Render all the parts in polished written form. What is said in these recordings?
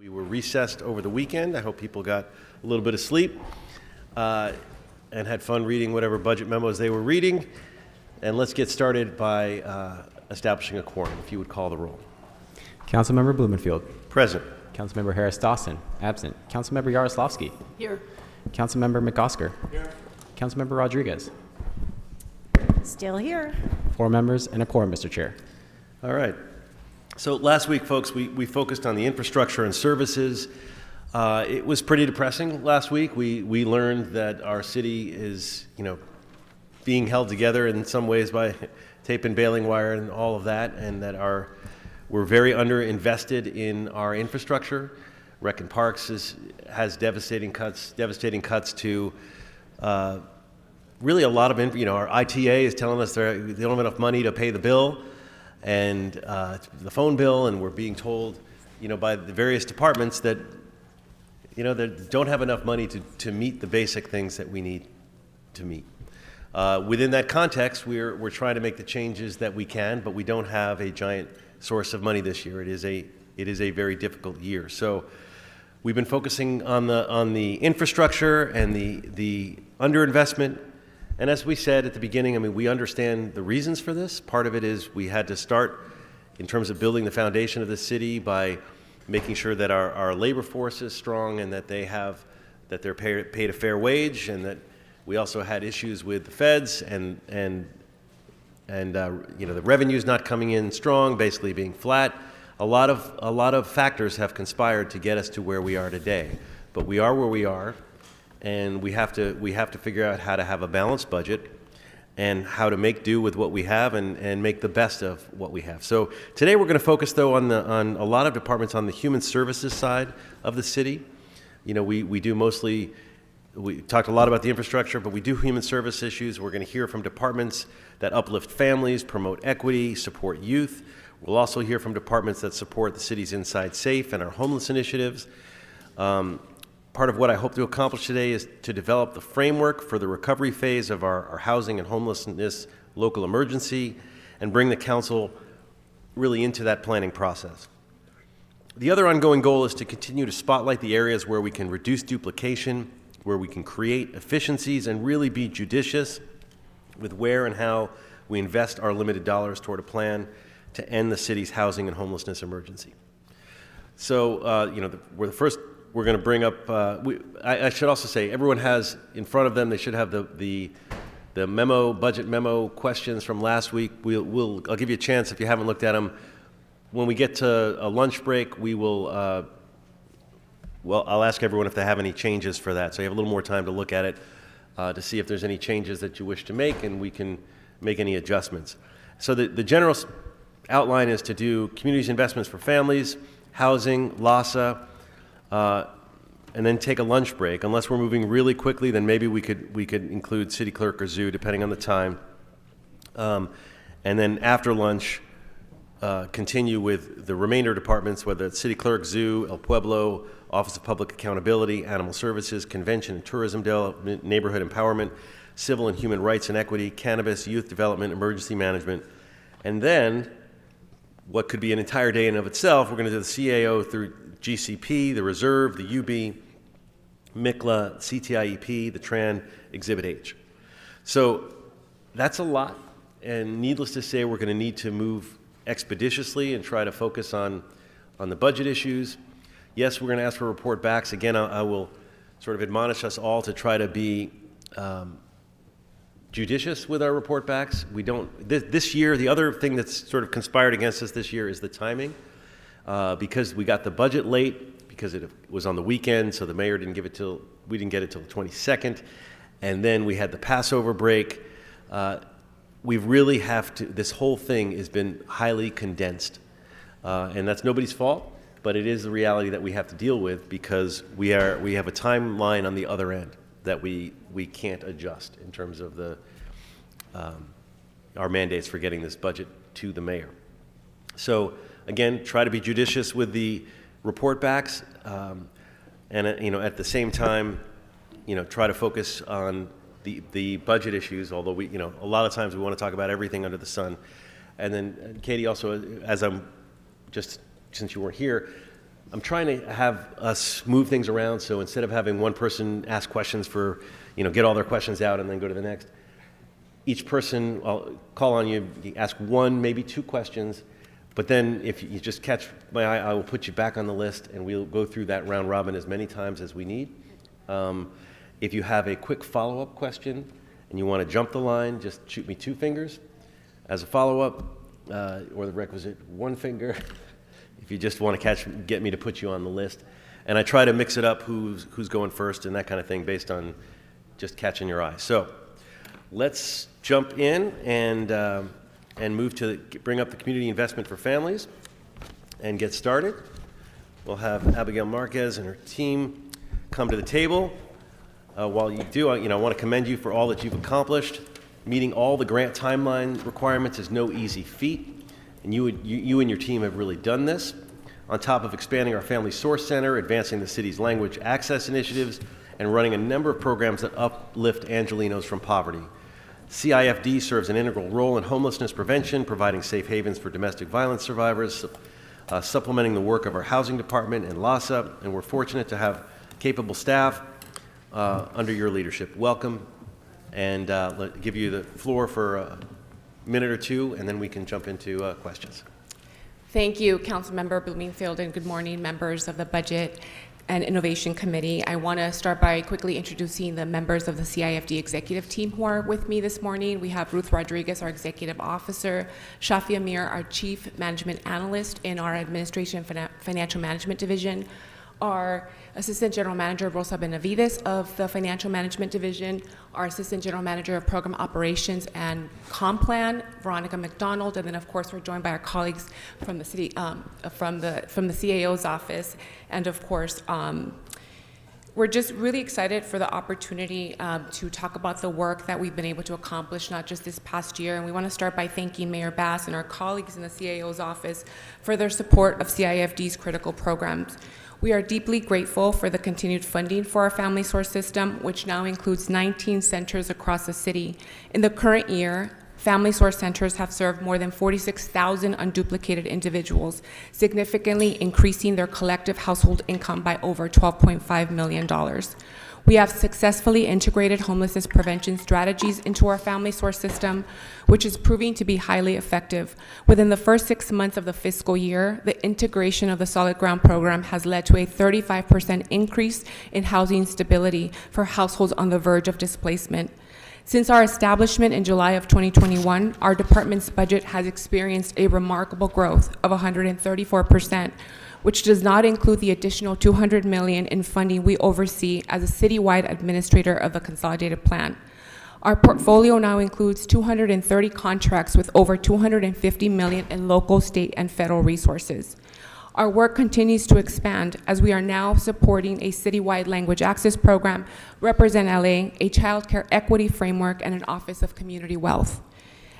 We were recessed over the weekend. I hope people got a little bit of sleep and had fun reading whatever budget memos they were reading. And let's get started by establishing a quorum, if you would call the roll. Councilmember Blumenfield. Present. Councilmember Harris-Dawson. Absent. Councilmember Yaroslavsky. Here. Councilmember McOsker. Here. Councilmember Rodriguez. Still here. 4 members and a quorum, Mr. Chair. All right. So last week, folks, we focused on the infrastructure and services. It was pretty depressing last week. We learned that our city is, being held together in some ways by tape and baling wire and all of that, and that we're very underinvested in our infrastructure. Rec and Parks has devastating cuts to really a lot of, our ITA is telling us they don't have enough money to pay the bill. And the phone bill, and we're being told, by the various departments that, they don't have enough money to meet the basic things that we need to meet. Within that context, we're trying to make the changes that we can, but we don't have a giant source of money this year. It is a very difficult year. So we've been focusing on the infrastructure and the underinvestment. And as we said at the beginning, we understand the reasons for this. Part of it is we had to start in terms of building the foundation of the city by making sure that our labor force is strong and that they're paid a fair wage, and that we also had issues with the feds and the revenue's not coming in strong, basically being flat. A lot of factors have conspired to get us to where we are today, but we are where we are. And we have to figure out how to have a balanced budget and how to make do with what we have and make the best of what we have. So today we're going to focus, though, on a lot of departments on the human services side of the city. We do mostly, we talked a lot about the infrastructure, but we do human service issues. We're going to hear from departments that uplift families, promote equity, support youth. We'll also hear from departments that support the city's Inside Safe and our homeless initiatives. Part of what I hope to accomplish today is to develop the framework for the recovery phase of our housing and homelessness local emergency and bring the council really into that planning process. The other ongoing goal is to continue to spotlight the areas where we can reduce duplication, where we can create efficiencies, and really be judicious with where and how we invest our limited dollars toward a plan to end the city's housing and homelessness emergency. So, we're going to bring up, I should also say, everyone has in front of them, they should have the budget memo questions from last week. I'll give you a chance if you haven't looked at them. When we get to a lunch break, I'll ask everyone if they have any changes for that. So you have a little more time to look at it to see if there's any changes that you wish to make, and we can make any adjustments. So the general outline is to do communities investments for families, housing, LAHSA, and then take a lunch break. Unless we're moving really quickly, then maybe we could include city clerk or zoo, depending on the time. And then after lunch, continue with the remainder departments, whether it's city clerk, zoo, El Pueblo, Office of Public Accountability, Animal Services, Convention and Tourism Development, Neighborhood Empowerment, Civil and Human Rights and Equity, Cannabis, Youth Development, Emergency Management. And then, what could be an entire day in and of itself, we're going to do the CAO through GCP, the Reserve, the UB, MICLA, CTIEP, the TRAN, Exhibit H. So that's a lot, and needless to say, we're going to need to move expeditiously and try to focus on the budget issues. Yes, we're going to ask for report backs. Again, I will sort of admonish us all to try to be judicious with our report backs. This year, the other thing that's sort of conspired against us this year is the timing. Because we got the budget late, because it was on the weekend, so the mayor we didn't get it till the 22nd, and then we had the Passover break. We really have to, this whole thing has been highly condensed, and that's nobody's fault, but it is the reality that we have to deal with because we have a timeline on the other end that we can't adjust in terms of our mandates for getting this budget to the mayor. So again, try to be judicious with the report backs, and at the same time, try to focus on the budget issues. Although a lot of times we want to talk about everything under the sun. And then Katie, also, since you weren't here, I'm trying to have us move things around, so instead of having one person ask questions for, get all their questions out and then go to the next, each person, I'll call on you, you ask one, maybe two questions, but then if you just catch my eye, I will put you back on the list and we'll go through that round robin as many times as we need. If you have a quick follow-up question and you want to jump the line, just shoot me 2 fingers as a follow-up, or the requisite 1 finger if you just want to get me to put you on the list. And I try to mix it up, who's going first and that kind of thing based on just catching your eye. So let's jump in and move to bring up the Community Investment for Families and get started. We'll have Abigail Marquez and her team come to the table. While you do, I want to commend you for all that you've accomplished. Meeting all the grant timeline requirements is no easy feat, and you and your team have really done this. On top of expanding our Family Source Center, advancing the city's language access initiatives, and running a number of programs that uplift Angelenos from poverty. CIFD serves an integral role in homelessness prevention, providing safe havens for domestic violence survivors, supplementing the work of our housing department and LAHSA, and we're fortunate to have capable staff under your leadership. Welcome, and give you the floor for a minute or two, and then we can jump into questions. Thank you, Councilmember Bloomingfield, and good morning, members of the Budget and Innovation Committee. I want to start by quickly introducing the members of the CIFD executive team who are with me this morning. We have Ruth Rodriguez, our executive officer, Shafi Amir, our chief management analyst in our administration and financial management division, our Assistant General Manager, Rosa Benavides of the Financial Management Division, our Assistant General Manager of Program Operations and Complan, Veronica McDonald, and then of course we're joined by our colleagues from the city, from the CAO's office, and of course we're just really excited for the opportunity to talk about the work that we've been able to accomplish, not just this past year. And we want to start by thanking Mayor Bass and our colleagues in the CAO's office for their support of CIFD's critical programs. We are deeply grateful for the continued funding for our Family Source system, which now includes 19 centers across the city. In the current year, Family Source centers have served more than 46,000 unduplicated individuals, significantly increasing their collective household income by over $12.5 million. We have successfully integrated homelessness prevention strategies into our Family Source system, which is proving to be highly effective. Within the first 6 months of the fiscal year, the integration of the Solid Ground program has led to a 35% increase in housing stability for households on the verge of displacement. Since our establishment in July of 2021, our department's budget has experienced a remarkable growth of 134%, which does not include the additional $200 million in funding we oversee as a citywide administrator of the consolidated plan. Our portfolio now includes 230 contracts with over $250 million in local, state, and federal resources. Our work continues to expand as we are now supporting a citywide language access program, Represent LA, a child care equity framework, and an Office of Community Wealth.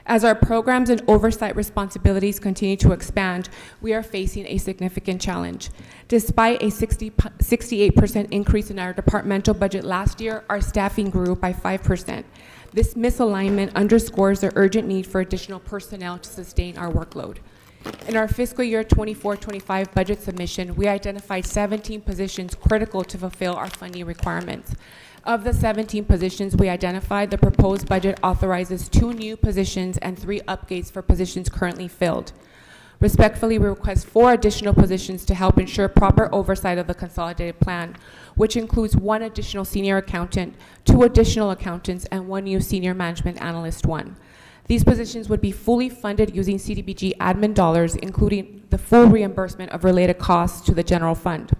As our programs and oversight responsibilities continue to expand, we are facing a significant challenge. Despite a 68% increase in our departmental budget last year, our staffing grew by 5%. This misalignment underscores the urgent need for additional personnel to sustain our workload. In our fiscal year 24-25 budget submission, we identified 17 positions critical to fulfill our funding requirements. Of the 17 positions we identified, the proposed budget authorizes 2 new positions and 3 upgrades for positions currently filled. Respectfully, we request 4 additional positions to help ensure proper oversight of the consolidated plan, which includes 1 additional senior accountant, 2 additional accountants, and 1 new senior management analyst 1. These positions would be fully funded using CDBG admin dollars, including the full reimbursement of related costs to the general fund.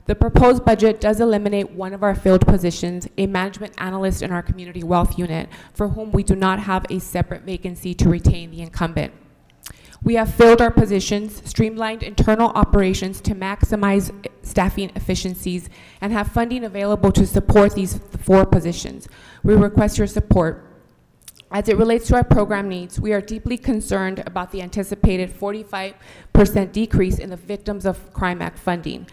The proposed budget does eliminate 1 of our filled positions, a management analyst in our community wealth unit, for whom we do not have a separate vacancy to retain the incumbent. We have filled our positions, streamlined internal operations to maximize staffing efficiencies, and have funding available to support these 4 positions. We request your support. As it relates to our program needs, we are deeply concerned about the anticipated 45% decrease in the Victims of Crime Act funding.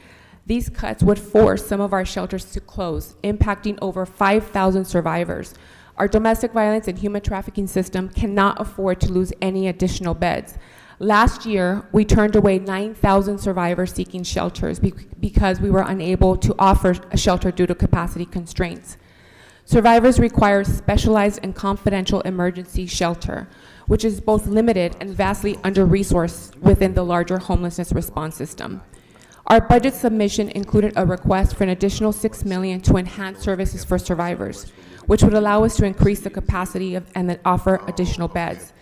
These cuts would force some of our shelters to close, impacting over 5,000 survivors. Our domestic violence and human trafficking system cannot afford to lose any additional beds. Last year, we turned away 9,000 survivors seeking shelters because we were unable to offer a shelter due to capacity constraints. Survivors require specialized and confidential emergency shelter, which is both limited and vastly under-resourced within the larger homelessness response system. Our budget submission included a request for an additional $6 million to enhance services for survivors, which would allow us to increase the capacity and then offer additional beds.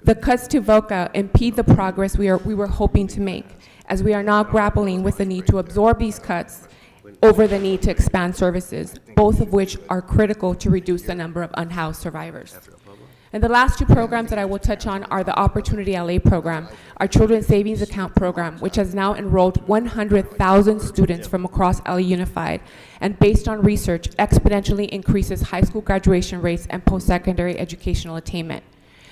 The cuts to VOCA impede the progress we were hoping to make, as we are now grappling with the need to absorb these cuts over the need to expand services, both of which are critical to reduce the number of unhoused survivors. And the last two programs that I will touch on are the Opportunity LA program, our Children's Savings Account program, which has now enrolled 100,000 students from across LA Unified, and based on research, exponentially increases high school graduation rates and post-secondary educational attainment.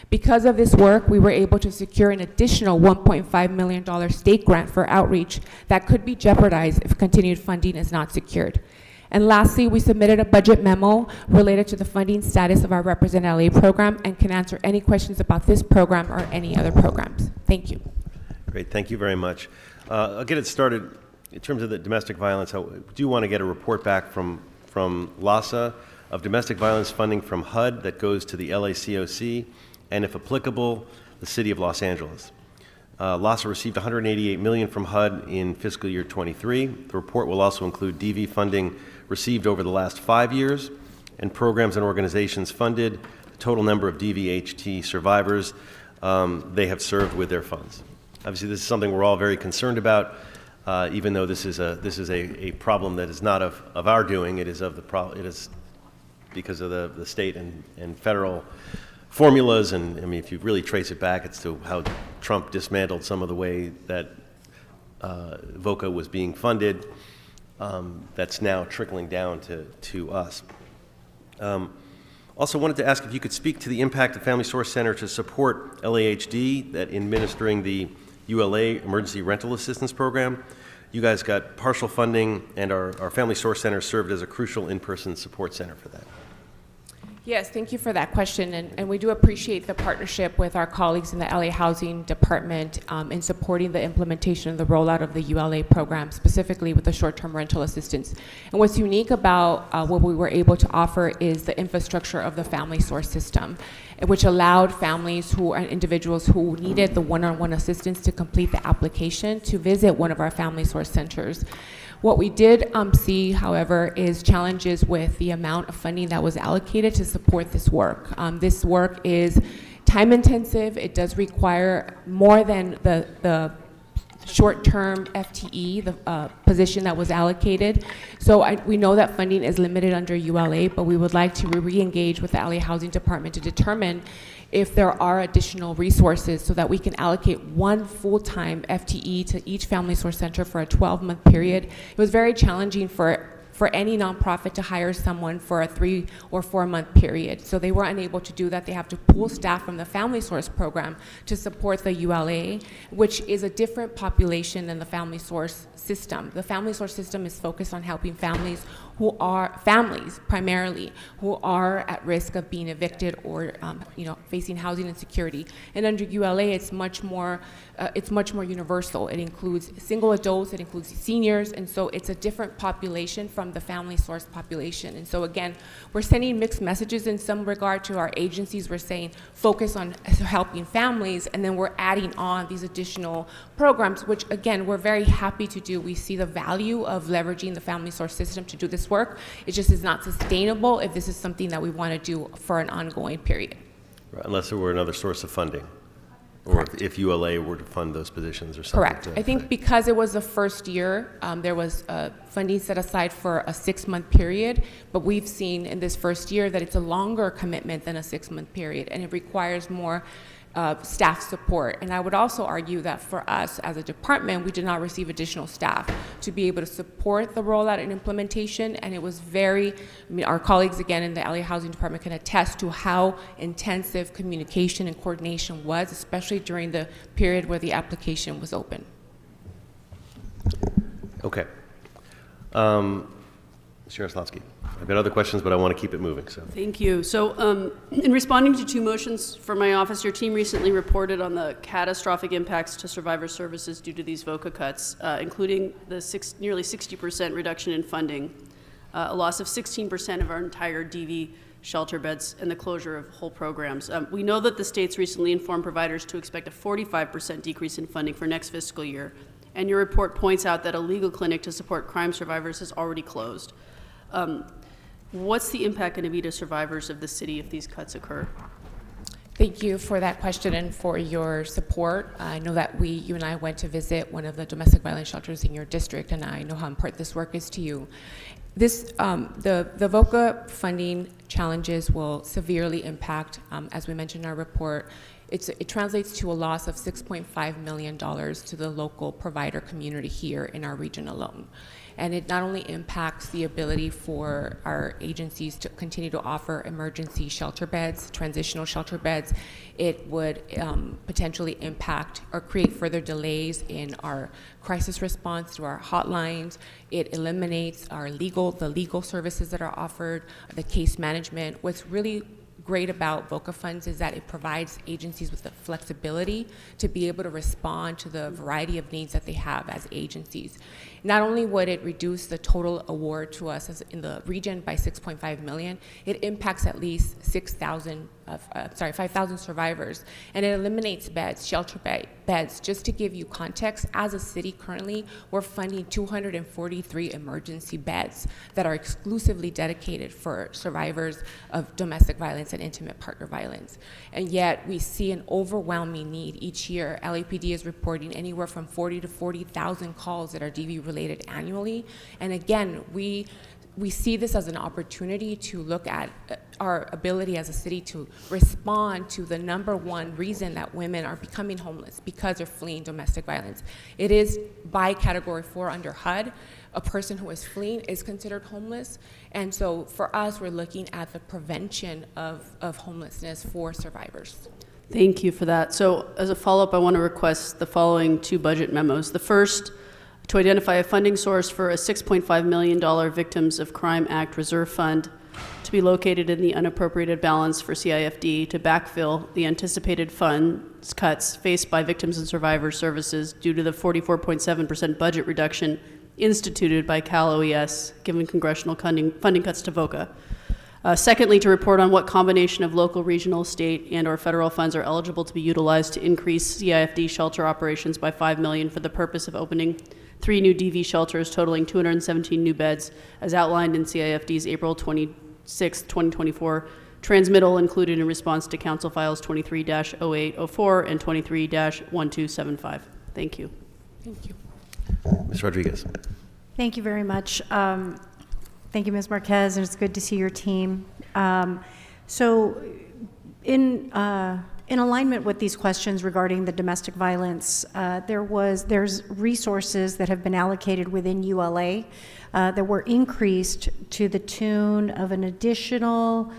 Because of this work, we were able to secure an additional $1.5 million state grant for outreach that could be jeopardized if continued funding is not secured. And lastly, we submitted a budget memo related to the funding status of our Represent LA program and can answer any questions about this program or any other programs. Thank you. Great, thank you very much. I'll get it started. In terms of the domestic violence, I do want to get a report back from LAHSA of domestic violence funding from HUD that goes to the LACOC, and if applicable, the City of Los Angeles. LAHSA received $188 million from HUD in fiscal year 23. The report will also include DV funding received over the last 5 years and programs and organizations funded, the total number of DVHT survivors they have served with their funds. Obviously, this is something we're all very concerned about, even though this is a problem that is not of our doing. It is because of the state and federal formulas, and I mean, if you really trace it back, it's to how Trump dismantled some of the way that VOCA was being funded. That's now trickling down to us. Also wanted to ask if you could speak to the impact of Family Source Center to support LAHD that in administering the ULA Emergency Rental Assistance Program. You guys got partial funding, and our Family Source Center served as a crucial in-person support center for that. Yes, thank you for that question, and we do appreciate the partnership with our colleagues in the LA Housing Department in supporting the implementation of the rollout of the ULA program, specifically with the short-term rental assistance. And what's unique about what we were able to offer is the infrastructure of the Family Source system, which allowed families and individuals who needed the one-on-one assistance to complete the application to visit one of our Family Source centers. What we did see, however, is challenges with the amount of funding that was allocated to support this work. This work is time intensive. It does require more than the short-term FTE, the position that was allocated. So we know that funding is limited under ULA, but we would like to re-engage with the LA Housing Department to determine if there are additional resources so that we can allocate one full-time FTE to each Family Source Center for a 12-month period. It was very challenging for any nonprofit to hire someone for a 3 or 4 month period. So they were unable to do that. They have to pull staff from the Family Source program to support the ULA, which is a different population than the Family Source system. The Family Source system is focused on helping families primarily, who are at risk of being evicted or facing housing insecurity. And under ULA, it's much more universal. It includes single adults, it includes seniors, and so it's a different population from the Family Source population. And so again, we're sending mixed messages in some regard to our agencies. We're saying focus on helping families, and then we're adding on these additional programs, which again, we're very happy to do. We see the value of leveraging the Family Source system to do this work. It just is not sustainable if this is something that we want to do for an ongoing period. Right, unless there were another source of funding, or if ULA were to fund those positions or something. Correct. I think because it was the first year, there was funding set aside for a 6-month period, but we've seen in this first year that it's a longer commitment than a 6-month period, and it requires more staff support. And I would also argue that for us as a department, we did not receive additional staff to be able to support the rollout and implementation, and it was our colleagues again in the LA Housing Department can attest to how intensive communication and coordination was, especially during the period where the application was open. Okay. Mr. Jaroslawski. I've got other questions, but I want to keep it moving, so. Thank you. So in responding to 2 motions from my office, your team recently reported on the catastrophic impacts to survivor services due to these VOCA cuts, including the nearly 60% reduction in funding, a loss of 16% of our entire DV shelter beds, and the closure of whole programs. We know that the state's recently informed providers to expect a 45% decrease in funding for next fiscal year, and your report points out that a legal clinic to support crime survivors has already closed. What's the impact going to be to survivors of the city if these cuts occur? Thank you for that question and for your support. I know that you and I went to visit one of the domestic violence shelters in your district, and I know how important this work is to you. The VOCA funding challenges will severely impact, as we mentioned in our report, it translates to a loss of $6.5 million to the local provider community here in our region alone. And it not only impacts the ability for our agencies to continue to offer emergency shelter beds, transitional shelter beds, it would potentially impact or create further delays in our crisis response through our hotlines. It eliminates the legal services that are offered, the case management. What's really great about VOCA funds is that it provides agencies with the flexibility to be able to respond to the variety of needs that they have as agencies. Not only would it reduce the total award to us in the region by $6.5 million, it impacts at least 5,000 survivors, and it eliminates shelter beds. Just to give you context, as a city currently, we're funding 243 emergency beds that are exclusively dedicated for survivors of domestic violence and intimate partner violence. And yet we see an overwhelming need each year. LAPD is reporting anywhere from 40 to 40,000 calls that are DV related annually. And again, we see this as an opportunity to look at our ability as a city to respond to the #1 reason that women are becoming homeless, because they're fleeing domestic violence. It is by Category 4 under HUD. A person who is fleeing is considered homeless. And so for us, we're looking at the prevention of homelessness for survivors. Thank you for that. So as a follow-up, I want to request the following 2 budget memos. The first, to identify a funding source for a $6.5 million Victims of Crime Act Reserve Fund to be located in the unappropriated balance for CIFD to backfill the anticipated funds cuts faced by victims and survivor services due to the 44.7% budget reduction instituted by Cal OES, given congressional funding cuts to VOCA. Secondly, to report on what combination of local, regional, state, and/or federal funds are eligible to be utilized to increase CIFD shelter operations by $5 million for the purpose of opening 3 new DV shelters totaling 217 new beds, as outlined in CIFD's April 26, 2024 transmittal, included in response to Council Files 23-0804 and 23-1275. Thank you. Thank you. Ms. Rodriguez. Thank you very much. Thank you, Ms. Marquez, and it's good to see your team. So in alignment with these questions regarding the domestic violence, there's resources that have been allocated within ULA that were increased to the tune of an additional,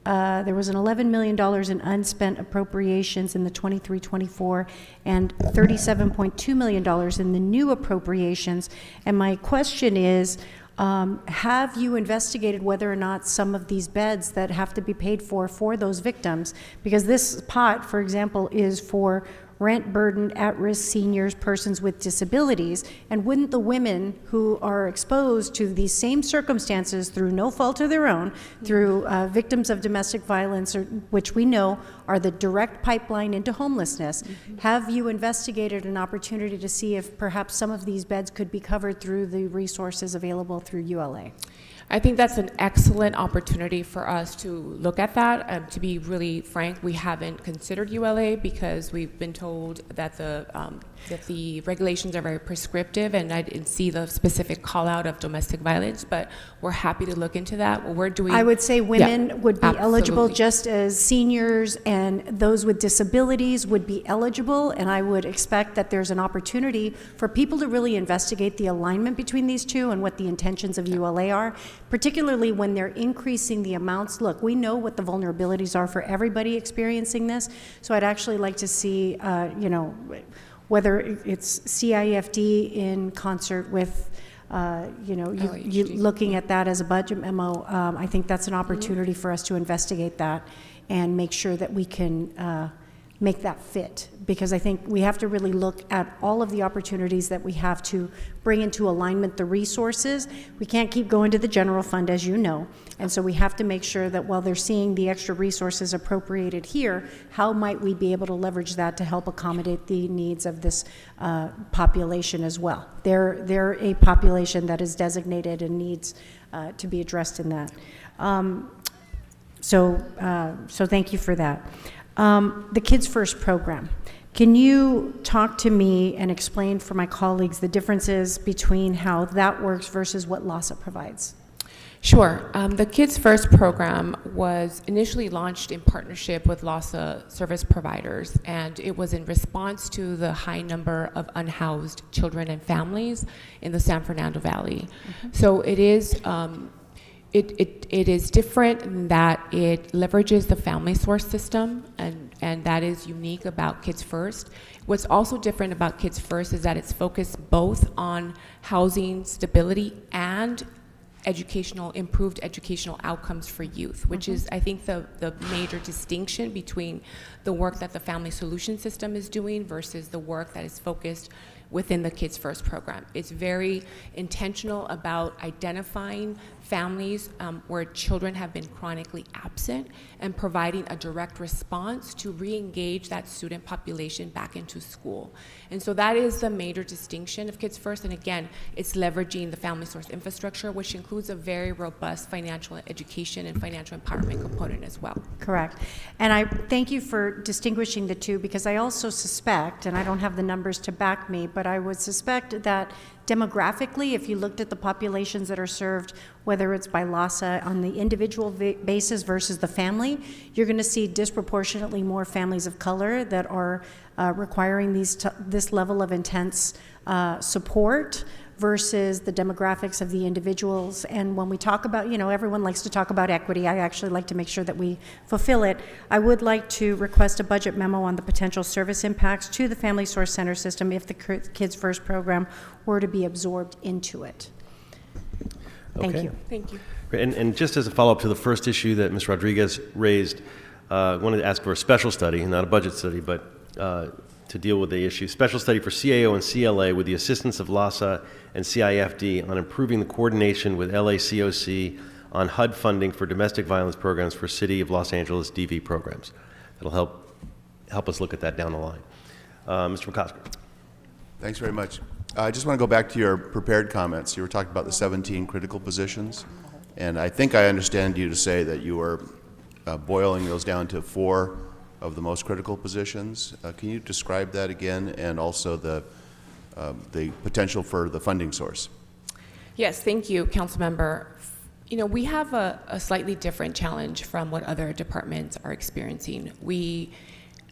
there was an $11 million in unspent appropriations in the 23-24 and $37.2 million in the new appropriations. And my question is, have you investigated whether or not some of these beds that have to be paid for those victims, because this pot, for example, is for rent-burdened, at-risk seniors, persons with disabilities, and wouldn't the women who are exposed to these same circumstances through no fault of their own, through victims of domestic violence, which we know are the direct pipeline into homelessness, have you investigated an opportunity to see if perhaps some of these beds could be covered through the resources available through ULA? I think that's an excellent opportunity for us to look at that. To be really frank, we haven't considered ULA because we've been told that the regulations are very prescriptive, and I didn't see the specific call out of domestic violence, but we're happy to look into that. What we're doing, I would say women would be eligible absolutely. just as seniors, and those with disabilities would be eligible, and I would expect that there's an opportunity for people to really investigate the alignment between these two and what the intentions of ULA are, particularly when they're increasing the amounts. Look, we know what the vulnerabilities are for everybody experiencing this, so I'd actually like to see, whether it's CIFD in concert with you looking at that as a budget memo, I think that's an opportunity for us to investigate that and make sure that we can make that fit, because I think we have to really look at all of the opportunities that we have to bring into alignment the resources. We can't keep going to the general fund, as you know, and so we have to make sure that while they're seeing the extra resources appropriated here, how might we be able to leverage that to help accommodate the needs of this population as well. They're a population that is designated and needs to be addressed in that. So thank you for that. The Kids First program. Can you talk to me and explain for my colleagues the differences between how that works versus what LAHSA provides? Sure. The Kids First program was initially launched in partnership with LAHSA service providers, and it was in response to the high number of unhoused children and families in the San Fernando Valley. Mm-hmm. So it is it is different in that it leverages the Family Source system, and that is unique about Kids First. What's also different about Kids First is that it's focused both on housing stability and improved educational outcomes for youth, which is, I think, the major distinction between the work that the Family Solution System is doing versus the work that is focused within the Kids First program. It's very intentional about identifying families where children have been chronically absent and providing a direct response to re-engage that student population back into school. And so that is the major distinction of Kids First. And again, it's leveraging the Family Source infrastructure, which includes a very robust financial education and financial empowerment component as well. Correct. And I thank you for distinguishing the two, because I also suspect, and I don't have the numbers to back me, but I would suspect that demographically, if you looked at the populations that are served, whether it's by LAHSA on the individual basis versus the family, you're going to see disproportionately more families of color that are requiring this level of intense support versus the demographics of the individuals. And when we talk about, everyone likes to talk about equity. I actually like to make sure that we fulfill it. I would like to request a budget memo on the potential service impacts to the Family Source Center system if the Kids First program were to be absorbed into it. Thank Okay. you. Thank you. And just as a follow-up to the first issue that Ms. Rodriguez raised, I wanted to ask for a special study, not a budget study, but to deal with the issue. Special study for CAO and CLA with the assistance of LAHSA and CIFD on improving the coordination with LACOC on HUD funding for domestic violence programs for City of Los Angeles DV programs. That'll help us look at that down the line. Mr. McCosker. Thanks very much. I just want to go back to your prepared comments. You were talking about the 17 critical positions, and I think I understand you to say that you are boiling those down to 4 of the most critical positions. Can you describe that again, and also the potential for the funding source? Yes, thank you, Councilmember. We have a slightly different challenge from what other departments are experiencing. We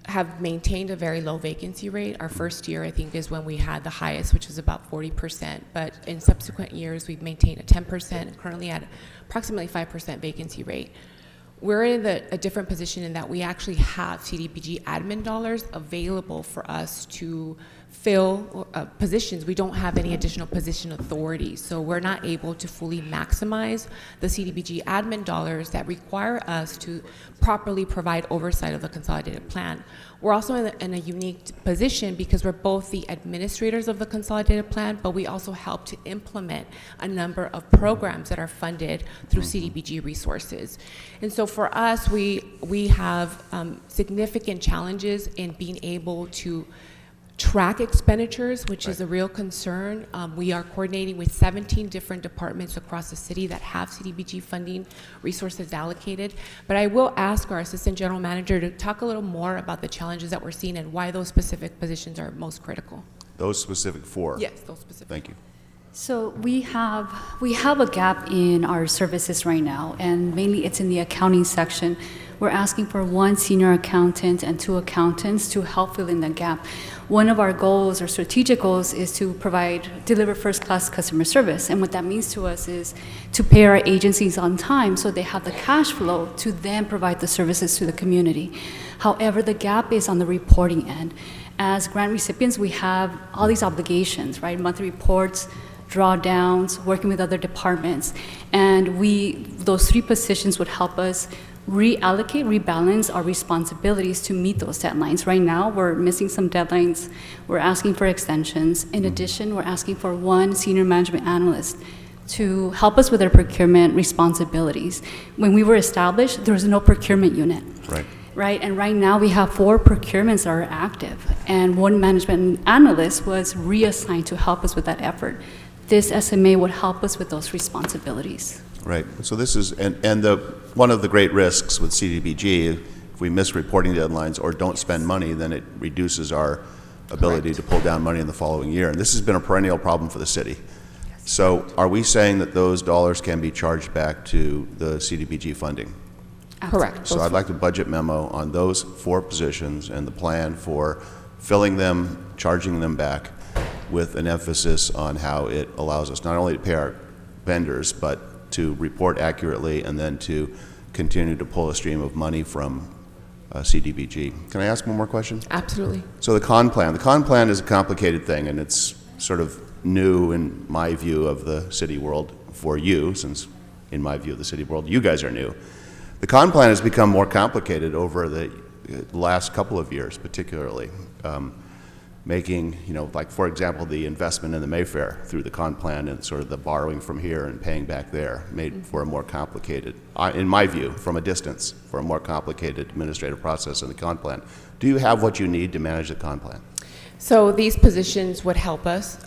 have maintained a very low vacancy rate. Our first year, I think, is when we had the highest, which was about 40%. But in subsequent years, we've maintained a 10%, currently at approximately 5% vacancy rate. We're in a different position in that we actually have CDBG admin dollars available for us to fill positions. We don't have any additional position authority, so we're not able to fully maximize the CDBG admin dollars that require us to properly provide oversight of the consolidated plan. We're also in a unique position because we're both the administrators of the consolidated plan, but we also help to implement a number of programs that are funded through CDBG resources. And so for us, we have significant challenges in being able to track expenditures, which is a real concern. We are coordinating with 17 different departments across the city that have CDBG funding resources allocated. But I will ask our Assistant General Manager to talk a little more about the challenges that we're seeing and why those specific positions are most critical. Those specific 4? Yes, those specific. Thank you. So we have a gap in our services right now, and mainly it's in the accounting section. We're asking for 1 senior accountant and 2 accountants to help fill in the gap. One of our goals or strategic goals is to deliver first-class customer service, and what that means to us is to pay our agencies on time so they have the cash flow to then provide the services to the community. However, the gap is on the reporting end. As grant recipients, we have all these obligations, right? Monthly reports, drawdowns, working with other departments. And those 3 positions would help us reallocate, rebalance our responsibilities to meet those deadlines. Right now, we're missing some deadlines. We're asking for extensions. In addition, we're asking for 1 senior management analyst to help us with our procurement responsibilities. When we were established, there was no procurement unit. Right. Right, and right now we have 4 procurements that are active, and 1 management analyst was reassigned to help us with that effort. This SMA would help us with those responsibilities. Right. So this is, one of the great risks with CDBG, if we miss reporting deadlines or don't spend money, then it reduces our ability to pull down money in the following year. And this has been a perennial problem for the city. So are we saying that those dollars can be charged back to the CDBG funding? Correct. So I'd like a budget memo on those 4 positions and the plan for filling them, charging them back, with an emphasis on how it allows us not only to pay our vendors, but to report accurately and then to continue to pull a stream of money from CDBG. Can I ask one more question? Absolutely. So the con plan is a complicated thing, and it's sort of new in my view of the city world for you, since in my view of the city world, you guys are new. The con plan has become more complicated over the last couple of years, particularly. Making, like, for example, the investment in the Mayfair through the con plan and sort of the borrowing from here and paying back there made for a more complicated, in my view, from a distance, for a more complicated administrative process in the con plan. Do you have what you need to manage the con plan? So these positions would help us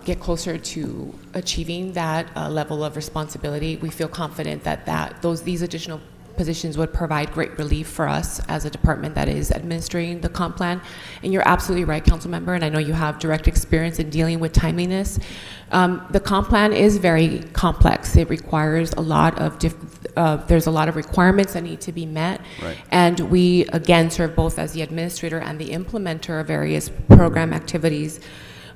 get closer to achieving that level of responsibility. We feel confident that these additional positions would provide great relief for us as a department that is administering the comp plan. And you're absolutely right, council member, and I know you have direct experience in dealing with timeliness. The comp plan is very complex. It requires a lot of there's a lot of requirements that need to be met. Right. And we, again, serve both as the administrator and the implementer of various program activities.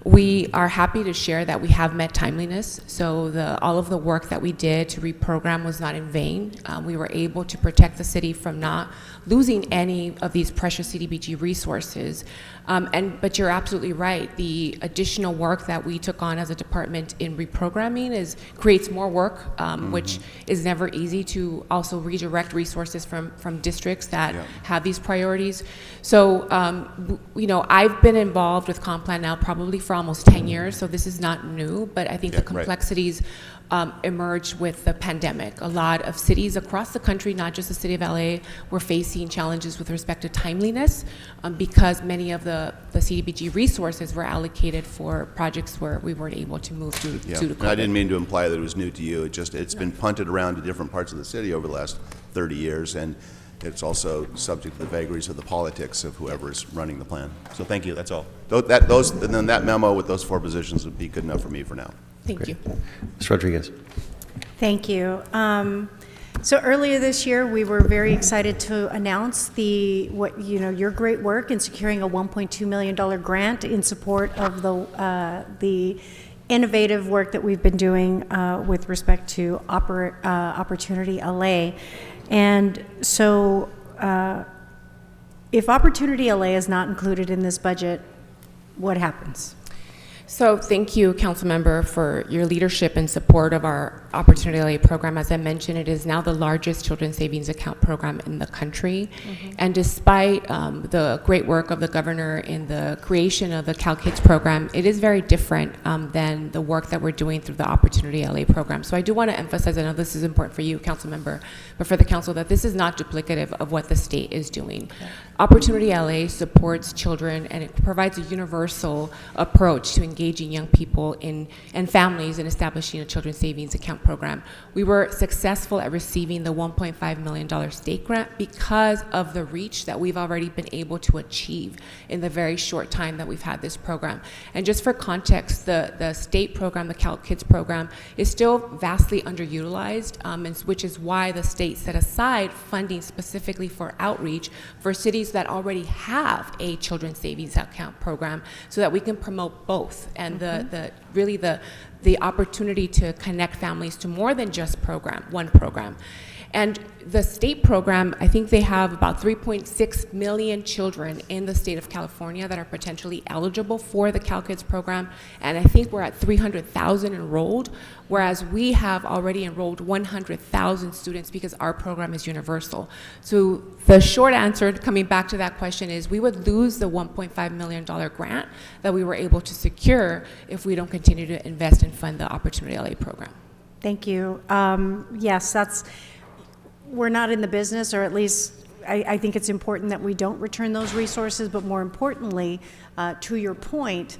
We are happy to share that we have met timeliness, so all of the work that we did to reprogram was not in vain. We were able to protect the city from not losing any of these precious CDBG resources. But you're absolutely right. The additional work that we took on as a department in reprogramming creates more work, which is never easy to also redirect resources from districts that have these priorities. So, I've been involved with Comp Plan now probably for almost 10 years, so this is not new, but I think the complexities emerged with the pandemic. A lot of cities across the country, not just the city of LA, were facing challenges with respect to timeliness because many of the CDBG resources were allocated for projects where we weren't able to move due to COVID. And I didn't mean to imply that it was new to you. It's been punted around to different parts of the city over the last 30 years, and it's also subject to the vagaries of the politics of whoever's running the plan. So thank you, that's all. And then that memo with those 4 positions would be good enough for me for now. Thank you. Ms. Rodriguez. Thank you. So earlier this year, we were very excited to announce your great work in securing a $1.2 million grant in support of the innovative work that we've been doing with respect to Opportunity LA. And so if Opportunity LA is not included in this budget, what happens? So thank you, Councilmember, for your leadership and support of our Opportunity LA program. As I mentioned, it is now the largest children's savings account program in the country. And despite the great work of the governor in the creation of the CalKids program, it is very different than the work that we're doing through the Opportunity LA program. So I do want to emphasize, I know this is important for you, Councilmember, but for the council, that this is not duplicative of what the state is doing. Okay. Opportunity LA supports children, and it provides a universal approach to engaging young people and families in establishing a children's savings account program. We were successful at receiving the $1.5 million state grant because of the reach that we've already been able to achieve in the very short time that we've had this program. And just for context, the state program, the CalKids program, is still vastly underutilized, which is why the state set aside funding specifically for outreach for cities that already have a children's savings account program, so that we can promote both and the opportunity to connect families to more than just one program. And the state program, I think they have about 3.6 million children in the state of California that are potentially eligible for the CalKids program, and I think we're at 300,000 enrolled, whereas we have already enrolled 100,000 students because our program is universal. So the short answer, coming back to that question, is we would lose the $1.5 million grant that we were able to secure if we don't continue to invest and fund the Opportunity LA program. Thank you. Yes, we're not in the business, or at least I think it's important that we don't return those resources, but more importantly, to your point,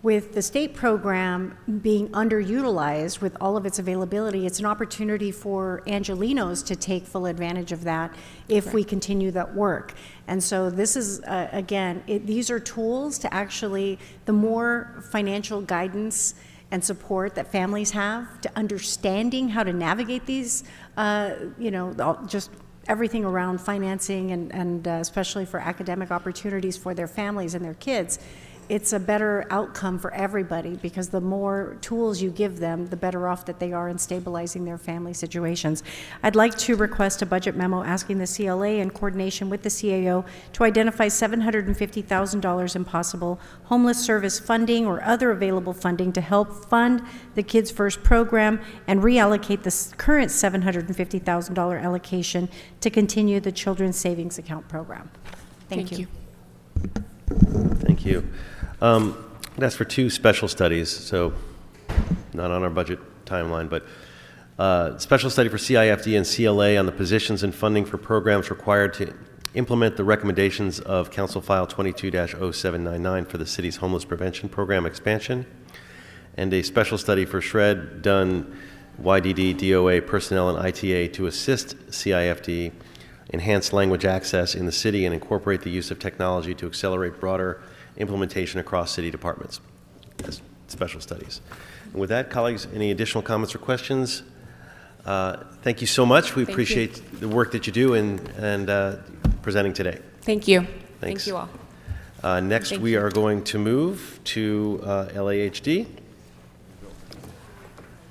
with the state program being underutilized with all of its availability, it's an opportunity for Angelenos to take full advantage of that if we continue that work. And so this is, again, these are tools to actually, the more financial guidance and support that families have to understanding how to navigate these, just everything around financing and especially for academic opportunities for their families and their kids, it's a better outcome for everybody, because the more tools you give them, the better off that they are in stabilizing their family situations. I'd like to request a budget memo asking the CLA in coordination with the CAO to identify $750,000 in possible homeless service funding or other available funding to help fund the Kids First program and reallocate the current $750,000 allocation to continue the Children's Savings Account program. Thank you. Thank you. That's for 2 special studies, so not on our budget timeline, but special study for CIFD and CLA on the positions and funding for programs required to implement the recommendations of Council File 22-0799 for the city's homeless prevention program expansion, and a special study for SHRED, DUN, YDD, DOA, personnel, and ITA to assist CIFD enhance language access in the city and incorporate the use of technology to accelerate broader implementation across city departments. That's special studies. And with that, colleagues, any additional comments or questions? Thank you so much. We appreciate the work that you do and presenting today. Thank you. Thanks. Thank you all. Next, Thank we you. are going to move to LAHD.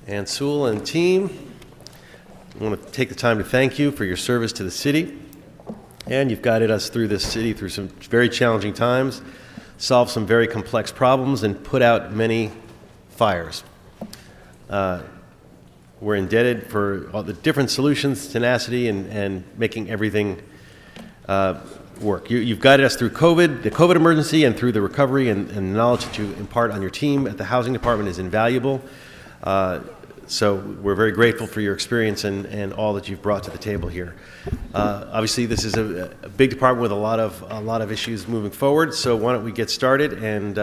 And Sewell and team, I want to take the time to thank you for your service to the city. And you've guided us through this city through some very challenging times, solved some very complex problems, and put out many fires. We're indebted for all the different solutions, tenacity, and making everything work. You've guided us through COVID, the COVID emergency, and through the recovery, and the knowledge that you impart on your team at the Housing Department is invaluable. So we're very grateful for your experience and all that you've brought to the table here. Obviously, this is a big department with a lot of issues moving forward. So why don't we get started, and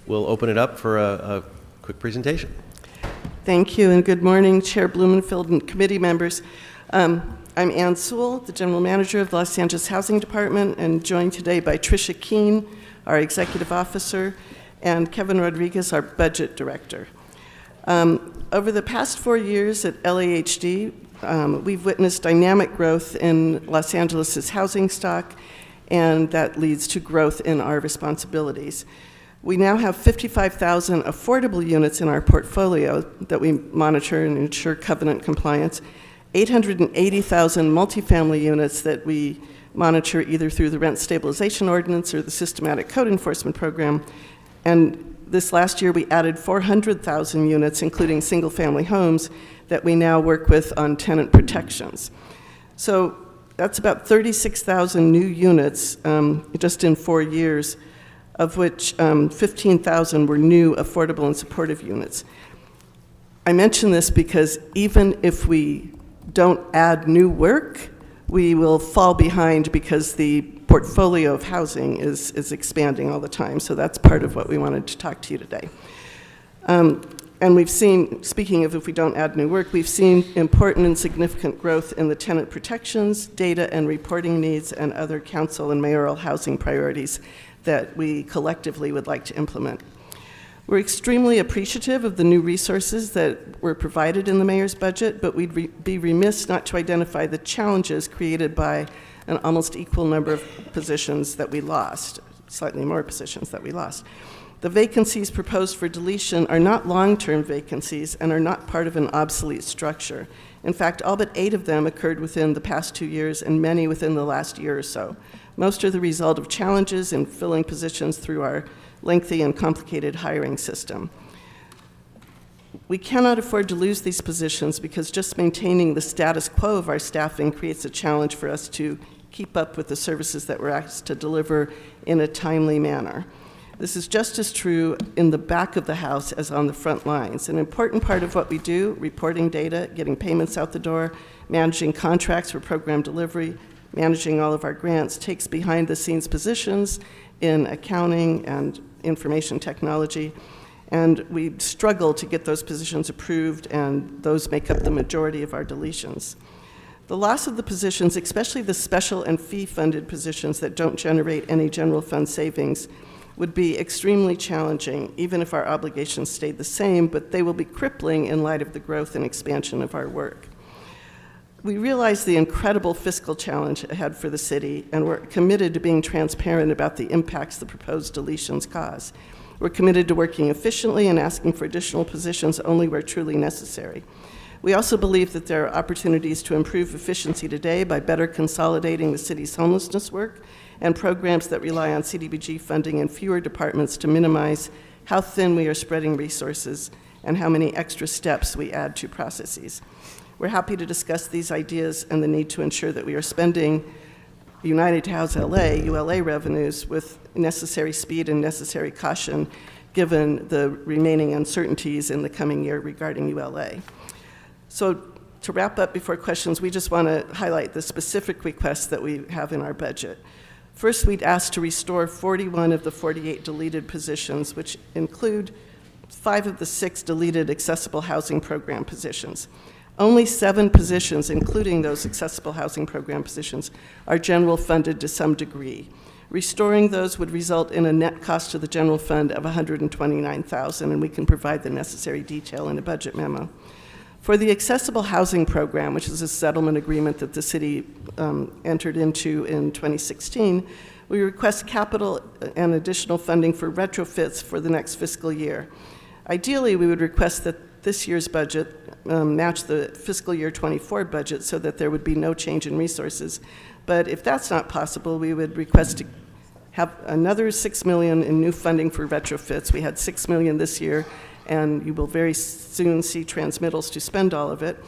we'll open it up for a quick presentation. Thank you, and good morning, Chair Blumenfield and committee members. I'm Ann Sewell, the General Manager of the Los Angeles Housing Department, and joined today by Tricia Keene, our Executive Officer, and Kevin Rodriguez, our Budget Director. Over the past 4 years at LAHD, we've witnessed dynamic growth in Los Angeles' housing stock, and that leads to growth in our responsibilities. We now have 55,000 affordable units in our portfolio that we monitor and ensure covenant compliance, 880,000 multifamily units that we monitor either through the Rent Stabilization Ordinance or the Systematic Code Enforcement Program, and this last year, we added 400,000 units, including single-family homes, that we now work with on tenant protections. So that's about 36,000 new units just in 4 years, of which 15,000 were new affordable and supportive units. I mention this because even if we don't add new work, we will fall behind because the portfolio of housing is expanding all the time. So that's part of what we wanted to talk to you today. And we've seen, speaking of if we don't add new work, we've seen important and significant growth in the tenant protections, data and reporting needs, and other council and mayoral housing priorities that we collectively would like to implement. We're extremely appreciative of the new resources that were provided in the mayor's budget, but we'd be remiss not to identify the challenges created by an almost equal number of positions that we lost, slightly more positions that we lost. The vacancies proposed for deletion are not long-term vacancies and are not part of an obsolete structure. In fact, all but 8 of them occurred within the past 2 years and many within the last year or so. Most are the result of challenges in filling positions through our lengthy and complicated hiring system. We cannot afford to lose these positions because just maintaining the status quo of our staffing creates a challenge for us to keep up with the services that we're asked to deliver in a timely manner. This is just as true in the back of the house as on the front lines. An important part of what we do, reporting data, getting payments out the door, managing contracts for program delivery, managing all of our grants, takes behind-the-scenes positions in accounting and information technology, and we struggle to get those positions approved, and those make up the majority of our deletions. The loss of the positions, especially the special and fee-funded positions that don't generate any general fund savings, would be extremely challenging, even if our obligations stayed the same, but they will be crippling in light of the growth and expansion of our work. We realize the incredible fiscal challenge ahead for the city, and we're committed to being transparent about the impacts the proposed deletions cause. We're committed to working efficiently and asking for additional positions only where truly necessary. We also believe that there are opportunities to improve efficiency today by better consolidating the city's homelessness work and programs that rely on CDBG funding in fewer departments to minimize how thin we are spreading resources and how many extra steps we add to processes. We're happy to discuss these ideas and the need to ensure that we are spending United House LA, ULA revenues with necessary speed and necessary caution given the remaining uncertainties in the coming year regarding ULA. So to wrap up before questions, we just want to highlight the specific requests that we have in our budget. First, we'd ask to restore 41 of the 48 deleted positions, which include 5 of the 6 deleted accessible housing program positions. Only 7 positions, including those accessible housing program positions, are general funded to some degree. Restoring those would result in a net cost to the general fund of $129,000, and we can provide the necessary detail in a budget memo. For the accessible housing program, which is a settlement agreement that the city entered into in 2016, we request capital and additional funding for retrofits for the next fiscal year. Ideally, we would request that this year's budget match the fiscal year 24 budget so that there would be no change in resources. But if that's not possible, we would request to have another $6 million in new funding for retrofits. We had $6 million this year, and you will very soon see transmittals to spend all of it,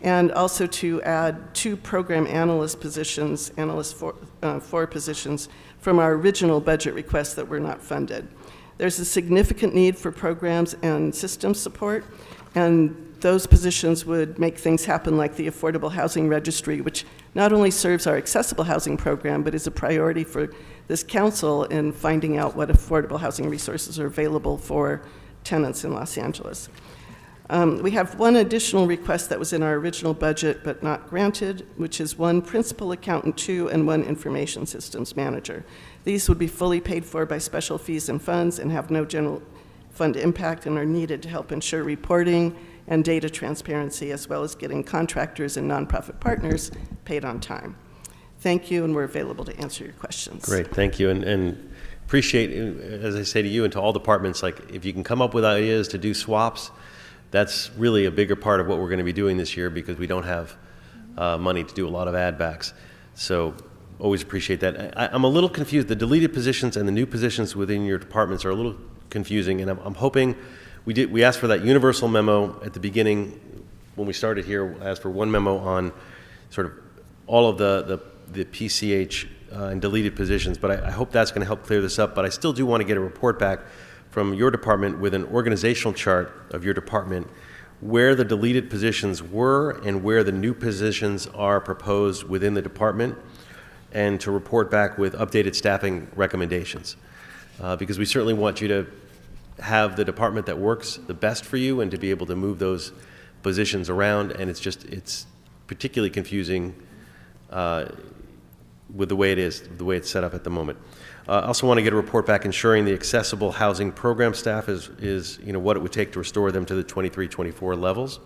and also to add 2 program analyst positions, four positions, from our original budget request that were not funded. There's a significant need for programs and system support, and those positions would make things happen like the Affordable Housing Registry, which not only serves our accessible housing program, but is a priority for this council in finding out what affordable housing resources are available for tenants in Los Angeles. We have one additional request that was in our original budget but not granted, which is 1 principal accountant 2 and 1 information systems manager. These would be fully paid for by special fees and funds and have no general fund impact and are needed to help ensure reporting and data transparency, as well as getting contractors and nonprofit partners paid on time. Thank you, and we're available to answer your questions. Great, thank you, and appreciate, as I say to you and to all departments, like if you can come up with ideas to do swaps, that's really a bigger part of what we're going to be doing this year because we don't have money to do a lot of add backs. So always appreciate that. I'm a little confused. The deleted positions and the new positions within your departments are a little confusing, and I'm hoping we asked for that universal memo at the beginning when we started here. Asked for 1 memo on sort of all of the PCH and deleted positions, but I hope that's going to help clear this up. But I still do want to get a report back from your department with an organizational chart of your department where the deleted positions were and where the new positions are proposed within the department, and to report back with updated staffing recommendations. Because we certainly want you to have the department that works the best for you and to be able to move those positions around, and it's particularly confusing with the way it is, the way it's set up at the moment. I also want to get a report back ensuring the accessible housing program staff is what it would take to restore them to the 23-24 levels,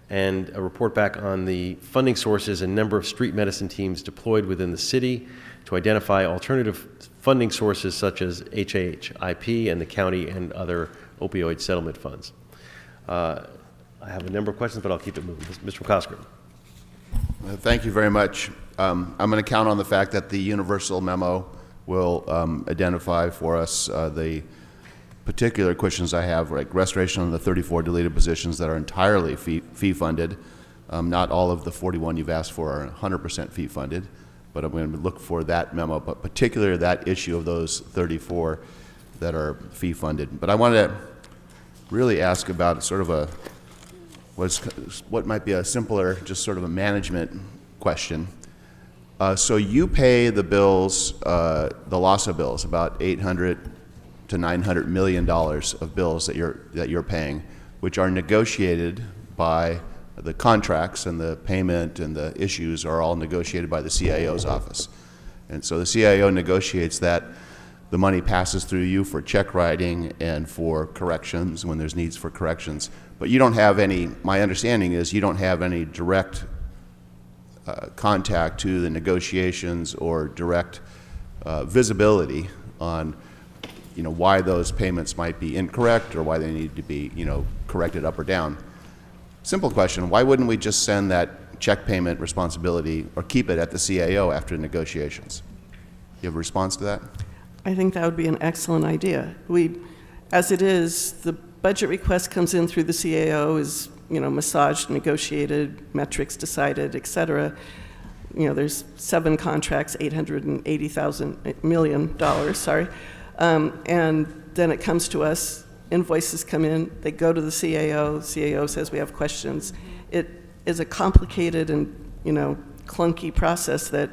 and a report back on the funding sources and number of street medicine teams deployed within the city to identify alternative funding sources such as HHIP and the county and other opioid settlement funds. I I have a number of questions, but I'll keep it moving. Mr. McCosker. Thank you very much. I'm going to count on the fact that the universal memo will identify for us the particular questions I have, like restoration on the 34 deleted positions that are entirely fee-funded. Not all of the 41 you've asked for are 100% fee-funded, but I'm going to look for that memo, but particularly that issue of those 34 that are fee-funded. But I want to really ask about sort of what might be a simpler, just sort of a management question. So you pay the bills, the LAHSA bills, about $800 to $900 million of bills that you're paying, which are negotiated by the contracts, and the payment and the issues are all negotiated by the CIO's office. And so the CIO negotiates that. The money passes through you for check writing and for corrections when there's needs for corrections. But you don't have any, my understanding is you don't have any direct contact to the negotiations or direct visibility on why those payments might be incorrect or why they need to be corrected up or down. Simple question, why wouldn't we just send that check payment responsibility or keep it at the CAO after negotiations? You have a response to that? I think that would be an excellent idea. As it is, the budget request comes in through the CAO, is massaged, negotiated, metrics decided, et cetera. There's 7 contracts, $880 million, sorry. And then it comes to us, invoices come in, they go to the CAO says we have questions. It is a complicated and, clunky process that,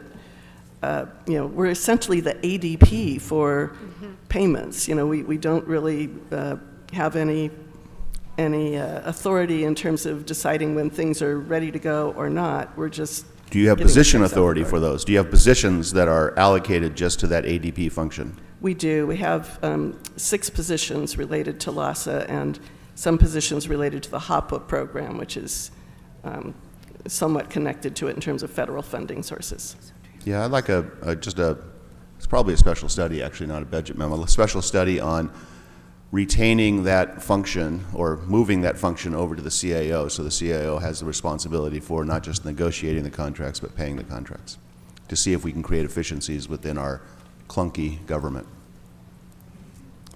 we're essentially the ADP for payments. We don't really have any authority in terms of deciding when things are ready to go or not. We're just Do you have getting position checks out the authority door. for those? Do you have positions that are allocated just to that ADP function? We do. We have 6 positions related to LAHSA and some positions related to the HAPA program, which is somewhat connected to it in terms of federal funding sources. Yeah, I'd like it's probably a special study, actually, not a budget memo, a special study on retaining that function or moving that function over to the CAO, so the CAO has the responsibility for not just negotiating the contracts, but paying the contracts, to see if we can create efficiencies within our clunky government.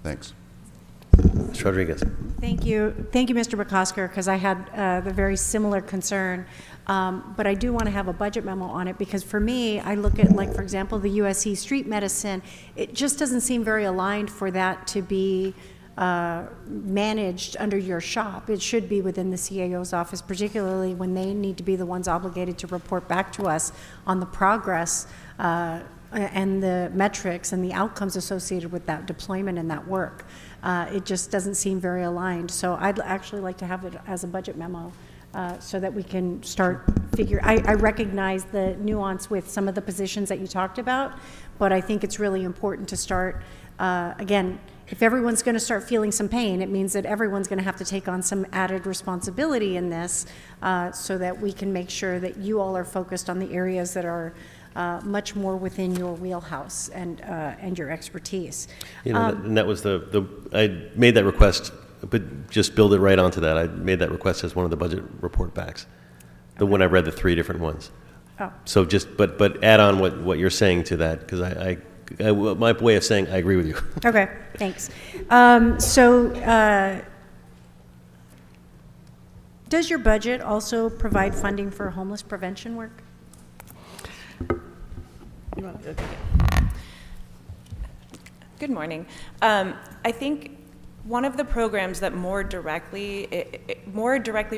Thanks. Ms. Rodriguez. Thank you, Mr. McCosker, because I had the very similar concern. But I do want to have a budget memo on it, because for me, I look at, like, for example, the USC street medicine. It just doesn't seem very aligned for that to be managed under your shop. It should be within the CAO's office, particularly when they need to be the ones obligated to report back to us on the progress and the metrics and the outcomes associated with that deployment and that work. It just doesn't seem very aligned. So I'd actually like to have it as a budget memo so that we can start I recognize the nuance with some of the positions that you talked about, but I think it's really important to start, again, if everyone's going to start feeling some pain, it means that everyone's going to have to take on some added responsibility in this so that we can make sure that you all are focused on the areas that are much more within your wheelhouse and your expertise. And that was I made that request, but just build it right onto that. I made that request as one of the budget report backs, when I read the 3 different ones. Oh. So but add on what you're saying to that, because my way of saying I agree with you. Okay, thanks. Does your budget also provide funding for homeless prevention work? Good morning. I think one of the programs that more directly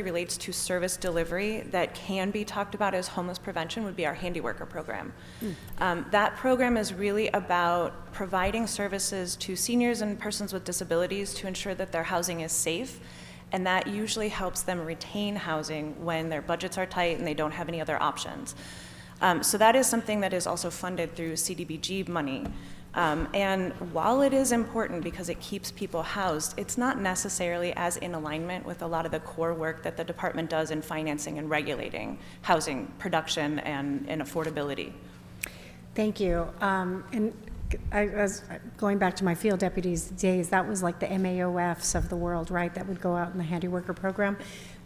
relates to service delivery that can be talked about as homeless prevention would be our Handy Worker program. That program is really about providing services to seniors and persons with disabilities to ensure that their housing is safe, and that usually helps them retain housing when their budgets are tight and they don't have any other options. So that is something that is also funded through CDBG money. And while it is important because it keeps people housed, it's not necessarily as in alignment with a lot of the core work that the department does in financing and regulating housing production and affordability. Thank you. And I was going back to my field deputies days, that was like the MAOFs of the world, right? That would go out in the Handy Worker program.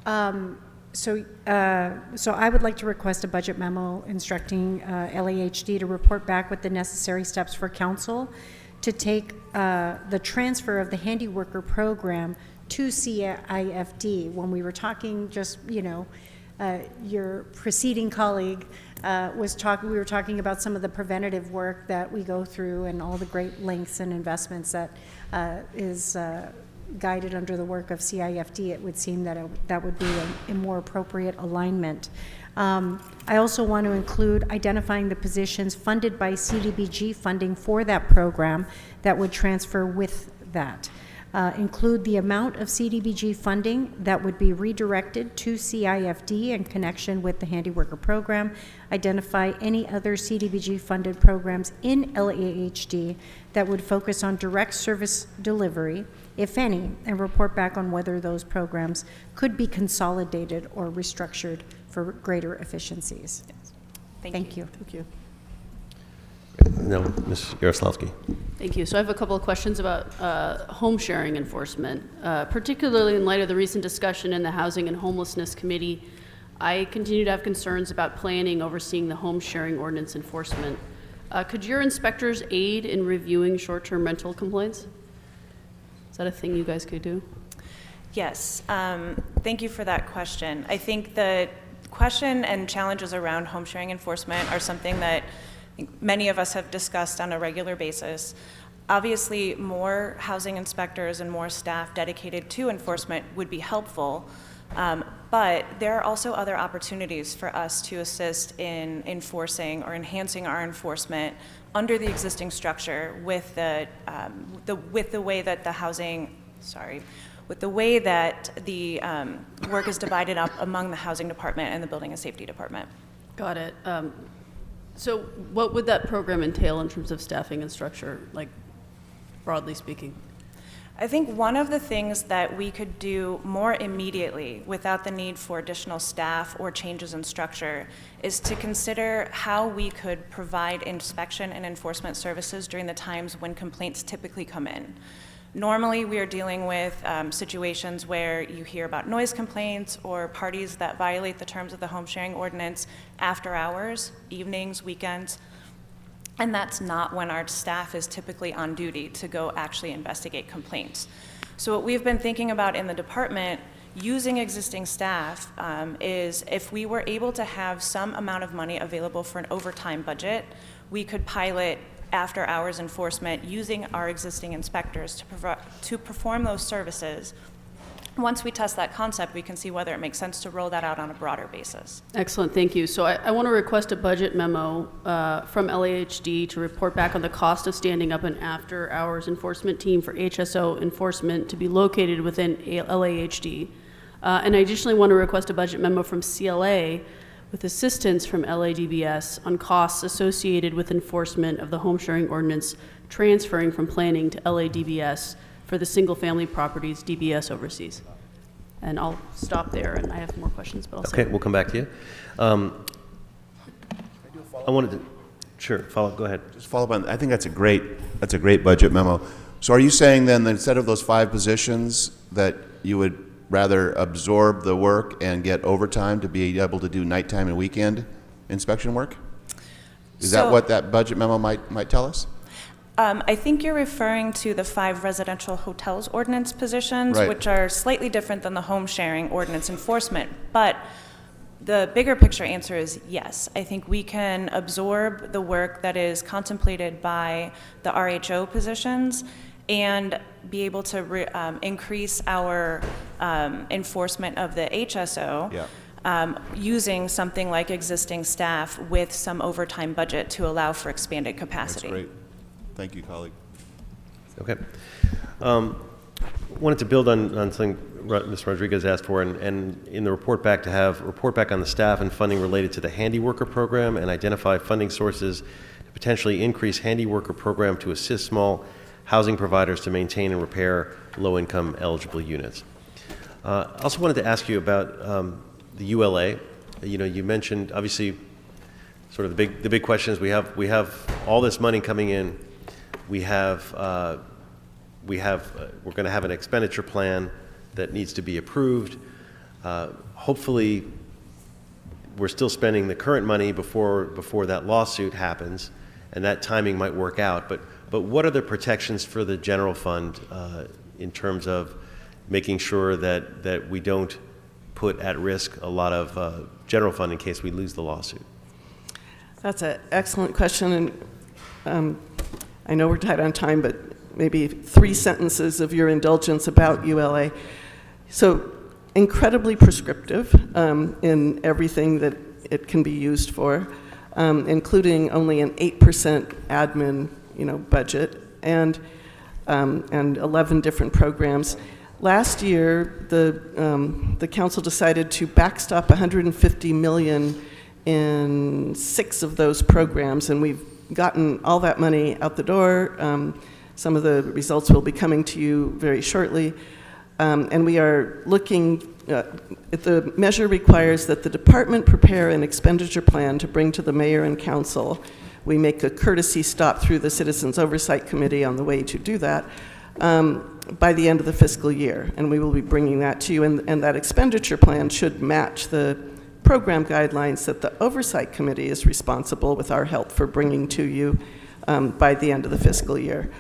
So I would like to request a budget memo instructing LAHD to report back with the necessary steps for council to take the transfer of the handiworker program to CIFD. When we were talking, just, you know, your preceding colleague we were talking about some of the preventative work that we go through and all the great lengths and investments that is guided under the work of CIFD. It would seem that that would be a more appropriate alignment. I also want to include identifying the positions funded by CDBG funding for that program that would transfer with that. Include the amount of CDBG funding that would be redirected to CIFD in connection with the handiworker program. Identify any other CDBG funded programs in LAHD that would focus on direct service delivery, if any, and report back on whether those programs could be consolidated or restructured for greater efficiencies. Thank you. Thank you. No, Ms. Yaroslavsky. Thank you. So I have a couple of questions about home sharing enforcement, particularly in light of the recent discussion in the Housing and Homelessness Committee. I continue to have concerns about planning overseeing the home sharing ordinance enforcement. Could your inspectors aid in reviewing short-term rental complaints? Is that a thing you guys could do? Yes, thank you for that question. I think the question and challenges around home sharing enforcement are something that I think many of us have discussed on a regular basis. Obviously, more housing inspectors and more staff dedicated to enforcement would be helpful, but there are also other opportunities for us to assist in enforcing or enhancing our enforcement under the existing structure with the way that the work is divided up among the housing department and the building and safety department. Got it. So what would that program entail in terms of staffing and structure, like broadly speaking? I think one of the things that we could do more immediately without the need for additional staff or changes in structure is to consider how we could provide inspection and enforcement services during the times when complaints typically come in. Normally, we are dealing with situations where you hear about noise complaints or parties that violate the terms of the home sharing ordinance after hours, evenings, weekends, and that's not when our staff is typically on duty to go actually investigate complaints. So what we've been thinking about in the department using existing staff is if we were able to have some amount of money available for an overtime budget, we could pilot after-hours enforcement using our existing inspectors to perform those services. Once we test that concept, we can see whether it makes sense to roll that out on a broader basis. Excellent, thank you. So I want to request a budget memo from LAHD to report back on the cost of standing up an after-hours enforcement team for HSO enforcement to be located within LAHD. And I additionally want to request a budget memo from CLA with assistance from LADBS on costs associated with enforcement of the home sharing ordinance transferring from planning to LADBS for the single-family properties DBS oversees. And I'll stop there, and I have more questions, but I'll Okay, we'll come back to you. I wanted to, sure, go ahead. Just follow up on, I think that's a great budget memo. So are you saying then that instead of those 5 positions that you would rather absorb the work and get overtime to be able to do nighttime and weekend inspection work? Is that what that budget memo might tell us? I think you're referring to the 5 residential hotels ordinance positions, Right. which are slightly different than the home sharing ordinance enforcement. But the bigger picture answer is yes. I think we can absorb the work that is contemplated by the RHO positions and be able to increase our enforcement of the HSO using something like existing staff with some overtime budget to allow for expanded capacity. That's great. Thank you, colleague. Okay. Wanted to build on something Ms. Rodriguez asked for, and in the report back to have a report back on the staff and funding related to the handiworker program and identify funding sources to potentially increase handiworker program to assist small housing providers to maintain and repair low-income eligible units. I also wanted to ask you about the ULA. You know, you mentioned obviously sort of the big question is we have all this money coming in. We're going to have an expenditure plan that needs to be approved. hopefully, we're still spending the current money before that lawsuit happens, and that timing might work out. But what are the protections for the general fund in terms of making sure that we don't put at risk a lot of general fund in case we lose the lawsuit? That's an excellent question, and I know we're tight on time, but maybe 3 sentences of your indulgence about ULA. So incredibly prescriptive in everything that it can be used for, including only an 8% admin, budget, and 11 different programs. Last year, the council decided to backstop $150 million in 6 of those programs, and we've gotten all that money out the door. Some of the results will be coming to you very shortly. And we are looking, the measure requires that the department prepare an expenditure plan to bring to the mayor and council. We make a courtesy stop through the Citizens Oversight Committee on the way to do that by the end of the fiscal year. And we will be bringing that to you. And that expenditure plan should match the program guidelines that the Oversight Committee is responsible, with our help, for bringing to you by the end of the fiscal year.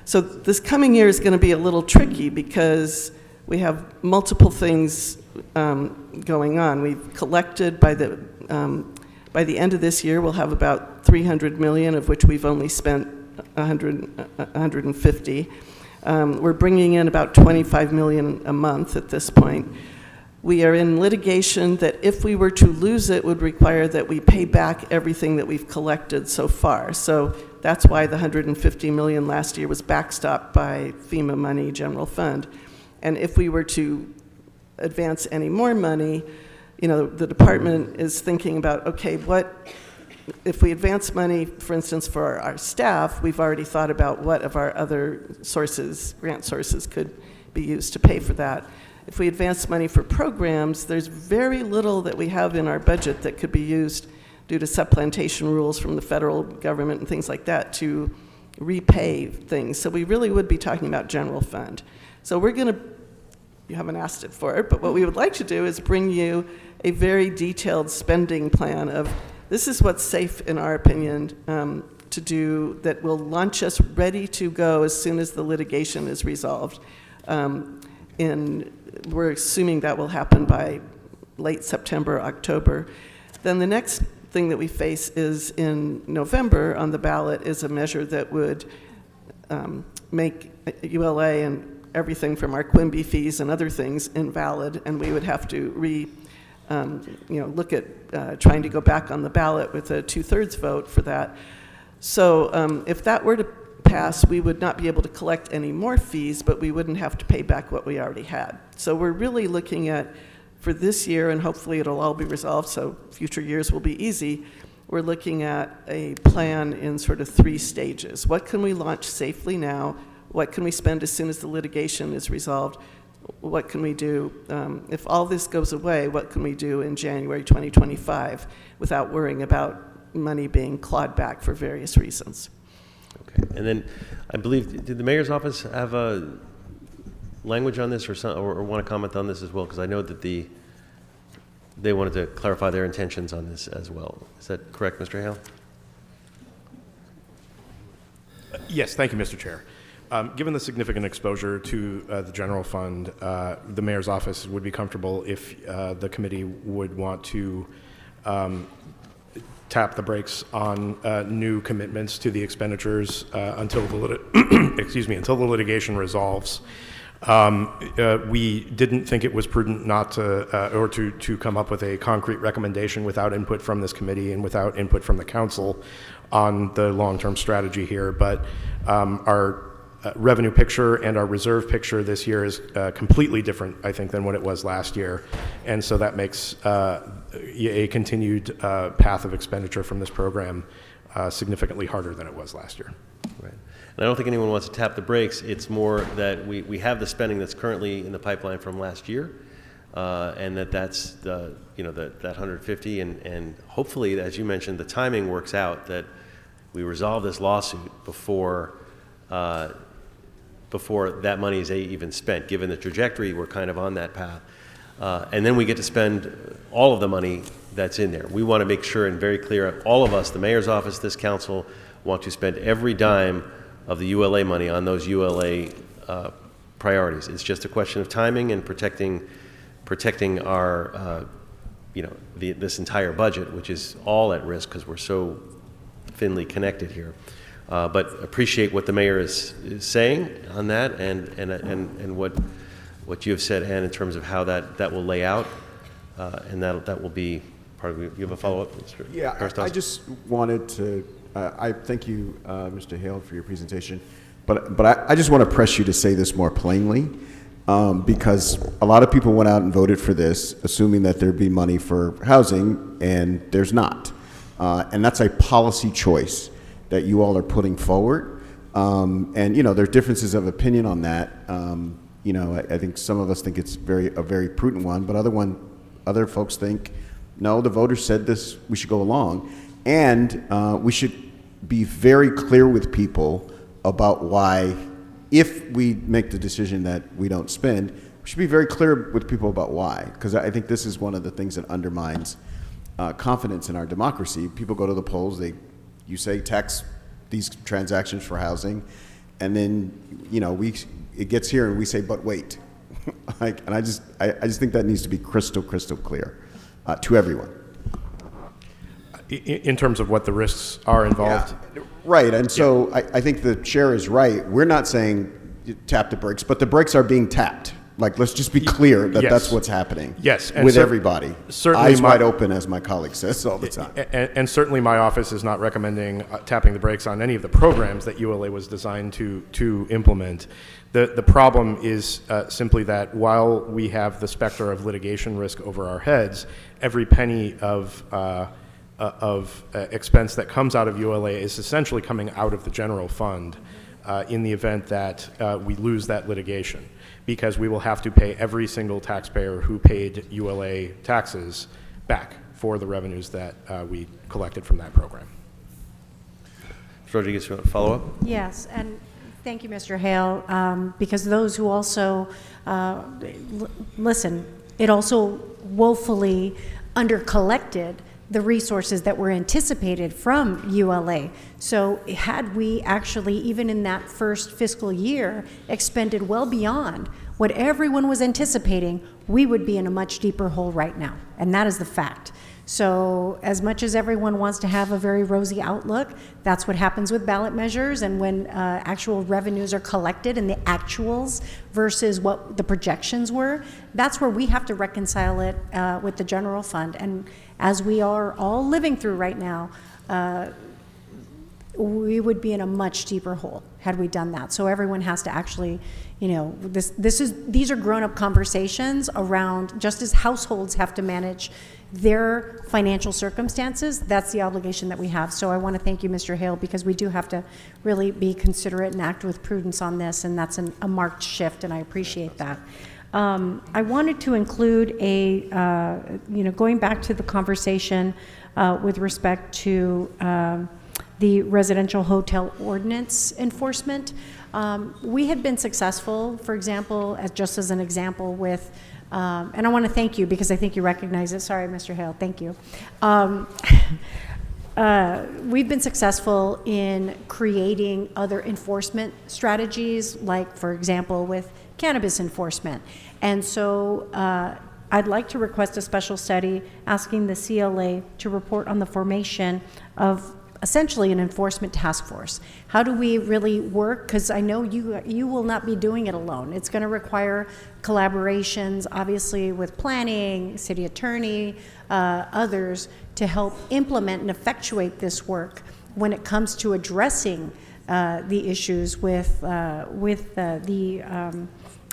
So this coming year is going to be a little tricky because we have multiple things going on. We've collected by the end of this year, we'll have about $300 million, of which we've only spent 150. We're bringing in about $25 million a month at this point. We are in litigation that, if we were to lose it, would require that we pay back everything that we've collected so far. So that's why the $150 million last year was backstopped by FEMA money, general fund. And if we were to advance any more money, the department is thinking about, okay, what if we advance money, for instance, for our staff? We've already thought about what of our other sources, grant sources, could be used to pay for that. If we advance money for programs, there's very little that we have in our budget that could be used due to supplantation rules from the federal government and things like that to repay things. So we really would be talking about general fund. So we're going to, you haven't asked it for it, but what we would like to do is bring you a very detailed spending plan of, this is what's safe, in our opinion, to do, that will launch us ready to go as soon as the litigation is resolved. We're assuming that will happen by late September, October. Then the next thing that we face is in November on the ballot is a measure that would make ULA and everything from our Quimby fees and other things invalid, and we would have to look at trying to go back on the ballot with a 2/3 vote for that. So if that were to pass, we would not be able to collect any more fees, but we wouldn't have to pay back what we already had. So we're really looking at, for this year, and hopefully it'll all be resolved so future years will be easy, we're looking at a plan in sort of 3 stages. What can we launch safely now? What can we spend as soon as the litigation is resolved? What can we do, if all this goes away, what can we do in January 2025 without worrying about money being clawed back for various reasons? Okay. And then I believe, did the mayor's office have a language on this or want to comment on this as well? Because I know that they wanted to clarify their intentions on this as well. Is that correct, Mr. Hale? Yes, thank you, Mr. Chair. Given the significant exposure to the general fund, the mayor's office would be comfortable if the committee would want to tap the brakes on new commitments to the expenditures until the litigation resolves. We didn't think it was prudent not to, or to come up with a concrete recommendation without input from this committee and without input from the council on the long-term strategy here. But our revenue picture and our reserve picture this year is completely different, I think, than what it was last year. And so that makes a continued path of expenditure from this program significantly harder than it was last year. Right. And I don't think anyone wants to tap the brakes. It's more that we have the spending that's currently in the pipeline from last year, and that's the, that 150, and hopefully, as you mentioned, the timing works out that we resolve this lawsuit before that money is even spent. Given the trajectory, we're kind of on that path. And then we get to spend all of the money that's in there. We want to make sure and very clear, all of us, the mayor's office, this council, want to spend every dime of the ULA money on those ULA priorities. It's just a question of timing and protecting our, this entire budget, which is all at risk because we're so thinly connected here. But appreciate what the mayor is saying on that, and what you have said, Ann, in terms of how that will lay out, and that will be part of it. You have a follow-up, Mr. Yeah, Karstos? I just wanted to, I thank you, Mr. Hale, for your presentation, but I just want to press you to say this more plainly, because a lot of people went out and voted for this, assuming that there'd be money for housing, and there's not. And that's a policy choice that you all are putting forward. And, there are differences of opinion on that. I think some of us think it's a very prudent one, but other folks think, no, the voters said this, we should go along. And we should be very clear with people about why, if we make the decision that we don't spend, we should be very clear with people about why. Because I think this is one of the things that undermines confidence in our democracy. People go to the polls, you say tax these transactions for housing, and then it gets here and we say, but wait. And I just think that needs to be crystal clear to everyone. In terms of what the risks are involved? Yeah, right, and so I think the chair is right. We're not saying tap the brakes, but the brakes are being tapped. Let's just be clear that that's what's happening. Yes. And with everybody. Certainly eyes wide open, as my colleague says all the time. And certainly my office is not recommending tapping the brakes on any of the programs that ULA was designed to implement. The problem is simply that while we have the specter of litigation risk over our heads, every penny of expense that comes out of ULA is essentially coming out of the general fund in the event that we lose that litigation, because we will have to pay every single taxpayer who paid ULA taxes back for the revenues that we collected from that program. Mr. Rodriguez, you want to follow up? Yes, and thank you, Mr. Hale, because those who also listen, it also woefully undercollected the resources that were anticipated from ULA. So had we actually, even in that first fiscal year, expended well beyond what everyone was anticipating, we would be in a much deeper hole right now. And that is the fact. So as much as everyone wants to have a very rosy outlook, that's what happens with ballot measures, and when actual revenues are collected and the actuals versus what the projections were, that's where we have to reconcile it with the general fund. And as we are all living through right now, we would be in a much deeper hole had we done that. So everyone has to actually, these are grown-up conversations around, just as households have to manage their financial circumstances, that's the obligation that we have. So I want to thank you, Mr. Hale, because we do have to really be considerate and act with prudence on this, and that's a marked shift, and I appreciate that. I wanted to include going back to the conversation with respect to the residential hotel ordinance enforcement. We had been successful, for example, just as an example with, and I want to thank you because I think you recognize it. Sorry, Mr. Hale, thank you. We've been successful in creating other enforcement strategies, like, for example, with cannabis enforcement. And so I'd like to request a special study asking the CLA to report on the formation of essentially an enforcement task force. How do we really work? Because I know you will not be doing it alone. It's going to require collaborations, obviously, with planning, city attorney, others, to help implement and effectuate this work when it comes to addressing the issues with the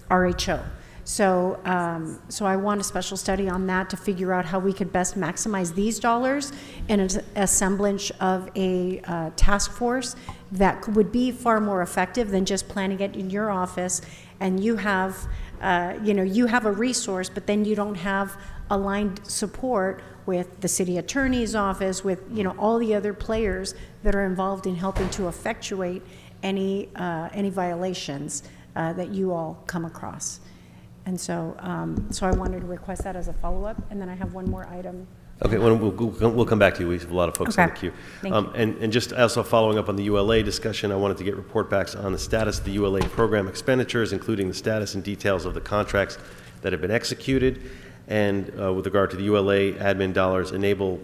RHO. So I want a special study on that to figure out how we could best maximize these dollars in a semblance of a task force that would be far more effective than just planning it in your office, and you have a resource, but then you don't have aligned support with the city attorney's office, with all the other players that are involved in helping to effectuate any violations that you all come across. And so, so I wanted to request that as a follow-up, and then I have one more item. Okay, well, we'll come back to you. We have a lot of folks on the Okay. queue. Thank you. And just also following up on the ULA discussion, I wanted to get report backs on the status of the ULA program expenditures, including the status and details of the contracts that have been executed. And with regard to the ULA admin dollars, Enable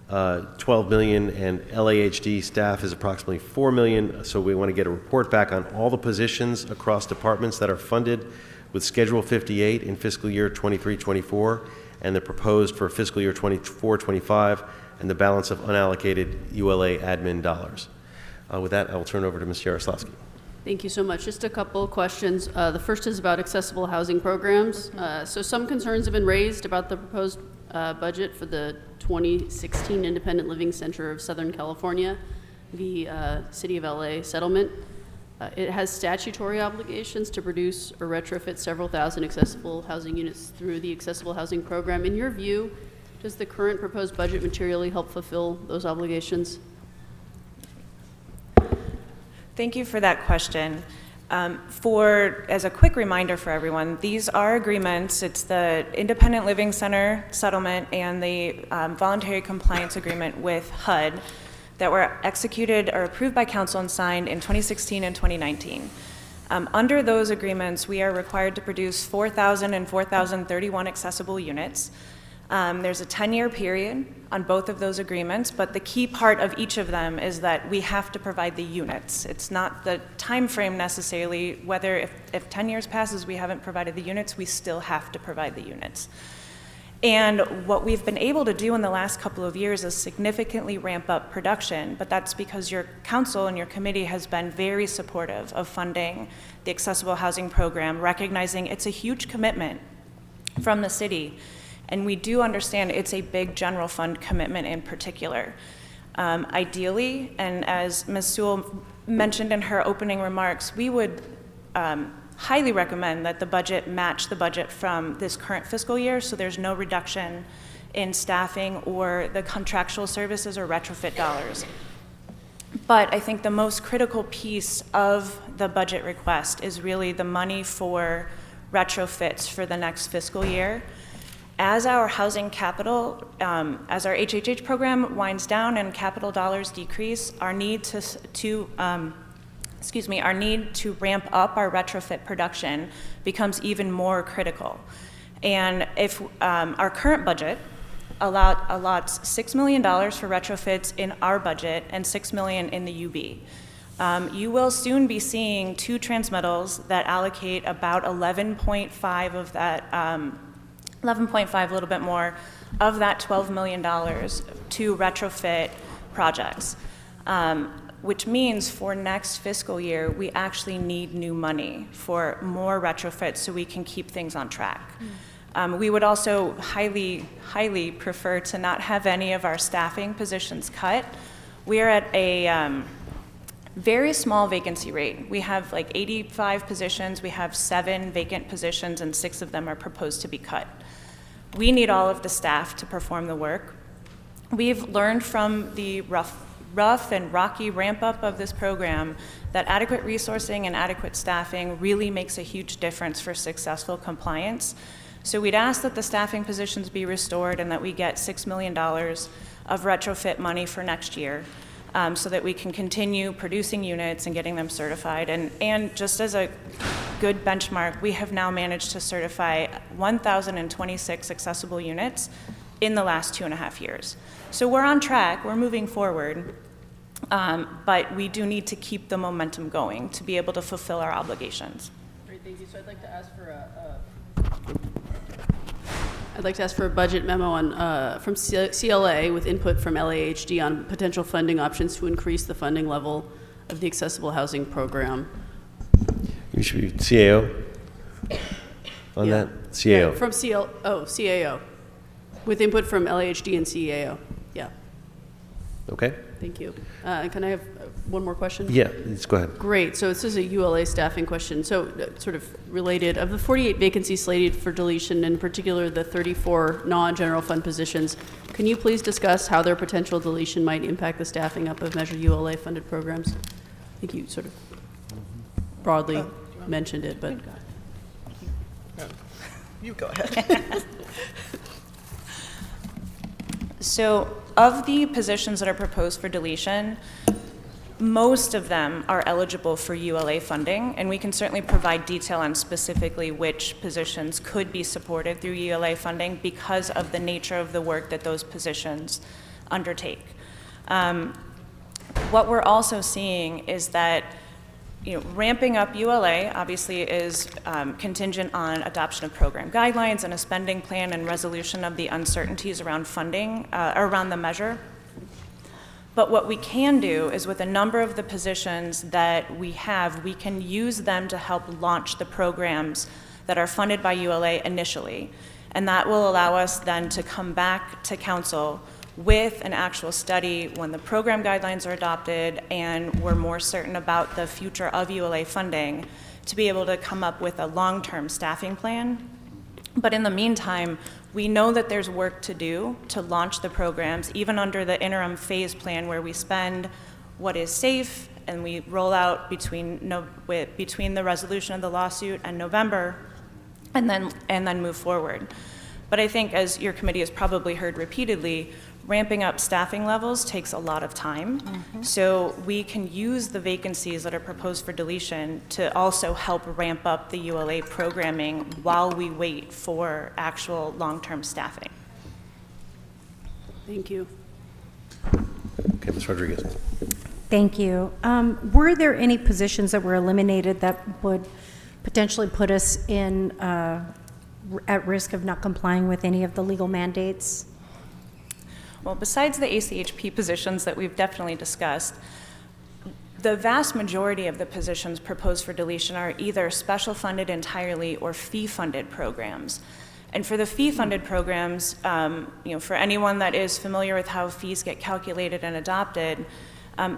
12 million, and LAHD staff is approximately 4 million. So we want to get a report back on all the positions across departments that are funded with Schedule 58 in fiscal year 23-24, and the proposed for fiscal year 24-25, and the balance of unallocated ULA admin dollars. With that, I will turn over to Ms. Yaroslavsky. Thank you so much. Just a couple questions. The first is about accessible housing programs. So some concerns have been raised about the proposed budget for the 2016 Independent Living Center of Southern California, the City of LA settlement. It has statutory obligations to produce or retrofit several thousand accessible housing units through the accessible housing program. In your view, does the current proposed budget materially help fulfill those obligations? Thank you for that question. As a quick reminder for everyone, these are agreements. It's the Independent Living Center settlement and the voluntary compliance agreement with HUD that were executed or approved by council and signed in 2016 and 2019. Under those agreements, we are required to produce 4,000 and 4,031 accessible units. There's a 10-year period on both of those agreements, but the key part of each of them is that we have to provide the units. It's not the time frame necessarily, whether if 10 years passes we haven't provided the units, we still have to provide the units. And what we've been able to do in the last couple of years is significantly ramp up production, but that's because your council and your committee has been very supportive of funding the accessible housing program, recognizing it's a huge commitment from the city. And we do understand it's a big general fund commitment in particular. Ideally, and as Ms. Sewell mentioned in her opening remarks, we would highly recommend that the budget match the budget from this current fiscal year, so there's no reduction in staffing or the contractual services or retrofit dollars. But I think the most critical piece of the budget request is really the money for retrofits for the next fiscal year. As our housing capital, as our HHH program winds down and capital dollars decrease, our need to ramp up our retrofit production becomes even more critical. And if our current budget allots $6 million for retrofits in our budget and $6 million in the UB, you will soon be seeing two transmittals that allocate about 11.5 of that, 11.5, a little bit more, of that $12 million to retrofit projects. Which means for next fiscal year, we actually need new money for more retrofits so we can keep things on track. We would also highly prefer to not have any of our staffing positions cut. We are at a very small vacancy rate. We have like 85 positions, we have 7 vacant positions, and 6 of them are proposed to be cut. We need all of the staff to perform the work. We've learned from the rough and rocky ramp up of this program that adequate resourcing and adequate staffing really makes a huge difference for successful compliance. So we'd ask that the staffing positions be restored and that we get $6 million of retrofit money for next year, so that we can continue producing units and getting them certified. And just as a good benchmark, we have now managed to certify 1,026 accessible units in the last 2.5 years. So we're on track, we're moving forward, but we do need to keep the momentum going to be able to fulfill our obligations. Great, thank you. So I'd like to ask for a budget memo on, from CLA with input from LAHD on potential funding options to increase the funding level of the accessible housing program. You should be CAO on that? CAO. Yeah, from CAO. With input from LAHD and CAO. Yeah, Okay? thank you. Can I have one more question? Yeah, let's go ahead. Great. So this is a ULA staffing question. So sort of related, of the 48 vacancies slated for deletion, in particular the 34 non-general fund positions, can you please discuss how their potential deletion might impact the staffing up of Measure ULA funded programs? I think you sort of broadly mentioned it, but. You go ahead. So of the positions that are proposed for deletion, most of them are eligible for ULA funding, and we can certainly provide detail on specifically which positions could be supported through ULA funding because of the nature of the work that those positions undertake. What we're also seeing is that ramping up ULA obviously is contingent on adoption of program guidelines and a spending plan and resolution of the uncertainties around funding, around the measure. But what we can do is with a number of the positions that we have, we can use them to help launch the programs that are funded by ULA initially. And that will allow us then to come back to council with an actual study when the program guidelines are adopted and we're more certain about the future of ULA funding to be able to come up with a long-term staffing plan. But in the meantime, we know that there's work to do to launch the programs, even under the interim phase plan where we spend what is safe and we roll out between the resolution of the lawsuit and November and then move forward. But I think, as your committee has probably heard repeatedly, ramping up staffing levels takes a lot of time. So we can use the vacancies that are proposed for deletion to also help ramp up the ULA programming while we wait for actual long-term staffing. Thank you. Okay, Ms. Rodriguez. Thank you. Were there any positions that were eliminated that would potentially put us in at risk of not complying with any of the legal mandates? Well, besides the ACHP positions that we've definitely discussed, the vast majority of the positions proposed for deletion are either special funded entirely or fee-funded programs. And for the fee-funded programs, for anyone that is familiar with how fees get calculated and adopted,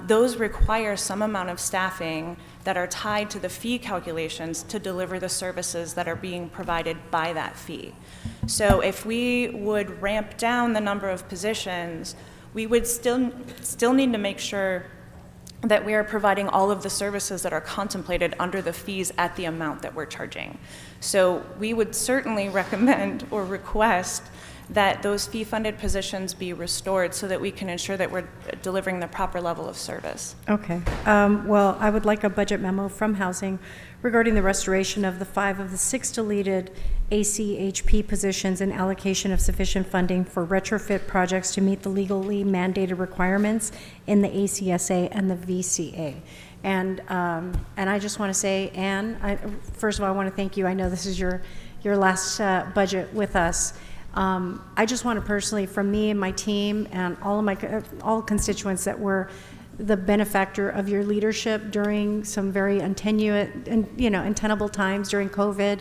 those require some amount of staffing that are tied to the fee calculations to deliver the services that are being provided by that fee. So if we would ramp down the number of positions, we would still need to make sure that we are providing all of the services that are contemplated under the fees at the amount that we're charging. So we would certainly recommend or request that those fee-funded positions be restored so that we can ensure that we're delivering the proper level of service. Okay. Well, I would like a budget memo from Housing regarding the restoration of the 5 of the 6 deleted ACHP positions and allocation of sufficient funding for retrofit projects to meet the legally mandated requirements in the ACSA and the VCA. And I just want to say, Ann, first of all, I want to thank you. I know this is your last budget with us. I just want to personally, from me and my team and all constituents that were the benefactor of your leadership during some very untenable times during COVID,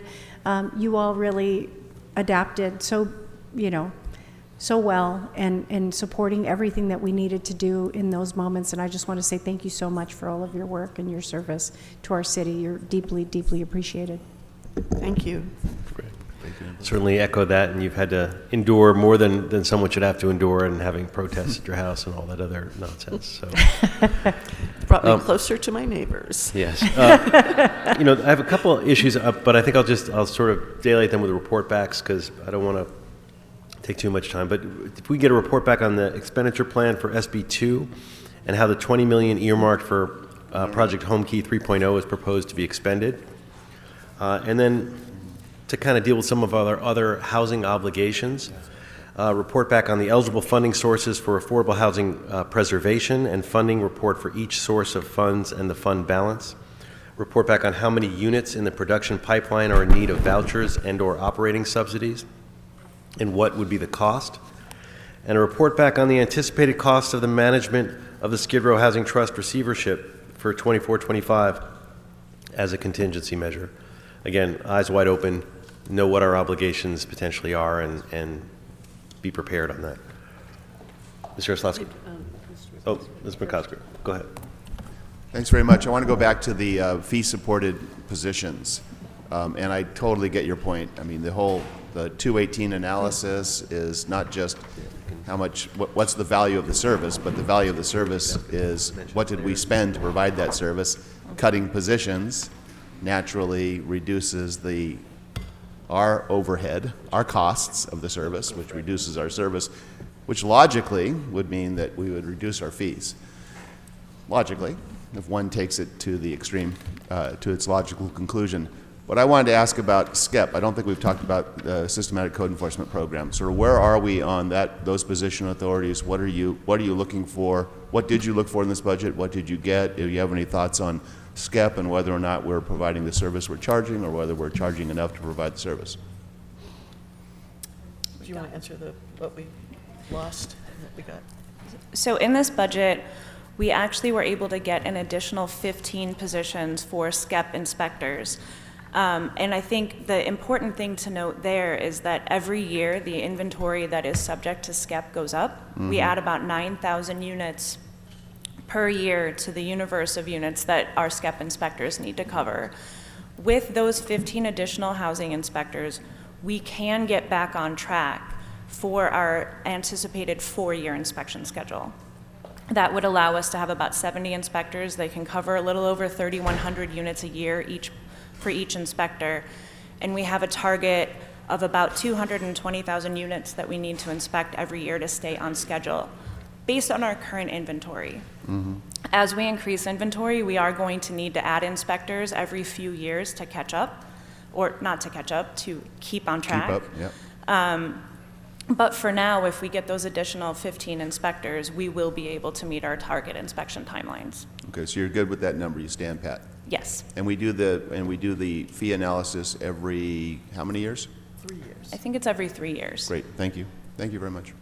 you all really adapted so well and supporting everything that we needed to do in those moments. And I just want to say thank you so much for all of your work and your service to our city. You're deeply, deeply appreciated. Thank you. Certainly echo that, and you've had to endure more than someone should have to endure, and having protests at your house and all that other nonsense. So, Brought me closer to my neighbors. yes, I have a couple of issues up, but I think I'll sort of daylight them with report backs because I don't want to take too much time. But if we get a report back on the expenditure plan for SB2 and how the $20 million earmarked for Project Home Key 3.0 is proposed to be expended, and then to kind of deal with some of our other housing obligations. Report back on the eligible funding sources for affordable housing preservation and funding report for each source of funds and the fund balance. Report back on how many units in the production pipeline are in need of vouchers and/or operating subsidies and what would be the cost. And a report back on the anticipated cost of the management of the Skid Row Housing Trust receivership for 24-25 as a contingency measure. Again, eyes wide open, know what our obligations potentially are, and be prepared on that. Mr. Oslavsky. Oh, Ms. McCosker, go ahead. Thanks very much. I want to go back to the fee-supported positions, and I totally get your point. I mean, the 218 analysis is not just what's the value of the service, but the value of the service is what did we spend to provide that service. Cutting positions naturally reduces the our overhead, our costs of the service, which reduces our service, which logically would mean that we would reduce our fees. Logically, if one takes it to the extreme, to its logical conclusion. What I wanted to ask about SCEP, I don't think we've talked about the Systematic Code Enforcement Program. Sort of where are we on those position authorities? What are you looking for? What did you look for in this budget? What did you get? Do you have any thoughts on SCEP and whether or not we're providing the service we're charging, or whether we're charging enough to provide the service? Do you want to answer what we lost and what we got? So in this budget, we actually were able to get an additional 15 positions for SCEP inspectors. And I think the important thing to note there is that every year the inventory that is subject to SCEP goes up. We add about 9,000 units per year to the universe of units that our SCEP inspectors need to cover. With those 15 additional housing inspectors, we can get back on track for our anticipated 4-year inspection schedule. That would allow us to have about 70 inspectors. They can cover a little over 3,100 units a year for each inspector, and we have a target of about 220,000 units that we need to inspect every year to stay on schedule based on our current inventory. As we increase inventory, we are going to need to add inspectors every few years to catch up, or not to catch up, to keep on track. Keep up, yeah. But for now, if we get those additional 15 inspectors, we will be able to meet our target inspection timelines. Okay, so you're good with that number, you stand pat. Yes. And we do the fee analysis every how many years? 3 years. I think it's every 3 years. Great, thank you. Thank you very much.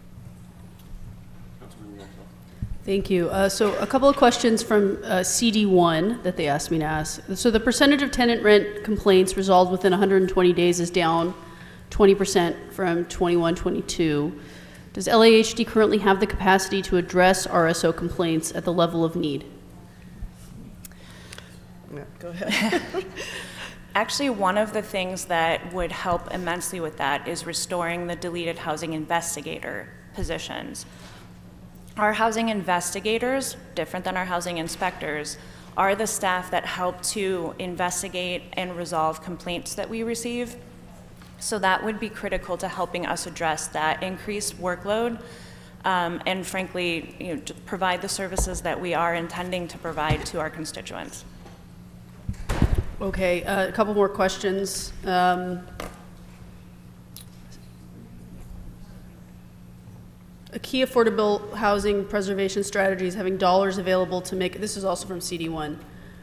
Thank you. So a couple of questions from CD1 that they asked me to ask. So the percentage of tenant rent complaints resolved within 120 days is down 20% from 21-22. Does LAHD currently have the capacity to address RSO complaints at the level of need? Yeah, go ahead. Actually, one of the things that would help immensely with that is restoring the deleted housing investigator positions. Our housing investigators, different than our housing inspectors, are the staff that help to investigate and resolve complaints that we receive. So that would be critical to helping us address that increased workload, and frankly, to provide the services that we are intending to provide to our constituents. Okay, a couple more questions. A key affordable housing preservation strategy is having dollars available to make, this is also from CD1.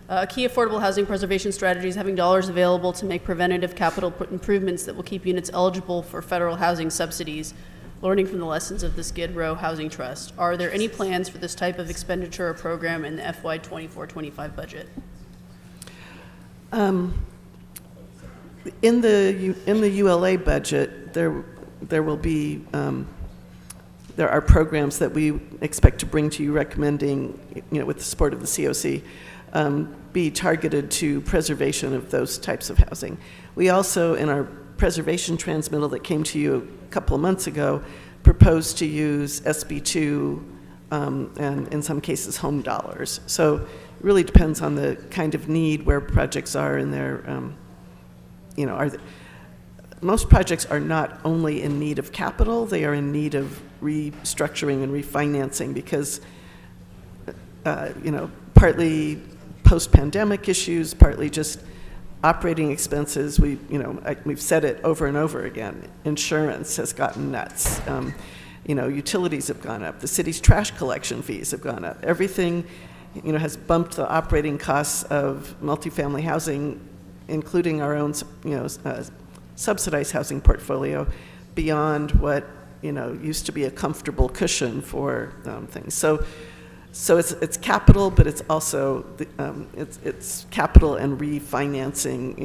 A key affordable housing preservation strategy is having dollars available to make preventative capital improvements that will keep units eligible for federal housing subsidies, learning from the lessons of the Skid Row Housing Trust. Are there any plans for this type of expenditure or program in the FY 24-25 budget? In the ULA budget, there will be there are programs that we expect to bring to you recommending, with the support of the COC, be targeted to preservation of those types of housing. We also, in our preservation transmittal that came to you a couple of months ago, proposed to use SB2 and in some cases home dollars. So it really depends on the kind of need, where projects are in their, most projects are not only in need of capital, they are in need of restructuring and refinancing because, partly post-pandemic issues, partly just operating expenses. We've said it over and over again. Insurance has gotten nuts. Utilities have gone up. The city's trash collection fees have gone up. Everything, has bumped the operating costs of multifamily housing, including our own, subsidized housing portfolio, beyond what used to be a comfortable cushion for things. So it's capital, but it's also it's capital and refinancing.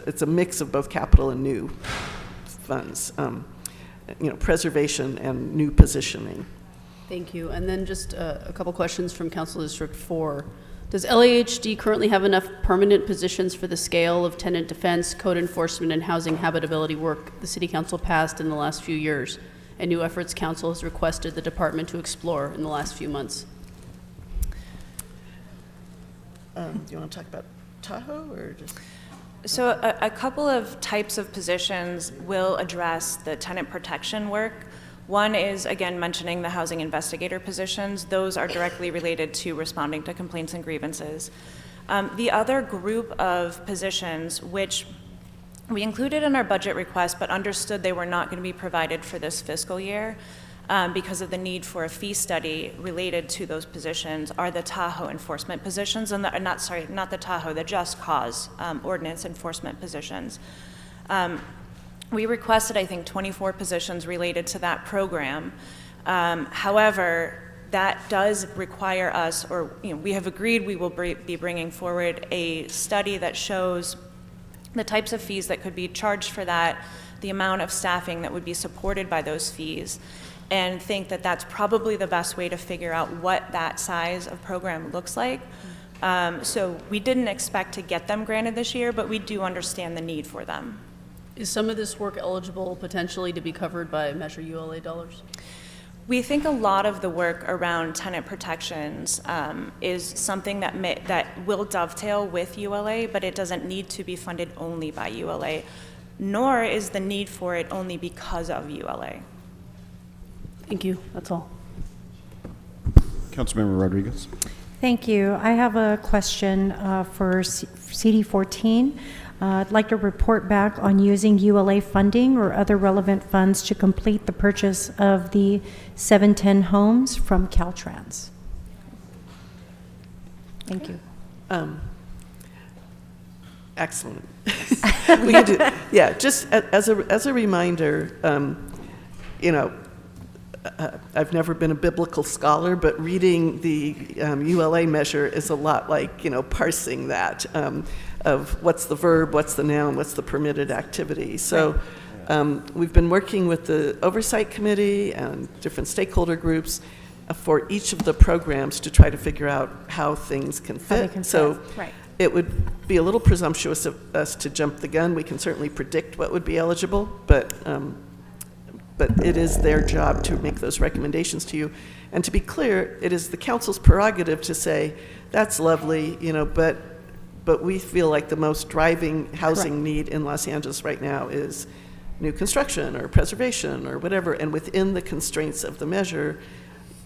It's a mix of both capital and new funds. Preservation and new positioning. Thank you. And then just a couple questions from Council District 4. Does LAHD currently have enough permanent positions for the scale of tenant defense, code enforcement, and housing habitability work the City Council passed in the last few years, and new efforts Council has requested the department to explore in the last few months? Do you want to talk about Tahoe or just? So a couple of types of positions will address the tenant protection work. One is, again, mentioning the housing investigator positions. Those are directly related to responding to complaints and grievances. The other group of positions, which we included in our budget request but understood they were not going to be provided for this fiscal year because of the need for a fee study related to those positions, are the Tahoe enforcement positions, and not the Tahoe, the Just Cause ordinance enforcement positions. We requested, I think, 24 positions related to that program. However, that does require us, or we have agreed we will be bringing forward a study that shows the types of fees that could be charged for that, the amount of staffing that would be supported by those fees, and think that that's probably the best way to figure out what that size of program looks like. So we didn't expect to get them granted this year, but we do understand the need for them. Is some of this work eligible potentially to be covered by Measure ULA dollars? We think a lot of the work around tenant protections is something that will dovetail with ULA, but it doesn't need to be funded only by ULA, nor is the need for it only because of ULA. Thank you. That's all. Councilmember Rodriguez. Thank you. I have a question for CD14. I'd like to report back on using ULA funding or other relevant funds to complete the purchase of the 710 homes from Caltrans. Thank you. Excellent. We can do, yeah, just as a reminder, I've never been a biblical scholar, but reading the ULA measure is a lot like, parsing that of what's the verb, what's the noun, what's the permitted activity. So we've been working with the Oversight Committee and different stakeholder groups for each of the programs to try to figure out how things can fit. Right. It would be a little presumptuous of us to jump the gun. We can certainly predict what would be eligible, but it is their job to make those recommendations to you. And to be clear, it is the council's prerogative to say, that's lovely, but we feel like the most driving housing need in Los Angeles right now is new construction or preservation or whatever. And within the constraints of the measure,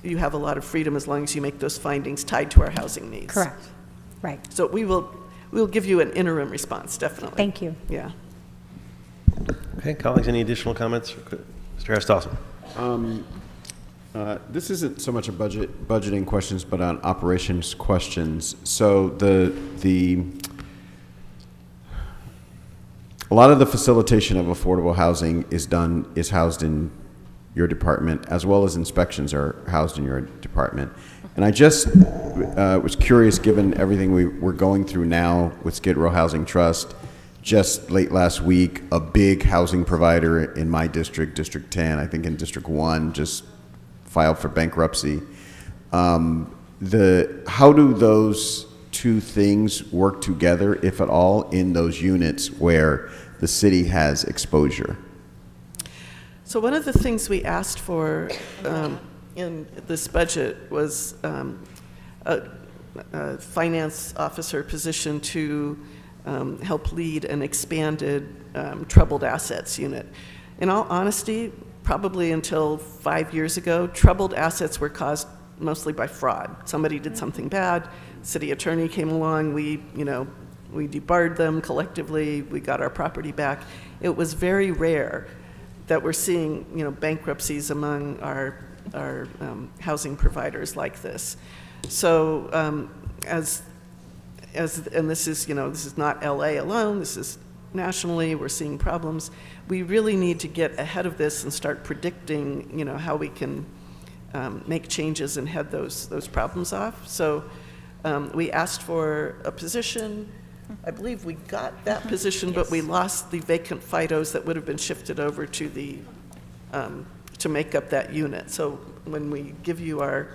you have a lot of freedom as long as you make those findings tied to our housing needs. Correct. Right. So we'll give you an interim response, definitely. Thank you. Yeah. Okay, colleagues, any additional comments? Mr. Harris-Dawson. This isn't so much a budgeting questions, but on operations questions. So a lot of the facilitation of affordable housing is housed in your department, as well as inspections are housed in your department. And I just was curious, given everything we're going through now with Skid Row Housing Trust. Just late last week, a big housing provider in my district, District 10, I think in District 1, just filed for bankruptcy. How do those two things work together, if at all, in those units where the city has exposure? So one of the things we asked for in this budget was a finance officer position to help lead an expanded troubled assets unit. In all honesty, probably until 5 years ago, troubled assets were caused mostly by fraud. Somebody did something bad, city attorney came along, we debarred them collectively, we got our property back. It was very rare that we're seeing, bankruptcies among our housing providers like this. So and this is not LA alone, this is nationally, we're seeing problems. We really need to get ahead of this and start predicting, how we can make changes and head those problems off. So we asked for a position. I believe we got that position, but we lost the vacant FIDOs that would have been shifted over to to make up that unit. So when we give you our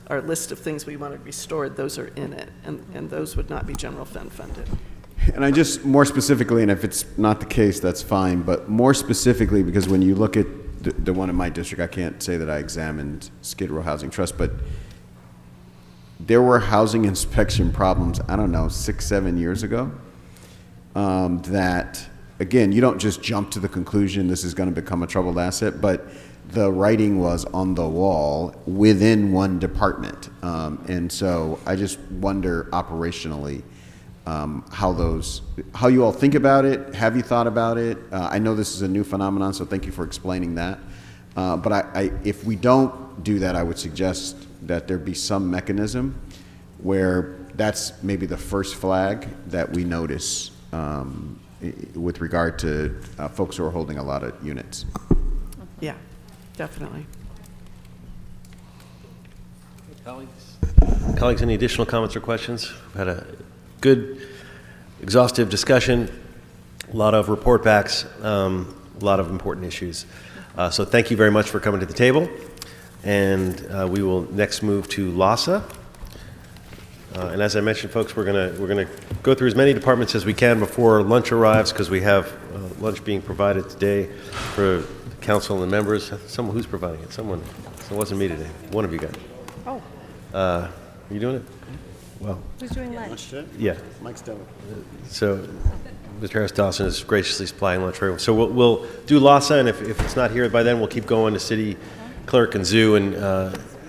list of things we wanted restored, those are in it, and those would not be general fund funded. And I just, more specifically, and if it's not the case, that's fine, but more specifically, because when you look at the one in my district, I can't say that I examined Skid Row Housing Trust, but there were housing inspection problems, 6-7 years ago, that, again, you don't just jump to the conclusion this is going to become a troubled asset, but the writing was on the wall within one department. And so I just wonder operationally how you all think about it. Have you thought about it? I know this is a new phenomenon, so thank you for explaining that. But if we don't do that, I would suggest that there be some mechanism where that's maybe the first flag that we notice with regard to folks who are holding a lot of units. Yeah, definitely. Colleagues, any additional comments or questions? We've had a good, exhaustive discussion, a lot of report backs, a lot of important issues. So thank you very much for coming to the table. And we will next move to LAHSA. And as I mentioned, folks, we're gonna go through as many departments as we can before lunch arrives, because we have lunch being provided today for the council and the members. Someone who's providing it? Someone. So it wasn't me today. One of you guys. Oh, Are you doing it? Well, who's doing lunch? yeah. Mike's done it. So Mr. Harris Dawson is graciously supplying lunch for everyone. So we'll do LAHSA, and if it's not here by then, we'll keep going to city clerk and zoo, and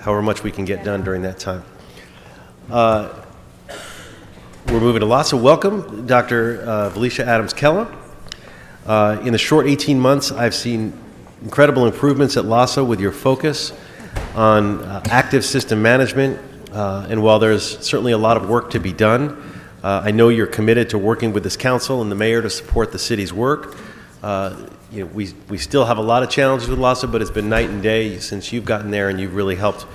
however much we can get done during that time. We're moving to LAHSA. Welcome, Dr. Felicia Adams-Kellum. In the short 18 months, I've seen incredible improvements at LAHSA with your focus on active system management. And while there's certainly a lot of work to be done, I know you're committed to working with this council and the mayor to support the city's work. We still have a lot of challenges with LAHSA, but it's been night and day since you've gotten there, and you've really helped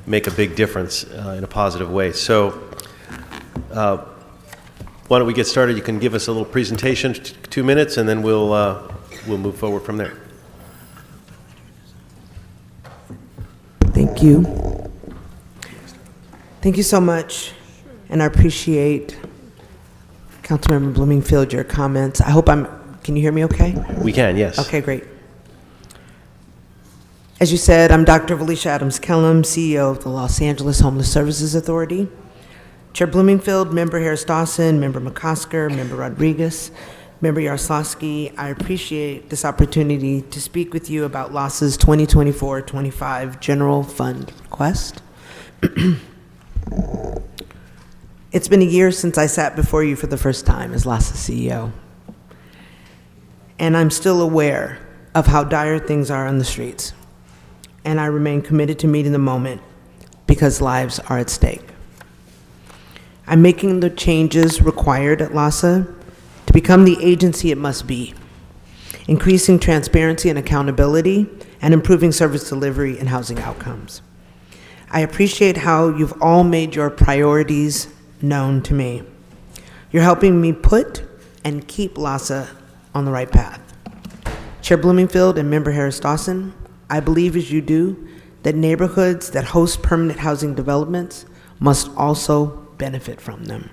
make a big difference in a positive way. So why don't we get started? You can give us a little presentation, 2 minutes, and then we'll move forward from there. Thank you. Thank you so much, and I appreciate, Councilmember Bloomingfield, your comments. I hope can you hear me okay? We can, yes. Okay, great. As you said, I'm Dr. Felicia Adams-Kellum, CEO of the Los Angeles Homeless Services Authority. Chair Bloomingfield, Member Harris Dawson, Member McCosker, Member Rodriguez, Member Yaroslavsky, I appreciate this opportunity to speak with you about LAHSA's 2024-25 General Fund request. It's been a year since I sat before you for the first time as LAHSA CEO. And I'm still aware of how dire things are on the streets. And I remain committed to meeting the moment because lives are at stake. I'm making the changes required at LAHSA to become the agency it must be, increasing transparency and accountability, and improving service delivery and housing outcomes. I appreciate how you've all made your priorities known to me. You're helping me put and keep LAHSA on the right path. Chair Bloomingfield and Member Harris Dawson, I believe as you do that neighborhoods that host permanent housing developments must also benefit from them.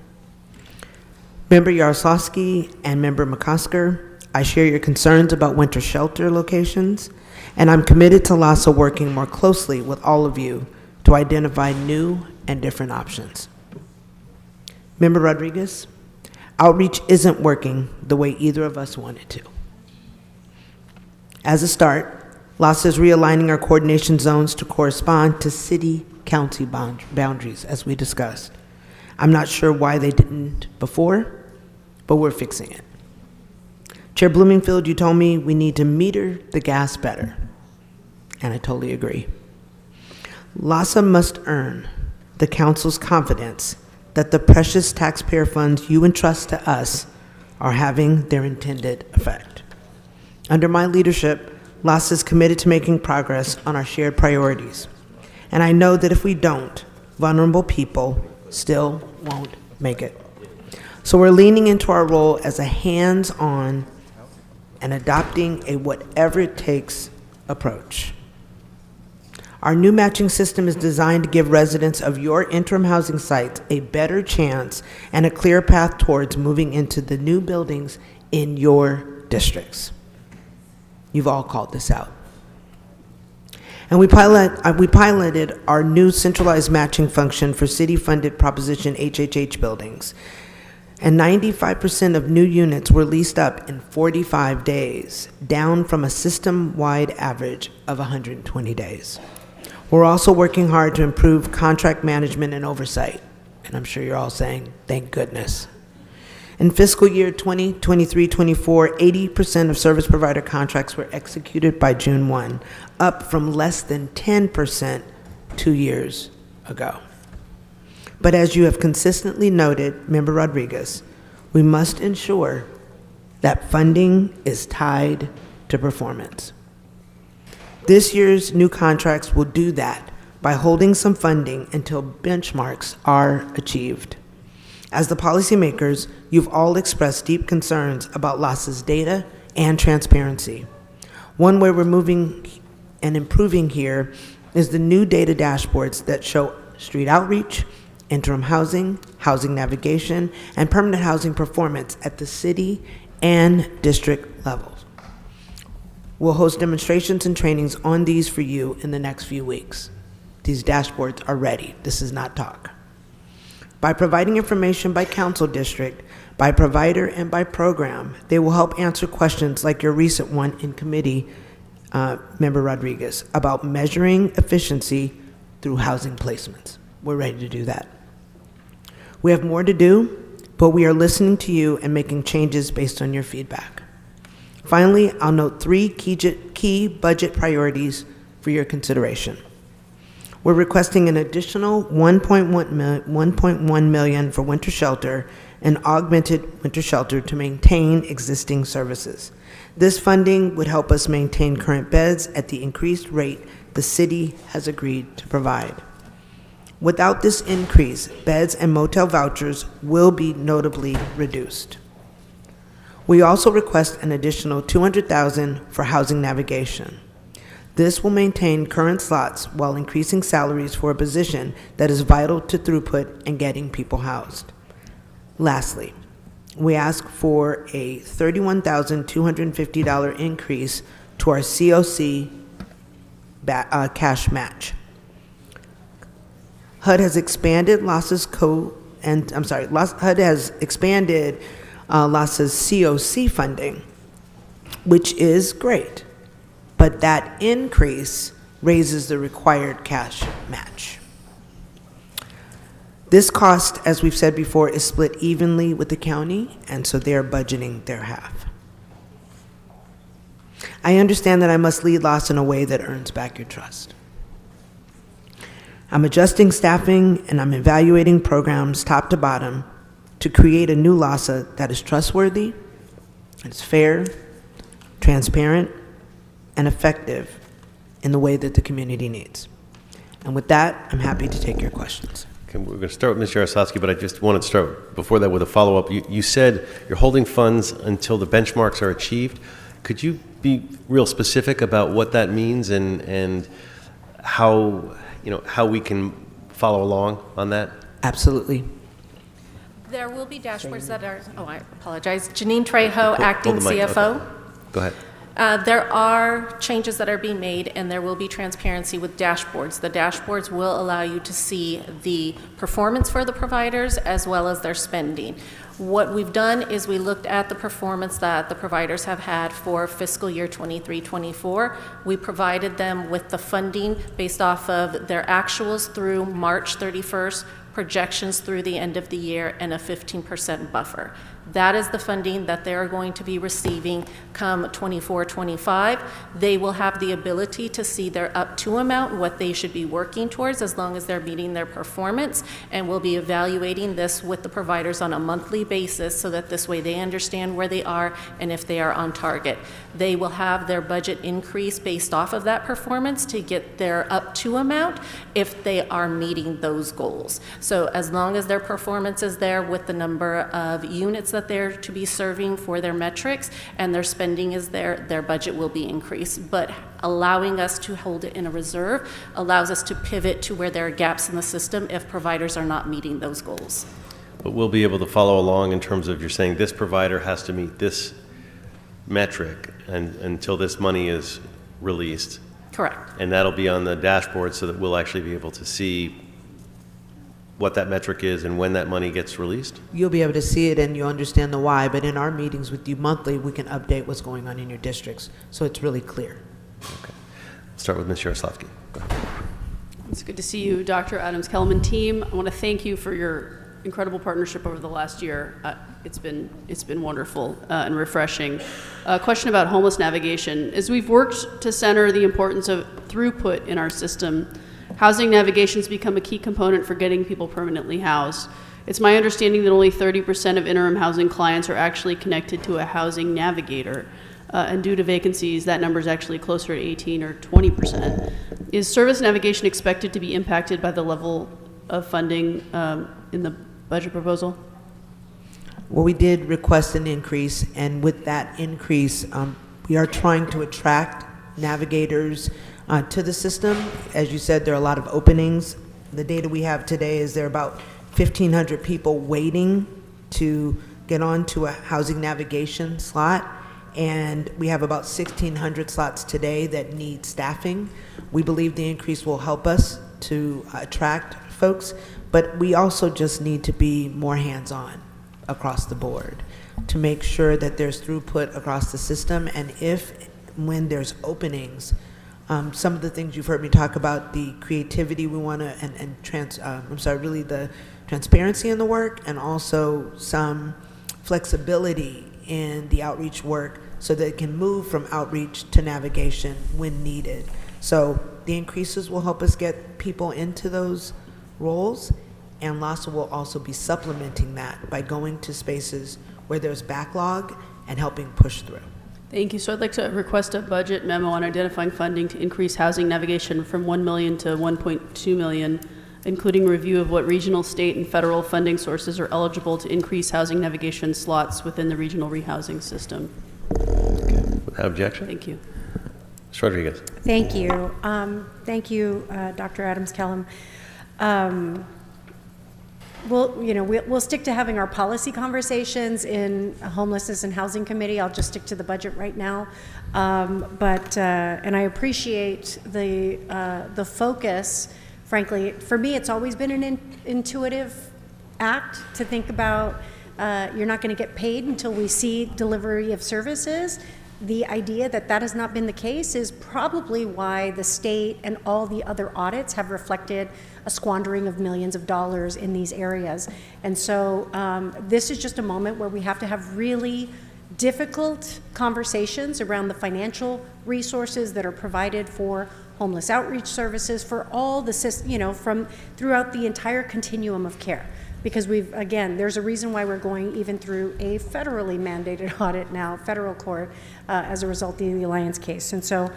Member Yaroslavsky and Member McCosker, I share your concerns about winter shelter locations, and I'm committed to LAHSA working more closely with all of you to identify new and different options. Member Rodriguez, outreach isn't working the way either of us want it to. As a start, LAHSA is realigning our coordination zones to correspond to city-county boundaries, as we discussed. I'm not sure why they didn't before, but we're fixing it. Chair Bloomingfield, you told me we need to meter the gas better, and I totally agree. LAHSA must earn the council's confidence that the precious taxpayer funds you entrust to us are having their intended effect. Under my leadership, LAHSA is committed to making progress on our shared priorities, and I know that if we don't, vulnerable people still won't make it. So we're leaning into our role as a hands-on and adopting a whatever-it-takes approach. Our new matching system is designed to give residents of your interim housing sites a better chance and a clear path towards moving into the new buildings in your districts. You've all called this out. And we piloted our new centralized matching function for city-funded Proposition HHH buildings. And 95% of new units were leased up in 45 days, down from a system-wide average of 120 days. We're also working hard to improve contract management and oversight. And I'm sure you're all saying, thank goodness. In fiscal year 2023-24, 80% of service provider contracts were executed by June 1, up from less than 10% 2 years ago. But as you have consistently noted, Member Rodriguez, we must ensure that funding is tied to performance. This year's new contracts will do that by holding some funding until benchmarks are achieved. As the policymakers, you've all expressed deep concerns about LAHSA's data and transparency. One way we're moving and improving here is the new data dashboards that show street outreach, interim housing, housing navigation, and permanent housing performance at the city and district levels. We'll host demonstrations and trainings on these for you in the next few weeks. These dashboards are ready. This is not talk. By providing information by council district, by provider, and by program, they will help answer questions like your recent one in committee, Member Rodriguez, about measuring efficiency through housing placements. We're ready to do that. We have more to do, but we are listening to you and making changes based on your feedback. Finally, I'll note 3 key budget priorities for your consideration. We're requesting an additional $1.1 million for winter shelter and augmented winter shelter to maintain existing services. This funding would help us maintain current beds at the increased rate the city has agreed to provide. Without this increase, beds and motel vouchers will be notably reduced. We also request an additional $200,000 for housing navigation. This will maintain current slots while increasing salaries for a position that is vital to throughput and getting people housed. Lastly, we ask for a $31,250 increase to our COC cash match. HUD has expanded LAHSA's LAHSA's COC funding, which is great, but that increase raises the required cash match. This cost, as we've said before, is split evenly with the county, and so they are budgeting their half. I understand that I must lead LAHSA in a way that earns back your trust. I'm adjusting staffing and I'm evaluating programs top to bottom to create a new LAHSA that is trustworthy, it's fair, transparent, and effective in the way that the community needs. And with that, I'm happy to take your questions. Okay, we're going to start with Mr. Yaroslavsky, but I just wanted to start before that with a follow-up. You said you're holding funds until the benchmarks are achieved. Could you be real specific about what that means and how we can follow along on that? Absolutely. There will be dashboards that are, I apologize. Janine Trejo, acting Hold the mic. CFO. Okay. Go ahead. There are changes that are being made, and there will be transparency with dashboards. The dashboards will allow you to see the performance for the providers as well as their spending. What we've done is we looked at the performance that the providers have had for fiscal year 23-24. We provided them with the funding based off of their actuals through March 31st, projections through the end of the year, and a 15% buffer. That is the funding that they're going to be receiving come 24-25. They will have the ability to see their up to amount, what they should be working towards as long as they're meeting their performance, and we'll be evaluating this with the providers on a monthly basis so that this way they understand where they are and if they are on target. They will have their budget increase based off of that performance to get their up to amount if they are meeting those goals. So as long as their performance is there with the number of units that they're to be serving for their metrics and their spending is there, their budget will be increased. But allowing us to hold it in a reserve allows us to pivot to where there are gaps in the system if providers are not meeting those goals. But we'll be able to follow along in terms of you're saying this provider has to meet this metric until this money is released. Correct. And that'll be on the dashboard so that we'll actually be able to see what that metric is and when that money gets released? You'll be able to see it and you'll understand the why, but in our meetings with you monthly, we can update what's going on in your districts, so it's really clear. Okay. Start with Ms. Yaroslavsky. Go ahead. It's good to see you, Dr. Adams-Kellman team. I want to thank you for your incredible partnership over the last year. It's been wonderful and refreshing. A question about homeless navigation. As we've worked to center the importance of throughput in our system, housing navigation has become a key component for getting people permanently housed. It's my understanding that only 30% of interim housing clients are actually connected to a housing navigator. And due to vacancies, that number is actually closer to 18 or 20%. Is service navigation expected to be impacted by the level of funding in the budget proposal? Well, we did request an increase, and with that increase, we are trying to attract navigators to the system. As you said, there are a lot of openings. The data we have today is there are about 1,500 people waiting to get onto a housing navigation slot, and we have about 1,600 slots today that need staffing. We believe the increase will help us to attract folks, but we also just need to be more hands-on across the board to make sure that there's throughput across the system, and when there's openings, some of the things you've heard me talk about, the creativity we want to, really the transparency in the work, and also some flexibility in the outreach work so that it can move from outreach to navigation when needed. So the increases will help us get people into those roles, and LAHSA will also be supplementing that by going to spaces where there's backlog and helping push through. Thank you. So I'd like to request a budget memo on identifying funding to increase housing navigation from $1 million to $1.2 million, including review of what regional, state, and federal funding sources are eligible to increase housing navigation slots within the regional rehousing system. Okay. Without objection? Thank you. Ms. Rodriguez. Thank you. Thank you, Dr. Adams-Kellum. We'll stick to having our policy conversations in homelessness and housing committee. I'll just stick to the budget right now. And I appreciate the focus. Frankly, for me, it's always been an intuitive act to think about you're not going to get paid until we see delivery of services. The idea that that has not been the case is probably why the state and all the other audits have reflected a squandering of millions of dollars in these areas. And so this is just a moment where we have to have really difficult conversations around the financial resources that are provided for homeless outreach services, for all the, from throughout the entire continuum of care. Because there's a reason why we're going even through a federally mandated audit now, federal court, as a result of the Alliance case. And so,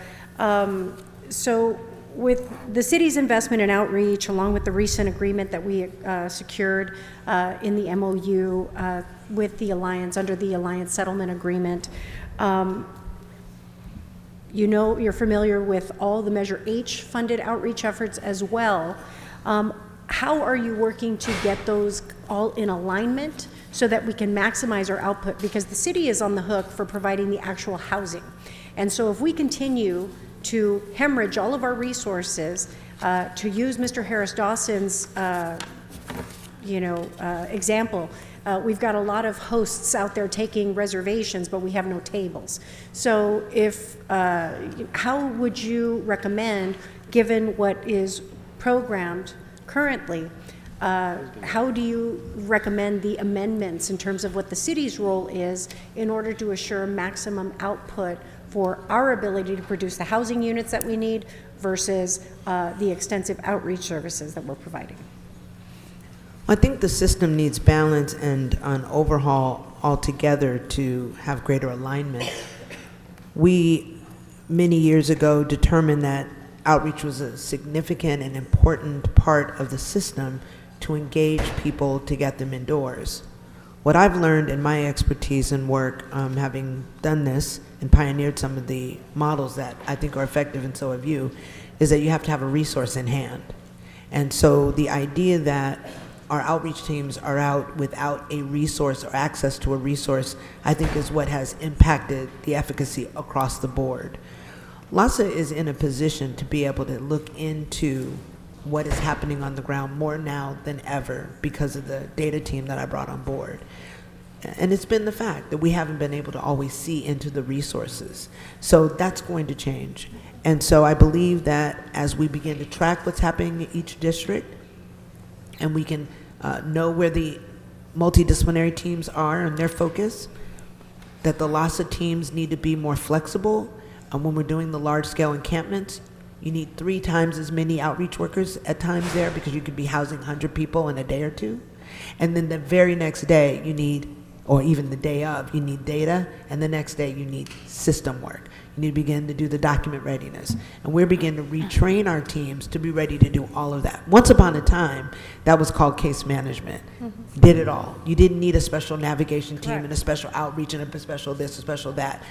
with the city's investment in outreach, along with the recent agreement that we secured in the MOU with the Alliance, under the Alliance settlement agreement, you're familiar with all the Measure H funded outreach efforts as well. How are you working to get those all in alignment so that we can maximize our output? Because the city is on the hook for providing the actual housing. And so if we continue to hemorrhage all of our resources, to use Mr. Harris Dawson's example, we've got a lot of hosts out there taking reservations, but we have no tables. So how would you recommend, given what is programmed currently, how do you recommend the amendments in terms of what the city's role is in order to assure maximum output for our ability to produce the housing units that we need versus the extensive outreach services that we're providing? I think the system needs balance and an overhaul altogether to have greater alignment. We, many years ago, determined that outreach was a significant and important part of the system to engage people to get them indoors. What I've learned in my expertise and work, having done this and pioneered some of the models that I think are effective, and so have you, is that you have to have a resource in hand. And so the idea that our outreach teams are out without a resource or access to a resource, I think is what has impacted the efficacy across the board. LAHSA is in a position to be able to look into what is happening on the ground more now than ever because of the data team that I brought on board. And it's been the fact that we haven't been able to always see into the resources. So that's going to change. And so I believe that as we begin to track what's happening in each district, and we can know where the multidisciplinary teams are and their focus, that the LAHSA teams need to be more flexible. And when we're doing the large-scale encampments, you need 3 times as many outreach workers at times there because you could be housing 100 people in a day or two. And then the very next day you need, or even the day of, you need data, and the next day you need system work. You need to begin to do the document readiness. And we're beginning to retrain our teams to be ready to do all of that. Once upon a time, that was called case management. Did it all. You didn't need a special navigation team and a special outreach and a special this, a special that.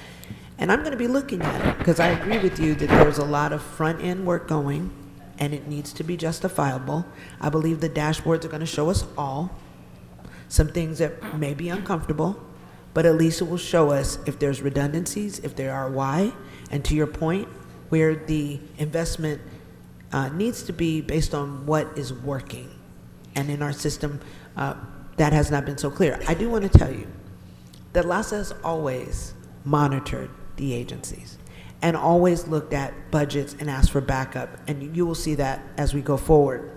And I'm going to be looking at it because I agree with you that there's a lot of front-end work going, and it needs to be justifiable. I believe the dashboards are going to show us all some things that may be uncomfortable, but at least it will show us if there's redundancies, if there are why, and to your point, where the investment needs to be based on what is working. And in our system, that has not been so clear. I do want to tell you that LAHSA has always monitored the agencies and always looked at budgets and asked for backup, and you will see that as we go forward.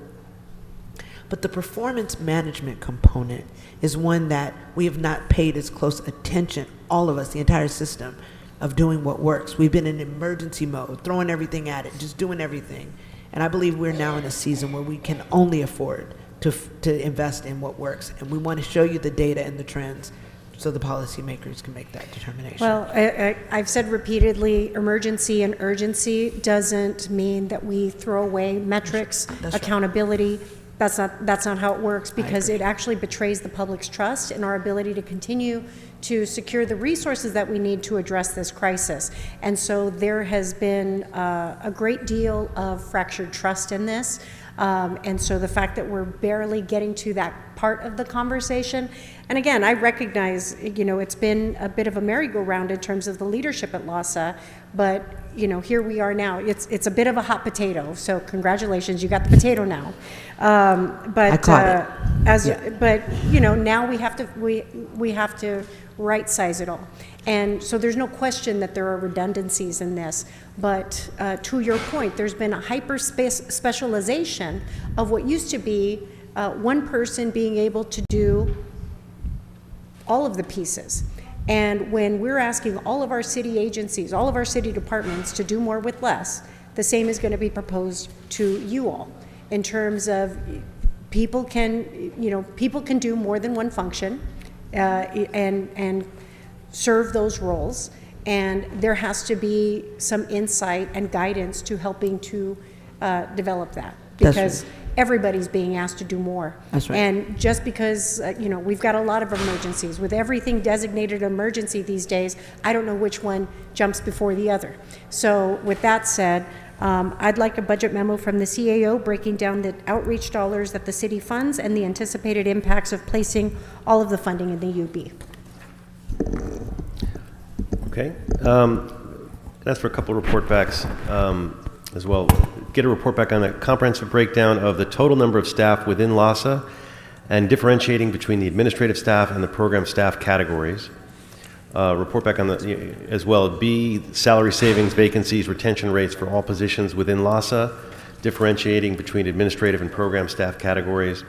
But the performance management component is one that we have not paid as close attention, all of us, the entire system, of doing what works. We've been in emergency mode, throwing everything at it, just doing everything. And I believe we're now in a season where we can only afford to invest in what works. And we want to show you the data and the trends so the policymakers can make that determination. Well, I've said repeatedly, emergency and urgency doesn't mean that we throw away metrics, That's right. accountability. That's not how it works, because it actually betrays the public's trust in our ability to continue to secure the resources that we need to address this crisis. And so there has been a great deal of fractured trust in this. And so the fact that we're barely getting to that part of the conversation, and again, I recognize, it's been a bit of a merry-go-round in terms of the leadership at LAHSA, but, here we are now. It's a bit of a hot potato, so congratulations, you got the potato now. But I caught it. But, now we have to right-size it all. And so there's no question that there are redundancies in this, but to your point, there's been a hyper-specialization of what used to be one person being able to do all of the pieces. And when we're asking all of our city agencies, all of our city departments to do more with less, the same is going to be proposed to you all in terms of people can do more than one function and serve those roles, and there has to be some insight and guidance to helping to develop that, because everybody's being asked to do more. That's right. And just because we've got a lot of emergencies, with everything designated emergency these days, I don't know which one jumps before the other. So with that said, I'd like a budget memo from the CAO breaking down the outreach dollars that the city funds and the anticipated impacts of placing all of the funding in the UB. Okay. That's for a couple of report backs as well. Get a report back on a comprehensive breakdown of the total number of staff within LAHSA and differentiating between the administrative staff and the program staff categories. Report back on the, as well, B, salary savings, vacancies, retention rates for all positions within LAHSA, differentiating between administrative and program staff categories,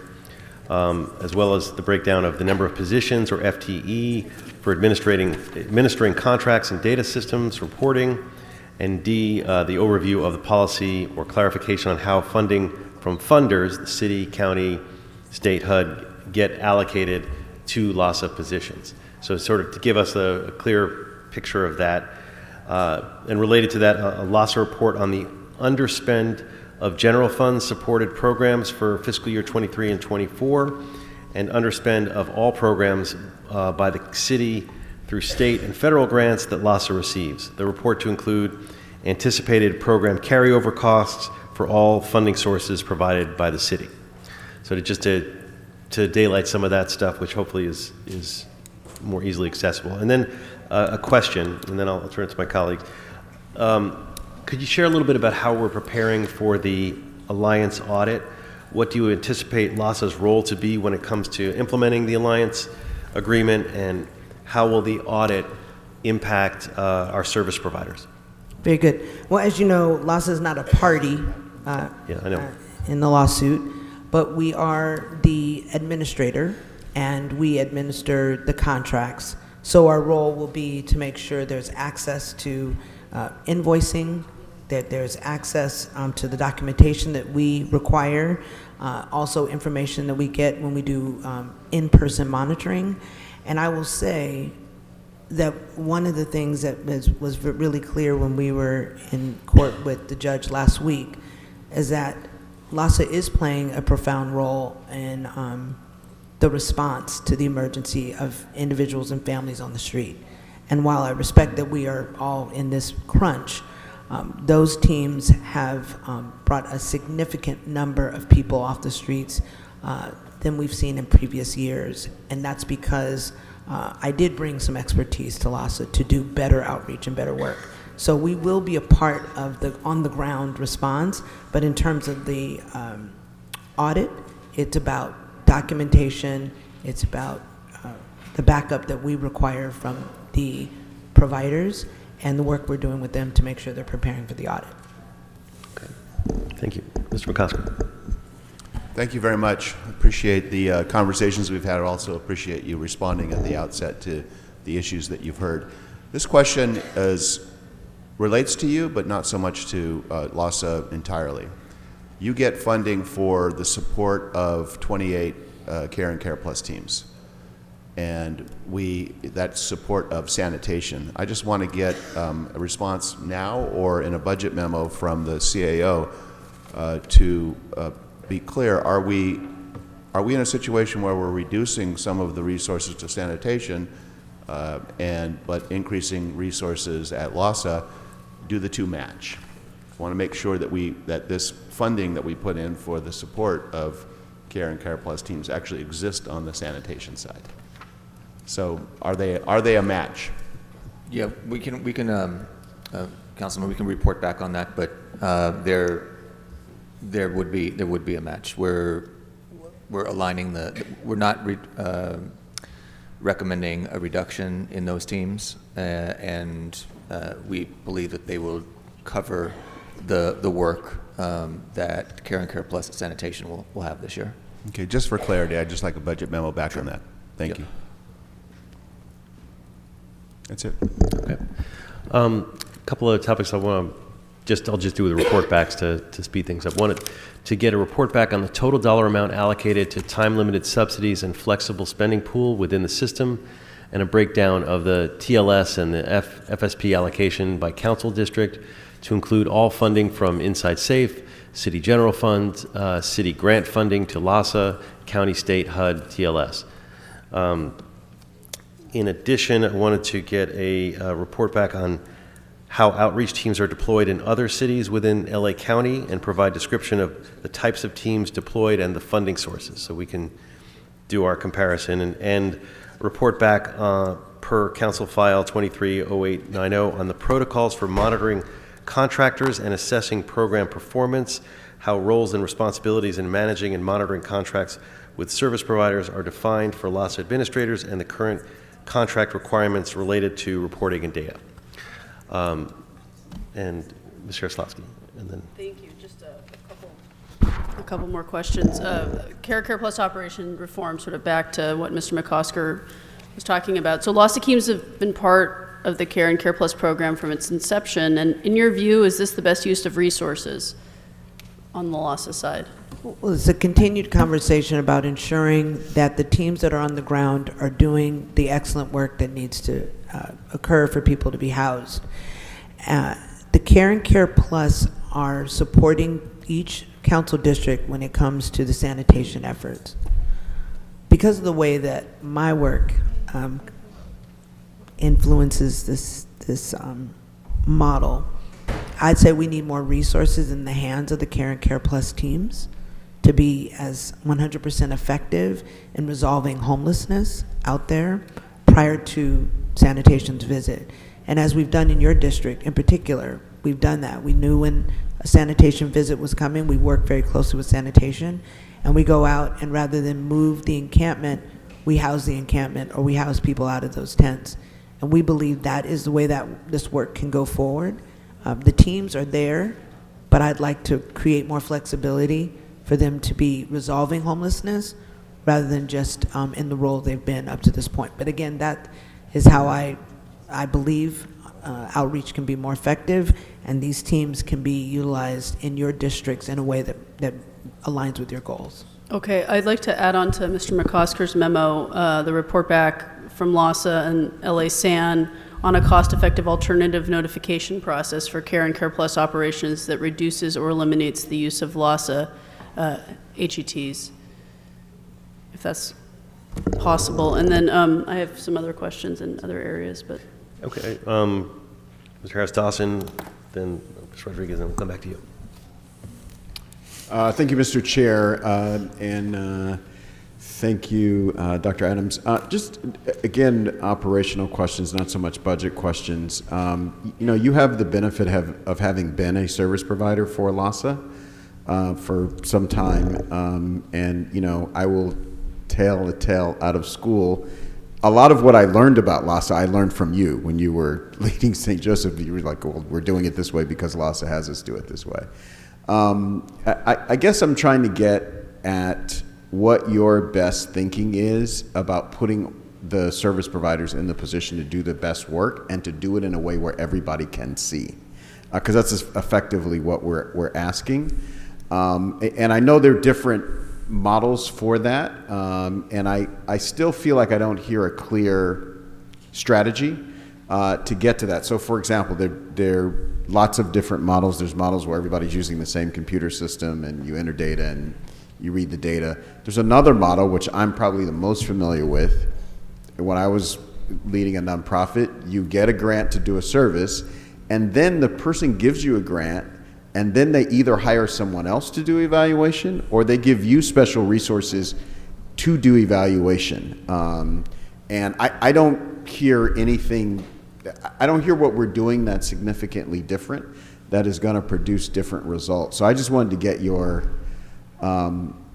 as well as the breakdown of the number of positions, or FTE, for administering contracts and data systems reporting, and D, the overview of the policy or clarification on how funding from funders, the city, county, state, HUD, get allocated to LAHSA positions. So sort of to give us a clear picture of that. And related to that, a LAHSA report on the underspend of general funds supported programs for fiscal year 23 and 24, and underspend of all programs by the city through state and federal grants that LAHSA receives. The report to include anticipated program carryover costs for all funding sources provided by the city. So to daylight some of that stuff, which hopefully is more easily accessible. And then a question, and then I'll turn it to my colleagues. Could you share a little bit about how we're preparing for the Alliance audit. What do you anticipate LASA's role to be when it comes to implementing the Alliance agreement, and how will the audit impact our service providers? Very good. Well, as you know, LASA is not a party Yeah, I know. in the lawsuit, but we are the administrator and we administer the contracts. So our role will be to make sure there's access to invoicing, that there's access to the documentation that we require, also information that we get when we do in-person monitoring. And I will say that one of the things that was really clear when we were in court with the judge last week is that LASA is playing a profound role in the response to the emergency of individuals and families on the street. And while I respect that we are all in this crunch, those teams have brought a significant number of people off the streets than we've seen in previous years. And that's because I did bring some expertise to LASA to do better outreach and better work. So we will be a part of the on-the-ground response, but in terms of the audit, it's about documentation, it's about the backup that we require from the providers and the work we're doing with them to make sure they're preparing for the audit. Okay. Thank you. Mr. McCosker. Thank you very much. Appreciate the conversations we've had. I also appreciate you responding at the outset to the issues that you've heard. This question relates to you, but not so much to LASA entirely. You get funding for the support of 28 Care and Care Plus teams, and that support of sanitation. I just want to get a response now or in a budget memo from the CAO to be clear. Are we in a situation where we're reducing some of the resources to sanitation but increasing resources at LASA? Do the two match? I want to make sure that this funding that we put in for the support of Care and Care Plus teams actually exist on the sanitation side. So are they a match? Yeah, we can Councilman, we can report back on that, but there would be a match. We're aligning we're not recommending a reduction in those teams, and we believe that they will cover the work that Care and Care Plus Sanitation will have this year. Okay, just for clarity, I'd just like a budget memo back on that. Thank you. That's it. Okay. A couple of topics I'll just do the report backs to speed things up. Wanted to get a report back on the total dollar amount allocated to time-limited subsidies and flexible spending pool within the system, and a breakdown of the TLS and the FSP allocation by council district to include all funding from Inside Safe, City General Fund, city grant funding to LASA, County, State, HUD, TLS. In addition, I wanted to get a report back on how outreach teams are deployed in other cities within LA County and provide description of the types of teams deployed and the funding sources so we can do our comparison, and report back per Council File 230890 on the protocols for monitoring contractors and assessing program performance, how roles and responsibilities in managing and monitoring contracts with service providers are defined for LASA administrators, and the current contract requirements related to reporting and data. And Ms. Yaroslavsky, and then. Thank you. Just a couple more questions. Care Plus operation reform, sort of back to what Mr. McCosker was talking about. So LASA teams have been part of the Care and Care Plus program from its inception, and in your view, is this the best use of resources on the LASA side? Well, it's a continued conversation about ensuring that the teams that are on the ground are doing the excellent work that needs to occur for people to be housed. The Care and Care Plus are supporting each council district when it comes to the sanitation efforts. Because of the way that my work influences this model, I'd say we need more resources in the hands of the Care and Care Plus teams to be as 100% effective in resolving homelessness out there prior to sanitation's visit. And as we've done in your district in particular, we've done that. We knew when a sanitation visit was coming, we work very closely with sanitation, and we go out, and rather than move the encampment, we house the encampment, or we house people out of those tents. And we believe that is the way that this work can go forward. The teams are there, but I'd like to create more flexibility for them to be resolving homelessness rather than just in the role they've been up to this point. But again, that is how I believe outreach can be more effective, and these teams can be utilized in your districts in a way that aligns with your goals. Okay, I'd like to add on to Mr. McCosker's memo, the report back from LAHSA and LA SAN on a cost-effective alternative notification process for Care and Care Plus operations that reduces or eliminates the use of LAHSA HETs, if that's possible. And then I have some other questions in other areas, but. Okay, Mr. Harris-Dawson, then Ms. Rodriguez, and we'll come back to you. Thank you, Mr. Chair, and thank you, Dr. Adams. Just, again, operational questions, not so much budget questions. You have the benefit of having been a service provider for LAHSA for some time, and, I will tell a tale out of school. A lot of what I learned about LAHSA, I learned from you when you were leading St. Joseph. You were like, well, we're doing it this way because LAHSA has us do it this way. I guess I'm trying to get at what your best thinking is about putting the service providers in the position to do the best work and to do it in a way where everybody can see, because that's effectively what we're asking. And I know there are different models for that, and I still feel like I don't hear a clear strategy to get to that. So, for example, there are lots of different models. There's models where everybody's using the same computer system and you enter data and you read the data. There's another model, which I'm probably the most familiar with. When I was leading a nonprofit, you get a grant to do a service, and then the person gives you a grant, and then they either hire someone else to do evaluation or they give you special resources to do evaluation. And I don't hear anything, I don't hear what we're doing that's significantly different that is going to produce different results. So I just wanted to get your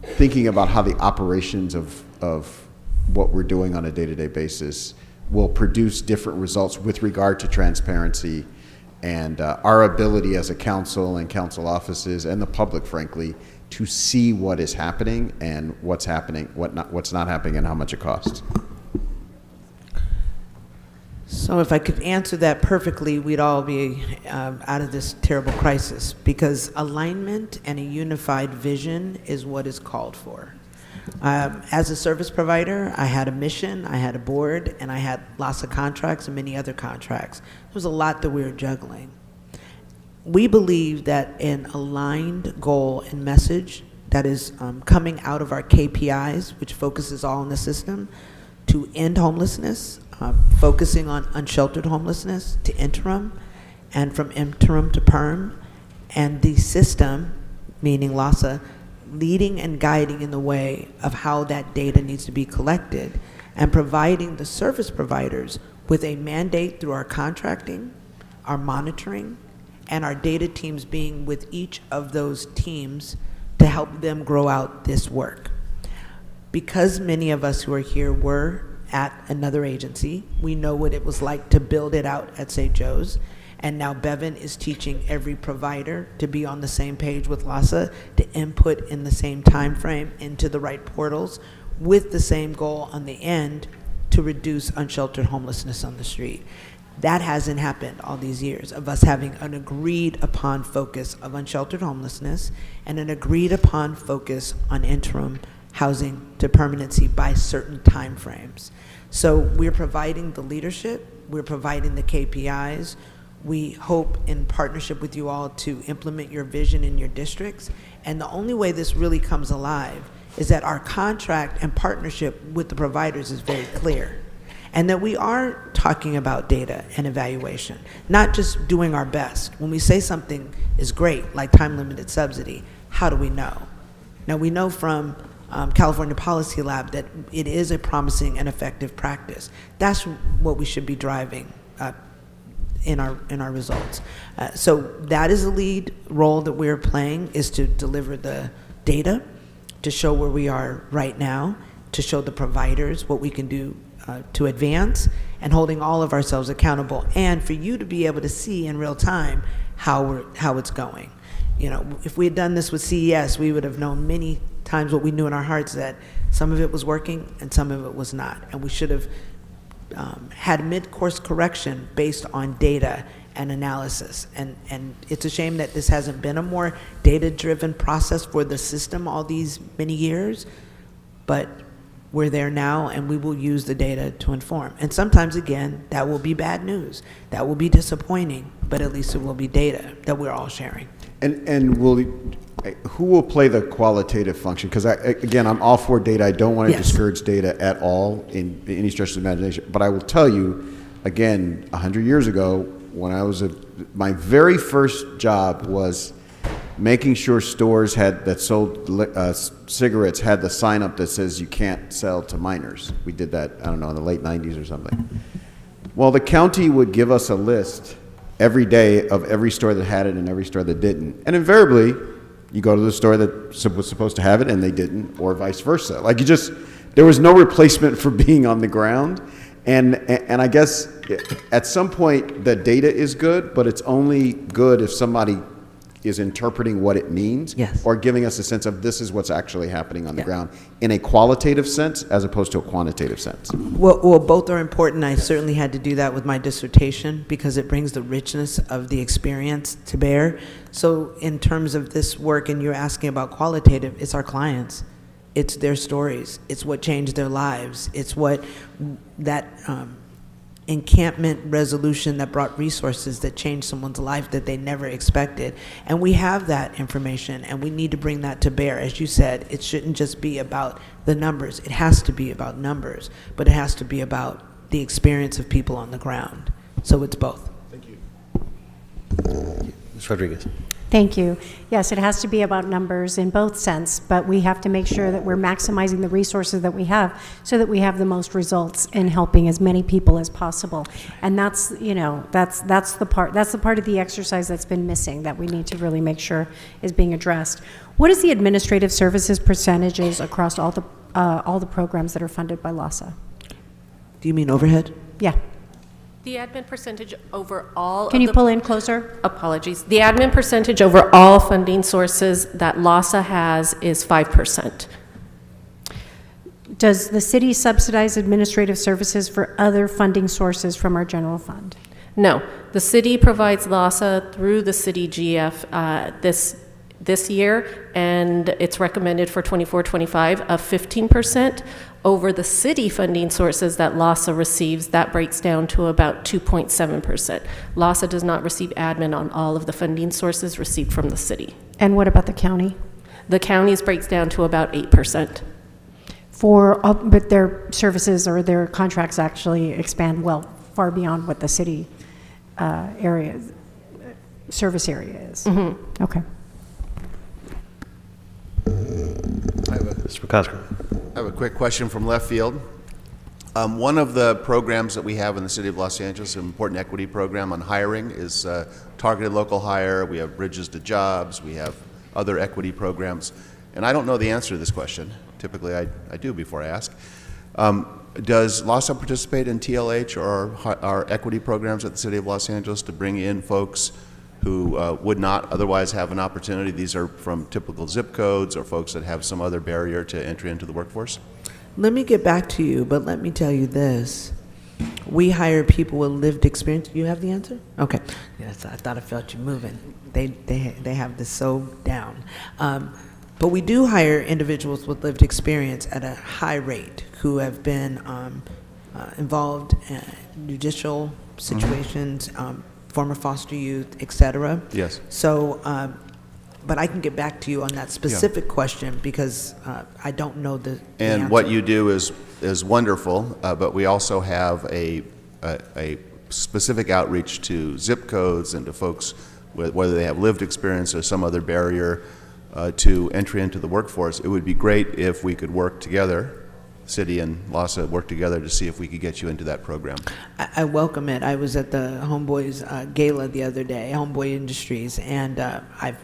thinking about how the operations of what we're doing on a day-to-day basis will produce different results with regard to transparency and our ability as a council and council offices and the public, frankly, to see what is happening and what's happening, what's not happening, and how much it costs. So if I could answer that perfectly, we'd all be out of this terrible crisis, because alignment and a unified vision is what is called for. As a service provider, I had a mission, I had a board, and I had lots of contracts and many other contracts. There was a lot that we were juggling. We believe that an aligned goal and message that is coming out of our KPIs, which focuses all in the system, to end homelessness, focusing on unsheltered homelessness, to interim, and from interim to perm, and the system, meaning LAHSA, leading and guiding in the way of how that data needs to be collected, and providing the service providers with a mandate through our contracting, our monitoring, and our data teams being with each of those teams to help them grow out this work. Because many of us who are here were at another agency, we know what it was like to build it out at St. Joe's. And now Bevan is teaching every provider to be on the same page with LAHSA, to input in the same time frame into the right portals, with the same goal on the end to reduce unsheltered homelessness on the street. That hasn't happened all these years of us having an agreed upon focus of unsheltered homelessness and an agreed upon focus on interim housing to permanency by certain time frames. So we're providing the leadership, we're providing the KPIs. We hope in partnership with you all to implement your vision in your districts. And the only way this really comes alive is that our contract and partnership with the providers is very clear. And that we are talking about data and evaluation, not just doing our best. When we say something is great, like time-limited subsidy, how do we know? Now, we know from California Policy Lab that it is a promising and effective practice. That's what we should be driving in our results. So that is the lead role that we're playing, is to deliver the data, to show where we are right now, to show the providers what we can do to advance, and holding all of ourselves accountable, and for you to be able to see in real time how it's going. You know, if we had done this with CES, we would have known many times what we knew in our hearts, that some of it was working and some of it was not, and we should have had mid-course correction based on data and analysis. And it's a shame that this hasn't been a more data-driven process for the system all these many years, but we're there now, and we will use the data to inform. And sometimes, again, that will be bad news. That will be disappointing, but at least it will be data that we're all sharing. And who will play the qualitative function? Because again, I'm all for data. I don't want to discourage data at all in any stretch of the imagination. But I will tell you, again, 100 years ago, when I was my very first job was making sure stores that sold cigarettes had the sign up that says you can't sell to minors. We did that, I don't know, in the late 90s or something. Well, the county would give us a list every day of every store that had it and every store that didn't. And invariably, you go to the store that was supposed to have it and they didn't, or vice versa. Like, there was no replacement for being on the ground. And I guess at some point the data is good, but it's only good if somebody is interpreting what it means, or giving us a sense of this is what's actually happening on the ground in a qualitative sense as opposed to a quantitative sense. Well, both are important. I certainly had to do that with my dissertation because it brings the richness of the experience to bear. So in terms of this work, and you're asking about qualitative, it's our clients. It's their stories. It's what changed their lives. It's what that encampment resolution that brought resources that changed someone's life that they never expected. And we have that information, and we need to bring that to bear. As you said, it shouldn't just be about the numbers. It has to be about numbers, but it has to be about the experience of people on the ground. So it's both. Thank you. Ms. Rodriguez. Thank you. Yes, it has to be about numbers in both sense, but we have to make sure that we're maximizing the resources that we have so that we have the most results in helping as many people as possible. And that's, you know, that's the part of the exercise that's been missing that we need to really make sure is being addressed. What is the administrative services percentages across all the programs that are funded by LAHSA? Do you mean overhead? Yeah. The admin percentage over all. Can you pull in closer? Apologies. The admin percentage over all funding sources that LAHSA has is 5%. Does the city subsidize administrative services for other funding sources from our general fund? No. The city provides LAHSA through the city GF this year, and it's recommended for 24-25 of 15%. Over the city funding sources that LAHSA receives, that breaks down to about 2.7%. LAHSA does not receive admin on all of the funding sources received from the city. And what about the county? The county's breaks down to about 8%. But their services or their contracts actually expand far beyond what the city service area is. Mm-hmm. Okay. Mr. McCosker. I have a quick question from left field. One of the programs that we have in the city of Los Angeles, an important equity program on hiring, is targeted local hire. We have Bridges to Jobs. We have other equity programs. And I don't know the answer to this question. Typically, I do before I ask. Does LAHSA participate in TLH or our equity programs at the city of Los Angeles to bring in folks who would not otherwise have an opportunity? These are from typical zip codes or folks that have some other barrier to entry into the workforce. Let me get back to you, but let me tell you this. We hire people with lived experience. You have the answer? Okay. Yes, I thought I felt you moving. They have this so down. But we do hire individuals with lived experience at a high rate who have been involved in judicial situations, former foster youth, et cetera. Yes. So, but I can get back to you on that specific question because I don't know the And answer. what you do is wonderful, but we also have a specific outreach to zip codes and to folks whether they have lived experience or some other barrier to entry into the workforce. It would be great if we could work together city and LASA work together to see if we could get you into that program. I welcome it. I was at the Homeboys Gala the other day, Homeboy Industries, and I've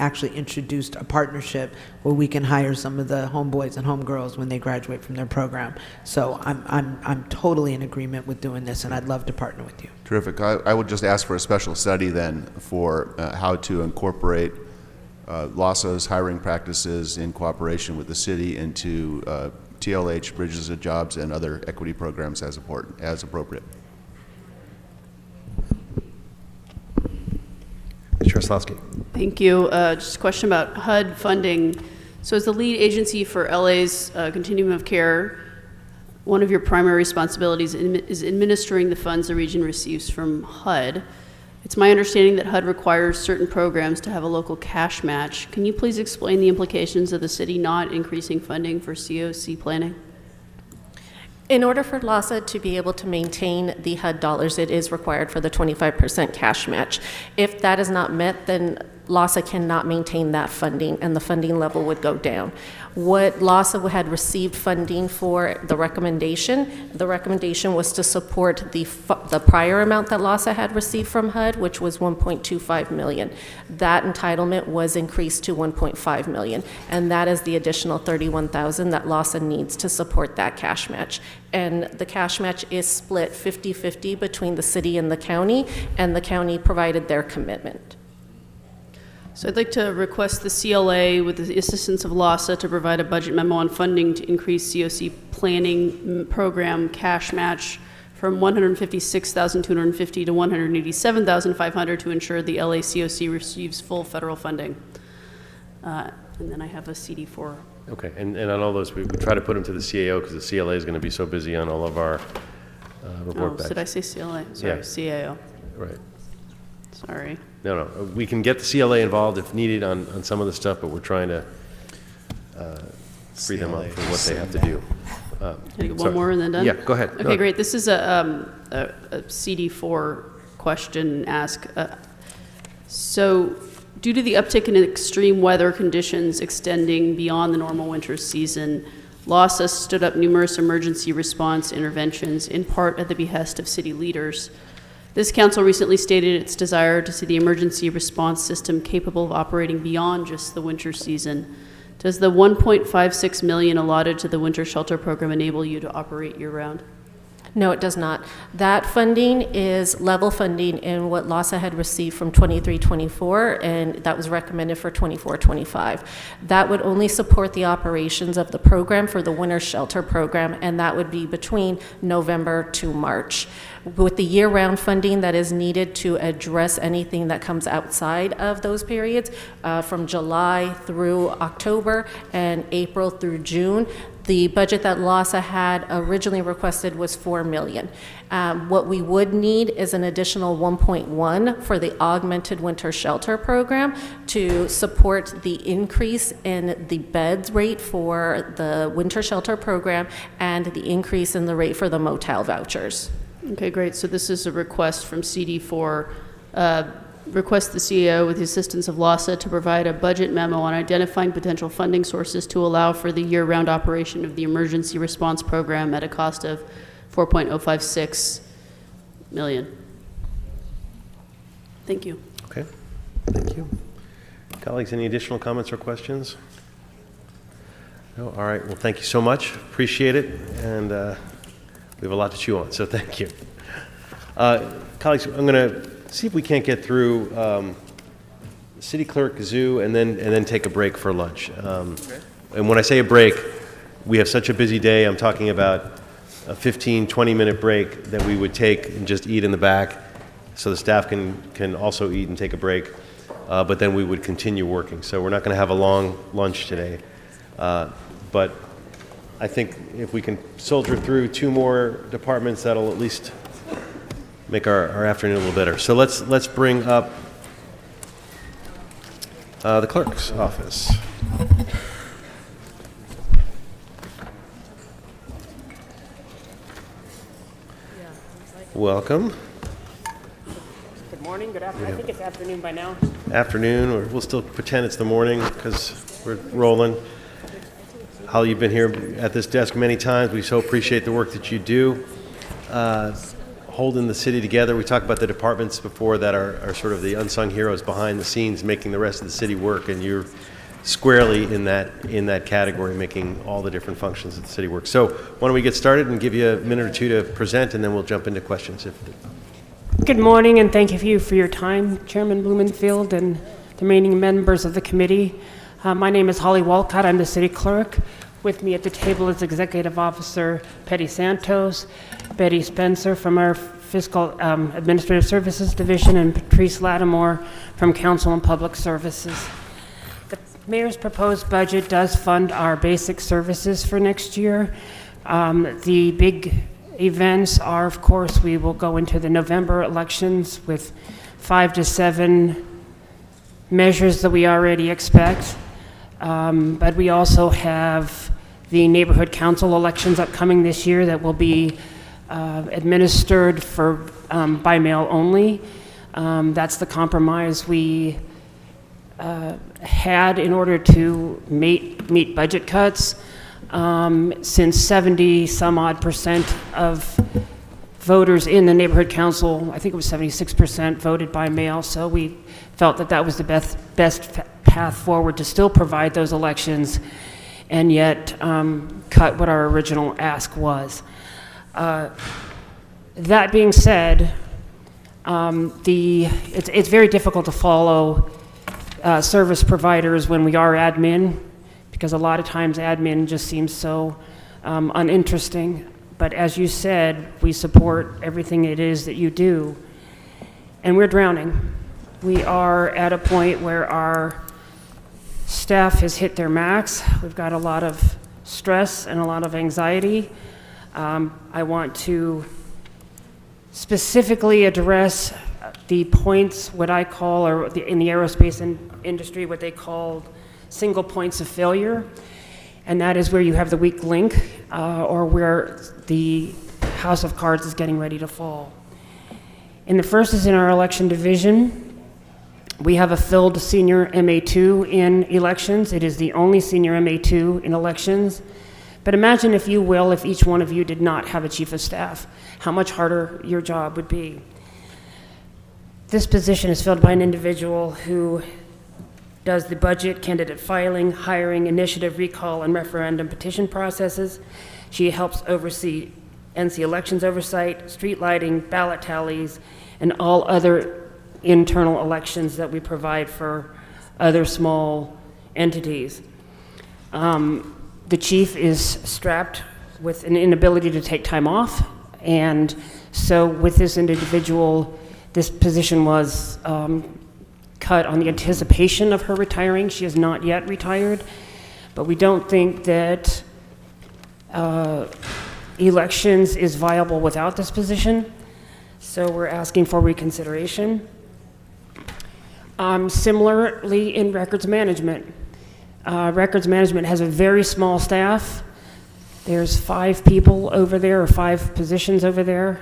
actually introduced a partnership where we can hire some of the homeboys and homegirls when they graduate from their program. So I'm totally in agreement with doing this, and I'd love to partner with you. Terrific. I would just ask for a special study then for how to incorporate LASA's hiring practices in cooperation with the city into TLH, Bridges of Jobs, and other equity programs as appropriate. Mr. Oslowski. Thank you. Just a question about HUD funding. So as the lead agency for LA's continuum of care, one of your primary responsibilities is administering the funds the region receives from HUD. It's my understanding that HUD requires certain programs to have a local cash match. Can you please explain the implications of the city not increasing funding for COC planning? In order for LASA to be able to maintain the HUD dollars, it is required for the 25% cash match. If that is not met, then LASA cannot maintain that funding, and the funding level would go down. What LASA had received funding for the recommendation was to support the prior amount that LASA had received from HUD, which was $1.25 million. That entitlement was increased to $1.5 million, and that is the additional $31,000 that LASA needs to support that cash match. And the cash match is split 50-50 between the city and the county provided their commitment. So I'd like to request the CLA, with the assistance of LASA, to provide a budget memo on funding to increase COC planning program cash match from $156,250 to $187,500 to ensure the LA COC receives full federal funding. And then I have a CD4. Okay, and on all those, we try to put them to the CAO because the CLA is going to be so busy on all of our report backs. Did I say CLA? Sorry, Yeah. CAO. Right. Sorry. No, we can get the CLA involved if needed on some of the stuff, but we're trying to free them up for what they have to do. Can I get one more and then done? Yeah, go ahead. Okay, great. This is a CD4 question ask. So, due to the uptick in extreme weather conditions extending beyond the normal winter season, LASA stood up numerous emergency response interventions, in part at the behest of city leaders. This council recently stated its desire to see the emergency response system capable of operating beyond just the winter season. Does the $1.56 million allotted to the winter shelter program enable you to operate year-round? No, it does not. That funding is level funding in what LASA had received from 23-24, and that was recommended for 24-25. That would only support the operations of the program for the winter shelter program, and that would be between November to March. With the year-round funding that is needed to address anything that comes outside of those periods, from July through October and April through June, the budget that LASA had originally requested was $4 million. What we would need is an additional 1.1 for the augmented winter shelter program to support the increase in the beds rate for the winter shelter program and the increase in the rate for the motel vouchers. Okay, great. So this is a request from CD4. Request the CEO, with the assistance of LASA, to provide a budget memo on identifying potential funding sources to allow for the year-round operation of the emergency response program at a cost of $4.056 million. Thank you. Okay, thank you. Colleagues, any additional comments or questions? No? All right, well, thank you so much. Appreciate it, and we have a lot to chew on, so thank you. Colleagues, I'm going to see if we can't get through City Clerk, Zoo, and then take a break for lunch. And when I say a break, we have such a busy day. I'm talking about a 15, 20-minute break that we would take and just eat in the back so the staff can also eat and take a break. But then we would continue working. So we're not going to have a long lunch today. But I think if we can soldier through two more departments, that'll at least make our afternoon a little better. So let's bring up the clerk's office. Welcome. Good morning, good afternoon. I think it's afternoon by now. Afternoon, or we'll still pretend it's the morning because we're rolling. Holly, you've been here at this desk many times. We so appreciate the work that you do, holding the city together. We talked about the departments before that are sort of the unsung heroes behind the scenes, making the rest of the city work, and you're squarely in that category, making all the different functions of the city work. So why don't we get started and give you a minute or two to present, and then we'll jump into questions. Good morning, and thank you for your time, Chairman Blumenfield and the remaining members of the committee. My name is Holly Walcott. I'm the city clerk. With me at the table is Executive Officer Petty Santos, Betty Spencer from our Fiscal Administrative Services Division, and Patrice Lattimore from Council and Public Services. The mayor's proposed budget does fund our basic services for next year. The big events are, of course, we will go into the November elections with 5 to 7 measures that we already expect. But we also have the neighborhood council elections upcoming this year that will be administered by mail only. That's the compromise we had in order to meet budget cuts. Since 70-some-odd% of voters in the neighborhood council, I think it was 76%, voted by mail, so we felt that that was the best path forward to still provide those elections and yet cut what our original ask was. That being said, it's very difficult to follow service providers when we are admin, because a lot of times admin just seems so uninteresting. But as you said, we support everything it is that you do, and we're drowning. We are at a point where our staff has hit their max. We've got a lot of stress and a lot of anxiety. I want to specifically address the points, what I call, or in the aerospace industry, what they call single points of failure. And that is where you have the weak link, or where the house of cards is getting ready to fall. And the first is in our election division. We have a filled senior MA2 in elections. It is the only senior MA2 in elections. But imagine, if you will, if each one of you did not have a chief of staff, how much harder your job would be. This position is filled by an individual who does the budget, candidate filing, hiring, initiative, recall, and referendum petition processes. She helps oversee NC elections oversight, street lighting, ballot tallies, and all other internal elections that we provide for other small entities. The chief is strapped with an inability to take time off, and so with this individual, this position was cut on the anticipation of her retiring. She is not yet retired, but we don't think that elections is viable without this position, so we're asking for reconsideration. Similarly, in records management. Records management has a very small staff. There's 5 people over there, or 5 positions over there.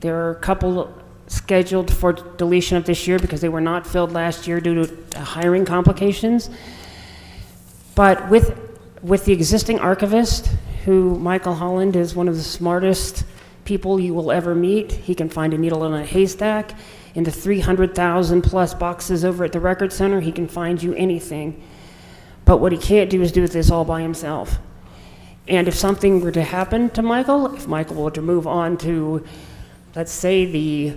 There are a couple scheduled for deletion of this year because they were not filled last year due to hiring complications. But with the existing archivist, who Michael Holland is one of the smartest people you will ever meet. He can find a needle in a haystack. In the 300,000 plus boxes over at the Record Center, he can find you anything. But what he can't do is do this all by himself. And if something were to happen to Michael, if Michael were to move on to, let's say, the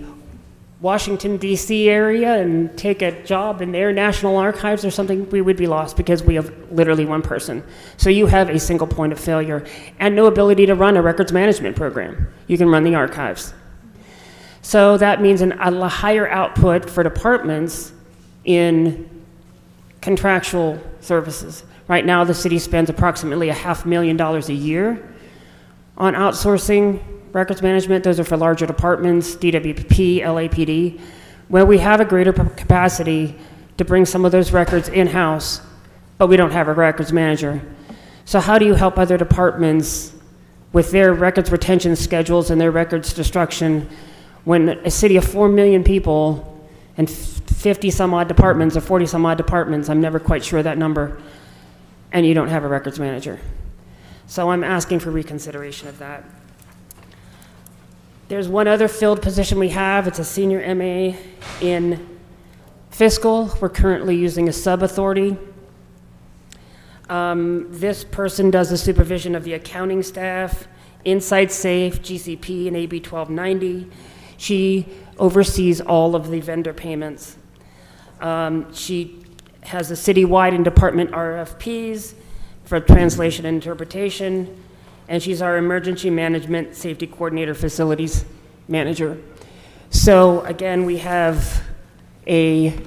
Washington, D.C. area and take a job in their National Archives or something, we would be lost because we have literally one person. So you have a single point of failure and no ability to run a records management program. You can run the archives. So that means a higher output for departments in contractual services. Right now, the city spends approximately $500,000 a year on outsourcing records management. Those are for larger departments, DWP, LAPD, where we have a greater capacity to bring some of those records in-house, but we don't have a records manager. So how do you help other departments with their records retention schedules and their records destruction when a city of 4 million people and 50 some odd departments or 40 some odd departments, I'm never quite sure that number, and you don't have a records manager. So I'm asking for reconsideration of that. There's one other filled position we have. It's a senior MA in fiscal. We're currently using a sub-authority. This person does the supervision of the accounting staff, Inside Safe, GCP, and AB 1290. She oversees all of the vendor payments. She has the citywide and department RFPs for translation and interpretation, and she's our emergency management safety coordinator facilities manager. So again, we have a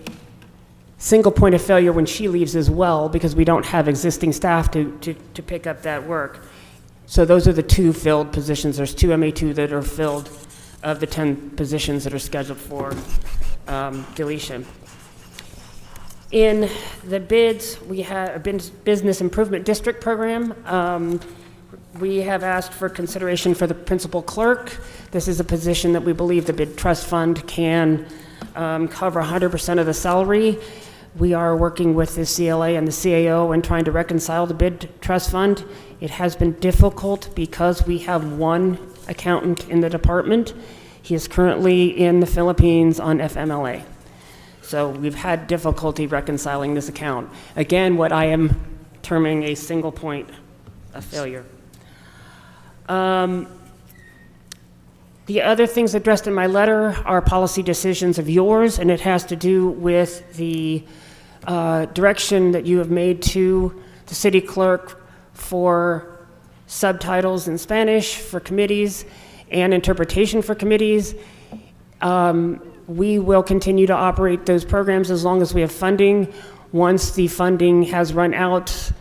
single point of failure when she leaves as well, because we don't have existing staff to pick up that work. So those are the 2 filled positions. There's 2 MA2 that are filled of the 10 positions that are scheduled for deletion. In the bids, we have a business improvement district program. We have asked for consideration for the principal clerk. This is a position that we believe the bid trust fund can cover 100% of the salary. We are working with the CLA and the CAO and trying to reconcile the bid trust fund. It has been difficult because we have one accountant in the department. He is currently in the Philippines on FMLA. So we've had difficulty reconciling this account. Again, what I am terming a single point of failure. The other things addressed in my letter are policy decisions of yours, and it has to do with the direction that you have made to the city clerk for subtitles in Spanish for committees and interpretation for committees. We will continue to operate those programs as long as we have funding. Once the funding has run out,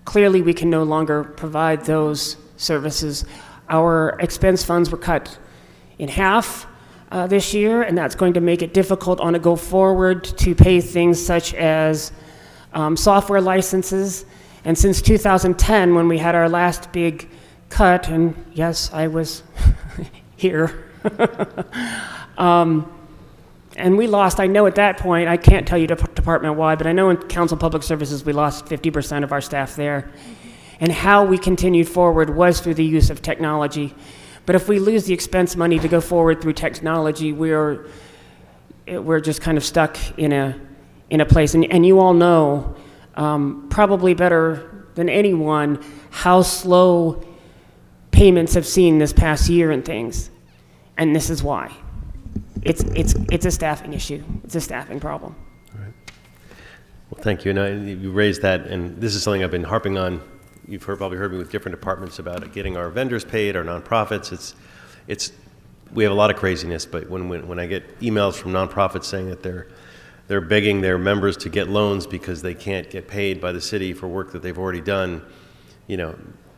clearly we can no longer provide those services. Our expense funds were cut in half this year, and that's going to make it difficult on a go forward to pay things such as software licenses. And since 2010, when we had our last big cut, and yes, I was here, and we lost, I know at that point, I can't tell you department-wide, but I know in Council Public Services we lost 50% of our staff there. And how we continued forward was through the use of technology. But if we lose the expense money to go forward through technology, we're just kind of stuck in a place. And you all know, probably better than anyone, how slow payments have seen this past year and things. And this is why. It's a staffing issue. It's a staffing problem. All right. Well, thank you. And you raised that, and this is something I've been harping on. You've probably heard me with different departments about getting our vendors paid, our nonprofits. We have a lot of craziness, but when I get emails from nonprofits saying that they're begging their members to get loans because they can't get paid by the city for work that they've already done,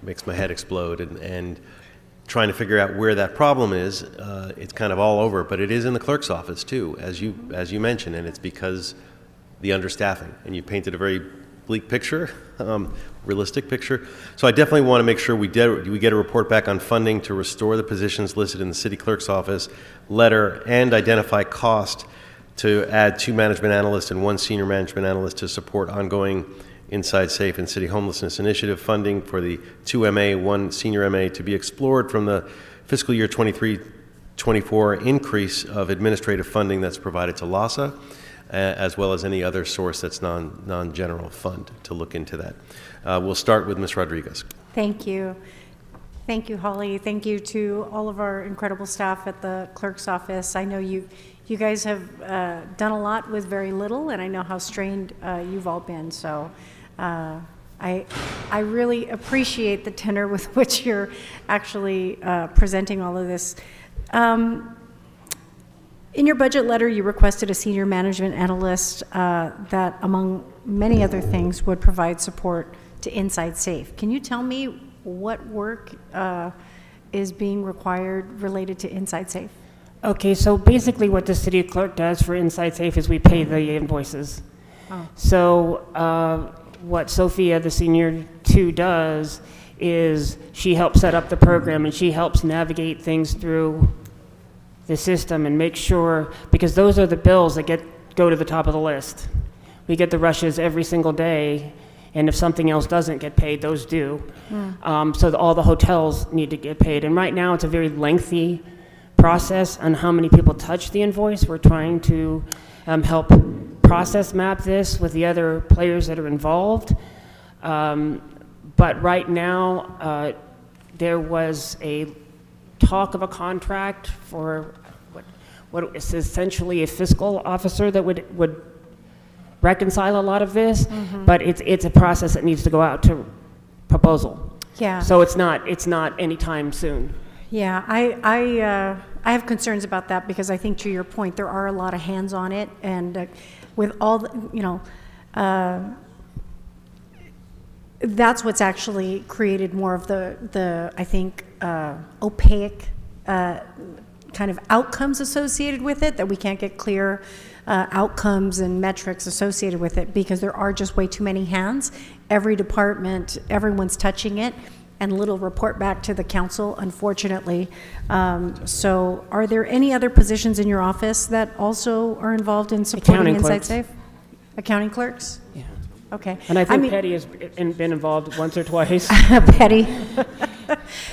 makes my head explode. And trying to figure out where that problem is, it's kind of all over, but it is in the clerk's office too, as you mentioned, and it's because the understaffing. And you painted a very bleak picture, realistic picture. So I definitely want to make sure we get a report back on funding to restore the positions listed in the city clerk's office letter and identify cost to add 2 management analysts and 1 senior management analyst to support ongoing Inside Safe and City Homelessness Initiative funding for the 2 MA, 1 senior MA to be explored from the fiscal year 23-24 increase of administrative funding that's provided to LAHSA, as well as any other source that's non-general fund to look into that. We'll start with Ms. Rodriguez. Thank you. Thank you, Holly. Thank you to all of our incredible staff at the clerk's office. I know you guys have done a lot with very little, and I know how strained you've all been. So I really appreciate the tenor with which you're actually presenting all of this. In your budget letter, you requested a senior management analyst that, among many other things, would provide support to Inside Safe. Can you tell me what work is being required related to Inside Safe? Okay, so basically what the city clerk does for Inside Safe is we pay the invoices. Oh. So what Sophia, the senior 2, does is she helps set up the program and she helps navigate things through the system and make sure, because those are the bills that go to the top of the list. We get the rushes every single day, And if something else doesn't get paid, those do. So all the hotels need to get paid. And right now, it's a very lengthy process on how many people touch the invoice. We're trying to help process map this with the other players that are involved. But right now, there was a talk of a contract for what is essentially a fiscal officer that would reconcile a lot of this, but it's a process that needs to go out to proposal. Yeah. So it's not anytime soon. Yeah, I have concerns about that because I think, to your point, there are a lot of hands on it, and with all the, that's what's actually created more of the I think opaque kind of outcomes associated with it, that we can't get clear outcomes and metrics associated with it because there are just way too many hands. Every department, everyone's touching it, and little report back to the council, unfortunately. So are there any other positions in your office that also are involved in supporting Accounting Inside clerks. Safe? Accounting clerks? Yeah. Okay. And I think mean, Petty has been involved once or twice. Petty.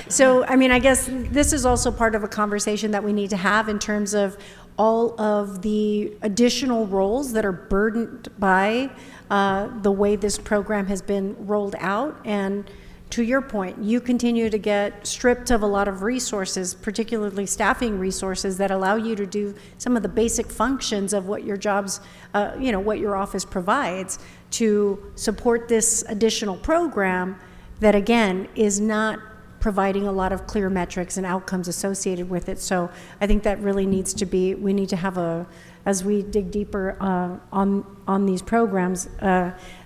So, I mean, I guess this is also part of a conversation that we need to have in terms of all of the additional roles that are burdened by the way this program has been rolled out. And to your point, you continue to get stripped of a lot of resources, particularly staffing resources that allow you to do some of the basic functions of what your jobs, what your office provides to support this additional program that, again, is not providing a lot of clear metrics and outcomes associated with it. So I think that really needs to be, we need to have as we dig deeper on these programs,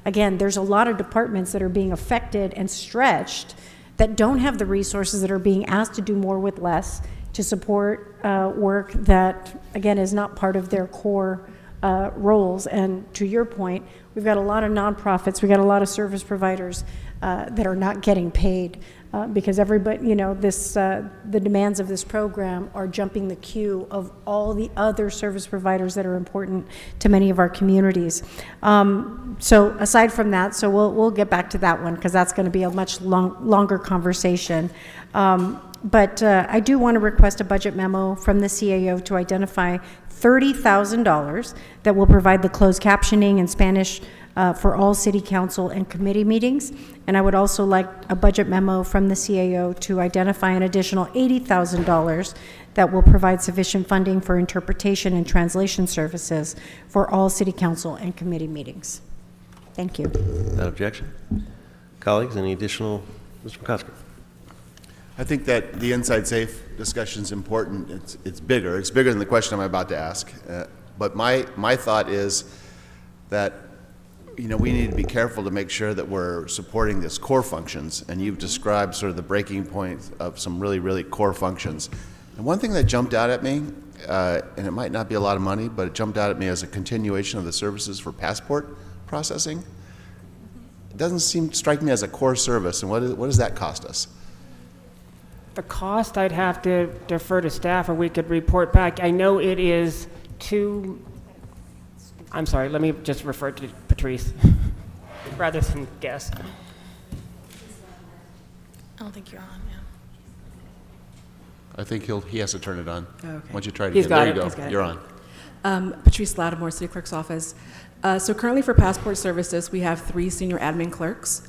again, there's a lot of departments that are being affected and stretched that don't have the resources, that are being asked to do more with less to support work that, again, is not part of their core roles. And to your point, we've got a lot of nonprofits, we've got a lot of service providers that are not getting paid because everybody, the demands of this program are jumping the queue of all the other service providers that are important to many of our communities. So aside from that, so we'll get back to that one because that's going to be a much longer conversation. But I do want to request a budget memo from the CAO to identify $30,000 that will provide the closed captioning in Spanish for all city council and committee meetings. And I would also like a budget memo from the CAO to identify an additional $80,000 that will provide sufficient funding for interpretation and translation services for all city council and committee meetings. Thank you. Without objection. Colleagues, any additional? Mr. McCosker. I think that the Inside Safe discussion is important. It's bigger. It's bigger than the question I'm about to ask. But my thought is that we need to be careful to make sure that we're supporting this core functions, and you've described sort of the breaking point of some really, really core functions. And one thing that jumped out at me, and it might not be a lot of money, but it jumped out at me as a continuation of the services for passport processing. It doesn't strike me as a core service, and what does that cost us? The cost, I'd have to defer to staff, or we could report back. I know it is I'm sorry, let me just refer to Patrice rather than guess. I don't think you're on, yeah. I think he has to turn it on. Oh, okay. Why don't you try it He's again? got There it. you He's go. got it. You're on. Patrice Lattimore, City Clerk's Office. So currently for passport services, we have 3 senior admin clerks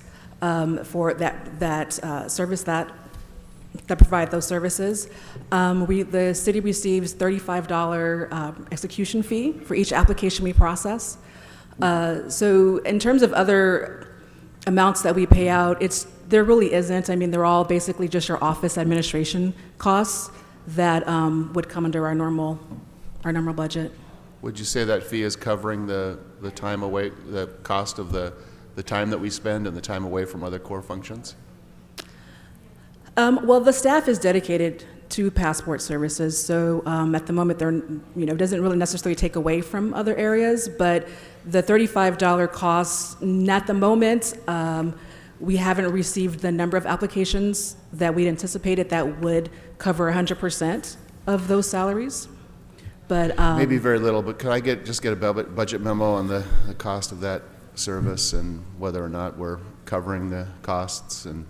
for that service that provide those services. The city receives $35 execution fee for each application we process. So in terms of other amounts that we pay out, there really isn't. I mean, they're all basically just your office administration costs that would come under our normal budget. Would you say that fee is covering the time away, the cost of the time that we spend and the time away from other core functions? Well, the staff is dedicated to passport services, so at the moment, doesn't really necessarily take away from other areas, but the $35 cost, at the moment, we haven't received the number of applications that we'd anticipated that would cover 100% of those salaries. But maybe very little, but could I just get a budget memo on the cost of that service and whether or not we're covering the costs. And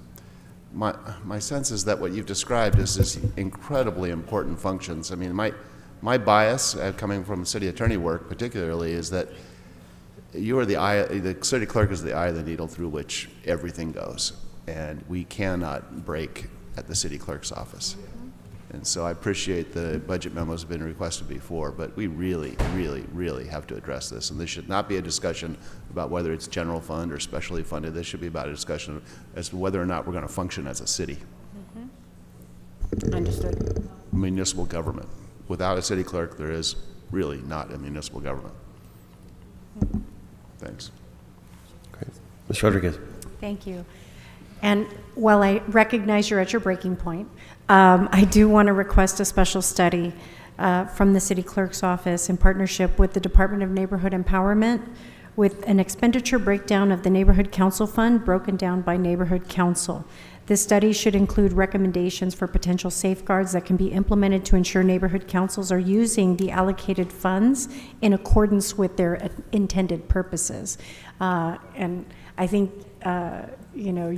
my sense is that what you've described is this incredibly important functions. I mean, my bias, coming from city attorney work particularly, is that you are the city clerk is the eye of the needle through which everything goes. And we cannot break at the city clerk's office. And so I appreciate the budget memos have been requested before, but we really, really, really have to address this. And this should not be a discussion about whether it's general fund or specially funded. This should be about a discussion as to whether or not we're going to function as a city. Understood. Municipal government. Without a city clerk, there is really not a municipal government. Thanks. Great. Ms. Rodriguez. Thank you. And while I recognize you're at your breaking point, I do want to request a special study from the city clerk's office in partnership with the Department of Neighborhood Empowerment with an expenditure breakdown of the Neighborhood Council Fund broken down by neighborhood council. This study should include recommendations for potential safeguards that can be implemented to ensure neighborhood councils are using the allocated funds in accordance with their intended purposes. And I think you know,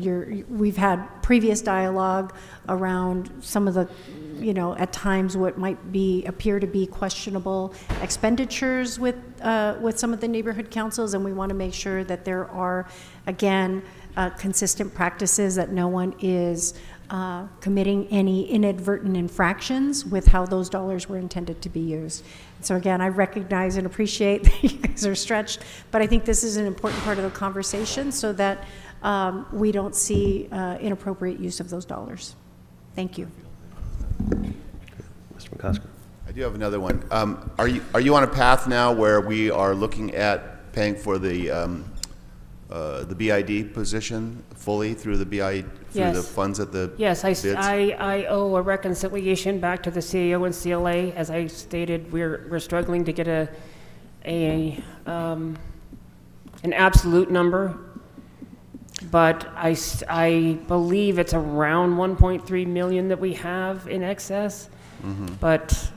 we've had previous dialogue around some of the, you know, at times what might appear to be questionable expenditures with some of the neighborhood councils, and we want to make sure that there are, again, consistent practices, that no one is committing any inadvertent infractions with how those dollars were intended to be used. So again, I recognize and appreciate that you guys are stretched, but I think this is an important part of the conversation so that we don't see inappropriate use of those dollars. Thank you. Mr. McCosker. I do have another one. Are you on a path now where we are looking at paying for the BID position fully through the BID, through the funds at the Yes, bids? I owe a reconciliation back to the CAO and CLA. As I stated, we're struggling to get an absolute number, but I believe it's around 1.3 million that we have in excess. But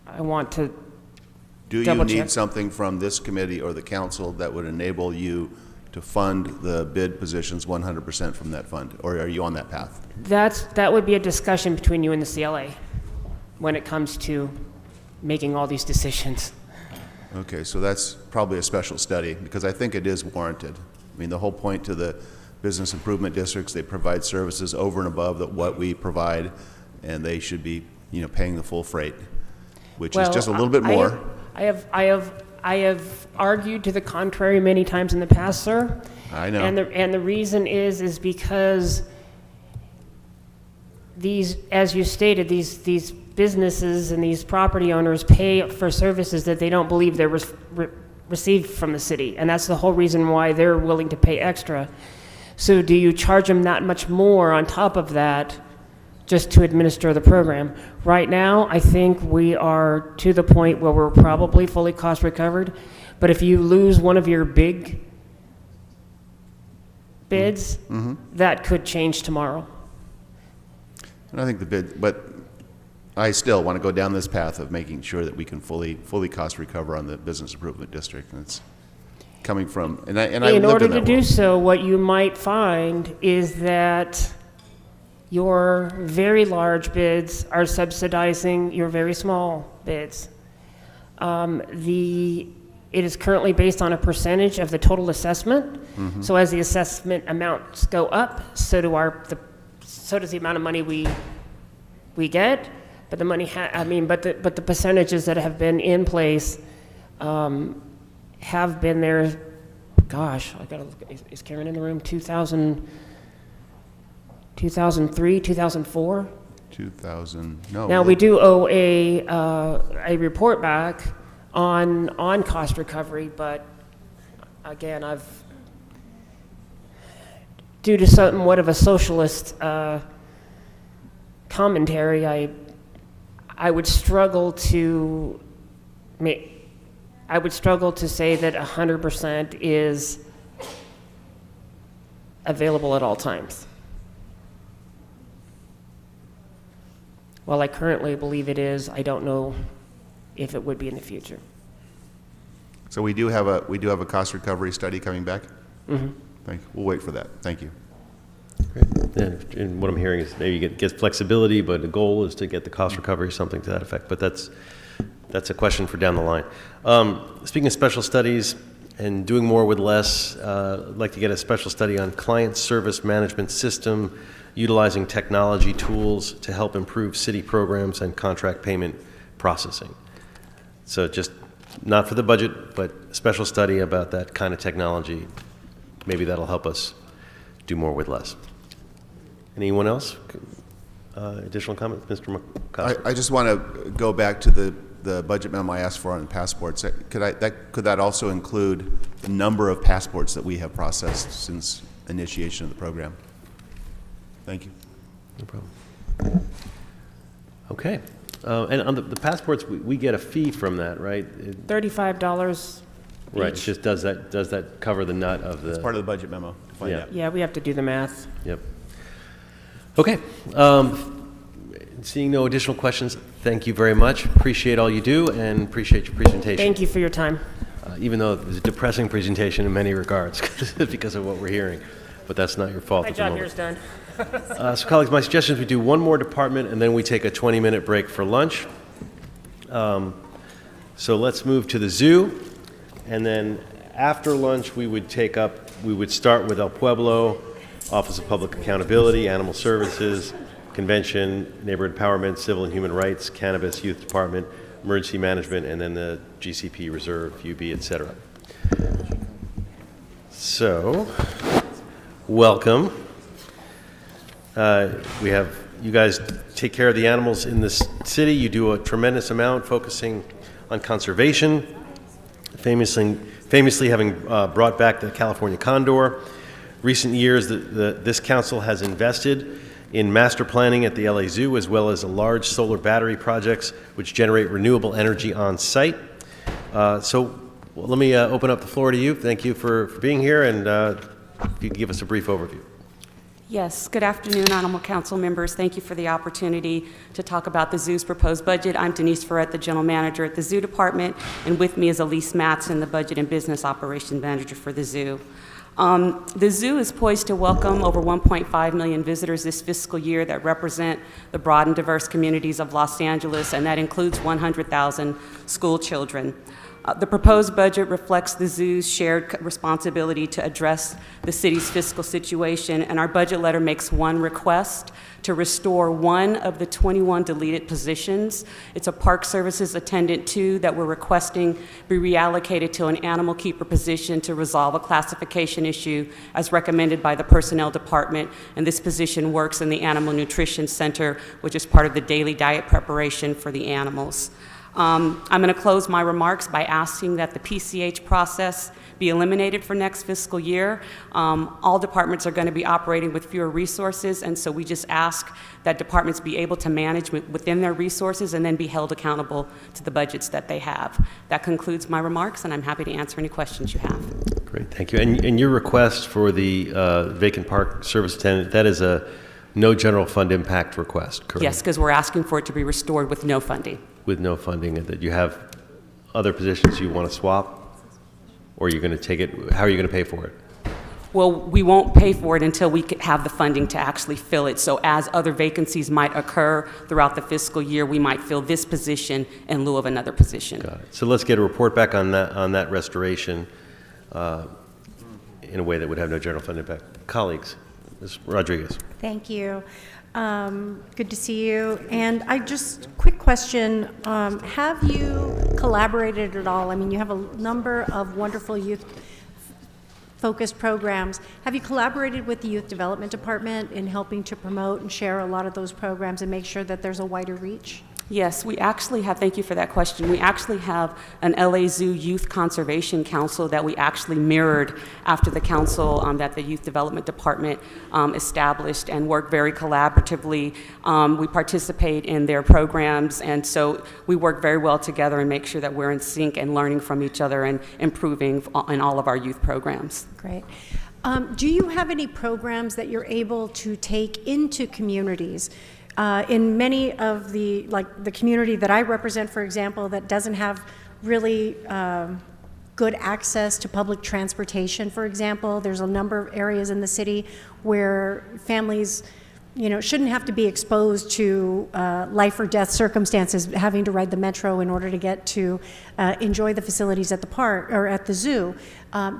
I want to Do you double need check. something from this committee or the council that would enable you to fund the bid positions 100% from that fund, or are you on that path? That would be a discussion between you and the CLA when it comes to making all these decisions. Okay, so that's probably a special study, because I think it is warranted. I mean, the whole point to the business improvement districts, they provide services over and above what we provide, and they should be, you know, paying the full freight, which is just a little bit more. I have argued to the contrary many times in the past, sir. I know. And the reason is because these, as you stated, these businesses and these property owners pay for services that they don't believe they're received from the city, and that's the whole reason why they're willing to pay extra. So do you charge them that much more on top of that just to administer the program? Right now, I think we are to the point where we're probably fully cost recovered, but if you lose one of your big bids, that could change tomorrow. And I think the bid, but I still want to go down this path of making sure that we can fully cost recover on the business improvement district. And it's coming from, and I lived In order in to that do world. so, what you might find is that your very large bids are subsidizing your very small bids. It is currently based on a percentage of the total assessment. So as the assessment amounts go up, so does the amount of money we get. But the money, but the percentages that have been in place have been there. Gosh, I gotta look. Is Karen in the room? 2003, 2004. 2000. No. Now we do owe a report back on cost recovery, but again, due to somewhat of a socialist commentary, I would struggle to say that 100% is available at all times. While I currently believe it is, I don't know if it would be in the future. So we do have a cost recovery study coming back? Mhm. Thank you. We'll wait for that. Thank you. And what I'm hearing is maybe you get flexibility, but the goal is to get the cost recovery, something to that effect. But that's a question for down the line. Speaking of special studies and doing more with less, I'd like to get a special study on client service management system, utilizing technology tools to help improve city programs and contract payment processing. So just not for the budget, but a special study about that kind of technology. Maybe that'll help us do more with less. Anyone else? Additional comments? Mr. McCosker? I just want to go back to the budget memo I asked for on passports. Could that also include the number of passports that we have processed since initiation of the program? Thank you. No problem. Okay. And on the passports, we get a fee from that, right? $35 Right. each. Just does that cover the nut of the? It's part of the budget memo. To find out. Yeah, we have to do the math. Yep. Okay. Seeing no additional questions, thank you very much. Appreciate all you do and appreciate your presentation. Thank you for your time. Even though it was a depressing presentation in many regards because of what we're hearing, but that's not your fault. My at the job moment. here is done. So colleagues, my suggestion is we do one more department and then we take a 20-minute break for lunch. So let's move to the zoo, and then after lunch we would start with El Pueblo, Office of Public Accountability, Animal Services, Convention, Neighborhood Empowerment, Civil and Human Rights, Cannabis, Youth Department, Emergency Management, and then the GCP, Reserve, UB, etc. So, welcome. We have, you guys take care of the animals in this city. You do a tremendous amount focusing on conservation, famously having brought back the California condor. Recent years, this council has invested in master planning at the LA Zoo, as well as large solar battery projects which generate renewable energy on site. So let me open up the floor to you. Thank you for being here, and if you could give us a brief overview. Yes, good afternoon, Animal Council members. Thank you for the opportunity to talk about the zoo's proposed budget. I'm Denise Ferret, the General Manager at the Zoo Department, and with me is Elise Matson, the Budget and Business Operations Manager for the zoo. The zoo is poised to welcome over 1.5 million visitors this fiscal year that represent the broad and diverse communities of Los Angeles, and that includes 100,000 school children. The proposed budget reflects the zoo's shared responsibility to address the city's fiscal situation, and our budget letter makes one request to restore one of the 21 deleted positions. It's a Park Services Attendant 2 that we're requesting be reallocated to an animal keeper position to resolve a classification issue as recommended by the Personnel Department, and this position works in the Animal Nutrition Center, which is part of the daily diet preparation for the animals. I'm going to close my remarks by asking that the PCH process be eliminated for next fiscal year. All departments are going to be operating with fewer resources, and so we just ask that departments be able to manage within their resources and then be held accountable to the budgets that they have. That concludes my remarks, and I'm happy to answer any questions you have. Great, thank you. And your request for the vacant Park Service Attendant, that is a no general fund impact request, correct? Yes, because we're asking for it to be restored with no funding. With no funding, and that you have other positions you want to swap, or you're going to take it, how are you going to pay for it? Well, we won't pay for it until we have the funding to actually fill it. So as other vacancies might occur throughout the fiscal year, we might fill this position in lieu of another position. Got it. So let's get a report back on that restoration in a way that would have no general fund impact. Colleagues, Ms. Rodriguez. Thank you. Good to see you. And quick question, have you collaborated at all? I mean, you have a number of wonderful youth-focused programs. Have you collaborated with the Youth Development Department in helping to promote and share a lot of those programs and make sure that there's a wider reach? Yes, we actually have, thank you for that question. We actually have an LA Zoo Youth Conservation Council that we actually mirrored after the council that the Youth Development Department established, and work very collaboratively. We participate in their programs, and so we work very well together and make sure that we're in sync and learning from each other and improving in all of our youth programs. Great. Do you have any programs that you're able to take into communities? In many of the community that I represent, for example, that doesn't have really good access to public transportation, for example. There's a number of areas in the city where families, shouldn't have to be exposed to life or death circumstances, having to ride the metro in order to get to enjoy the facilities at the park or at the zoo.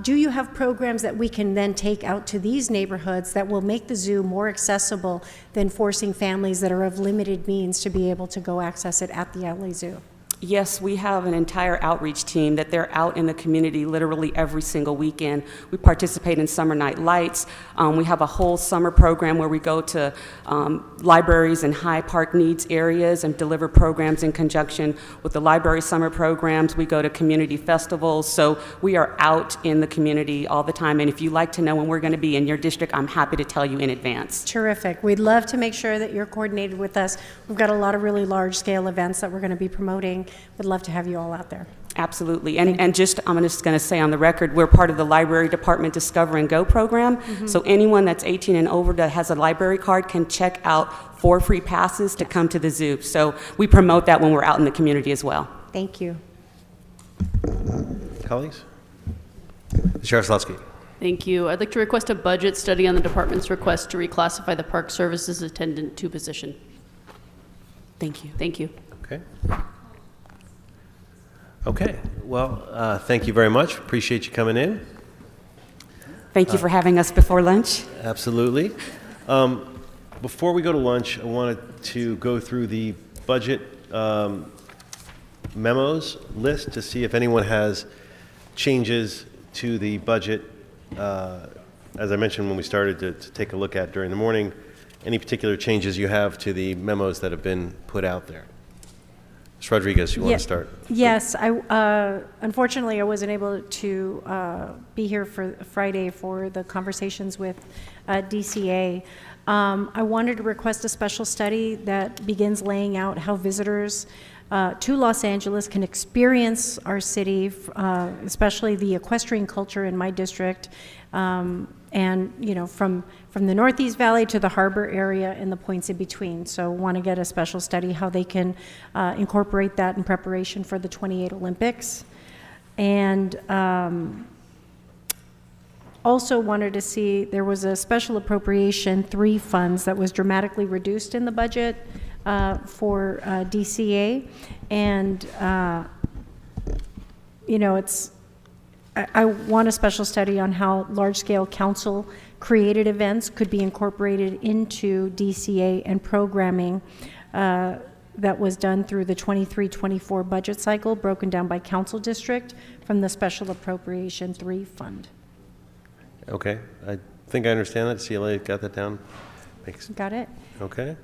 Do you have programs that we can then take out to these neighborhoods that will make the zoo more accessible than forcing families that are of limited means to be able to go access it at the LA Zoo? Yes, we have an entire outreach team that they're out in the community literally every single weekend. We participate in Summer Night Lights. We have a whole summer program where we go to libraries and high park needs areas and deliver programs in conjunction with the library summer programs. We go to community festivals. So we are out in the community all the time. And if you'd like to know when we're going to be in your district, I'm happy to tell you in advance. Terrific. We'd love to make sure that you're coordinated with us. We've got a lot of really large-scale events that we're going to be promoting. Would love to have you all out there. Absolutely. And I'm just going to say on the record, we're part of the Library Department Discover and Go program. So anyone that's 18 and over that has a library card can check out 4 free passes to come to the zoo. So we promote that when we're out in the community as well. Thank you. Colleagues? Sheriff Slotski. Thank you. I'd like to request a budget study on the department's request to reclassify the Park Services attendant 2 position. Thank you. Thank you. Okay. Okay. Well, thank you very much. Appreciate you coming in. Thank you for having us before lunch. Absolutely. Before we go to lunch, I wanted to go through the budget memos list to see if anyone has changes to the budget. As I mentioned when we started to take a look at during the morning, any particular changes you have to the memos that have been put out there? Ms. Rodriguez, you want to start? Yes. Unfortunately, I wasn't able to be here for Friday for the conversations with DCA. I wanted to request a special study that begins laying out how visitors to Los Angeles can experience our city, especially the equestrian culture in my district, and from the Northeast Valley to the harbor area and the points in between. So want to get a special study how they can incorporate that in preparation for the 28 Olympics. And also wanted to see, there was a special appropriation 3 funds that was dramatically reduced in the budget for DCA. And, I want a special study on how large-scale council-created events could be incorporated into DCA and programming that was done through the 23-24 budget cycle, broken down by council district from the Special Appropriation 3 fund. Okay. I think I understand that. CLA got that down? Got it? Okay.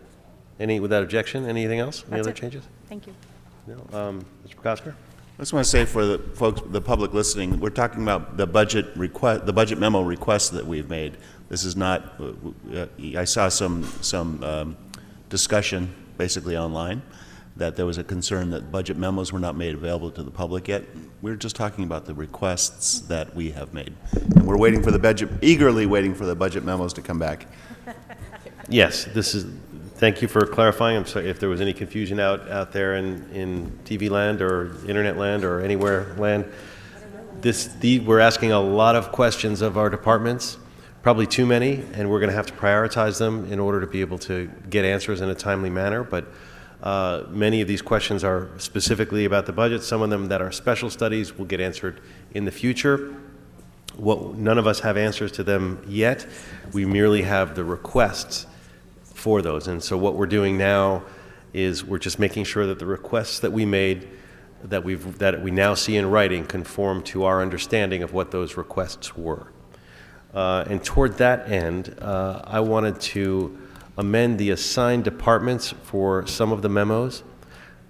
Without objection, anything else? Any other changes? Thank you. No. Mr. Kosker? I just want to say for the folks, the public listening, we're talking about the budget request, the budget memo request that we've made. This is not. I saw some discussion basically online that there was a concern that budget memos were not made available to the public yet. We're just talking about the requests that we have made, and we're waiting for the budget, eagerly waiting for the budget memos to come back. Yes, this is. Thank you for clarifying. I'm sorry if there was any confusion out there in TV land or internet land or anywhere land. We're asking a lot of questions of our departments, probably too many, and we're going to have to prioritize them in order to be able to get answers in a timely manner. But many of these questions are specifically about the budget. Some of them that are special studies will get answered in the future. None of us have answers to them yet. We merely have the requests for those. And so what we're doing now is we're just making sure that the requests that we made, that we now see in writing, conform to our understanding of what those requests were. And toward that end, I wanted to amend the assigned departments for some of the memos,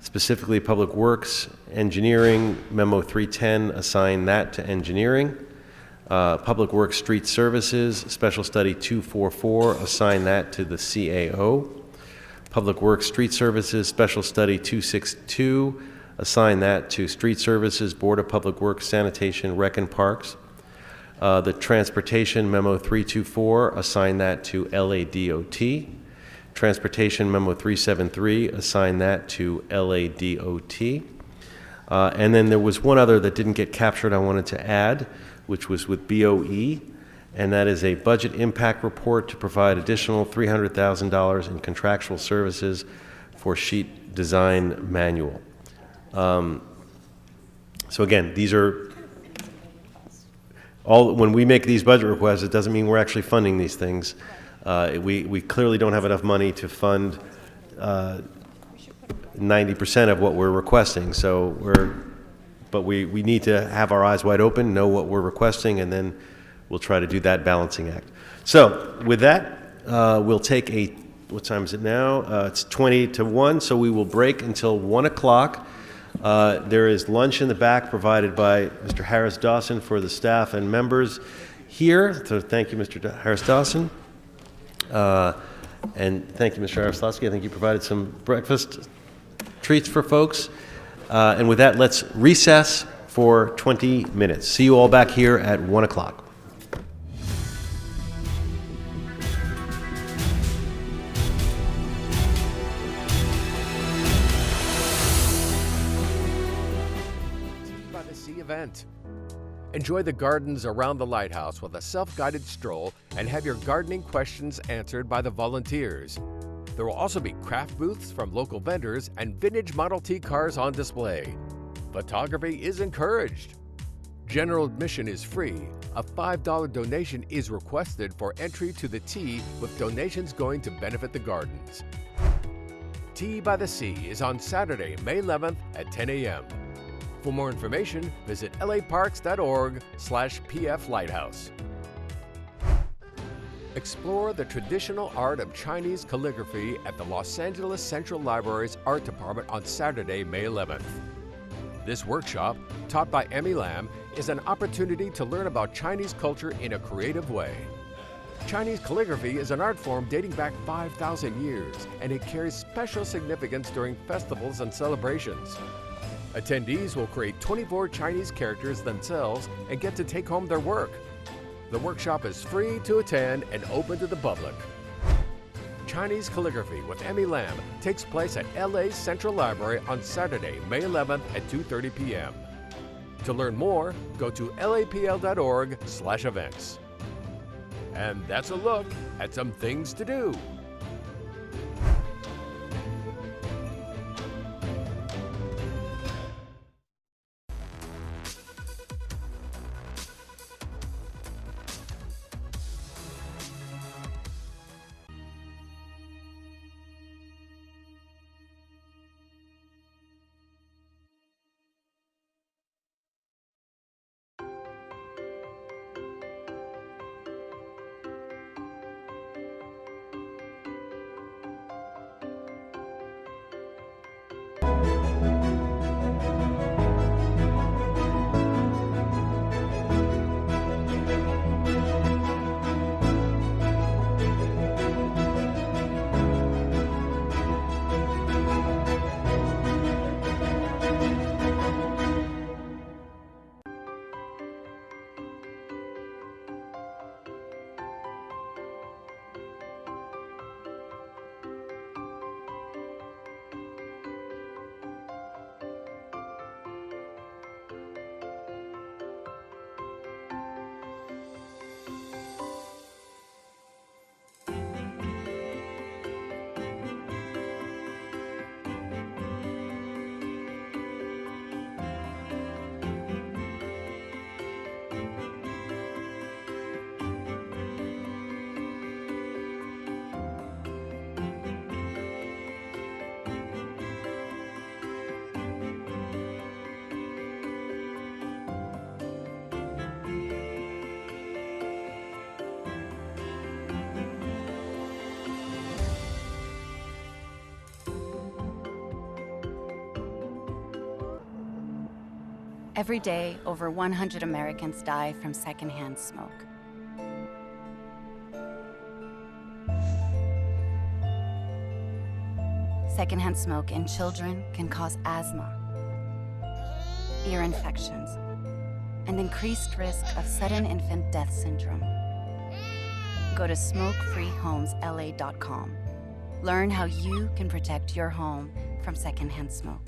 specifically Public Works, Engineering, Memo 310, assign that to Engineering. Public Works Street Services, Special Study 244, assign that to the CAO. Public Works Street Services, Special Study 262, assign that to Street Services, Board of Public Works, Sanitation, Rec and Parks. The Transportation Memo 324, assign that to LADOT. Transportation Memo 373, assign that to LADOT. And then there was one other that didn't get captured I wanted to add, which was with BOE, and that is a budget impact report to provide additional $300,000 in contractual services for sheet design manual. So again, these are all, when we make these budget requests, it doesn't mean we're actually funding these things. We clearly don't have enough money to fund 90% of what we're requesting. So but we need to have our eyes wide open, know what we're requesting, and then we'll try to do that balancing act. So with that, we'll take a, what time is it now? It's 20 to 1, so we will break until 1 o'clock. There is lunch in the back provided by Mr. Harris Dawson for the staff and members here. So thank you, Mr. Harris Dawson. And thank you, Mr. Aroslavsky. I think you provided some breakfast treats for folks. And with that, let's recess for 20 minutes. See you all back here at 1 o'clock. By the Sea event. Enjoy the gardens around the lighthouse with a self-guided stroll and have your gardening questions answered by the volunteers. There will also be craft booths from local vendors and vintage Model T cars on display. Photography is encouraged. General admission is free. A $5 donation is requested for entry to the Tea, with donations going to benefit the gardens. Tea by the Sea is on Saturday, May 11th at 10 a.m. For more information, visit laparks.org/PF Lighthouse. Explore the traditional art of Chinese calligraphy at the Los Angeles Central Library's Art Department on Saturday, May 11th. This workshop, taught by Emmy Lam, is an opportunity to learn about Chinese culture in a creative way. Chinese calligraphy is an art form dating back 5,000 years, and it carries special significance during festivals and celebrations. Attendees will create 24 Chinese characters themselves and get to take home their work. The workshop is free to attend and open to the public. Chinese Calligraphy with Emmy Lam takes place at LA's Central Library on Saturday, May 11th at 2:30 p.m. To learn more, go to lapl.org/events. And that's a look at some things to do. Every day, over 100 Americans die from secondhand smoke. Secondhand smoke in children can cause asthma, ear infections, and increased risk of sudden infant death syndrome. Go to smokefreehomesla.com. Learn how you can protect your home from secondhand smoke.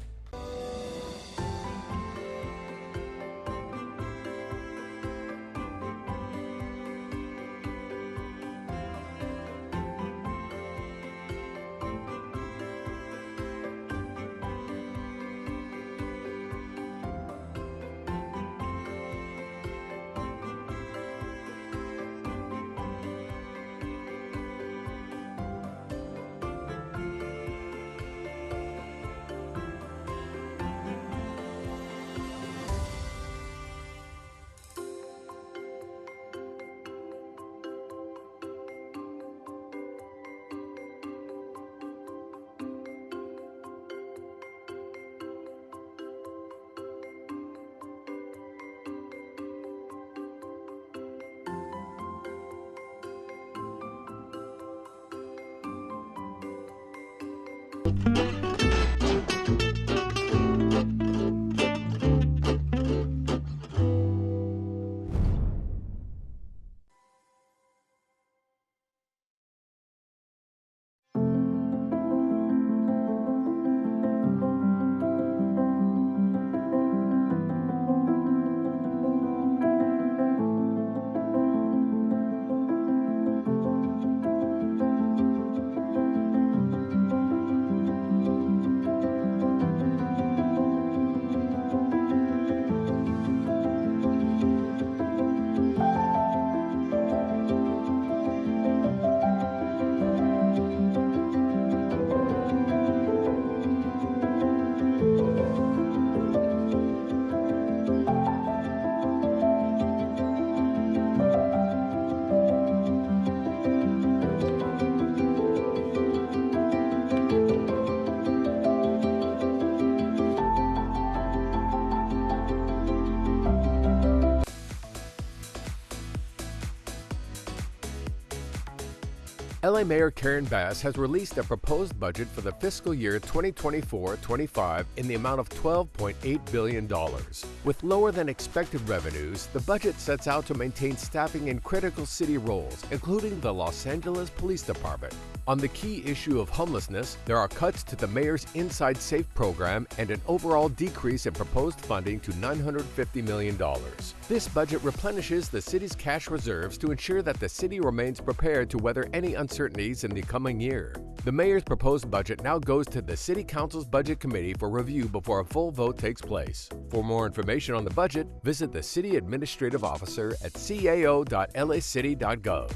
LA Mayor Karen Bass has released a proposed budget for the fiscal year 2024-25 in the amount of $12.8 billion. With lower than expected revenues, the budget sets out to maintain staffing in critical city roles, including the Los Angeles Police Department. On the key issue of homelessness, there are cuts to the mayor's Inside Safe program and an overall decrease in proposed funding to $950 million. This budget replenishes the city's cash reserves to ensure that the city remains prepared to weather any uncertainties in the coming year. The mayor's proposed budget now goes to the City Council's Budget Committee for review before a full vote takes place. For more information on the budget, visit the City Administrative Officer at cao.lacity.gov.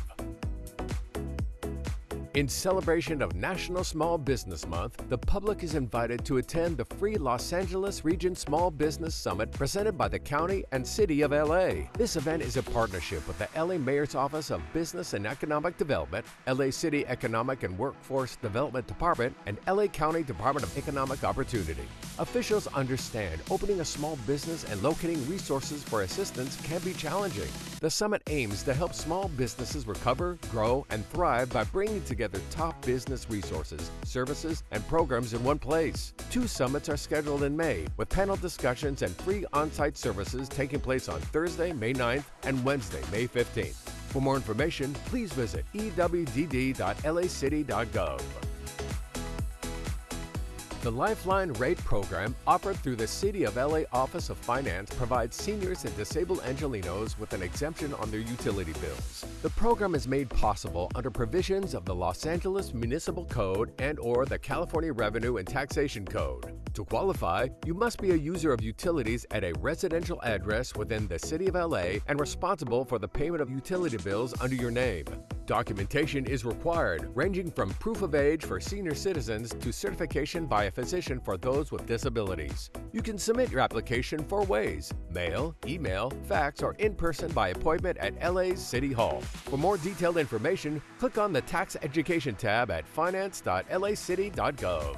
In celebration of National Small Business Month, the public is invited to attend the free Los Angeles Region Small Business Summit presented by the County and City of LA. This event is a partnership with the LA Mayor's Office of Business and Economic Development, LA City Economic and Workforce Development Department, and LA County Department of Economic Opportunity. Officials understand opening a small business and locating resources for assistance can be challenging. The summit aims to help small businesses recover, grow, and thrive by bringing together top business resources, services, and programs in one place. 2 summits are scheduled in May, with panel discussions and free on-site services taking place on Thursday, May 9th and Wednesday, May 15th. For more information, please visit ewdd.lacity.gov. The Lifeline Rate program offered through the City of LA Office of Finance provides seniors and disabled Angelenos with an exemption on their utility bills. The program is made possible under provisions of the Los Angeles Municipal Code and/or the California Revenue and Taxation Code. To qualify, you must be a user of utilities at a residential address within the City of LA and responsible for the payment of utility bills under your name. Documentation is required, ranging from proof of age for senior citizens to certification by a physician for those with disabilities. You can submit your application 4 ways: mail, email, fax, or in person by appointment at LA's City Hall. For more detailed information, click on the Tax Education tab at finance.lacity.gov.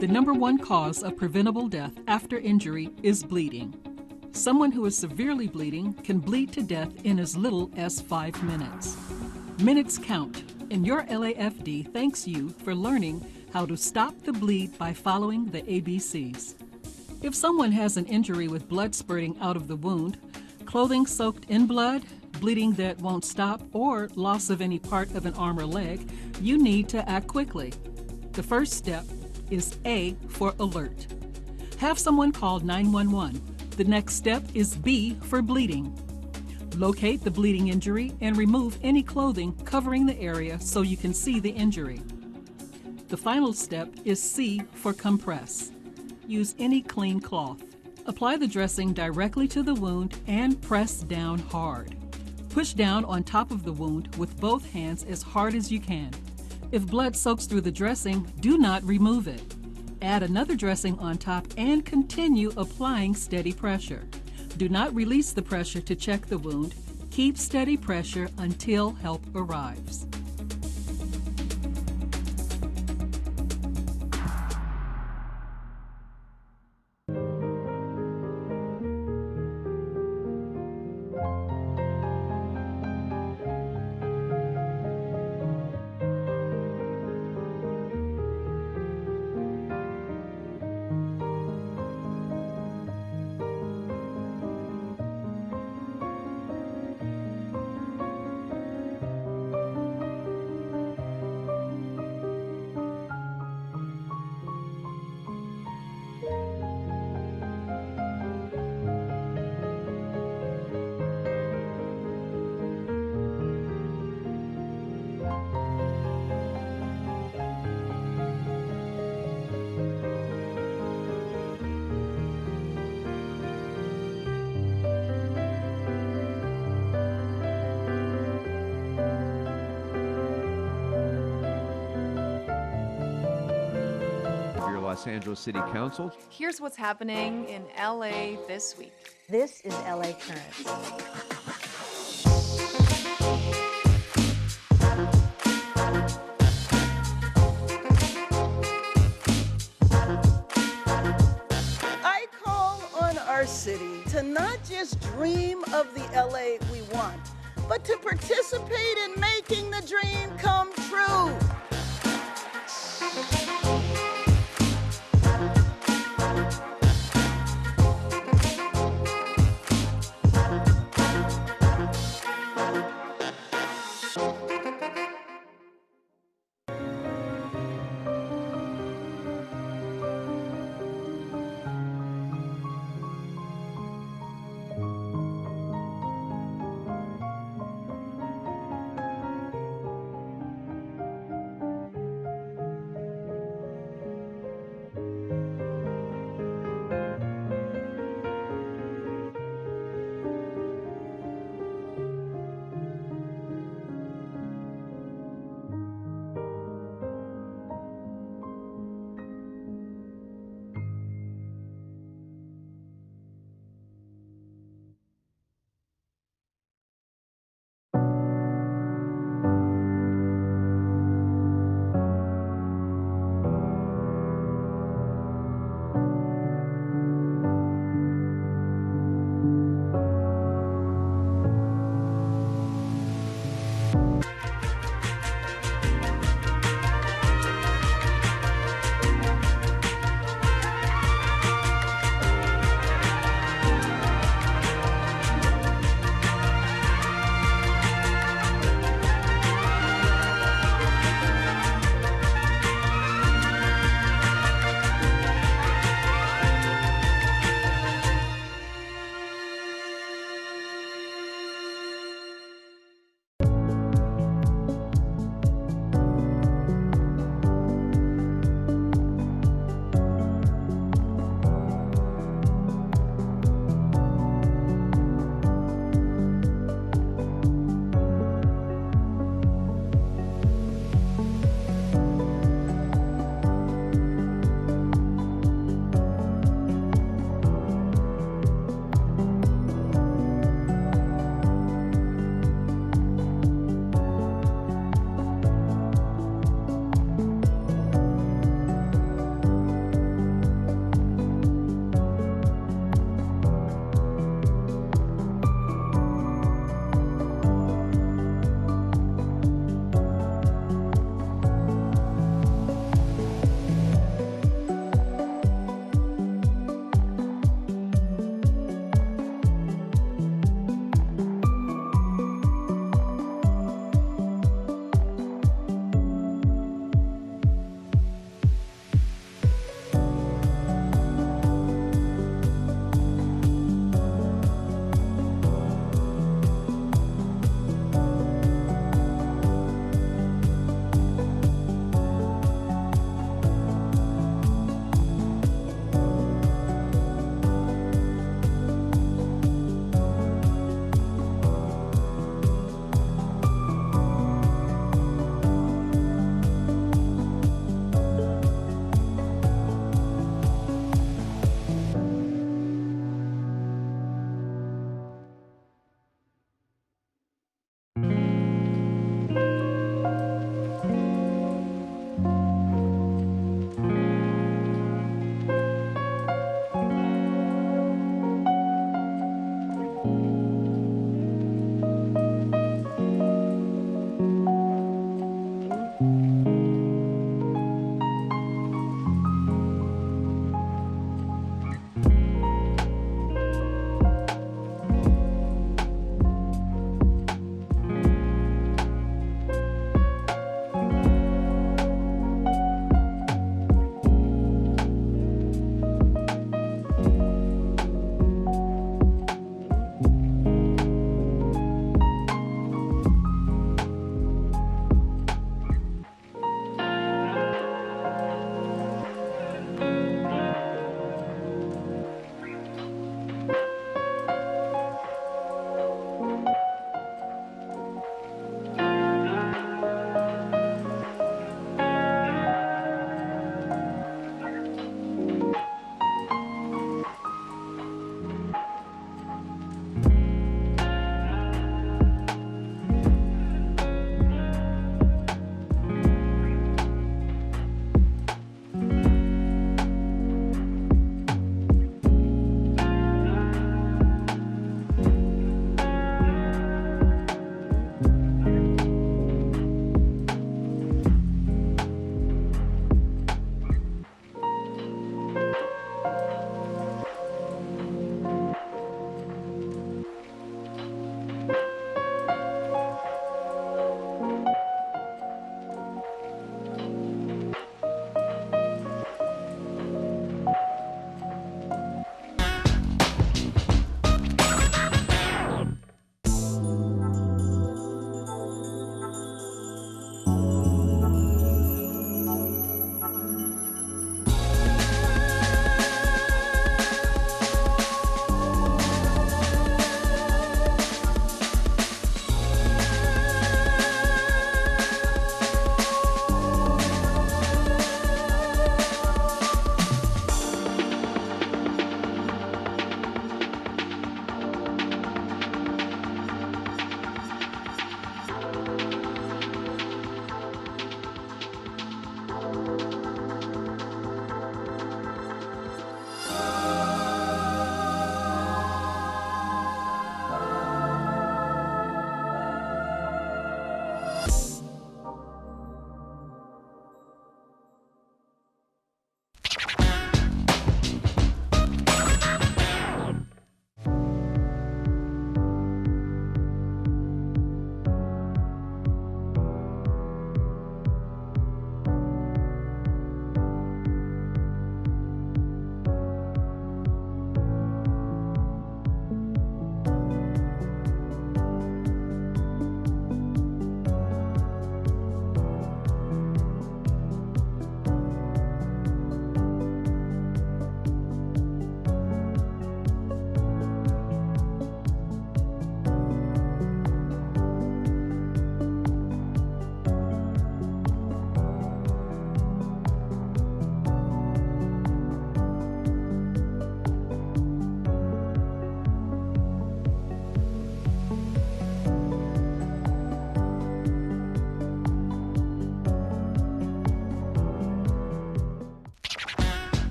The number one cause of preventable death after injury is bleeding. Someone who is severely bleeding can bleed to death in as little as 5 minutes. Minutes count, and your LAFD thanks you for learning how to stop the bleed by following the ABCs. If someone has an injury with blood spurting out of the wound, clothing soaked in blood, bleeding that won't stop, or loss of any part of an arm or leg, you need to act quickly. The first step is A for alert. Have someone call 911. The next step is B for bleeding. Locate the bleeding injury and remove any clothing covering the area so you can see the injury. The final step is C for compress. Use any clean cloth. Apply the dressing directly to the wound and press down hard. Push down on top of the wound with both hands as hard as you can. If blood soaks through the dressing, do not remove it. Add another dressing on top and continue applying steady pressure. Do not release the pressure to check the wound. Keep steady pressure until help arrives. Los Angeles City Council. Here's what's happening in LA this week. This is LA Currents. I call on our city to not just dream of the LA we want, but to participate in making the dream come true.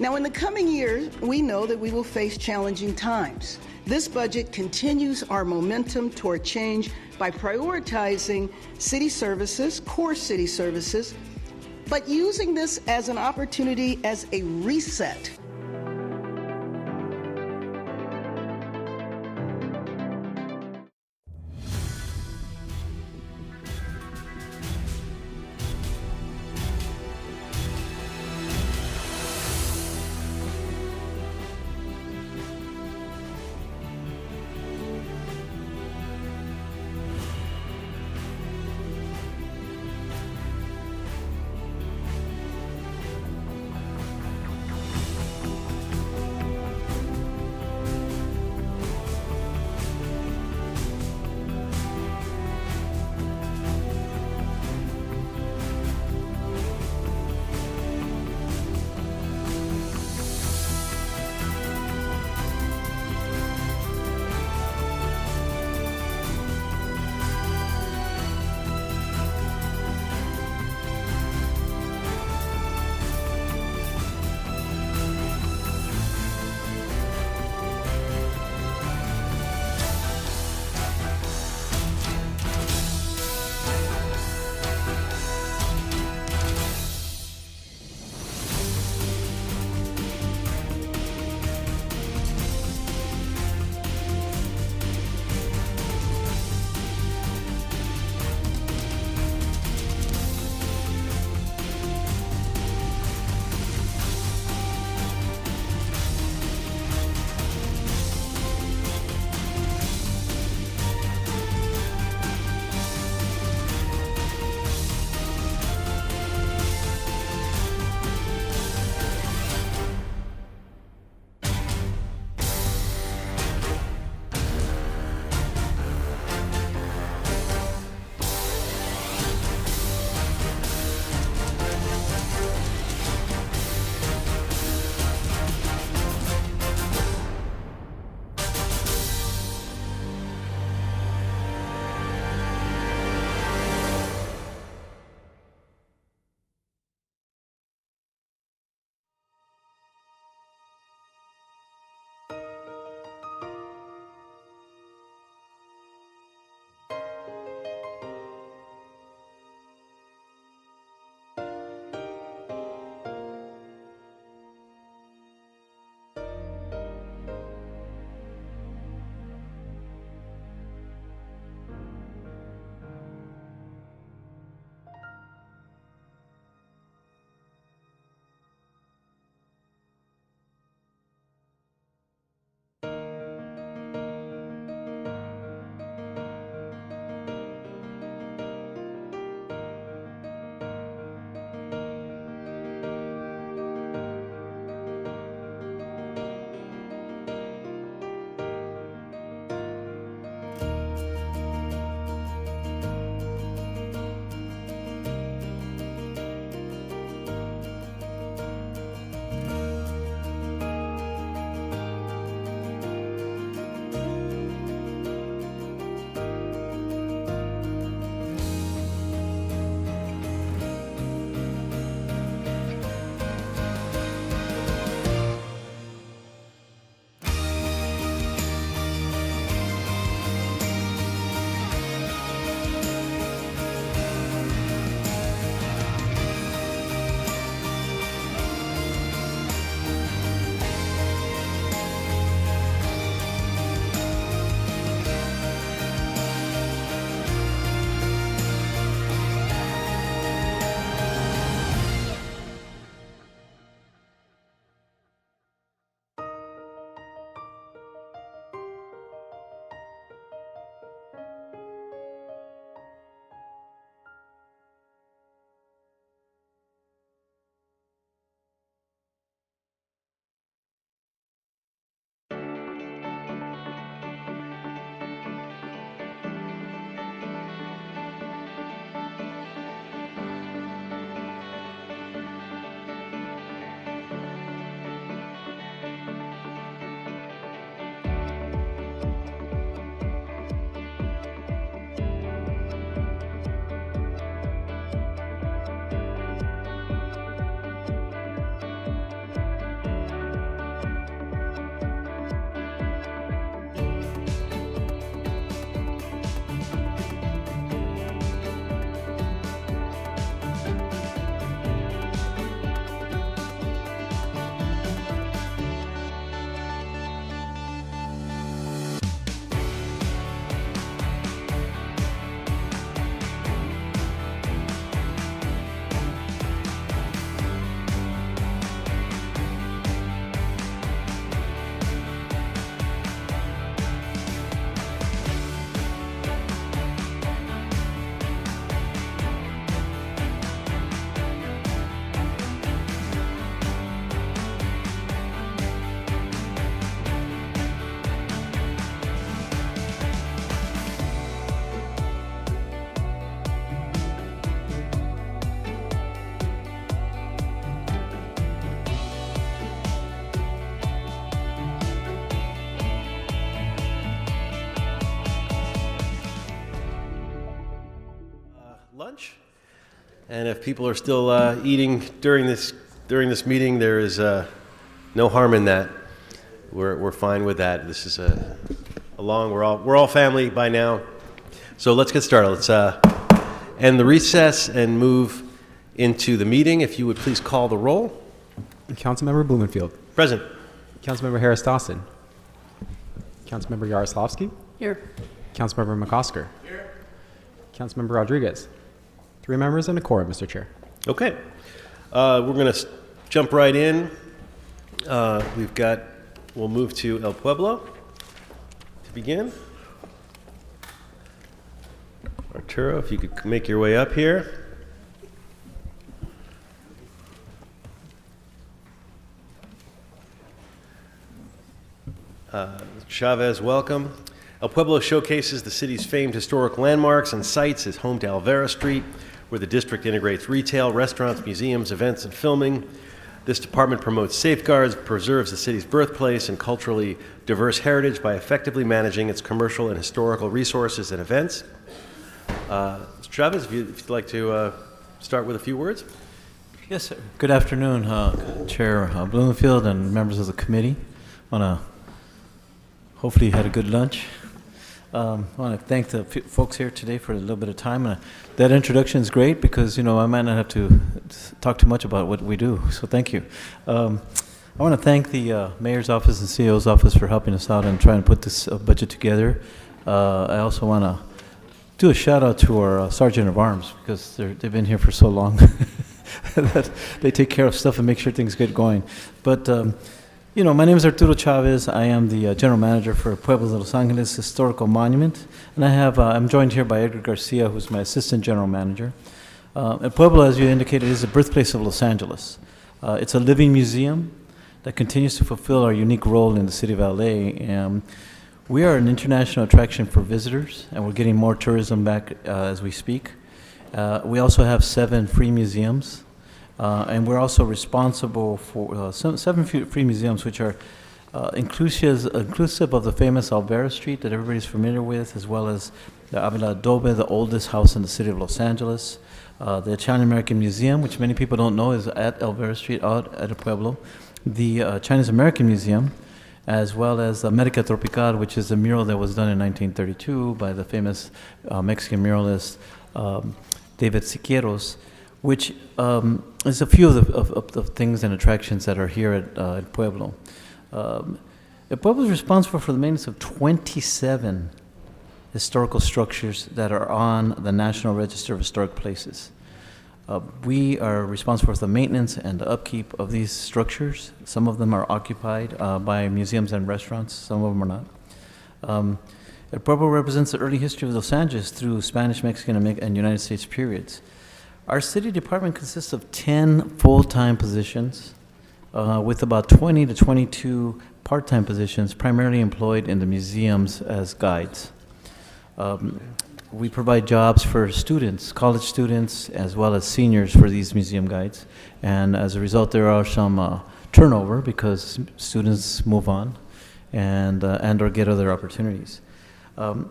Now, in the coming years, we know that we will face challenging times. This budget continues our momentum toward change by prioritizing city services, core city services, but using this as an opportunity as a reset. lunch. And if people are still eating during this meeting, there is no harm in that. We're fine with that. This is we're all family by now. So let's get started. Let's end the recess and move into the meeting. If you would please call the roll. Councilmember Blumenfield. Present. Councilmember Harris Dawson. Councilmember Yaroslavsky. Here. Councilmember McCosker. Here. Councilmember Rodriguez. 3 members and a quorum, Mr. Chair. Okay. We're going to jump right in. We'll move to El Pueblo to begin. Arturo, if you could make your way up here. Chavez, welcome. El Pueblo showcases the city's famed historic landmarks and sites. Is home to Alvera Street, where the district integrates retail, restaurants, museums, events, and filming. This department promotes safeguards, preserves the city's birthplace and culturally diverse heritage by effectively managing its commercial and historical resources and events. Mr. Chavez, if you'd like to start with a few words. Yes, sir. Good afternoon, Chair Blumenfield and members of the committee. Hopefully you had a good lunch. I want to thank the folks here today for a little bit of time. That introduction is great because, I might not have to talk too much about what we do, so thank you. I want to thank the Mayor's Office and CEO's Office for helping us out and trying to put this budget together. I also want to do a shout out to our Sergeant of Arms because they've been here for so long that they take care of stuff and make sure things get going. But my name is Arturo Chavez. I am the general manager for Pueblo de Los Angeles Historical Monument, and I'm joined here by Edgar Garcia, who's my assistant general manager. Pueblo, as you indicated, is the birthplace of Los Angeles. It's a living museum that continues to fulfill our unique role in the city of LA. We are an international attraction for visitors, and we're getting more tourism back as we speak. We also have 7 free museums. And we're also responsible for 7 free museums, which are inclusive of the famous Alvera Street that everybody's familiar with, as well as the Avila Adobe, the oldest house in the city of Los Angeles, the Italian-American Museum, which many people don't know is at Alvera Street, out at Pueblo, the Chinese-American Museum, as well as America Tropical, which is a mural that was done in 1932 by the famous Mexican muralist David Siqueiros, which is a few of the things and attractions that are here at Pueblo. Pueblo is responsible for the maintenance of 27 historical structures that are on the National Register of Historic Places. We are responsible for the maintenance and the upkeep of these structures. Some of them are occupied by museums and restaurants, some of them are not. Pueblo represents the early history of Los Angeles through Spanish, Mexican, and United States periods. Our city department consists of 10 full-time positions with about 20 to 22 part-time positions primarily employed in the museums as guides. We provide jobs for students, college students, as well as seniors for these museum guides. And as a result, there are some turnover because students move on and or get other opportunities.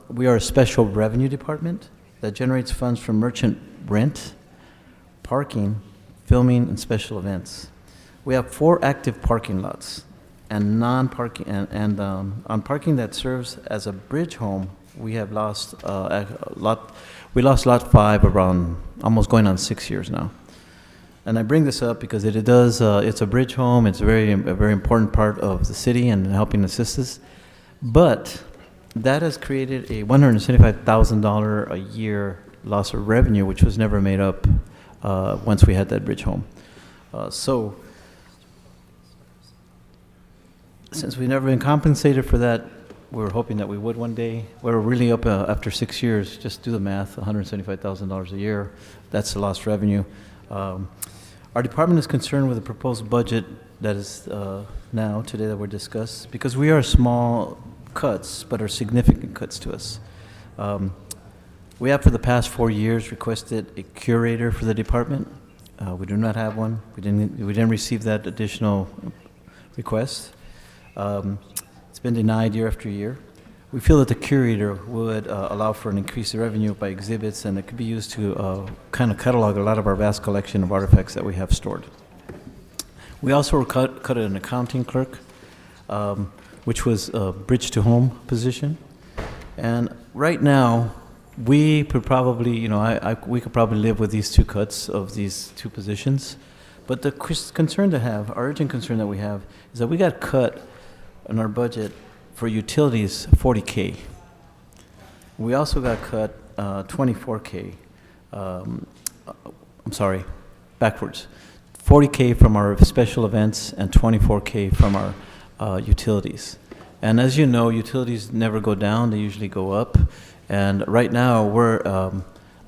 We are a special revenue department that generates funds from merchant rent, parking, filming, and special events. We have 4 active parking lots and non-parking, and on parking that serves as a bridge home, we have lost we lost lot 5 around almost going on 6 years now. And I bring this up because it's a bridge home, it's a very important part of the city and helping assist us, but that has created a $175,000 a year loss of revenue, which was never made up once we had that bridge home. So, since we've never been compensated for that, we're hoping that we would one day. We're really up after 6 years. Just do the math, $175,000 a year. That's the lost revenue. Our department is concerned with the proposed budget that is now, today, that we're discussed, because we are small cuts, but are significant cuts to us. We have, for the past 4 years, requested a curator for the department. We do not have one. We didn't receive that additional request. It's been denied year after year. we feel that the curator would allow for an increase in revenue by exhibits, and it could be used to kind of catalog a lot of our vast collection of artifacts that we have stored. We also cut an accounting clerk, which was a bridge to home position. And right now, we could probably, you know, we could probably live with these two cuts of these two positions. But the concern to have, our urgent concern that we have, is that we got cut in our budget for utilities $40K. We also got cut $24K. I'm sorry, backwards. $40K from our special events and $24K from our utilities. And as you know, utilities never go down, they usually go up. And right now, we're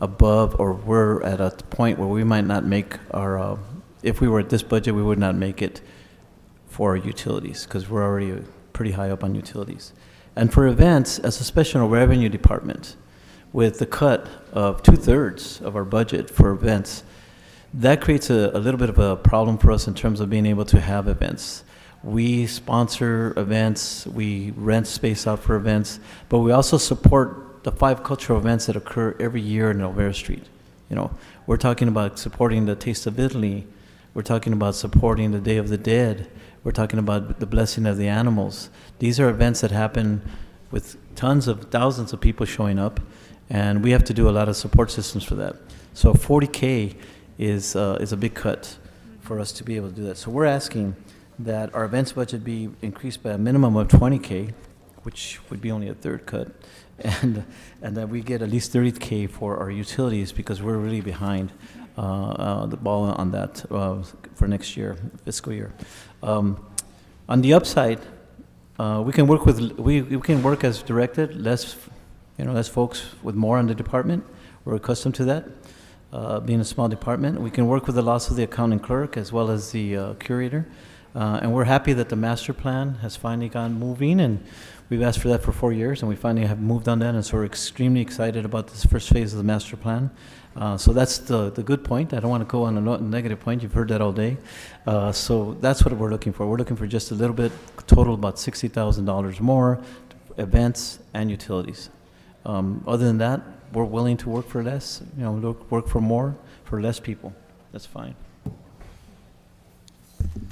above, or we're at a point where we might not make our, if we were at this budget, we would not make it for our utilities, because we're already pretty high up on utilities. And for events, as a special revenue department, with the cut of 2/3 of our budget for events, that creates a little bit of a problem for us in terms of being able to have events. We sponsor events, we rent space out for events, but we also support the 5 cultural events that occur every year in Olvera Street. You know, we're talking about supporting the Taste of Italy, we're talking about supporting the Day of the Dead, we're talking about the Blessing of the Animals. These are events that happen with tons of, thousands of people showing up, and we have to do a lot of support systems for that. So $40K is a big cut for us to be able to do that. So we're asking that our events budget be increased by a minimum of $20K, which would be only a third cut, and that we get at least $30K for our utilities, because we're really behind the ball on that for next year, fiscal year. On the upside, we can work with we can work as directed. Less folks with more on the department. We're accustomed to that, being a small department. We can work with the loss of the accounting clerk as well as the curator. And we're happy that the master plan has finally gone moving, and we've asked for that for 4 years, and we finally have moved on that, and so we're extremely excited about this first phase of the master plan. So that's the good point. I don't want to go on a negative point. You've heard that all day. So that's what we're looking for. We're looking for just a little bit, total about $60,000 more, events and utilities. Other than that, we're willing to work for less, work for more, for less people. That's fine.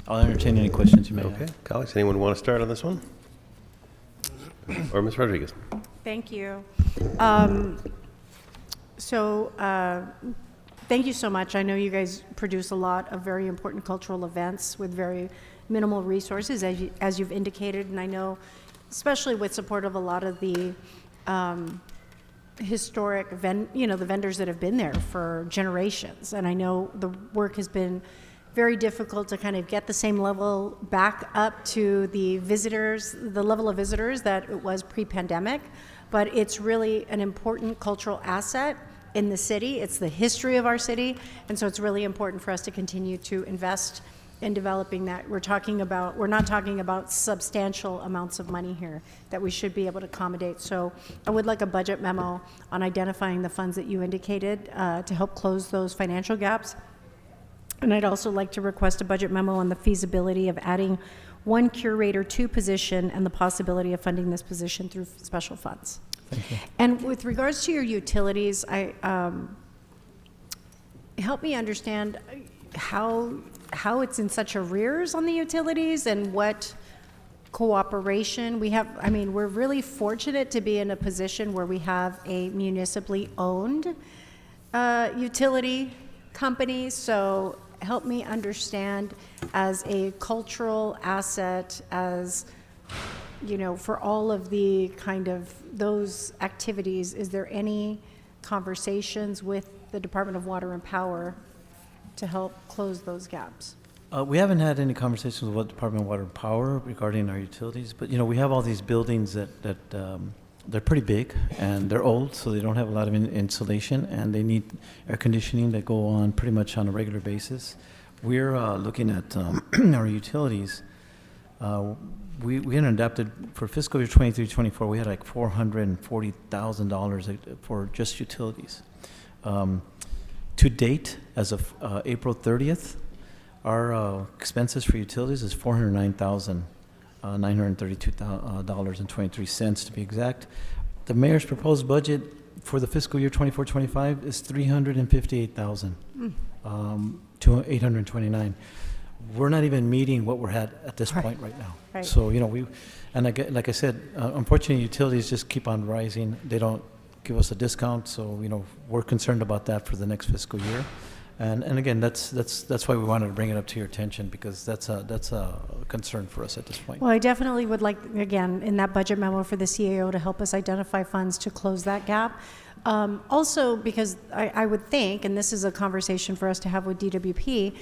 I'll entertain any questions you may have. Okay, colleagues, anyone want to start on this one? Or Ms. Rodriguez? Thank you. Thank you so much. I know you guys produce a lot of very important cultural events with very minimal resources, as you've indicated, and I know, especially with support of a lot of the historic, the vendors that have been there for generations, and I know the work has been very difficult to kind of get the same level back up to the level of visitors that it was pre-pandemic, but it's really an important cultural asset in the city. It's the history of our city, and so it's really important for us to continue to invest in developing that. We're not talking about substantial amounts of money here that we should be able to accommodate. So I would like a budget memo on identifying the funds that you indicated to help close those financial gaps. And I'd also like to request a budget memo on the feasibility of adding 1 curator 2 position and the possibility of funding this position through special funds. Thank you. And with regards to your utilities, help me understand how it's in such arrears on the utilities and what cooperation we have. I mean, we're really fortunate to be in a position where we have a municipally owned utility company, so help me understand, as a cultural asset, as for all of the kind of those activities, is there any conversations with the Department of Water and Power to help close those gaps? We haven't had any conversations with the Department of Water and Power regarding our utilities, but we have all these buildings that they're pretty big and they're old, so they don't have a lot of insulation, and they need air conditioning that go on pretty much on a regular basis. We're looking at our utilities. We had adapted for fiscal year 23-24. We had like $440,000 for just utilities. To date, as of April 30th, our expenses for utilities is $409,000 $932.23 to be exact. The mayor's proposed budget for the fiscal year 24-25 is $358,000 to $829. We're not even meeting what we're at this point right now. Right. So, like I said, unfortunately, utilities just keep on rising. They don't give us a discount, so, we're concerned about that for the next fiscal year. And again, that's why we wanted to bring it up to your attention, because that's a concern for us at this point. Well, I definitely would like, again, in that budget memo for the CAO to help us identify funds to close that gap. Also, because I would think, and this is a conversation for us to have with DWP,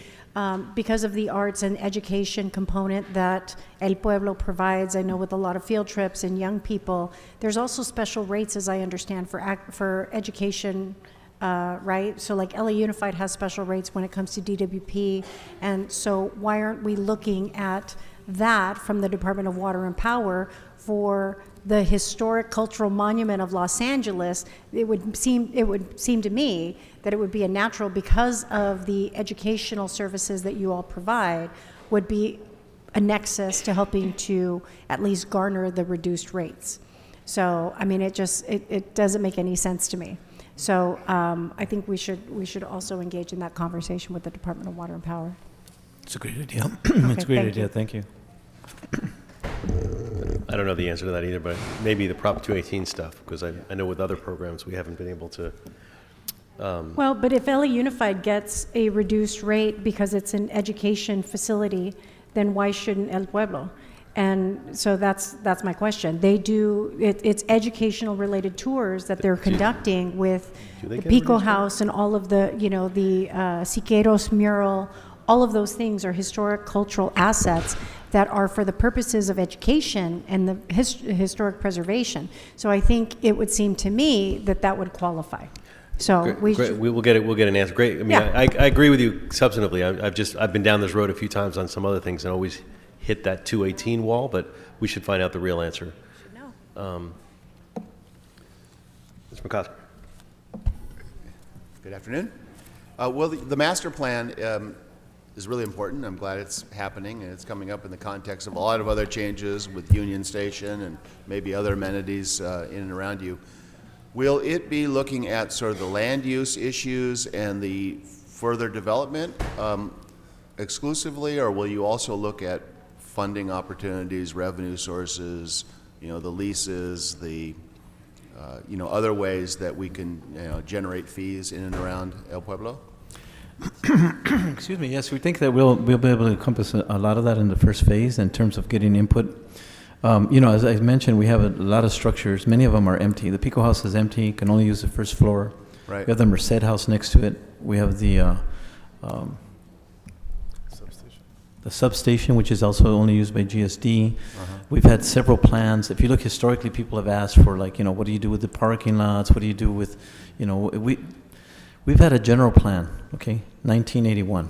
because of the arts and education component that El Pueblo provides, I know with a lot of field trips and young people, there's also special rates, as I understand, for education. Right? So like LA Unified has special rates when it comes to DWP, and so why aren't we looking at that from the Department of Water and Power for the historic cultural monument of Los Angeles? It would seem to me that it would be a natural, because of the educational services that you all provide, would be a nexus to helping to at least garner the reduced rates. So I mean, it doesn't make any sense to me. So I think we should also engage in that conversation with the Department of Water and Power. It's a great idea. It's a great idea. Thank you. I don't know the answer to that either, but maybe the Prop 218 stuff, because I know with other programs we haven't been able to. Well, but if LA Unified gets a reduced rate because it's an education facility, then why shouldn't El Pueblo? And so that's my question. They do it's educational related tours that they're conducting with the Pico House and all of the the Siqueiros mural. All of those things are historic cultural assets that are for the purposes of education and the historic preservation. So I think it would seem to me that would qualify. So great. We'll get an answer. Great. I mean, Yeah. I agree with you substantively. I've been down this road a few times on some other things and always hit that 218 wall, but we should find out the real answer. Mr. McCosker. Good afternoon. Well, the master plan is really important. I'm glad it's happening, and it's coming up in the context of a lot of other changes with Union Station and maybe other amenities in and around you. Will it be looking at sort of the land use issues and the further development exclusively, or will you also look at funding opportunities, revenue sources, the leases, the other ways that we can generate fees in and around El Pueblo? Excuse me. Yes, we think that we'll be able to encompass a lot of that in the first phase in terms of getting input. As I mentioned, we have a lot of structures. Many of them are empty. The Pico House is empty; can only use the first floor. Right. We have the Merced House next to it. We have the substation, which is also only used by GSD. We've had several plans. If you look historically, people have asked for what do you do with the parking lots? What do you do with, we've had a general plan, 1981.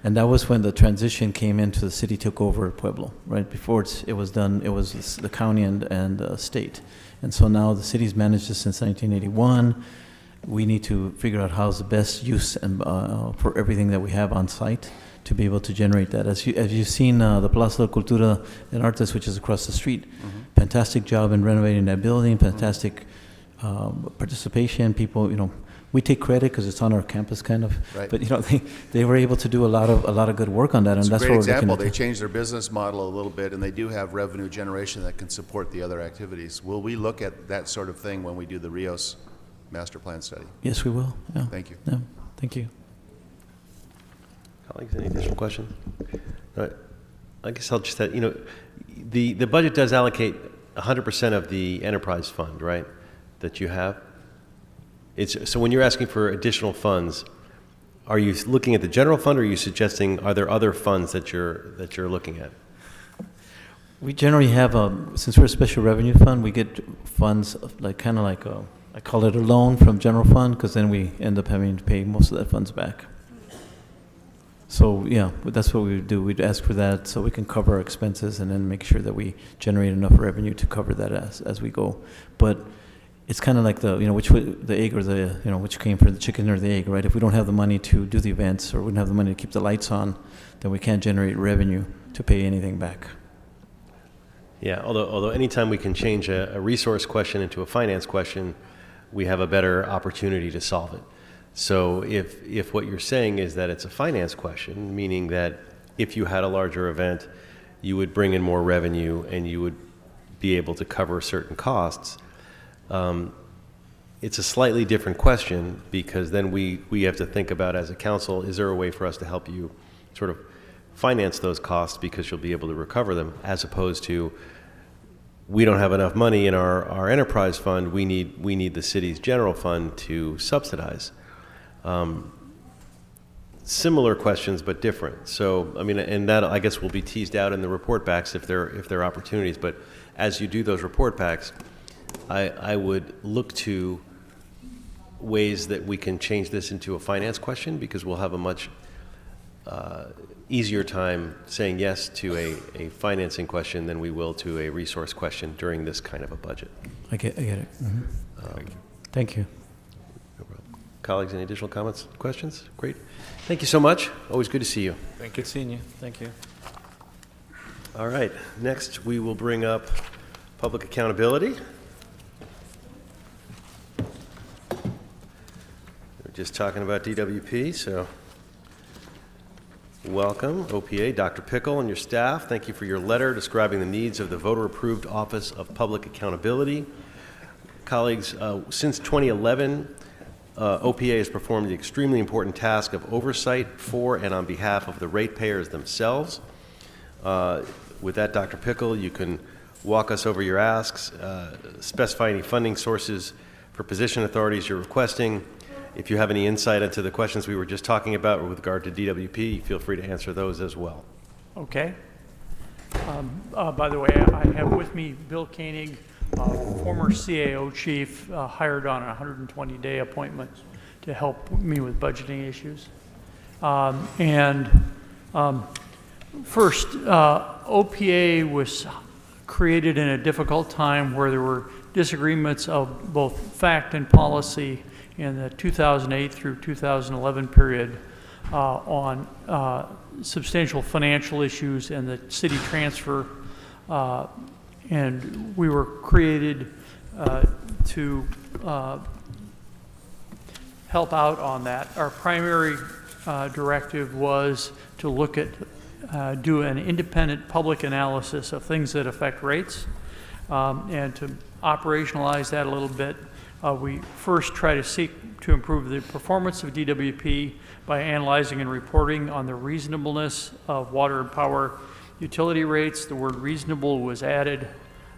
And that was when the transition came into the city, took over Pueblo, right? Before it was done, it was the county and the state. And so now the city's managed this since 1981. We need to figure out how's the best use and for everything that we have on site to be able to generate that. As you've seen, the Plaza de Cultura and Artes, which is across the street, fantastic job in renovating that building, fantastic participation. People, we take credit because it's on our campus, kind of. Right. But they were able to do a lot of good work on that, and It's that's a what great we're looking example. at. They changed their business model a little bit, and they do have revenue generation that can support the other activities. Will we look at that sort of thing when we do the Rios master plan study? Yes, we will. Yeah. Thank you. Yeah. Thank you. Colleagues, any additional questions? I guess I'll just add, the budget does allocate 100% of the enterprise fund, right, that you have? So when you're asking for additional funds, are you looking at the general fund, or are you suggesting, are there other funds that you're looking at? We generally have since we're a special revenue fund, we get funds I call it a loan from general fund, because then we end up having to pay most of that funds back. So yeah, that's what we would do. We'd ask for that so we can cover our expenses and then make sure that we generate enough revenue to cover that as we go. But it's kind of like the egg or which came for the chicken or the egg, right? If we don't have the money to do the events, or we don't have the money to keep the lights on, then we can't generate revenue to pay anything back. Yeah, although anytime we can change a resource question into a finance question, we have a better opportunity to solve it. So if what you're saying is that it's a finance question, meaning that if you had a larger event, you would bring in more revenue and you would be able to cover certain costs, it's a slightly different question, because then we have to think about, as a council, is there a way for us to help you sort of finance those costs because you'll be able to recover them, as opposed to, we don't have enough money in our enterprise fund, we need the city's general fund to subsidize. Similar questions, but different. So, I mean, and that, I guess, will be teased out in the report backs if there are opportunities. But as you do those report backs, I would look to ways that we can change this into a finance question, because we'll have a much easier time saying yes to a financing question than we will to a resource question during this kind of a budget. I get it. Thank you. No problem. Colleagues, any additional comments, questions? Great. Thank you so much. Always good to see you. Thank you. Good seeing you. Thank you. All right. Next, we will bring up public accountability. We're just talking about DWP, so welcome, OPA, Dr. Pickle and your staff. Thank you for your letter describing the needs of the voter-approved Office of Public Accountability. Colleagues, since 2011, OPA has performed the extremely important task of oversight for and on behalf of the ratepayers themselves. With that, Dr. Pickle, you can walk us over your asks, specify any funding sources for position authorities you're requesting. If you have any insight into the questions we were just talking about with regard to DWP, feel free to answer those as well. Okay. By the way, I have with me Bill Koenig, former CAO chief, hired on a 120-day appointment to help me with budgeting issues. First, OPA was created in a difficult time where there were disagreements of both fact and policy in the 2008 through 2011 period on substantial financial issues and the city transfer, and we were created to help out on that. Our primary directive was to look at do an independent public analysis of things that affect rates, and to operationalize that a little bit. We first try to seek to improve the performance of DWP by analyzing and reporting on the reasonableness of water and power utility rates. The word reasonable was added,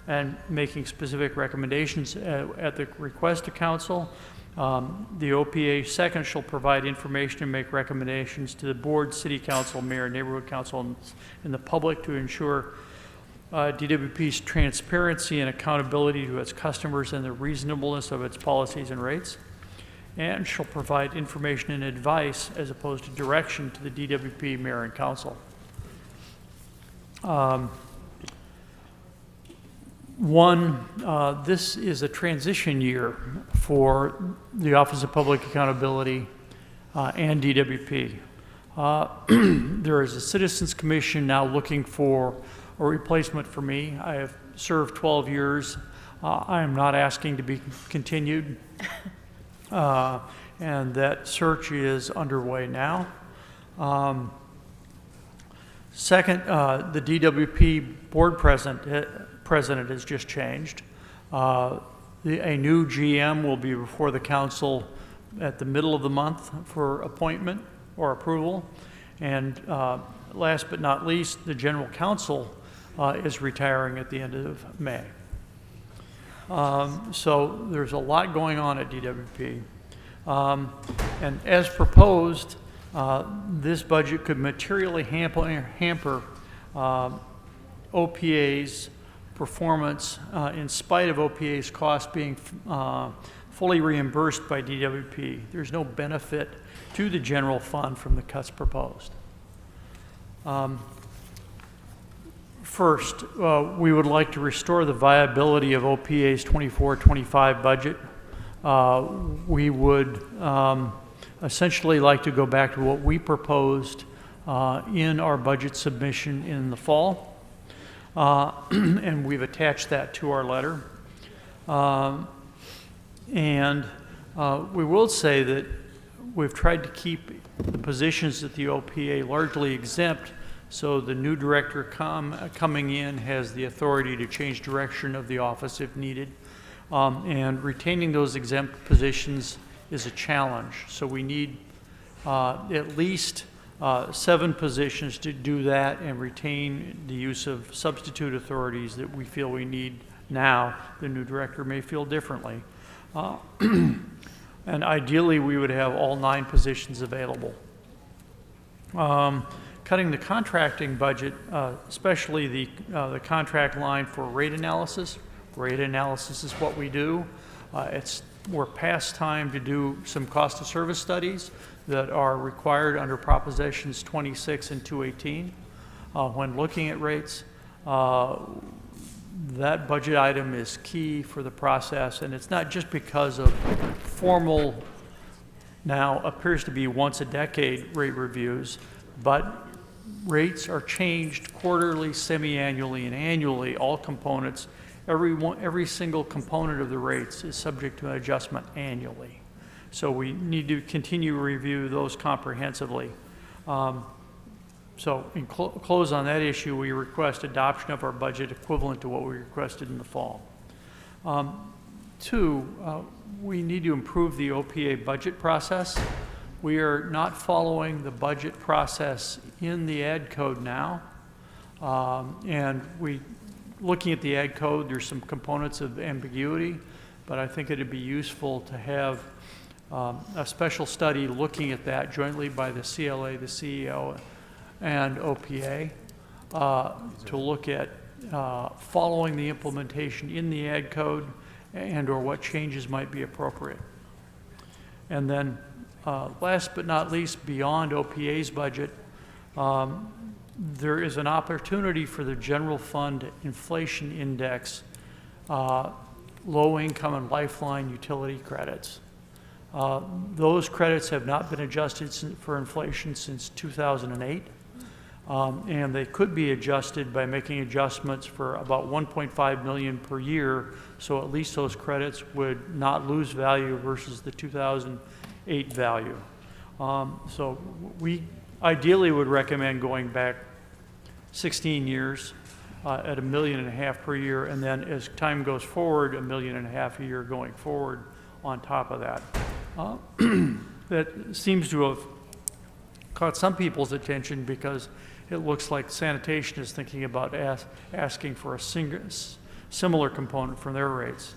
and making specific recommendations at the request of council. The OPA second shall provide information and make recommendations to the board, city council, mayor, neighborhood council, and the public to ensure DWP's transparency and accountability to its customers and the reasonableness of its policies and rates, and shall provide information and advice as opposed to direction to the DWP mayor and council. This is a transition year for the Office of Public Accountability and DWP. There is a Citizens Commission now looking for a replacement for me. I have served 12 years. I am not asking to be continued, and that search is underway now. Second, the DWP board president has just changed. A new GM will be before the council at the middle of the month for appointment or approval. And last but not least, the general counsel is retiring at the end of May. So there's a lot going on at DWP. And as proposed, this budget could materially hamper OPA's performance in spite of OPA's costs being fully reimbursed by DWP. There's no benefit to the general fund from the cuts proposed. First, we would like to restore the viability of OPA's 24-25 budget. We would essentially like to go back to what we proposed in our budget submission in the fall. and we've attached that to our letter. We will say that we've tried to keep the positions at the OPA largely exempt, so the new director coming in has the authority to change direction of the office if needed. And retaining those exempt positions is a challenge. So we need at least 7 positions to do that and retain the use of substitute authorities that we feel we need now. The new director may feel differently. And ideally, we would have all 9 positions available. Cutting the contracting budget, especially the contract line for rate analysis. Rate analysis is what we do. We're past time to do some cost of service studies that are required under Propositions 26 and 218 when looking at rates. That budget item is key for the process, and it's not just because of formal, now appears to be once a decade rate reviews, but rates are changed quarterly, semi-annually, and annually. All components, every single component of the rates is subject to an adjustment annually. So we need to continue to review those comprehensively. So in close on that issue, we request adoption of our budget equivalent to what we requested in the fall. 2, we need to improve the OPA budget process. We are not following the budget process in the ad code now. And looking at the ad code, there's some components of ambiguity, but I think it'd be useful to have a special study looking at that jointly by the CLA, the CEO, and OPA to look at following the implementation in the ad code and or what changes might be appropriate. And then last but not least, beyond OPA's budget, there is an opportunity for the general fund inflation index, low income and lifeline utility credits. Those credits have not been adjusted for inflation since 2008. And they could be adjusted by making adjustments for about $1.5 million per year, so at least those credits would not lose value versus the 2008 value. So we ideally would recommend going back 16 years at $1.5 million per year, and then as time goes forward, $1.5 million a year going forward on top of that. That seems to have caught some people's attention because it looks like sanitation is thinking about asking for a similar component from their rates.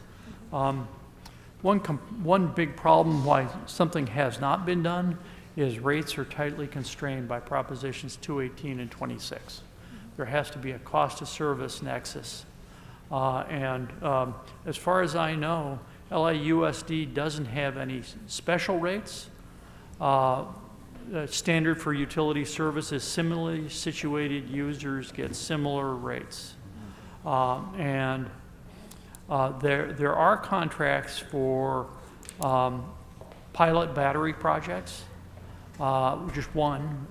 One big problem why something has not been done is rates are tightly constrained by Propositions 218 and 26. There has to be a cost of service nexus. As far as I know, LAUSD doesn't have any special rates. Standard for utility services, similarly situated users get similar rates. There are contracts for pilot battery projects, just one,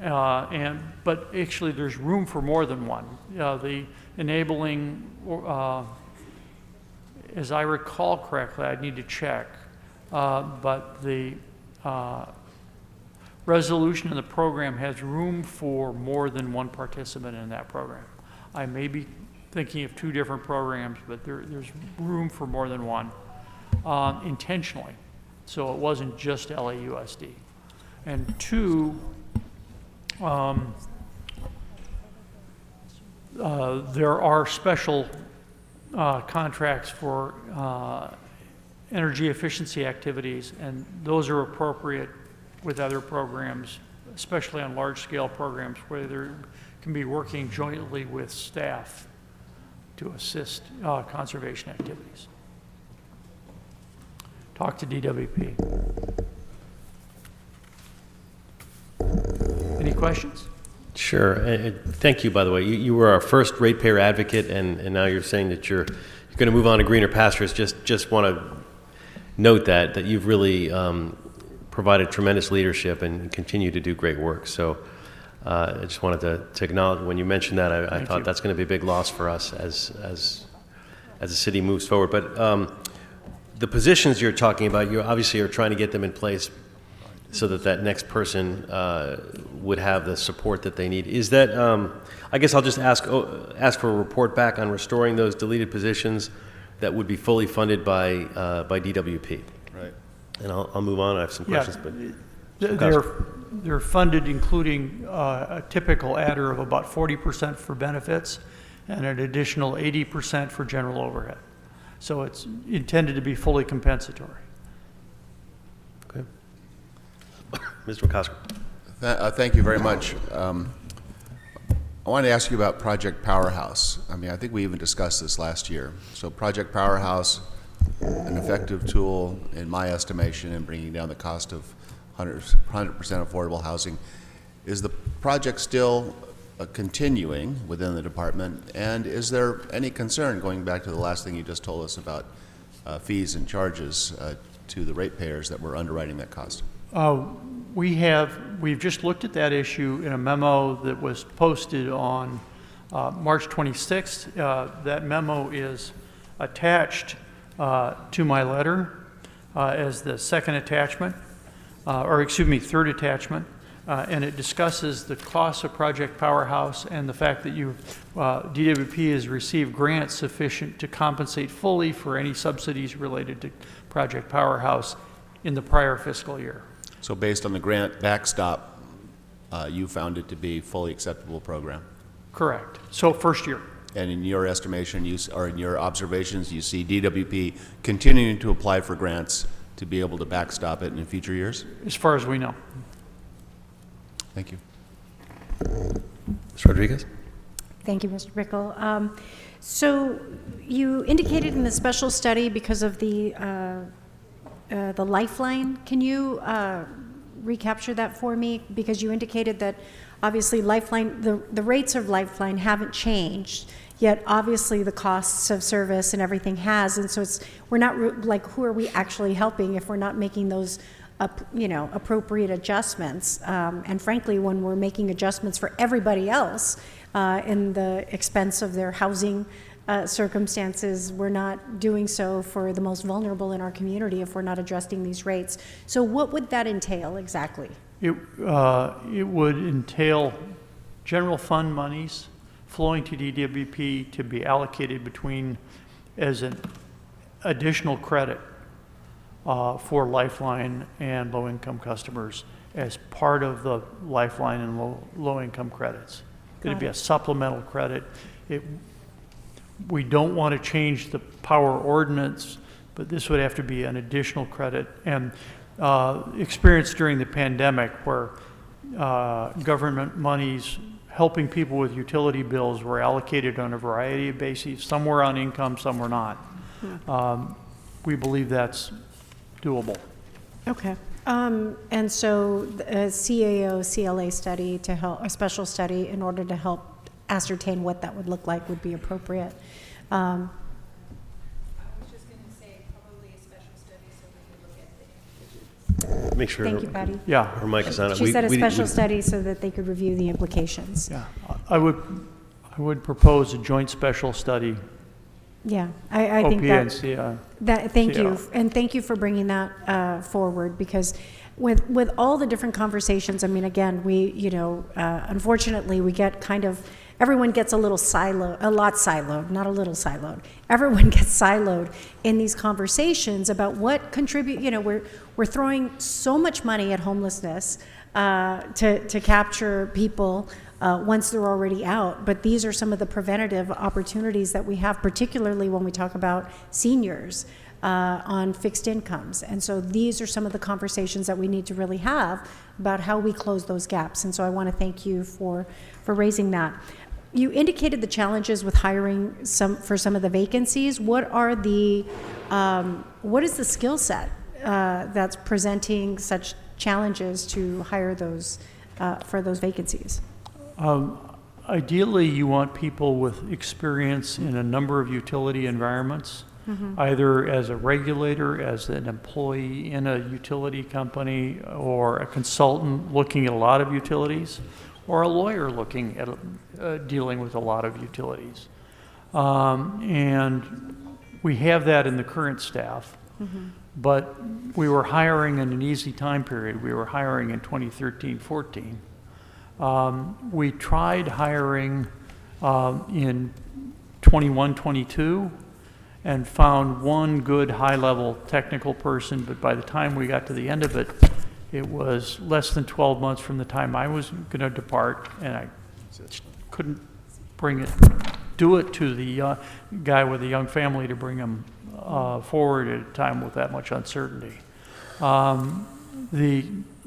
but actually there's room for more than one. The enabling, as I recall correctly, I'd need to check, but the resolution in the program has room for more than one participant in that program. I may be thinking of 2 different programs, but there's room for more than one intentionally. So it wasn't just LAUSD. And 2, there are special contracts for energy efficiency activities, and those are appropriate with other programs, especially on large-scale programs where there can be working jointly with staff to assist conservation activities. Talk to DWP. Any questions? Sure. Thank you, by the way. You were our first ratepayer advocate, and now you're saying that you're going to move on to greener pastures. Just want to note that you've really provided tremendous leadership and continue to do great work. So I just wanted to acknowledge, when you mentioned that, I thought that's going to be a big loss for us as the city moves forward. But the positions you're talking about, you obviously are trying to get them in place so that next person would have the support that they need. Is that, I guess I'll just ask for a report back on restoring those deleted positions that would be fully funded by DWP. Right. And I'll move on. I have some questions. They're funded, including a typical adder of about 40% for benefits and an additional 80% for general overhead. So it's intended to be fully compensatory. Okay. Mr. McCosker. Thank you very much. I wanted to ask you about Project Powerhouse. I mean, I think we even discussed this last year. So Project Powerhouse, an effective tool, in my estimation, in bringing down the cost of 100% affordable housing. Is the project still continuing within the department? And is there any concern, going back to the last thing you just told us about fees and charges to the ratepayers, that we're underwriting that cost? We've just looked at that issue in a memo that was posted on March 26th. That memo is attached to my letter as the second attachment, third attachment, and it discusses the costs of Project Powerhouse and the fact that DWP has received grants sufficient to compensate fully for any subsidies related to Project Powerhouse in the prior fiscal year. So based on the grant backstop, you found it to be a fully acceptable program? Correct. So first year. And in your estimation, or in your observations, you see DWP continuing to apply for grants to be able to backstop it in future years? As far as we know. Thank you. Ms. Rodriguez? Thank you, Mr. Bickle. So you indicated in the special study, because of the Lifeline, can you recapture that for me? Because you indicated that obviously Lifeline, the rates of Lifeline haven't changed, yet obviously the costs of service and everything has, and so we're not like, who are we actually helping if we're not making those appropriate adjustments? And frankly, when we're making adjustments for everybody else in the expense of their housing circumstances, we're not doing so for the most vulnerable in our community if we're not adjusting these rates. So what would that entail exactly? It would entail general fund monies flowing to DWP to be allocated between as an additional credit for Lifeline and low-income customers as part of the Lifeline and low-income credits. It'd be a supplemental credit. We don't want to change the power ordinance, but this would have to be an additional credit. And experience during the pandemic where government monies helping people with utility bills were allocated on a variety of bases. Some were on income, some were not. We believe that's doable. Okay. And so a CAO, CLA study to help, a special study in order to help ascertain what that would look like would be appropriate. I was just going to say probably a special study so we could look at Make sure. Thank you, Patty. Yeah. Her mic is on. She said a special study so that they could review the implications. Yeah, I would propose a joint special study. Yeah, I think OP and thank CL. you, and thank you for bringing that forward, because with all the different conversations, I mean, again, unfortunately, we get everyone gets a lot siloed, not a little siloed. Everyone gets siloed in these conversations about what contribute. We're throwing so much money at homelessness to capture people once they're already out. But these are some of the preventative opportunities that we have, particularly when we talk about seniors on fixed incomes. And so these are some of the conversations that we need to really have about how we close those gaps. And so I want to thank you for raising that. You indicated the challenges with hiring for some of the vacancies. What is the skill set that's presenting such challenges to hire those for those vacancies? Ideally, you want people with experience in a number of utility environments, either as a regulator, as an employee in a utility company, or a consultant looking at a lot of utilities, or a lawyer looking at dealing with a lot of utilities. And we have that in the current staff. But we were hiring in an easy time period. We were hiring in 2013-14. We tried hiring in 21-22 and found one good high-level technical person, but by the time we got to the end of it, it was less than 12 months from the time I was going to depart, and I couldn't do it to the guy with a young family to bring him forward at a time with that much uncertainty. The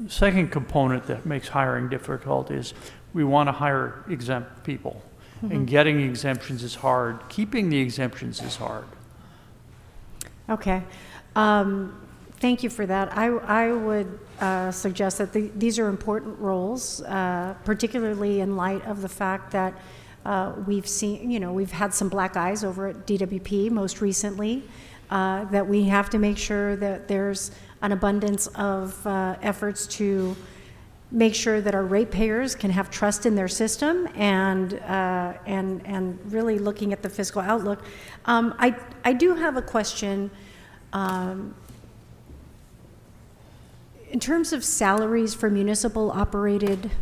second component that makes hiring difficult is we want to hire exempt people. And getting exemptions is hard. Keeping the exemptions is hard. Okay. Thank you for that. I would suggest that these are important roles, particularly in light of the fact that we've seen, we've had some black eyes over at DWP most recently, that we have to make sure that there's an abundance of efforts to make sure that our ratepayers can have trust in their system and really looking at the fiscal outlook. I do have a question. In terms of salaries for municipally operated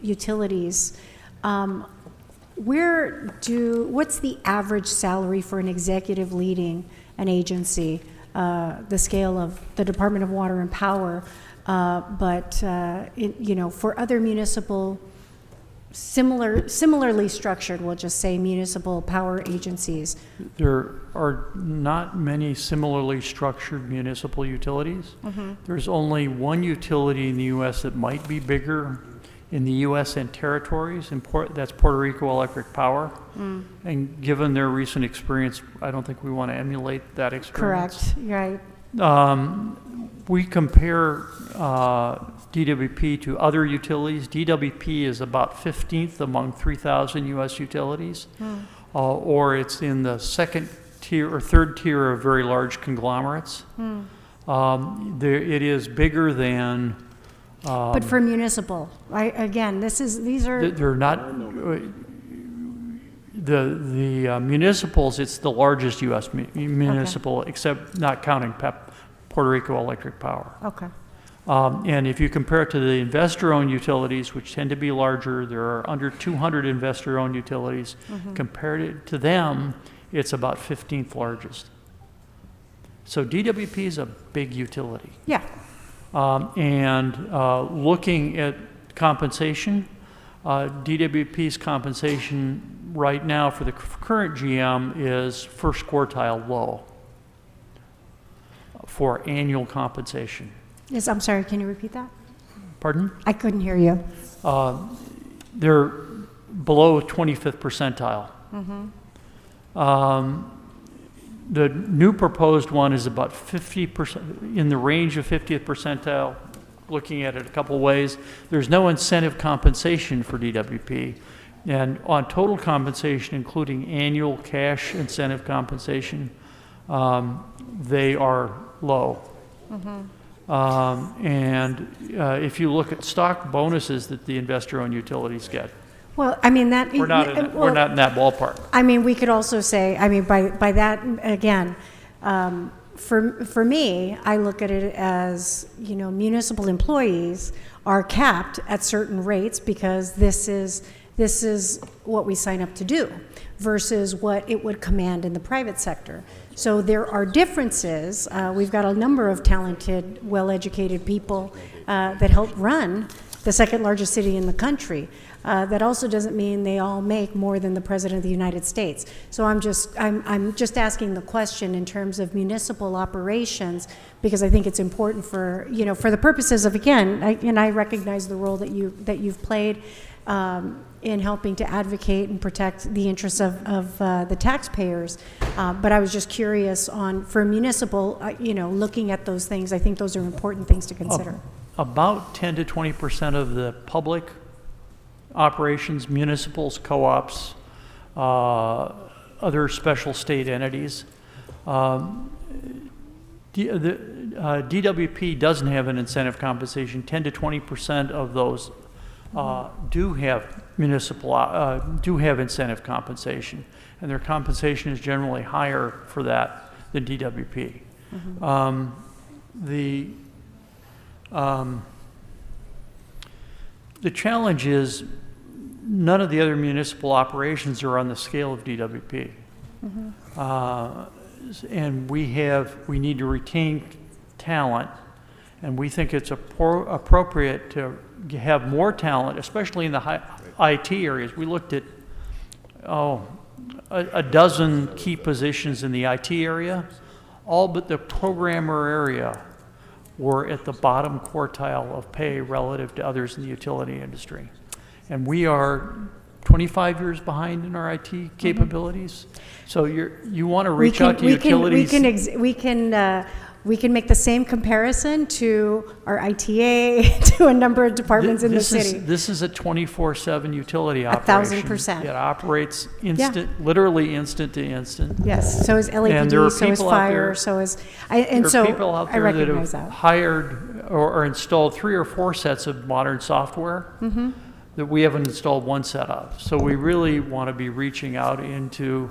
utilities, what's the average salary for an executive leading an agency? The scale of the Department of Water and Power, but for other municipal, similarly structured, we'll just say municipal power agencies. There are not many similarly structured municipal utilities. There's only one utility in the U.S. that might be bigger in the U.S. and territories, that's Puerto Rico Electric Power. And given their recent experience, I don't think we want to emulate that experience. Correct, right. We compare DWP to other utilities. DWP is about 15th among 3,000 U.S. utilities, or it's in the second tier or third tier of very large conglomerates. It is bigger than but for municipal, again, these are... They're not... The municipals, it's the largest U.S. municipal, except not counting Puerto Rico Electric Power. Okay. And if you compare it to the investor-owned utilities, which tend to be larger, there are under 200 investor-owned utilities. Compared to them, it's about 15th largest. So DWP is a big utility. Yeah. Looking at compensation, DWP's compensation right now for the current GM is first quartile low for annual compensation. Yes, I'm sorry, can you repeat that? Pardon? I couldn't hear you. They're below 25th percentile. The new proposed one is about 50%, in the range of 50th percentile, looking at it a couple ways. There's no incentive compensation for DWP. And on total compensation, including annual cash incentive compensation, they are low. If you look at stock bonuses that the investor-owned utilities get, well, I mean, that... We're not in that ballpark. I mean, we could also say, I mean, by that, again, for me, I look at it as, municipal employees are capped at certain rates because this is what we sign up to do versus what it would command in the private sector. So there are differences. We've got a number of talented, well-educated people that help run the second largest city in the country. That also doesn't mean they all make more than the President of the United States. So I'm just asking the question in terms of municipal operations because I think it's important for the purposes of, again, I recognize the role that you've played in helping to advocate and protect the interests of the taxpayers. But I was just curious for municipal, looking at those things. I think those are important things to consider. About 10 to 20% of the public operations, municipals, co-ops, other special state entities. DWP doesn't have an incentive compensation. 10 to 20% of those do have incentive compensation, and their compensation is generally higher for that than DWP. The challenge is none of the other municipal operations are on the scale of DWP. And we need to retain talent, and we think it's appropriate to have more talent, especially in the IT areas. We looked at a dozen key positions in the IT area. All but the programmer area were at the bottom quartile of pay relative to others in the utility industry. And we are 25 years behind in our IT capabilities. So you want to reach out to utilities. We can make the same comparison to our ITA, to a number of departments in the city. This is a 24/7 utility operation. 1,000%. It operates literally instant to instant. Yes, so is And there are LAPD, so is people out fire, there- so is, There are people out I there that recognize have that. hired or installed 3 or 4 sets of modern software that we haven't installed 1 set of. So we really want to be reaching out into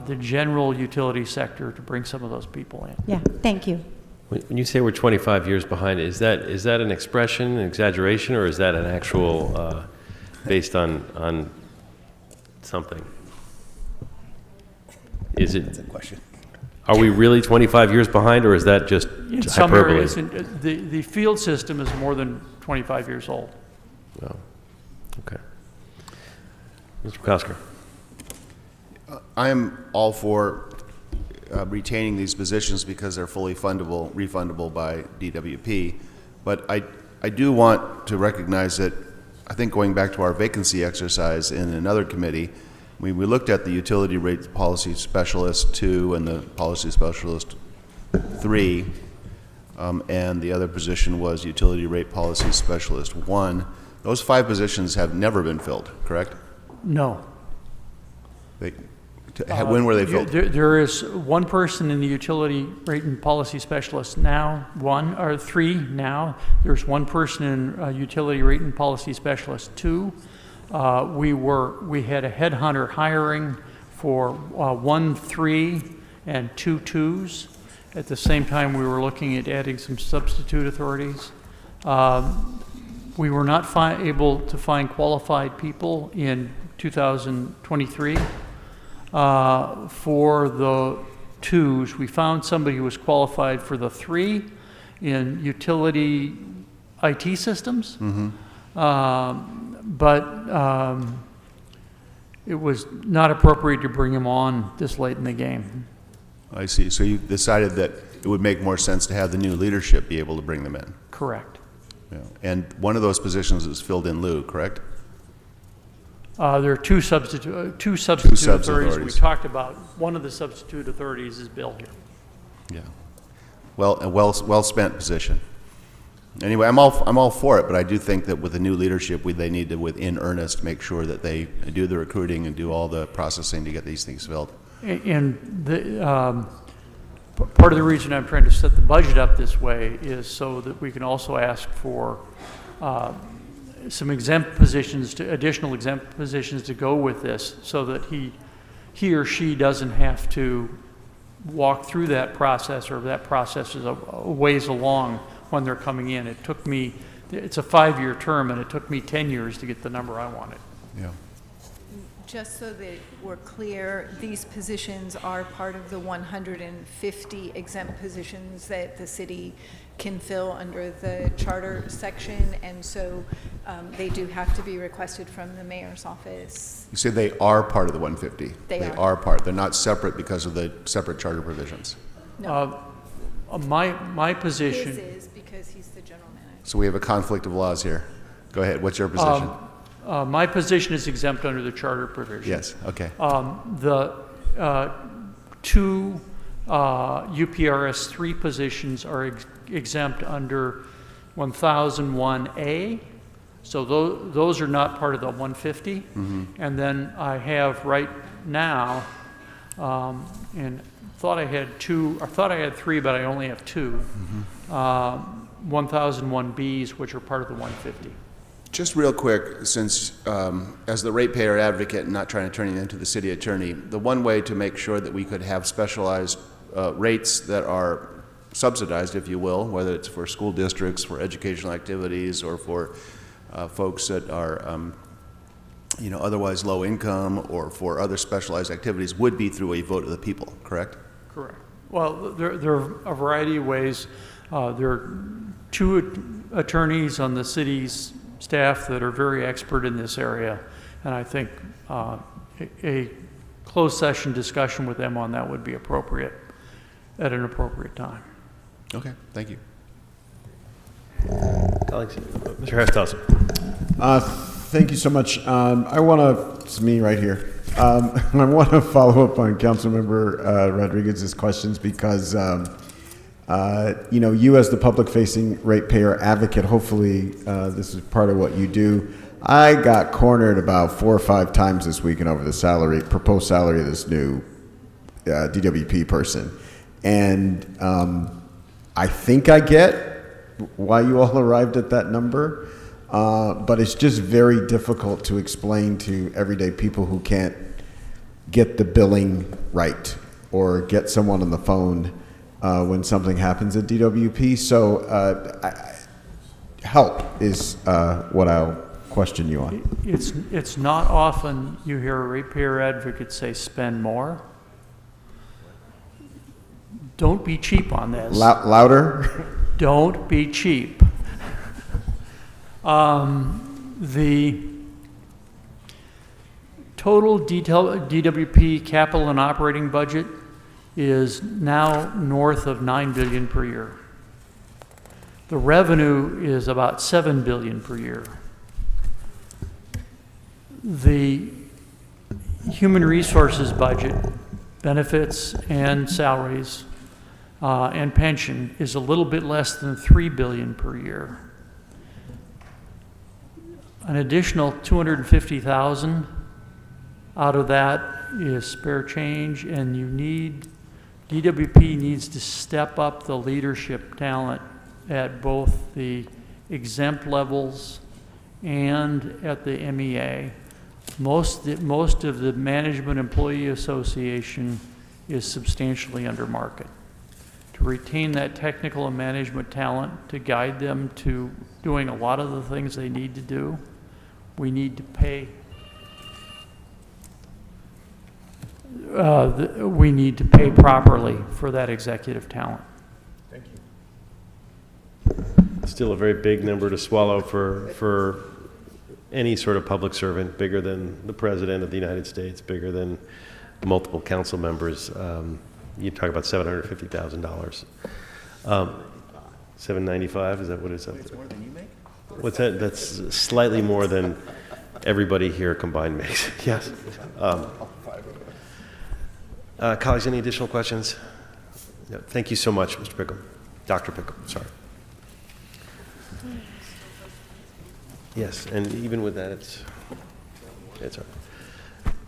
the general utility sector to bring some of those people in. Yeah, thank you. When you say we're 25 years behind, is that an expression, an exaggeration, or is that an actual based on something? Is it? That's a question. Are we really 25 years behind, or is that just In some hyperbole? areas, the field system is more than 25 years old. Oh, okay. Mr. Kosker. I am all for retaining these positions because they're fully refundable by DWP. But I do want to recognize that I think going back to our vacancy exercise in another committee, we looked at the utility rate policy specialist 2 and the policy specialist 3, and the other position was utility rate policy specialist 1. Those 5 positions have never been filled, correct? No. When were they filled? There is 1 person in the utility rate and policy specialist now, 1 or 3 now. There's 1 person in utility rate and policy specialist 2. We had a headhunter hiring for 1 3 and 2 2s. At the same time, we were looking at adding some substitute authorities. We were not able to find qualified people in 2023. For the 2s, we found somebody who was qualified for the 3 in utility IT systems. But it was not appropriate to bring him on this late in the game. I see. So you decided that it would make more sense to have the new leadership be able to bring them in. Correct. Yeah. And one of those positions is filled in lieu, correct? There are two substitute authorities we talked about. One of the substitute authorities is Bill here. Yeah. Well, a well spent position. Anyway, I'm all for it, but I do think that with the new leadership, they need to, in earnest, make sure that they do the recruiting and do all the processing to get these things filled. And part of the reason I'm trying to set the budget up this way is so that we can also ask for some exempt positions, additional exempt positions to go with this, so that he or she doesn't have to walk through that process, or that process is a ways along when they're coming in. It's a 5-year term, and it took me 10 years to get the number I wanted. Yeah. Just so that we're clear, these positions are part of the 150 exempt positions that the city can fill under the charter section, and so they do have to be requested from the mayor's office. You say they are part of the 150? They are part. They're not separate because of the separate charter provisions? No. My position... His is because he's the general manager. So we have a conflict of laws here. Go ahead. What's your position? My position is exempt under the charter provision. Yes, okay. The 2 UPRS 3 positions are exempt under 1001A, so those are not part of the 150. And then I have right now, and thought I had two, I thought I had three, but I only have two. 1001 Bs, which are part of the 150. Just real quick, since as the ratepayer advocate and not trying to turn you into the city attorney, the one way to make sure that we could have specialized rates that are subsidized, if you will, whether it's for school districts, for educational activities, or for folks that are otherwise low income, or for other specialized activities, would be through a vote of the people, correct? Correct. Well, there are a variety of ways. There are two attorneys on the city's staff that are very expert in this area, and I think a closed session discussion with them on that would be appropriate at an appropriate time. Okay, thank you. Colleagues, Mr. Hurst. Thank you so much. It's me right here. I want to follow up on Councilmember Rodriguez's questions because, you as the public-facing ratepayer advocate, hopefully this is part of what you do. I got cornered about 4 or 5 times this weekend over the proposed salary of this new DWP person. And I think I get why you all arrived at that number, but it's just very difficult to explain to everyday people who can't get the billing right or get someone on the phone when something happens at DWP. So help is what I'll question you on. It's not often you hear a ratepayer advocate say spend more. Don't be cheap on this. Louder? Don't be cheap. The total DWP capital and operating budget is now north of $9 billion per year. The revenue is about $7 billion per year. The human resources budget, benefits and salaries, and pension is a little bit less than $3 billion per year. An additional $250,000 out of that is spare change, and DWP needs to step up the leadership talent at both the exempt levels and at the MEA. Most of the Management Employee Association is substantially under market. To retain that technical and management talent, to guide them to doing a lot of the things they need to do, we need to pay. We need to pay properly for that executive talent. Thank you. Still a very big number to swallow for any sort of public servant, bigger than the President of the United States, bigger than multiple council members. You talk about $750,000. $795, is that what it's up to? It's more than you make? What's that? That's slightly more than everybody here combined makes. Yes. Colleagues, any additional questions? No. Thank you so much, Mr. Pickham. Dr. Pickham, sorry. Yes, and even with that, it's all right.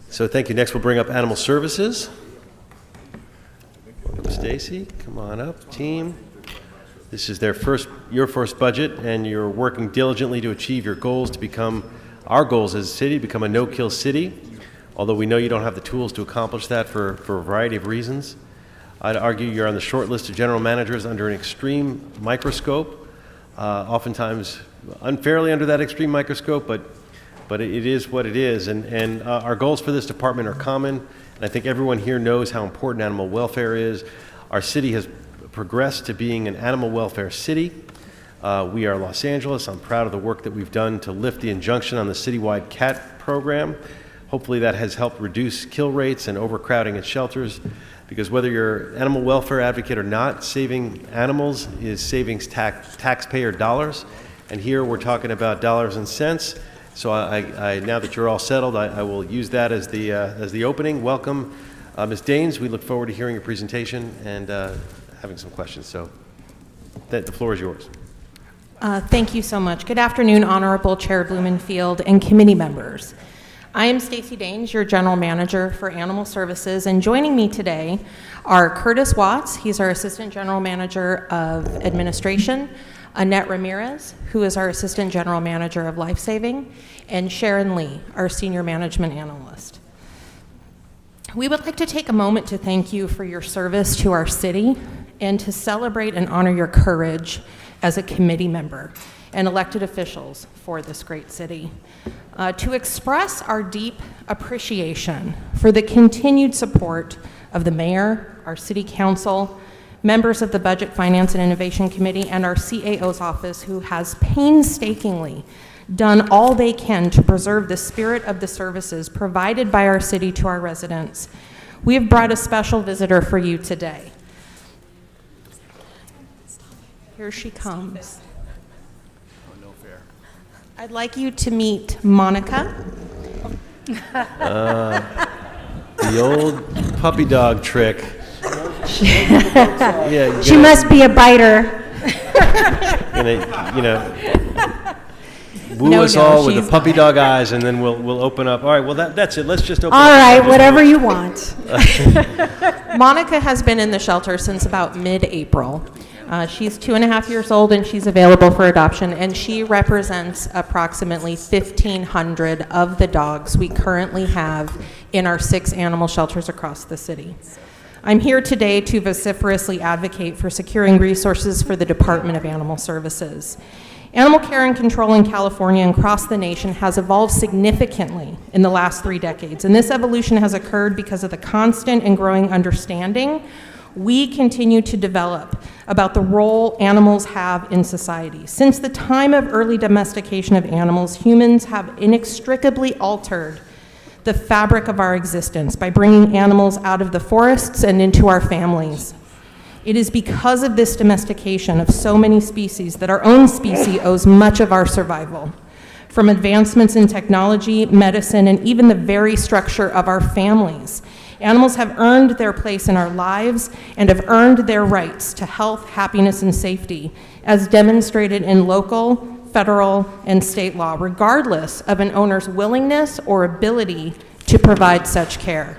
So thank you. Next, we'll bring up Animal Services. Welcome, Stacy. Come on up, team. This is your first budget, and you're working diligently to achieve your goals to become, our goals as a city, to become a no-kill city. Although we know you don't have the tools to accomplish that for a variety of reasons. I'd argue you're on the short list of general managers under an extreme microscope, oftentimes unfairly under that extreme microscope, but it is what it is. And our goals for this department are common, and I think everyone here knows how important animal welfare is. Our city has progressed to being an animal welfare city. We are Los Angeles. I'm proud of the work that we've done to lift the injunction on the citywide cat program. Hopefully that has helped reduce kill rates and overcrowding at shelters, because whether you're an animal welfare advocate or not, saving animals is saving taxpayer dollars. And here we're talking about dollars and cents. So I now that you're all settled, I will use that as the opening. Welcome, Ms. Daines. We look forward to hearing your presentation and having some questions. So the floor is yours. Thank you so much. Good afternoon, Honorable Chair Blumenfield and committee members. I am Stacy Daines, your General Manager for Animal Services, and joining me today are Curtis Watts, he's our Assistant General Manager of Administration, Annette Ramirez, who is our Assistant General Manager of Life Saving, and Sharon Lee, our Senior Management Analyst. We would like to take a moment to thank you for your service to our city and to celebrate and honor your courage as a committee member and elected officials for this great city. To express our deep appreciation for the continued support of the mayor, our city council, members of the Budget, Finance, and Innovation Committee, and our CAO's office, who has painstakingly done all they can to preserve the spirit of the services provided by our city to our residents. We have brought a special visitor for you today. Here she comes. I'd like you to meet Monica. The old puppy dog trick. Yeah, She must be a biter. Woo us all with the puppy dog eyes, and then we'll open up. All right, well that's it. Let's just open. All up. right, whatever you want. Monica has been in the shelter since about mid-April. She's 2.5 years old, and she's available for adoption, and she represents approximately 1,500 of the dogs we currently have in our 6 animal shelters across the city. I'm here today to vociferously advocate for securing resources for the Department of Animal Services. Animal care and control in California and across the nation has evolved significantly in the last 3 decades, and this evolution has occurred because of the constant and growing understanding we continue to develop about the role animals have in society. Since the time of early domestication of animals, humans have inextricably altered the fabric of our existence by bringing animals out of the forests and into our families. It is because of this domestication of so many species that our own species owes much of our survival. From advancements in technology, medicine, and even the very structure of our families, animals have earned their place in our lives and have earned their rights to health, happiness, and safety, as demonstrated in local, federal, and state law, regardless of an owner's willingness or ability to provide such care.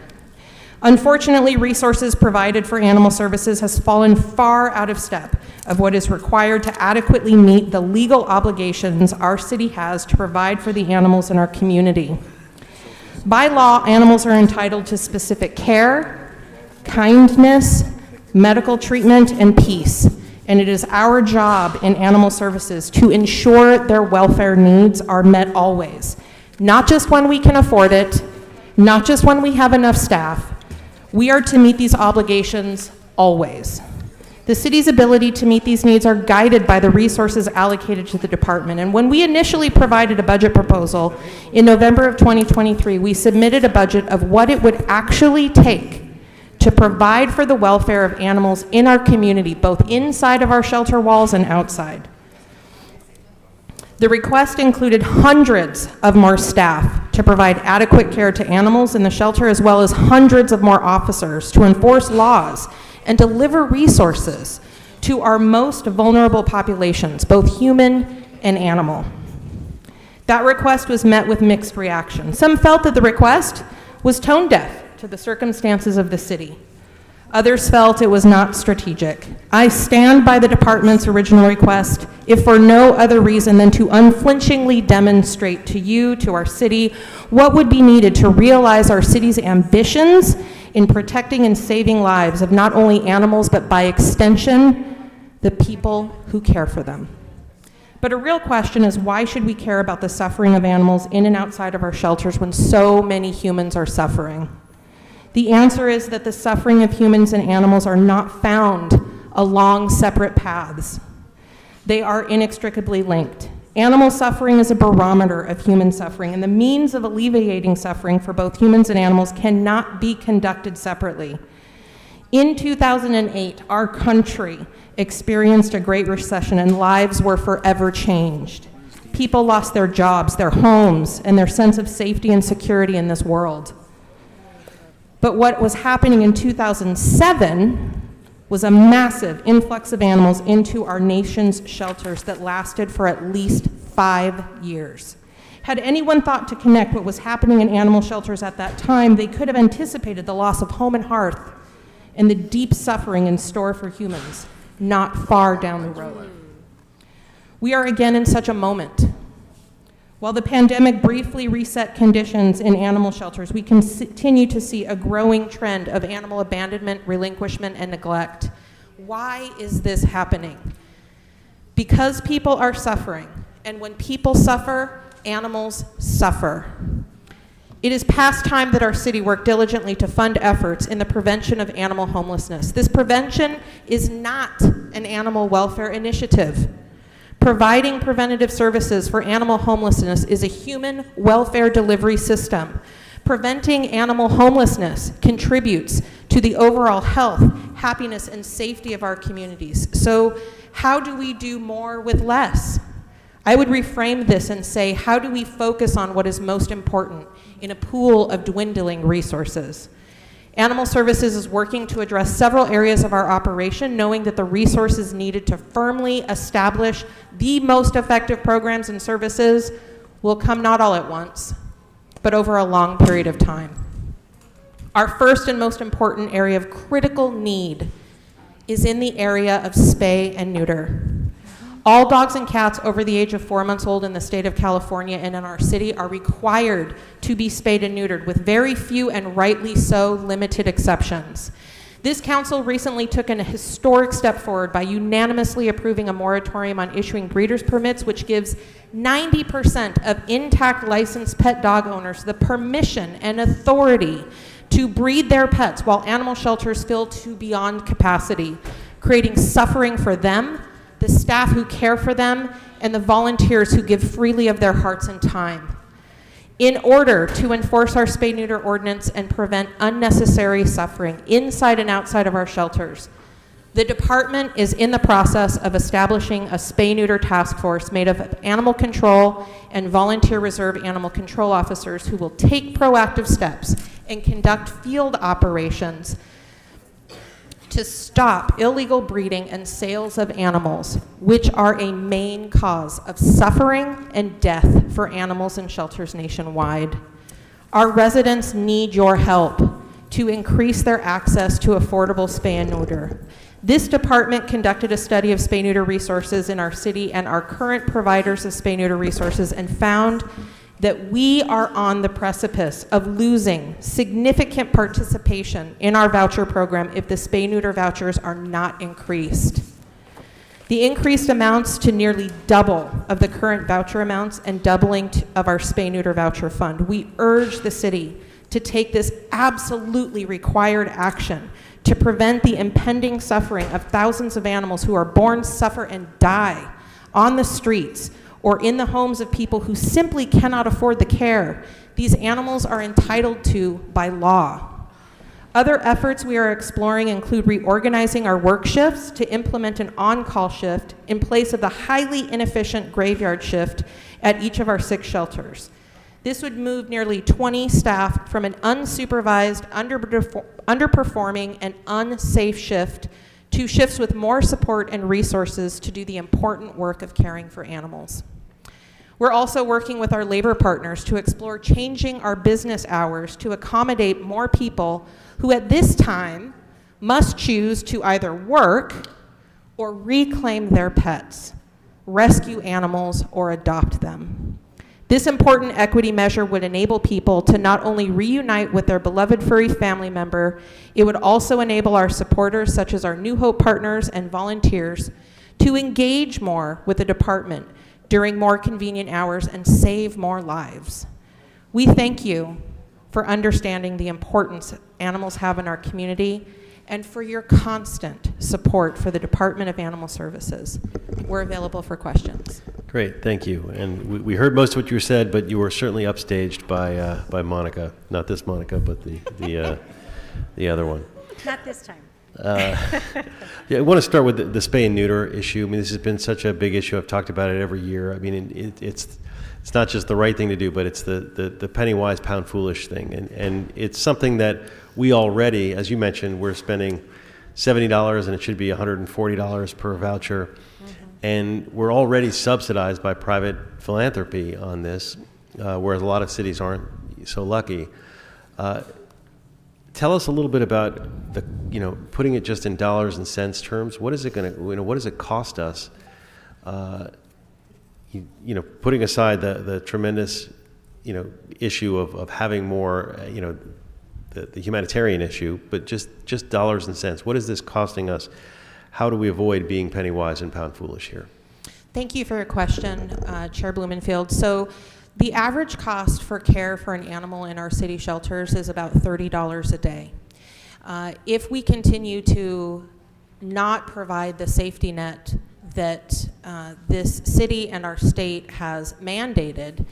Unfortunately, resources provided for animal services has fallen far out of step of what is required to adequately meet the legal obligations our city has to provide for the animals in our community. By law, animals are entitled to specific care, kindness, medical treatment, and peace, and it is our job in animal services to ensure their welfare needs are met always, not just when we can afford it, not just when we have enough staff. We are to meet these obligations always. The city's ability to meet these needs are guided by the resources allocated to the department. And when we initially provided a budget proposal in November of 2023, we submitted a budget of what it would actually take to provide for the welfare of animals in our community, both inside of our shelter walls and outside. The request included hundreds of more staff to provide adequate care to animals in the shelter, as well as hundreds of more officers to enforce laws and deliver resources to our most vulnerable populations, both human and animal. That request was met with mixed reaction. Some felt that the request was tone deaf to the circumstances of the city. Others felt it was not strategic. I stand by the department's original request, if for no other reason than to unflinchingly demonstrate to you, to our city, what would be needed to realize our city's ambitions in protecting and saving lives of not only animals, but by extension, the people who care for them. But a real question is, why should we care about the suffering of animals in and outside of our shelters when so many humans are suffering? The answer is that the suffering of humans and animals are not found along separate paths. They are inextricably linked. Animal suffering is a barometer of human suffering, and the means of alleviating suffering for both humans and animals cannot be conducted separately. In 2008, our country experienced a Great Recession and lives were forever changed. People lost their jobs, their homes, and their sense of safety and security in this world. But what was happening in 2007 was a massive influx of animals into our nation's shelters that lasted for at least 5 years. Had anyone thought to connect what was happening in animal shelters at that time, they could have anticipated the loss of home and hearth and the deep suffering in store for humans not far down the road. We are again in such a moment. While the pandemic briefly reset conditions in animal shelters, we continue to see a growing trend of animal abandonment, relinquishment, and neglect. Why is this happening? Because people are suffering, and when people suffer, animals suffer. It is past time that our city work diligently to fund efforts in the prevention of animal homelessness. This prevention is not an animal welfare initiative. Providing preventative services for animal homelessness is a human welfare delivery system. Preventing animal homelessness contributes to the overall health, happiness, and safety of our communities. So how do we do more with less? I would reframe this and say, how do we focus on what is most important in a pool of dwindling resources? Animal Services is working to address several areas of our operation, knowing that the resources needed to firmly establish the most effective programs and services will come not all at once, but over a long period of time. Our first and most important area of critical need is in the area of spay and neuter. All dogs and cats over the age of 4 months old in the state of California and in our city are required to be spayed and neutered, with very few and rightly so limited exceptions. This council recently took an historic step forward by unanimously approving a moratorium on issuing breeders' permits, which gives 90% of intact licensed pet dog owners the permission and authority to breed their pets while animal shelters fill to beyond capacity, creating suffering for them, the staff who care for them, and the volunteers who give freely of their hearts and time. In order to enforce our spay-neuter ordinance and prevent unnecessary suffering inside and outside of our shelters, the department is in the process of establishing a spay-neuter task force made of animal control and volunteer reserve animal control officers who will take proactive steps and conduct field operations to stop illegal breeding and sales of animals, which are a main cause of suffering and death for animals in shelters nationwide. Our residents need your help to increase their access to affordable spay and neuter. This department conducted a study of spay-neuter resources in our city and our current providers of spay-neuter resources and found that we are on the precipice of losing significant participation in our voucher program if the spay-neuter vouchers are not increased. The increased amounts to nearly double of the current voucher amounts and doubling of our spay-neuter voucher fund. We urge the city to take this absolutely required action to prevent the impending suffering of thousands of animals who are born, suffer, and die on the streets or in the homes of people who simply cannot afford the care these animals are entitled to by law. Other efforts we are exploring include reorganizing our work shifts to implement an on-call shift in place of the highly inefficient graveyard shift at each of our 6 shelters. This would move nearly 20 staff from an unsupervised, underperforming, and unsafe shift to shifts with more support and resources to do the important work of caring for animals. We're also working with our labor partners to explore changing our business hours to accommodate more people who at this time must choose to either work or reclaim their pets, rescue animals, or adopt them. This important equity measure would enable people to not only reunite with their beloved furry family member, it would also enable our supporters, such as our New Hope partners and volunteers, to engage more with the department during more convenient hours and save more lives. We thank you for understanding the importance animals have in our community and for your constant support for the Department of Animal Services. We're available for questions. Great, thank you. And we heard most of what you said, but you were certainly upstaged by Monica. Not this Monica, but the other one. Not this time. Yeah, I want to start with the spay and neuter issue. I mean, this has been such a big issue. I've talked about it every year. I mean, it's not just the right thing to do, but it's the penny wise, pound foolish thing. And it's something that we already, as you mentioned, we're spending $70 and it should be $140 per voucher. Mm-hmm. And we're already subsidized by private philanthropy on this. whereas a lot of cities aren't so lucky. Tell us a little bit about putting it just in dollars and cents terms. What is it going to, what does it cost us? Putting aside the tremendous, issue of having more, the humanitarian issue, but just dollars and cents. What is this costing us? How do we avoid being penny wise and pound foolish here? Thank you for your question, Chair Blumenfield. So the average cost for care for an animal in our city shelters is about $30 a day. If we continue to not provide the safety net that this city and our state has mandated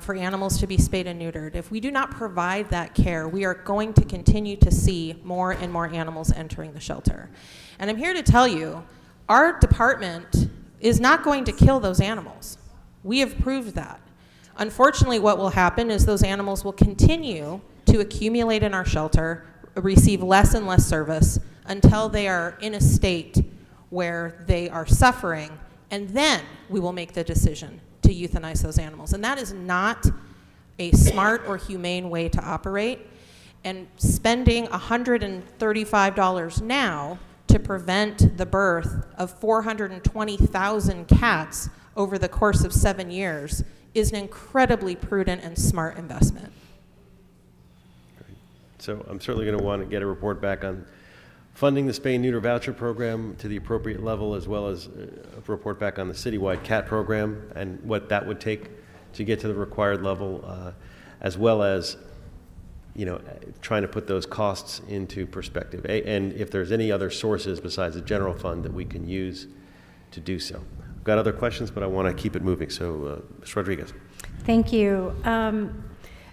for animals to be spayed and neutered, if we do not provide that care, we are going to continue to see more and more animals entering the shelter. And I'm here to tell you, our department is not going to kill those animals. We have proved that. Unfortunately, what will happen is those animals will continue to accumulate in our shelter, receive less and less service until they are in a state where they are suffering, and then we will make the decision to euthanize those animals. And that is not a smart or humane way to operate. And spending $135 now to prevent the birth of 420,000 cats over the course of 7 years is an incredibly prudent and smart investment. So I'm certainly going to want to get a report back on funding the spay and neuter voucher program to the appropriate level, as well as a report back on the citywide cat program and what that would take to get to the required level, as well as trying to put those costs into perspective. And if there's any other sources besides the general fund that we can use to do so. I've got other questions, but I want to keep it moving. So, Ms. Rodriguez. Thank you.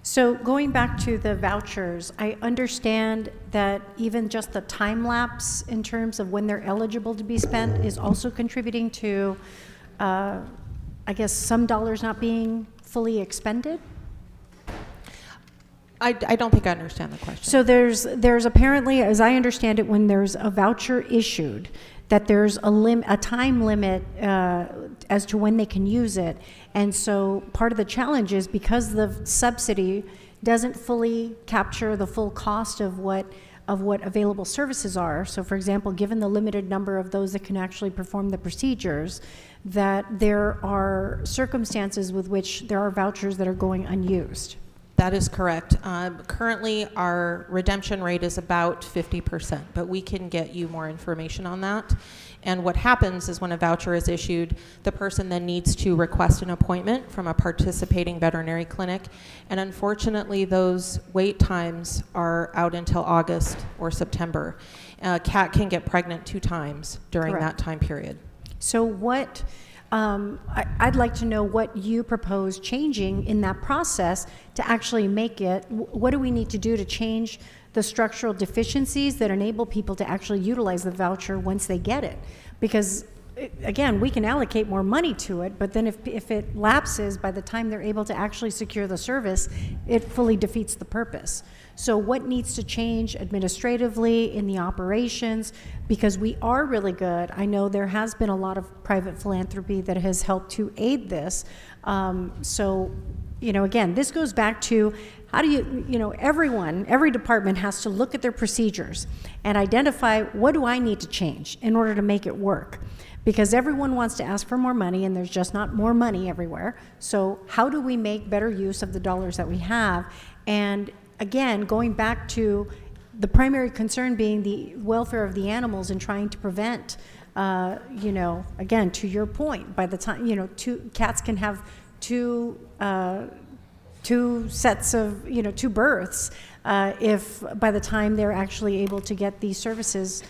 So going back to the vouchers, I understand that even just the time lapse in terms of when they're eligible to be spent is also contributing to, I guess, some dollars not being fully expended? I don't think I understand the question. So there's apparently, as I understand it, when there's a voucher issued, that there's a time limit as to when they can use it. And so part of the challenge is because the subsidy doesn't fully capture the full cost of what available services are. So for example, given the limited number of those that can actually perform the procedures, that there are circumstances with which there are vouchers that are going unused. That is correct. Currently, our redemption rate is about 50%, but we can get you more information on that. And what happens is when a voucher is issued, the person then needs to request an appointment from a participating veterinary clinic. And unfortunately, those wait times are out until August or September. A cat can get pregnant 2 times during that time period. So what, I'd like to know what you propose changing in that process to actually make it, what do we need to do to change the structural deficiencies that enable people to actually utilize the voucher once they get it? Because again, we can allocate more money to it, but then if it lapses by the time they're able to actually secure the service, it fully defeats the purpose. So what needs to change administratively in the operations? Because we are really good. I know there has been a lot of private philanthropy that has helped to aid this. So, again, this goes back to how do you, every department has to look at their procedures and identify what do I need to change in order to make it work? Because everyone wants to ask for more money and there's just not more money everywhere. So how do we make better use of the dollars that we have? And again, going back to the primary concern being the welfare of the animals and trying to prevent, again, to your point, by the time, cats can have two sets of, 2 births if by the time they're actually able to get these services,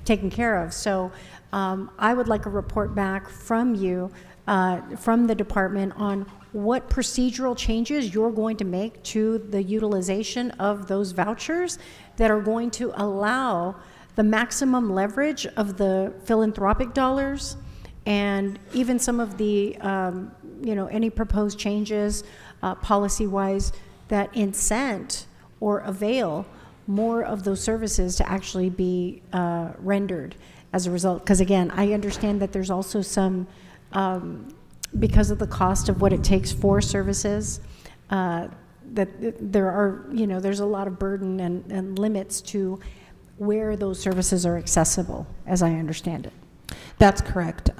taken care of. So I would like a report back from you, from the department, on what procedural changes you're going to make to the utilization of those vouchers that are going to allow the maximum leverage of the philanthropic dollars, and even some of the, any proposed changes policy-wise that incent or avail more of those services to actually be rendered as a result. Because again, I understand that there's also some because of the cost of what it takes for services, that there are, there's a lot of burden and limits to where those services are accessible, as I understand it. That's correct.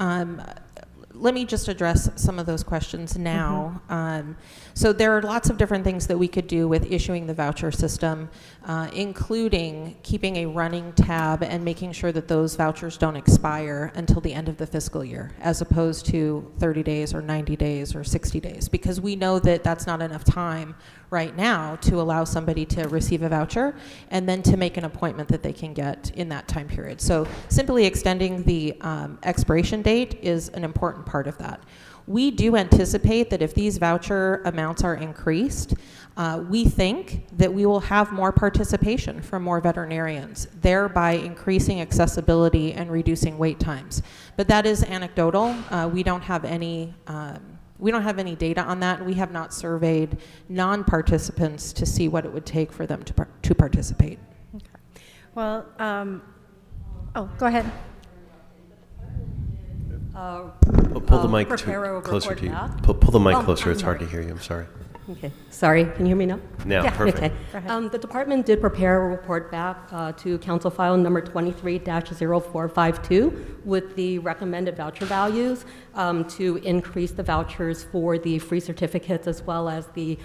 Let me just address some of those questions now. So there are lots of different things that we could do with issuing the voucher system, including keeping a running tab and making sure that those vouchers don't expire until the end of the fiscal year, as opposed to 30 days or 90 days or 60 days, because we know that that's not enough time right now to allow somebody to receive a voucher and then to make an appointment that they can get in that time period. So simply extending the expiration date is an important part of that. We do anticipate that if these voucher amounts are increased, we think that we will have more participation from more veterinarians, thereby increasing accessibility and reducing wait times. But that is anecdotal. We don't have any data on that. We have not surveyed non-participants to see what it would take for them to participate. Okay. Well, go ahead. Pull the mic closer to you. Pull the mic closer. It's hard to hear you. I'm sorry. Okay. Sorry. Can you hear me now? Now, perfect. Okay. The department did prepare a report back to Council File number 23-0452 with the recommended voucher values to increase the vouchers for the free certificates as well as the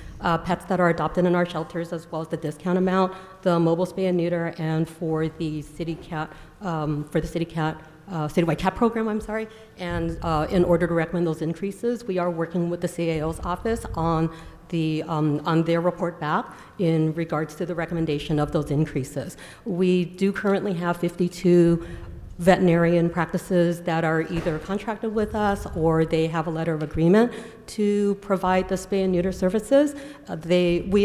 pets that are adopted in our shelters, as well as the discount amount, the mobile spay and neuter, and for the city cat, citywide cat program, I'm sorry. And in order to recommend those increases, we are working with the CAO's office on their report back in regards to the recommendation of those increases. We do currently have 52 veterinarian practices that are either contracted with us or they have a letter of agreement to provide the spay and neuter services. We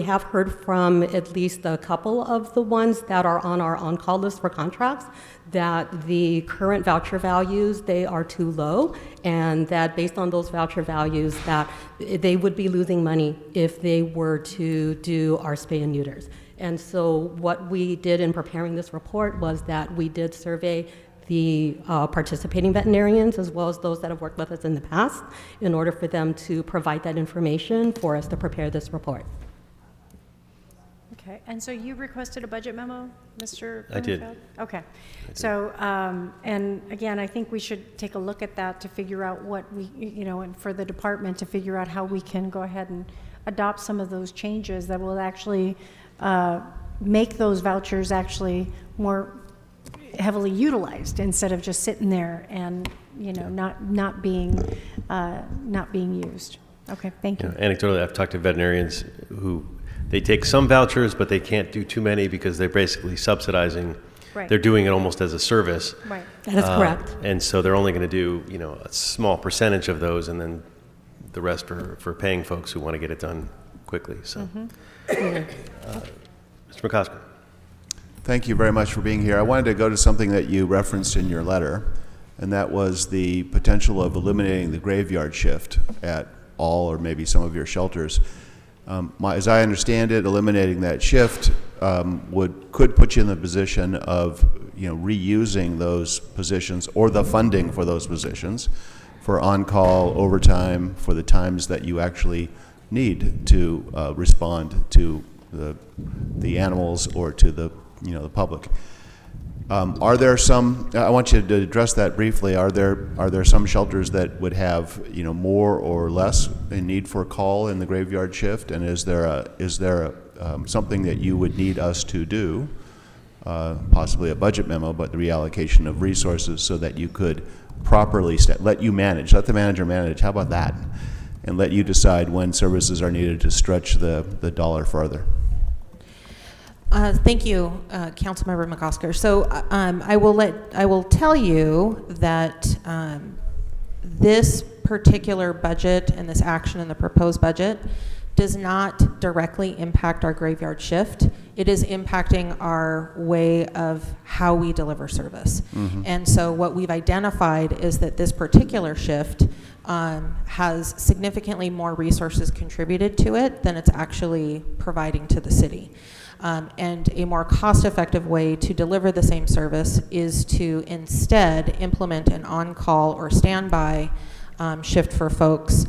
have heard from at least a couple of the ones that are on our on-call list for contracts that the current voucher values, they are too low, and that based on those voucher values that they would be losing money if they were to do our spay and neuters. And so what we did in preparing this report was that we did survey the participating veterinarians as well as those that have worked with us in the past in order for them to provide that information for us to prepare this report. Okay, and so you requested a budget memo, Mr. I did. Blumenfeld? Okay. So, and again, I think we should take a look at that to figure out what we, and for the department to figure out how we can go ahead and adopt some of those changes that will actually make those vouchers actually more heavily utilized instead of just sitting there and, not being used. Okay, thank you. Anecdotally, I've talked to veterinarians who they take some vouchers, but they can't do too many because they're basically subsidizing. Right. They're doing it almost as a service. Right. That is correct. And so they're only going to do, a small percentage of those, and then the rest for paying folks who want to get it done quickly. So, Mr. McCosker. Thank you very much for being here. I wanted to go to something that you referenced in your letter, and that was the potential of eliminating the graveyard shift at all or maybe some of your shelters. As I understand it, eliminating that shift could put you in the position of reusing those positions or the funding for those positions for on-call overtime for the times that you actually need to respond to the animals or to the public. Are there some? I want you to address that briefly. Are there some shelters that would have more or less a need for a call in the graveyard shift? And is there something that you would need us to do, possibly a budget memo, but the reallocation of resources so that you could properly let the manager manage. How about that? And let you decide when services are needed to stretch the dollar further. Thank you, Councilmember McCosker. So I will tell you that this particular budget and this action in the proposed budget does not directly impact our graveyard shift. It is impacting our way of how we deliver service. Mm-hmm. And so what we've identified is that this particular shift has significantly more resources contributed to it than it's actually providing to the city. And a more cost-effective way to deliver the same service is to instead implement an on-call or standby shift for folks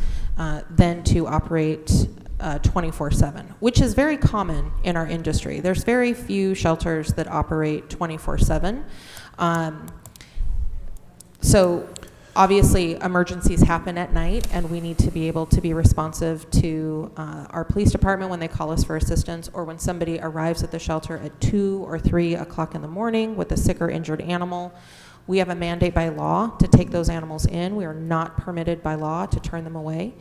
than to operate 24/7, which is very common in our industry. There's very few shelters that operate 24/7. So obviously emergencies happen at night, and we need to be able to be responsive to our police department when they call us for assistance, or when somebody arrives at the shelter at 2 or 3 o'clock in the morning with a sick or injured animal. We have a mandate by law to take those animals in. We are not permitted by law to turn them away.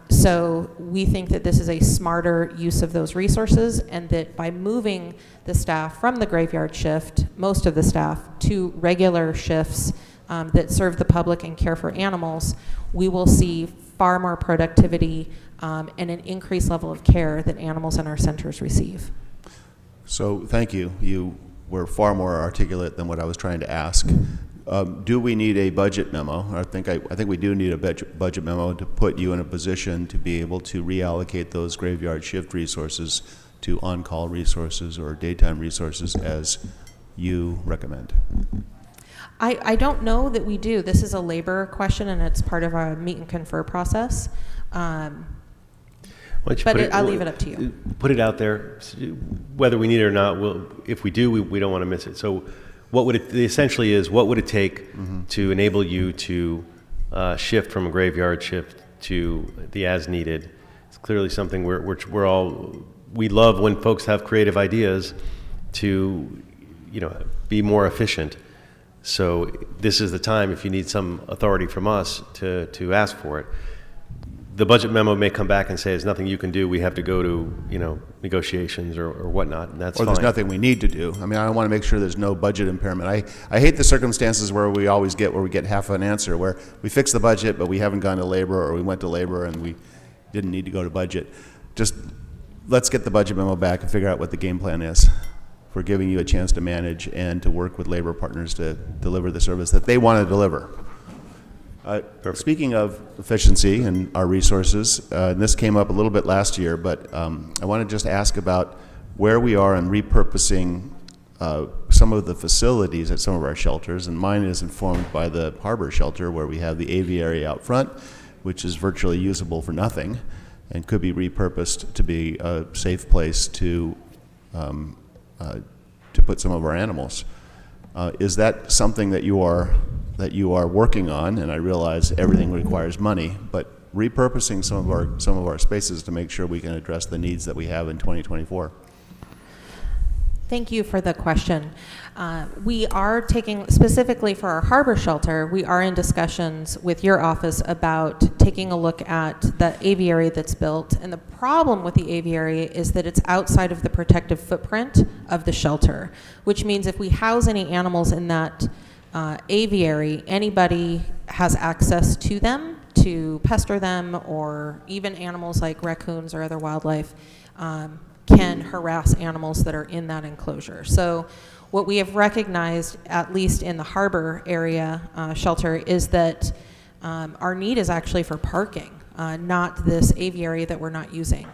So we think that this is a smarter use of those resources, and that by moving the staff from the graveyard shift, most of the staff, to regular shifts that serve the public and care for animals, we will see far more productivity and an increased level of care that animals in our centers receive. So thank you. You were far more articulate than what I was trying to ask. Do we need a budget memo? I think we do need a budget memo to put you in a position to be able to reallocate those graveyard shift resources to on-call resources or daytime resources as you recommend. I don't know that we do. This is a labor question, and it's part of our meet and confer process. But I'll leave it up to you. Put it out there, whether we need it or not. If we do, we don't want to miss it. So what would it essentially is, what would it take to enable you to shift from a graveyard shift to the as needed? It's clearly something we love when folks have creative ideas to, be more efficient. So this is the time, if you need some authority from us, to ask for it. The budget memo may come back and say there's nothing you can do. We have to go to negotiations or whatnot, and that's fine. Or there's nothing we need to do. I mean, I want to make sure there's no budget impairment. I hate the circumstances where we get half an answer, where we fix the budget but we haven't gone to labor, or we went to labor and we didn't need to go to budget. Just let's get the budget memo back and figure out what the game plan is for giving you a chance to manage and to work with labor partners to deliver the service that they want to deliver. Speaking of efficiency and our resources, and this came up a little bit last year, but I want to just ask about where we are in repurposing some of the facilities at some of our shelters, and mine is informed by the Harbor Shelter, where we have the aviary out front, which is virtually usable for nothing and could be repurposed to be a safe place to put some of our animals. Is that something that you are working on? And I realize everything requires money, but repurposing some of our spaces to make sure we can address the needs that we have in 2024. Thank you for the question. We are taking, specifically for our Harbor Shelter, we are in discussions with your office about taking a look at the aviary that's built. And the problem with the aviary is that it's outside of the protective footprint of the shelter, which means if we house any animals in that aviary, anybody has access to them to pester them, or even animals like raccoons or other wildlife can harass animals that are in that enclosure. So what we have recognized, at least in the Harbor area shelter, is that our need is actually for parking, not this aviary that we're not using.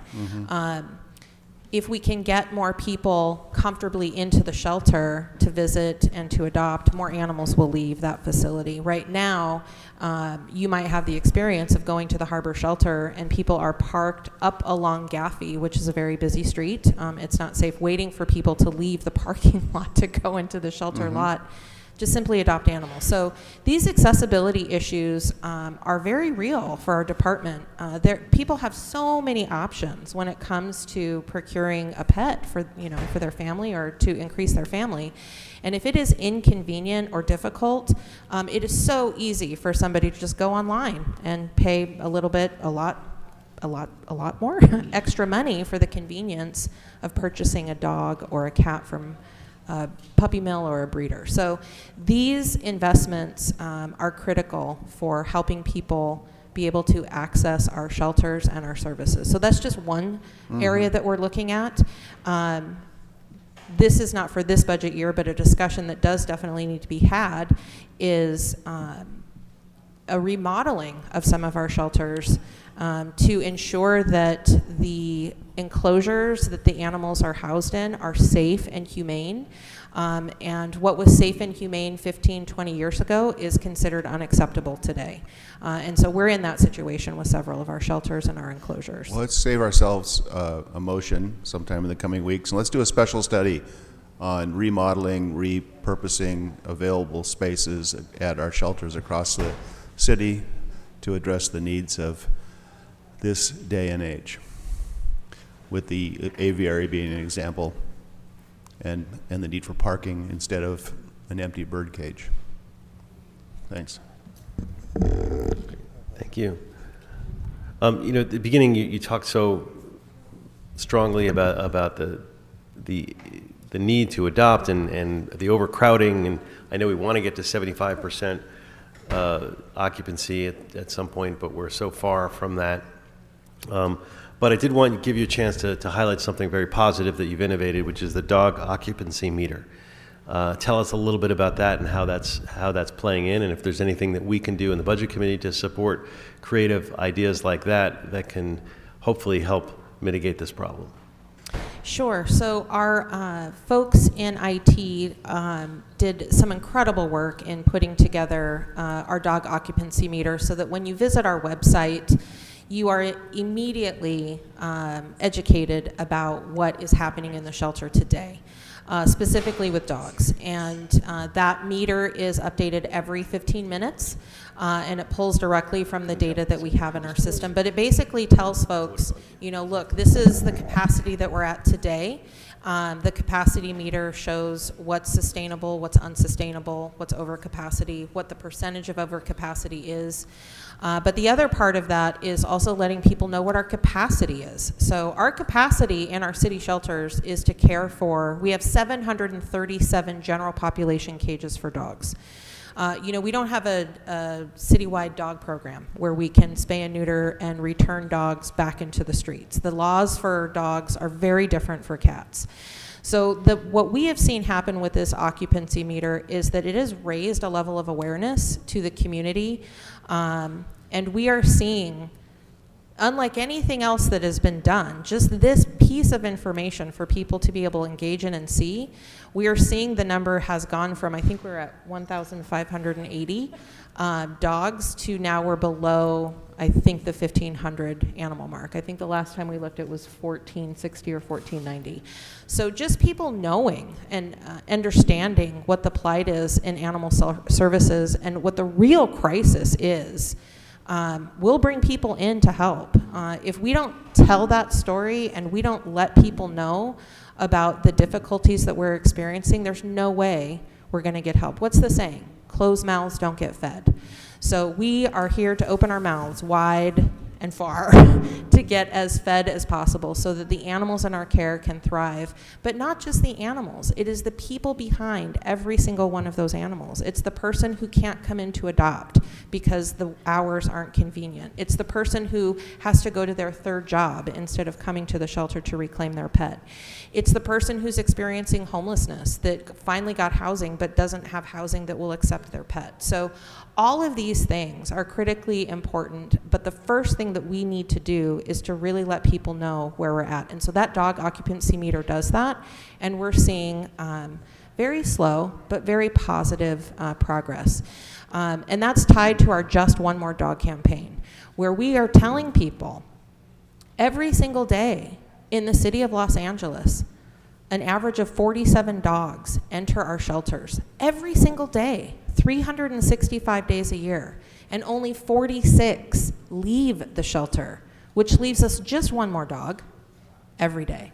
If we can get more people comfortably into the shelter to visit and to adopt, more animals will leave that facility. Right now, you might have the experience of going to the Harbor Shelter and people are parked up along Gaffey, which is a very busy street. It's not safe, waiting for people to leave the parking lot to go into the shelter lot. Just simply adopt animals. So these accessibility issues are very real for our department. People have so many options when it comes to procuring a pet for their family or to increase their family. And if it is inconvenient or difficult, it is so easy for somebody to just go online and pay a lot more extra money for the convenience of purchasing a dog or a cat from a puppy mill or a breeder. So these investments are critical for helping people be able to access our shelters and our services. So that's just one area that we're looking at. This is not for this budget year, but a discussion that does definitely need to be had is a remodeling of some of our shelters to ensure that the enclosures that the animals are housed in are safe and humane. And what was safe and humane 15, 20 years ago is considered unacceptable today. And so we're in that situation with several of our shelters and our enclosures. Well, let's save ourselves a motion sometime in the coming weeks, and let's do a special study on remodeling, repurposing available spaces at our shelters across the city to address the needs of this day and age, with the aviary being an example, and the need for parking instead of an empty bird cage. Thanks. Thank you. You know, at the beginning, you talked so strongly about the need to adopt and the overcrowding, and I know we want to get to 75% occupancy at some point, but we're so far from that. But I did want to give you a chance to highlight something very positive that you've innovated, which is the dog occupancy meter. Tell us a little bit about that and how that's playing in, and if there's anything that we can do in the Budget Committee to support creative ideas like that can hopefully help mitigate this problem. Sure. So our folks in IT did some incredible work in putting together our dog occupancy meter so that when you visit our website, you are immediately educated about what is happening in the shelter today, specifically with dogs. And that meter is updated every 15 minutes, and it pulls directly from the data that we have in our system. But it basically tells folks, you know, look, this is the capacity that we're at today. The capacity meter shows what's sustainable, what's unsustainable, what's overcapacity, what the percentage of overcapacity is. But the other part of that is also letting people know what our capacity is. So our capacity in our city shelters is to care for, we have 737 general population cages for dogs. You know, we don't have a citywide dog program where we can spay and neuter and return dogs back into the streets. The laws for dogs are very different for cats. So what we have seen happen with this occupancy meter is that it has raised a level of awareness to the community, and we are seeing, unlike anything else that has been done, just this piece of information for people to be able to engage in and see, we are seeing the number has gone from, I think we're at 1,580 dogs to now we're below, I think, the 1,500 animal mark. I think the last time we looked it was 1,460 or 1,490. So just people knowing and understanding what the plight is in animal services and what the real crisis is, will bring people in to help. If we don't tell that story and we don't let people know about the difficulties that we're experiencing, there's no way we're going to get help. What's the saying? Closed mouths don't get fed. So we are here to open our mouths wide and far to get as fed as possible so that the animals in our care can thrive. But not just the animals, it is the people behind every single one of those animals. It's the person who can't come in to adopt because the hours aren't convenient. It's the person who has to go to their third job instead of coming to the shelter to reclaim their pet. It's the person who's experiencing homelessness that finally got housing but doesn't have housing that will accept their pet. So all of these things are critically important, but the first thing that we need to do is to really let people know where we're at. And so that dog occupancy meter does that, and we're seeing very slow but very positive progress. And that's tied to our Just One More Dog campaign, where we are telling people every single day in the city of Los Angeles, an average of 47 dogs enter our shelters every single day, 365 days a year, and only 46 leave the shelter, which leaves us just one more dog every day.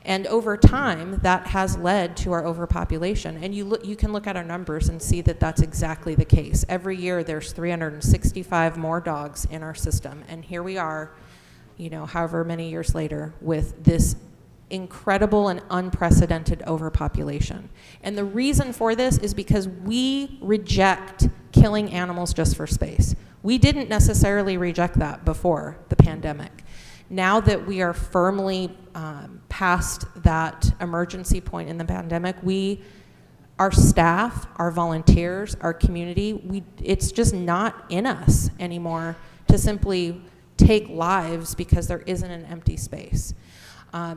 And over time, that has led to our overpopulation. And you can look at our numbers and see that that's exactly the case. Every year, there's 365 more dogs in our system. And here we are, you know, however many years later, with this incredible and unprecedented overpopulation. And the reason for this is because we reject killing animals just for space. We didn't necessarily reject that before the pandemic. Now that we are firmly past that emergency point in the pandemic, we our staff, our volunteers, our community, it's just not in us anymore to simply take lives because there isn't an empty space.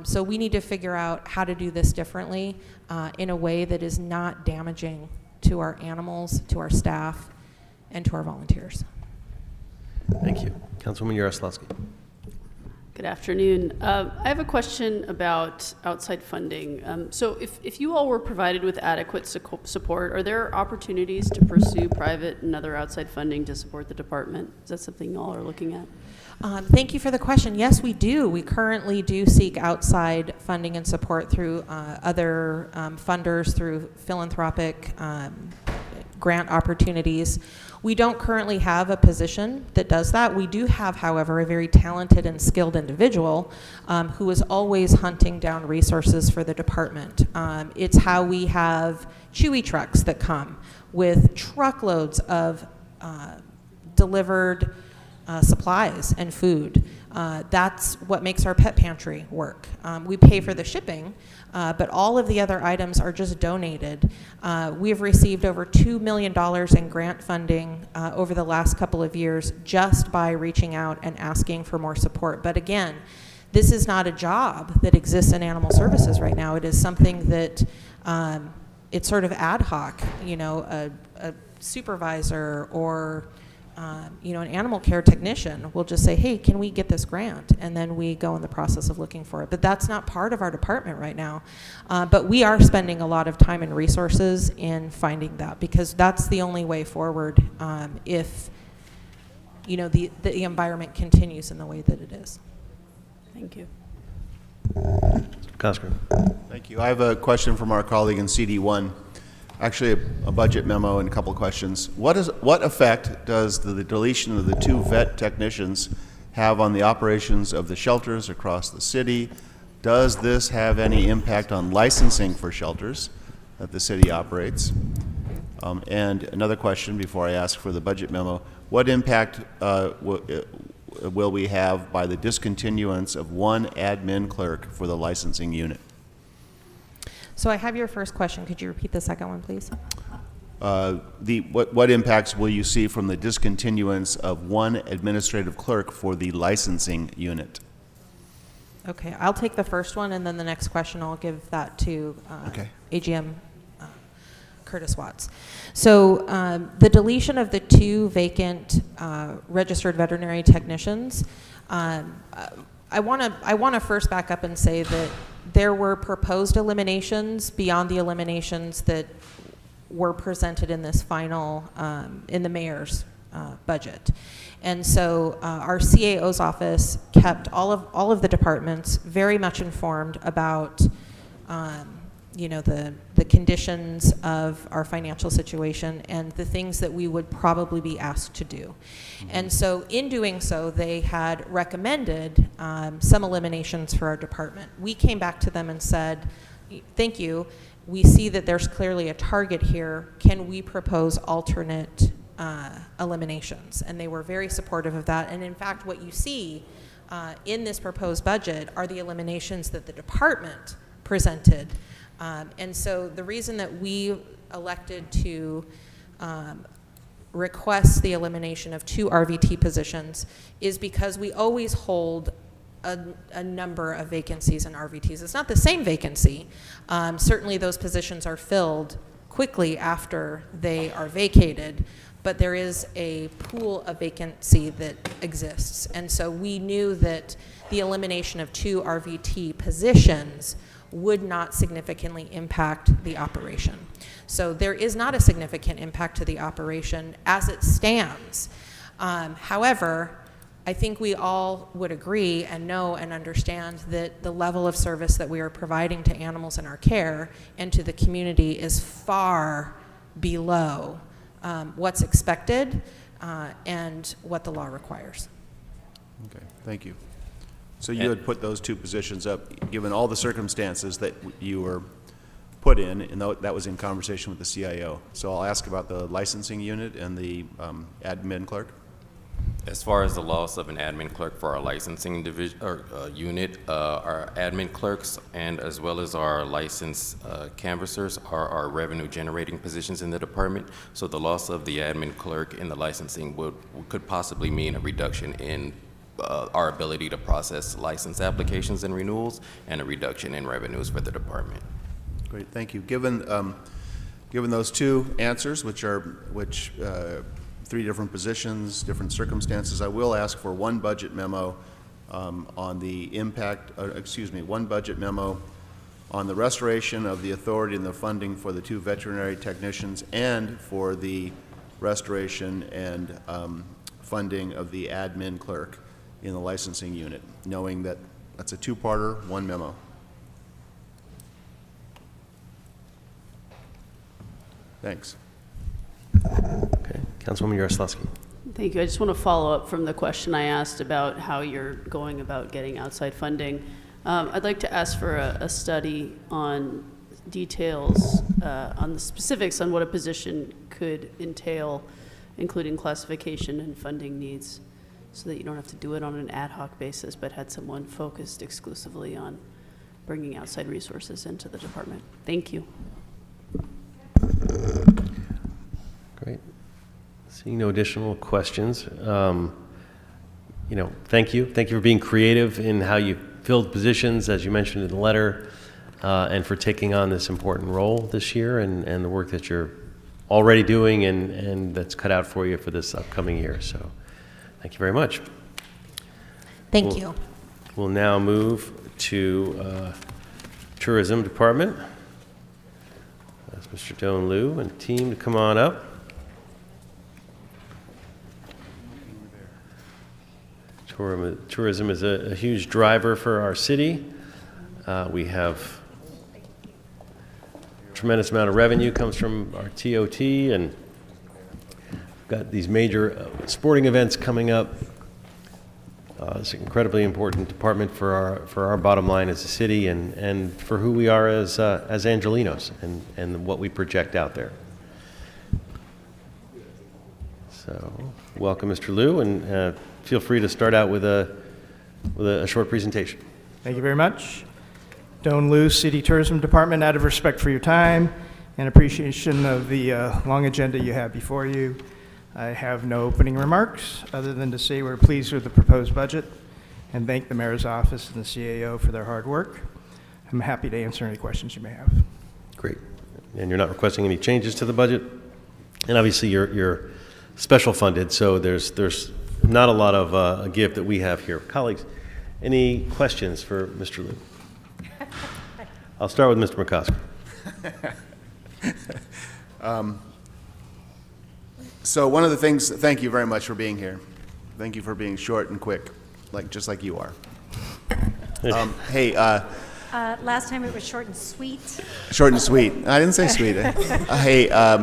So we need to figure out how to do this differently in a way that is not damaging to our animals, to our staff, and to our volunteers. Thank you. Councilwoman Yaroslavsky. Good afternoon. I have a question about outside funding. So if you all were provided with adequate support, are there opportunities to pursue private and other outside funding to support the department? Is that something you all are looking at? Thank you for the question. Yes, we do. We currently do seek outside funding and support through other funders, through philanthropic grant opportunities. We don't currently have a position that does that. We do have, however, a very talented and skilled individual who is always hunting down resources for the department. It's how we have Chewy trucks that come with truckloads of delivered supplies and food. That's what makes our pet pantry work. We pay for the shipping, but all of the other items are just donated. We have received over $2 million in grant funding over the last couple of years just by reaching out and asking for more support. But again, this is not a job that exists in animal services right now. It is something that it's sort of ad hoc, you know, a supervisor or an animal care technician will just say, hey, can we get this grant? And then we go in the process of looking for it. But that's not part of our department right now. But we are spending a lot of time and resources in finding that, because that's the only way forward if, the environment continues in the way that it is. Thank you. Cosgrove. Thank you. I have a question from our colleague in CD1. Actually, a budget memo and a couple of questions. What effect does the deletion of the 2 vet technicians have on the operations of the shelters across the city? Does this have any impact on licensing for shelters that the city operates? And another question before I ask for the budget memo. What impact will we have by the discontinuance of 1 admin clerk for the licensing unit? So I have your first question. Could you repeat the second one, please? What impacts will you see from the discontinuance of 1 administrative clerk for the licensing unit? Okay, I'll take the first one, and then the next question I'll give that to AGM Curtis Watts. So the deletion of the 2 vacant registered veterinary technicians, I want to first back up and say that there were proposed eliminations beyond the eliminations that were presented in this final, in the mayor's budget. And so our CAO's office kept all of the departments very much informed about the conditions of our financial situation and the things that we would probably be asked to do. And so in doing so, they had recommended some eliminations for our department. We came back to them and said, thank you, we see that there's clearly a target here. Can we propose alternate eliminations? And they were very supportive of that. And in fact, what you see in this proposed budget are the eliminations that the department presented. And so the reason that we elected to request the elimination of 2 RVT positions is because we always hold a number of vacancies in RVTs. It's not the same vacancy. Certainly those positions are filled quickly after they are vacated, but there is a pool of vacancy that exists. And so we knew that the elimination of 2 RVT positions would not significantly impact the operation. So there is not a significant impact to the operation as it stands. However, I think we all would agree and know and understand that the level of service that we are providing to animals in our care and to the community is far below what's expected and what the law requires. Okay, thank you. So you had put those 2 positions up, given all the circumstances that you were put in, and that was in conversation with the CIO. So I'll ask about the licensing unit and the admin clerk. As far as the loss of an admin clerk for our licensing division or unit, our admin clerks and as well as our licensed canvassers are our revenue generating positions in the department. So the loss of the admin clerk in the licensing could possibly mean a reduction in our ability to process license applications and renewals, and a reduction in revenues for the department. Great, thank you. Given those two answers, which three different positions, different circumstances, I will ask for one budget memo on the impact, one budget memo on the restoration of the authority and the funding for the 2 veterinary technicians and for the restoration and funding of the admin clerk in the licensing unit, knowing that that's a 2-parter, one memo. Thanks. Okay, Councilwoman Yaroslavsky. Thank you. I just want to follow up from the question I asked about how you're going about getting outside funding. I'd like to ask for a study on details, on the specifics on what a position could entail, including classification and funding needs, so that you don't have to do it on an ad hoc basis, but had someone focused exclusively on bringing outside resources into the department. Thank you. Great. Seeing no additional questions, thank you. Thank you for being creative in how you filled positions, as you mentioned in the letter, and for taking on this important role this year and the work that you're already doing and that's cut out for you for this upcoming year. So thank you very much. Thank you. We'll now move to Tourism Department. Ask Mr. Doan Liu and team to come on up. Tourism is a huge driver for our city. We have a tremendous amount of revenue comes from our TOT, and we've got these major sporting events coming up. It's an incredibly important department for our bottom line as a city and for who we are as Angelenos and what we project out there. So, welcome, Mr. Liu, and feel free to start out with a short presentation. Thank you very much. Doan Liu, City Tourism Department. Out of respect for your time and appreciation of the long agenda you have before you, I have no opening remarks other than to say we're pleased with the proposed budget and thank the Mayor's Office and the CAO for their hard work. I'm happy to answer any questions you may have. Great. And you're not requesting any changes to the budget? And obviously you're special funded, so there's not a lot of a give that we have here. Colleagues, any questions for Mr. Liu? I'll start with Mr. McCosker. So one of the things, thank you very much for being here. Thank you for being short and quick, just like you are. Hey. Last time it was short and sweet. Short and sweet. I didn't say sweet. Hey, I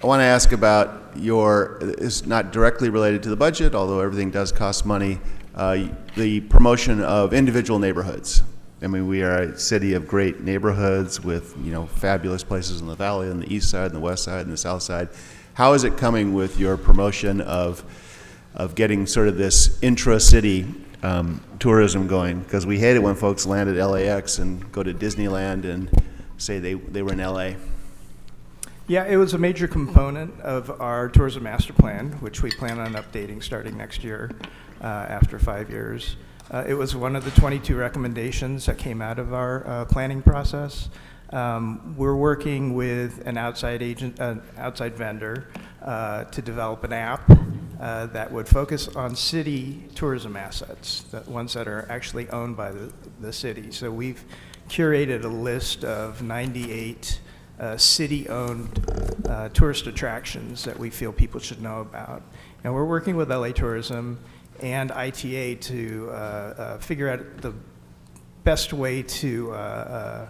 want to ask about it's not directly related to the budget, although everything does cost money, the promotion of individual neighborhoods. I mean, we are a city of great neighborhoods with, fabulous places in the valley, on the east side, and the west side, and the south side. How is it coming with your promotion of getting sort of this intra-city tourism going? Because we hate it when folks land at LAX and go to Disneyland and say they were in LA. Yeah, it was a major component of our tourism master plan, which we plan on updating starting next year after 5 years. It was one of the 22 recommendations that came out of our planning process. We're working with an outside vendor to develop an app that would focus on city tourism assets, the ones that are actually owned by the city. So we've curated a list of 98 city-owned tourist attractions that we feel people should know about. And we're working with LA Tourism and ITA to figure out the best way to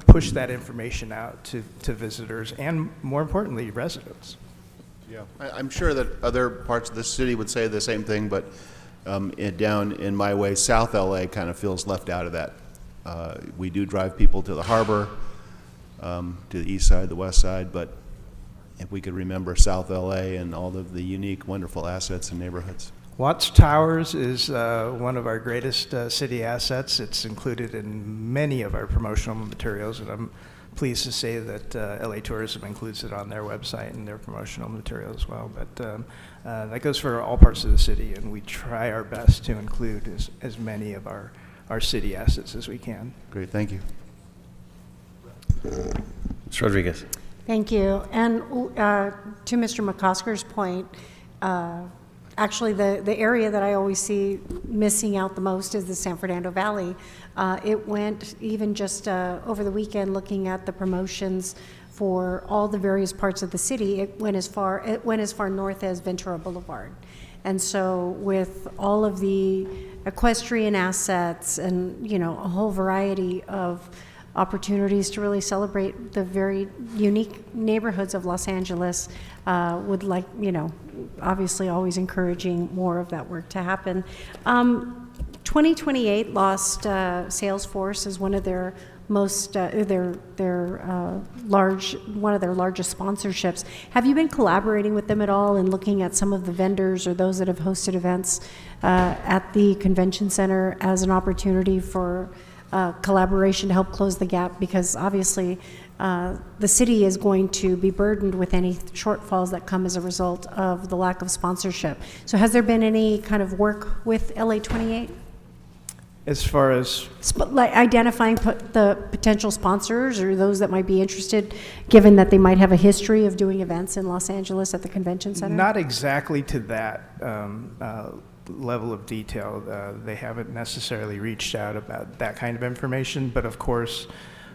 push that information out to visitors and, more importantly, residents. Yeah, I'm sure that other parts of the city would say the same thing, but down in my way, South LA kind of feels left out of that. We do drive people to the harbor, to the east side, the west side, but if we could remember South LA and all of the unique, wonderful assets and neighborhoods. Watts Towers is one of our greatest city assets. It's included in many of our promotional materials, and I'm pleased to say that LA Tourism includes it on their website and their promotional material as well. But that goes for all parts of the city, and we try our best to include as many of our city assets as we can. Great, thank you. Ms. Rodriguez. Thank you. And to Mr. McCosker's point, actually the area that I always see missing out the most is the San Fernando Valley. It went even just over the weekend looking at the promotions for all the various parts of the city. It went as far north as Ventura Boulevard. And so with all of the equestrian assets and, you know, a whole variety of opportunities to really celebrate the very unique neighborhoods of Los Angeles, would like, you know, obviously always encouraging more of that work to happen. 2028 lost Salesforce as one of their most one of their largest sponsorships. Have you been collaborating with them at all and looking at some of the vendors or those that have hosted events at the convention center as an opportunity for collaboration to help close the gap? Because obviously the city is going to be burdened with any shortfalls that come as a result of the lack of sponsorship. So has there been any kind of work with LA28? As far as like identifying the potential sponsors or those that might be interested, given that they might have a history of doing events in Los Angeles at the convention center? Not exactly to that level of detail. They haven't necessarily reached out about that kind of information, but of course,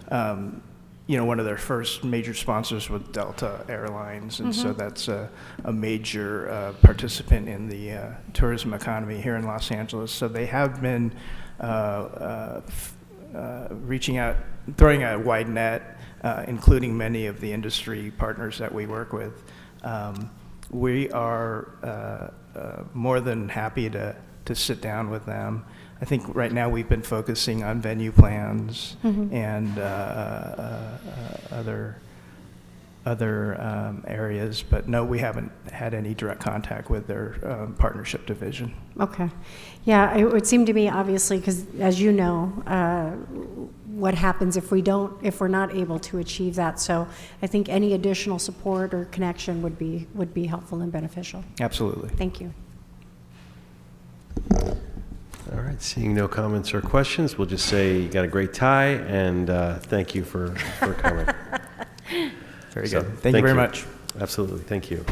you know, one of their first major sponsors was Delta Airlines, and so that's a major participant in the tourism economy here in Los Angeles. So they have been reaching out, throwing a wide net, including many of the industry partners that we work with. We are more than happy to sit down with them. I think right now we've been focusing on venue plans and other areas, but no, we haven't had any direct contact with their partnership division. Okay. Yeah, it would seem to me, obviously, because as you know, what happens if we're not able to achieve that. So I think any additional support or connection would be helpful and beneficial. Absolutely. Thank you. All right, seeing no comments or questions, we'll just say you got a great tie, and thank you for coming. Very good. Thank you very much. Absolutely, thank you.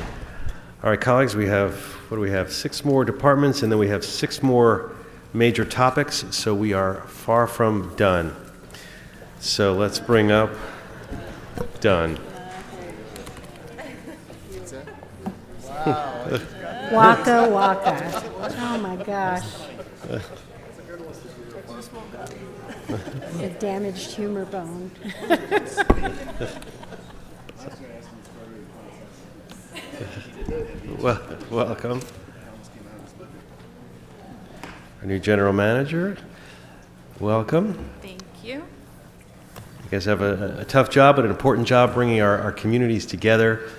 All right, colleagues, we have, what do we have? 6 more departments, and then we have 6 more major topics, so we are far from done. So let's bring up done. Waka waka. Oh my gosh. A damaged humor bone. Well, welcome. Our new general manager, welcome. Thank you. You guys have a tough job, but an important job bringing our communities together.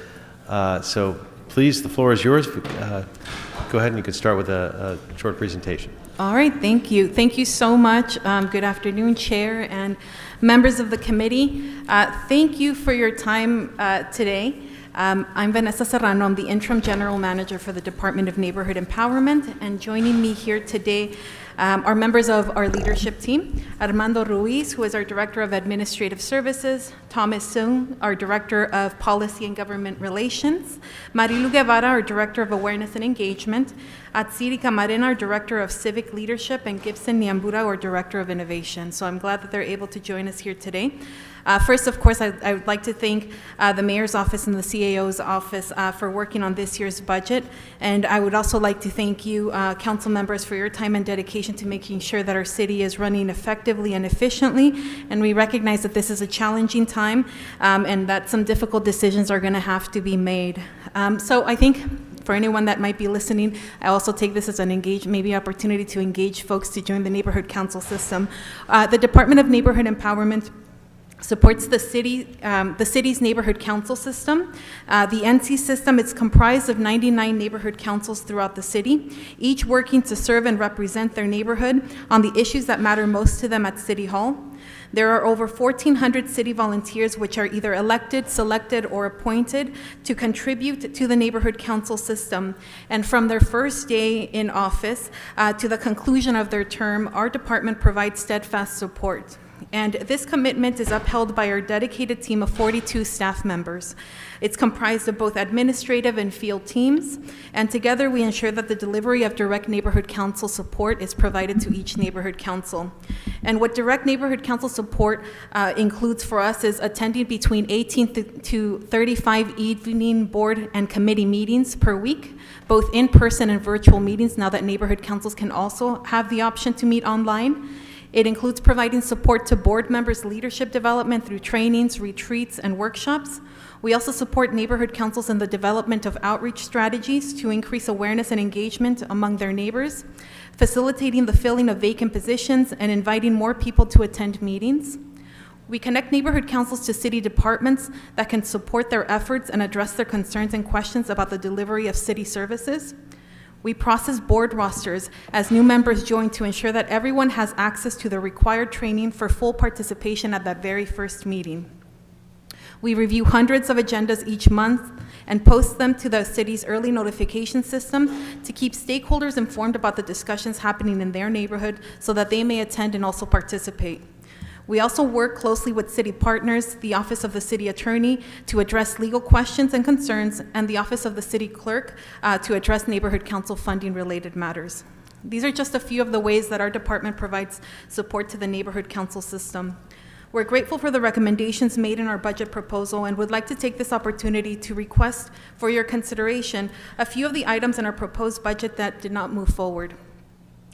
So please, the floor is yours. Go ahead and you can start with a short presentation. All right, thank you. Thank you so much. Good afternoon, Chair and members of the committee. Thank you for your time today. I'm Vanessa Serrano. I'm the Interim General Manager for the Department of Neighborhood Empowerment, and joining me here today are members of our leadership team, Armando Ruiz, who is our Director of Administrative Services, Thomas Sung, our Director of Policy and Government Relations, Marilu Guevara, our Director of Awareness and Engagement, Atsiri Camarena, our Director of Civic Leadership, and Gibson Niambura, our Director of Innovation. So I'm glad that they're able to join us here today. First, of course, I would like to thank the Mayor's Office and the CAO's Office for working on this year's budget. And I would also like to thank you, council members, for your time and dedication to making sure that our city is running effectively and efficiently. And we recognize that this is a challenging time and that some difficult decisions are going to have to be made. So I think for anyone that might be listening, I also take this as an opportunity to engage folks to join the neighborhood council system. The Department of Neighborhood Empowerment supports the city's neighborhood council system. The NC system is comprised of 99 neighborhood councils throughout the city, each working to serve and represent their neighborhood on the issues that matter most to them at City Hall. There are over 1,400 city volunteers which are either elected, selected, or appointed to contribute to the neighborhood council system. And from their first day in office to the conclusion of their term, our department provides steadfast support. And this commitment is upheld by our dedicated team of 42 staff members. It's comprised of both administrative and field teams, and together we ensure that the delivery of direct neighborhood council support is provided to each neighborhood council. And what direct neighborhood council support includes for us is attending between 18 to 35 evening board and committee meetings per week, both in-person and virtual meetings, now that neighborhood councils can also have the option to meet online. It includes providing support to board members' leadership development through trainings, retreats, and workshops. We also support neighborhood councils in the development of outreach strategies to increase awareness and engagement among their neighbors, facilitating the filling of vacant positions, and inviting more people to attend meetings. We connect neighborhood councils to city departments that can support their efforts and address their concerns and questions about the delivery of city services. We process board rosters as new members join to ensure that everyone has access to the required training for full participation at that very first meeting. We review hundreds of agendas each month and post them to the city's early notification system to keep stakeholders informed about the discussions happening in their neighborhood so that they may attend and also participate. We also work closely with city partners, the Office of the City Attorney to address legal questions and concerns, and the Office of the City Clerk to address neighborhood council funding related matters. These are just a few of the ways that our department provides support to the neighborhood council system. We're grateful for the recommendations made in our budget proposal and would like to take this opportunity to request for your consideration a few of the items in our proposed budget that did not move forward.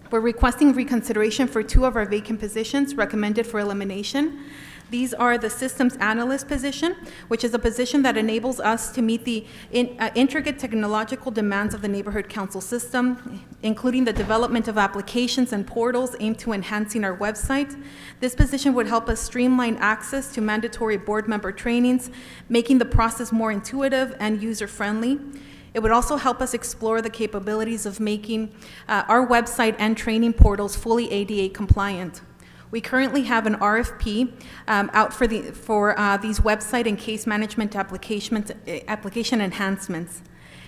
We're requesting reconsideration for 2 of our vacant positions recommended for elimination. These are the systems analyst position, which is a position that enables us to meet the intricate technological demands of the neighborhood council system, including the development of applications and portals aimed to enhancing our website. This position would help us streamline access to mandatory board member trainings, making the process more intuitive and user-friendly. It would also help us explore the capabilities of making our website and training portals fully ADA compliant. We currently have an RFP out for these website and case management application enhancements.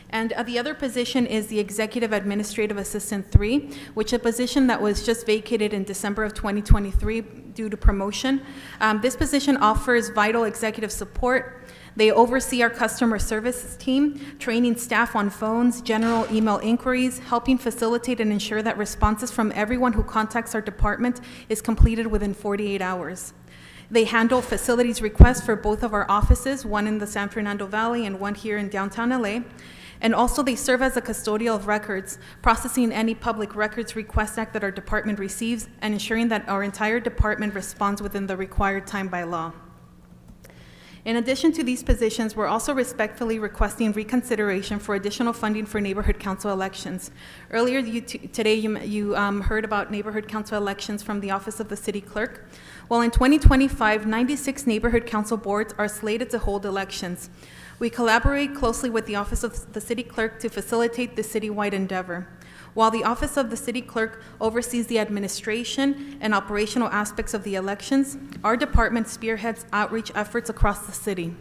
And the other position is the Executive Administrative Assistant 3, which is a position that was just vacated in December of 2023 due to promotion. This position offers vital executive support. They oversee our customer service team, training staff on phones, general email inquiries, helping facilitate and ensure that responses from everyone who contacts our department is completed within 48 hours. They handle facilities requests for both of our offices, one in the San Fernando Valley and one here in downtown LA. And also they serve as a custodial of records, processing any public records request act that our department receives and ensuring that our entire department responds within the required time by law. In addition to these positions, we're also respectfully requesting reconsideration for additional funding for neighborhood council elections. Earlier today, you heard about neighborhood council elections from the Office of the City Clerk. Well, in 2025, 96 neighborhood council boards are slated to hold elections. We collaborate closely with the Office of the City Clerk to facilitate the citywide endeavor. While the Office of the City Clerk oversees the administration and operational aspects of the elections, our department spearheads outreach efforts across the city.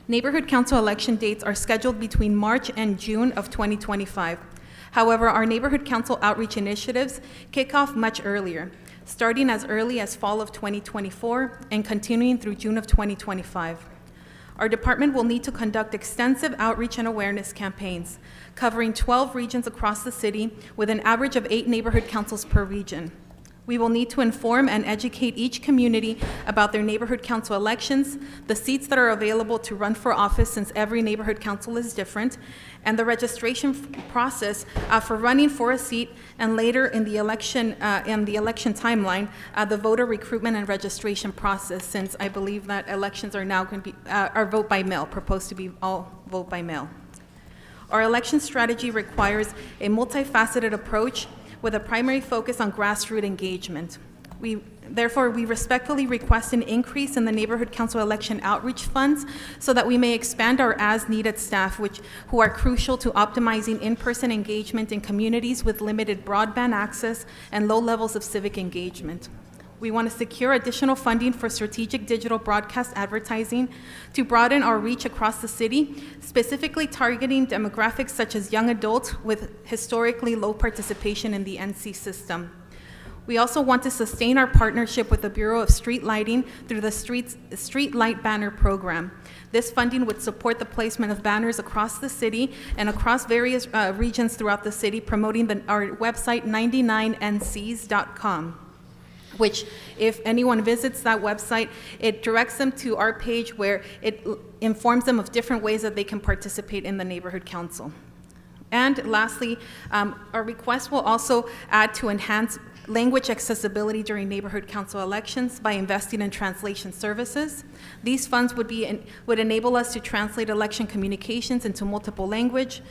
Neighborhood council election dates are scheduled between March and June of 2025. However, our neighborhood council outreach initiatives kick off much earlier, starting as early as fall of 2024 and continuing through June of 2025. Our department will need to conduct extensive outreach and awareness campaigns, covering 12 regions across the city with an average of 8 neighborhood councils per region. We will need to inform and educate each community about their neighborhood council elections, the seats that are available to run for office since every neighborhood council is different, and the registration process for running for a seat, and later in the election timeline, the voter recruitment and registration process, since I believe that elections are now going to be are vote by mail, proposed to be all vote by mail. Our election strategy requires a multifaceted approach with a primary focus on grassroots engagement. We Therefore, we respectfully request an increase in the Neighborhood Council election outreach funds so that we may expand our as-needed staff, who are crucial to optimizing in-person engagement in communities with limited broadband access and low levels of civic engagement. We want to secure additional funding for strategic digital broadcast advertising to broaden our reach across the city, specifically targeting demographics such as young adults with historically low participation in the NC system. We also want to sustain our partnership with the Bureau of Street Lighting through the Street Light Banner Program. This funding would support the placement of banners across the city and across various regions throughout the city, promoting our website 99ncs.com. which, if anyone visits that website, it directs them to our page where it informs them of different ways that they can participate in the neighborhood council. And lastly, our request will also add to enhance language accessibility during neighborhood council elections by investing in translation services. These funds would enable us to translate election communications into multiple language,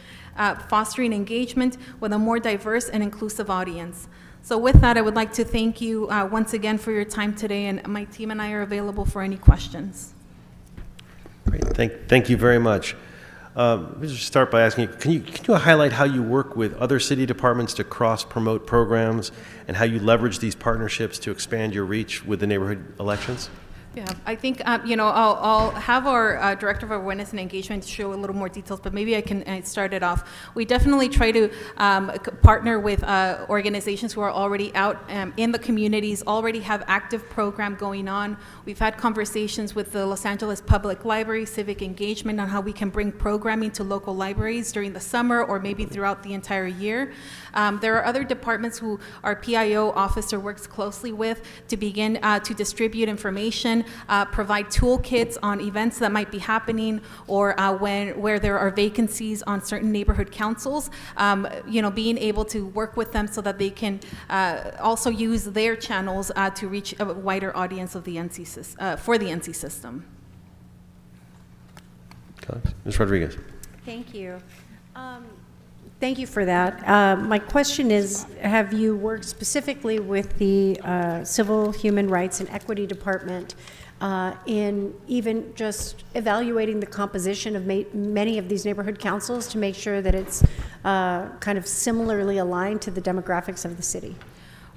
fostering engagement with a more diverse and inclusive audience. So with that, I would like to thank you once again for your time today, and my team and I are available for any questions. Great. Thank you very much. Let me just start by asking you, can you highlight how you work with other city departments to cross-promote programs and how you leverage these partnerships to expand your reach with the neighborhood elections? Yeah, I think, I'll have our Director of Awareness and Engagement show a little more details, but maybe I can start it off. We definitely try to partner with organizations who are already out in the communities, already have active program going on. We've had conversations with the Los Angeles Public Library, Civic Engagement, on how we can bring programming to local libraries during the summer or maybe throughout the entire year. There are other departments who our PIO officer works closely with to begin to distribute information, provide toolkits on events that might be happening, or where there are vacancies on certain neighborhood councils, being able to work with them so that they can also use their channels to reach a wider audience of the for the NC system. Ms. Rodriguez. Thank you. Thank you for that. My question is, have you worked specifically with the Civil, Human Rights, and Equity Department in even just evaluating the composition of many of these neighborhood councils to make sure that it's kind of similarly aligned to the demographics of the city?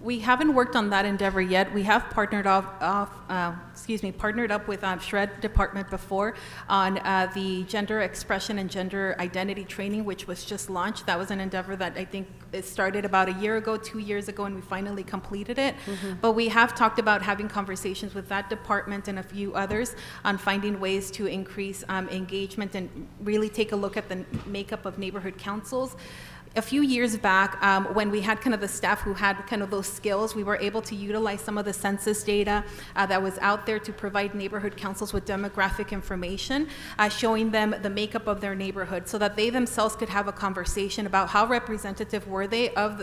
We haven't worked on that endeavor yet. We have partnered up with SHRED department before on the gender expression and gender identity training, which was just launched. That was an endeavor that I think it started about a year ago, 2 years ago, and we finally completed it. Mm-hmm. But we have talked about having conversations with that department and a few others on finding ways to increase engagement and really take a look at the makeup of neighborhood councils. A few years back, when we had kind of the staff who had kind of those skills, we were able to utilize some of the census data that was out there to provide neighborhood councils with demographic information, showing them the makeup of their neighborhood so that they themselves could have a conversation about how representative were they of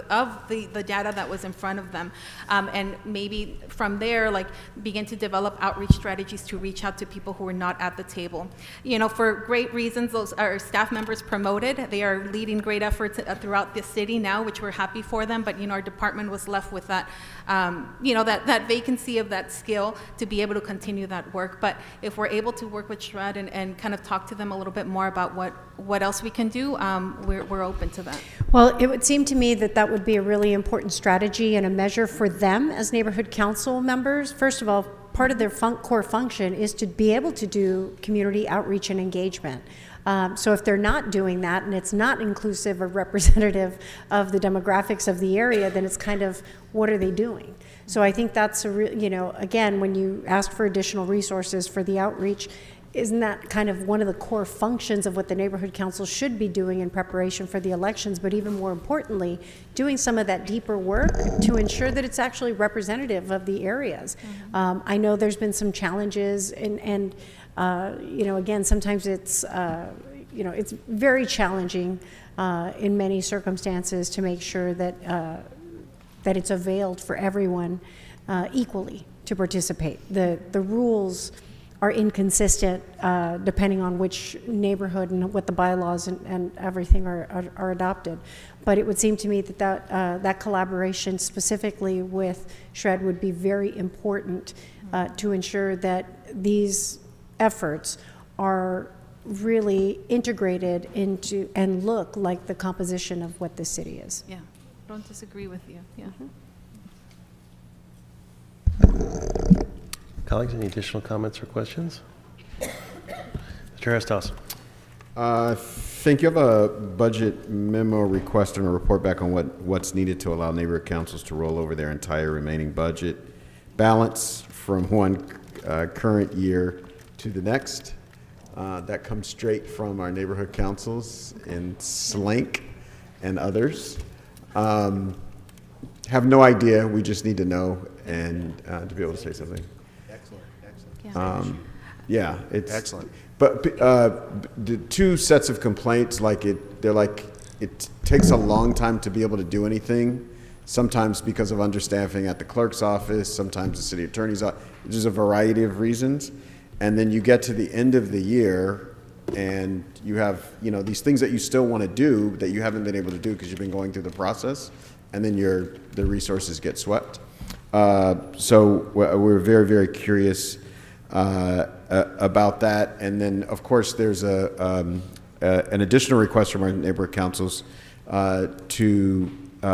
the data that was in front of them. And maybe from there, begin to develop outreach strategies to reach out to people who are not at the table. For great reasons, those are staff members promoted. They are leading great efforts throughout the city now, which we're happy for them, but our department was left with that, that vacancy of that skill to be able to continue that work. But if we're able to work with SHRED and kind of talk to them a little bit more about what else we can do, we're open to that. Well, it would seem to me that would be a really important strategy and a measure for them as neighborhood council members. First of all, part of their core function is to be able to do community outreach and engagement. So if they're not doing that and it's not inclusive or representative of the demographics of the area, then it's kind of, what are they doing? So I think that's again, when you ask for additional resources for the outreach, isn't that kind of one of the core functions of what the neighborhood council should be doing in preparation for the elections, but even more importantly, doing some of that deeper work to ensure that it's actually representative of the areas. Mm-hmm. I know there's been some challenges and again, sometimes it's very challenging in many circumstances to make sure that it's availed for everyone equally to participate. The rules are inconsistent depending on which neighborhood and what the bylaws and everything are adopted. But it would seem to me that collaboration specifically with SHRED would be very important to ensure that these efforts are really integrated into and look like the composition of what this city is. Yeah, don't disagree with you. Yeah. Colleagues, any additional comments or questions? Mr. Heristaus. I think you have a budget memo request and a report back on what's needed to allow neighborhood councils to roll over their entire remaining budget balance from one current year to the next. That comes straight from our neighborhood councils in SLINK and others. Have no idea. We just need to know and to be able to say something. Excellent. Yeah, it's excellent. But the two sets of complaints, they're like it takes a long time to be able to do anything. Sometimes because of understaffing at the clerk's office, sometimes the city attorney's office. There's a variety of reasons, and then you get to the end of the year, and you have these things that you still want to do that you haven't been able to do because you've been going through the process, and then the resources get swept. So we're very, very curious about that. And then, of course, there's an additional request from our neighborhood councils to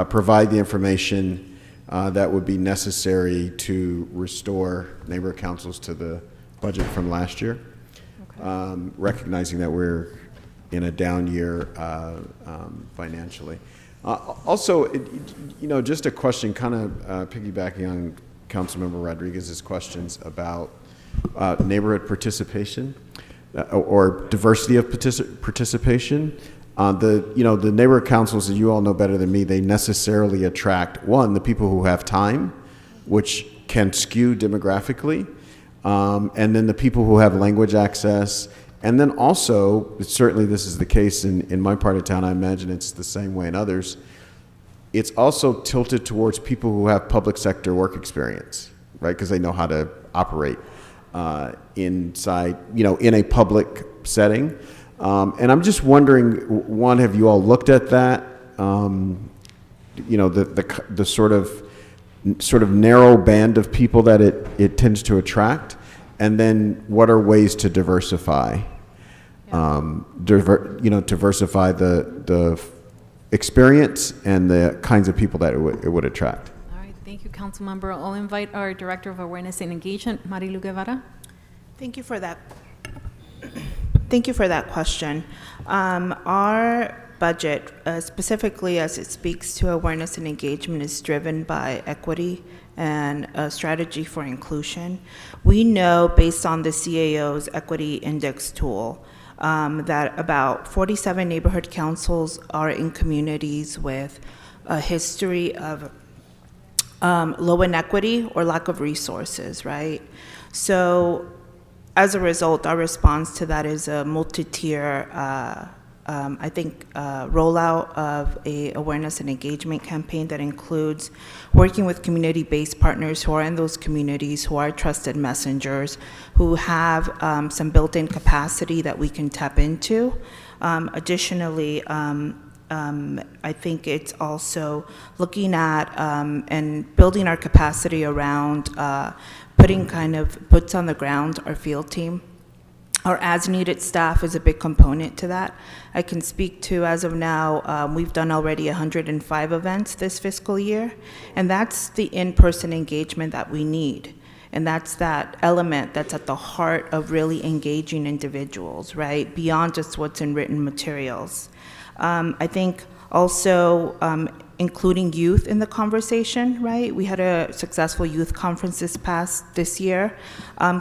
provide the information that would be necessary to restore neighborhood councils to the budget from last year, recognizing that we're in a down year financially. Also, just a question, kind of piggybacking on Councilmember Rodriguez's questions about neighborhood participation or diversity of participation. The neighborhood councils, as you all know better than me, they necessarily attract, one, the people who have time, which can skew demographically, and then the people who have language access. And then also, certainly this is the case in my part of town, I imagine it's the same way in others, it's also tilted towards people who have public sector work experience, right? Because they know how to operate inside, in a public setting. And I'm just wondering, one, have you all looked at that? The sort of narrow band of people that it tends to attract, and then what are ways to diversify? Diversify the experience and the kinds of people that it would attract. All right, thank you, Councilmember. I'll invite our Director of Awareness and Engagement, Marilu Guevara. Thank you for that. Thank you for that question. Our budget, specifically as it speaks to awareness and engagement, is driven by equity and a strategy for inclusion. We know, based on the CAO's Equity Index tool, that about 47 neighborhood councils are in communities with a history of low inequity or lack of resources, right? So as a result, our response to that is a multi-tier, rollout of a awareness and engagement campaign that includes working with community-based partners who are in those communities, who are trusted messengers, who have some built-in capacity that we can tap into. Additionally, I think it's also looking at and building our capacity around putting kind of boots on the ground, our field team. Our as-needed staff is a big component to that. I can speak to, as of now, we've done already 105 events this fiscal year, and that's the in-person engagement that we need. And that's that element that's at the heart of really engaging individuals, right? Beyond just what's in written materials. I think also including youth in the conversation, right? We had a successful youth conference this year.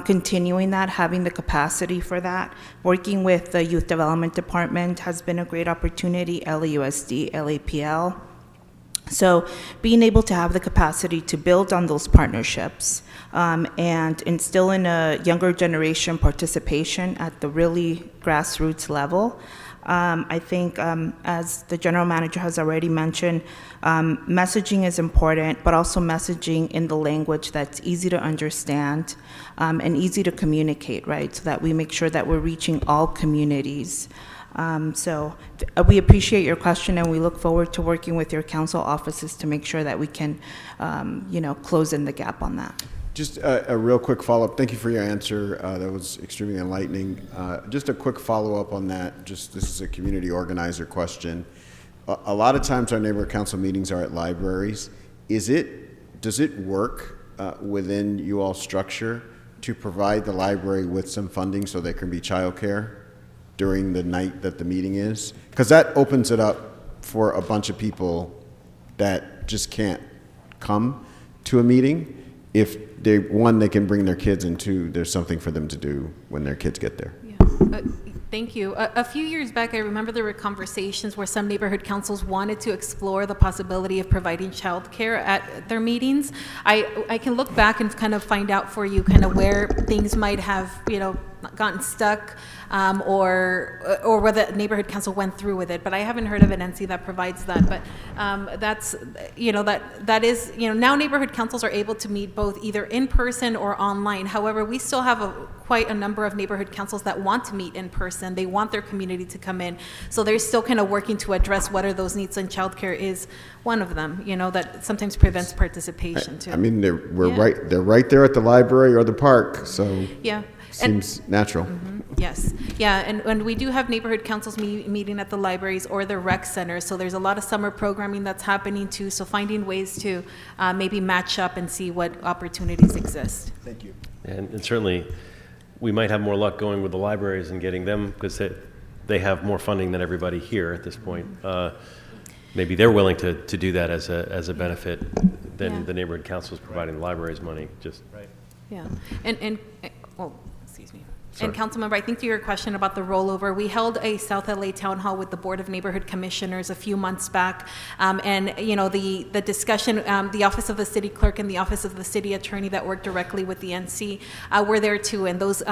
Continuing that, having the capacity for that, working with the Youth Development Department has been a great opportunity, LAUSD, LAPL. So being able to have the capacity to build on those partnerships and instill in a younger generation participation at the really grassroots level, I think, as the general manager has already mentioned, messaging is important, but also messaging in the language that's easy to understand and easy to communicate, right? So that we make sure that we're reaching all communities. We appreciate your question, and we look forward to working with your council offices to make sure that we can, close in the gap on that. Just a real quick follow-up. Thank you for your answer. That was extremely enlightening. Just a quick follow-up on that. This is a community organizer question. A lot of times our neighborhood council meetings are at libraries. Does it work within you all structure to provide the library with some funding so there can be childcare during the night that the meeting is? Because that opens it up for a bunch of people that just can't come to a meeting. If they can bring their kids, and two, there's something for them to do when their kids get there. Yeah. Thank you. A few years back, I remember there were conversations where some neighborhood councils wanted to explore the possibility of providing childcare at their meetings. I can look back and kind of find out for you kind of where things might have, gotten stuck, or where the neighborhood council went through with it. But I haven't heard of an NC that provides that. But that's, that is, now neighborhood councils are able to meet both either in person or online. However, we still have quite a number of neighborhood councils that want to meet in person. They want their community to come in. So they're still kind of working to address what are those needs, and childcare is one of them, that sometimes prevents participation too. I mean, they're right there at the library or the park, so yeah. Seems natural. Mm-hmm. Yes, yeah, and we do have neighborhood councils meeting at the libraries or the rec centers, so there's a lot of summer programming that's happening too, so finding ways to maybe match up and see what opportunities exist. Thank you. And certainly, we might have more luck going with the libraries and getting them, because they have more funding than everybody here at this point. Maybe they're willing to do that as a benefit than the neighborhood councils providing the libraries money. Just right. Yeah, and well, excuse me. Sorry. And Councilmember, I think to your question about the rollover, we held a South LA town hall with the Board of Neighborhood Commissioners a few months back, and the discussion, the Office of the City Clerk and the Office of the City Attorney that work directly with the NC were there too, and those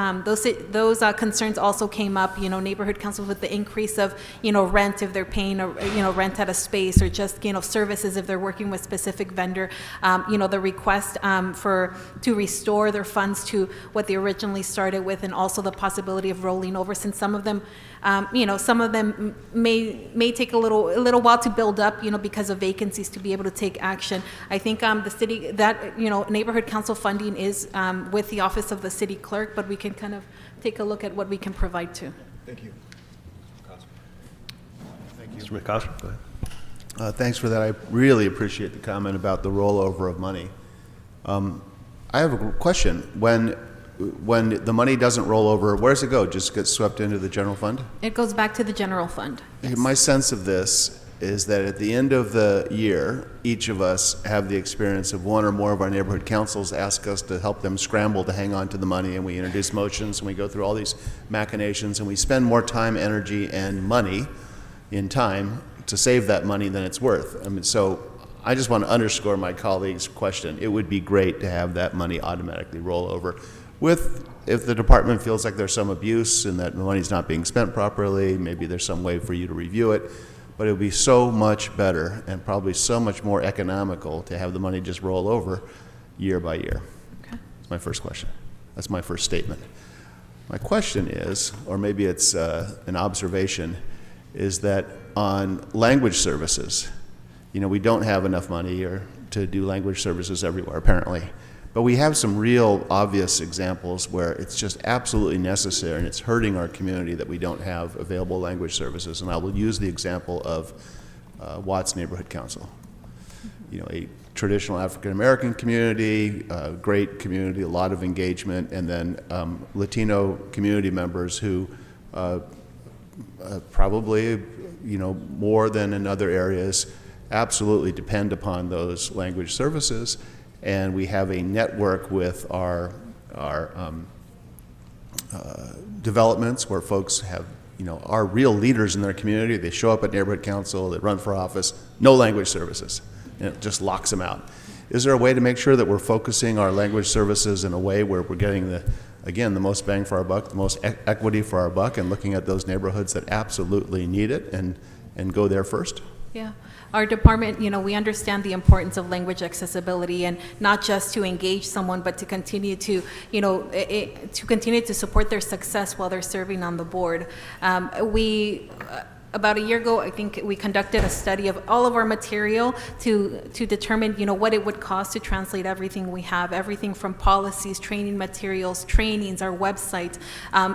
concerns also came up. Neighborhood councils with the increase of rent if they're paying rent at a space, or just services if they're working with specific vendor. The request to restore their funds to what they originally started with, and also the possibility of rolling over, since some of them, some of them may take a little while to build up, because of vacancies, to be able to take action. I think the city, that neighborhood council funding is with the Office of the City Clerk, but we can kind of take a look at what we can provide too. Thank you. Thank you. Mr. McCosker, go ahead. Thanks for that. I really appreciate the comment about the rollover of money. I have a question. When the money doesn't roll over, where does it go? Just gets swept into the general fund? It goes back to the general fund. Yes. My sense of this is that at the end of the year, each of us have the experience of one or more of our neighborhood councils ask us to help them scramble to hang on to the money, and we introduce motions, and we go through all these machinations, and we spend more time, energy, and money in time to save that money than it's worth. So I just want to underscore my colleague's question. It would be great to have that money automatically roll over. If the department feels like there's some abuse and that the money's not being spent properly, maybe there's some way for you to review it. But it would be so much better and probably so much more economical to have the money just roll over year by year. Okay. That's my first question. That's my first statement. My question is, or maybe it's an observation, is that on language services, we don't have enough money to do language services everywhere, apparently. But we have some real obvious examples where it's just absolutely necessary, and it's hurting our community that we don't have available language services. And I will use the example of Watts Neighborhood Council. A traditional African American community, a great community, a lot of engagement, and then Latino community members who probably, more than in other areas, absolutely depend upon those language services. And we have a network with our developments where folks have, are real leaders in their community. They show up at neighborhood council, they run for office, no language services, and it just locks them out. Is there a way to make sure that we're focusing our language services in a way where we're getting again, the most bang for our buck, the most equity for our buck, and looking at those neighborhoods that absolutely need it and go there first. Yeah. Our department, we understand the importance of language accessibility, and not just to engage someone, but to continue to, to continue to support their success while they're serving on the board. About a year ago, I think we conducted a study of all of our material to determine, what it would cost to translate everything we have, everything from policies, training materials, trainings, our website,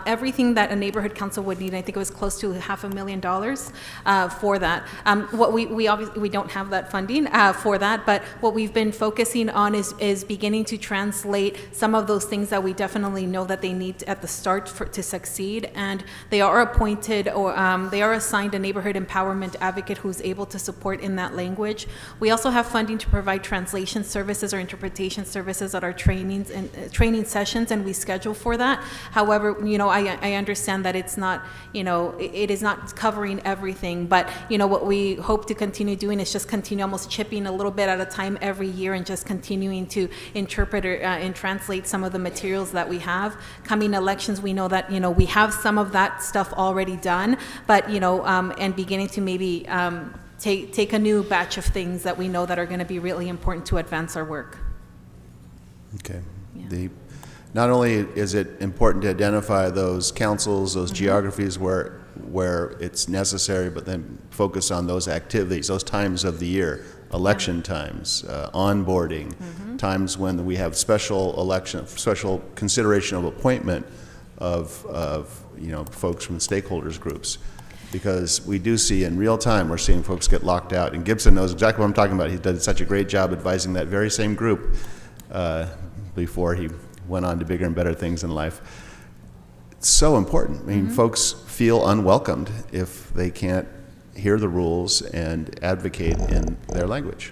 everything that a neighborhood council would need. I think it was close to $500,000 for that. What we obviously, we don't have that funding for that, but what we've been focusing on is beginning to translate some of those things that we definitely know that they need at the start to succeed, and they are appointed or they are assigned a neighborhood empowerment advocate who's able to support in that language. We also have funding to provide translation services or interpretation services at our trainings and training sessions, and we schedule for that. However, I understand that it's not, it is not covering everything, but what we hope to continue doing is just continue almost chipping a little bit at a time every year and just continuing to interpret and translate some of the materials that we have. Coming elections, we know that, we have some of that stuff already done, but, and beginning to maybe take a new batch of things that we know that are going to be really important to advance our work. Okay. Yeah. Not only is it important to identify those councils, those geographies where it's necessary, but then focus on those activities, those times of the year, election times, onboarding, times when we have special consideration of appointment of folks from the stakeholders groups. Because we do see in real time, we're seeing folks get locked out. And Gibson knows exactly what I'm talking about. He did such a great job advising that very same group before he went on to bigger and better things in life. It's so important. I mean, folks feel unwelcomed if they can't hear the rules and advocate in their language.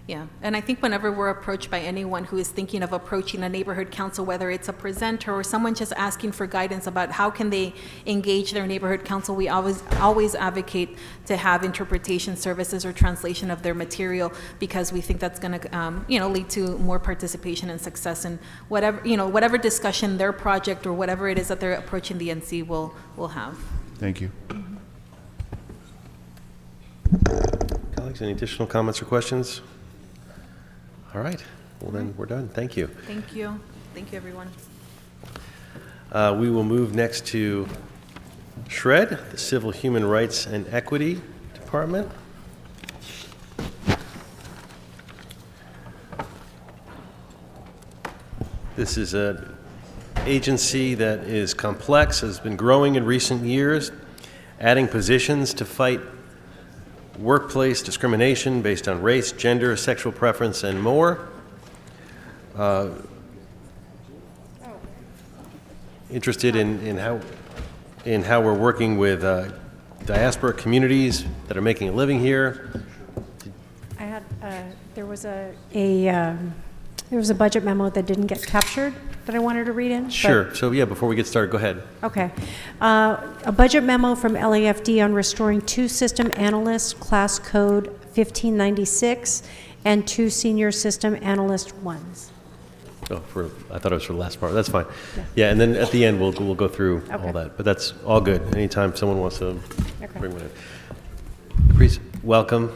Yeah, and I think whenever we're approached by anyone who is thinking of approaching a neighborhood council, whether it's a presenter or someone just asking for guidance about how can they engage their neighborhood council, we always advocate to have interpretation services or translation of their material, because we think that's going to lead to more participation and success in whatever discussion their project or whatever it is that they're approaching the NC will have. Thank you. Colleagues, any additional comments or questions? All right. Well, then we're done. Thank you. Thank you. Thank you, everyone. We will move next to SHRED, the Civil Human Rights and Equity Department. This is an agency that is complex, has been growing in recent years, adding positions to fight workplace discrimination based on race, gender, sexual preference, and more. Interested in how we're working with diaspora communities that are making a living here. I had there was a budget memo that didn't get captured that I wanted to read in. Sure. So yeah, before we get started, go ahead. Okay. A budget memo from LAFD on restoring 2 system analysts, class code 1596, and 2 senior system analyst 1s. Oh, I thought it was for the last part. That's fine. Yeah, and then at the end we'll go through all that. But that's all good. Anytime someone wants to bring one in. Please, welcome.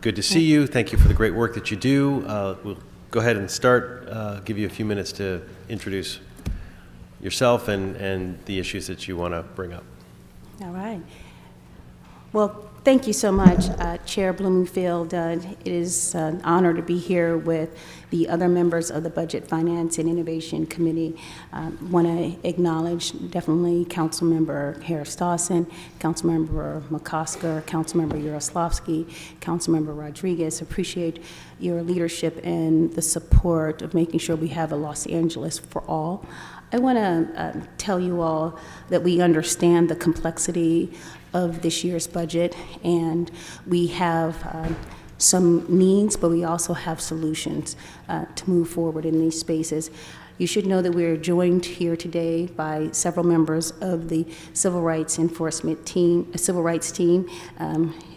Good to see you. Thank you for the great work that you do. We'll go ahead and start. Give you a few minutes to introduce yourself and the issues that you want to bring up. All right. Well, thank you so much, Chair Blumenfield. It is an honor to be here with the other members of the Budget, Finance, and Innovation Committee. Want to acknowledge definitely Councilmember Harris-Dawson, Councilmember McCosker, Councilmember Yaroslavsky, Councilmember Rodriguez. Appreciate your leadership and the support of making sure we have a Los Angeles for all. I want to tell you all that we understand the complexity of this year's budget, and we have some needs, but we also have solutions to move forward in these spaces. You should know that we're joined here today by several members of the Civil Rights Enforcement team, Civil Rights team.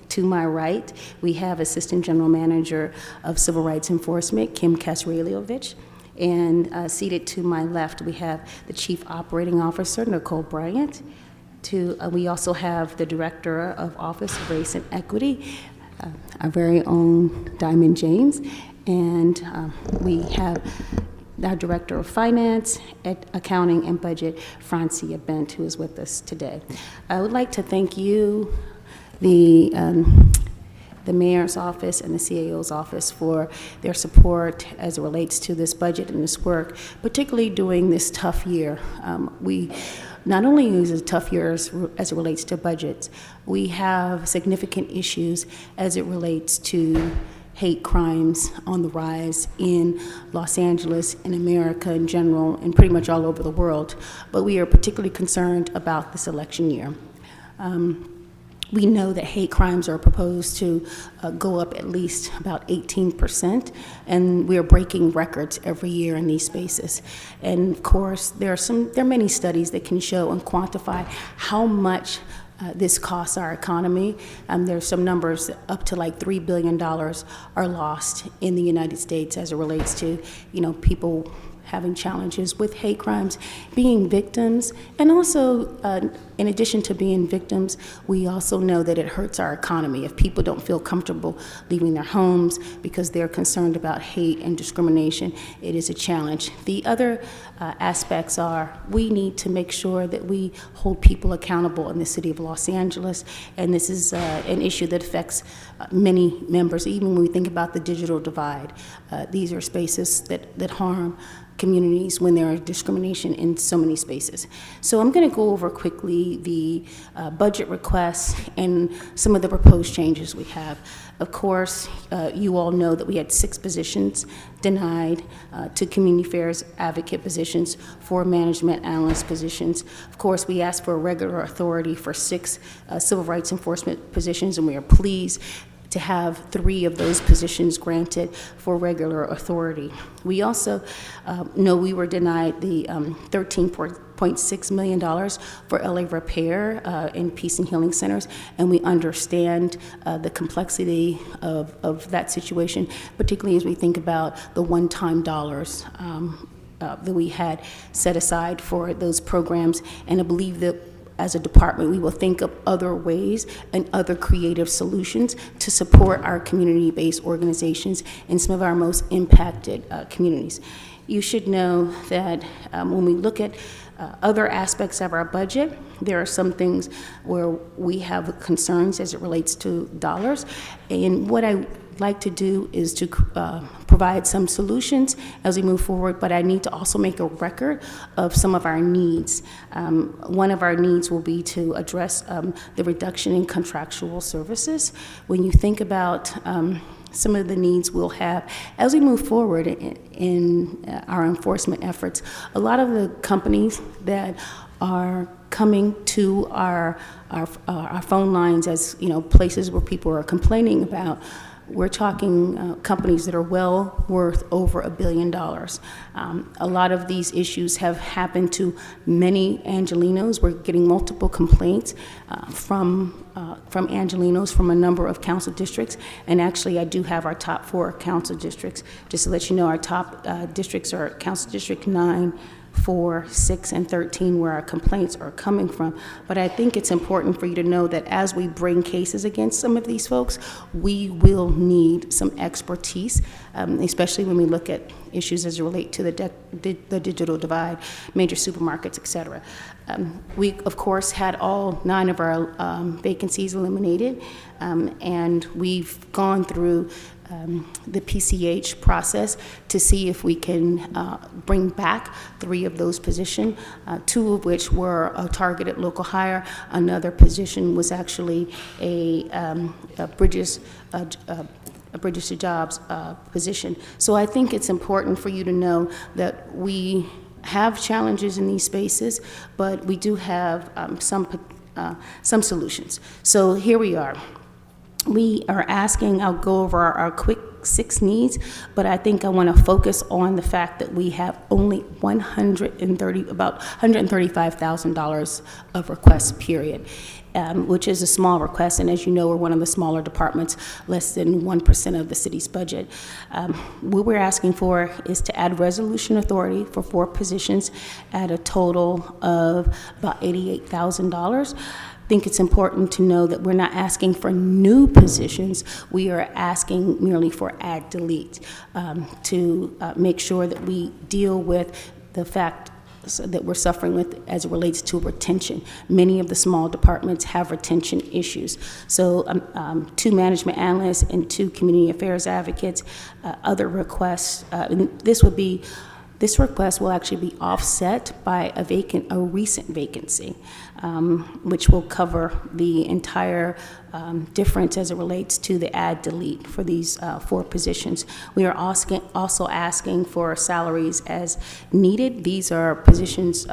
To my right, we have Assistant General Manager of Civil Rights Enforcement, Kim Kasreliovich. And seated to my left, we have the Chief Operating Officer, Nicole Bryant. We also have the Director of Office of Race and Equity, our very own Diamond James. And we have our Director of Finance, Accounting, and Budget, Francia Bent, who is with us today. I would like to thank you, the Mayor's Office and the CAO's Office for their support as it relates to this budget and this work, particularly during this tough year. We not only use a tough year as it relates to budgets, we have significant issues as it relates to hate crimes on the rise in Los Angeles, in America in general, and pretty much all over the world. But we are particularly concerned about this election year. We know that hate crimes are proposed to go up at least about 18%, and we are breaking records every year in these spaces. And of course, there are many studies that can show and quantify how much this costs our economy. There's some numbers up to like $3 billion are lost in the United States as it relates to, people having challenges with hate crimes, being victims, and also, in addition to being victims, we also know that it hurts our economy. If people don't feel comfortable leaving their homes because they're concerned about hate and discrimination, it is a challenge. The other aspects are we need to make sure that we hold people accountable in the city of Los Angeles, and this is an issue that affects many members, even when we think about the digital divide. These are spaces that harm communities when there is discrimination in so many spaces. So I'm going to go over quickly the budget requests and some of the proposed changes we have. Of course, you all know that we had 6 positions denied to community affairs advocate positions, 4 management analyst positions. Of course, we asked for a regular authority for 6 civil rights enforcement positions, and we are pleased to have 3 of those positions granted for regular authority. We also know we were denied the $13.6 million for LA Repair in Peace and Healing Centers, and we understand the complexity of that situation, particularly as we think about the one-time dollars that we had set aside for those programs, and I believe that as a department, we will think of other ways and other creative solutions to support our community-based organizations in some of our most impacted communities. You should know that when we look at other aspects of our budget, there are some things where we have concerns as it relates to dollars. And what I like to do is to provide some solutions as we move forward, but I need to also make a record of some of our needs. One of our needs will be to address the reduction in contractual services. When you think about some of the needs we'll have as we move forward in our enforcement efforts, a lot of the companies that are coming to our phone lines as places where people are complaining about, we're talking companies that are well worth over $1 billion. A lot of these issues have happened to many Angelenos. We're getting multiple complaints from Angelenos from a number of council districts. And actually, I do have our top 4 council districts. Just to let you know, our top districts are Council District 9, 4, 6, and 13, where our complaints are coming from. But I think it's important for you to know that as we bring cases against some of these folks, we will need some expertise, especially when we look at issues as it relate to the digital divide, major supermarkets, et cetera. We, of course, had all 9 of our vacancies eliminated, and we've gone through the PCH process to see if we can bring back 3 of those positions, 2 of which were a targeted local hire. Another position was actually a Bridges to Jobs position. So I think it's important for you to know that we have challenges in these spaces, but we do have some solutions. So here we are. we are asking, I'll go over our quick 6 needs, but I think I want to focus on the fact that we have only about $135,000 of requests, period. Which is a small request, and as you know, we're one of the smaller departments, less than 1% of the city's budget. What we're asking for is to add resolution authority for 4 positions at a total of about $88,000. I think it's important to know that we're not asking for new positions. We are asking merely for add delete to make sure that we deal with the fact that we're suffering with as it relates to retention. Many of the small departments have retention issues. So 2 management analysts and 2 community affairs advocates. Other requests, this request will actually be offset by a recent vacancy, which will cover the entire difference as it relates to the add delete for these 4 positions. We are also asking for salaries as needed. These are positions,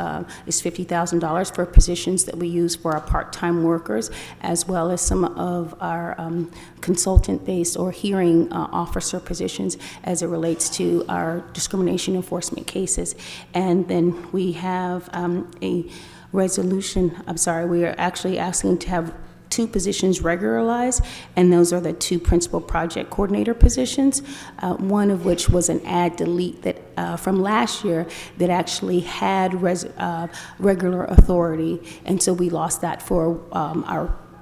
is $50,000 for positions that we use for our part-time workers, as well as some of our consultant-based or hearing officer positions as it relates to our discrimination enforcement cases. And then we have we are actually asking to have 2 positions regularized, and those are the 2 principal project coordinator positions, one of which was an add delete that from last year that actually had regular authority, and so we lost that for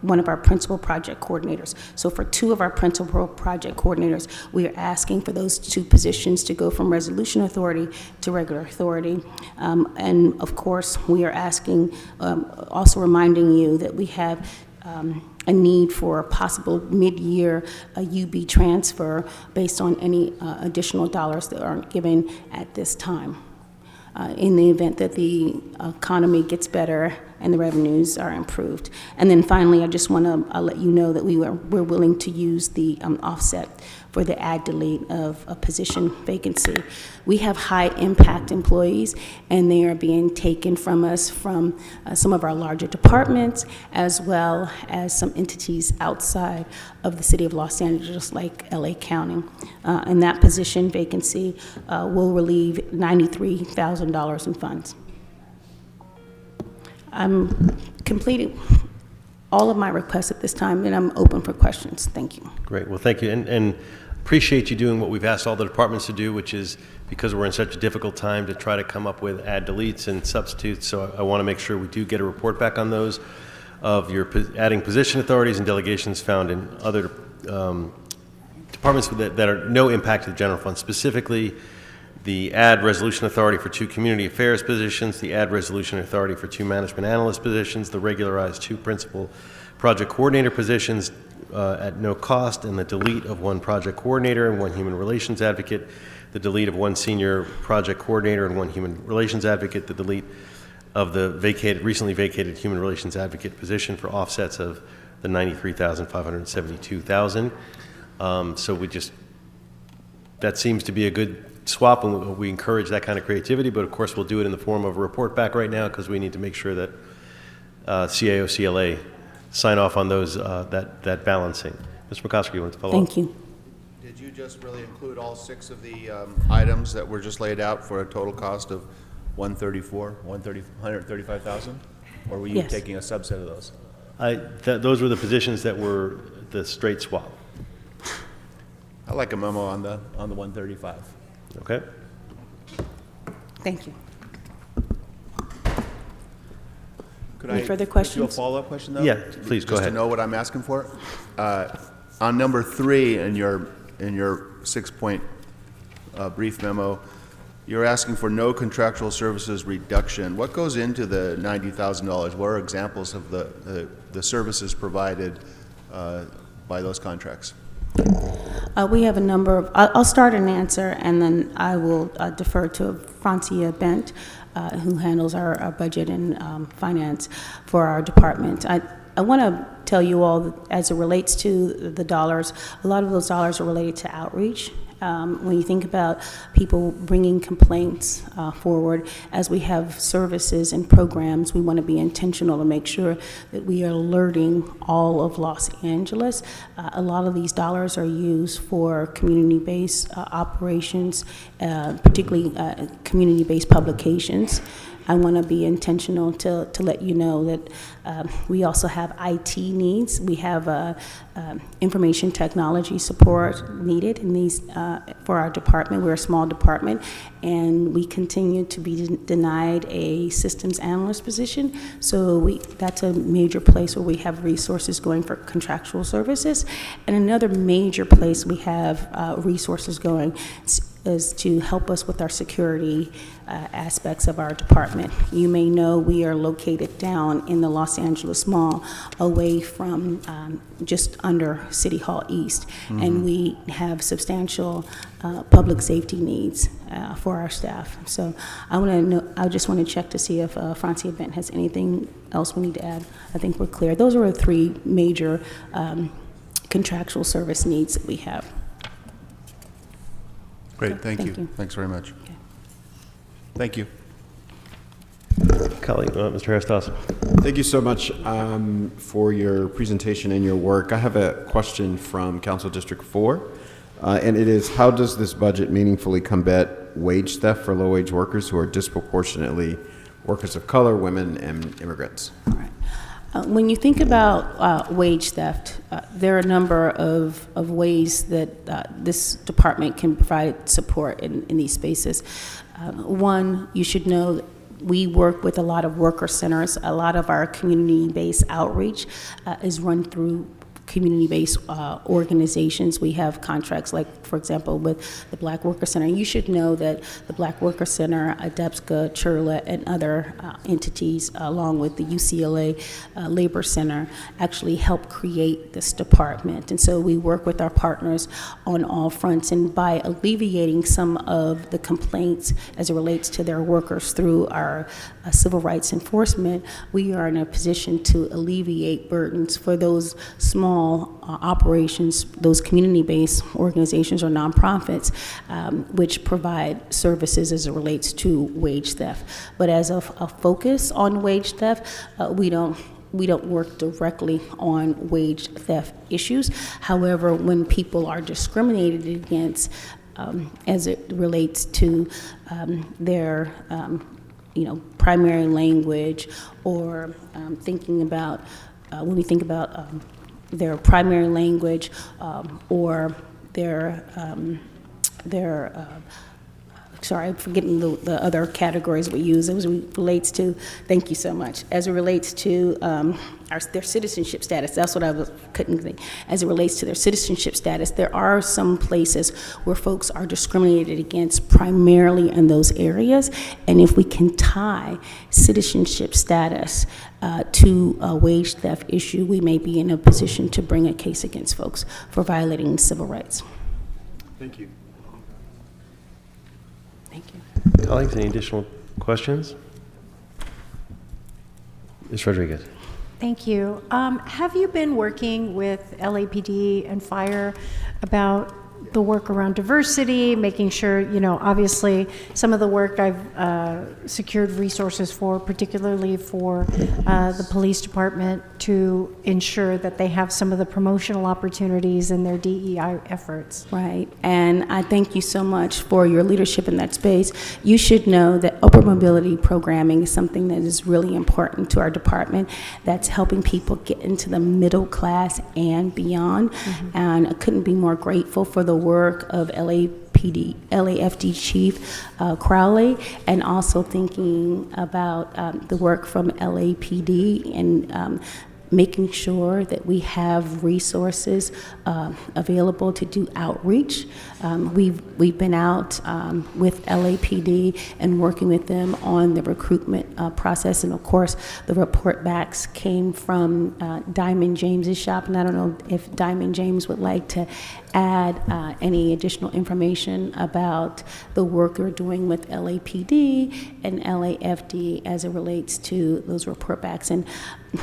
one of our principal project coordinators. So for 2 of our principal project coordinators, we are asking for those 2 positions to go from resolution authority to regular authority. And of course, we are asking, also reminding you that we have a need for a possible mid-year UB transfer based on any additional dollars that aren't given at this time. In the event that the economy gets better and the revenues are improved. And then finally, I just want to let you know that we're willing to use the offset for the add delete of a position vacancy. We have high impact employees, and they are being taken from us from some of our larger departments, as well as some entities outside of the city of Los Angeles, like LA County. And that position vacancy will relieve $93,000 in funds. I'm completing all of my requests at this time, and I'm open for questions. Thank you. Great. Well, thank you. And appreciate you doing what we've asked all the departments to do, which is, because we're in such a difficult time, to try to come up with add deletes and substitutes. So I want to make sure we do get a report back on those of your adding position authorities and delegations found in other departments that are no impact to the general fund, specifically the add resolution authority for 2 community affairs positions, the add resolution authority for 2 management analyst positions, the regularized 2 principal project coordinator positions at no cost, and the delete of 1 project coordinator and 1 human relations advocate, the delete of 1 senior project coordinator and 1 human relations advocate, the delete of the recently vacated human relations advocate position for offsets of the $93,572,000. So that seems to be a good swap, and we encourage that kind of creativity, but of course we'll do it in the form of a report back right now, because we need to make sure that CAO, CLA sign off on those, that balancing. Mr. McCosker, you want to follow up? Thank you. Did you just really include all 6 of the items that were just laid out for a total cost of $135,000? Or were you Yes. taking a subset of those? Those were the positions that were the straight swap. I'd like a memo on the 135. Okay. Thank you. Could Any I further ask you a questions? follow-up question, though? Yeah, please, go Just ahead. to know what I'm asking for. On number 3 in your 6-point brief memo, you're asking for no contractual services reduction. What goes into the $90,000? What are examples of the services provided by those contracts? We have a number of, I'll start an answer, and then I will defer to Francia Bent, who handles our budget and finance for our department. I want to tell you all that as it relates to the dollars, a lot of those dollars are related to outreach When you think about people bringing complaints forward, as we have services and programs, we want to be intentional to make sure that we are alerting all of Los Angeles. A lot of these dollars are used for community-based operations, particularly community-based publications. I want to be intentional to let you know that we also have IT needs. We have information technology support needed in these for our department. We're a small department, and we continue to be denied a systems analyst position. So that's a major place where we have resources going for contractual services. And another major place we have resources going is to help us with our security aspects of our department. You may know we are located down in the Los Angeles Mall, away from just under City Hall East, and we have substantial public safety needs for our staff. So I just want to check to see if Francia Bent has anything else we need to add. I think we're clear. Those are the three major contractual service needs that we have. Great, thank you. you. Thanks very much. Thank you. Colleague, Mr. Aristos. Thank you so much for your presentation and your work. I have a question from Council District 4, and it is, how does this budget meaningfully combat wage theft for low-wage workers who are disproportionately workers of color, women, and immigrants? When you think about wage theft, there are a number of ways that this department can provide support in these spaces. One, you should know that we work with a lot of worker centers. A lot of our community-based outreach is run through community-based organizations. We have contracts, like, for example, with the Black Worker Center. You should know that the Black Worker Center, ADEPSCA, CHIRLA, and other entities, along with the UCLA Labor Center, actually help create this department. And so we work with our partners on all fronts, and by alleviating some of the complaints as it relates to their workers through our civil rights enforcement, we are in a position to alleviate burdens for those small operations, those community-based organizations or nonprofits, which provide services as it relates to wage theft. But as a focus on wage theft, we don't work directly on wage theft issues. However, when people are discriminated against as it relates to their primary language, or thinking about when we think about their primary language or their sorry, I'm forgetting the other categories we use. As it relates to, thank you so much, as it relates to their citizenship status, that's what I couldn't think. As it relates to their citizenship status, there are some places where folks are discriminated against primarily in those areas, and if we can tie citizenship status to a wage theft issue, we may be in a position to bring a case against folks for violating civil rights. Thank you. Thank you. Colleagues, any additional questions? Ms. Rodriguez. Thank you. Have you been working with LAPD and fire about the work around diversity, making sure, obviously some of the work I've secured resources for, particularly for the police department, to ensure that they have some of the promotional opportunities in their DEI efforts. Right, and I thank you so much for your leadership in that space. You should know that upward mobility programming is something that is really important to our department, that's helping people get into the middle class and beyond. And I couldn't be more grateful for the work of LAFD Chief Crowley, and also thinking about the work from LAPD and making sure that we have resources available to do outreach. We've been out with LAPD and working with them on the recruitment process, and of course the report backs came from Diamond James's shop, and I don't know if Diamond James would like to add any additional information about the work we're doing with LAPD and LAFD as it relates to those report backs. And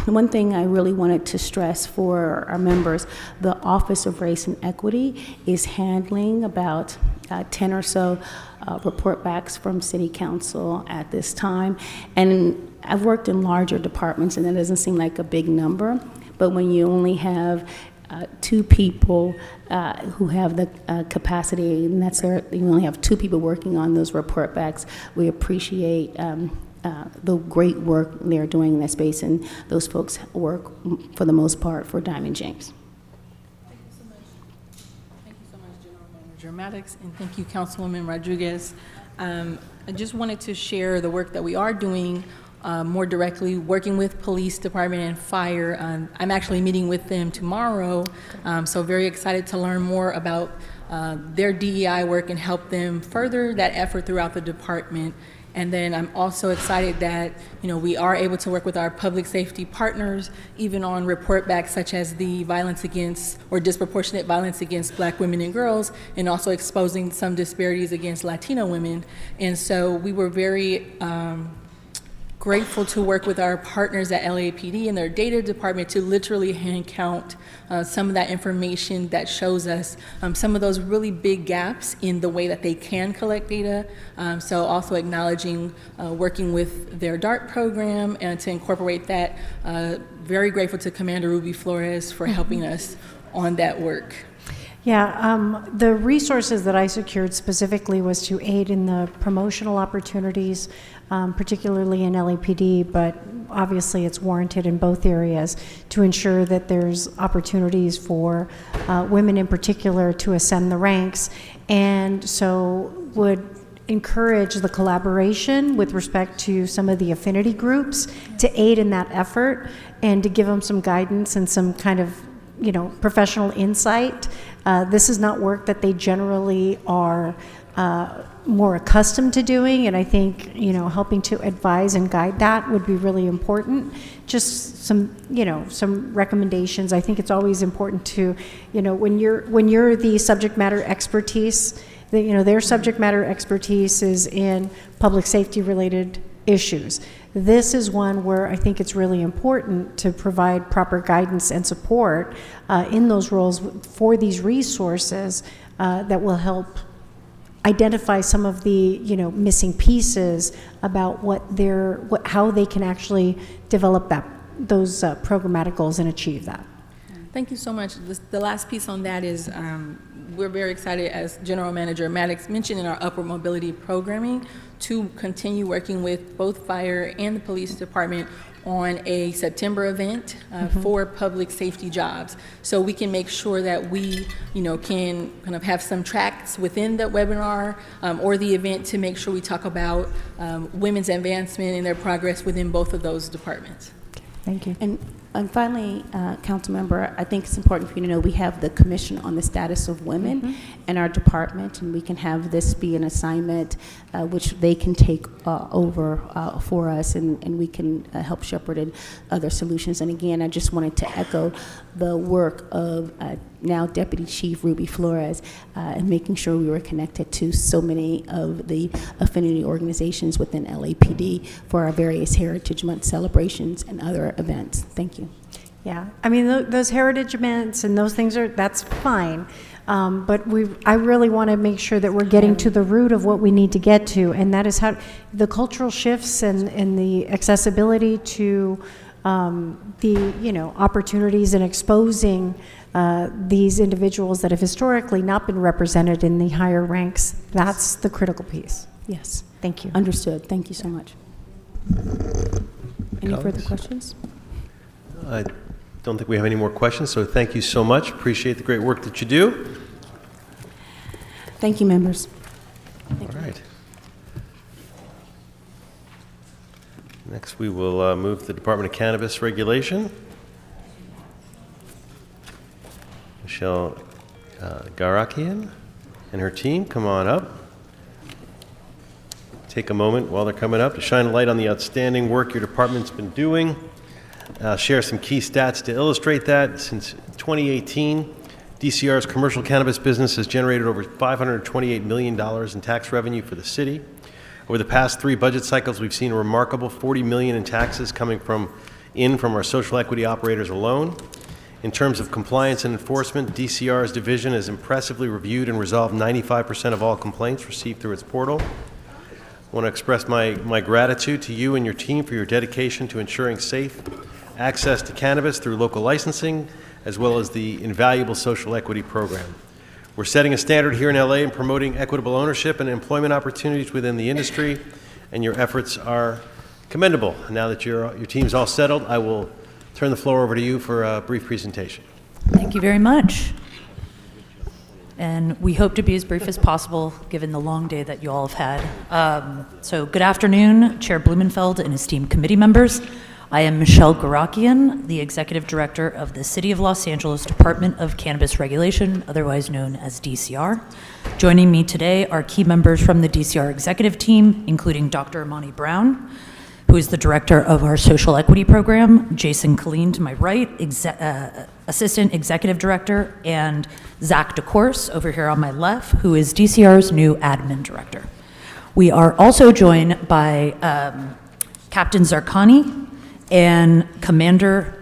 one thing I really wanted to stress for our members, the Office of Race and Equity is handling about 10 or so report backs from City Council at this time. And I've worked in larger departments, and that doesn't seem like a big number, but when you only have 2 people who have the capacity, and that's you only have 2 people working on those report backs, we appreciate the great work they're doing in that space, and those folks work for the most part for Diamond James. Thank you so much. Thank you so much, General Manager Maddox, and thank you, Councilwoman Rodriguez. I just wanted to share the work that we are doing more directly, working with police department and fire. I'm actually meeting with them tomorrow, so very excited to learn more about their DEI work and help them further that effort throughout the department. And then I'm also excited that, we are able to work with our public safety partners, even on report backs such as the violence against or disproportionate violence against Black women and girls, and also exposing some disparities against Latino women. And so we were very grateful to work with our partners at LAPD and their data department to literally hand count some of that information that shows us some of those really big gaps in the way that they can collect data. So also acknowledging working with their DART program and to incorporate that. Very grateful to Commander Ruby Flores for helping us on that work. Yeah, the resources that I secured specifically was to aid in the promotional opportunities, particularly in LAPD, but obviously it's warranted in both areas to ensure that there's opportunities for women in particular to ascend the ranks, and so would encourage the collaboration with respect to some of the affinity groups to aid in that effort and to give them some guidance and some kind of professional insight. This is not work that they generally are more accustomed to doing, and I think helping to advise and guide that would be really important. Just some some recommendations. I think it's always important to when you're the subject matter expertise, their subject matter expertise is in public safety related issues. This is one where I think it's really important to provide proper guidance and support in those roles for these resources that will help identify some of the missing pieces about how they can actually develop those programmatic goals and achieve that. Thank you so much. The last piece on that is we're very excited, as General Manager Maddox mentioned, in our upward mobility programming to continue working with both fire and the police department on a September event for public safety jobs. So we can make sure that we can kind of have some tracks within the webinar or the event to make sure we talk about women's advancement and their progress within both of those departments. Thank you. And finally, Council Member, I think it's important for you to know we have the Commission on the Status of Women in our department, and we can have this be an assignment which they can take over for us, and we can help shepherd in other solutions. And again, I just wanted to echo the work of now Deputy Chief Ruby Flores and making sure we were connected to so many of the affinity organizations within LAPD for our various Heritage Month celebrations and other events. Thank you. Yeah, I mean, those heritage events and those things that's fine. But I really want to make sure that we're getting to the root of what we need to get to, and that is how the cultural shifts and the accessibility to the opportunities and exposing these individuals that have historically not been represented in the higher ranks. That's the critical piece. Yes, thank you. Understood. Thank you so much. Any further questions? I don't think we have any more questions, so thank you so much. Appreciate the great work that you do. Thank you, members. All right. Next, we will move to the Department of Cannabis Regulation. Michelle Garakian and her team, come on up. Take a moment while they're coming up to shine a light on the outstanding work your department's been doing. Share some key stats to illustrate that. Since 2018, DCR's commercial cannabis business has generated over $528 million in tax revenue for the city. Over the past 3 budget cycles, we've seen a remarkable $40 million in taxes coming from in from our social equity operators alone. In terms of compliance and enforcement, DCR's division has impressively reviewed and resolved 95% of all complaints received through its portal. I want to express my gratitude to you and your team for your dedication to ensuring safe access to cannabis through local licensing, as well as the invaluable social equity program. We're setting a standard here in LA in promoting equitable ownership and employment opportunities within the industry, and your efforts are commendable. Now that your team's all settled, I will turn the floor over to you for a brief presentation. Thank you very much. And we hope to be as brief as possible, given the long day that you all have had. So good afternoon, Chair Blumenfeld and esteemed committee members. I am Michelle Garakian, the Executive Director of the City of Los Angeles Department of Cannabis Regulation, otherwise known as DCR. Joining me today are key members from the DCR executive team, including Dr. Amani Brown, who is the director of our social equity program, Jason Colleen to my right, assistant executive director, and Zach DeCourse over here on my left, who is DCR's new admin director. We are also joined by Captain Zarkani and Commander,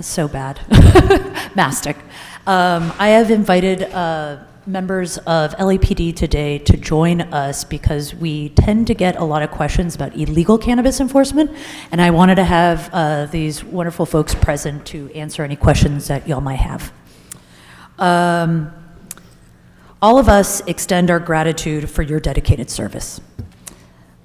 so bad, Mastic. I have invited members of LAPD today to join us because we tend to get a lot of questions about illegal cannabis enforcement, and I wanted to have these wonderful folks present to answer any questions that y'all might have. All of us extend our gratitude for your dedicated service.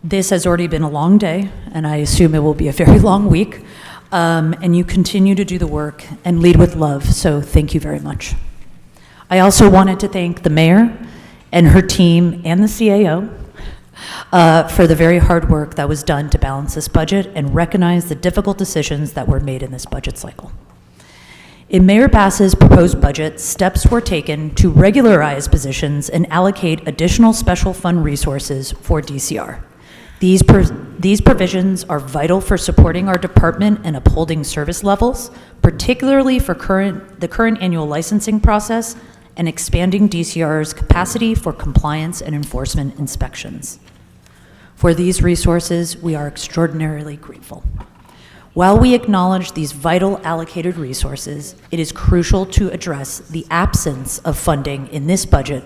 This has already been a long day, and I assume it will be a very long week, and you continue to do the work and lead with love, so thank you very much. I also wanted to thank the mayor and her team and the CAO for the very hard work that was done to balance this budget and recognize the difficult decisions that were made in this budget cycle. In Mayor Bass's proposed budget, steps were taken to regularize positions and allocate additional special fund resources for DCR. These provisions are vital for supporting our department and upholding service levels, particularly for the current annual licensing process and expanding DCR's capacity for compliance and enforcement inspections. For these resources, we are extraordinarily grateful. While we acknowledge these vital allocated resources, it is crucial to address the absence of funding in this budget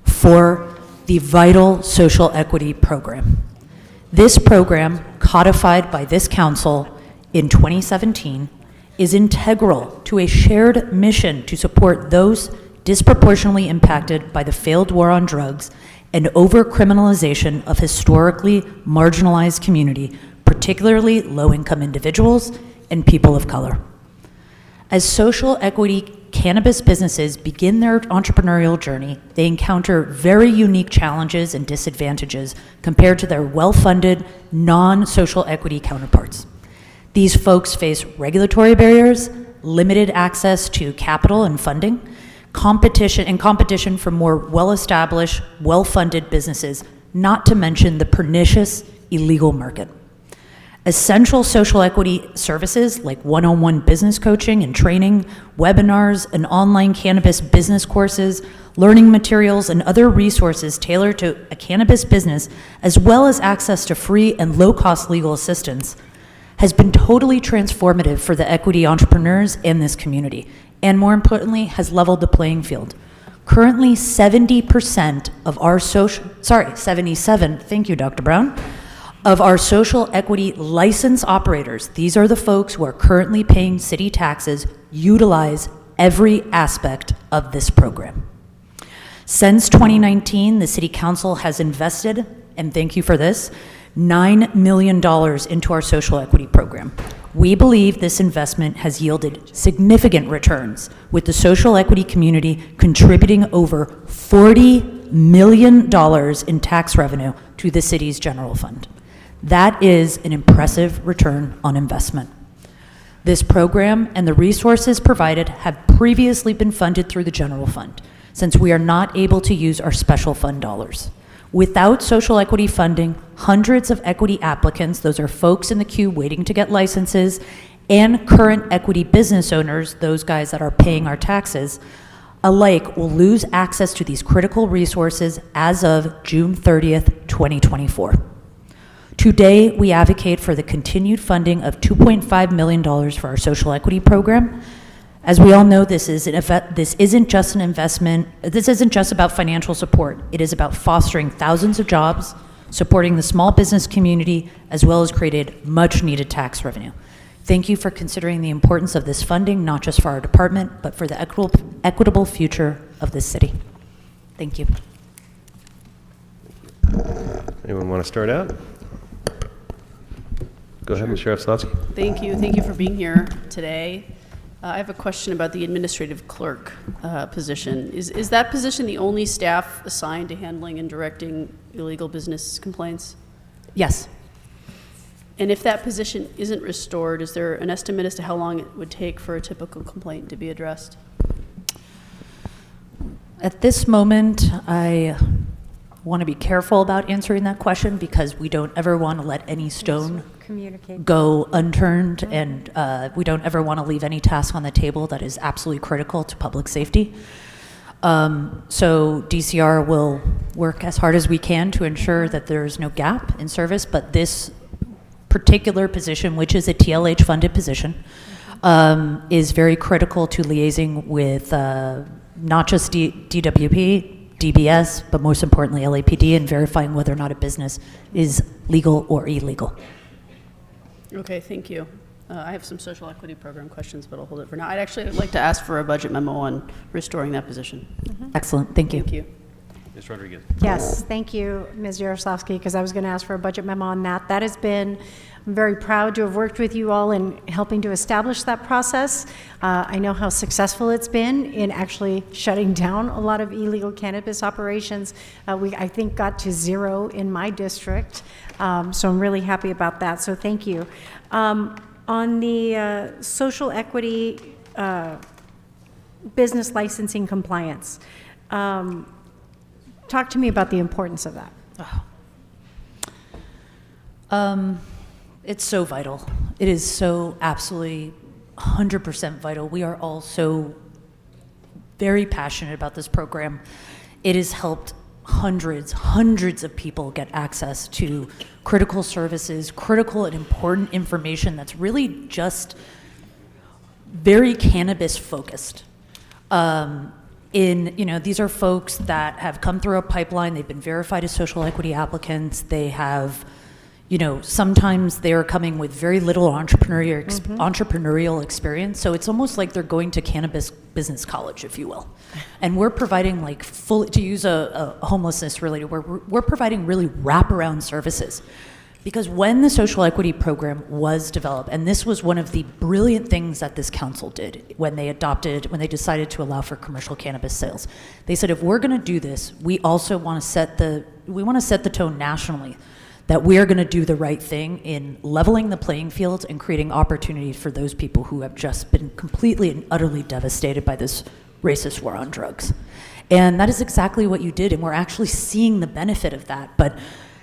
for the vital social equity program. This program, codified by this council in 2017, is integral to a shared mission to support those disproportionately impacted by the failed war on drugs and over-criminalization of historically marginalized community, particularly low-income individuals and people of color. As social equity cannabis businesses begin their entrepreneurial journey, they encounter very unique challenges and disadvantages compared to their well-funded, non-social equity counterparts. These folks face regulatory barriers, limited access to capital and funding, competition from more well-established, well-funded businesses, not to mention the pernicious illegal market. Essential social equity services like one-on-one business coaching and training, webinars and online cannabis business courses, learning materials, and other resources tailored to a cannabis business, as well as access to free and low-cost legal assistance, has been totally transformative for the equity entrepreneurs in this community, and more importantly, has leveled the playing field. Currently, 77%, thank you, Dr. Brown, of our social equity license operators, these are the folks who are currently paying city taxes, utilize every aspect of this program. Since 2019, the City Council has invested, and thank you for this, $9 million into our social equity program. We believe this investment has yielded significant returns, with the social equity community contributing over $40 million in tax revenue to the city's general fund. That is an impressive return on investment. This program and the resources provided have previously been funded through the general fund, since we are not able to use our special fund dollars. Without social equity funding, hundreds of equity applicants, those are folks in the queue waiting to get licenses, and current equity business owners, those guys that are paying our taxes, alike will lose access to these critical resources as of June 30th, 2024. Today, we advocate for the continued funding of $2.5 million for our social equity program. As we all know, this isn't just an investment. This isn't just about financial support. It is about fostering thousands of jobs, supporting the small business community, as well as created much-needed tax revenue. Thank you for considering the importance of this funding, not just for our department, but for the equitable future of this city. Thank you. Anyone want to start out? Go ahead, Ms. Sheriff-Slavsky. Thank you. Thank you for being here today. I have a question about the administrative clerk position. Is that position the only staff assigned to handling and directing illegal business complaints? Yes. And if that position isn't restored, is there an estimate as to how long it would take for a typical complaint to be addressed? At this moment, I want to be careful about answering that question because we don't ever want to let any stone go unturned, and we don't ever want to leave any task on the table that is absolutely critical to public safety. So DCR will work as hard as we can to ensure that there's no gap in service, but this particular position, which is a TLH funded position, is very critical to liaising with not just DWP, DBS, but most importantly LAPD, and verifying whether or not a business is legal or illegal. Okay, thank you. I have some social equity program questions, but I'll hold it for now. I'd actually like to ask for a budget memo on restoring that position. Excellent, thank you. Thank you. Ms. Rodriguez. Yes, thank you, Ms. Yaroslavsky, because I was going to ask for a budget memo on that. That has been, I'm very proud to have worked with you all in helping to establish that process. I know how successful it's been in actually shutting down a lot of illegal cannabis operations. We, I think, got to 0 in my district, so I'm really happy about that, so thank you. On the social equity business licensing compliance, talk to me about the importance of that. It's so vital. It is so absolutely 100% vital. We are all so very passionate about this program. It has helped hundreds of people get access to critical services, critical and important information that's really just very cannabis focused. These are folks that have come through a pipeline, they've been verified as social equity applicants, they have, sometimes they're coming with very little entrepreneurial experience, so it's almost like they're going to cannabis business college, if you will. And we're providing to use a homelessness related, we're providing really wraparound services. Because when the social equity program was developed, and this was one of the brilliant things that this council did when they decided to allow for commercial cannabis sales, they said, if we're going to do this, we also want to set the tone nationally that we are going to do the right thing in leveling the playing fields and creating opportunities for those people who have just been completely and utterly devastated by this racist war on drugs. And that is exactly what you did, and we're actually seeing the benefit of that. But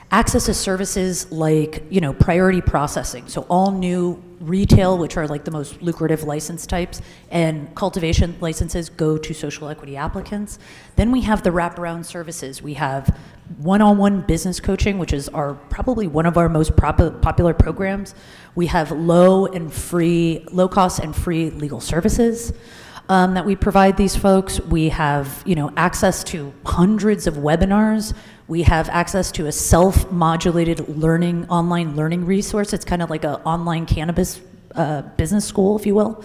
access to services like, priority processing, so all new retail, which are like the most lucrative license types, and cultivation licenses go to social equity applicants. Then we have the wraparound services. We have one-on-one business coaching, which is probably one of our most popular programs. We have low cost and free legal services that we provide these folks. We have, access to hundreds of webinars. We have access to a self-modulated online learning resource. It's kind of like an online cannabis business school, if you will,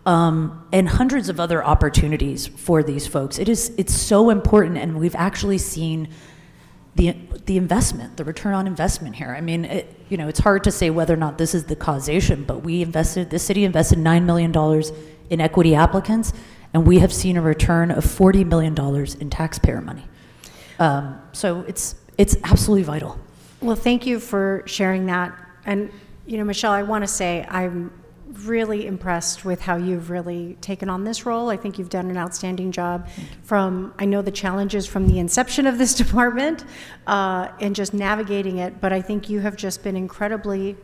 and hundreds of other opportunities for these folks. It's so important, and we've actually seen the investment, the return on investment here. I mean, it's hard to say whether or not this is the causation, but the city invested $9 million in equity applicants, and we have seen a return of $40 million in taxpayer money. So it's absolutely vital. Well, thank you for sharing that. And, Michelle, I want to say I'm really impressed with how you've really taken on this role. I think you've done an outstanding job I know the challenges from the inception of this department and just navigating it, but I think you have just been incredibly,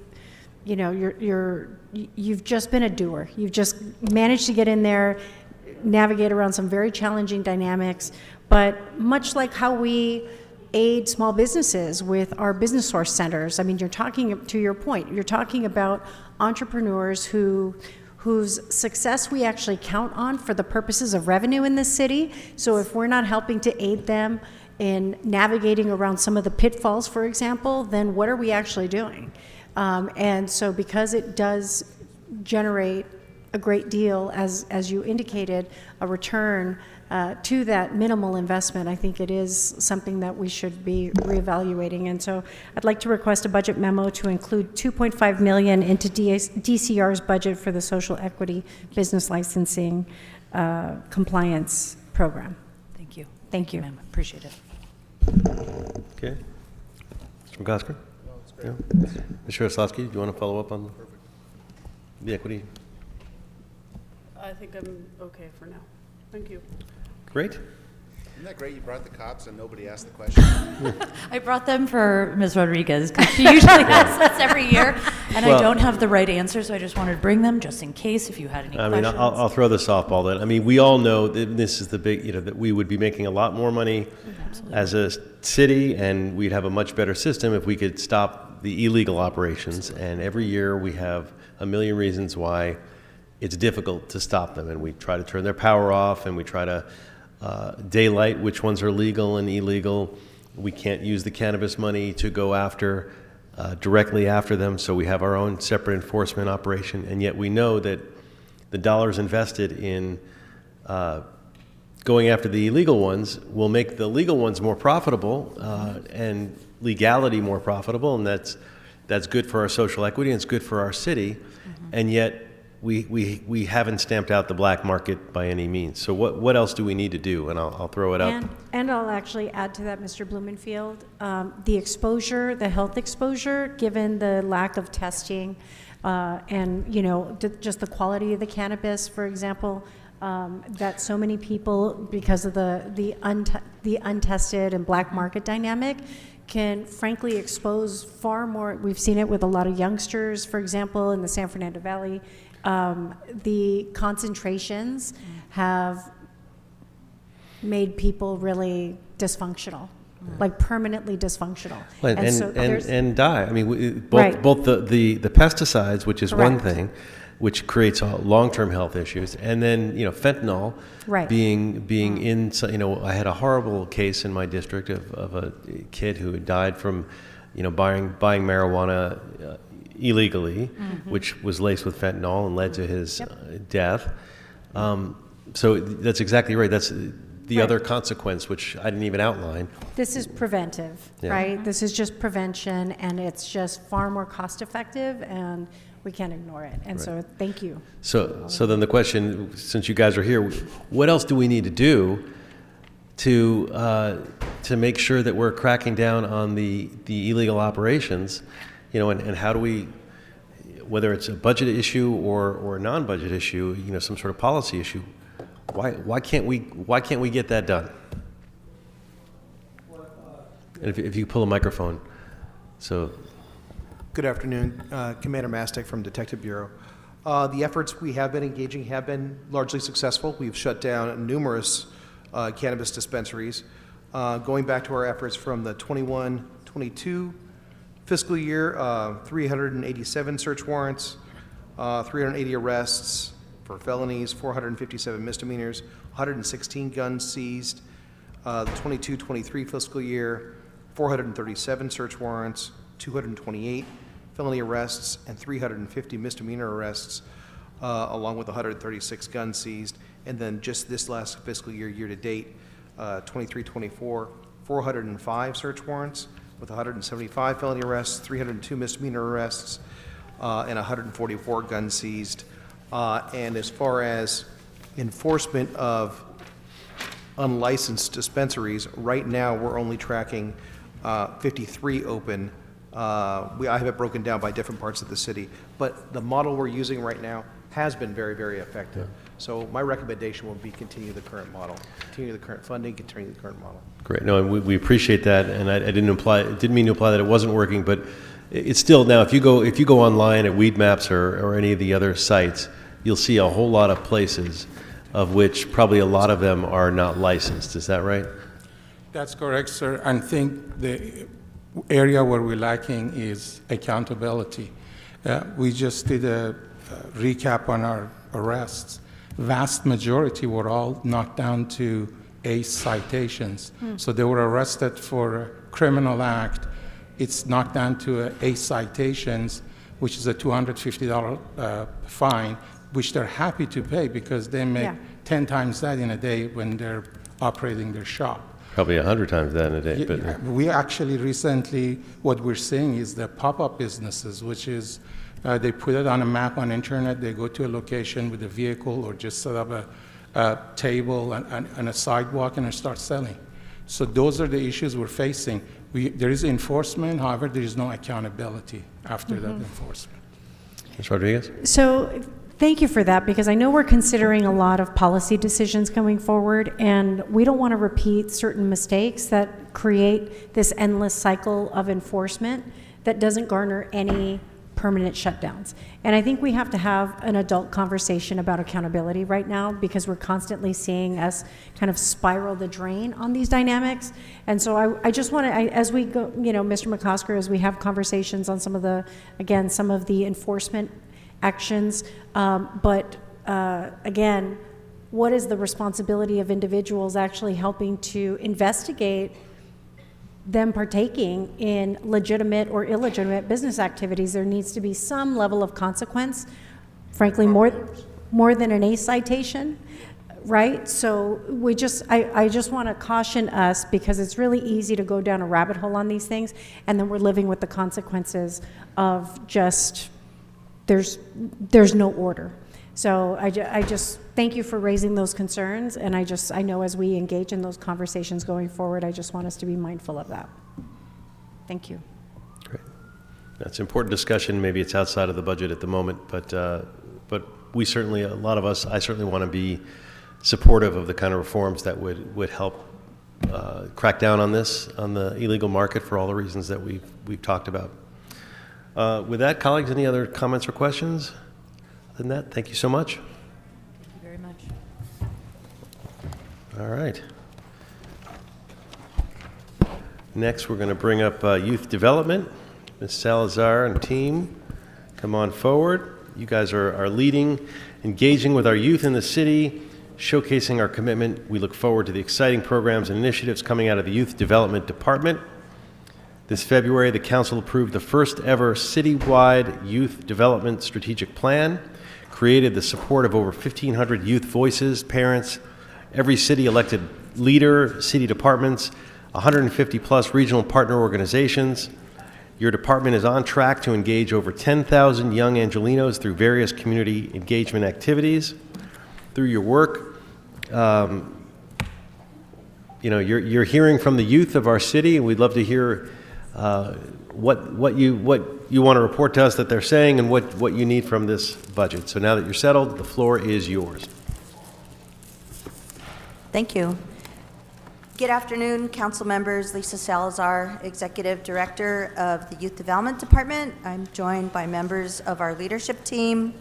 you've just been a doer. You've just managed to get in there, navigate around some very challenging dynamics, but much like how we aid small businesses with our business source centers. I mean, you're talking, to your point, you're talking about entrepreneurs whose success we actually count on for the purposes of revenue in this city. So if we're not helping to aid them in navigating around some of the pitfalls, for example, then what are we actually doing? And so because it does generate a great deal, as you indicated, a return to that minimal investment, I think it is something that we should be reevaluating. And so I'd like to request a budget memo to include $2.5 million into DCR's budget for the social equity business licensing compliance program. Thank you. Thank you. Ma'am, appreciate it. Okay. Mr. McCosker? Yeah. Mr. Oslowski, do you want to follow up on the equity? I think I'm okay for now. Thank you. Great. Isn't that great? You brought the cops and nobody asked the question. I brought them for Ms. Rodriguez because she usually asks us every year, and I don't have the right answer, so I just wanted to bring them just in case if you had any questions. I mean, I'll throw the softball then. I mean, we all know that this is the big, that we would be making a lot more money as a city, and we'd have a much better system if we could stop the illegal operations. And every year we have a million reasons why it's difficult to stop them, and we try to turn their power off, and we try to daylight which ones are legal and illegal. We can't use the cannabis money to go after directly after them, so we have our own separate enforcement operation, and yet we know that the dollars invested in going after the illegal ones will make the legal ones more profitable and legality more profitable, and that's good for our social equity and it's good for our city, and yet we haven't stamped out the black market by any means. So what else do we need to do? And I'll throw it up. And I'll actually add to that, Mr. Blumenfield, the exposure, the health exposure, given the lack of testing and just the quality of the cannabis, for example, that so many people, because of the untested and black market dynamic, can frankly expose far more. We've seen it with a lot of youngsters, for example, in the San Fernando Valley. The concentrations have made people really dysfunctional, like permanently dysfunctional. And die. I mean, both the pesticides, which is one thing, which creates long-term health issues, and then fentanyl being in. I had a horrible case in my district of a kid who had died from buying marijuana illegally, which was laced with fentanyl and led to his death. So that's exactly right. That's the other consequence, which I didn't even outline. This is preventive, right? This is just prevention, and it's just far more cost-effective, and we can't ignore it. And so thank you. So then the question, since you guys are here, what else do we need to do to make sure that we're cracking down on the illegal operations? And how do we, whether it's a budget issue or a non-budget issue, some sort of policy issue, why can't we get that done? And if you pull a microphone, so. Good afternoon, Commander Mastic from Detective Bureau. The efforts we have been engaging have been largely successful. We've shut down numerous cannabis dispensaries. Going back to our efforts from the 21-22 fiscal year, 387 search warrants, 380 arrests for felonies, 457 misdemeanors, 116 guns seized. The 22-23 fiscal year, 437 search warrants, 228 felony arrests, and 350 misdemeanor arrests, along with 136 guns seized. And then just this last fiscal year, year to date, 23-24, 405 search warrants, with 175 felony arrests, 302 misdemeanor arrests, and 144 guns seized. And as far as enforcement of unlicensed dispensaries, right now we're only tracking 53 open. I have it broken down by different parts of the city, but the model we're using right now has been very, very effective. So my recommendation would be continue the current model, continue the current funding, continue the current model. Great. No, and we appreciate that, and I didn't mean to imply that it wasn't working, but it's still now. If you go online at Weed Maps or any of the other sites, you'll see a whole lot of places, of which probably a lot of them are not licensed. Is that right? That's correct, sir. I think the area where we're lacking is accountability. We just did a recap on our arrests. Vast majority were all knocked down to ACE citations. So they were arrested for a criminal act. It's knocked down to ACE citations, which is a $250 fine, which they're happy to pay because they make 10 times that in a day when they're operating their shop. Probably 100 times that in a day. But We actually recently, what we're seeing is the pop-up businesses, which is they put it on a map on internet, they go to a location with a vehicle or just set up a table and a sidewalk and start selling. So those are the issues we're facing. There is enforcement, however, there is no accountability after that enforcement. Ms. Rodriguez? So thank you for that, because I know we're considering a lot of policy decisions going forward, and we don't want to repeat certain mistakes that create this endless cycle of enforcement that doesn't garner any permanent shutdowns. And I think we have to have an adult conversation about accountability right now, because we're constantly seeing us kind of spiral the drain on these dynamics. And so I just want to, as we go, Mr. McCosker, as we have conversations on some of the enforcement actions, but again, what is the responsibility of individuals actually helping to investigate them partaking in legitimate or illegitimate business activities? There needs to be some level of consequence, frankly, more than an ACE citation, right? So I just want to caution us, because it's really easy to go down a rabbit hole on these things, and then we're living with the consequences of just there's no order. So I just thank you for raising those concerns, and I know as we engage in those conversations going forward, I just want us to be mindful of that. Thank you. Great. That's an important discussion. Maybe it's outside of the budget at the moment, but we certainly, a lot of us, I certainly want to be supportive of the kind of reforms that would help crack down on this, on the illegal market, for all the reasons that we've talked about. With that, colleagues, any other comments or questions? Other than that, thank you so much. Thank you very much. All right. Next, we're going to bring up youth development. Ms. Salazar and team, come on forward. You guys are leading, engaging with our youth in the city, showcasing our commitment. We look forward to the exciting programs and initiatives coming out of the Youth Development Department. This February, the council approved the first ever citywide youth development strategic plan, created the support of over 1,500 youth voices, parents, every city elected leader, city departments, 150 plus regional partner organizations. Your department is on track to engage over 10,000 young Angelenos through various community engagement activities. Through your work, you're hearing from the youth of our city, and we'd love to hear what you want to report to us that they're saying, and what you need from this budget. So now that you're settled, the floor is yours. Thank you. Good afternoon, council members. Lisa Salazar, Executive Director of the Youth Development Department. I'm joined by members of our leadership team.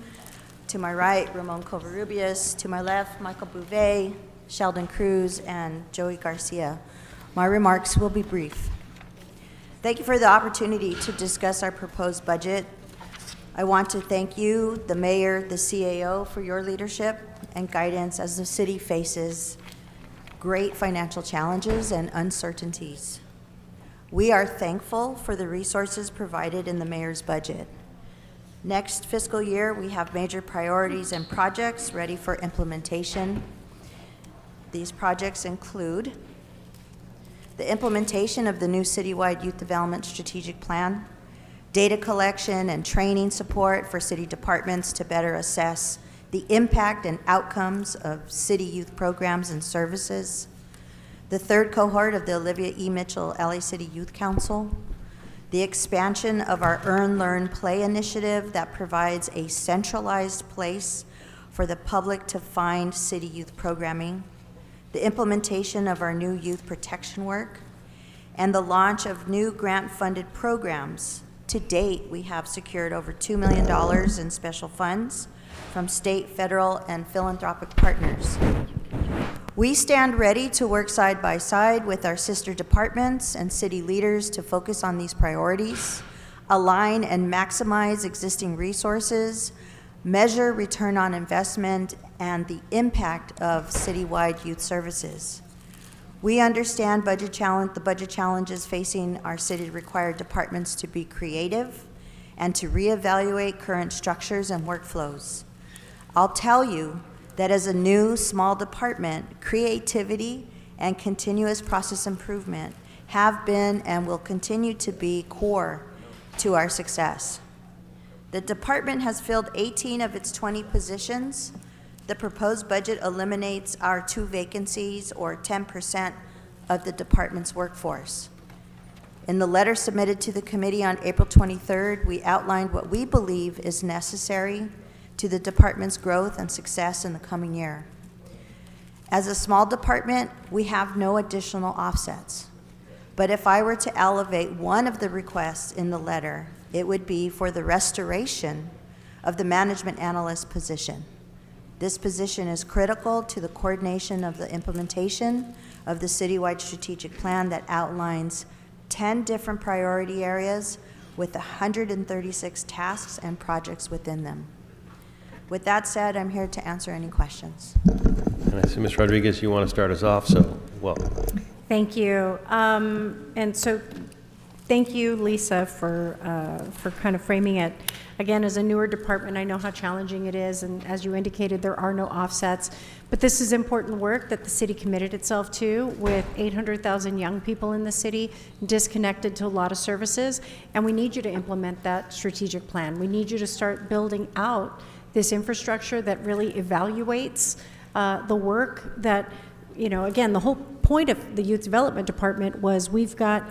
To my right, Ramon Covarrubias. To my left, Michael Bouvet, Sheldon Cruz, and Joey Garcia. My remarks will be brief. Thank you for the opportunity to discuss our proposed budget. I want to thank you, the mayor, the CAO, for your leadership and guidance as the city faces great financial challenges and uncertainties. We are thankful for the resources provided in the mayor's budget. Next fiscal year, we have major priorities and projects ready for implementation. These projects include the implementation of the new citywide youth development strategic plan, data collection and training support for city departments to better assess the impact and outcomes of city youth programs and services, the third cohort of the Olivia E. Mitchell LA City Youth Council, the expansion of our Earn, Learn, Play initiative that provides a centralized place for the public to find city youth programming, the implementation of our new youth protection work, and the launch of new grant-funded programs. To date, we have secured over $2 million in special funds from state, federal, and philanthropic partners. We stand ready to work side by side with our sister departments and city leaders to focus on these priorities, align and maximize existing resources, measure return on investment, and the impact of citywide youth services. We understand the budget challenges facing our city-required departments to be creative and to reevaluate current structures and workflows. I'll tell you that as a new small department, creativity and continuous process improvement have been and will continue to be core to our success. The department has filled 18 of its 20 positions. The proposed budget eliminates our 2 vacancies, or 10% of the department's workforce. In the letter submitted to the committee on April 23rd, we outlined what we believe is necessary to the department's growth and success in the coming year. As a small department, we have no additional offsets. But if I were to elevate one of the requests in the letter, it would be for the restoration of the management analyst position. This position is critical to the coordination of the implementation of the citywide strategic plan that outlines 10 different priority areas with 136 tasks and projects within them. With that said, I'm here to answer any questions. And I see Ms. Rodriguez, you want to start us off, so welcome. Thank you. And so thank you, Lisa, for kind of framing it. Again, as a newer department, I know how challenging it is, and as you indicated, there are no offsets. But this is important work that the city committed itself to, with 800,000 young people in the city disconnected to a lot of services, and we need you to implement that strategic plan. We need you to start building out this infrastructure that really evaluates the work that, you know, again, the whole point of the Youth Development Department was we've got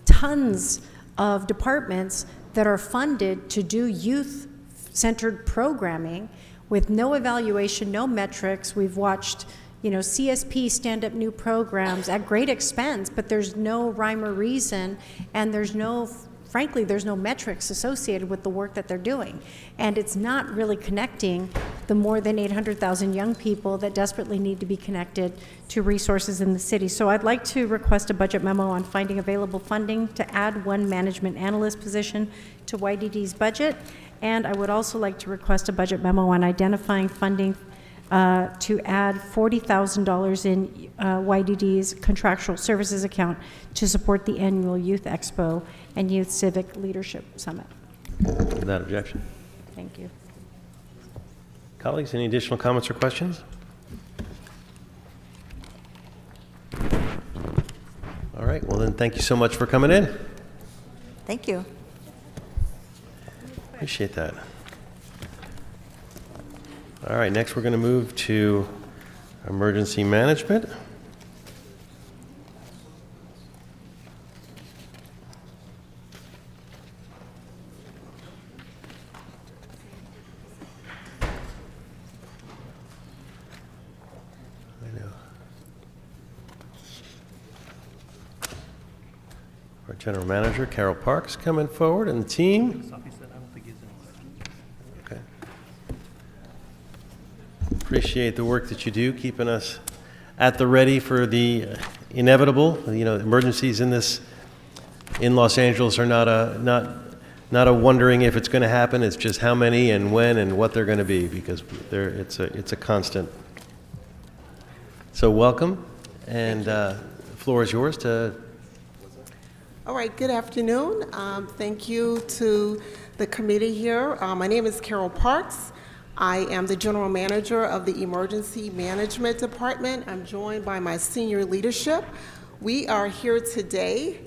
tons of departments that are funded to do youth-centered programming with no evaluation, no metrics. We've watched, you know, CSP stand up new programs at great expense, but there's no rhyme or reason, and there's no, frankly, there's no metrics associated with the work that they're doing. And it's not really connecting the more than 800,000 young people that desperately need to be connected to resources in the city. So I'd like to request a budget memo on finding available funding to add 1 management analyst position to YDD's budget. And I would also like to request a budget memo on identifying funding to add $40,000 in YDD's contractual services account to support the annual Youth Expo and Youth Civic Leadership Summit. Without objection. Thank you. Colleagues, any additional comments or questions? All right, well then, thank you so much for coming in. Thank you. Appreciate that. All right, next we're going to move to emergency management. Our General Manager, Carol Parks, coming forward, and the team. Okay. Appreciate the work that you do, keeping us at the ready for the inevitable. You know, emergencies in Los Angeles are not a wondering if it's going to happen. It's just how many and when and what they're going to be, because it's a constant. So welcome, and the floor is yours to. All right, good afternoon. Thank you to the committee here. My name is Carol Parks. I am the General Manager of the Emergency Management Department. I'm joined by my senior leadership. We are here today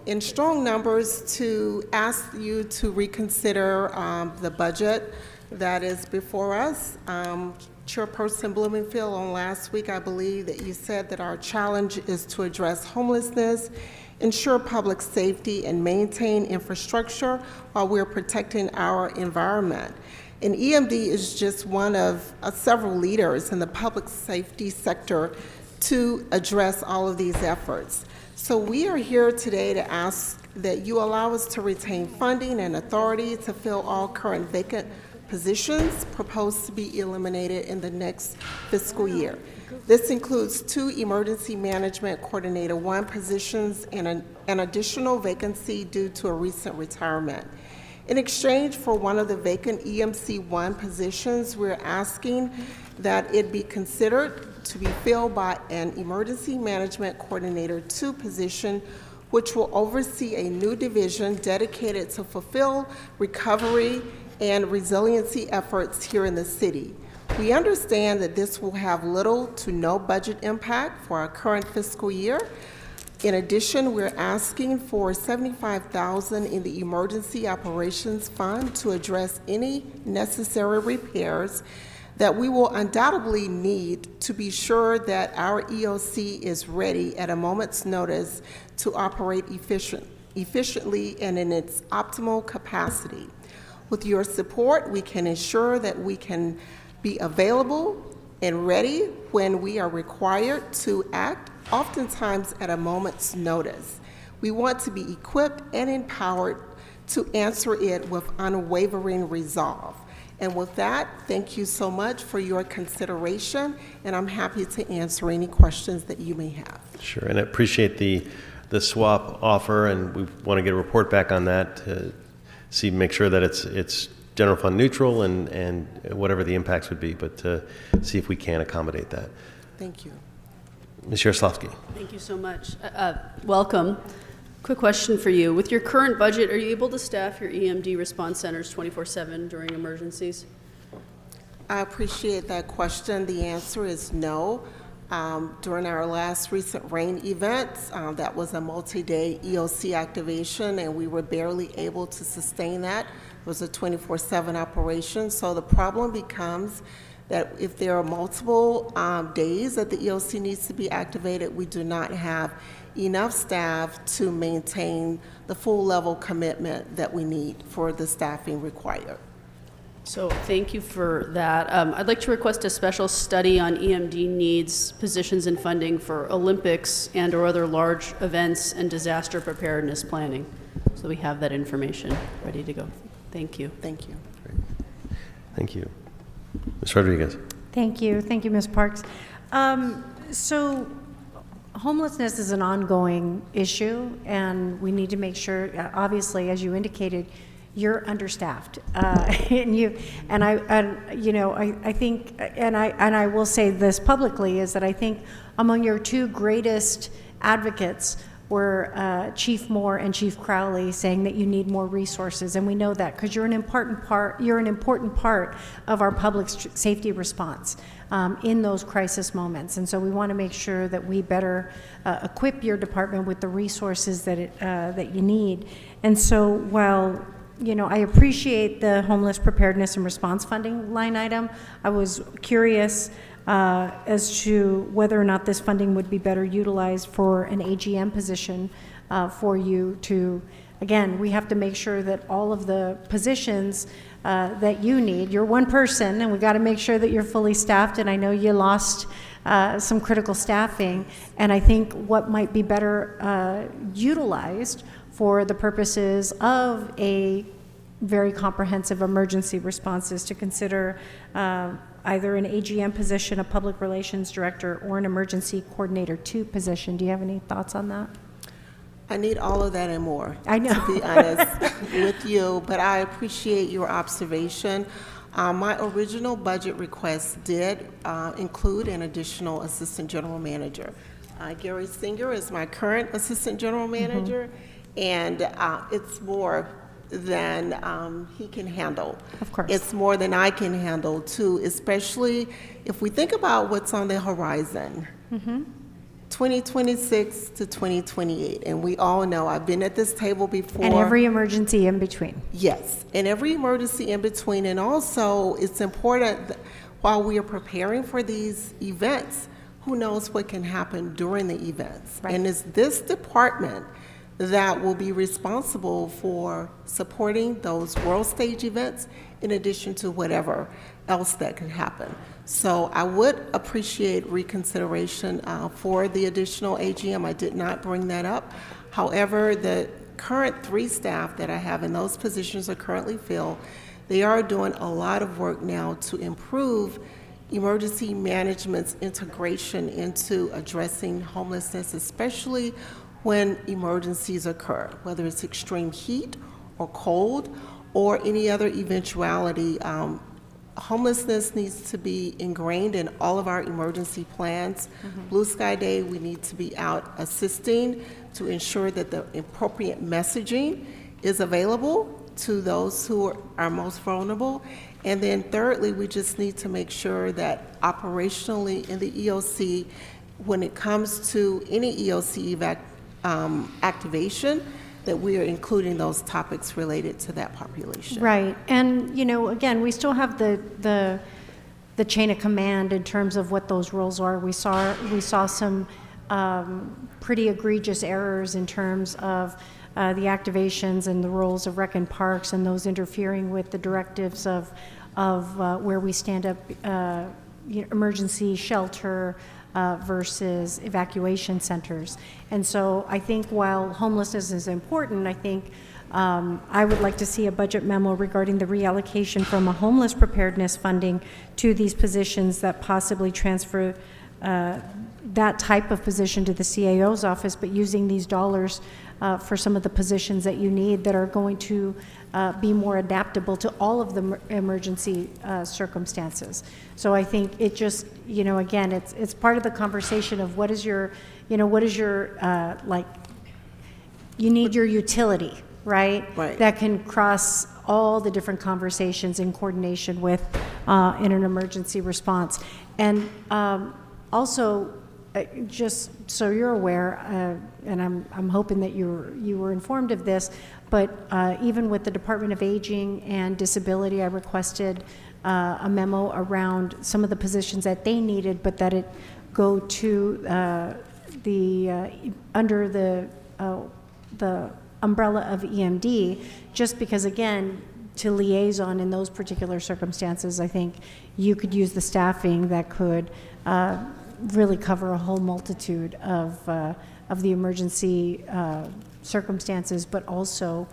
in strong numbers to ask you to reconsider the budget that is before us. Chairperson Blumenfield, on last week, I believe that you said that our challenge is to address homelessness, ensure public safety, and maintain infrastructure while we're protecting our environment. And EMD is just one of several leaders in the public safety sector to address all of these efforts. So we are here today to ask that you allow us to retain funding and authority to fill all current vacant positions proposed to be eliminated in the next fiscal year. This includes 2 Emergency Management Coordinator 1 positions and an additional vacancy due to a recent retirement. In exchange for one of the vacant EMC 1 positions, we're asking that it be considered to be filled by an Emergency Management Coordinator 2 position, which will oversee a new division dedicated to fulfill recovery and resiliency efforts here in the city. We understand that this will have little to no budget impact for our current fiscal year. In addition, we're asking for $75,000 in the Emergency Operations Fund to address any necessary repairs that we will undoubtedly need to be sure that our EOC is ready at a moment's notice to operate efficiently and in its optimal capacity. With your support, we can ensure that we can be available and ready when we are required to act, oftentimes at a moment's notice. We want to be equipped and empowered to answer it with unwavering resolve. And with that, thank you so much for your consideration, and I'm happy to answer any questions that you may have. Sure, and I appreciate the swap offer, and we want to get a report back on that to make sure that it's general fund neutral and whatever the impacts would be, but to see if we can accommodate that. Thank you. Ms. Yaroslavsky. Thank you so much. Welcome. Quick question for you. With your current budget, are you able to staff your EMD response centers 24/7 during emergencies? I appreciate that question. The answer is no. During our last recent rain events, that was a multi-day EOC activation, and we were barely able to sustain that. It was a 24/7 operation. So the problem becomes that if there are multiple days that the EOC needs to be activated, we do not have enough staff to maintain the full level commitment that we need for the staffing required. So thank you for that. I'd like to request a special study on EMD needs, positions, and funding for Olympics and or other large events and disaster preparedness planning. So we have that information ready to go. Thank you. Thank you. Great. Thank you. Ms. Rodriguez. Thank you. Thank you, Ms. Parks. So homelessness is an ongoing issue, and we need to make sure, obviously, as you indicated, you're understaffed, I think, and I will say this publicly, is that I think among your 2 greatest advocates were Chief Moore and Chief Crowley, saying that you need more resources, and we know that because you're an important part of our public safety response in those crisis moments, and so we want to make sure that we better equip your department with the resources that you need. And so while I appreciate the homeless preparedness and response funding line item, I was curious as to whether or not this funding would be better utilized for an AGM position for you to, again, we have to make sure that all of the positions that you need, you're one person, and we got to make sure that you're fully staffed, and I know you lost some critical staffing, and I think what might be better utilized for the purposes of a very comprehensive emergency responses to consider either an AGM position, a public relations director, or an emergency coordinator 2 position. Do you have any thoughts on that? I need all of that and more, I know. to be honest with you, but I appreciate your observation. My original budget request did include an additional assistant general manager. Gary Singer is my current assistant general manager, and it's more than he can handle. Of course. It's more than I can handle, too, especially if we think about what's on the horizon. 2026 to 2028, and we all know, I've been at this table before. And every emergency in between. Yes, and every emergency in between, and also it's important that while we are preparing for these events, who knows what can happen during the events? Right. And it's this department that will be responsible for supporting those world stage events in addition to whatever else that can happen. So I would appreciate reconsideration for the additional AGM. I did not bring that up. However, the current 3 staff that I have in those positions are currently filled. they are doing a lot of work now to improve emergency management's integration into addressing homelessness, especially when emergencies occur, whether it's extreme heat or cold or any other eventuality. Homelessness needs to be ingrained in all of our emergency plans. Blue Sky Day, we need to be out assisting to ensure that the appropriate messaging is available to those who are most vulnerable. And then thirdly, we just need to make sure that operationally in the EOC, when it comes to any EOC activation, that we are including those topics related to that population. Right, and you know, again, we still have the chain of command in terms of what those roles are. We saw some pretty egregious errors in terms of the activations and the roles of rec and parks and those interfering with the directives of where we stand up emergency shelter versus evacuation centers. And so I think while homelessness is important, I think I would like to see a budget memo regarding the reallocation from a homeless preparedness funding to these positions that possibly transfer that type of position to the CAO's office, but using these dollars for some of the positions that you need that are going to be more adaptable to all of the emergency circumstances. So I think it just, you know, again, it's part of the conversation of what is your, you know, what is your, like, you need your utility, right? Right. That can cross all the different conversations in coordination with in an emergency response. And also, just so you're aware, and I'm hoping that you were informed of this, but even with the Department of Aging and Disability, I requested a memo around some of the positions that they needed, but that it go to under the umbrella of EMD, just because, again, to liaison in those particular circumstances, I think you could use the staffing that could really cover a whole multitude of the emergency circumstances, but also,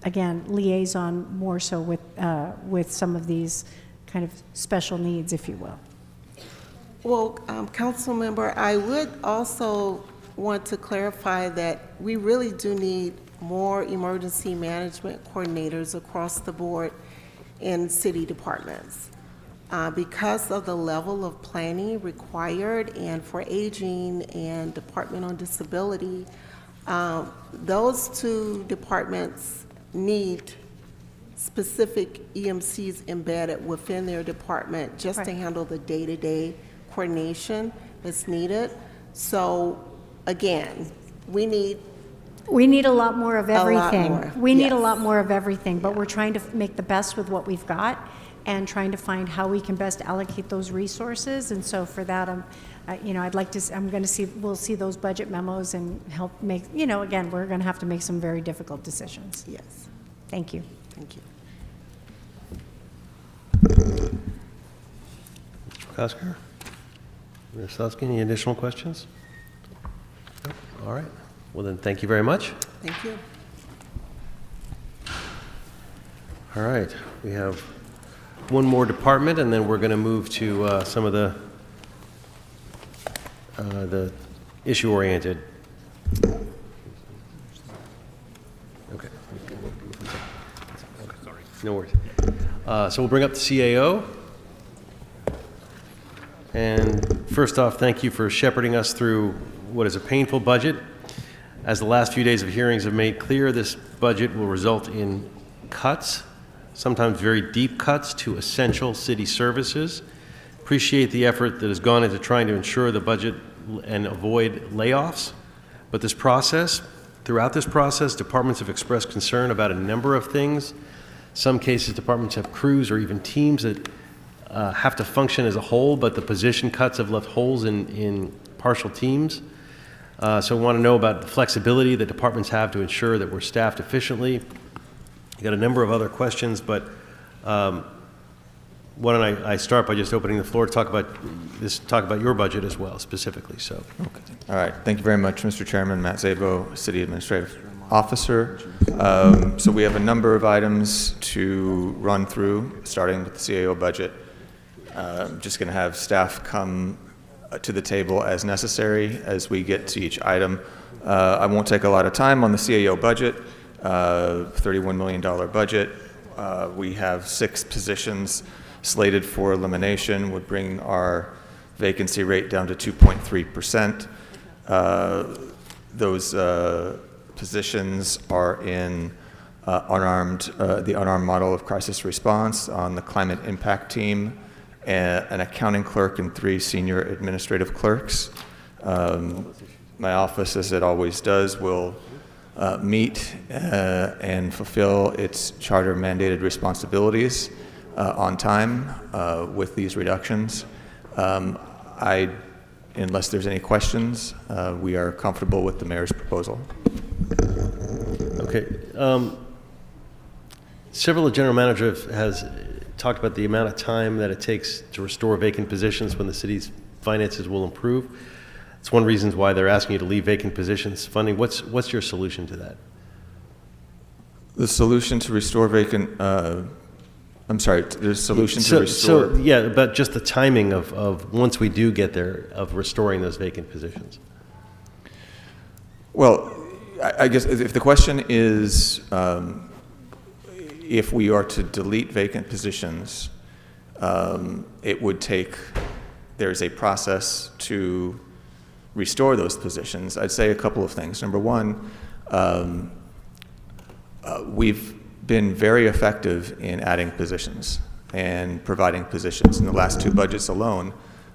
again, liaison more so with some of these kind of special needs, if you will. Well, Council Member, I would also want to clarify that we really do need more emergency management coordinators across the board in city departments. Because of the level of planning required and for aging and Department on Disability, those two departments need specific EMCs embedded within their department just to handle the day-to-day coordination that's needed. So again, we need a lot more of everything. We need Yes. a lot more of everything, but we're trying to make the best with what we've got and trying to find how we can best allocate those resources. And so for that, you know, I'd like to we'll see those budget memos and help make, you know, again, we're going to have to make some very difficult decisions. Yes. Thank you. Thank you. Mr. Kosker? Ms. Susky, any additional questions? No? All right. Well, then, thank you very much. Thank you. All right. We have one more department, and then we're going to move to some of the issue-oriented. Okay. Sorry. No worries. So we'll bring up the CAO. And first off, thank you for shepherding us through what is a painful budget. As the last few days of hearings have made clear, this budget will result in cuts, sometimes very deep cuts to essential city services. Appreciate the effort that has gone into trying to ensure the budget and avoid layoffs. But throughout this process, departments have expressed concern about a number of things. Some cases, departments have crews or even teams that have to function as a whole, but the position cuts have left holes in partial teams. So I want to know about the flexibility that departments have to ensure that we're staffed efficiently. You got a number of other questions, but why don't I start by just opening the floor to talk about your budget as well, specifically. So. Okay. All right. Thank you very much, Mr. Chairman. Matt Szabo, City Administrator. officer. So we have a number of items to run through, starting with the CAO budget. Just going to have staff come to the table as necessary as we get to each item. I won't take a lot of time on the CAO budget, $31 million budget. We have 6 positions slated for elimination, would bring our vacancy rate down to 2.3%. Those positions are in the unarmed model of crisis response on the climate impact team, an accounting clerk, and 3 senior administrative clerks. My office, as it always does, will meet and fulfill its charter mandated responsibilities on time with these reductions. Unless there's any questions, we are comfortable with the mayor's proposal. Okay. Several of the general managers has talked about the amount of time that it takes to restore vacant positions when the city's finances will improve. It's one reason why they're asking you to leave vacant positions funding. What's your solution to that? The solution to restore vacant, I'm sorry, the solution to restore. So, yeah, but just the timing of once we do get there, of restoring those vacant positions. Well, I guess if the question is if we are to delete vacant positions, it would take, there's a process to restore those positions. I'd say a couple of things. Number one, we've been very effective in adding positions and providing positions. In the last 2 budgets alone,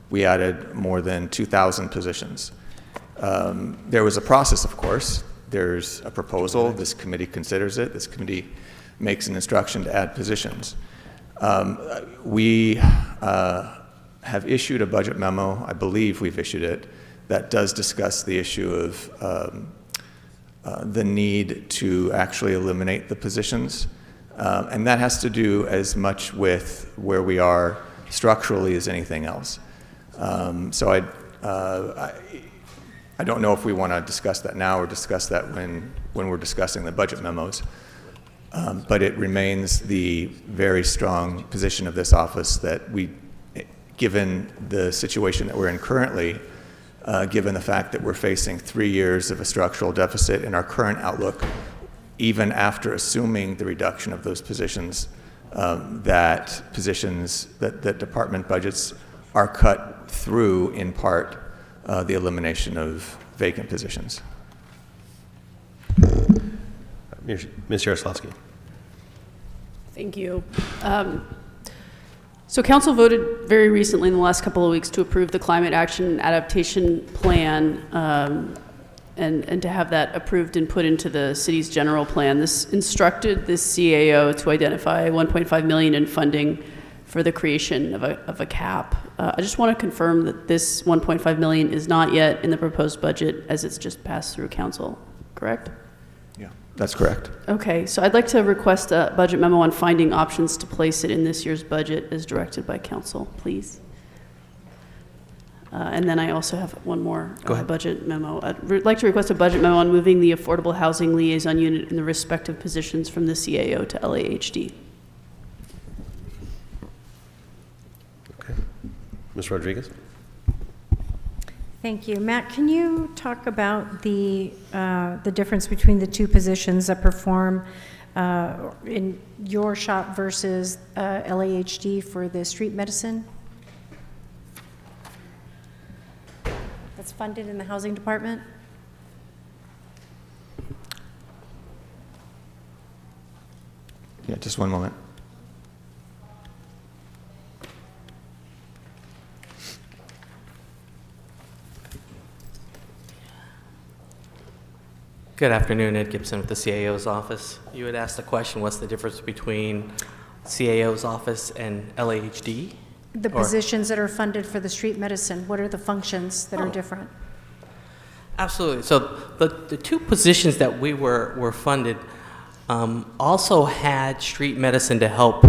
we added more than 2,000 positions. There was a process, of course. There's a proposal. This committee considers it. This committee makes an instruction to add positions. We have issued a budget memo. I believe we've issued it, that does discuss the issue of the need to actually eliminate the positions. And that has to do as much with where we are structurally as anything else. So I don't know if we want to discuss that now or discuss that when we're discussing the budget memos. But it remains the very strong position of this office that we, given the situation that we're in currently, given the fact that we're facing 3 years of a structural deficit in our current outlook, even after assuming the reduction of those positions, that department budgets are cut through, in part, the elimination of vacant positions. Ms. Yaroslavsky. Thank you. So council voted very recently in the last couple of weeks to approve the Climate Action Adaptation Plan and to have that approved and put into the city's general plan. This instructed this CAO to identify $1.5 million in funding for the creation of a cap. I just want to confirm that this $1.5 million is not yet in the proposed budget as it's just passed through council, correct? Yeah, that's correct. Okay, so I'd like to request a budget memo on finding options to place it in this year's budget as directed by council, please. And then I also have one more budget memo. I'd like to request a budget memo on moving the Affordable Housing Liaison Unit in the respective positions from the CAO to LAHD. Okay. Ms. Rodriguez? Thank you. Matt, can you talk about the difference between the 2 positions that perform in your shop versus LAHD for the street medicine? That's funded in the housing department? Yeah, just one moment. Good afternoon, Ed Gibson with the CAO's office. You had asked the question, what's the difference between CAO's office and LAHD? The positions that are funded for the street medicine, what are the functions that are different? Absolutely. So the 2 positions that we were funded also had street medicine to help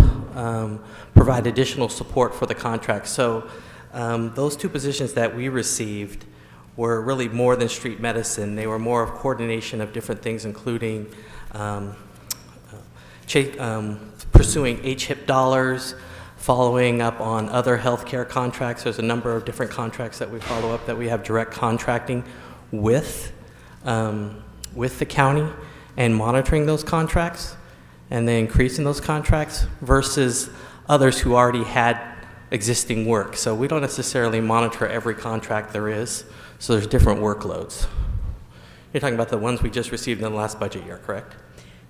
provide additional support for the contract. So those 2 positions that we received were really more than street medicine. They were more of coordination of different things, including pursuing HIP dollars, following up on other healthcare contracts. There's a number of different contracts that we follow up that we have direct contracting with the county and monitoring those contracts and then increasing those contracts versus others who already had existing work. So we don't necessarily monitor every contract there is, so there's different workloads. You're talking about the ones we just received in the last budget year, correct?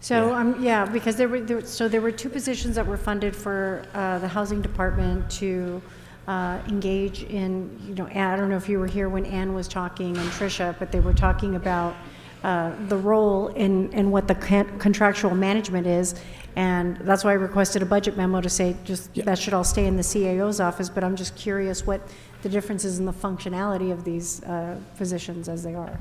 So, because there were two positions that were funded for the housing department to engage in, I don't know if you were here when Ann was talking and Tricia, but they were talking about the role in what the contractual management is, and that's why I requested a budget memo to say that should all stay in the CAO's office, but I'm just curious what the difference is in the functionality of these positions as they are.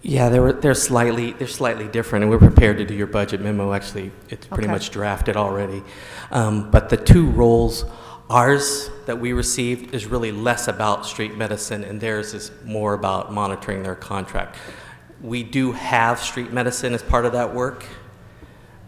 Yeah, they're slightly different, and we're prepared to do your budget memo. Actually, it's pretty much drafted already. But the two roles, ours that we received is really less about street medicine, and theirs is more about monitoring their contract. We do have street medicine as part of that work,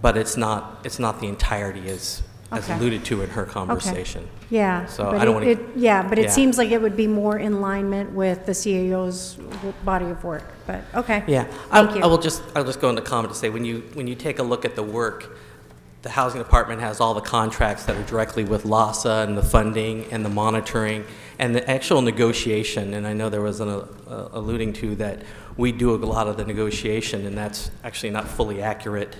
but it's not the entirety as alluded to in her conversation. Okay. Yeah. So but I don't want to. But it seems like it would be more in alignment with the CAO's body of work. But okay. Yeah. Thank you. I'll just go into comment to say when you take a look at the work, the housing department has all the contracts that are directly with LAHSA and the funding and the monitoring and the actual negotiation. And I know there was an alluding to that we do a lot of the negotiation, and that's actually not fully accurate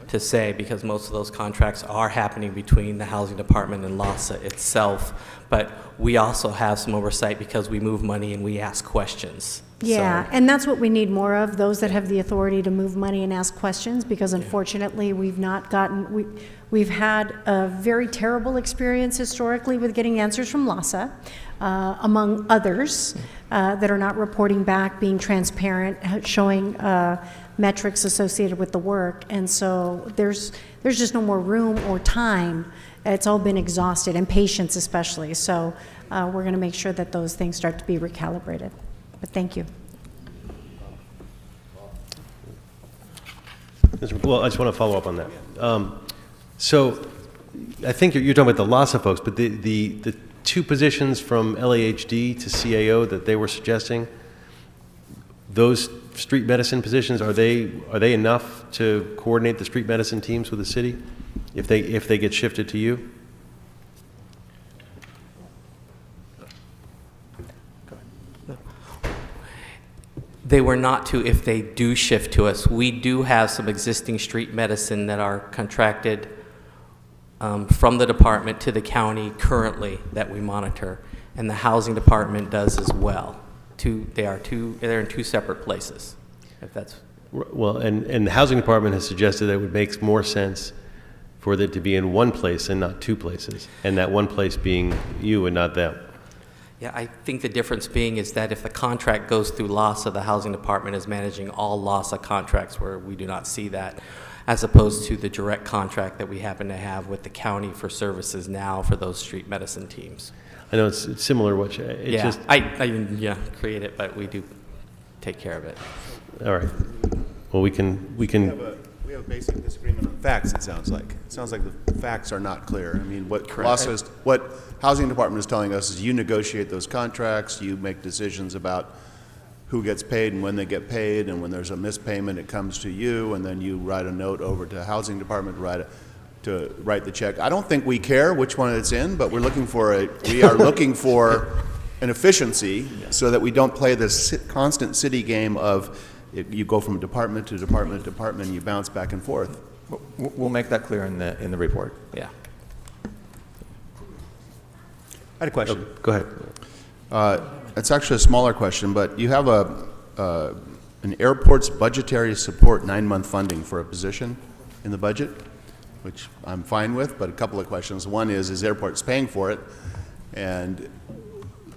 to say, because most of those contracts are happening between the housing department and LAHSA itself. But we also have some oversight because we move money and we ask questions. Yeah, and that's what we need more of, those that have the authority to move money and ask questions, because unfortunately we've not gotten, we've had a very terrible experience historically with getting answers from LAHSA, among others, that are not reporting back, being transparent, showing metrics associated with the work, and so there's just no more room or time. It's all been exhausted, and patience especially, so we're going to make sure that those things start to be recalibrated. But thank you. Well, I just want to follow up on that. So I think you're talking about the LAHSA folks, but the two positions from LAHD to CAO that they were suggesting, those street medicine positions, are they enough to coordinate the street medicine teams with the city if they get shifted to you? They were not to if they do shift to us. We do have some existing street medicine that are contracted from the department to the county currently that we monitor, and the housing department does as well. They're in two separate places, if that's... Well, and the housing department has suggested that it would make more sense for it to be in one place and not two places, and that one place being you and not them. Yeah, I think the difference being is that if the contract goes through LAHSA, the housing department is managing all LAHSA contracts where we do not see that, as opposed to the direct contract that we happen to have with the county for services now for those street medicine teams. I know it's similar. I didn't create it, but we do take care of it. All right. Well, we can. We have a basic disagreement on facts. It sounds like the facts are not clear. I mean, what housing department is telling us is you negotiate those contracts, you make decisions about who gets paid and when they get paid, and when there's a mispayment, it comes to you, and then you write a note over to housing department to write the check. I don't think we care which one it's in, but we are looking for an efficiency so that we don't play this constant city game of you go from department to department to department and you bounce back and forth. We'll make that clear in the report. Yeah. I had a question. Oh, go ahead. It's actually a smaller question, but you have an airport's budgetary support 9-month funding for a position in the budget, which I'm fine with, but a couple of questions. One is airports paying for it? And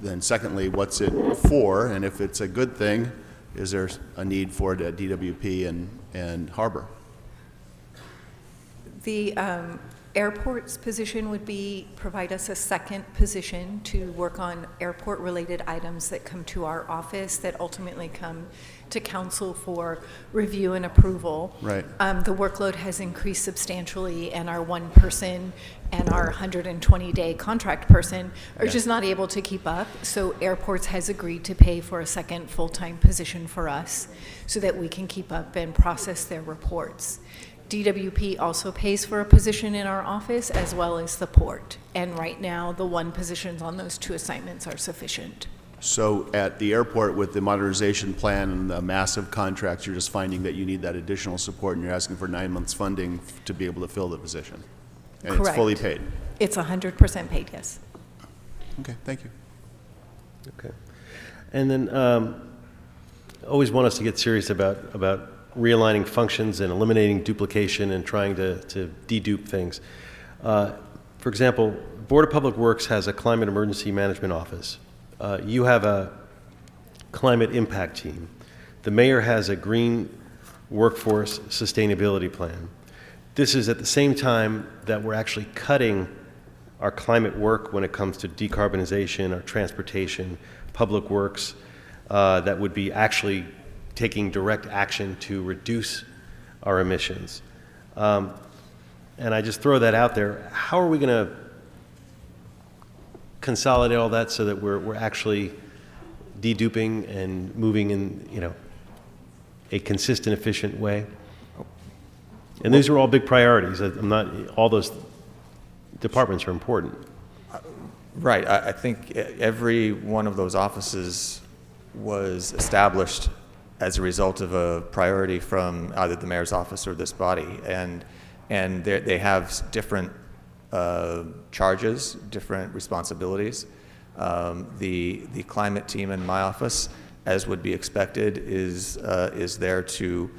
then secondly, what's it for? And if it's a good thing, is there a need for it at DWP and Harbor? The Airport's position would be provide us a second position to work on airport-related items that come to our office that ultimately come to council for review and approval. Right. The workload has increased substantially, and our one person and our 120-day contract person are just not able to keep up. So Airports has agreed to pay for a second full-time position for us so that we can keep up and process their reports. DWP also pays for a position in our office as well as the port. And right now, the one positions on those two assignments are sufficient. So at the airport with the modernization plan and the massive contracts, you're just finding that you need that additional support and you're asking for 9 months funding to be able to fill the position? And Correct. It's fully paid? It's 100% paid, yes. Okay, thank you. Okay. And then always want us to get serious about realigning functions and eliminating duplication and trying to dedupe things. For example, Board of Public Works has a climate emergency management office. You have a climate impact team. The mayor has a green workforce sustainability plan. This is at the same time that we're actually cutting our climate work when it comes to decarbonization, our transportation, public works, that would be actually taking direct action to reduce our emissions. And I just throw that out there. How are we going to consolidate all that so that we're actually deduping and moving in, a consistent, efficient way? And these are all big priorities. All those departments are important. Right. I think every one of those offices was established as a result of a priority from either the mayor's office or this body, and they have different charges, different responsibilities. The climate team in my office, as would be expected, is there to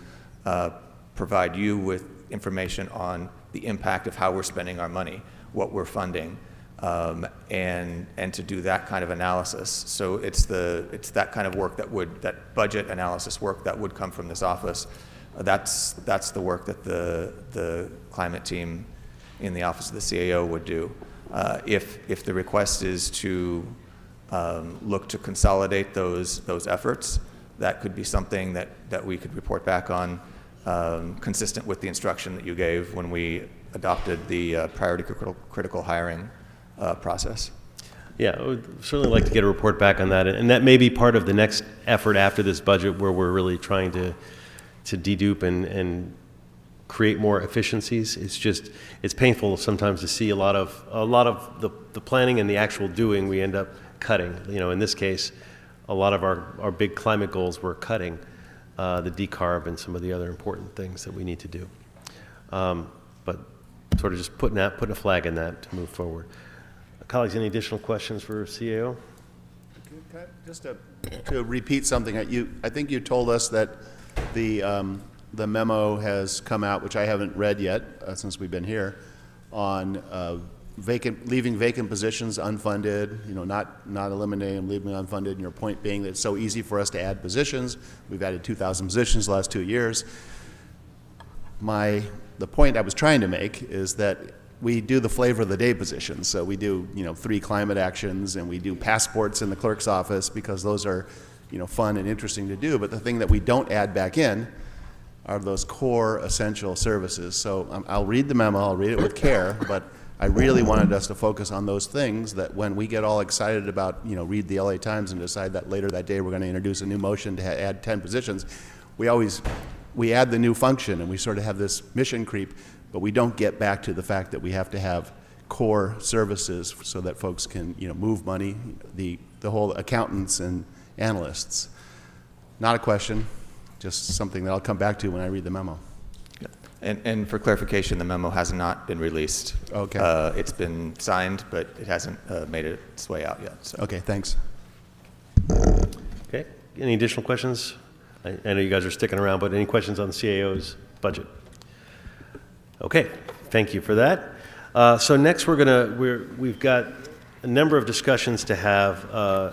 provide you with information on the impact of how we're spending our money, what we're funding, and to do that kind of analysis. So it's that kind of work that budget analysis work that would come from this office. That's the work that the climate team in the office of the CAO would do. If the request is to look to consolidate those efforts, that could be something that we could report back on, consistent with the instruction that you gave when we adopted the priority critical hiring process. Yeah, I would certainly like to get a report back on that, and that may be part of the next effort after this budget, where we're really trying to dedupe and create more efficiencies. It's painful sometimes to see a lot of the planning and the actual doing. We end up cutting. In this case, a lot of our big climate goals we're cutting, the decarb and some of the other important things that we need to do. But sort of just putting a flag in that to move forward. Colleagues, any additional questions for CAO? Just to repeat something, I think you told us that the memo has come out, which I haven't read yet since we've been here, on leaving vacant positions unfunded, not eliminating them, leaving them unfunded, and your point being that it's so easy for us to add positions. We've added 2,000 positions the last 2 years. The point I was trying to make is that we do the flavor of the day positions. So we do, 3 climate actions, and we do passports in the clerk's office because those are, fun and interesting to do. But the thing that we don't add back in are those core essential services. So I'll read the memo, I'll read it with care, but I really wanted us to focus on those things that when we get all excited about, read the LA Times and decide that later that day we're going to introduce a new motion to add 10 positions, we add the new function and we sort of have this mission creep, but we don't get back to the fact that we have to have core services so that folks can, move money, the whole accountants and analysts. Not a question, just something that I'll come back to when I read the memo. And for clarification, the memo has not been released. Okay. It's been signed, but it hasn't made its way out yet. So. Okay, thanks. Okay, any additional questions? I know you guys are sticking around, but any questions on the CAO's budget? Okay, thank you for that. So next we've got a number of discussions to have.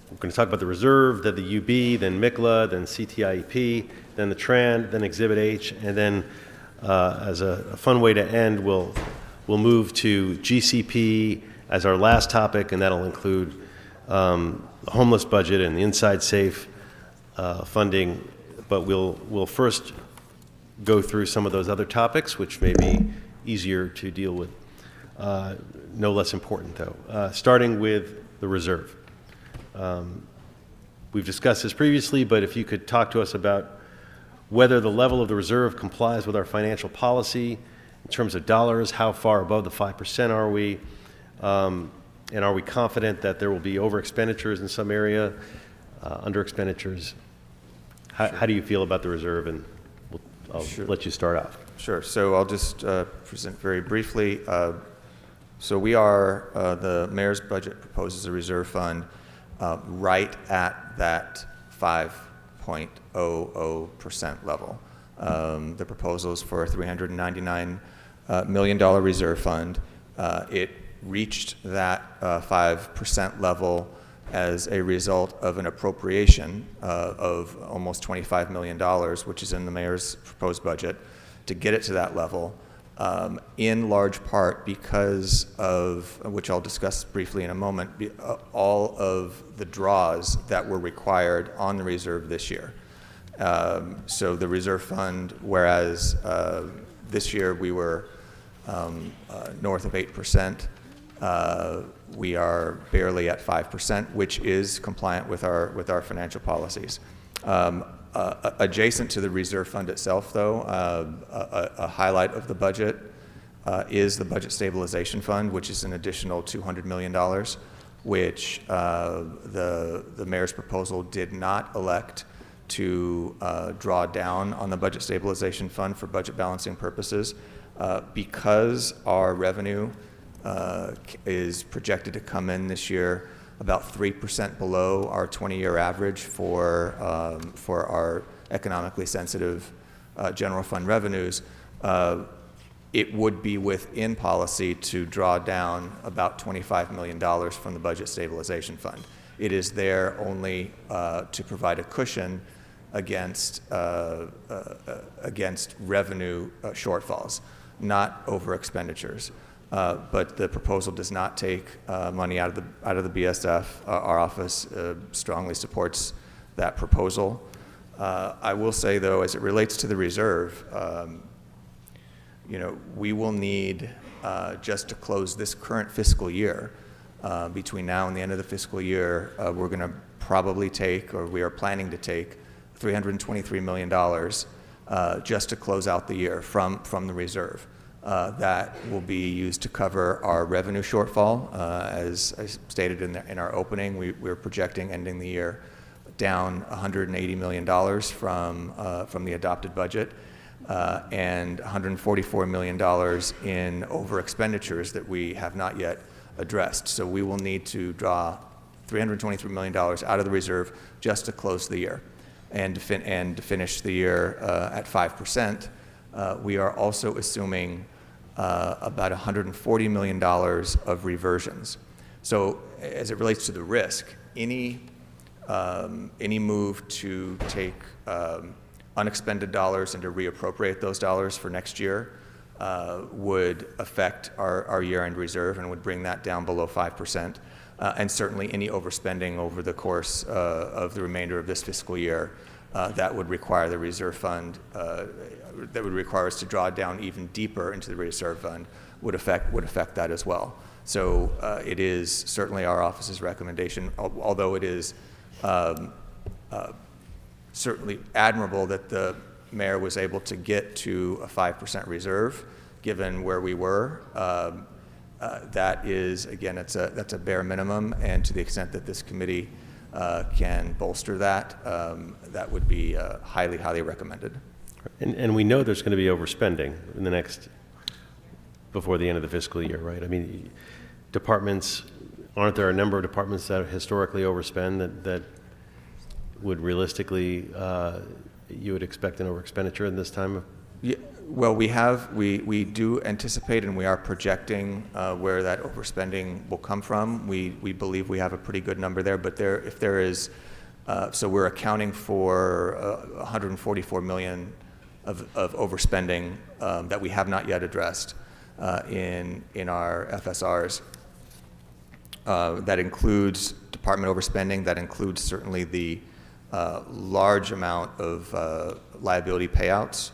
We're going to talk about the reserve, then the UB, then MICLA, then CTIEP, then the TRAN, then Exhibit H, and then as a fun way to end, we'll We'll move to GCP as our last topic, and that'll include the homeless budget and the Inside Safe funding. But we'll first go through some of those other topics, which may be easier to deal with. No less important, though. Starting with the reserve. We've discussed this previously, but if you could talk to us about whether the level of the reserve complies with our financial policy in terms of dollars, how far above the 5% are we, and are we confident that there will be over expenditures in some area, under expenditures? How do you feel about the reserve? And I'll let you start off. Sure. So I'll just present very briefly. So we are, the mayor's budget proposes a reserve fund right at that 5.00% level. The proposal is for a $399 million reserve fund. It reached that 5% level as a result of an appropriation of almost $25 million, which is in the mayor's proposed budget, to get it to that level, in large part because of, which I'll discuss briefly in a moment, all of the draws that were required on the reserve this year. So the reserve fund, whereas this year we were north of 8%, we are barely at 5%, which is compliant with our financial policies. Adjacent to the reserve fund itself, though, a highlight of the budget is the budget stabilization fund, which is an additional $200 million, which the mayor's proposal did not elect to draw down on the budget stabilization fund for budget balancing purposes, because our revenue is projected to come in this year about 3% below our 20-year average for our economically sensitive general fund revenues. It would be within policy to draw down about $25 million from the budget stabilization fund. It is there only to provide a cushion against revenue shortfalls, not over expenditures. But the proposal does not take money out of the BSF. Our office strongly supports that proposal. I will say, though, as it relates to the reserve, we will need, just to close this current fiscal year, between now and the end of the fiscal year, we're going to probably take, or we are planning to take, $323 million just to close out the year from the reserve. That will be used to cover our revenue shortfall. As I stated in our opening, we're projecting ending the year down $180 million from the adopted budget, and $144 million in over expenditures that we have not yet addressed. So we will need to draw $323 million out of the reserve just to close the year, and to finish the year at 5%. We are also assuming about $140 million of reversions. So as it relates to the risk, any move to take unexpended dollars and to reappropriate those dollars for next year would affect our year-end reserve and would bring that down below 5%. And certainly any overspending over the course of the remainder of this fiscal year, that would require the reserve fund, that would require us to draw down even deeper into the reserve fund, would affect that as well. So it is certainly our office's recommendation, although it is certainly admirable that the mayor was able to get to a 5% reserve, given where we were. That is, again, that's a bare minimum, and to the extent that this committee can bolster that, that would be highly, highly recommended. And we know there's going to be overspending in the before the end of the fiscal year, right? I mean, departments, aren't there a number of departments that historically overspend that would realistically, you would expect an overexpenditure in this time? Yeah, well, we do anticipate, and we are projecting where that overspending will come from. We believe we have a pretty good number there, but if there is, so we're accounting for $144 million of overspending that we have not yet addressed. in our FSRs. That includes department overspending. That includes certainly the large amount of liability payouts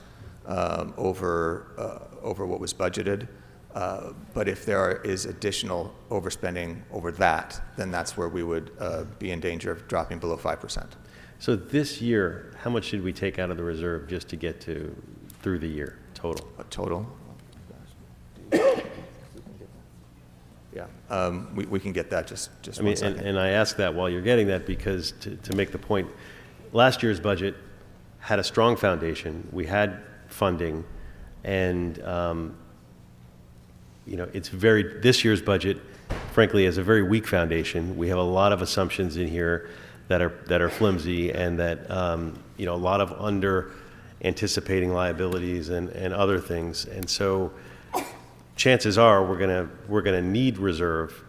over what was budgeted. But if there is additional overspending over that, then that's where we would be in danger of dropping below 5%. So this year, how much did we take out of the reserve just to get through the year total? Total? Yeah, we can get that just I mean, one second. and I ask that while you're getting that because to make the point, last year's budget had a strong foundation. We had funding, and this year's budget, frankly, is a very weak foundation. We have a lot of assumptions in here that are flimsy, and that a lot of under anticipating liabilities and other things. And so chances are we're gonna need reserve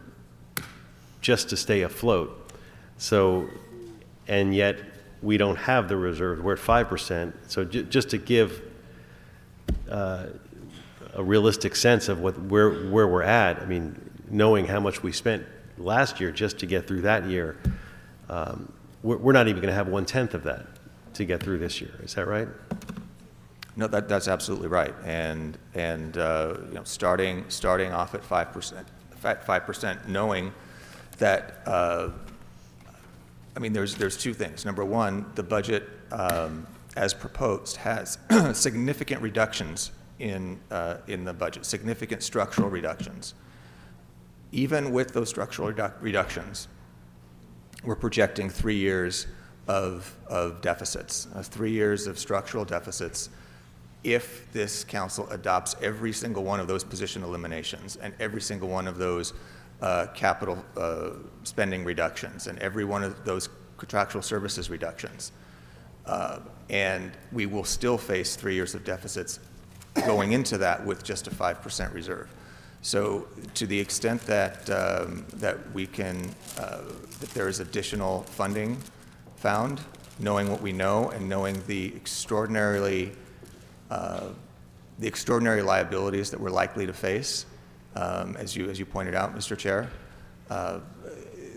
just to stay afloat. So, and yet we don't have the reserve. We're at 5%. So just to give a realistic sense of where we're at, I mean, knowing how much we spent last year just to get through that year, we're not even going to have 1/10 of that to get through this year. Is that right? No, that's absolutely right. And starting off at 5%, knowing that I mean, there's two things. Number one, the budget as proposed has significant reductions in the budget, significant structural reductions. Even with those structural reductions, we're projecting 3 years of deficits, 3 years of structural deficits. If this council adopts every single one of those position eliminations and every single one of those capital spending reductions and every one of those contractual services reductions, and we will still face 3 years of deficits going into that with just a 5% reserve. So to the extent that that we can, that there is additional funding found, knowing what we know and knowing the extraordinary liabilities that we're likely to face, as you pointed out, Mr. Chair,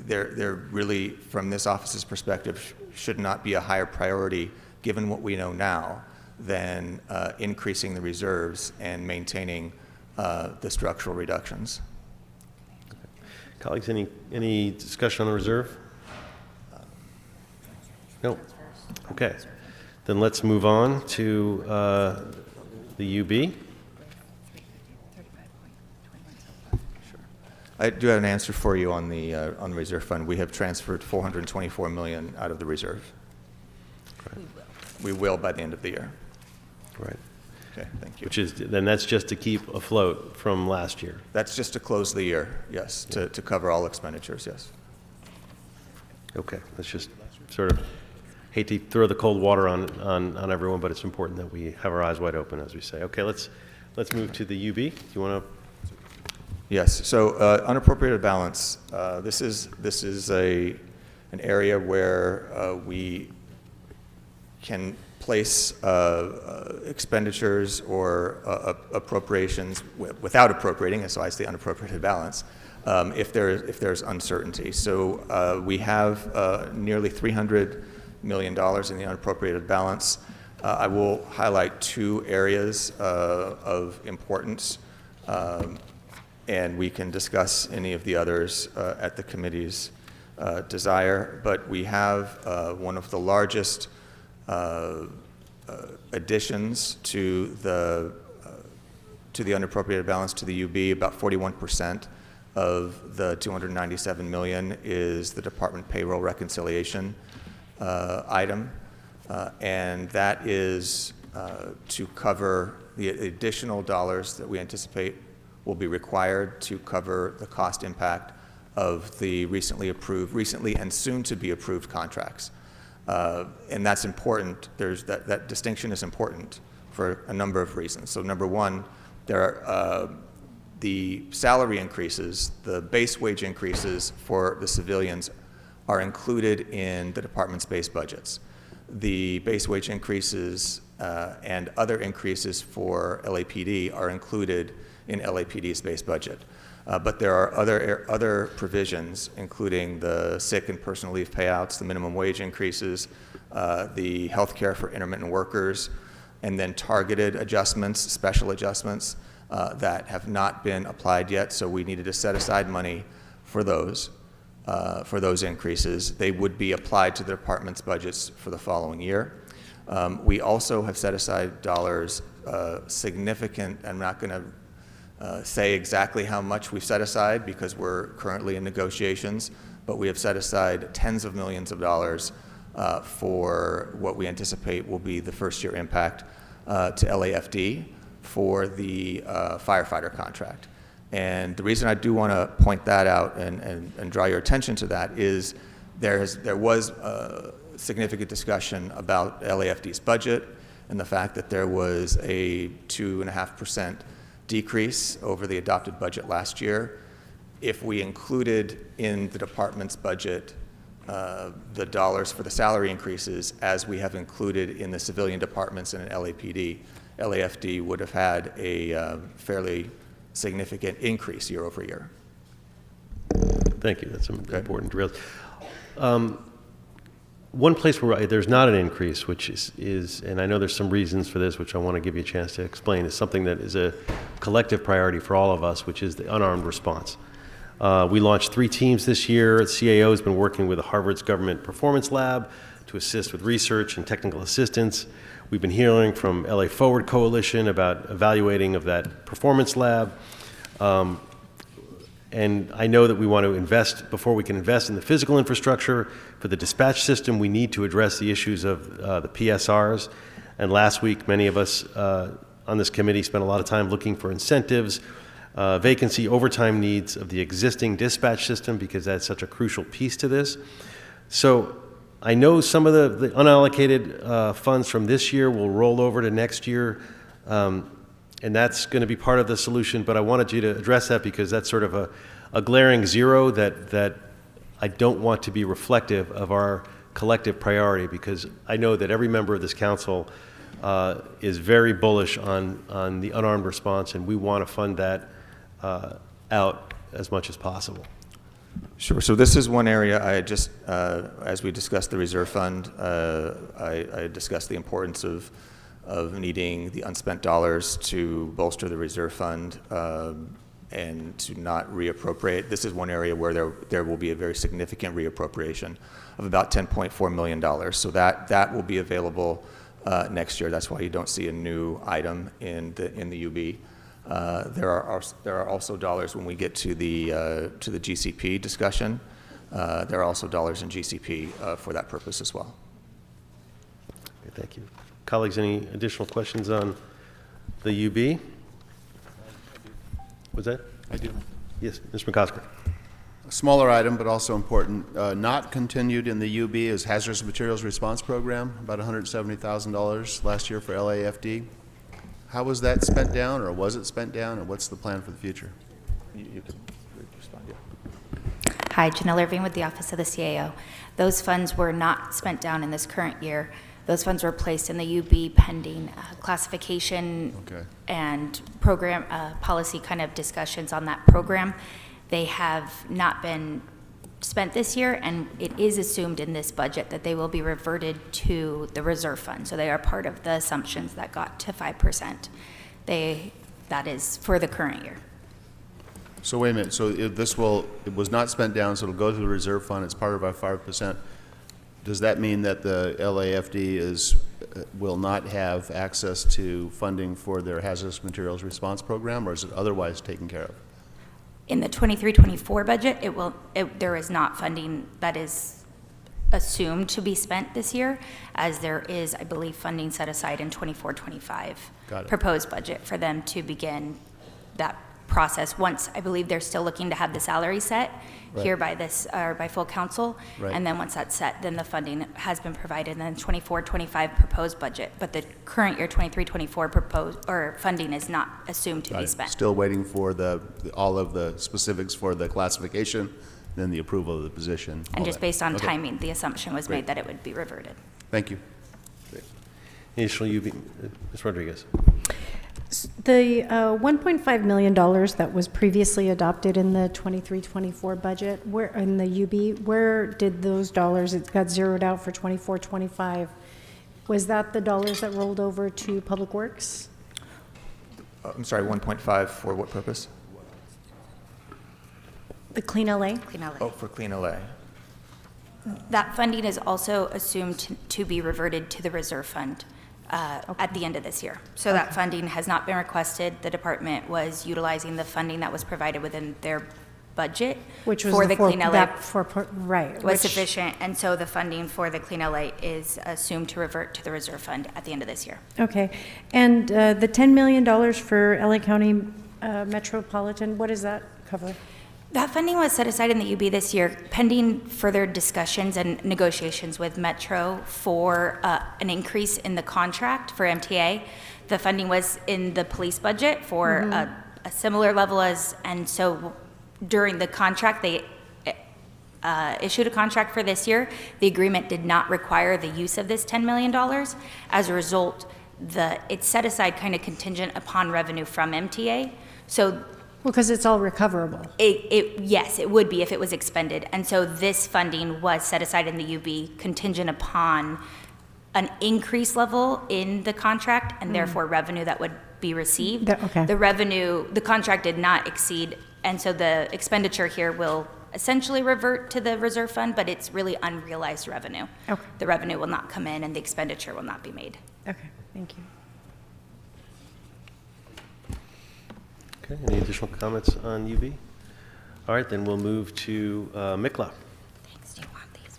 there really, from this office's perspective, should not be a higher priority, given what we know now, than increasing the reserves and maintaining the structural reductions. Colleagues, any discussion on the reserve? No. Okay. Then let's move on to the UB. I do have an answer for you on the reserve fund. We have transferred $424 million out of the reserve. Right. We will by the end of the year. Right. Okay, thank you. Which is, then that's just to keep afloat from last year. That's just to close the year, yes, to cover all expenditures, yes. Okay, let's just sort of, hate to throw the cold water on everyone, but it's important that we have our eyes wide open, as we say. Okay, let's move to the UB. Do you want to? Yes. So unappropriated balance. This is an area where we can place expenditures or appropriations without appropriating, so I say unappropriated balance, if there's uncertainty. So we have nearly $300 million in the unappropriated balance. I will highlight two areas of importance, and we can discuss any of the others at the committee's desire. But we have one of the largest additions to the unappropriated balance to the UB. About 41% of the $297 million is the department payroll reconciliation item, and that is to cover the additional dollars that we anticipate will be required to cover the cost impact of the recently and soon to be approved contracts. And that's important. That distinction is important for a number of reasons. So number one, there are the salary increases, the base wage increases for the civilians are included in the department's base budgets. The base wage increases and other increases for LAPD are included in LAPD's base budget. But there are other provisions, including the sick and personal leave payouts, the minimum wage increases, the health care for intermittent workers, and then targeted adjustments, special adjustments that have not been applied yet. So we needed to set aside money for those increases. They would be applied to the department's budgets for the following year. We also have set aside dollars significant. I'm not going to say exactly how much we've set aside because we're currently in negotiations, but we have set aside tens of millions of dollars for what we anticipate will be the first year impact to LAFD for the firefighter contract. And the reason I do want to point that out and draw your attention to that is there was significant discussion about LAFD's budget and the fact that there was a 2.5% decrease over the adopted budget last year. If we included in the department's budget the dollars for the salary increases as we have included in the civilian departments and in LAPD, LAFD would have had a fairly significant increase year over year. Thank you. That's some important drills. One place where there's not an increase, which is, and I know there's some reasons for this, which I want to give you a chance to explain, is something that is a collective priority for all of us, which is the unarmed response. We launched 3 teams this year. CAO has been working with Harvard's Government Performance Lab to assist with research and technical assistance. We've been hearing from LA Forward Coalition about evaluating of that performance lab. And I know that we want to invest, before we can invest in the physical infrastructure for the dispatch system, we need to address the issues of the PSRs. And last week, many of us on this committee spent a lot of time looking for incentives, vacancy, overtime needs of the existing dispatch system, because that's such a crucial piece to this. So I know some of the unallocated funds from this year will roll over to next year. And that's going to be part of the solution, but I wanted you to address that because that's sort of a glaring zero that I don't want to be reflective of our collective priority, because I know that every member of this council is very bullish on the unarmed response, and we want to fund that out as much as possible. Sure. So this is one area I just, as we discussed the reserve fund, I discussed the importance of needing the unspent dollars to bolster the reserve fund and to not reappropriate. This is one area where there will be a very significant reappropriation of about $10.4 million. So that will be available next year. That's why you don't see a new item in the UB. There are also dollars when we get to the GCP discussion. There are also dollars in GCP for that purpose as well. Okay, thank you. Colleagues, any additional questions on the UB? Was that? I do. Yes, Mr. McCosker. A smaller item, but also important. Not continued in the UB is Hazardous Materials Response Program, about $170,000 last year for LAFD. How was that spent down, or was it spent down, and what's the plan for the future? You can respond, yeah. Hi, Janelle Irving with the Office of the CAO. Those funds were not spent down in this current year. Those funds were placed in the UB pending classification and program policy kind of discussions on that program. They have not been spent this year, and it is assumed in this budget that they will be reverted to the reserve fund. So they are part of the assumptions that got to 5%. That is for the current year. So wait a minute. So it was not spent down, so it'll go to the reserve fund. It's part of our 5%. Does that mean that the LAFD will not have access to funding for their hazardous materials response program, or is it otherwise taken care of? In the 23-24 budget, there is not funding that is assumed to be spent this year, as there is, I believe, funding set aside in 24-25 proposed budget for them to begin that process. Once, I believe they're still looking to have the salary set here by by full council, and then once that's set, then the funding has been provided, and then 24-25 proposed budget. But the current year 23-24 proposed funding is not assumed to be spent. Still waiting for all of the specifics for the classification, then the approval of the position. And just based on timing, the assumption was made that it would be reverted. Thank you. additional UB? Ms. Rodriguez. The $1.5 million that was previously adopted in the 23-24 budget, where in the UB, where did those dollars, it got zeroed out for 24-25, was that the dollars that rolled over to Public Works? I'm sorry, 1.5 for what purpose? The Clean LA? Clean LA. Oh, for Clean LA. That funding is also assumed to be reverted to the reserve fund at the end of this year. So that funding has not been requested. The department was utilizing the funding that was provided within their budget, Which was for the Clean LA right. was sufficient, and so the funding for the Clean LA is assumed to revert to the reserve fund at the end of this year. Okay. And the $10 million for LA County Metropolitan, what does that cover? That funding was set aside in the UB this year, pending further discussions and negotiations with Metro for an increase in the contract for MTA. The funding was in the police budget for a similar level and so during the contract, they issued a contract for this year. The agreement did not require the use of this $10 million. As a result, it's set aside kind of contingent upon revenue from MTA. So because it's all recoverable. Yes, it would be if it was expended. And so this funding was set aside in the UB contingent upon an increased level in the contract and therefore revenue that would be received. The contract did not exceed, and so the expenditure here will essentially revert to the reserve fund, but it's really unrealized revenue. Okay. The revenue will not come in and the expenditure will not be made. Okay, thank you. Okay, any additional comments on UB? All right, then we'll move to MICLA. Thanks. Do you want these?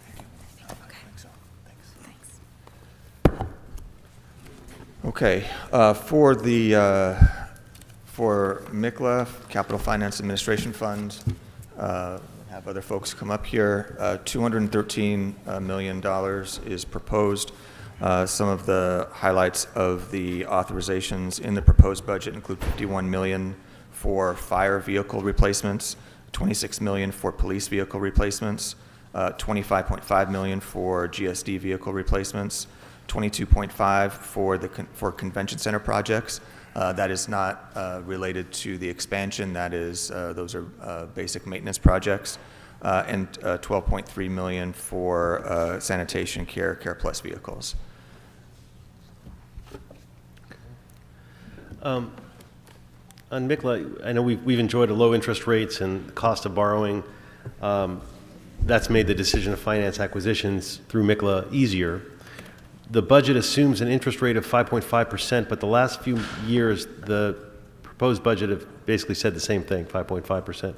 Okay. Okay, for MICLA, Capital Finance Administration Fund, have other folks come up here. $213 million is proposed. Some of the highlights of the authorizations in the proposed budget include $51 million for fire vehicle replacements, $26 million for police vehicle replacements, $25.5 million for GSD vehicle replacements, $22.5 million for convention center projects. That is not related to the expansion. That is, those are basic maintenance projects, and $12.3 million for sanitation care plus vehicles. On MICLA, I know we've enjoyed a low interest rates and cost of borrowing. That's made the decision to finance acquisitions through MICLA easier. The budget assumes an interest rate of 5.5%, but the last few years, the proposed budget have basically said the same thing, 5.5%.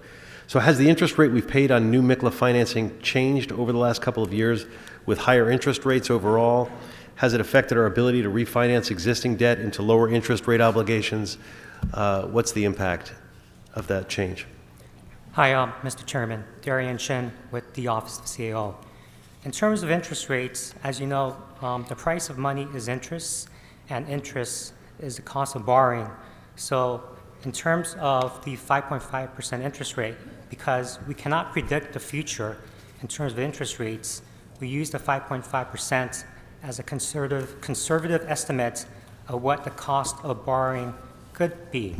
So has the interest rate we've paid on new MICLA financing changed over the last couple of years with higher interest rates overall? Has it affected our ability to refinance existing debt into lower interest rate obligations? What's the impact of that change? Hi, Mr. Chairman. Darian Shin with the Office of CAO. In terms of interest rates, as you know, the price of money is interest, and interest is the cost of borrowing. So in terms of the 5.5% interest rate, because we cannot predict the future in terms of interest rates, we use the 5.5% as a conservative estimate of what the cost of borrowing could be.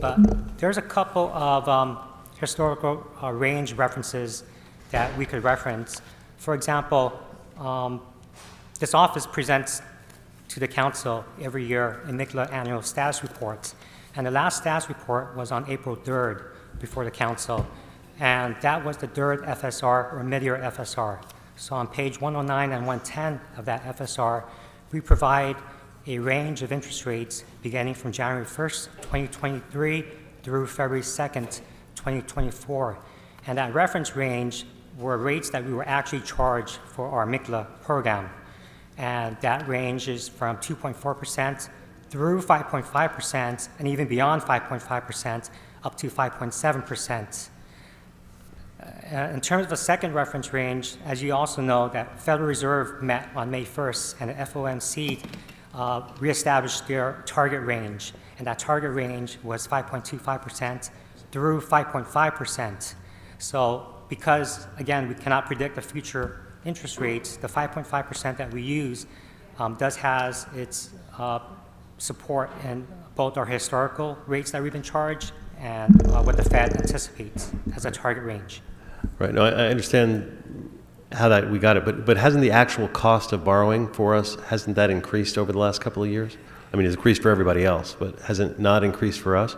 But there's a couple of historical range references that we could reference. For example, this office presents to the council every year a MICLA annual status report. And the last status report was on April 3rd before the council. And that was the third FSR or mid-year FSR. So on page 109 and 110 of that FSR, we provide a range of interest rates beginning from January 1st, 2023 through February 2nd, 2024. And that reference range were rates that we were actually charged for our MICLA program. And that range is from 2.4% through 5.5% and even beyond 5.5% up to 5.7%. In terms of the second reference range, as you also know, that Federal Reserve met on May 1st and the FOMC reestablished their target range, and that target range was 5.25% through 5.5%. So because, again, we cannot predict the future interest rates, the 5.5% that we use does has its support in both our historical rates that we've been charged and what the Fed anticipates as a target range. Right. No, I understand how that we got it, but hasn't the actual cost of borrowing for us, hasn't that increased over the last couple of years? I mean, it's increased for everybody else, but hasn't not increased for us?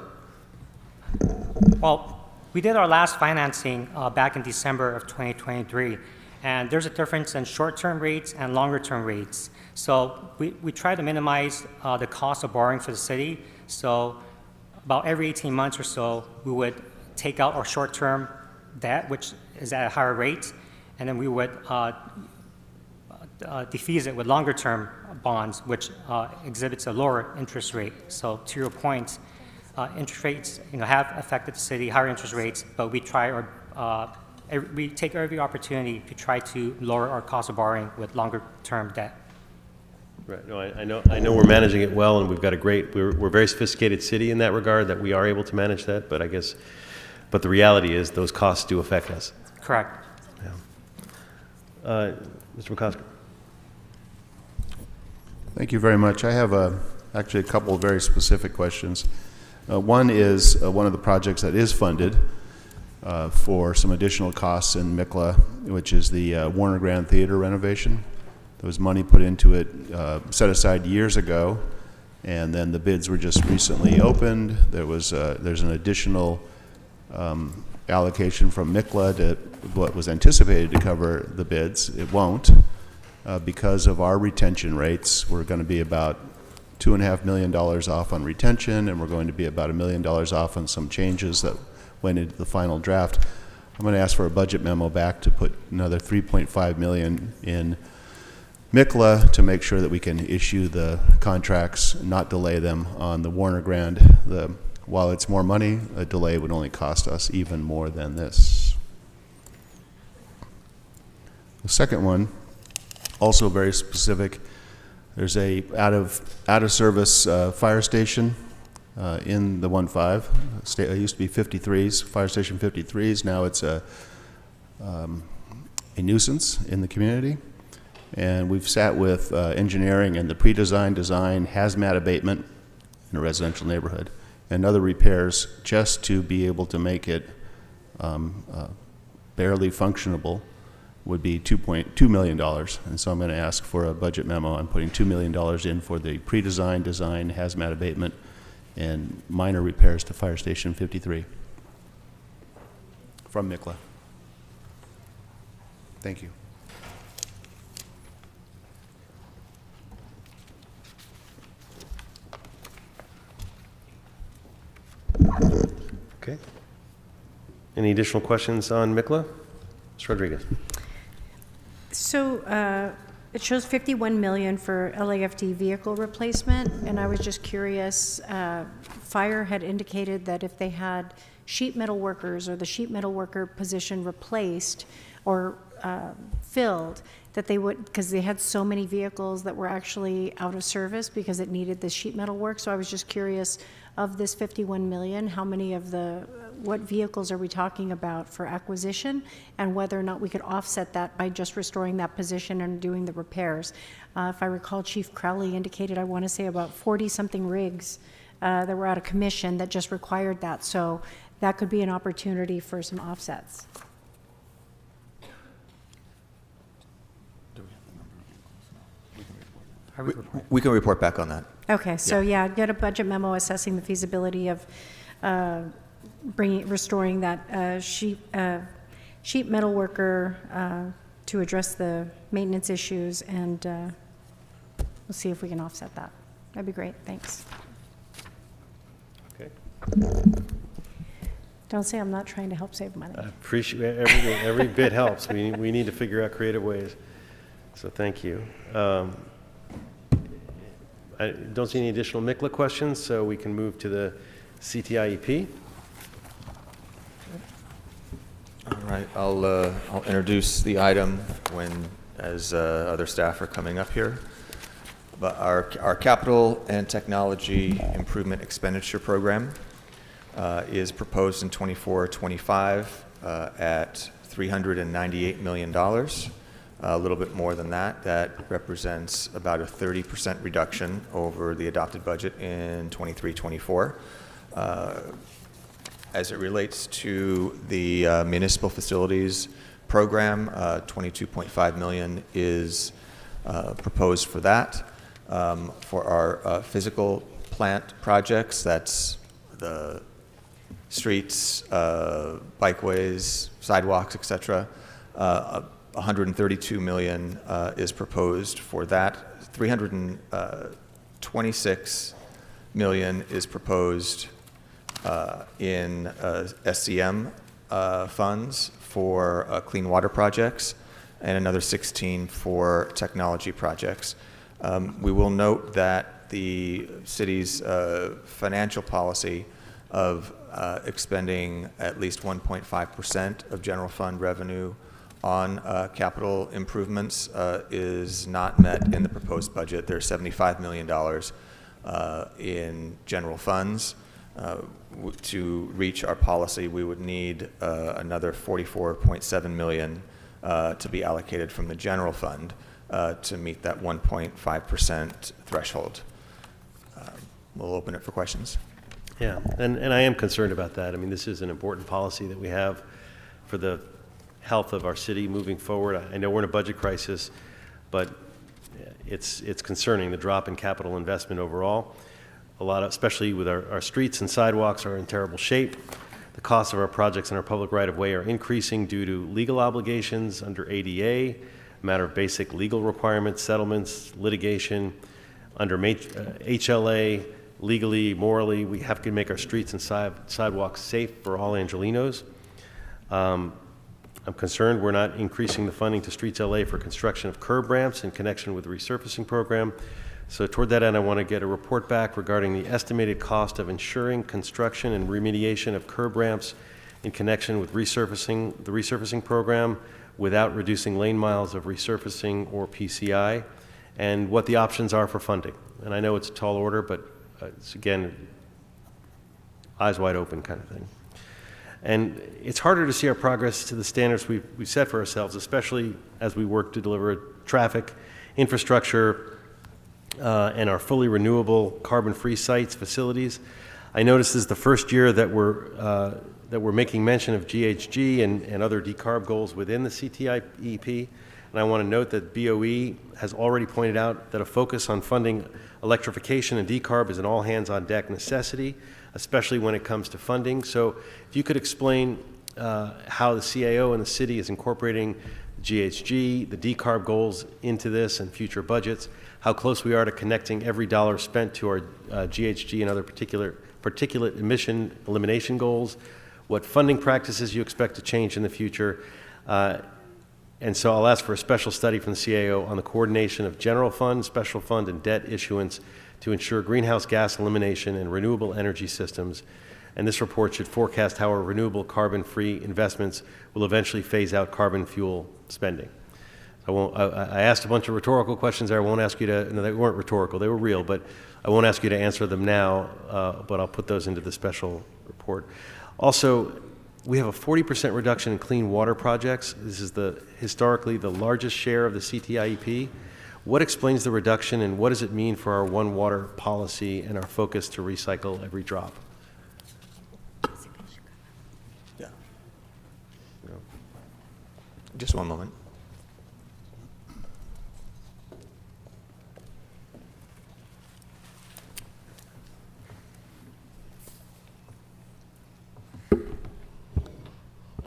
Well, we did our last financing back in December of 2023, and there's a difference in short-term rates and longer-term rates. So we try to minimize the cost of borrowing for the city. So about every 18 months or so, we would take out our short-term debt, which is at a higher rate, and then we would defease it with longer-term bonds, which exhibits a lower interest rate. So to your point, interest rates, have affected the city, higher interest rates, but we we take every opportunity to try to lower our cost of borrowing with longer-term debt. Right. No, I know we're managing it well, and we've got we're a very sophisticated city in that regard, that we are able to manage that. But the reality is those costs do affect us. Correct. Yeah. Mr. McCosker. Thank you very much. I have actually a couple of very specific questions. One is one of the projects that is funded for some additional costs in MICLA, which is the Warner Grand Theater renovation. There was money put into it, set aside years ago, and then the bids were just recently opened. There's an additional allocation from MICLA to what was anticipated to cover the bids. It won't. Because of our retention rates, we're going to be about $2.5 million off on retention, and we're going to be about $1 million off on some changes that went into the final draft. I'm going to ask for a budget memo back to put another $3.5 million in MICLA to make sure that we can issue the contracts, not delay them on the Warner Grand. While it's more money, a delay would only cost us even more than this. The second one, also very specific. There's a out of service fire station in the 1-5. It used to be 53s, fire station 53s. Now it's a nuisance in the community. And we've sat with engineering and the pre-design, design, hazmat abatement in a residential neighborhood, and other repairs just to be able to make it barely functionable would be $2.2 million. And so I'm going to ask for a budget memo. I'm putting $2 million in for the pre-design, design, hazmat abatement, and minor repairs to Fire Station 53 from MICLA. Thank you. Okay. Any additional questions on MICLA? Ms. Rodriguez. So it shows 51 million for LAFD vehicle replacement, and I was just curious, Fire had indicated that if they had sheet metal workers or the sheet metal worker position replaced or filled, that they would, because they had so many vehicles that were actually out of service because it needed the sheet metal work. So I was just curious, of this 51 million, how many of what vehicles are we talking about for acquisition, and whether or not we could offset that by just restoring that position and doing the repairs. If I recall, Chief Crowley indicated, I want to say about 40-something rigs that were out of commission that just required that. So that could be an opportunity for some offsets. We can report back on that. Okay, so yeah, get a budget memo assessing the feasibility of restoring that sheet metal worker to address the maintenance issues, and we'll see if we can offset that. That'd be great. Thanks. Okay. Don't say I'm not trying to help save money. I appreciate every bit helps. We need to figure out creative ways. So thank you. I don't see any additional MICLA questions, so we can move to the CTIEP. All right, I'll introduce the item as other staff are coming up here. But our capital and technology improvement expenditure program is proposed in 24-25 at $398 million. a little bit more than that. That represents about a 30% reduction over the adopted budget in 23-24. As it relates to the municipal facilities program, $22.5 million is proposed for that. For our physical plant projects, that's the streets, bikeways, sidewalks, etc. $132 million is proposed for that. $326 million is proposed in SCM funds for clean water projects, and another 16 for technology projects. We will note that the city's financial policy of expending at least 1.5% of general fund revenue on capital improvements is not met in the proposed budget. There's $75 million in general funds. To reach our policy, we would need another $44.7 million to be allocated from the general fund to meet that 1.5% threshold. We'll open it for questions. Yeah, and I am concerned about that. I mean, this is an important policy that we have for the health of our city moving forward. I know we're in a budget crisis, but it's concerning, the drop in capital investment overall. A lot of, especially with our streets and sidewalks are in terrible shape. The costs of our projects and our public right-of-way are increasing due to legal obligations under ADA, a matter of basic legal requirements, settlements, litigation. Under HLA, legally, morally, we have to make our streets and sidewalks safe for all Angelenos. I'm concerned we're not increasing the funding to Streets LA for construction of curb ramps in connection with the resurfacing program. So toward that end, I want to get a report back regarding the estimated cost of ensuring construction and remediation of curb ramps in connection with the resurfacing program without reducing lane miles of resurfacing or PCI, and what the options are for funding. And I know it's a tall order, but it's, again, eyes wide open kind of thing. And it's harder to see our progress to the standards we set for ourselves, especially as we work to deliver traffic, infrastructure, and our fully renewable carbon-free sites, facilities. I notice this is the first year that we're making mention of GHG and other decarb goals within the CTIEP. And I want to note that BOE has already pointed out that a focus on funding electrification and decarb is an all-hands-on-deck necessity, especially when it comes to funding. So if you could explain how the CAO and the city is incorporating GHG, the decarb goals into this and future budgets, how close we are to connecting every dollar spent to our GHG and other particulate emission elimination goals, what funding practices you expect to change in the future. And so I'll ask for a special study from the CAO on the coordination of general fund, special fund, and debt issuance to ensure greenhouse gas elimination and renewable energy systems. And this report should forecast how our renewable carbon-free investments will eventually phase out carbon fuel spending. I asked a bunch of rhetorical questions there. I won't ask you to, no, they weren't rhetorical, they were real, but I won't ask you to answer them now, but I'll put those into the special report. Also, we have a 40% reduction in clean water projects. This is historically the largest share of the CTIEP. What explains the reduction, and what does it mean for our One Water policy and our focus to recycle every drop? Yeah. Just one moment.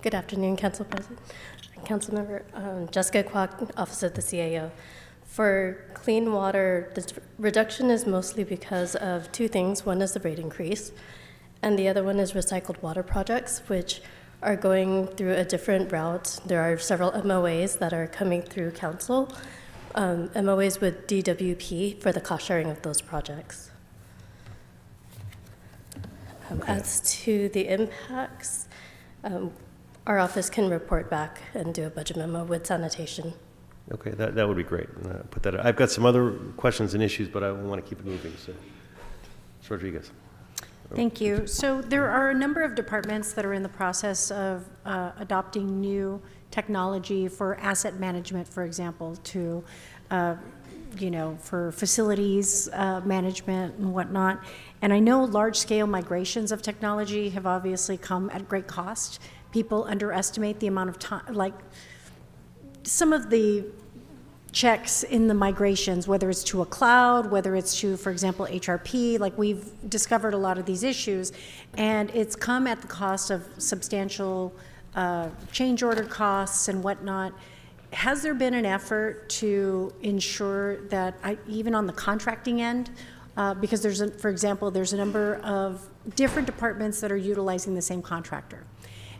Good afternoon, Council President, Councilmember Jessica Kwok, Office of the CAO. For clean water, the reduction is mostly because of two things. One is the rate increase, and the other one is recycled water projects, which are going through a different route. There are several MOAs that are coming through council, MOAs with DWP for the cost sharing of those projects. As to the impacts, our office can report back and do a budget memo with sanitation. Okay, that would be great. Put that. I've got some other questions and issues, but I want to keep it moving. So, Ms. Rodriguez. Thank you. So there are a number of departments that are in the process of adopting new technology for asset management, for example, to, for facilities management and whatnot. And I know large-scale migrations of technology have obviously come at great cost. People underestimate the amount of time, like some of the checks in the migrations, whether it's to a cloud, whether it's to, for example, HRP, like we've discovered a lot of these issues, and it's come at the cost of substantial change order costs and whatnot. Has there been an effort to ensure that, even on the contracting end, because for example, there's a number of different departments that are utilizing the same contractor.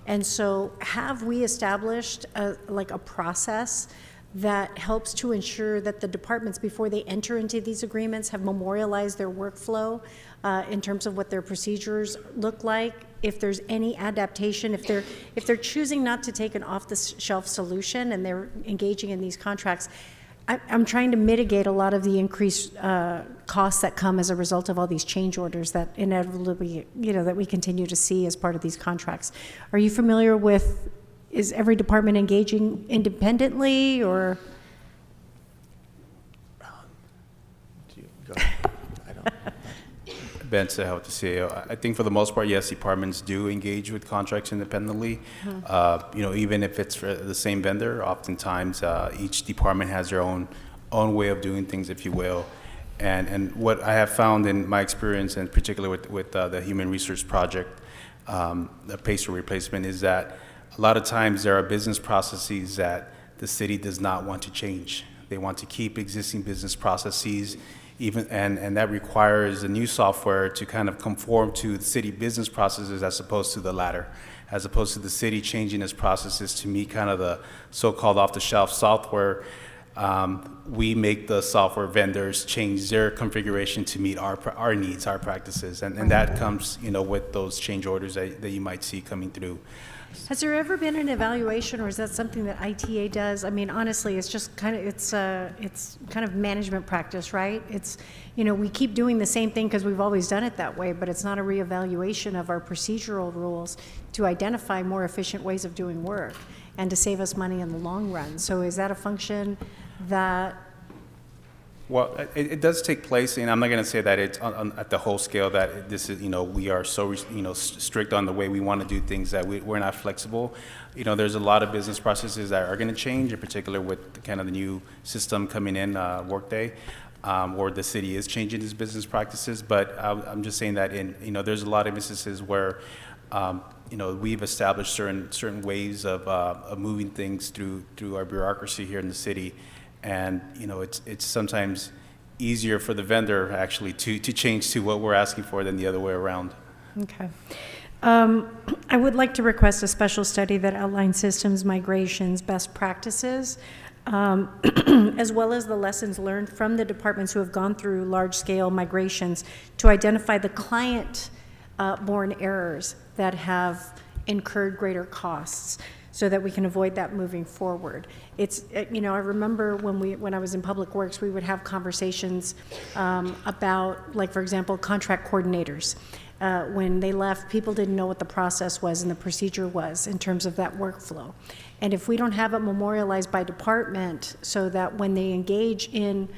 And so have we established a process that helps to ensure that the departments, before they enter into these agreements, have memorialized their workflow in terms of what their procedures look like? If there's any adaptation, if they're choosing not to take an off-the-shelf solution and they're engaging in these contracts, I'm trying to mitigate a lot of the increased costs that come as a result of all these change orders that inevitably, that we continue to see as part of these contracts. Are you familiar with, is every department engaging independently, or? Ben Sahel with the CAO. I think for the most part, yes, departments do engage with contracts independently. Even if it's for the same vendor, oftentimes each department has their own way of doing things, if you will. And what I have found in my experience, and particularly with the Human Resource Project, the PACER replacement, is that a lot of times there are business processes that the city does not want to change. They want to keep existing business processes, and that requires the new software to kind of conform to the city business processes, as opposed to the latter, as opposed to the city changing its processes to meet kind of the so-called off-the-shelf software. We make the software vendors change their configuration to meet our needs, our practices, and that comes, with those change orders that you might see coming through. Has there ever been an evaluation, or is that something that ITA does? I mean, honestly, it's just kind of, it's kind of management practice, right? It's, we keep doing the same thing because we've always done it that way, but it's not a reevaluation of our procedural rules to identify more efficient ways of doing work and to save us money in the long run. So is that a function that? Well, it does take place, and I'm not going to say that it's at the whole scale that this is, we are so, strict on the way we want to do things that we're not flexible. There's a lot of business processes that are going to change, in particular with kind of the new system coming in, Workday, or the city is changing its business practices. But I'm just saying that there's a lot of instances where, we've established certain ways of moving things through our bureaucracy here in the city. And it's sometimes easier for the vendor actually to change to what we're asking for than the other way around. Okay. I would like to request a special study that outlines systems migrations, best practices, as well as the lessons learned from the departments who have gone through large-scale migrations to identify the client-borne errors that have incurred greater costs, so that we can avoid that moving forward. It's, I remember when I was in Public Works, we would have conversations about, like, for example, contract coordinators. When they left, people didn't know what the process was and the procedure was in terms of that workflow. And if we don't have it memorialized by department, so that when they engage in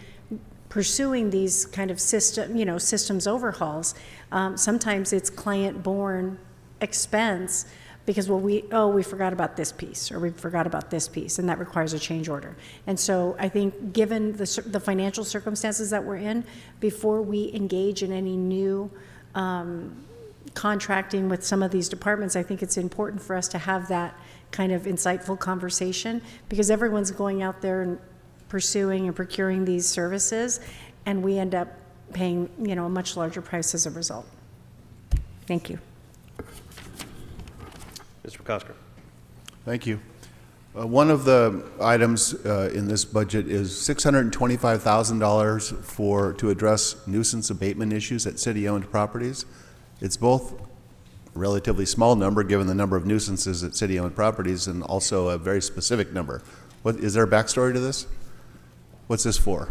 pursuing these kind of systems overhauls, sometimes it's client-borne expense, because we forgot about this piece, or we forgot about this piece, and that requires a change order. And so I think, given the financial circumstances that we're in, before we engage in any new contracting with some of these departments, I think it's important for us to have that kind of insightful conversation, because everyone's going out there and pursuing and procuring these services, and we end up paying, a much larger price as a result. Thank you. Mr. McCosker. Thank you. One of the items in this budget is $625,000 to address nuisance abatement issues at city-owned properties. It's both a relatively small number given the number of nuisances at city-owned properties, and also a very specific number. Is there a backstory to this? What's this for,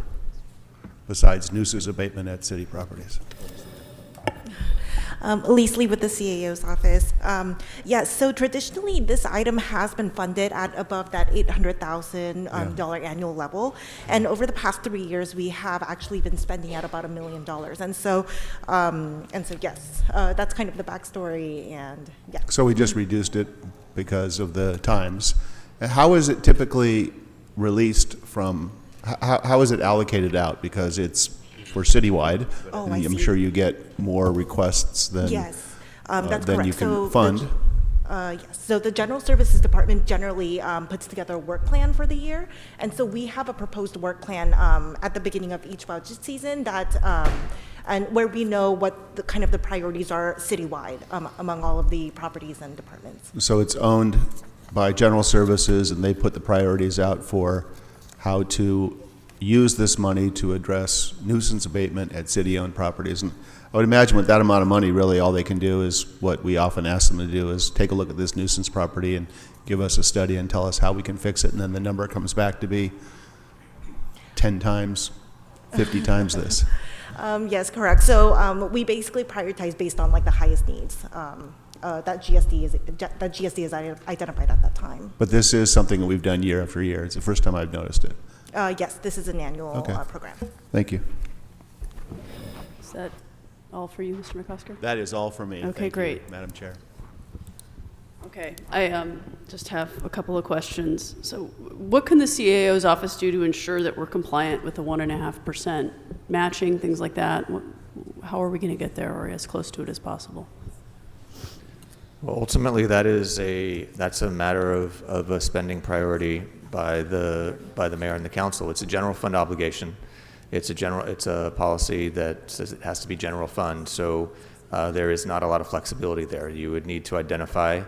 besides nuisance abatement at city properties? Leslie with the CAO's office. So traditionally, this item has been funded at above that $800,000 annual level. And over the past 3 years, we have actually been spending at about $1 million. And so yes, that's kind of the backstory. And yeah. So we just reduced it because of the times. How is it typically released from, how is it allocated out? Because it's for citywide. Oh, I I'm see. sure you get more requests than, Yes, that's than correct. you can So fund. Yes, so the General Services Department generally puts together a work plan for the year, and so we have a proposed work plan at the beginning of each budget season that, and where we know what the kind of the priorities are citywide among all of the properties and departments. So it's owned by General Services, and they put the priorities out for how to use this money to address nuisance abatement at city-owned properties. And I would imagine with that amount of money, really all they can do is what we often ask them to do, is take a look at this nuisance property and give us a study and tell us how we can fix it, and then the number comes back to be 10 times, 50 times this. Yes, correct. So we basically prioritize based on like the highest needs that GSD is identified at that time. But this is something that we've done year after year. It's the first time I've noticed it. Yes, this is an annual program. Thank you. Is that all for you, Mr. McCosker? That is all for me. Okay, Thank you, great. Madam Chair. Okay, I just have a couple of questions. So what can the CAO's office do to ensure that we're compliant with the 1.5% matching, things like that? How are we going to get there, or as close to it as possible? Well, ultimately, that's a matter of a spending priority by the mayor and the council. It's a general fund obligation. It's a policy that says it has to be general fund. So there is not a lot of flexibility there. You would need to identify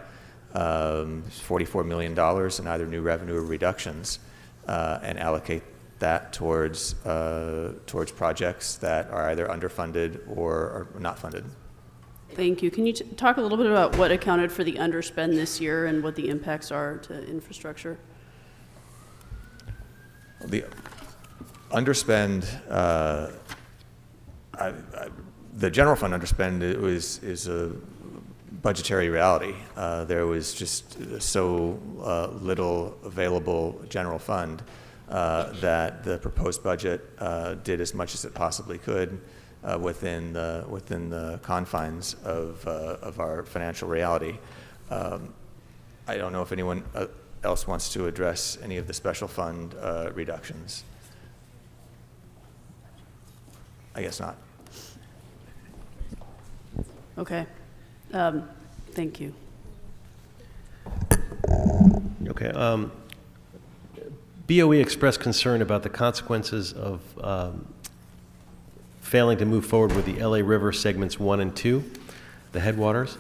$44 million in either new revenue or reductions and allocate that towards projects that are either underfunded or are not funded. Thank you. Can you talk a little bit about what accounted for the underspend this year and what the impacts are to infrastructure? The underspend, the general fund underspend is a budgetary reality. There was just so little available general fund that the proposed budget did as much as it possibly could within the confines of our financial reality. I don't know if anyone else wants to address any of the special fund reductions. I guess not. Okay. Thank you. Okay. BOE expressed concern about the consequences of failing to move forward with the LA River segments 1 and 2, the headwaters.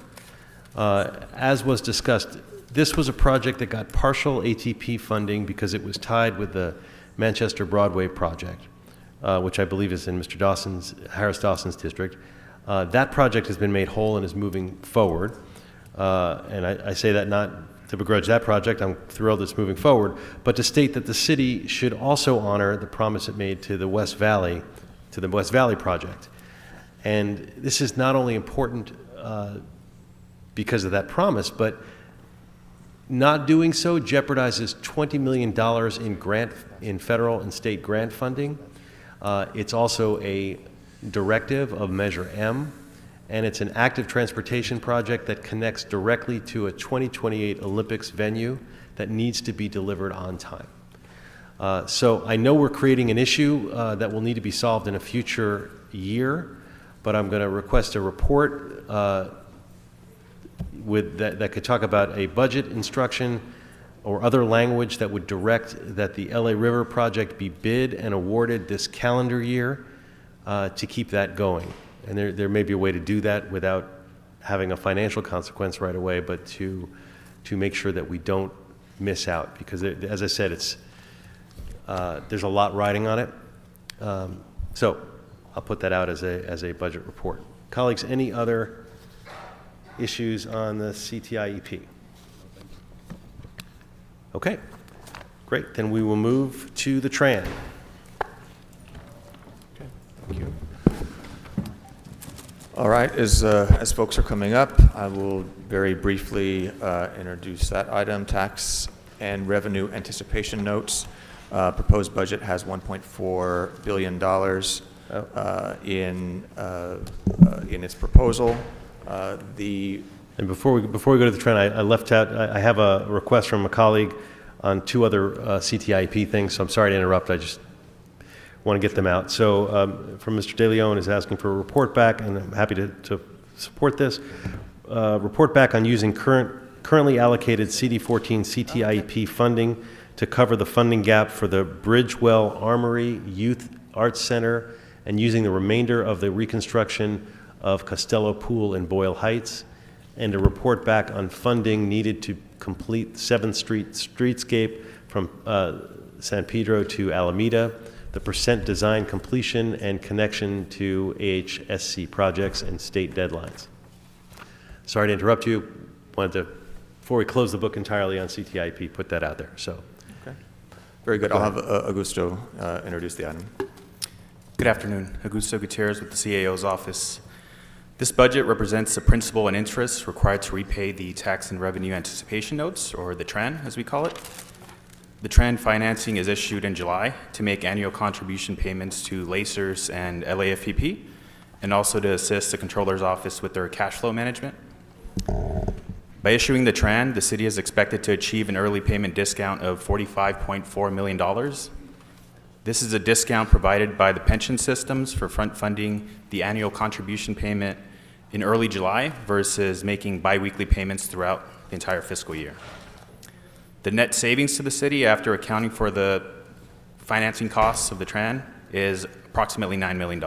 As was discussed, this was a project that got partial ATP funding because it was tied with the Manchester Broadway project, which I believe is in Mr. Harris Dawson's district. That project has been made whole and is moving forward. And I say that not to begrudge that project. I'm thrilled it's moving forward, but to state that the city should also honor the promise it made to the West Valley project. And this is not only important because of that promise, but not doing so jeopardizes $20 million in federal and state grant funding. It's also a directive of Measure M, and it's an active transportation project that connects directly to a 2028 Olympics venue that needs to be delivered on time. So I know we're creating an issue that will need to be solved in a future year, but I'm going to request a report that could talk about a budget instruction or other language that would direct that the LA River project be bid and awarded this calendar year to keep that going. And there may be a way to do that without having a financial consequence right away, but to make sure that we don't miss out, because as I said, there's a lot riding on it. So I'll put that out as a budget report. Colleagues, any other issues on the CTIEP? Okay, great. Then we will move to the TRAN. Okay, thank you. All right, as folks are coming up, I will very briefly introduce that item, tax and revenue anticipation notes. Proposed budget has $1.4 billion in its proposal. And before we go to the trend, I left out, I have a request from a colleague on two other CTIP things, so I'm sorry to interrupt. I just want to get them out. So from Mr. De Leon is asking for a report back, and I'm happy to support this. Report back on using currently allocated CD14 CTIP funding to cover the funding gap for the Bridgewell Armory Youth Arts Center and using the remainder of the reconstruction of Costello Pool in Boyle Heights, and a report back on funding needed to complete 7th Street streetscape from San Pedro to Alameda, the percent design completion and connection to AHSC projects and state deadlines. Sorry to interrupt you. Wanted to, before we close the book entirely on CTIP, put that out there. So, okay, very good. I'll have Augusto introduce the item. Good afternoon. Augusto Gutierrez with the CAO's office. This budget represents the principal and interest required to repay the tax and revenue anticipation notes, or the TRAN, as we call it. The TRAN financing is issued in July to make annual contribution payments to LACERS and LAFPP, and also to assist the Controller's Office with their cash flow management. By issuing the TRAN, the city is expected to achieve an early payment discount of $45.4 million. This is a discount provided by the pension systems for front funding the annual contribution payment in early July versus making biweekly payments throughout the entire fiscal year. The net savings to the city after accounting for the financing costs of the TRAN is approximately $9 million.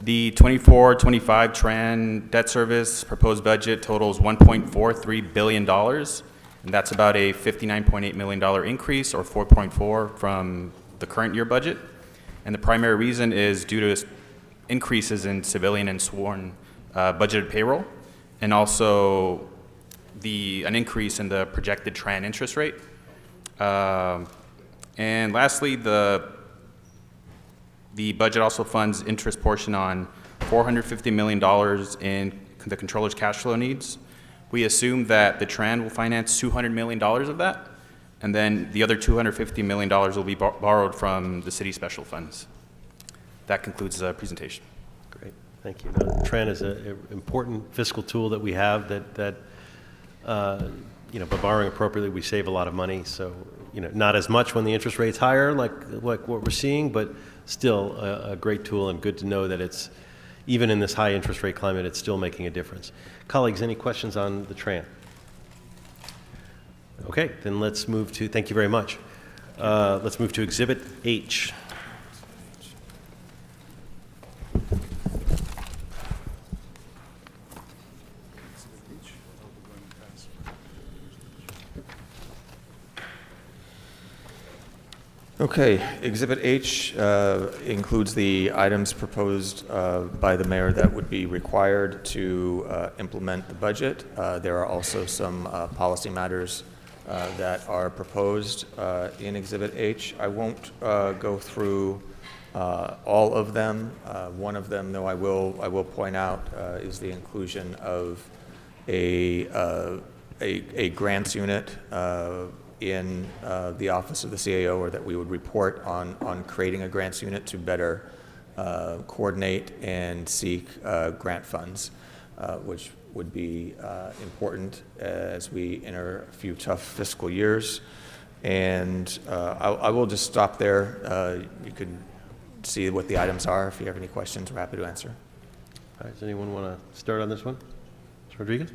The 24-25 TRAN debt service proposed budget totals $1.43 billion, and that's about a $59.8 million increase, or 4.4 from the current year budget. And the primary reason is due to increases in civilian and sworn budgeted payroll, and also an increase in the projected TRAN interest rate. And lastly, the budget also funds interest portion on $450 million in the controller's cash flow needs. We assume that the TRAN will finance $200 million of that, and then the other $250 million will be borrowed from the city special funds. That concludes the presentation. Great, thank you. Now, TRAN is an important fiscal tool that we have that by borrowing appropriately, we save a lot of money. So, not as much when the interest rate's higher, like what we're seeing, but still a great tool, and good to know that it's, even in this high interest rate climate, it's still making a difference. Colleagues, any questions on the TRAN? Okay, then let's move to, thank you very much. Let's move to Exhibit H. Okay, Exhibit H includes the items proposed by the mayor that would be required to implement the budget. There are also some policy matters that are proposed in Exhibit H. I won't go through all of them. One of them, though, I will point out is the inclusion of a grants unit in the office of the CAO, or that we would report on creating a grants unit to better coordinate and seek grant funds, which would be important as we enter a few tough fiscal years. And I will just stop there. You can see what the items are. If you have any questions, we're happy to answer. All right, does anyone want to start on this one? Mr. Rodriguez?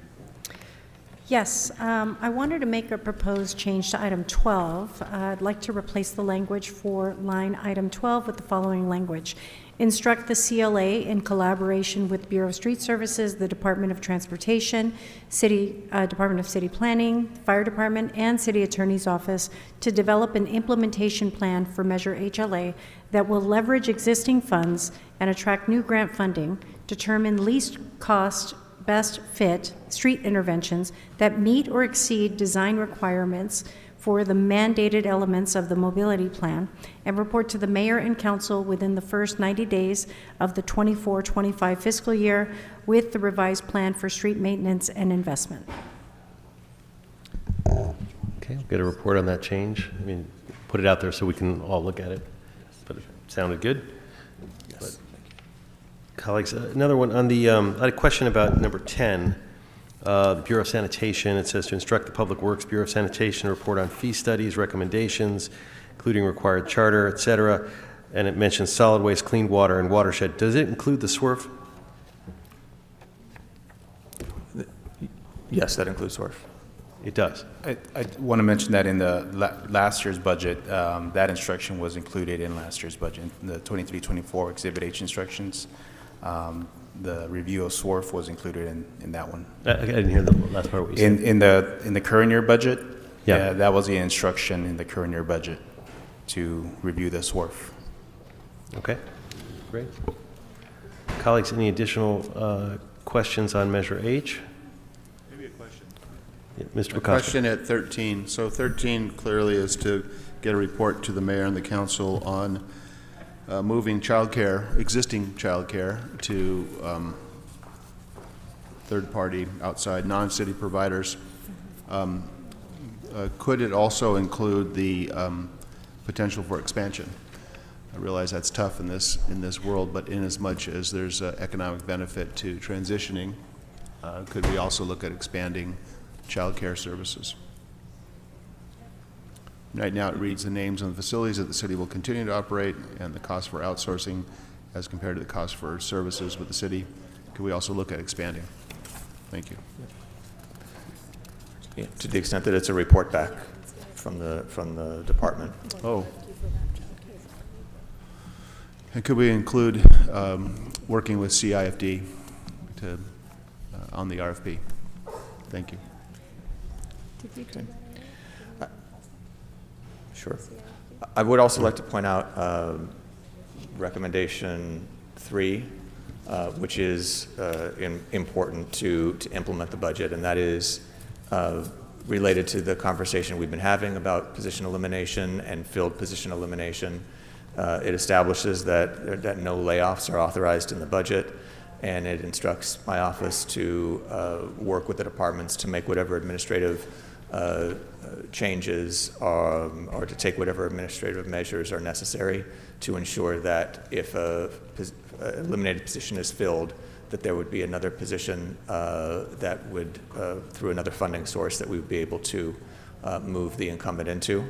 Yes, I wanted to make a proposed change to item 12. I'd like to replace the language for line item 12 with the following language. Instruct the CLA in collaboration with Bureau of Street Services, the Department of Transportation, Department of City Planning, Fire Department, and City Attorney's Office to develop an implementation plan for Measure HLA that will leverage existing funds and attract new grant funding, determine least cost, best fit street interventions that meet or exceed design requirements for the mandated elements of the mobility plan and report to the mayor and council within the first 90 days of the 24-25 fiscal year with the revised plan for street maintenance and investment. Okay, we'll get a report on that change. I mean, put it out there so we can all look at it. But it sounded good. Yes. Colleagues, another one on the, I had a question about number 10, the Bureau of Sanitation. It says to instruct the Public Works Bureau of Sanitation to report on fee studies, recommendations, including required charter, et cetera. And it mentions solid waste, clean water, and watershed. Does it include the SWRF? Yes, that includes SWRF. It does. I want to mention that in the last year's budget, that instruction was included in last year's budget, in the 23-24 Exhibit H instructions. The review of SWRF was included in that one. I didn't hear the last part of what you said. In the current year budget, yeah, that was the instruction in the current year budget to review the SWRF. Okay, great. Colleagues, any additional questions on Measure H? Mr. A question at 13. So 13 clearly is to get a report to the mayor and the council on moving childcare, existing childcare, to third-party, outside, non-city providers. Could it also include the potential for expansion? I realize that's tough in this world, but in as much as there's economic benefit to transitioning, could we also look at expanding child care services? Right now it reads the names of the facilities that the city will continue to operate and the cost for outsourcing as compared to the cost for services with the city. Could we also look at expanding? Thank you. Yeah, to the extent that it's a report back from the department. Oh. And could we include working with CIFD on the RFP? Thank you. Okay. Sure. I would also like to point out recommendation 3, which is important to implement the budget, and that is related to the conversation we've been having about position elimination and filled position elimination. It establishes that no layoffs are authorized in the budget, and it instructs my office to work with the departments to make whatever administrative changes or to take whatever administrative measures are necessary to ensure that if a eliminated position is filled, that there would be another position that would, through another funding source, that we would be able to move the incumbent into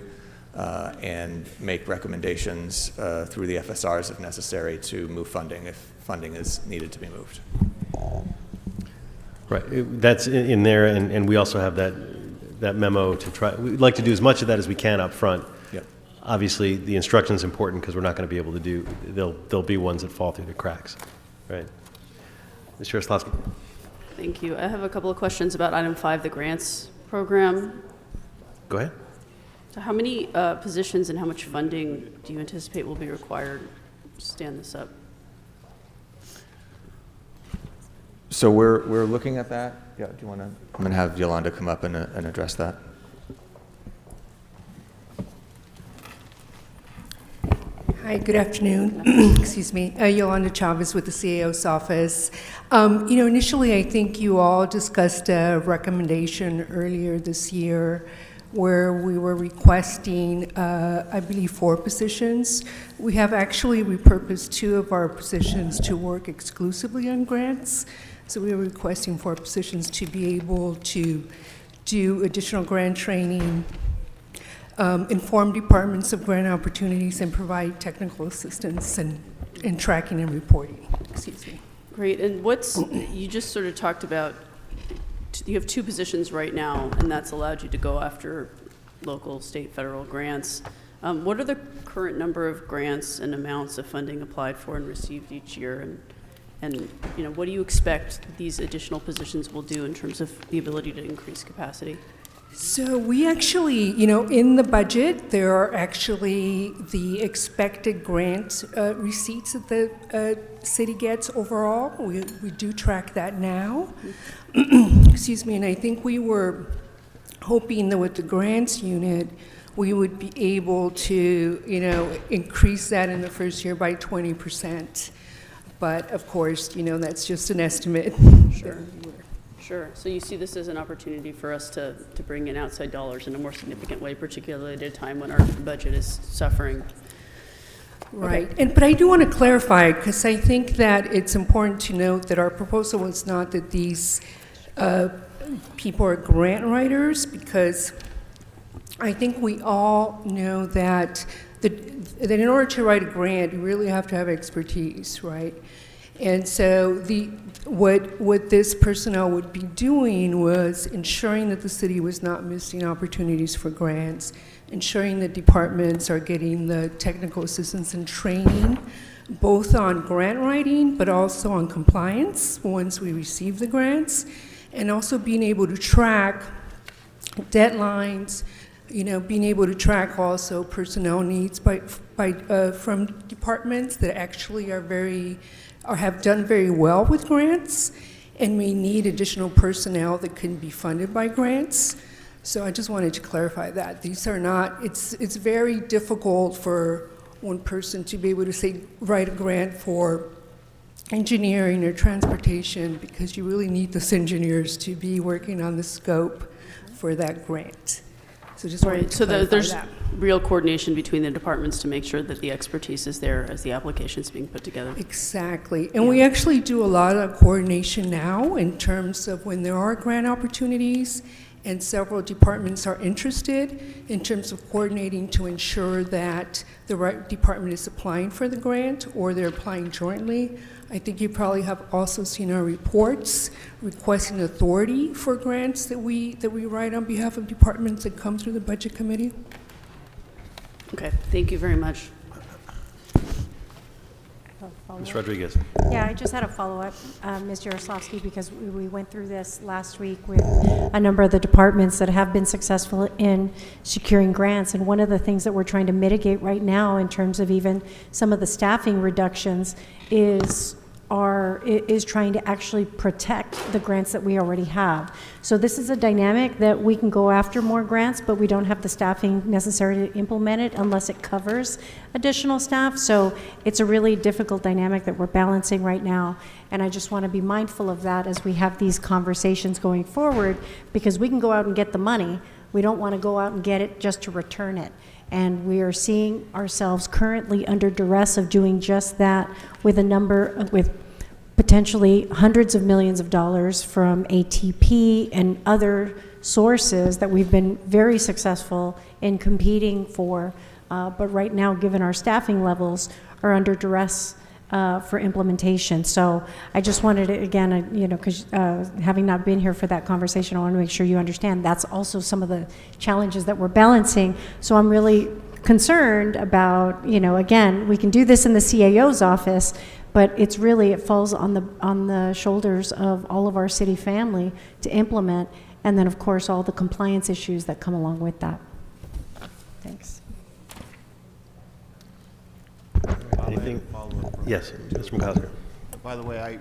and make recommendations through the FSRs if necessary to move funding if funding is needed to be moved. Right, that's in there, and we also have that memo to try. We'd like to do as much of that as we can up front. Yep. Obviously, the instruction is important because we're not going to be able to do. There'll be ones that fall through the cracks, right? Ms. Jaroslawski. Thank you. I have a couple of questions about item 5, the grants program. Go ahead. So how many positions and how much funding do you anticipate will be required to stand this up? So we're looking at that. Yeah, do you want to? I'm going to have Yolanda come up and address that. Hi, good afternoon. Excuse me. Yolanda Chavez with the CAO's office. Initially, I think you all discussed a recommendation earlier this year where we were requesting, I believe, 4 positions. We have actually repurposed 2 of our positions to work exclusively on grants. So we are requesting 4 positions to be able to do additional grant training, inform departments of grant opportunities, and provide technical assistance in tracking and reporting. Excuse me. Great. And you just sort of talked about, you have 2 positions right now, and that's allowed you to go after local, state, federal grants. What are the current number of grants and amounts of funding applied for and received each year? And what do you expect these additional positions will do in terms of the ability to increase capacity? So we actually, in the budget, there are actually the expected grant receipts that the city gets overall. We do track that now. Excuse me, and I think we were hoping that with the grants unit, we would be able to, increase that in the first year by 20%. But of course, that's just an estimate. Sure. So you see this as an opportunity for us to bring in outside dollars in a more significant way, particularly at a time when our budget is suffering. Right. But I do want to clarify, because I think that it's important to note that our proposal is not that these people are grant writers, because I think we all know that that in order to write a grant, you really have to have expertise, right? And so what this personnel would be doing was ensuring that the city was not missing opportunities for grants, ensuring that departments are getting the technical assistance and training, both on grant writing, but also on compliance once we receive the grants, and also being able to track deadlines, being able to track also personnel needs from departments that actually have done very well with grants and may need additional personnel that can be funded by grants. So I just wanted to clarify that. These are not, it's very difficult for one person to be able to say, write a grant for engineering or transportation, because you really need those engineers to be working on the scope for that grant. So just wanted to clarify there's that. real coordination between the departments to make sure that the expertise is there as the application is being put together. Exactly. And we actually do a lot of coordination now in terms of when there are grant opportunities and several departments are interested, in terms of coordinating to ensure that the right department is applying for the grant or they're applying jointly. I think you probably have also seen our reports requesting authority for grants that we write on behalf of departments that come through the Budget Committee. Okay, thank you very much. Ms. Rodriguez. Yeah, I just had a follow-up, Ms. Jaroslavsky, because we went through this last week with a number of the departments that have been successful in securing grants. And one of the things that we're trying to mitigate right now in terms of even some of the staffing reductions is trying to actually protect the grants that we already have. So this is a dynamic that we can go after more grants, but we don't have the staffing necessary to implement it unless it covers additional staff. So it's a really difficult dynamic that we're balancing right now. And I just want to be mindful of that as we have these conversations going forward, because we can go out and get the money. We don't want to go out and get it just to return it. And we are seeing ourselves currently under duress of doing just that with potentially hundreds of millions of dollars from ATP and other sources that we've been very successful in competing for. But right now, given our staffing levels, are under duress for implementation. So I just wanted to, again, because having not been here for that conversation, I want to make sure you understand that's also some of the challenges that we're balancing. So I'm really concerned about, again, we can do this in the CAO's office, but it falls on the shoulders of all of our city family to implement, and then of course all the compliance issues that come along with that. Thanks. Anything? Yes, Mr. McCauser. By the way,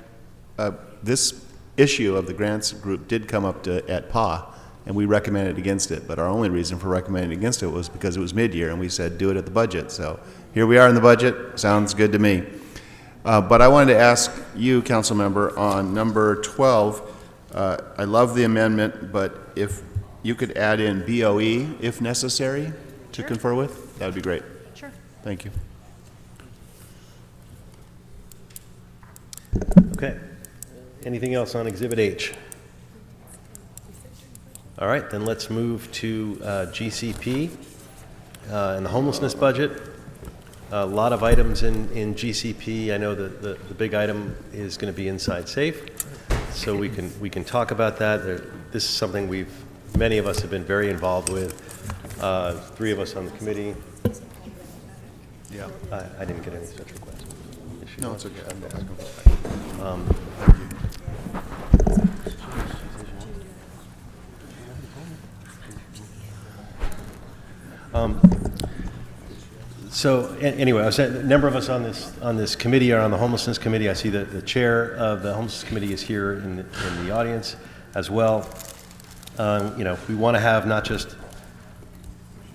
this issue of the grants group did come up at PA, and we recommended against it. But our only reason for recommending against it was because it was mid-year, and we said do it at the budget. So here we are in the budget. Sounds good to me. But I wanted to ask you, council member, on number 12. I love the amendment, but if you could add in BOE if necessary to confer with, that would be great. Sure. Thank you. Okay. Anything else on Exhibit H? All right, then let's move to GCP and the homelessness budget. A lot of items in GCP. I know that the big item is going to be Inside Safe, so we can talk about that. This is something many of us have been very involved with. 3 of us on the committee. Yeah, I didn't get any such requests. No, it's okay. So anyway, a number of us on this committee are on the homelessness committee. I see that the chair of the homelessness committee is here in the audience as well. we want to have not just,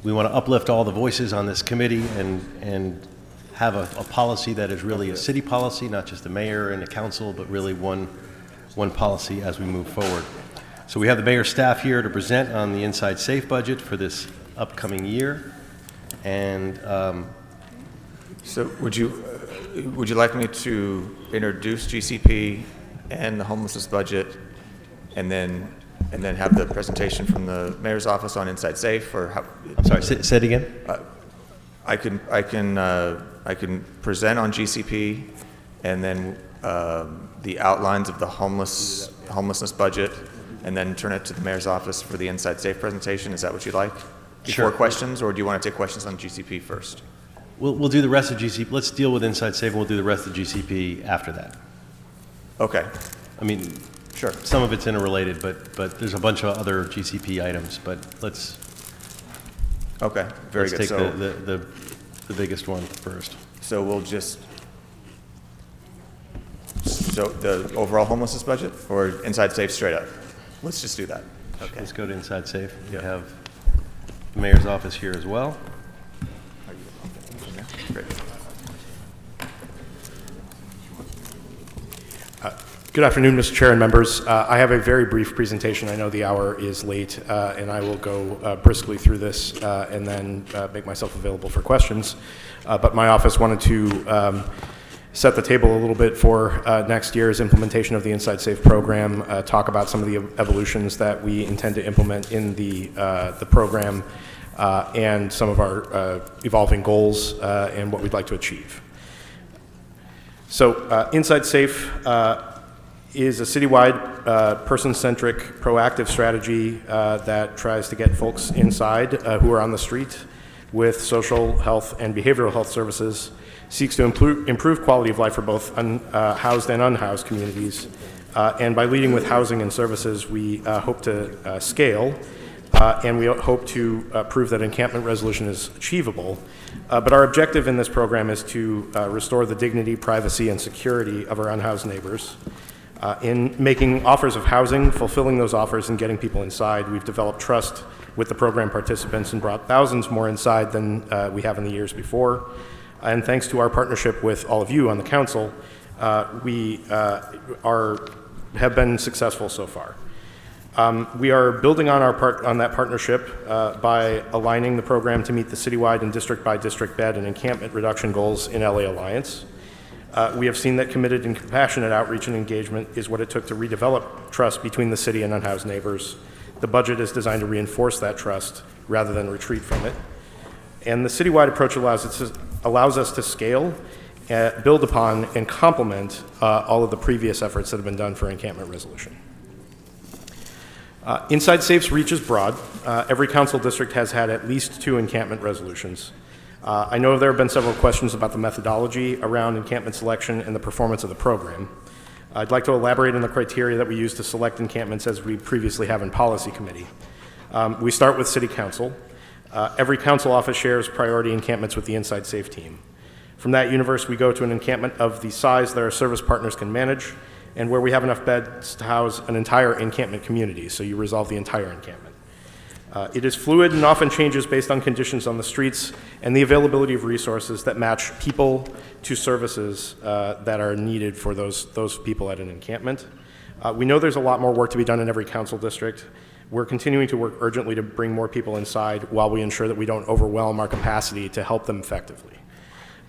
we want to uplift all the voices on this committee and have a policy that is really a city policy, not just the mayor and the council, but really one policy as we move forward. So we have the mayor's staff here to present on the Inside Safe budget for this upcoming year. And so would you like me to introduce GCP and the homelessness budget and then have the presentation from the mayor's office on Inside Safe, or how? I'm sorry, say it again? I can present on GCP and then the outlines of the homelessness budget, and then turn it to the mayor's office for the Inside Safe presentation. Is that what you'd like? Before questions, or do you want to take questions on GCP first? We'll do the rest of GCP. Let's deal with Inside Safe, and we'll do the rest of GCP after that. Okay. I mean, sure. Some of it's interrelated, but there's a bunch of other GCP items. But let's. Okay. Very let's good. Take the biggest one first. So we'll just. So the overall homelessness budget, or Inside Safe straight up? Let's just do that. Okay. Let's go to Inside Safe. We have the mayor's office here as well. Great. Good afternoon, Mr. Chair and members. I have a very brief presentation. I know the hour is late, and I will go briskly through this and then make myself available for questions. But my office wanted to set the table a little bit for next year's implementation of the Inside Safe program, talk about some of the evolutions that we intend to implement in the program, and some of our evolving goals and what we'd like to achieve. So Inside Safe is a citywide, person-centric, proactive strategy that tries to get folks inside who are on the street with social health and behavioral health services, seeks to improve quality of life for both housed and unhoused communities. And by leading with housing and services, we hope to scale, and we hope to prove that encampment resolution is achievable. But our objective in this program is to restore the dignity, privacy, and security of our unhoused neighbors. In making offers of housing, fulfilling those offers, and getting people inside, we've developed trust with the program participants and brought thousands more inside than we have in the years before. And thanks to our partnership with all of you on the council, we have been successful so far. We are building on that partnership by aligning the program to meet the citywide and district-by-district bed and encampment reduction goals in LA Alliance. We have seen that committed and compassionate outreach and engagement is what it took to redevelop trust between the city and unhoused neighbors. The budget is designed to reinforce that trust rather than retreat from it. And the citywide approach allows us to scale, build upon, and complement all of the previous efforts that have been done for encampment resolution. Inside Safe's reach is broad. Every council district has had at least 2 encampment resolutions. I know there have been several questions about the methodology around encampment selection and the performance of the program. I'd like to elaborate on the criteria that we use to select encampments as we previously have in policy committee. We start with city council. Every council office shares priority encampments with the Inside Safe team. From that universe, we go to an encampment of the size that our service partners can manage and where we have enough beds to house an entire encampment community, so you resolve the entire encampment. It is fluid and often changes based on conditions on the streets and the availability of resources that match people to services that are needed for those people at an encampment. We know there's a lot more work to be done in every council district. We're continuing to work urgently to bring more people inside while we ensure that we don't overwhelm our capacity to help them effectively.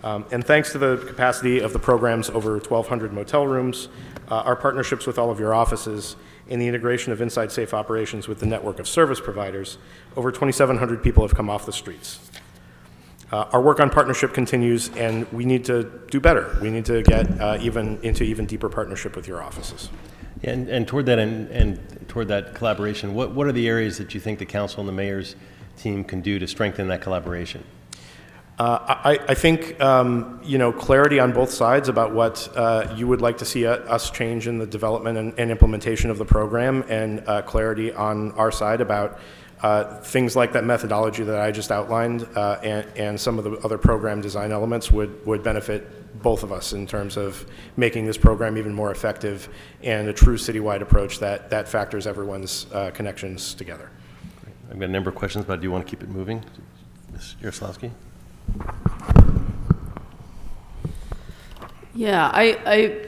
And thanks to the capacity of the program's over 1,200 motel rooms, our partnerships with all of your offices, and the integration of Inside Safe operations with the network of service providers, over 2,700 people have come off the streets. Our work on partnership continues, and we need to do better. We need to get into even deeper partnership with your offices. Yeah, and toward that and toward that collaboration, what are the areas that you think the council and the mayor's team can do to strengthen that collaboration? I think clarity on both sides about what you would like to see us change in the development and implementation of the program, and clarity on our side about things like that methodology that I just outlined, and some of the other program design elements would benefit both of us in terms of making this program even more effective and a true citywide approach that factors everyone's connections together. I've got a number of questions, but I do want to keep it moving. Ms. Yaroslavsky? Yeah, I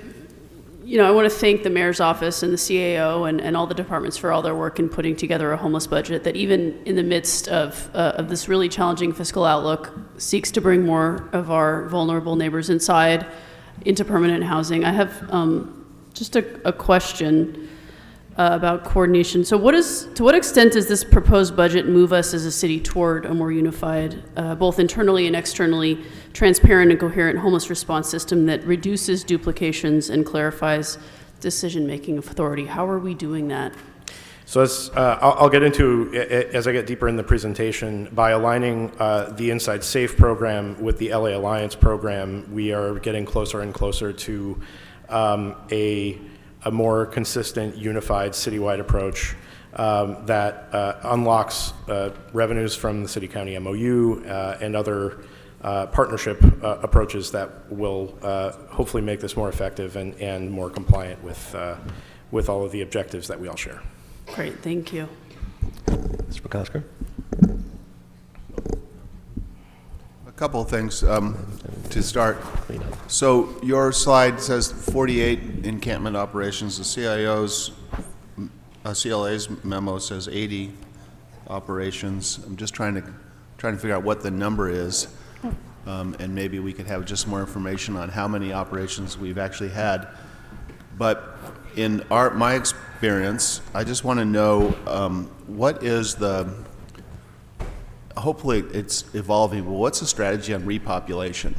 want to thank the mayor's office and the CAO and all the departments for all their work in putting together a homeless budget that even in the midst of this really challenging fiscal outlook seeks to bring more of our vulnerable neighbors inside into permanent housing. I have just a question about coordination. So to what extent does this proposed budget move us as a city toward a more unified, both internally and externally, transparent and coherent homeless response system that reduces duplications and clarifies decision-making authority? How are we doing that? So I'll get into, as I get deeper in the presentation, by aligning the Inside Safe program with the LA Alliance program, we are getting closer and closer to a more consistent, unified, citywide approach that unlocks revenues from the city-county MOU and other partnership approaches that will hopefully make this more effective and more compliant with all of the objectives that we all share. Great, thank you. Mr. McCosker? A couple of things to start. So your slide says 48 encampment operations. The CLA's memo says 80 operations. I'm just trying to figure out what the number is, and maybe we could have just more information on how many operations we've actually had. But in my experience, I just want to know what is the, hopefully it's evolving, but what's the strategy on repopulation?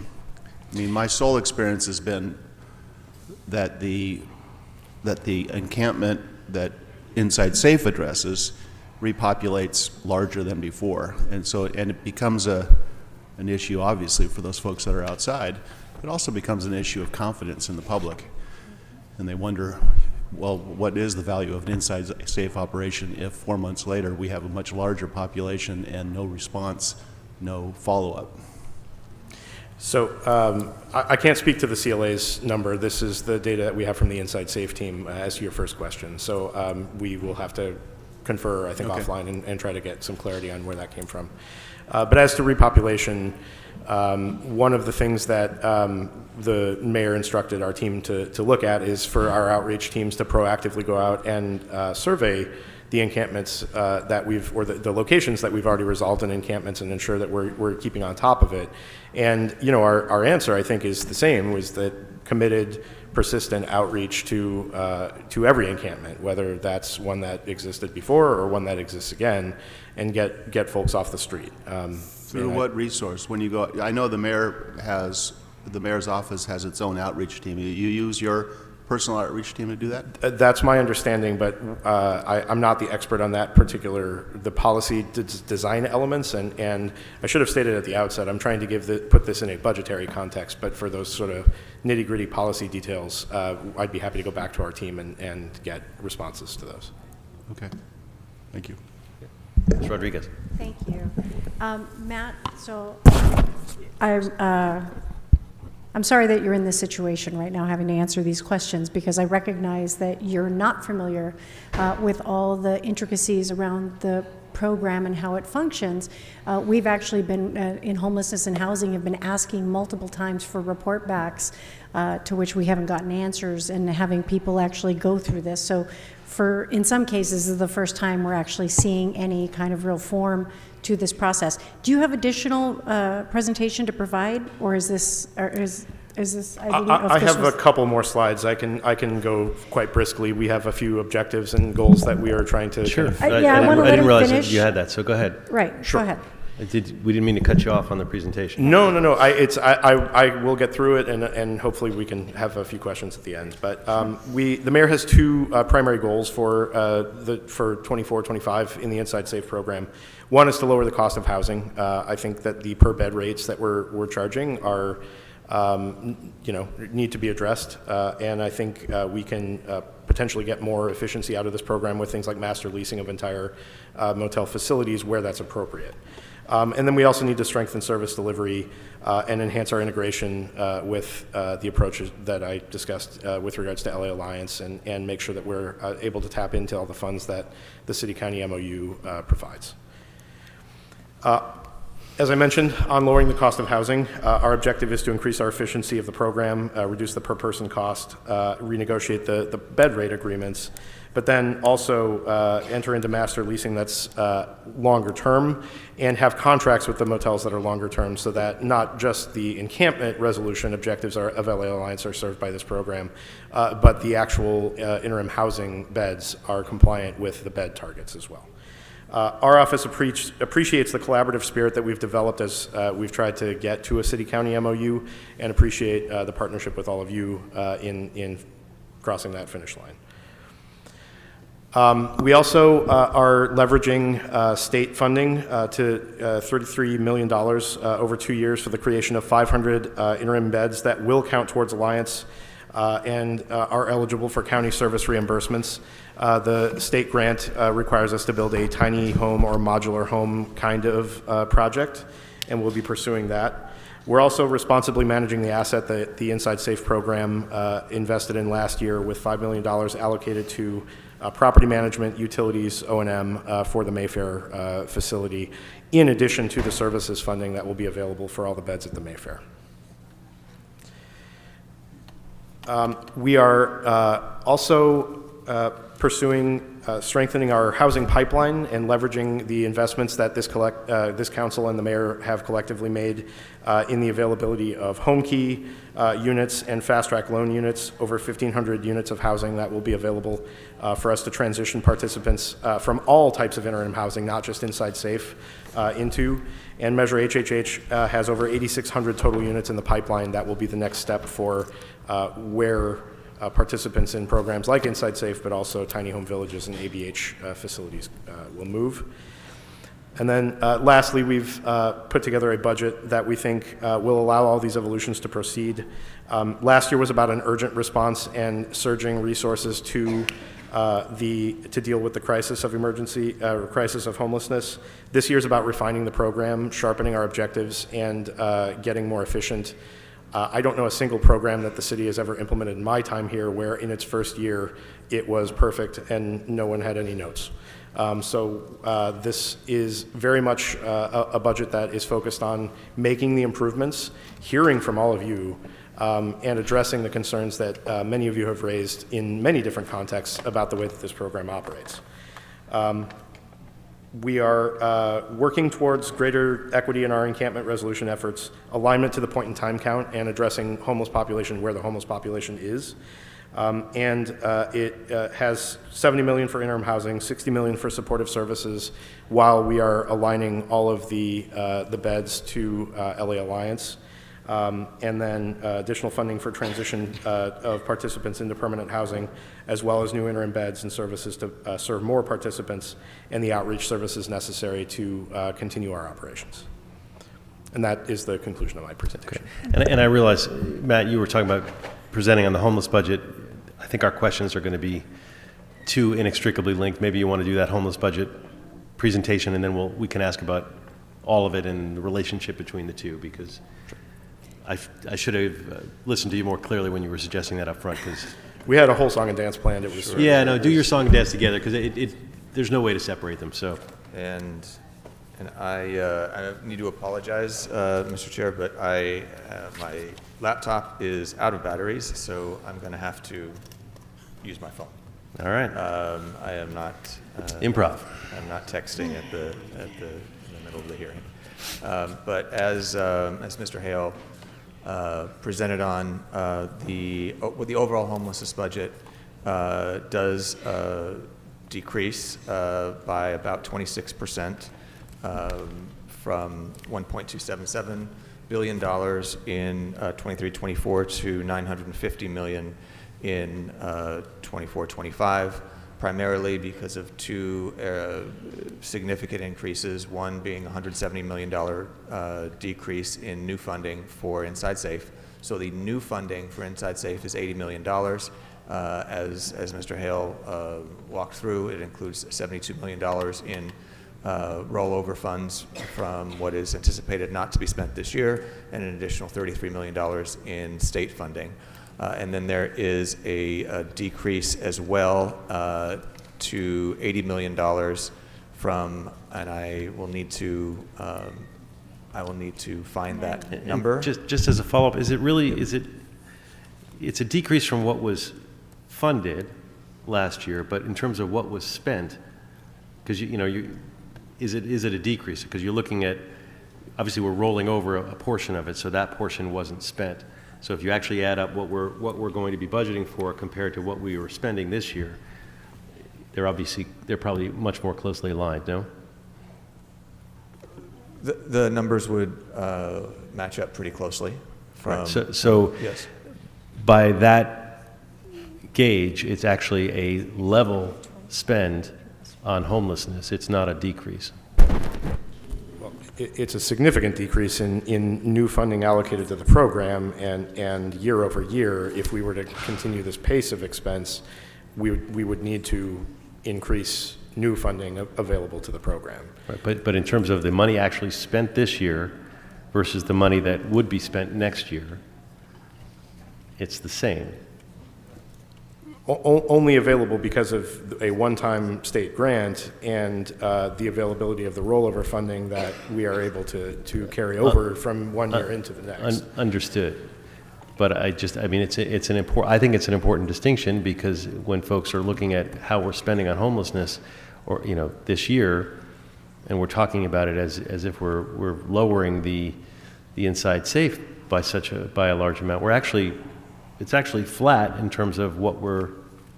I mean, my sole experience has been that the encampment that Inside Safe addresses repopulates larger than before, and it becomes an issue, obviously, for those folks that are outside. It also becomes an issue of confidence in the public, and they wonder, well, what is the value of an Inside Safe operation if 4 months later we have a much larger population and no response, no follow-up? So I can't speak to the CLA's number. This is the data that we have from the Inside Safe team as to your first question. So we will have to confer, I think, offline and try to get some clarity on where that came from. But as to repopulation, one of the things that the mayor instructed our team to look at is for our outreach teams to proactively go out and survey the encampments that or the locations that we've already resolved in encampments and ensure that we're keeping on top of it. And, our answer, I think, is the same, was that committed, persistent outreach to every encampment, whether that's one that existed before or one that exists again, and get folks off the street. Through what resource? When you go, I know the mayor's office has its own outreach team. You use your personal outreach team to do that? That's my understanding, but I'm not the expert on that the policy design elements, and I should have stated at the outset, I'm trying to put this in a budgetary context, but for those sort of nitty-gritty policy details, I'd be happy to go back to our team and get responses to those. Okay, thank you. Ms. Rodriguez. Thank you. Matt, so I'm sorry that you're in this situation right now, having to answer these questions, because I recognize that you're not familiar with all the intricacies around the program and how it functions. We've actually been, in homelessness and housing, have been asking multiple times for report backs to which we haven't gotten answers, and having people actually go through this. So in some cases, this is the first time we're actually seeing any kind of real form to this process. Do you have additional presentation to provide, or is this, I have a couple more slides. I can go quite briskly. We have a few objectives and goals that we are trying to. Sure. I want to I didn't realize finish. that you had that, so go ahead. Right. Sure. Go ahead. We didn't mean to cut you off on the presentation. No. I will get through it, and hopefully we can have a few questions at the end. But the mayor has two primary goals for 24-25 in the Inside Safe program. One is to lower the cost of housing. I think that the per bed rates that we're charging are need to be addressed, and I think we can potentially get more efficiency out of this program with things like master leasing of entire motel facilities where that's appropriate. And then we also need to strengthen service delivery and enhance our integration with the approaches that I discussed with regards to LA Alliance, and make sure that we're able to tap into all the funds that the city-county MOU provides. As I mentioned, on lowering the cost of housing, our objective is to increase our efficiency of the program, reduce the per-person cost, renegotiate the bed rate agreements, but then also enter into master leasing that's longer term, and have contracts with the motels that are longer term, so that not just the encampment resolution objectives of LA Alliance are served by this program, but the actual interim housing beds are compliant with the bed targets as well. Our office appreciates the collaborative spirit that we've developed as we've tried to get to a city-county MOU, and appreciate the partnership with all of you in crossing that finish line. We also are leveraging state funding to $33 million over 2 years for the creation of 500 interim beds that will count towards Alliance and are eligible for county service reimbursements. The state grant requires us to build a tiny home or modular home kind of project, and we'll be pursuing that. We're also responsibly managing the asset that the Inside Safe program invested in last year, with $5 million allocated to property management, utilities, O&M for the Mayfair facility, in addition to the services funding that will be available for all the beds at the Mayfair. We are also pursuing strengthening our housing pipeline and leveraging the investments that this council and the mayor have collectively made in the availability of home key units and fast track loan units, over 1,500 units of housing that will be available for us to transition participants from all types of interim housing, not just Inside Safe, into. And Measure HHH has over 8,600 total units in the pipeline that will be the next step for where participants in programs like Inside Safe, but also tiny home villages and ABH facilities will move. And then lastly, we've put together a budget that we think will allow all these evolutions to proceed. Last year was about an urgent response and surging resources to deal with the crisis of emergency, crisis of homelessness. This year is about refining the program, sharpening our objectives, and getting more efficient. I don't know a single program that the city has ever implemented in my time here where in its first year it was perfect and no one had any notes. So this is very much a budget that is focused on making the improvements, hearing from all of you, and addressing the concerns that many of you have raised in many different contexts about the way that this program operates. We are working towards greater equity in our encampment resolution efforts, alignment to the point-in-time count, and addressing homeless population where the homeless population is. It has $70 million for interim housing, $60 million for supportive services, while we are aligning all of the beds to LA Alliance. And then additional funding for transition of participants into permanent housing, as well as new interim beds and services to serve more participants, and the outreach services necessary to continue our operations. And that is the conclusion of my presentation. Okay. And I realize, Matt, you were talking about presenting on the homeless budget. I think our questions are going to be too inextricably linked. Maybe you want to do that homeless budget presentation, and then we can ask about all of it and the relationship between the two, because I should have listened to you more clearly when you were suggesting that up front, because we had a whole song and dance planned. It was yeah, no, do your song and dance together, because there's no way to separate them. So and I need to apologize, Mr. Chair, but my laptop is out of batteries, so I'm going to have to use my phone. All right. I am not improv. I'm not texting in the middle of the hearing. But as Mr. Hale presented on, the overall homelessness budget does decrease by about 26%, from $1.277 billion in 23-24 to $950 million in 24-25, primarily because of two significant increases, one being $170 million decrease in new funding for Inside Safe. So the new funding for Inside Safe is $80 million. As Mr. Hale walked through, it includes $72 million in rollover funds from what is anticipated not to be spent this year, and an additional $33 million in state funding. And then there is a decrease as well to $80 million from, and I will need to find that number. Just as a follow-up, is it really, it's a decrease from what was funded last year, but in terms of what was spent, because is it a decrease? Because you're looking at, obviously we're rolling over a portion of it, so that portion wasn't spent. So if you actually add up what we're going to be budgeting for compared to what we were spending this year, they're probably much more closely aligned, no? The numbers would match up pretty closely. Right. So yes. By that gauge, it's actually a level spend on homelessness. It's not a decrease. Well, it's a significant decrease in new funding allocated to the program, and year over year, if we were to continue this pace of expense, we would need to increase new funding available to the program. Right. But in terms of the money actually spent this year versus the money that would be spent next year, it's the same. Only available because of a one-time state grant and the availability of the rollover funding that we are able to carry over from one year into the next. Understood. But I mean, I think it's an important distinction, because when folks are looking at how we're spending on homelessness, or this year, and we're talking about it as if we're lowering the inside safe by a large amount, it's actually flat in terms of what we're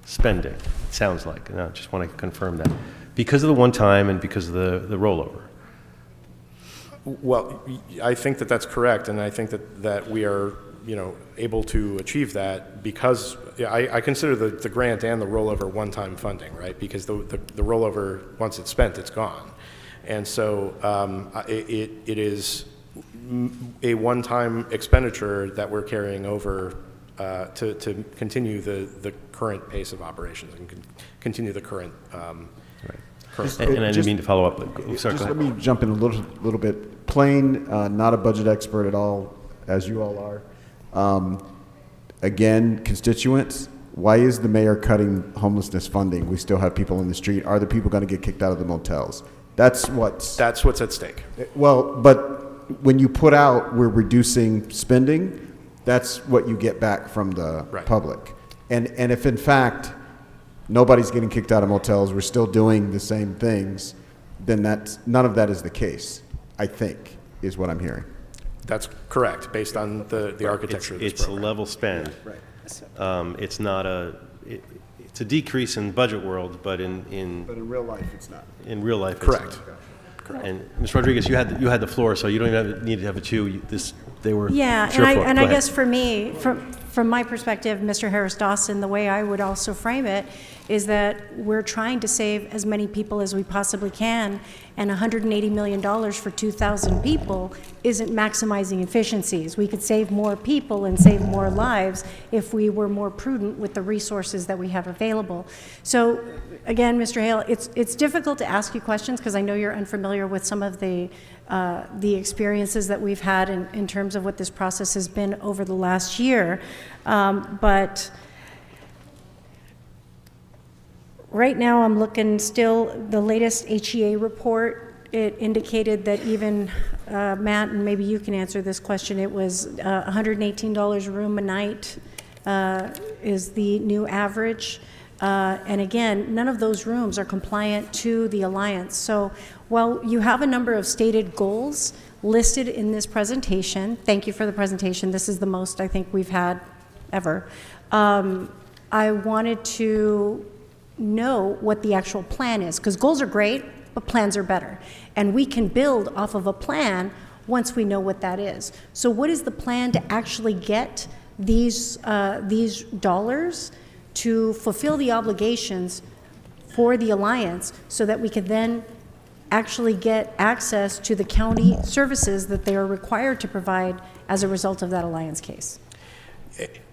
spending, it sounds like. And I just want to confirm that, because of the one time and because of the rollover. Well, I think that's correct, and I think that we are able to achieve that because I consider the grant and the rollover one-time funding, right? Because the rollover, once it's spent, it's gone. And so it is a one-time expenditure that we're carrying over to continue the current pace of operations and continue the current. Right. And I didn't mean to follow up. Sorry, just let me jump in a little bit. Plain, not a budget expert at all, as you all are. Again, constituents, why is the mayor cutting homelessness funding? We still have people in the street. Are the people going to get kicked out of the motels? That's what's at stake. Well, but when you put out, we're reducing spending, that's what you get back from the public. And if in fact nobody's getting kicked out of motels, we're still doing the same things, then none of that is the case, I think, is what I'm hearing. That's correct, based on the architecture of this It's program. a level spend. Right. It's not it's a decrease in budget world, but in real life, it's not. In real life, correct. It's not. Correct. And Ms. Rodriguez, you had the floor, so you don't even need to have a chew. They were I guess for me, from my perspective, Mr. Harris Dawson, the way I would also frame it is that we're trying to save as many people as we possibly can, and $180 million for 2,000 people isn't maximizing efficiencies. We could save more people and save more lives if we were more prudent with the resources that we have available. So again, Mr. Hale, it's difficult to ask you questions because I know you're unfamiliar with some of the experiences that we've had in terms of what this process has been over the last year. But right now I'm looking still, the latest HEA report, it indicated that even, Matt, and maybe you can answer this question, it was $118 a room a night is the new average. And again, none of those rooms are compliant to the Alliance. So while you have a number of stated goals listed in this presentation, thank you for the presentation. This is the most I think we've had ever. I wanted to know what the actual plan is, because goals are great, but plans are better. And we can build off of a plan once we know what that is. So what is the plan to actually get these dollars to fulfill the obligations for the Alliance so that we can then actually get access to the county services that they are required to provide as a result of that Alliance case?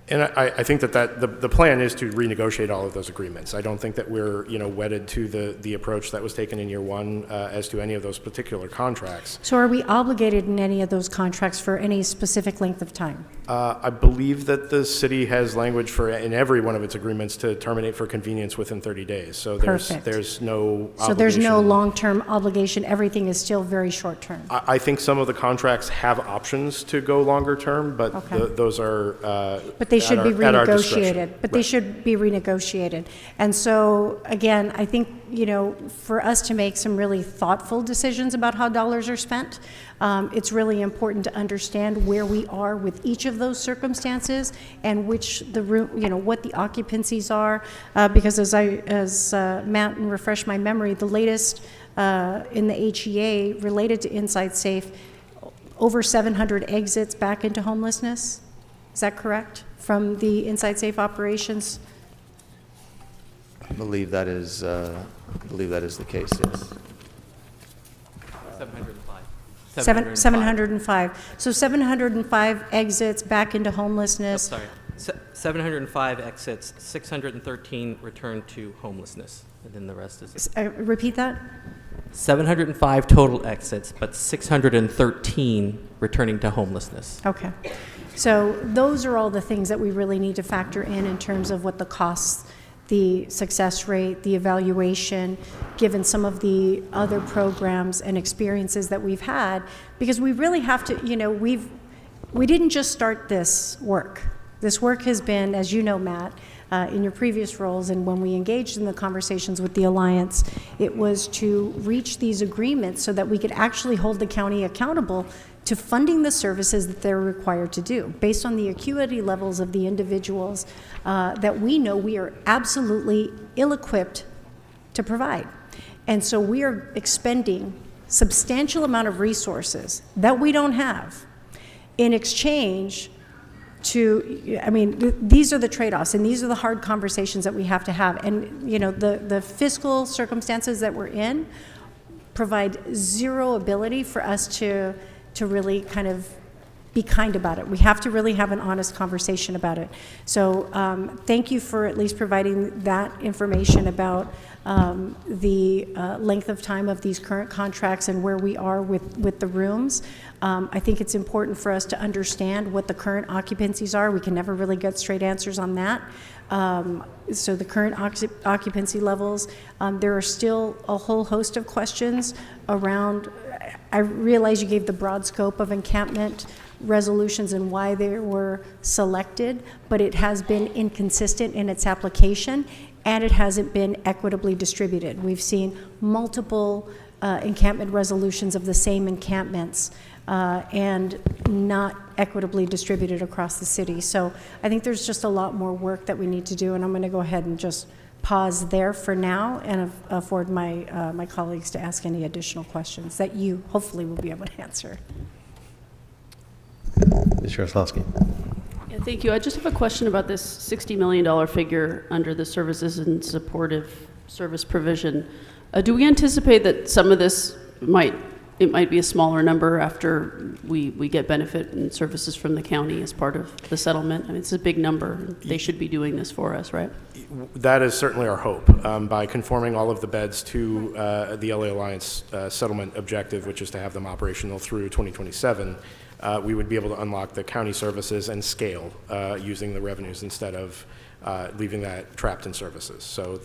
And I think that the plan is to renegotiate all of those agreements. I don't think that we're, wedded to the approach that was taken in year one as to any of those particular contracts. So are we obligated in any of those contracts for any specific length of time? I believe that the city has language in every one of its agreements to terminate for convenience within 30 days. So Perfect. there's no So there's no obligation. long-term obligation, everything is still very short-term? I think some of the contracts have options to go longer term, but Okay. those are But they should be at our discretion. renegotiated. But they should be renegotiated. And so, again, I think, for us to make some really thoughtful decisions about how dollars are spent, it's really important to understand where we are with each of those circumstances and what the occupancies are. Because as Matt refreshed my memory, the latest in the HEA related to Inside Safe, over 700 exits back into homelessness. Is that correct? From the Inside Safe operations? I believe that is the case, yes. 705. 705. So 705 exits back into homelessness. Sorry. 705 exits, 613 returned to homelessness, and then the rest is... Repeat that? 705 total exits, but 613 returning to homelessness. Okay. So those are all the things that we really need to factor in terms of what the costs, the success rate, the evaluation, given some of the other programs and experiences that we've had, because we really have to, we didn't just start this work. This work has been, as you know, Matt, in your previous roles, and when we engaged in the conversations with the Alliance, it was to reach these agreements so that we could actually hold the county accountable to funding the services that they're required to do, based on the acuity levels of the individuals that we know we are absolutely ill-equipped to provide. And so we are expending substantial amount of resources that we don't have in exchange these are the trade-offs, and these are the hard conversations that we have to have. And, the fiscal circumstances that we're in provide zero ability for us to really kind of be kind about it. We have to really have an honest conversation about it. So thank you for at least providing that information about the length of time of these current contracts and where we are with the rooms. I think it's important for us to understand what the current occupancies are. We can never really get straight answers on that. So the current occupancy levels, there are still a whole host of questions around. I realize you gave the broad scope of encampment resolutions and why they were selected, but it has been inconsistent in its application, and it hasn't been equitably distributed. We've seen multiple encampment resolutions of the same encampments and not equitably distributed across the city. So I think there's just a lot more work that we need to do, and I'm going to go ahead and just pause there for now and afford my colleagues to ask any additional questions that you hopefully will be able to answer. Ms. Jaroslawski. Yeah, thank you. I just have a question about this $60 million figure under the services and supportive service provision. Do we anticipate that some of this might be a smaller number after we get benefit and services from the county as part of the settlement? I mean, it's a big number. They should be doing this for us, right? That is certainly our hope. By conforming all of the beds to the LA Alliance settlement objective, which is to have them operational through 2027, we would be able to unlock the county services and scale using the revenues instead of leaving that trapped in services. So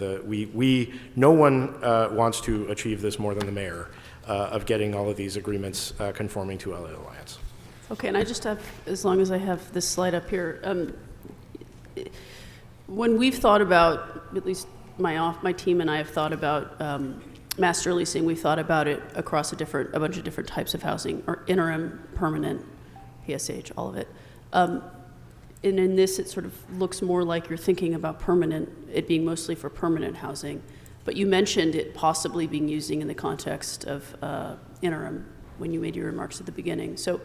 no one wants to achieve this more than the mayor of getting all of these agreements conforming to LA Alliance. Okay, and I just have, as long as I have this slide up here, when we've thought about, at least my team and I have thought about master leasing, we've thought about it across a bunch of different types of housing, or interim, permanent, PSH, all of it. And in this, it sort of looks more like you're thinking about permanent, it being mostly for permanent housing. But you mentioned it possibly being using in the context of interim when you made your remarks at the beginning. So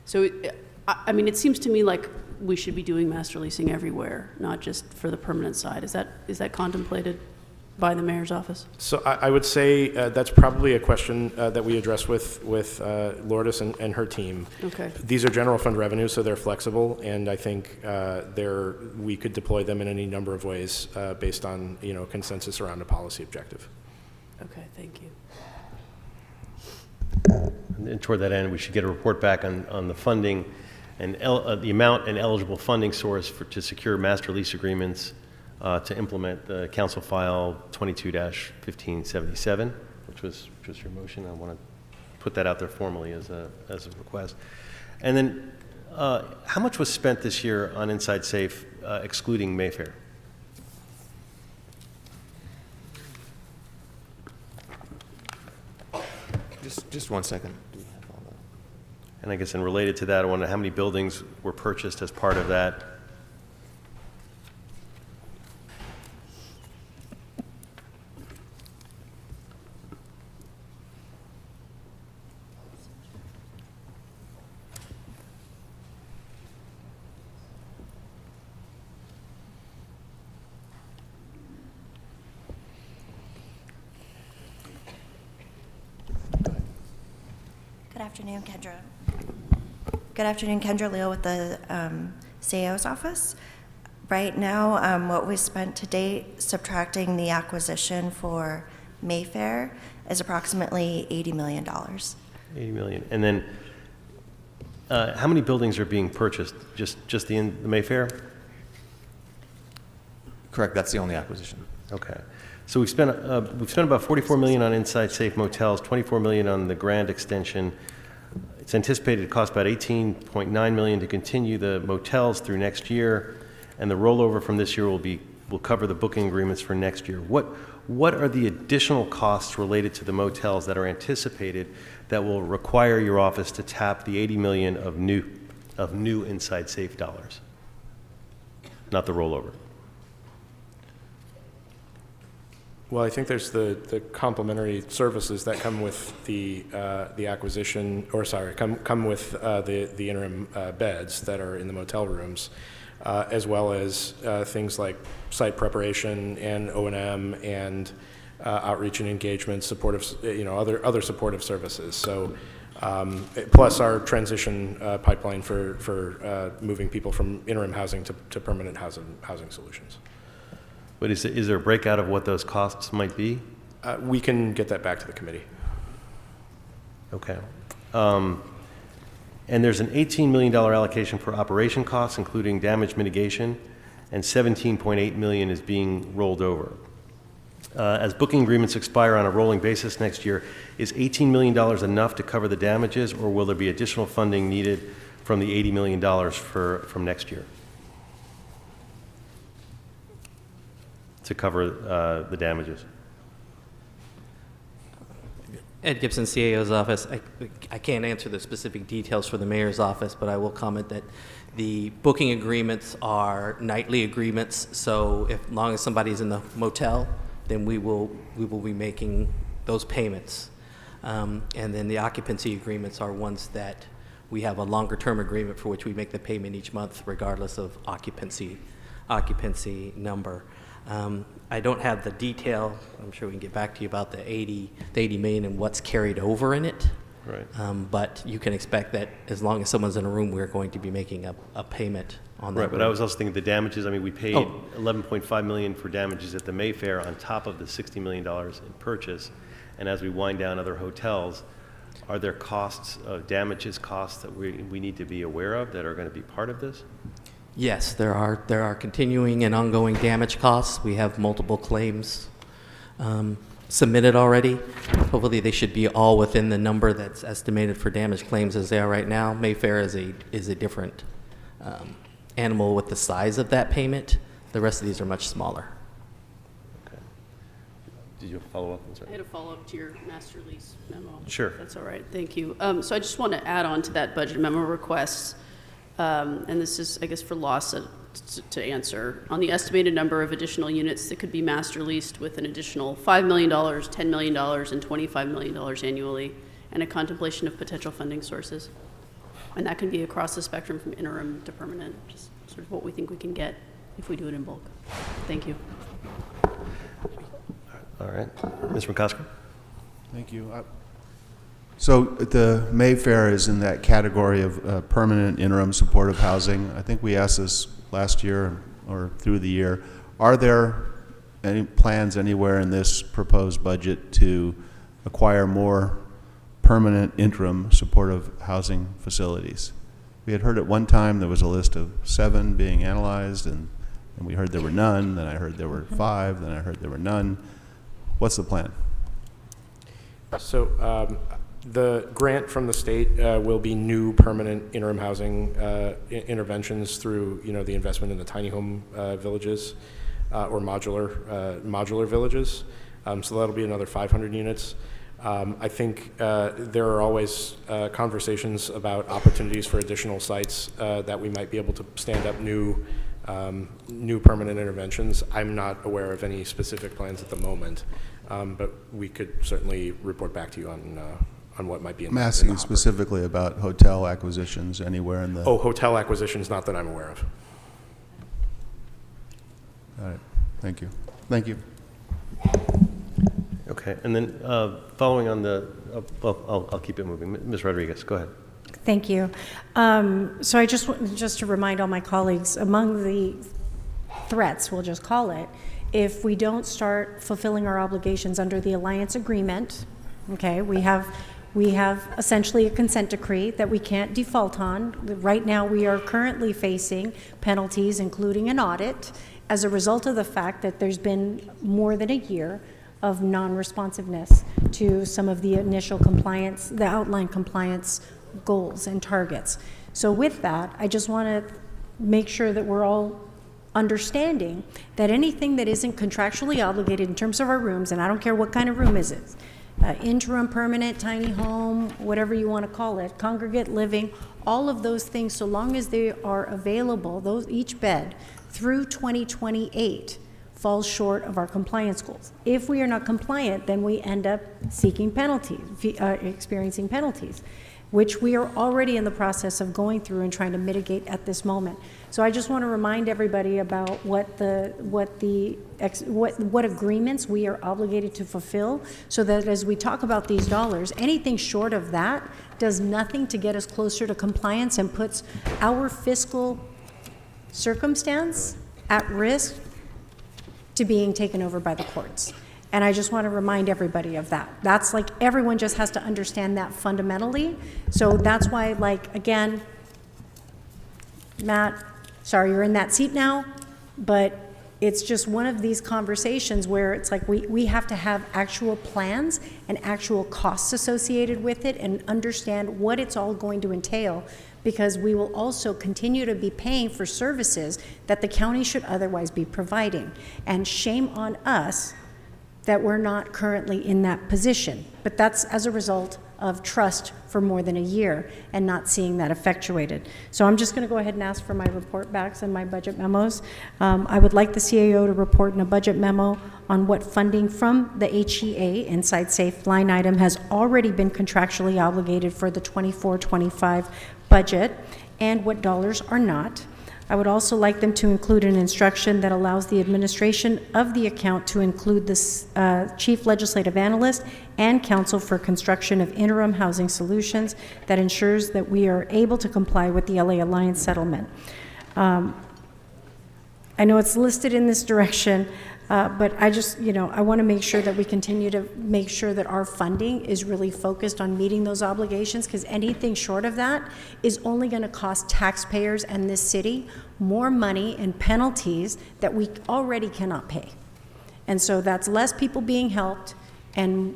it seems to me like we should be doing master leasing everywhere, not just for the permanent side. Is that contemplated? by the mayor's office? So I would say that's probably a question that we address with Lourdes and her team. Okay. These are general fund revenues, so they're flexible, and I think we could deploy them in any number of ways based on consensus around a policy objective. Okay, thank you. And toward that end, we should get a report back on the funding and the amount and eligible funding source to secure master lease agreements to implement the Council File 22-1577, which was your motion. I want to put that out there formally as a request. And then, how much was spent this year on Inside Safe, excluding Mayfair? Just 1 second. And I guess, and related to that, I wonder how many buildings were purchased as part of that. Good afternoon, Kendra. Good afternoon, Kendra Leo with the CAO's office. Right now, what we spent to date, subtracting the acquisition for Mayfair, is approximately $80 million. $80 million. And then, how many buildings are being purchased? Just the Mayfair? Correct. That's the only acquisition. Okay. So we've spent about $44 million on Inside Safe Motels, $24 million on the Grand extension. It's anticipated to cost about $18.9 million to continue the motels through next year, and the rollover from this year will cover the booking agreements for next year. What are the additional costs related to the motels that are anticipated that will require your office to tap the $80 million of new Inside Safe dollars, not the rollover? Well, I think there's the complementary services that come with the acquisition, or sorry, come with the interim beds that are in the motel rooms, as well as things like site preparation and O&M and outreach and engagement, supportive, other supportive services. So, plus our transition pipeline for moving people from interim housing to permanent housing solutions. But is there a breakout of what those costs might be? We can get that back to the committee. Okay. And there's an $18 million allocation for operation costs, including damage mitigation, and $17.8 million is being rolled over. As booking agreements expire on a rolling basis next year, is $18 million enough to cover the damages, or will there be additional funding needed from the $80 million from next year to cover the damages? Ed Gibson, CAO's office. I can't answer the specific details for the mayor's office, but I will comment that the booking agreements are nightly agreements. So if long as somebody's in the motel, then we will be making those payments. And then the occupancy agreements are ones that we have a longer term agreement for which we make the payment each month, regardless of occupancy number. I don't have the detail. I'm sure we can get back to you about the 80 million and what's carried over in it. Right. But you can expect that as long as someone's in a room, we're going to be making a payment on that. Right, but I was also thinking the damages. I mean, we paid $11.5 million for damages at the Mayfair on top of the $60 million in purchase. And as we wind down other hotels, are there costs, damages costs that we need to be aware of that are going to be part of this? Yes, there are continuing and ongoing damage costs. We have multiple claims submitted already. Hopefully they should be all within the number that's estimated for damage claims as they are right now. Mayfair is a different animal with the size of that payment. The rest of these are much smaller. Okay. Did you follow up? I had a follow-up to your master lease memo. Sure. That's all right. Thank you. So I just want to add on to that budget memo request. And this is, I guess, for Lassa to answer, on the estimated number of additional units that could be master leased with an additional $5 million, $10 million, and $25 million annually, and a contemplation of potential funding sources. And that can be across the spectrum from interim to permanent, just sort of what we think we can get if we do it in bulk. Thank you. All right. Ms. McCosker? Thank you. So the Mayfair is in that category of permanent interim supportive housing. I think we asked this last year or through the year. Are there any plans anywhere in this proposed budget to acquire more permanent interim supportive housing facilities? We had heard at one time there was a list of 7 being analyzed, and we heard there were none, then I heard there were 5, then I heard there were none. What's the plan? So the grant from the state will be new permanent interim housing interventions through, the investment in the tiny home villages or modular villages. So that'll be another 500 units. I think there are always conversations about opportunities for additional sites that we might be able to stand up new permanent interventions. I'm not aware of any specific plans at the moment, but we could certainly report back to you on what might be in I'm the asking hopper. specifically about hotel acquisitions anywhere in the... Oh, hotel acquisitions, not that I'm aware of. All right. Thank you. Thank you. Okay, and then following on the, I'll keep it moving. Ms. Rodriguez, go ahead. Thank you. So I just to remind all my colleagues, among the threats, we'll just call it, if we don't start fulfilling our obligations under the alliance agreement, okay, we have essentially a consent decree that we can't default on. Right now, we are currently facing penalties, including an audit, as a result of the fact that there's been more than a year of non-responsiveness to some of the initial compliance, the outline compliance goals and targets. So with that, I just want to make sure that we're all understanding that anything that isn't contractually obligated in terms of our rooms, and I don't care what kind of room is it, interim, permanent, tiny home, whatever you want to call it, congregate living, all of those things, so long as they are available, each bed through 2028 falls short of our compliance goals. If we are not compliant, then we end up seeking penalties, experiencing penalties, which we are already in the process of going through and trying to mitigate at this moment. So I just want to remind everybody about what agreements we are obligated to fulfill, so that as we talk about these dollars, anything short of that does nothing to get us closer to compliance and puts our fiscal circumstance at risk to being taken over by the courts. And I just want to remind everybody of that. That's like, everyone just has to understand that fundamentally. So that's why, like, again, Matt, sorry you're in that seat now, but it's just one of these conversations where it's like we have to have actual plans and actual costs associated with it and understand what it's all going to entail, because we will also continue to be paying for services that the county should otherwise be providing. And shame on us that we're not currently in that position. But that's as a result of trust for more than a year and not seeing that effectuated. So I'm just going to go ahead and ask for my report backs and my budget memos. I would like the CAO to report in a budget memo on what funding from the HEA Inside Safe line item has already been contractually obligated for the 24-25 budget and what dollars are not. I would also like them to include an instruction that allows the administration of the account to include the chief legislative analyst and counsel for construction of interim housing solutions that ensures that we are able to comply with the LA Alliance settlement. I know it's listed in this direction, but I just, I want to make sure that we continue to make sure that our funding is really focused on meeting those obligations, because anything short of that is only going to cost taxpayers and this city more money and penalties that we already cannot pay. And so that's less people being helped and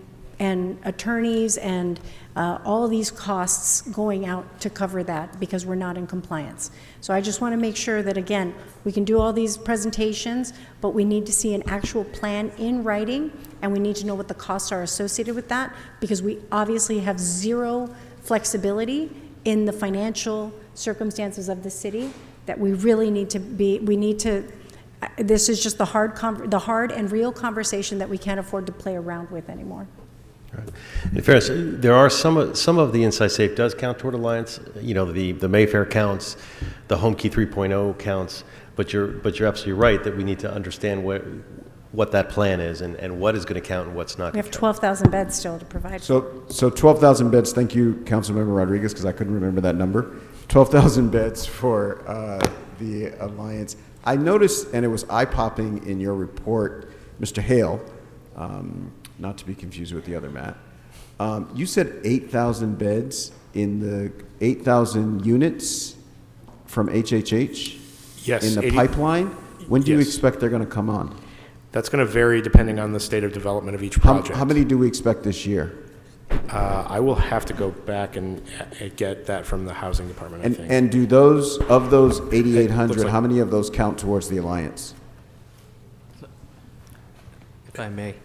attorneys and all of these costs going out to cover that because we're not in compliance. So I just want to make sure that, again, we can do all these presentations, but we need to see an actual plan in writing, and we need to know what the costs are associated with that, because we obviously have zero flexibility in the financial circumstances of the city that we really need to be, this is just the hard and real conversation that we can't afford to play around with anymore. Right. In fairness, there are some of the Inside Safe does count toward Alliance. The Mayfair counts, the HomeKey 3.0 counts, but you're absolutely right that we need to understand what that plan is and what is going to count and what's not We going have to count. 12,000 beds still to provide. So 12,000 beds, thank you, Councilmember Rodriguez, because I couldn't remember that number. 12,000 beds for the Alliance. I noticed, and it was eye-popping in your report, Mr. Hale, not to be confused with the other Matt, you said 8,000 beds in the 8,000 units from HHH? Yes, In the 80 pipeline? When do you Yes. expect they're going to come on? That's going to vary depending on the state of development of each project. How many do we expect this year? I will have to go back and get that from the housing department, I think. And do those, of those 8,800, like- how many of those count towards the Alliance? If I may.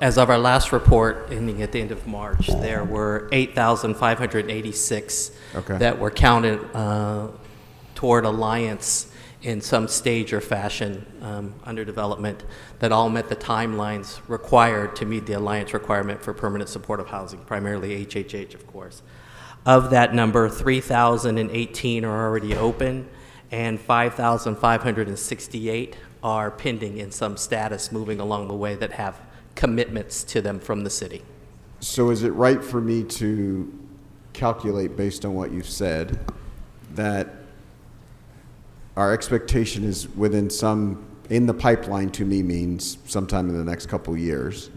As of our last report, ending at the end of March, there were 8,586 Okay. that were counted toward Alliance in some stage or fashion under development that all met the timelines required to meet the Alliance requirement for permanent supportive housing, primarily HHH, of course. Of that number, 3,018 are already open, and 5,568 are pending in some status moving along the way that have commitments to them from the city. So is it right for me to calculate, based on what you've said, that our expectation is within some, in the pipeline to me means sometime in the next couple years?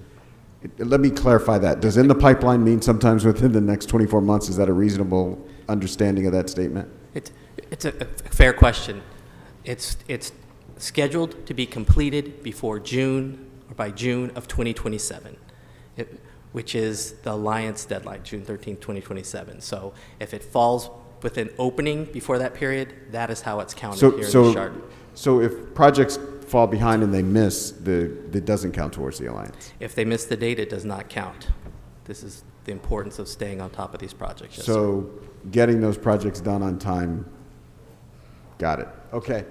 Let me clarify that. Does in the pipeline mean sometimes within the next 24 months? Is that a reasonable understanding of that statement? It's a fair question. It's scheduled to be completed before June, or by June of 2027, which is the Alliance deadline, June 13, 2027. So if it falls within opening before that period, that is how it's counted here in the chart. So if projects fall behind and they miss, it doesn't count towards the Alliance? If they miss the date, it does not count. This is the importance of staying on top of these projects. Yes, So getting those projects done on time, got it. Okay.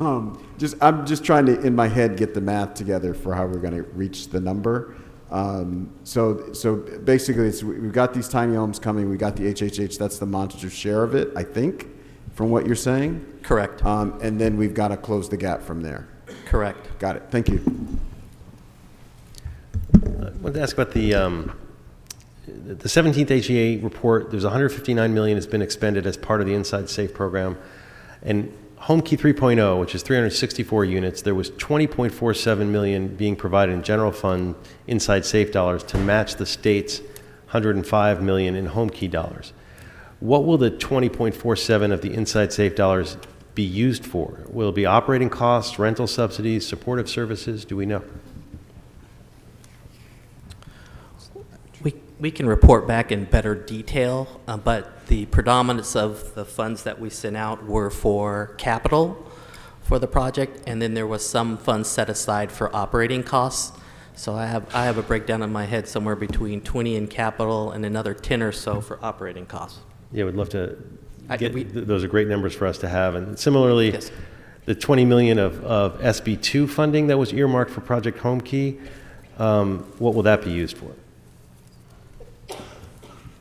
I'm just trying to, in my head, get the math together for how we're going to reach the number. So basically, we've got these tiny homes coming. We got the HHH. That's the Montague share of it, I think, from what you're saying. Correct. And then we've got to close the gap from there. Correct. Got it. Thank you. I wanted to ask about the 17th HEA report. There's $159 million that's been expended as part of the Inside Safe program. And HomeKey 3.0, which is 364 units, there was $20.47 million being provided in general fund Inside Safe dollars to match the state's $105 million in HomeKey dollars. What will the $20.47 of the Inside Safe dollars be used for? Will it be operating costs, rental subsidies, supportive services? Do we know? We can report back in better detail, but the predominance of the funds that we sent out were for capital for the project, and then there was some funds set aside for operating costs. So I have a breakdown in my head somewhere between 20 in capital and another 10 or so for operating costs. Yeah, we'd love to those are great numbers for us to have. And similarly, yes, the $20 million of SB2 funding that was earmarked for Project HomeKey, what will that be used for?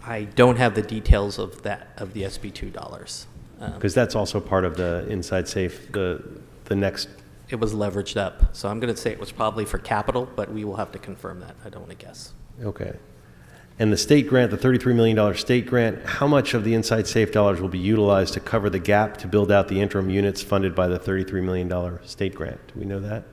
I don't have the details of that, of the SB2 dollars. Because that's also part of the Inside Safe, the next. It was leveraged up. So I'm going to say it was probably for capital, but we will have to confirm that. I don't want to guess. Okay. And the state grant, the $33 million state grant, how much of the Inside Safe dollars will be utilized to cover the gap to build out the interim units funded by the $33 million state grant? Do we know that?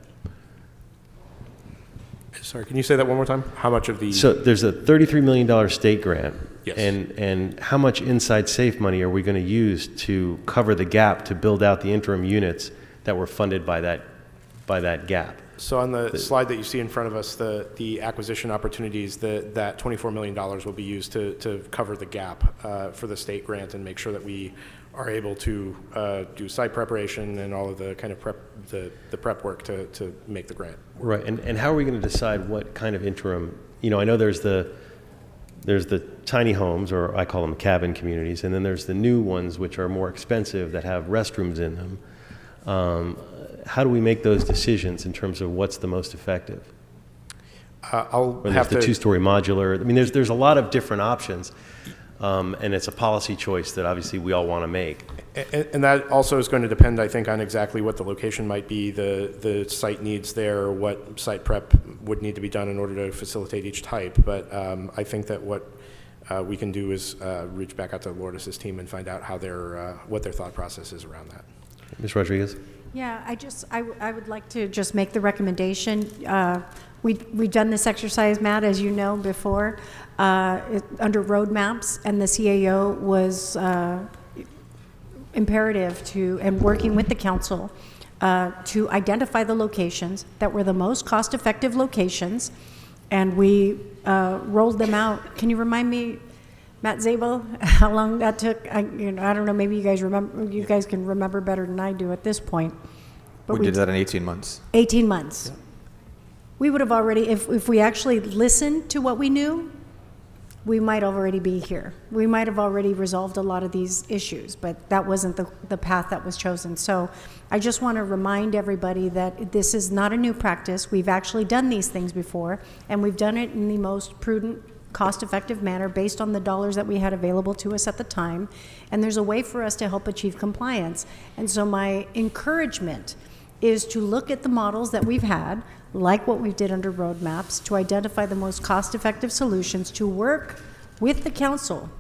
Sorry, can you say that one more time? How much of the... So there's a $33 million state grant. Yes. And how much Inside Safe money are we going to use to cover the gap to build out the interim units that were funded by that gap? So on the slide that you see in front of us, the acquisition opportunities, that $24 million will be used to cover the gap for the state grant and make sure that we are able to do site preparation and all of the kind of prep work to make the grant work. Right, and how are we going to decide what kind of interim, I know there's the tiny homes, or I call them cabin communities, and then there's the new ones which are more expensive that have restrooms in them. How do we make those decisions in terms of what's the most effective? I'll or have there's to... the two-story modular. I mean, there's a lot of different options, and it's a policy choice that obviously we all want to make. And that also is going to depend, I think, on exactly what the location might be, the site needs there, what site prep would need to be done in order to facilitate each type. But I think that what we can do is reach back out to Lourdes' team and find out how what their thought process is around that. Ms. Rodriguez? Yeah, I would like to just make the recommendation. We've done this exercise, Matt, as you know, before, under roadmaps, and the CAO was imperative to, and working with the council, to identify the locations that were the most cost-effective locations, and we rolled them out. Can you remind me, Matt Zabel, how long that took? I don't know, maybe you guys remember, you guys can remember better than I do at this point. But We did that in 18 months. 18 months. We would have already, if we actually listened to what we knew, we might already be here. We might have already resolved a lot of these issues, but that wasn't the path that was chosen. So I just want to remind everybody that this is not a new practice. We've actually done these things before, and we've done it in the most prudent, cost-effective manner based on the dollars that we had available to us at the time. And there's a way for us to help achieve compliance. And so my encouragement is to look at the models that we've had, like what we did under roadmaps, to identify the most cost-effective solutions, to work with the council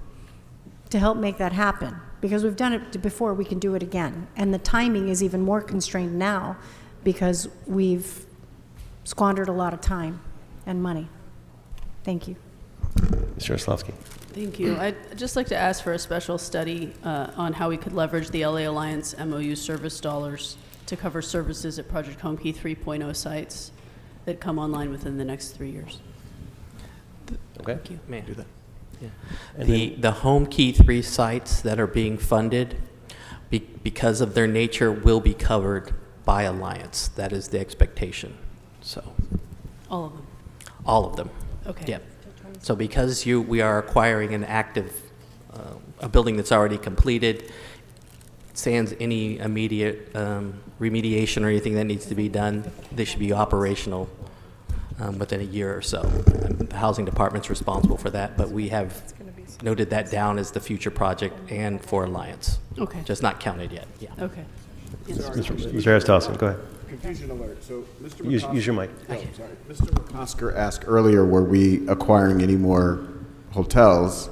to help make that happen. Because we've done it before, we can do it again. And the timing is even more constrained now because we've squandered a lot of time and money. Thank you. Mr. Oslovsky. Thank you. I'd just like to ask for a special study on how we could leverage the LA Alliance MOU service dollars to cover services at Project Home Key 3.0 sites that come online within the next 3 years. Okay. Thank you. May I do that? Yeah. The Home Key 3 sites that are being funded, because of their nature, will be covered by Alliance. That is the expectation. So. All of them? All of them. Okay. Yep. So because we are acquiring an active, a building that's already completed, sans any immediate remediation or anything that needs to be done, they should be operational within a year or so. The housing department's responsible for that, but we have noted that down as the future project and for Alliance. Okay. Just not counted yet. Yeah. Okay. Mr. Harris Dawson, go ahead. Confusion alert. So, Mr. Use your mic. Oh, sorry. Mr. McCosker asked earlier, were we acquiring any more hotels?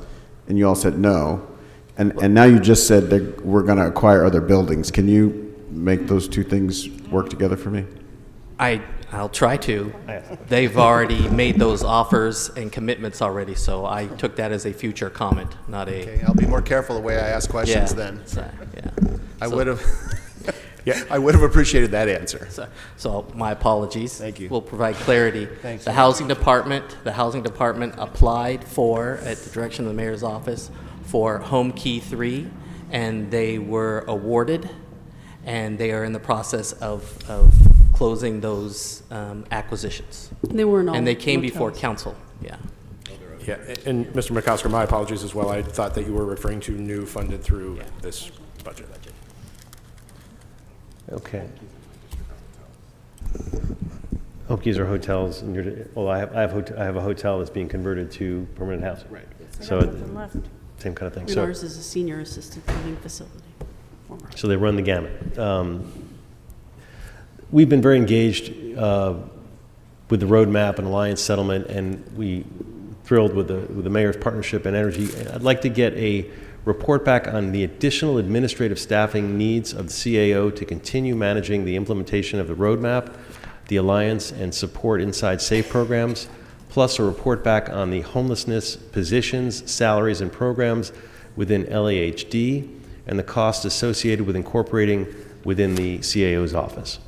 And you all said no. And now you just said that we're going to acquire other buildings. Can you make those two things work together for me? I'll try to. They've already made those offers and commitments already, so I took that as a future comment, not a... Okay, I'll be more careful the way I ask questions then. Yeah. I would have... Yeah, I would have appreciated that answer. So my apologies. Thank you. We'll provide clarity. Thanks. The housing department applied for, at the direction of the mayor's office, for Home Key 3, and they were awarded, and they are in the process of closing those acquisitions. They weren't all And they came hotels. before council, yeah. Yeah, and Mr. McCosker, my apologies as well. I thought that you were referring to new funded through this budget. Okay. Home Keys are hotels, and I have a hotel that's being converted to permanent housing. Right. So same kind of thing. And So ours is a senior assisted living facility. So they run the gamut. We've been very engaged with the roadmap and Alliance settlement, and we thrilled with the mayor's partnership and energy. I'd like to get a report back on the additional administrative staffing needs of the CAO to continue managing the implementation of the roadmap, the Alliance, and support Inside Safe programs, plus a report back on the homelessness positions, salaries, and programs within LAHD, and the cost associated with incorporating within the CAO's office.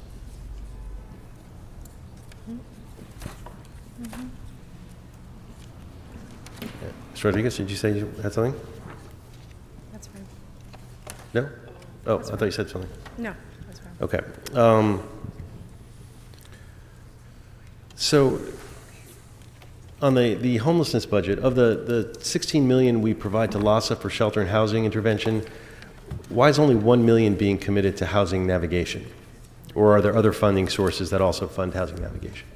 Mr. Rodriguez, did you say you had something? That's fine. No? Oh, I thought you said something. No, that's fine. Okay. So on the homelessness budget, of the $16 million we provide to LAHSA for shelter and housing intervention, why is only $1 million being committed to housing navigation? Or are there other funding sources that also fund housing navigation?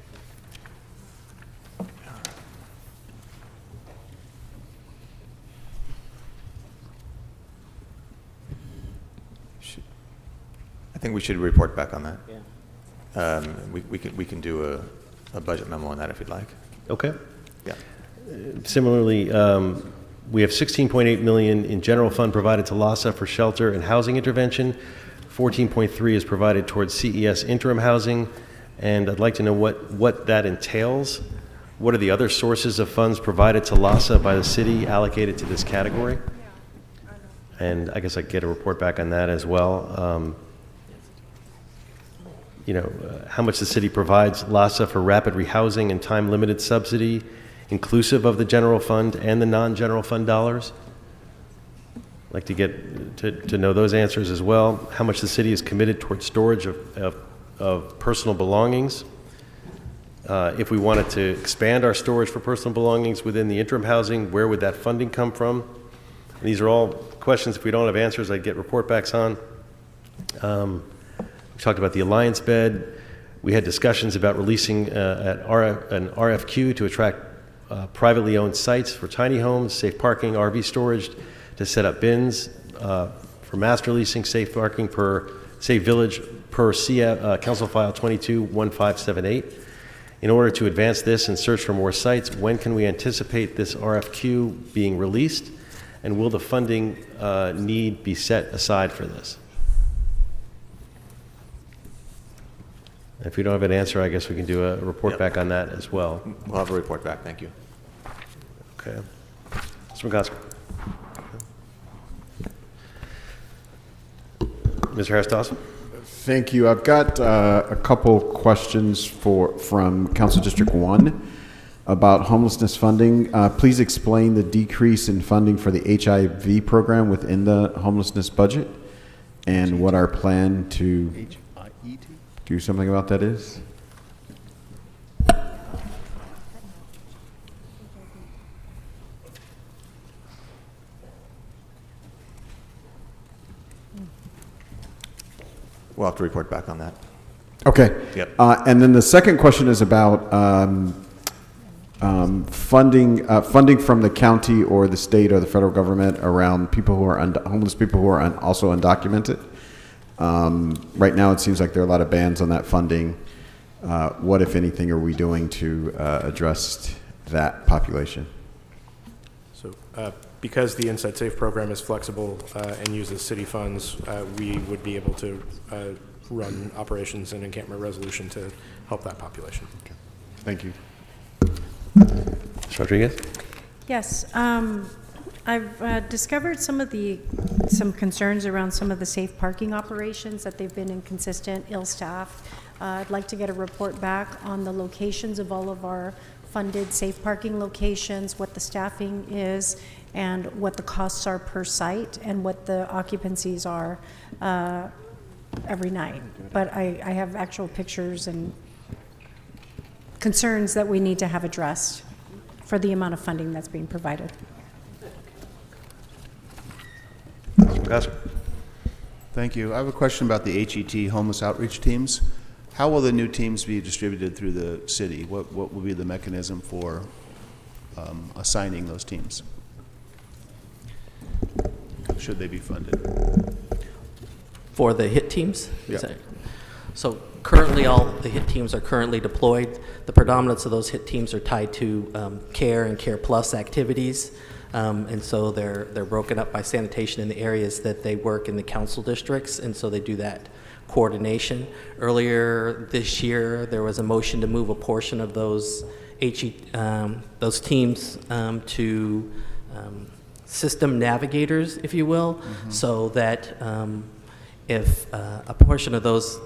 think we should report back on that. Yeah. We can do a budget memo on that if you'd like. Okay. Yeah. Similarly, we have $16.8 million in general fund provided to LASA for shelter and housing intervention. 14.3 is provided towards CES interim housing, and I'd like to know what that entails. What are the other sources of funds provided to LASA by the city allocated to this category? And I guess I get a report back on that as well. How much the city provides LASA for rapid rehousing and time-limited subsidy, inclusive of the general fund and the non-general fund dollars. I'd like to get to know those answers as well. How much the city is committed towards storage of personal belongings. If we wanted to expand our storage for personal belongings within the interim housing, where would that funding come from? And these are all questions, if we don't have answers, I'd get report backs on. We talked about the Alliance bed. We had discussions about releasing an RFQ to attract privately owned sites for tiny homes, safe parking, RV storage, to set up bins for master leasing, safe parking per Safe Village per Council File 221578. In order to advance this and search for more sites, when can we anticipate this RFQ being released? And will the funding need be set aside for this? If we don't have an answer, I guess we can do a report back on that as well. We'll have a report back. Thank you. Okay. Mr. McCosker. Mr. Harris-Dawson. Thank you. I've got a couple questions from Council District 1 about homelessness funding. Please explain the decrease in funding for the HIV program within the homelessness budget and what our plan to do something about that is. We'll have to report back on that. Okay. Yep. And then the second question is about funding from the county or the state or the federal government around people who are homeless people who are also undocumented. Right now, it seems like there are a lot of bans on that funding. What, if anything, are we doing to address that population? So, because the Inside Safe program is flexible and uses city funds, we would be able to run operations and encampment resolution to help that population. Okay. Thank you. Ms. Rodriguez? Yes. I've discovered some concerns around some of the safe parking operations, that they've been inconsistent, ill-staffed. I'd like to get a report back on the locations of all of our funded safe parking locations, what the staffing is, and what the costs are per site, and what the occupancies are every night. But I have actual pictures and concerns that we need to have addressed for the amount of funding that's being provided. Thank you. I have a question about the HET homeless outreach teams. How will the new teams be distributed through the city? What will be the mechanism for assigning those teams? Should they be funded? For the HIT teams? Yeah. So currently, all the HIT teams are currently deployed. The predominance of those HIT teams are tied to care and care plus activities. And so they're broken up by sanitation in the areas that they work in the council districts, and so they do that coordination. Earlier this year, there was a motion to move a portion of those teams to system navigators, if you will, so that if a portion of those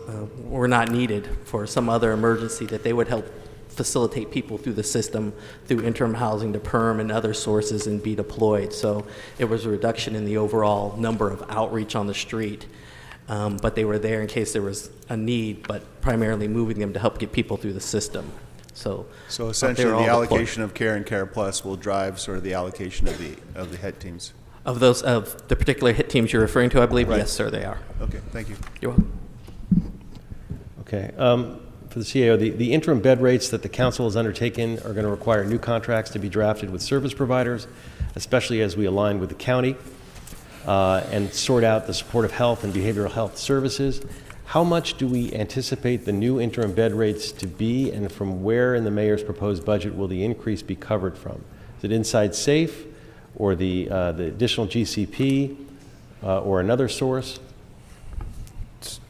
were not needed for some other emergency, that they would help facilitate people through the system, through interim housing to perm and other sources, and be deployed. So it was a reduction in the overall number of outreach on the street. But they were there in case there was a need, but primarily moving them to help get people through the system. So essentially, the allocation of Care and Care Plus will drive sort of the allocation of the HET teams. Of the particular HIT teams you're referring to, I believe, Right. yes, sir, they are. Okay, thank you. You're welcome. Okay. For the CAO, the interim bed rates that the council has undertaken are going to require new contracts to be drafted with service providers, especially as we align with the county and sort out the supportive health and behavioral health services. How much do we anticipate the new interim bed rates to be, and from where in the mayor's proposed budget will the increase be covered from? Is it inside SAFE, or the additional GCP, or another source?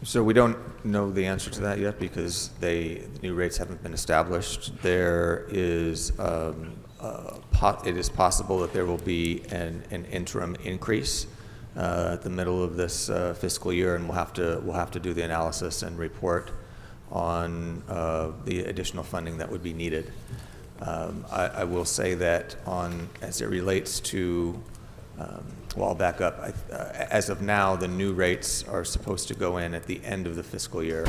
So we don't know the answer to that yet because the new rates haven't been established. There is, it is possible that there will be an interim increase at the middle of this fiscal year, and we'll have to do the analysis and report on the additional funding that would be needed. I will say that as it relates to, well, I'll back up. As of now, the new rates are supposed to go in at the end of the fiscal year,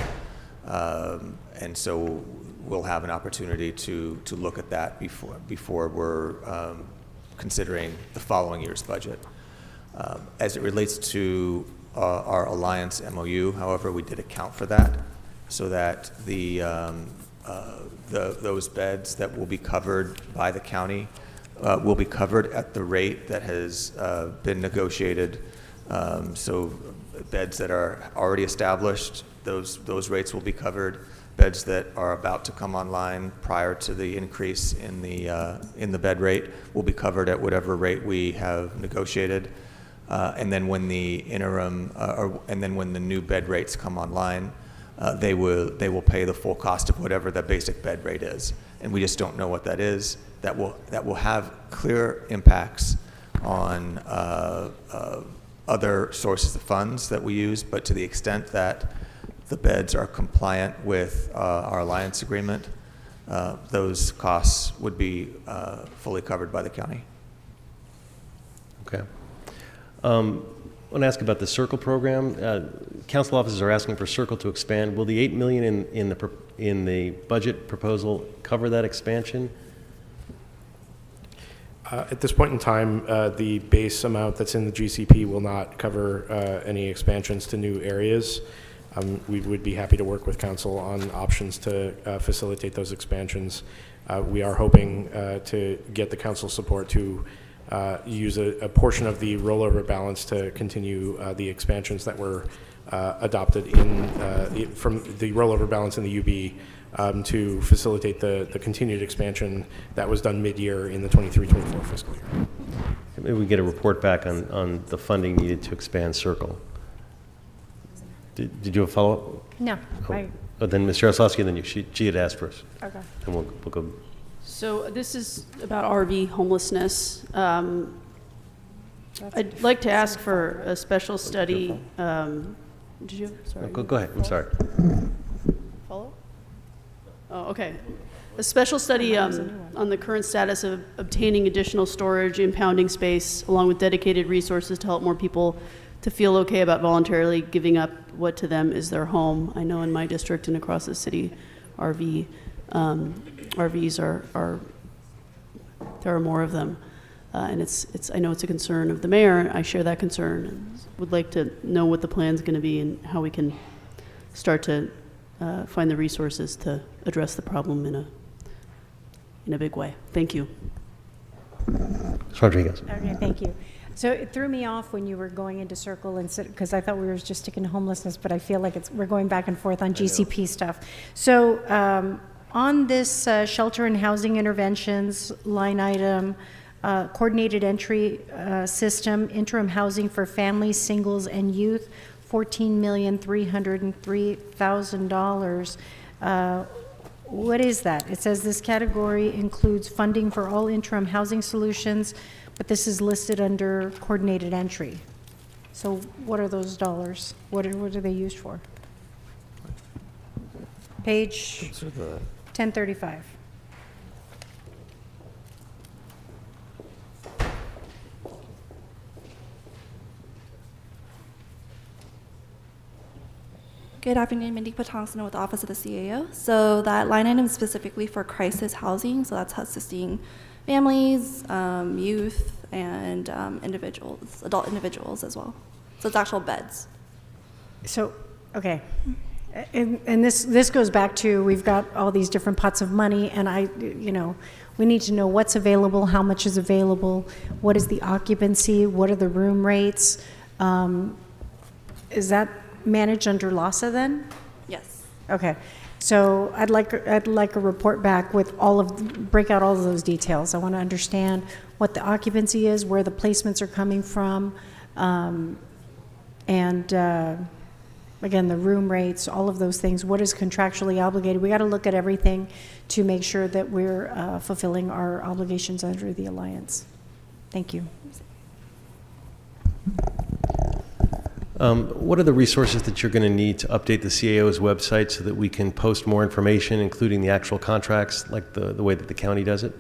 and so we'll have an opportunity to look at that before we're considering the following year's budget. As it relates to our Alliance MOU, however, we did account for that so that those beds that will be covered by the county will be covered at the rate that has been negotiated. So beds that are already established, those rates will be covered. Beds that are about to come online prior to the increase in the bed rate will be covered at whatever rate we have negotiated. And then when the interim, and then when the new bed rates come online, they will pay the full cost of whatever the basic bed rate is, and we just don't know what that is. That will have clear impacts on other sources of funds that we use, but to the extent that the beds are compliant with our alliance agreement, those costs would be fully covered by the county. Okay. I want to ask about the Circle program. Council offices are asking for Circle to expand. Will the $8 million in the budget proposal cover that expansion? At this point in time, the base amount that's in the GCP will not cover any expansions to new areas. We would be happy to work with council on options to facilitate those expansions. We are hoping to get the council support to use a portion of the rollover balance to continue the expansions that were adopted from the rollover balance in the UB to facilitate the continued expansion that was done mid-year in the 23-24 fiscal year. Maybe we get a report back on the funding needed to expand Circle. Did you have a follow-up? No. Oh, then Ms. Jaroslawski, and then she had asked first. Okay. And we'll go. So this is about RV homelessness. I'd like to ask for a special study. Did you? Sorry. Go ahead. I'm sorry. Follow? Oh, okay. A special study on the current status of obtaining additional storage, impounding space, along with dedicated resources to help more people to feel okay about voluntarily giving up what to them is their home. I know in my district and across the city, RVs are there are more of them, and I know it's a concern of the mayor. I share that concern and would like to know what the plan's going to be and how we can start to find the resources to address the problem in a big way. Thank you. Ms. Rodriguez. Okay, thank you. So it threw me off when you were going into Circle, and because I thought we were just sticking to homelessness, but I feel like we're going back and forth on GCP stuff. So on this shelter and housing interventions line item, coordinated entry system, interim housing for families, singles, and youth, $14,303,000. What is that? It says this category includes funding for all interim housing solutions, but this is listed under coordinated entry. So what are those dollars? What are they used for? Page 1035. Good afternoon, Mindy Patonson with the Office of the CAO. So that line item is specifically for crisis housing, so that's assisting families, youth, and individuals, adult individuals as well. So it's actual beds. So, okay. And this goes back to, we've got all these different pots of money, and we need to know what's available, how much is available, what is the occupancy, what are the room rates. Is that managed under LASA then? Yes. Okay, so I'd like a report back with break out all of those details. I want to understand what the occupancy is, where the placements are coming from, and again, the room rates, all of those things. What is contractually obligated? We got to look at everything to make sure that we're fulfilling our obligations under the Alliance. Thank you. What are the resources that you're going to need to update the CAO's website so that we can post more information, including the actual contracts, like the way that the county does it?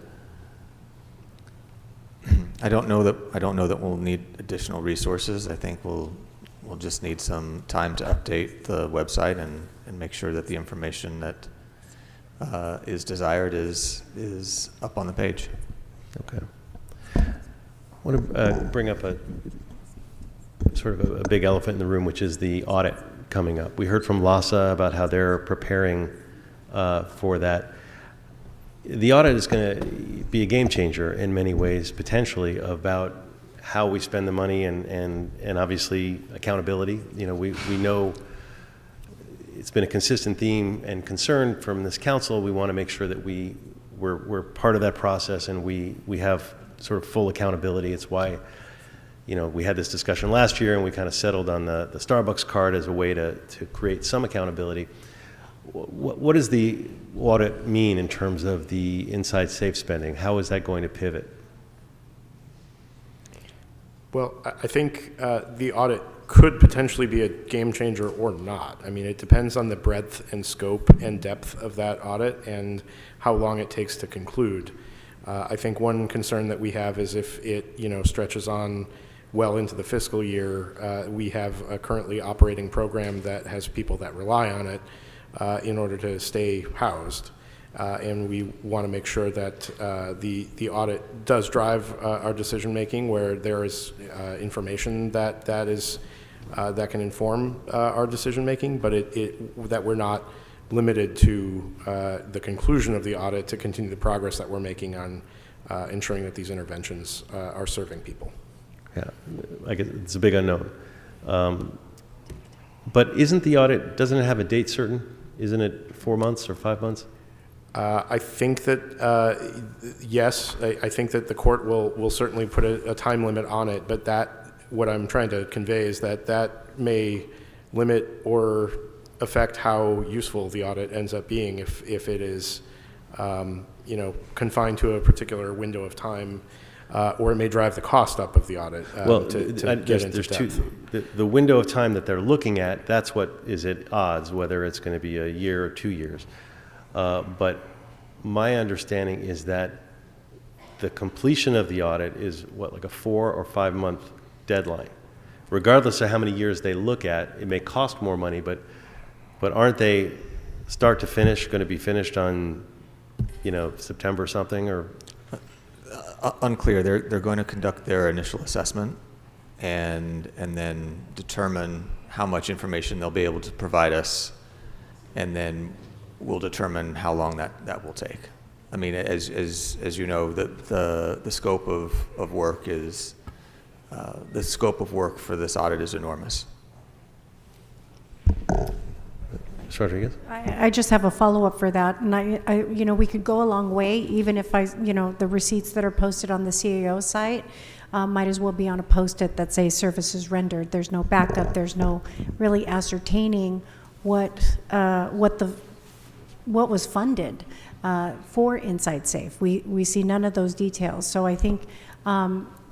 I don't know that we'll need additional resources. I think we'll just need some time to update the website and make sure that the information that is desired is up on the page. Okay. I want to bring up a sort of a big elephant in the room, which is the audit coming up. We heard from LASA about how they're preparing for that. The audit is going to be a game changer in many ways, potentially, about how we spend the money and obviously accountability. You know, we know it's been a consistent theme and concern from this council. We want to make sure that we're part of that process and we have sort of full accountability. It's why, you know, we had this discussion last year and we kind of settled on the Starbucks card as a way to create some accountability. What does the audit mean in terms of the inside safe spending? How is that going to pivot? Well, I think the audit could potentially be a game changer or not. I mean, it depends on the breadth and scope and depth of that audit and how long it takes to conclude. I think one concern that we have is if it, you know, stretches on well into the fiscal year. We have a currently operating program that has people that rely on it in order to stay housed. And we want to make sure that the audit does drive our decision making where there is information that can inform our decision making, but that we're not limited to the conclusion of the audit to continue the progress that we're making on ensuring that these interventions are serving people. Yeah, I guess it's a big unknown. But isn't the audit, doesn't it have a date certain? Isn't it 4 months or 5 months? I think that, yes, I think that the court will certainly put a time limit on it, but what I'm trying to convey is that may limit or affect how useful the audit ends up being if it is, you know, confined to a particular window of time, or it may drive the cost up of the audit there's the window of time that they're looking at, that's what is at odds, whether it's going to be a year or 2 years. But my understanding is that the completion of the audit is like a 4 or 5 month deadline. Regardless of how many years they look at, it may cost more money, but aren't they start to finish going to be finished on, you know, September something or? Unclear. They're going to conduct their initial assessment and then determine how much information they'll be able to provide us, and then we'll determine how long that will take. I mean, as you know, the scope of work is the scope of work for this audit is enormous. Ms. Rodriguez? I just have a follow-up for that, and I you know, we could go a long way even if you know, the receipts that are posted on the CAO site might as well be on a post-it that says services rendered. There's no backup. There's no really ascertaining what was funded for Inside Safe. We see none of those details. So I think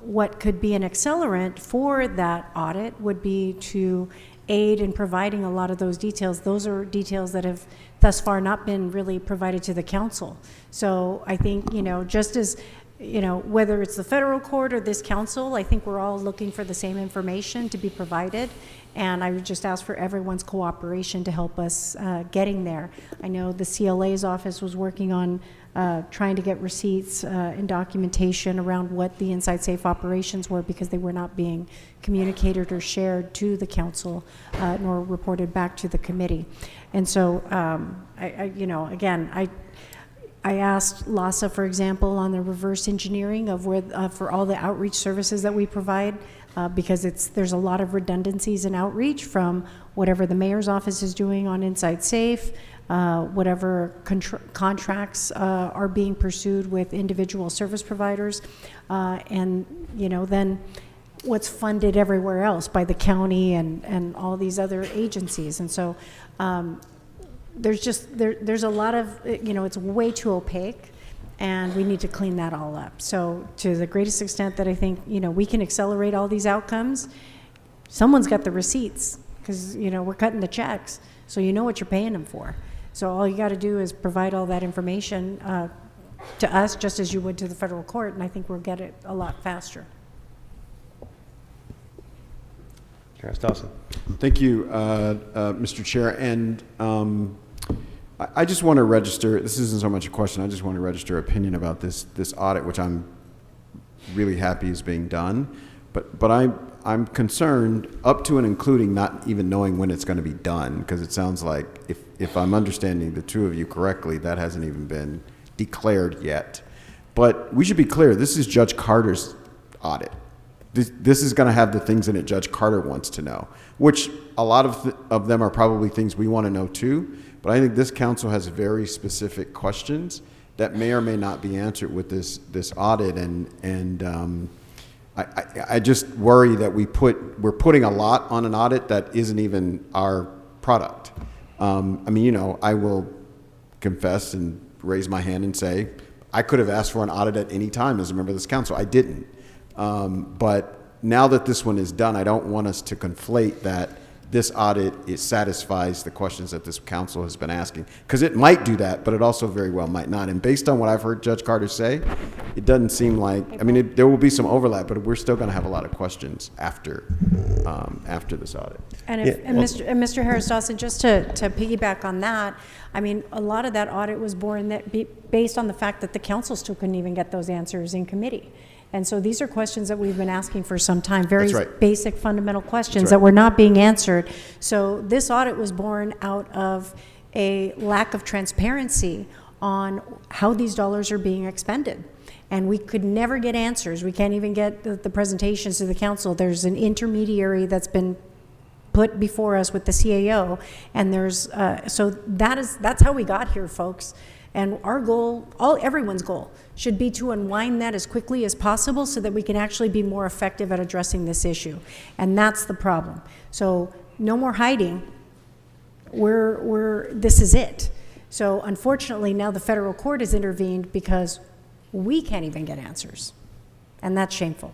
what could be an accelerant for that audit would be to aid in providing a lot of those details. Those are details that have thus far not been really provided to the council. So I think, you know, just as, you know, whether it's the federal court or this council, I think we're all looking for the same information to be provided. And I would just ask for everyone's cooperation to help us getting there. I know the CLA's office was working on trying to get receipts and documentation around what the Inside Safe operations were, because they were not being communicated or shared to the council nor reported back to the committee. And so, you know, again, I asked LASA, for example, on the reverse engineering of where for all the outreach services that we provide, because there's a lot of redundancies in outreach from whatever the mayor's office is doing on Inside Safe, whatever contracts are being pursued with individual service providers, and then what's funded everywhere else by the county and all these other agencies. And so there's a lot of, it's way too opaque, and we need to clean that all up. So to the greatest extent that I think, we can accelerate all these outcomes, someone's got the receipts, because, we're cutting the checks, so you know what you're paying them for. So all you got to do is provide all that information to us, just as you would to the federal court, and I think we'll get it a lot faster. Terrence Dawson. Thank you, Mr. Chair. And I just want to register, this isn't so much a question, I just want to register opinion about this audit, which I'm really happy is being done. But I'm concerned up to and including not even knowing when it's going to be done, because it sounds like, if I'm understanding the two of you correctly, that hasn't even been declared yet. But we should be clear, this is Judge Carter's audit. This is going to have the things in it Judge Carter wants to know, which a lot of them are probably things we want to know too. But I think this council has very specific questions that may or may not be answered with this audit, and I just worry that we're putting a lot on an audit that isn't even our product. I will confess and raise my hand and say I could have asked for an audit at any time as a member of this council. I didn't. But now that this one is done, I don't want us to conflate that this audit satisfies the questions that this council has been asking, because it might do that, but it also very well might not. And based on what I've heard Judge Carter say, it doesn't seem like, there will be some overlap, but we're still going to have a lot of questions after this audit. And, Mr. Harris Dawson, just to piggyback on that, a lot of that audit was born based on the fact that the council still couldn't even get those answers in committee. And so these are questions that we've been asking for some time, very basic fundamental questions that were not being answered. So this audit was born out of a lack of transparency on how these dollars are being expended. And we could never get answers. We can't even get the presentations to the council. There's an intermediary that's been put before us with the CAO, and so that's how we got here, folks. And our goal, everyone's goal, should be to unwind that as quickly as possible so that we can actually be more effective at addressing this issue. And that's the problem. So no more hiding. This is it. So unfortunately, now the federal court has intervened because we can't even get answers. And that's shameful.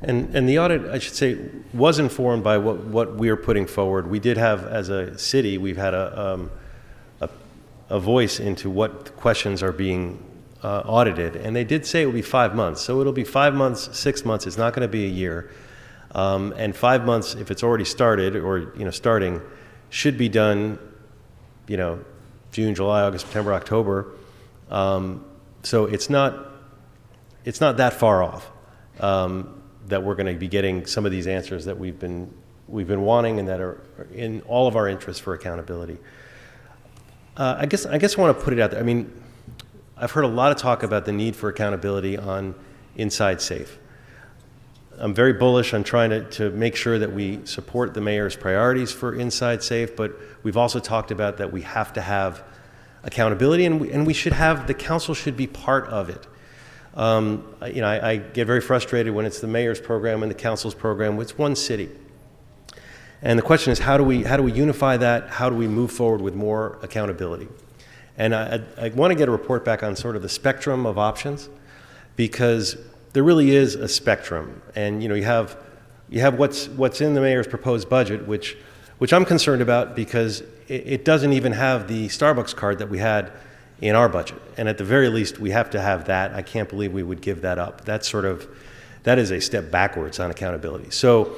And the audit, I should say, was informed by what we are putting forward. We did have, as a city, we've had a voice into what questions are being audited, and they did say it would be 5 months. So it'll be 5 months, 6 months. It's not going to be a year, and 5 months, if it's already started or starting, should be done. June, July, August, September, October. So it's not that far off that we're going to be getting some of these answers that we've been wanting and that are in all of our interests for accountability. I guess I want to put it out there. I've heard a lot of talk about the need for accountability on Inside Safe. I'm very bullish on trying to make sure that we support the mayor's priorities for Inside Safe, but we've also talked about that we have to have accountability, and we should have, the council should be part of it. I get very frustrated when it's the mayor's program and the council's program. It's one city. And the question is, how do we unify that? How do we move forward with more accountability? And I want to get a report back on sort of the spectrum of options, because there really is a spectrum. And you have what's in the mayor's proposed budget, which I'm concerned about, because it doesn't even have the Starbucks card that we had in our budget. And at the very least, we have to have that. I can't believe we would give that up. That is a step backwards on accountability. So.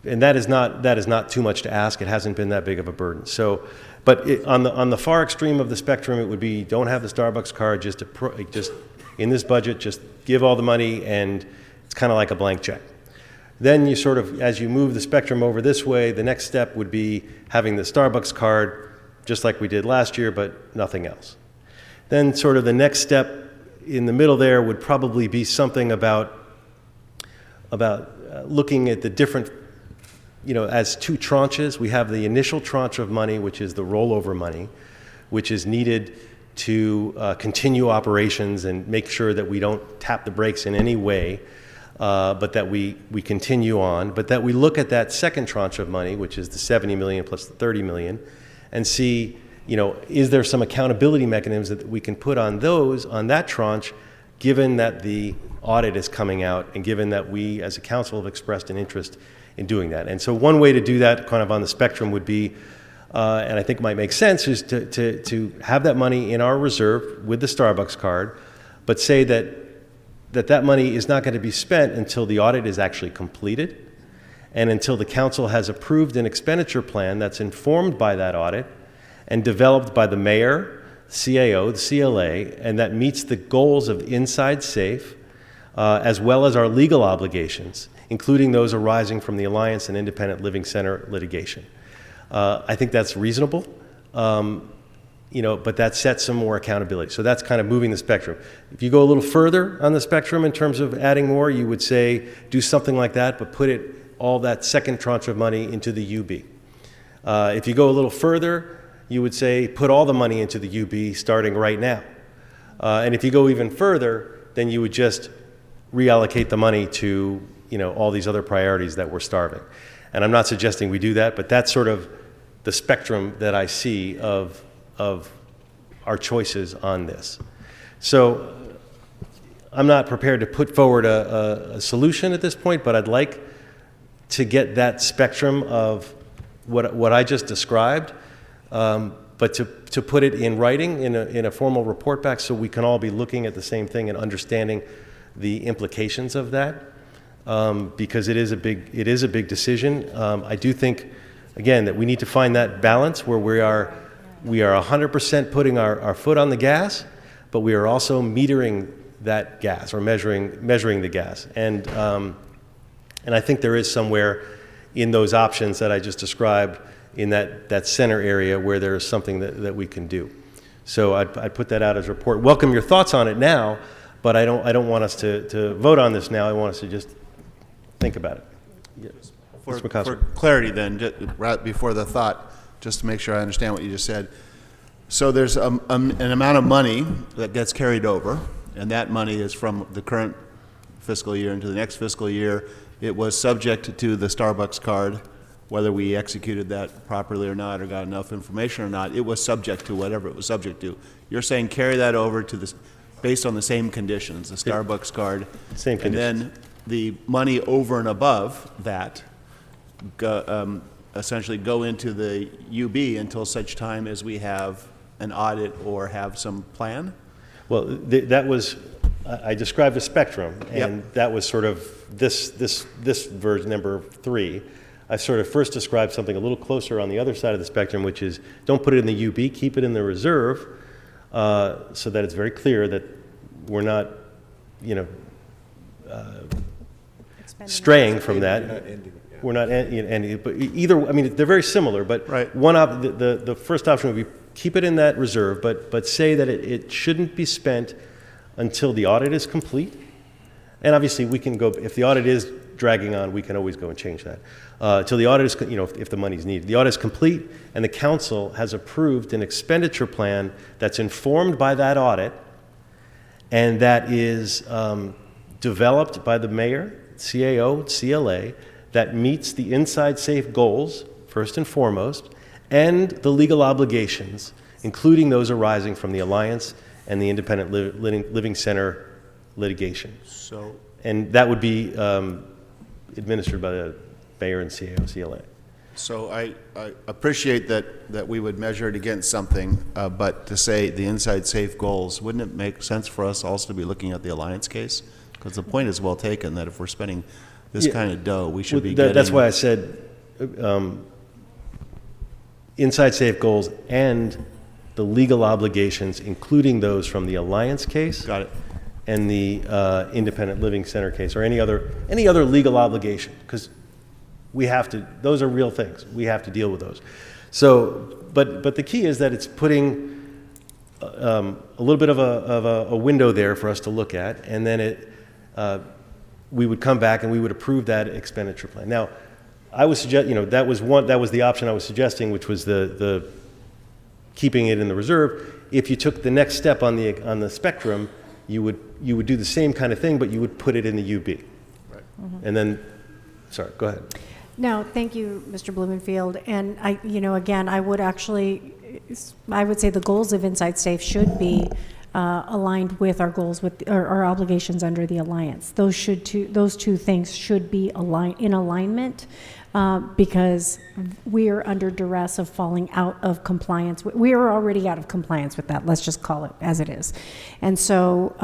And that is not too much to ask. It hasn't been that big of a burden. So, but on the far extreme of the spectrum, it would be don't have the Starbucks card. Just in this budget, just give all the money, and it's kind of like a blank check. Then you sort of, as you move the spectrum over this way, the next step would be having the Starbucks card, just like we did last year, but nothing else. Then sort of the next step in the middle there would probably be something about looking at the different as two tranches. We have the initial tranche of money, which is the rollover money, which is needed to continue operations and make sure that we don't tap the brakes in any way, but that we continue on. But that we look at that second tranche of money, which is the 70 million plus the 30 million, and see, is there some accountability mechanisms that we can put on that tranche, given that the audit is coming out and given that we as a council have expressed an interest in doing that. And so one way to do that kind of on the spectrum would be, and I think might make sense, is to have that money in our reserve with the Starbucks card, but say that money is not going to be spent until the audit is actually completed and until the council has approved an expenditure plan that's informed by that audit and developed by the mayor, CAO, the CLA, and that meets the goals of Inside Safe, as well as our legal obligations, including those arising from the Alliance and Independent Living Center litigation. I think that's reasonable, but that sets some more accountability. So that's kind of moving the spectrum. If you go a little further on the spectrum in terms of adding more, you would say do something like that, but put all that second tranche of money into the UB. If you go a little further, you would say put all the money into the UB starting right now. And if you go even further, then you would just reallocate the money to all these other priorities that we're starving. And I'm not suggesting we do that, but that's sort of the spectrum that I see of our choices on this. So I'm not prepared to put forward a solution at this point, but I'd like to get that spectrum of what I just described, but to put it in writing in a formal report back so we can all be looking at the same thing and understanding the implications of that. Because it is a big decision. I do think, again, that we need to find that balance where we are 100% putting our foot on the gas, but we are also metering that gas or measuring the gas. And I think there is somewhere in those options that I just described in that center area where there is something that we can do. So I'd put that out as a report. Welcome your thoughts on it now, but I don't want us to vote on this now. I want us to just think about it. Yes. For clarity then, right before the thought, just to make sure I understand what you just said. So there's an amount of money that gets carried over, and that money is from the current fiscal year into the next fiscal year. It was subject to the Starbucks card, whether we executed that properly or not or got enough information or not. It was subject to whatever it was subject to. You're saying carry that over to this based on the same conditions, the Starbucks card. Same conditions. And then the money over and above that essentially go into the UB until such time as we have an audit or have some plan? Well, that was, I described a spectrum, and Yep. that was sort of this version, number 3. I sort of first described something a little closer on the other side of the spectrum, which is don't put it in the UB, keep it in the reserve, so that it's very clear that we're not, straying from that. We're not ending, but either, I mean, they're very similar, but the first option would be keep it in that reserve, but say that it shouldn't be spent until the audit is complete. And obviously we can go, if the audit is dragging on, we can always go and change that. Till the audit is, if the money's needed. The audit is complete and the council has approved an expenditure plan that's informed by that audit and that is developed by the mayor, CAO, CLA, that meets the Inside Safe goals, first and foremost, and the legal obligations, including those arising from the Alliance and the Independent Living Center litigation. And that would be administered by the mayor and CAO, CLA. So I appreciate that we would measure it against something, but to say the Inside Safe goals, wouldn't it make sense for us also to be looking at the Alliance case? Because the point is well taken that if we're spending this kind of dough, we should be getting... That's why I said Inside Safe goals and the legal obligations, including those from the Alliance case. Got it. And the Independent Living Center case, or any other legal obligation, because we have to, those are real things. We have to deal with those. So, but the key is that it's putting a little bit of a window there for us to look at, and then we would come back and we would approve that expenditure plan. Now, I was that was the option I was suggesting, which was the keeping it in the reserve. If you took the next step on the spectrum, you would do the same kind of thing, but you would put it in the UB. Right. Mm-hmm. And then, sorry, go ahead. No, thank you, Mr. Blumenfield. And again, I would say the goals of Inside Safe should be aligned with our goals with our obligations under the Alliance. Those two things should be in alignment. Because we are under duress of falling out of compliance. We are already out of compliance with that. Let's just call it as it is. And so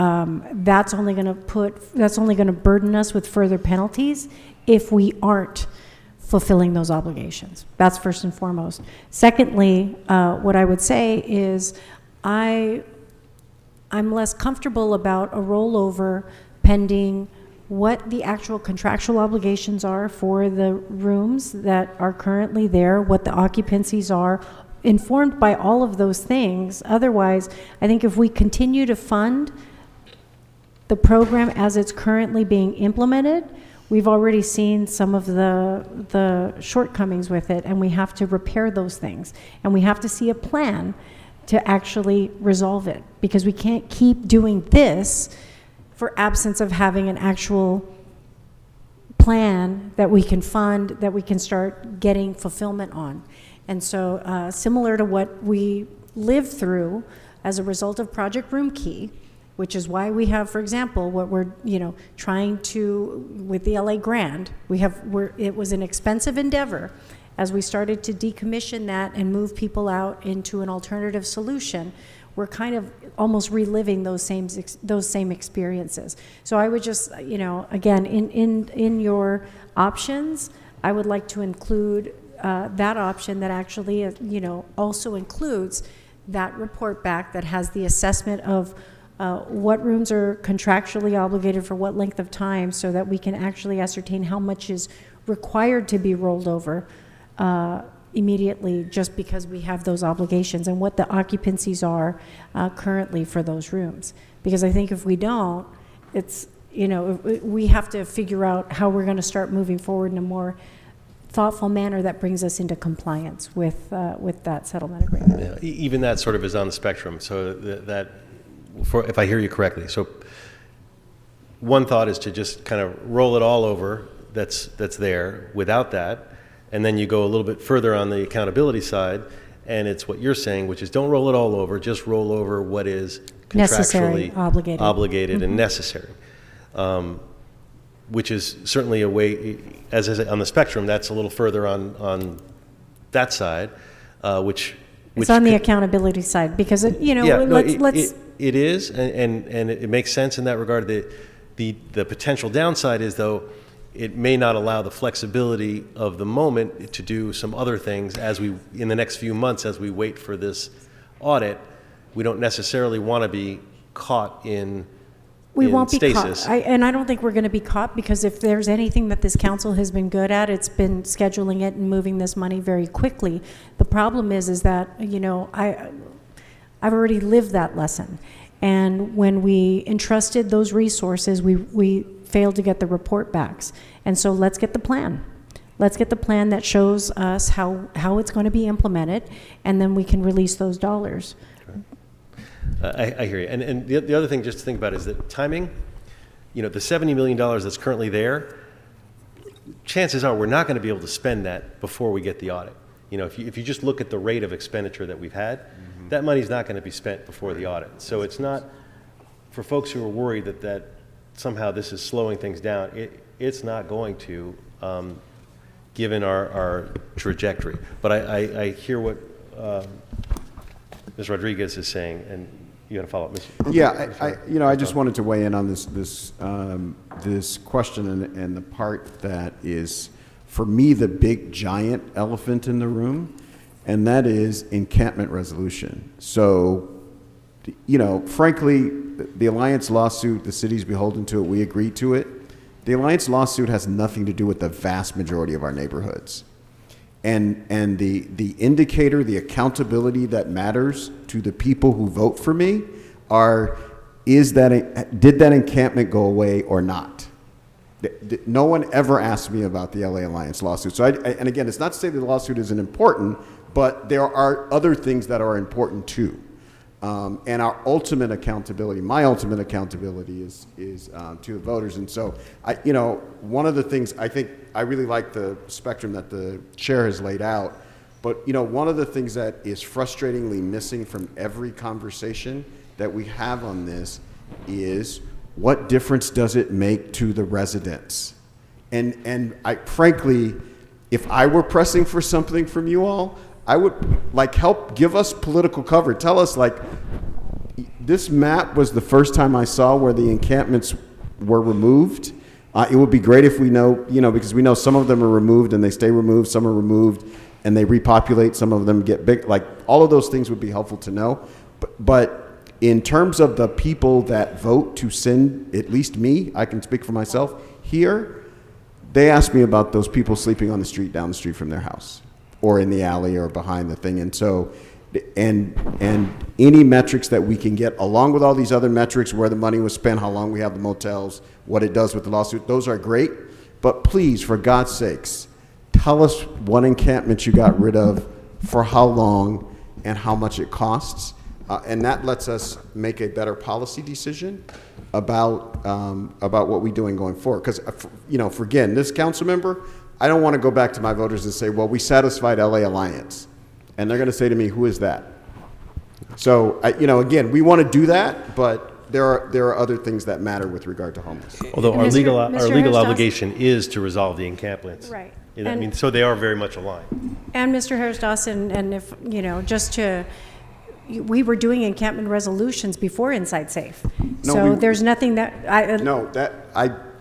that's only going to burden us with further penalties if we aren't fulfilling those obligations. That's first and foremost. Secondly, what I would say is I'm less comfortable about a rollover pending what the actual contractual obligations are for the rooms that are currently there, what the occupancies are, informed by all of those things. Otherwise, I think if we continue to fund the program as it's currently being implemented, we've already seen some of the shortcomings with it, and we have to repair those things. And we have to see a plan to actually resolve it, because we can't keep doing this for absence of having an actual plan that we can fund, that we can start getting fulfillment on. And so similar to what we lived through as a result of Project Room Key, which is why we have, for example, what we're trying to, with the LA Grand, it was an expensive endeavor as we started to decommission that and move people out into an alternative solution. We're kind of almost reliving those same experiences. So I would just, again, in your options, I would like to include that option that actually, also includes that report back that has the assessment of what rooms are contractually obligated for what length of time, so that we can actually ascertain how much is required to be rolled over immediately, just because we have those obligations, and what the occupancies are currently for those rooms. Because I think if we don't, it's, we have to figure out how we're going to start moving forward in a more thoughtful manner that brings us into compliance with that settlement agreement. Yeah, even that sort of is on the spectrum. So if I hear you correctly, so one thought is to just kind of roll it all over that's there without that. And then you go a little bit further on the accountability side, and it's what you're saying, which is don't roll it all over, just roll over what is contractually obligated and necessary, which is certainly a way, as I say, on the spectrum, that's a little further on that side, which it's on the accountability side, because it is, and it makes sense in that regard. The potential downside is, though, it may not allow the flexibility of the moment to do some other things in the next few months as we wait for this audit. We don't necessarily want to be caught in stasis. And I don't think we're going to be caught, because if there's anything that this council has been good at, it's been scheduling it and moving this money very quickly. The problem is that, I've already lived that lesson. And when we entrusted those resources, we failed to get the report backs. And so let's get the plan. Let's get the plan that shows us how it's going to be implemented, and then we can release those dollars. I hear you. And the other thing just to think about is that timing, the $70 million that's currently there, chances are we're not going to be able to spend that before we get the audit. If you just look at the rate of expenditure that we've had, that money's not going to be spent before the audit. So it's not, for folks who are worried that somehow this is slowing things down, it's not going to, given our trajectory. But I hear what Ms. Rodriguez is saying, and you got to follow up, Ms. Yeah, I just wanted to weigh in on this question and the part that is, for me, the big giant elephant in the room, and that is encampment resolution. So, frankly, the Alliance lawsuit, the city's beholden to it, we agreed to it. The Alliance lawsuit has nothing to do with the vast majority of our neighborhoods. And the indicator, the accountability that matters to the people who vote for me did that encampment go away or not? No one ever asked me about the LA Alliance lawsuit. So, and again, it's not to say that the lawsuit isn't important, but there are other things that are important too. And our ultimate accountability, my ultimate accountability is to the voters. And so, one of the things I think I really like the spectrum that the chair has laid out. But one of the things that is frustratingly missing from every conversation that we have on this is what difference does it make to the residents? And I frankly, if I were pressing for something from you all, I would help give us political cover. Tell us this map was the first time I saw where the encampments were removed. It would be great if we know, because we know some of them are removed and they stay removed, some are removed and they repopulate, some of them get big. All of those things would be helpful to know. But in terms of the people that vote to send, at least me, I can speak for myself, here, they ask me about those people sleeping on the street, down the street from their house, or in the alley or behind the thing. And so, and any metrics that we can get, along with all these other metrics, where the money was spent, how long we have the motels, what it does with the lawsuit, those are great. But please, for God's sakes, tell us what encampment you got rid of, for how long, and how much it costs. And that lets us make a better policy decision about what we're doing going forward. Because, for again, this council member, I don't want to go back to my voters and say, well, we satisfied LA Alliance. And they're going to say to me, who is that? So, again, we want to do that, but there are other things that matter with regard to homeless. Although our legal obligation is to resolve the encampments. Right. So they are very much aligned. And Mr. Harris-Dawson, and if, we were doing encampment resolutions before Inside Safe. No, so there's nothing that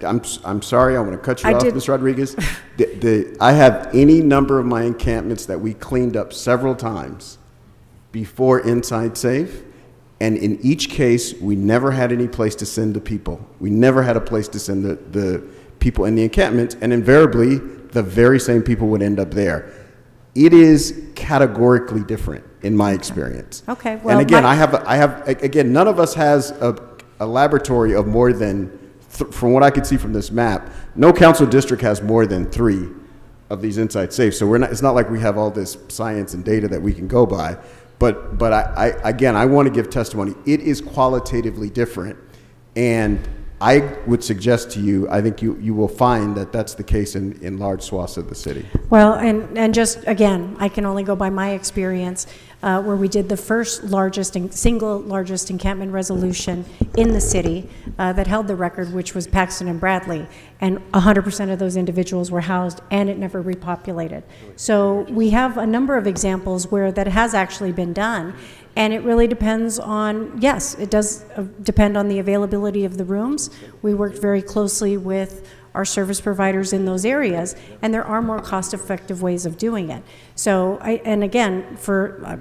I'm sorry, I want to cut you off, Ms. Rodriguez. I have any number of my encampments that we cleaned up several times before Inside Safe, and in each case, we never had any place to send the people. We never had a place to send the people in the encampments, and invariably, the very same people would end up there. It is categorically different in my experience. Okay. Well, and again, I have again, none of us has a laboratory of more than, from what I could see from this map, no council district has more than 3 of these Inside Safe. So it's not like we have all this science and data that we can go by. But I want to give testimony. It is qualitatively different, and I would suggest to you, I think you will find that that's the case in large swaths of the city. Well, and just, again, I can only go by my experience, where we did the first single largest encampment resolution in the city that held the record, which was Paxton and Bradley, and 100% of those individuals were housed, and it never repopulated. So we have a number of examples where that has actually been done. And it really depends on, yes, it does depend on the availability of the rooms. We worked very closely with our service providers in those areas, and there are more cost-effective ways of doing it. So, and again,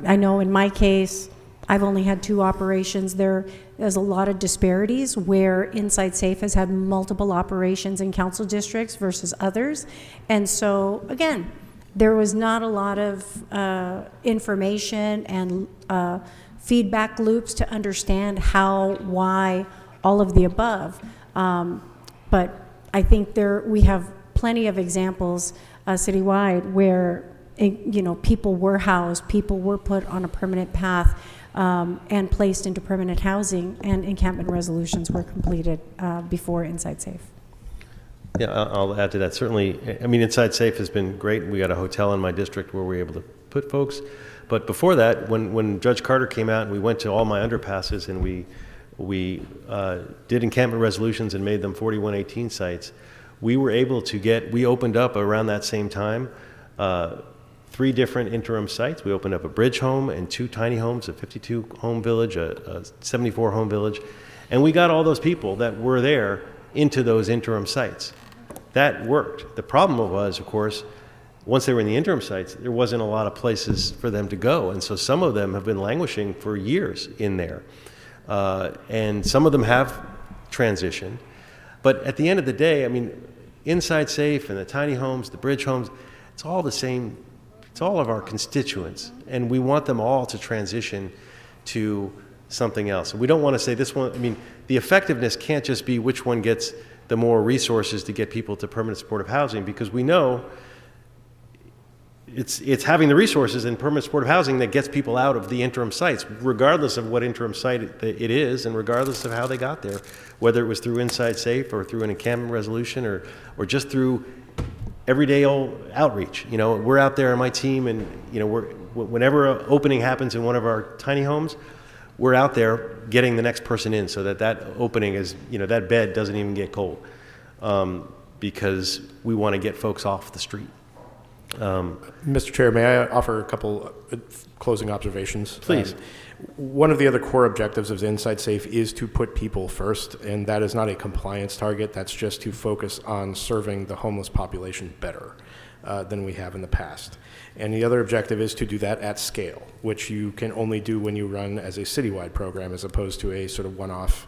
I know in my case, I've only had 2 operations. There's a lot of disparities where Inside Safe has had multiple operations in council districts versus others. And so, again, there was not a lot of information and feedback loops to understand how, why, all of the above. But I think we have plenty of examples citywide where people were housed, people were put on a permanent path and placed into permanent housing, and encampment resolutions were completed before Inside Safe. Yeah, I'll add to that. Certainly, Inside Safe has been great. We got a hotel in my district where we were able to put folks. But before that, when Judge Carter came out and we went to all my underpasses and we did encampment resolutions and made them 4118 sites, we were able to we opened up around that same time 3 different interim sites. We opened up a bridge home and 2 tiny homes, a 52 home village, a 74 home village. And we got all those people that were there into those interim sites. That worked. The problem was, of course, once they were in the interim sites, there wasn't a lot of places for them to go. And so some of them have been languishing for years in there. And some of them have transitioned. But at the end of the day, Inside Safe and the tiny homes, the bridge homes, it's all the same. It's all of our constituents. And we want them all to transition to something else. We don't want to say this one, the effectiveness can't just be which one gets the more resources to get people to permanent supportive housing, because we know it's having the resources in permanent supportive housing that gets people out of the interim sites, regardless of what interim site it is, and regardless of how they got there, whether it was through Inside Safe or through an encampment resolution or just through everyday outreach. You know, we're out there on my team, and you know, whenever an opening happens in one of our tiny homes, we're out there getting the next person in, so that opening is, you know, that bed doesn't even get cold, because we want to get folks off the street. Mr. Chair, may I offer a couple closing observations? Please. One of the other core objectives of Inside Safe is to put people first, and that is not a compliance target. That's just to focus on serving the homeless population better than we have in the past. And the other objective is to do that at scale, which you can only do when you run as a citywide program as opposed to a sort of one-off,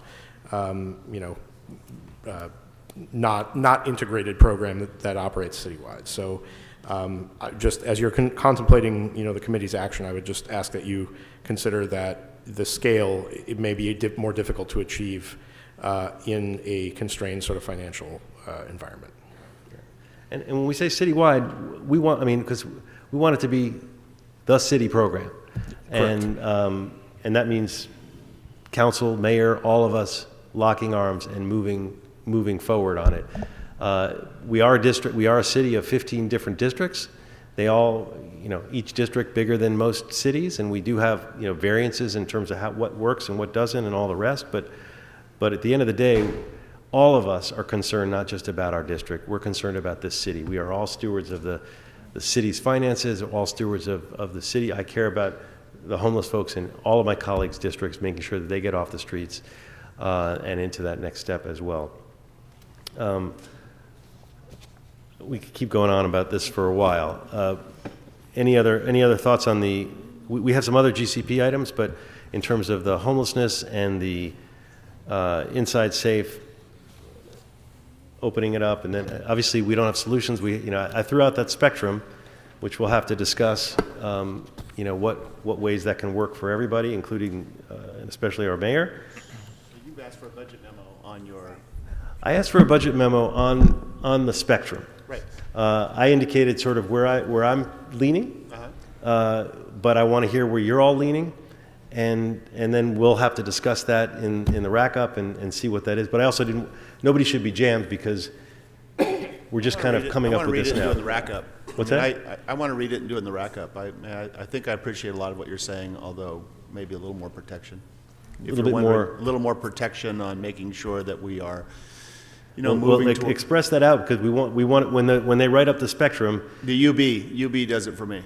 not integrated program that operates citywide. So just as you're contemplating, you know, the committee's action, I would just ask that you consider that the scale, it may be more difficult to achieve in a constrained sort of financial environment. And when we say citywide, we want, because we want it to be the city program. And that means council, mayor, all of us locking arms and moving forward on it. We are a city of 15 different districts. They all, you know, each district bigger than most cities, and we do have, you know, variances in terms of what works and what doesn't and all the rest. But at the end of the day, all of us are concerned not just about our district. We're concerned about this city. We are all stewards of the city's finances, all stewards of the city. I care about the homeless folks in all of my colleagues' districts, making sure that they get off the streets and into that next step as well. We could keep going on about this for a while. Any other thoughts on the? We have some other GCP items, but in terms of the homelessness and the Inside Safe, opening it up, and then obviously we don't have solutions. I threw out that spectrum, which we'll have to discuss. What ways that can work for everybody, including and especially our mayor. You've asked for a budget memo on your. I asked for a budget memo on the spectrum. Right. I indicated sort of where I'm leaning, but I want to hear where you're all leaning, and then we'll have to discuss that in the rack up and see what that is. But I also didn't. Nobody should be jammed because we're just kind of coming up with this now. I want to read it and do it in the rack up. What's that? I want to read it and do it in the rack up. I think I appreciate a lot of what you're saying, although maybe a little more protection. A little more protection on making sure that we are. Express that out, because we want when they write up the spectrum. The UB does it for me.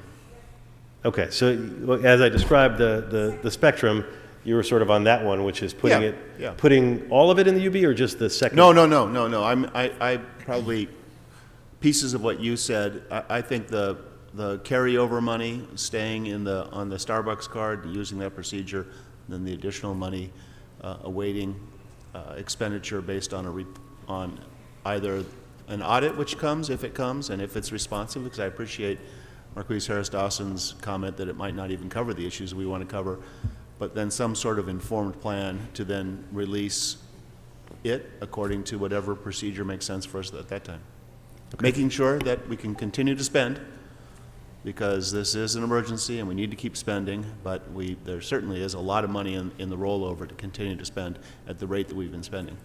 Okay, so as I described the spectrum, you were sort of on that one, which is putting all of it in the UB, or just the second? No. I probably pieces of what you said. I think the carryover money staying on the Starbucks card, using that procedure, then the additional money awaiting expenditure based on either an audit, which comes, if it comes, and if it's responsive, because I appreciate Marquise Harris Dawson's comment that it might not even cover the issues we want to cover, but then some sort of informed plan to then release it according to whatever procedure makes sense for us at that time. Okay. Making sure that we can continue to spend, because this is an emergency and we need to keep spending, but there certainly is a lot of money in the rollover to continue to spend at the rate that we've been spending.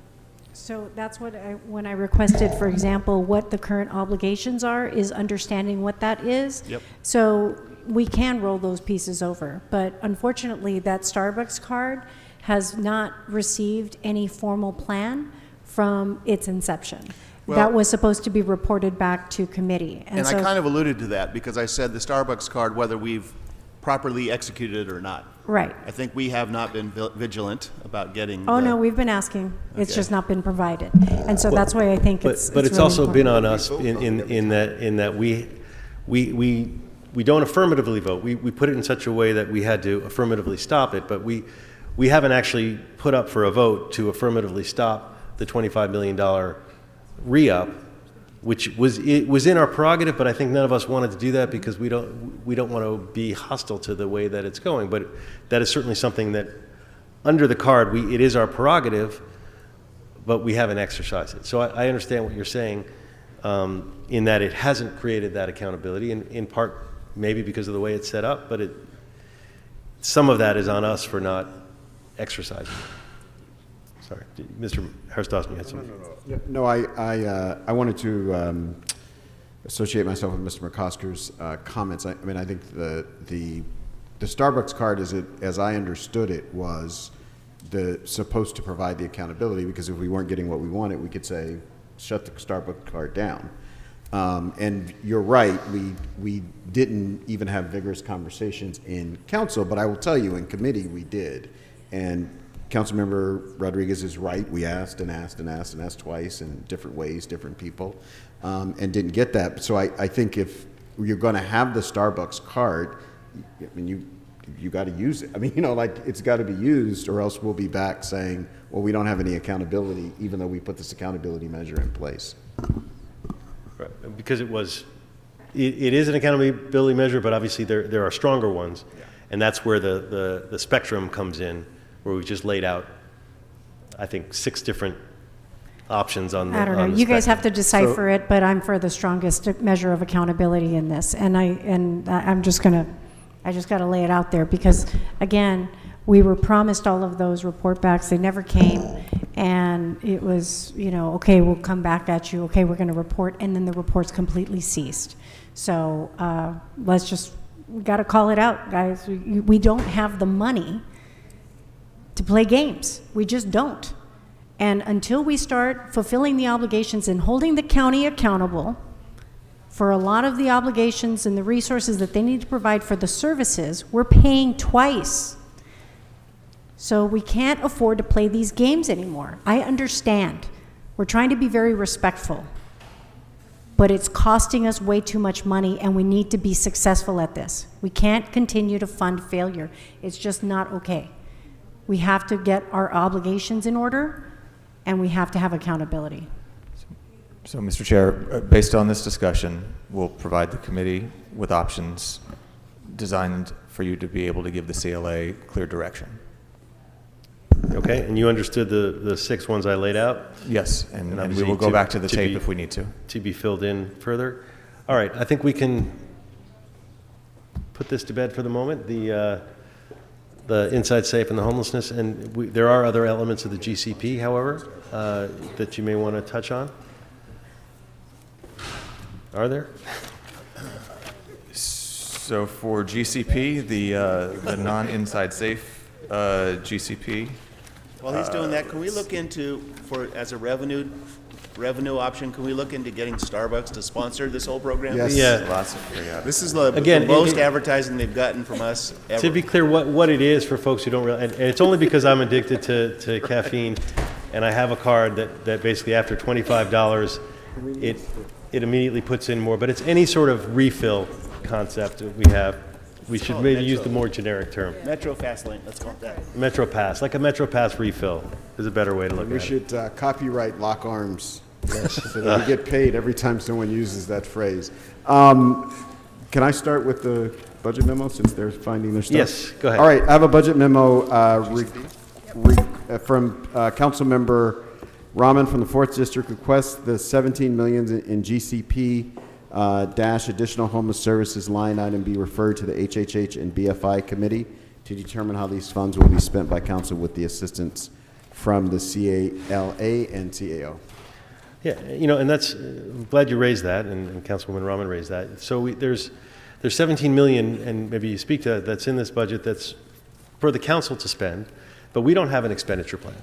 So that's when I requested, for example, what the current obligations are, is understanding what that is. Yep. So we can roll those pieces over, but unfortunately that Starbucks card has not received any formal plan from its inception. That was supposed to be reported back to committee. And I kind of alluded to that because I said the Starbucks card, whether we've properly executed it or not. Right. I think we have not been vigilant about getting. No, we've been asking. It's just not been provided, and so that's why I think it's. But it's really also important. been on us in that we don't affirmatively vote. We put it in such a way that we had to affirmatively stop it, but we haven't actually put up for a vote to affirmatively stop the $25 million re-up, which was in our prerogative, but I think none of us wanted to do that because we don't want to be hostile to the way that it's going. But that is certainly something that, under the card, it is our prerogative but we haven't exercised it. So I understand what you're saying, in that it hasn't created that accountability, in part maybe because of the way it's set up, but some of that is on us for not exercising it. Sorry, Mr. Herstausen, you had something? No, I wanted to associate myself with Mr. McCosker's comments. I mean, I think the Starbucks card, as I understood it, was supposed to provide the accountability, because if we weren't getting what we wanted, we could say, shut the Starbucks card down. And you're right, we didn't even have vigorous conversations in council, but I will tell you, in committee we did. And Councilmember Rodriguez is right. We asked and asked and asked and asked twice in different ways, different people, and didn't get that. So I think if you're going to have the Starbucks card, I mean, you got to use it. I mean, like, it's got to be used, or else we'll be back saying, well, we don't have any accountability, even though we put this accountability measure in place. Right, because it is an accountability measure, but obviously there are stronger ones, and that's where the spectrum comes in, where we just laid out, I think, 6 different options on the I don't know. You guys have to decipher it, but I'm for the strongest measure of accountability in this, and I just got to lay it out there, because again, we were promised all of those report backs. They never came, and it was, okay, we'll come back at you. Okay, we're going to report, and then the reports completely ceased. So we got to call it out, guys. We don't have the money to play games. We just don't. And until we start fulfilling the obligations and holding the county accountable for a lot of the obligations and the resources that they need to provide for the services, we're paying twice. So we can't afford to play these games anymore. I understand. We're trying to be very respectful, but it's costing us way too much money, and we need to be successful at this. We can't continue to fund failure. It's just not okay. We have to get our obligations in order, and we have to have accountability. So, Mr. Chair, based on this discussion, we'll provide the committee with options designed for you to be able to give the CLA clear direction. Okay, and you understood the 6 ones I laid out? Yes, and we will go back to the tape if we need to. To be filled in further. All right, I think we can put this to bed for the moment, the inside safe and the homelessness, and there are other elements of the GCP, however, that you may want to touch on. Are there? So for GCP, the non-inside safe GCP. While he's doing that, can we look into, as a revenue option, can we look into getting Starbucks to sponsor this whole program? Yes. Yeah. Lots of free ads. This is the most advertising they've gotten from us ever. To be clear, what it is for folks who don't realize, and it's only because I'm addicted to caffeine, and I have a card that basically after $25, it immediately puts in more. But it's any sort of refill concept that we have. We should maybe use the more generic term. Metro Fast Lane, let's call it that. Metro Pass, like a Metro Pass refill is a better way to look at it. We should copyright lock arms, so that we get paid every time someone uses that phrase. Can I start with the budget memo, since they're finding their stuff? Yes, go ahead. All right, I have a budget memo from Councilmember Rahman from the 4th District, requests the $17 million in GCP dash additional homeless services line item be referred to the HHH and BFI committee to determine how these funds will be spent by council with the assistance from the CALA and CAO. Yeah, and that's, I'm glad you raised that, and Councilwoman Rahman raised that. So there's $17 million, and maybe you speak to that, that's in this budget that's for the council to spend, but we don't have an expenditure plan.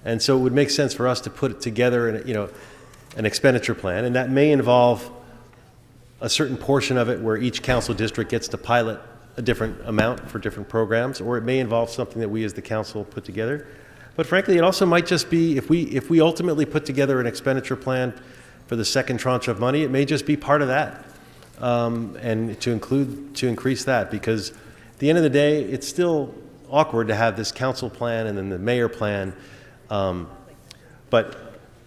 And so it would make sense for us to put together an expenditure plan, and that may involve a certain portion of it where each council district gets to pilot a different amount for different programs, or it may involve something that we as the council put together. But frankly, it also might just be, if we ultimately put together an expenditure plan for the second tranche of money, it may just be part of that, and to increase that, because at the end of the day, it's still awkward to have this council plan and then the mayor plan, but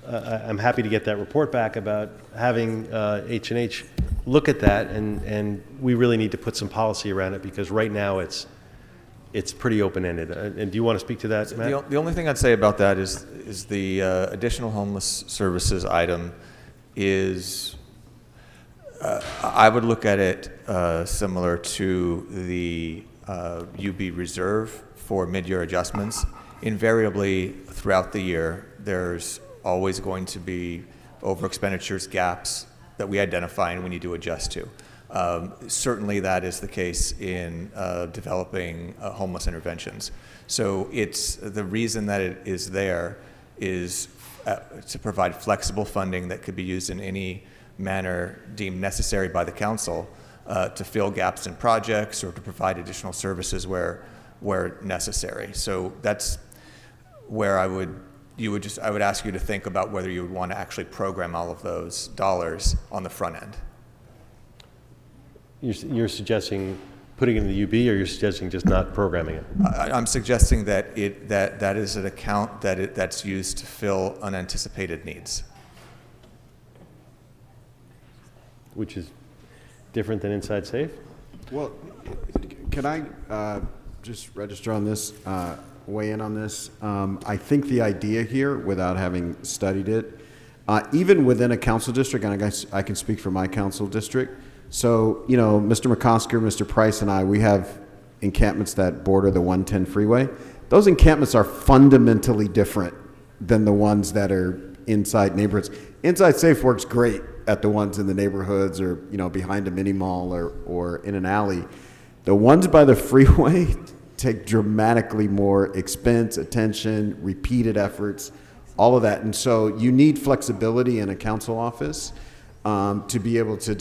I'm happy to get that report back about having H&H look at that, and we really need to put some policy around it, because right now it's it's pretty open-ended. And do you want to speak to that, Matt? The only thing I'd say about that is the additional homeless services item is, I would look at it similar to the UB reserve for mid-year adjustments. Invariably, throughout the year, there's always going to be over expenditures, gaps that we identify and we need to adjust to. Certainly that is the case in developing homeless interventions. So it's the reason that it is there is to provide flexible funding that could be used in any manner deemed necessary by the council to fill gaps in projects or to provide additional services where necessary. So that's where I would ask you to think about whether you would want to actually program all of those dollars on the front end. You're suggesting putting it in the UB, or you're suggesting just not programming it? I'm suggesting that that is an account that's used to fill unanticipated needs. Which is different than Inside Safe? Well, can I just register on this, weigh in on this? I think the idea here, without having studied it, even within a council district, and I guess I can speak for my council district. So, you know, Mr. McCosker, Mr. Price, and I, we have encampments that border the 110 freeway. Those encampments are fundamentally different than the ones that are inside neighborhoods. Inside Safe works great at the ones in the neighborhoods or, you know, behind a mini mall or in an alley. The ones by the freeway take dramatically more expense, attention, repeated efforts, all of that. And so you need flexibility in a council office to be able to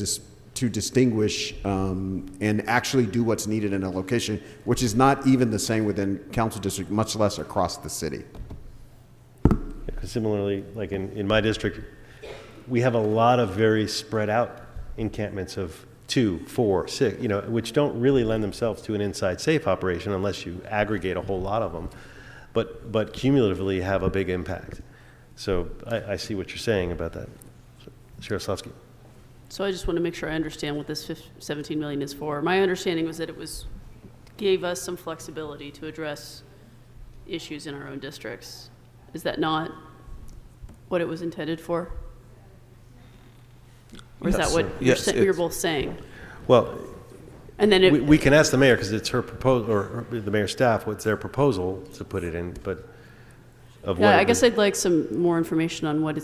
distinguish and actually do what's needed in a location, which is not even the same within council district, much less across the city. Similarly, like in my district, we have a lot of very spread out encampments of 2, 4, 6, you know, which don't really lend themselves to an Inside Safe operation unless you aggregate a whole lot of them, but cumulatively have a big impact. So I see what you're saying about that. Sheriff Slavsky. So I just want to make sure I understand what this 17 million is for. My understanding was that it gave us some flexibility to address issues in our own districts. Is that not what it was intended for? Or is that what you're both saying? Well, and then we can ask the mayor because it's her proposal, or the mayor's staff, what's their proposal to put it in, but of what I guess I'd like some more information on what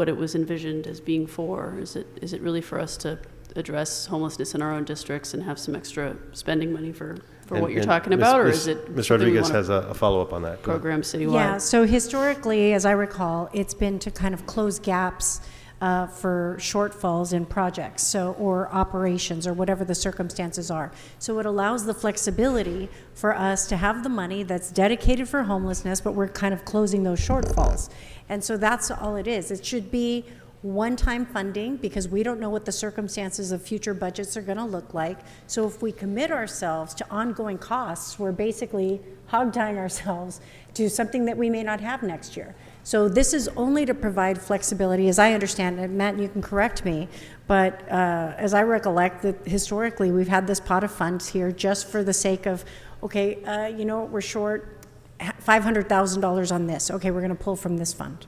it was envisioned as being for. Is it really for us to address homelessness in our own districts and have some extra spending money for what you're talking about, or is it Ms. Rodriguez has a follow-up on that. Program citywide? Yeah, so historically, as I recall, it's been to kind of close gaps for shortfalls in projects or operations or whatever the circumstances are. So it allows the flexibility for us to have the money that's dedicated for homelessness, but we're kind of closing those shortfalls. And so that's all it is. It should be one-time funding because we don't know what the circumstances of future budgets are going to look like. So if we commit ourselves to ongoing costs, we're basically hog-tying ourselves to something that we may not have next year. So this is only to provide flexibility, as I understand it. Matt, you can correct me, but as I recollect, that historically we've had this pot of funds here just for the sake of, okay, you know what, we're short $500,000 on this. Okay, we're going to pull from this fund.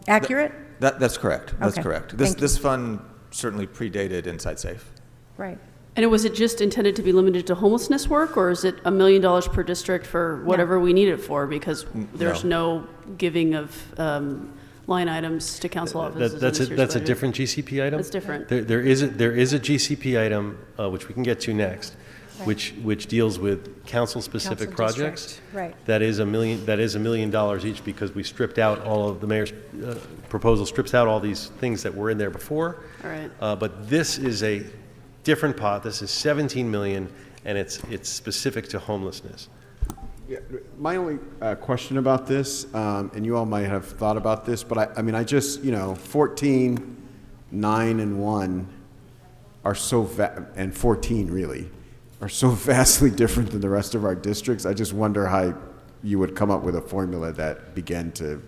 Accurate? That's correct. That's okay. correct. This fund certainly predated Inside Safe. Right. And was it just intended to be limited to homelessness work, or is it $1 million per district for whatever we need it for? Because there's no giving of line items to council offices. That's a different GCP item. That's different. There is a GCP item which we can get to next, right, which deals with council-specific projects. District. Right. That is $1 million each because we stripped out all of the mayor's proposal, strips out all these things that were in there before. All right. But this is a different pot. This is 17 million, and it's specific to homelessness. Yeah, my only question about this, and you all might have thought about this, but I mean, I just, 14, 9, and 1 are and 14 really, are so vastly different than the rest of our districts. I just wonder how you would come up with a formula that began to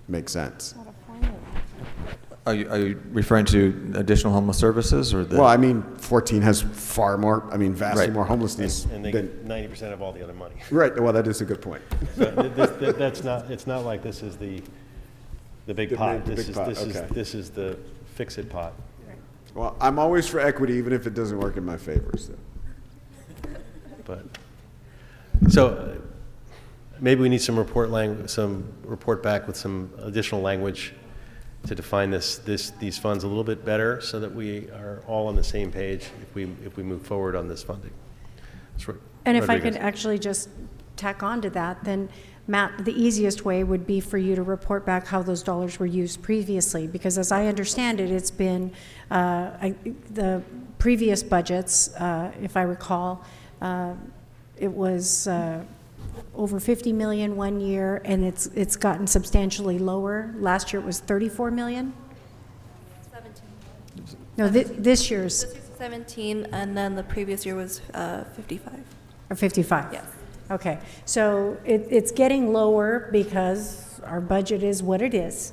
make sense. Are you referring to additional homeless services or the? Well, I mean, 14 has far more, I mean, vastly Right. more homelessness And they than. get 90% of all the other money. Right, well, that is a good point. So that's not, it's not like this is the big pot. The big pot, okay. This is the fix-it pot. Well, I'm always for equity, even if it doesn't work in my favor, so. But, so maybe we need some report back with some additional language to define these funds a little bit better so that we are all on the same page if we move forward on this funding. And if I Rodriguez. could actually just tack on to that, then Matt, the easiest way would be for you to report back how those dollars were used previously, because as I understand it, it's been the previous budgets, if I recall, it was over 50 million one year, and it's gotten substantially lower. Last year it was 34 million. 17. No, this year's. This year's 17, and then the previous year was 55. Or 55? Yes. Okay, so it's getting lower because our budget is what it is.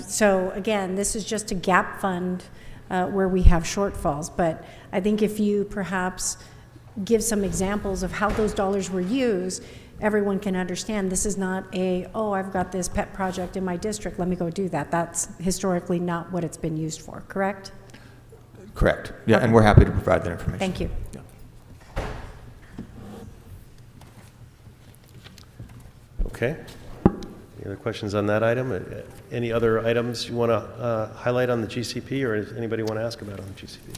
So again, this is just a gap fund where we have shortfalls, but I think if you perhaps give some examples of how those dollars were used, everyone can understand this is not oh, I've got this pet project in my district, let me go do that. That's historically not what it's been used for, correct? Correct. Yeah, and we're happy to provide that information. Thank you. Yeah. Okay. Any other questions on that item? Any other items you want to highlight on the GCP, or does anybody want to ask about on the GCP?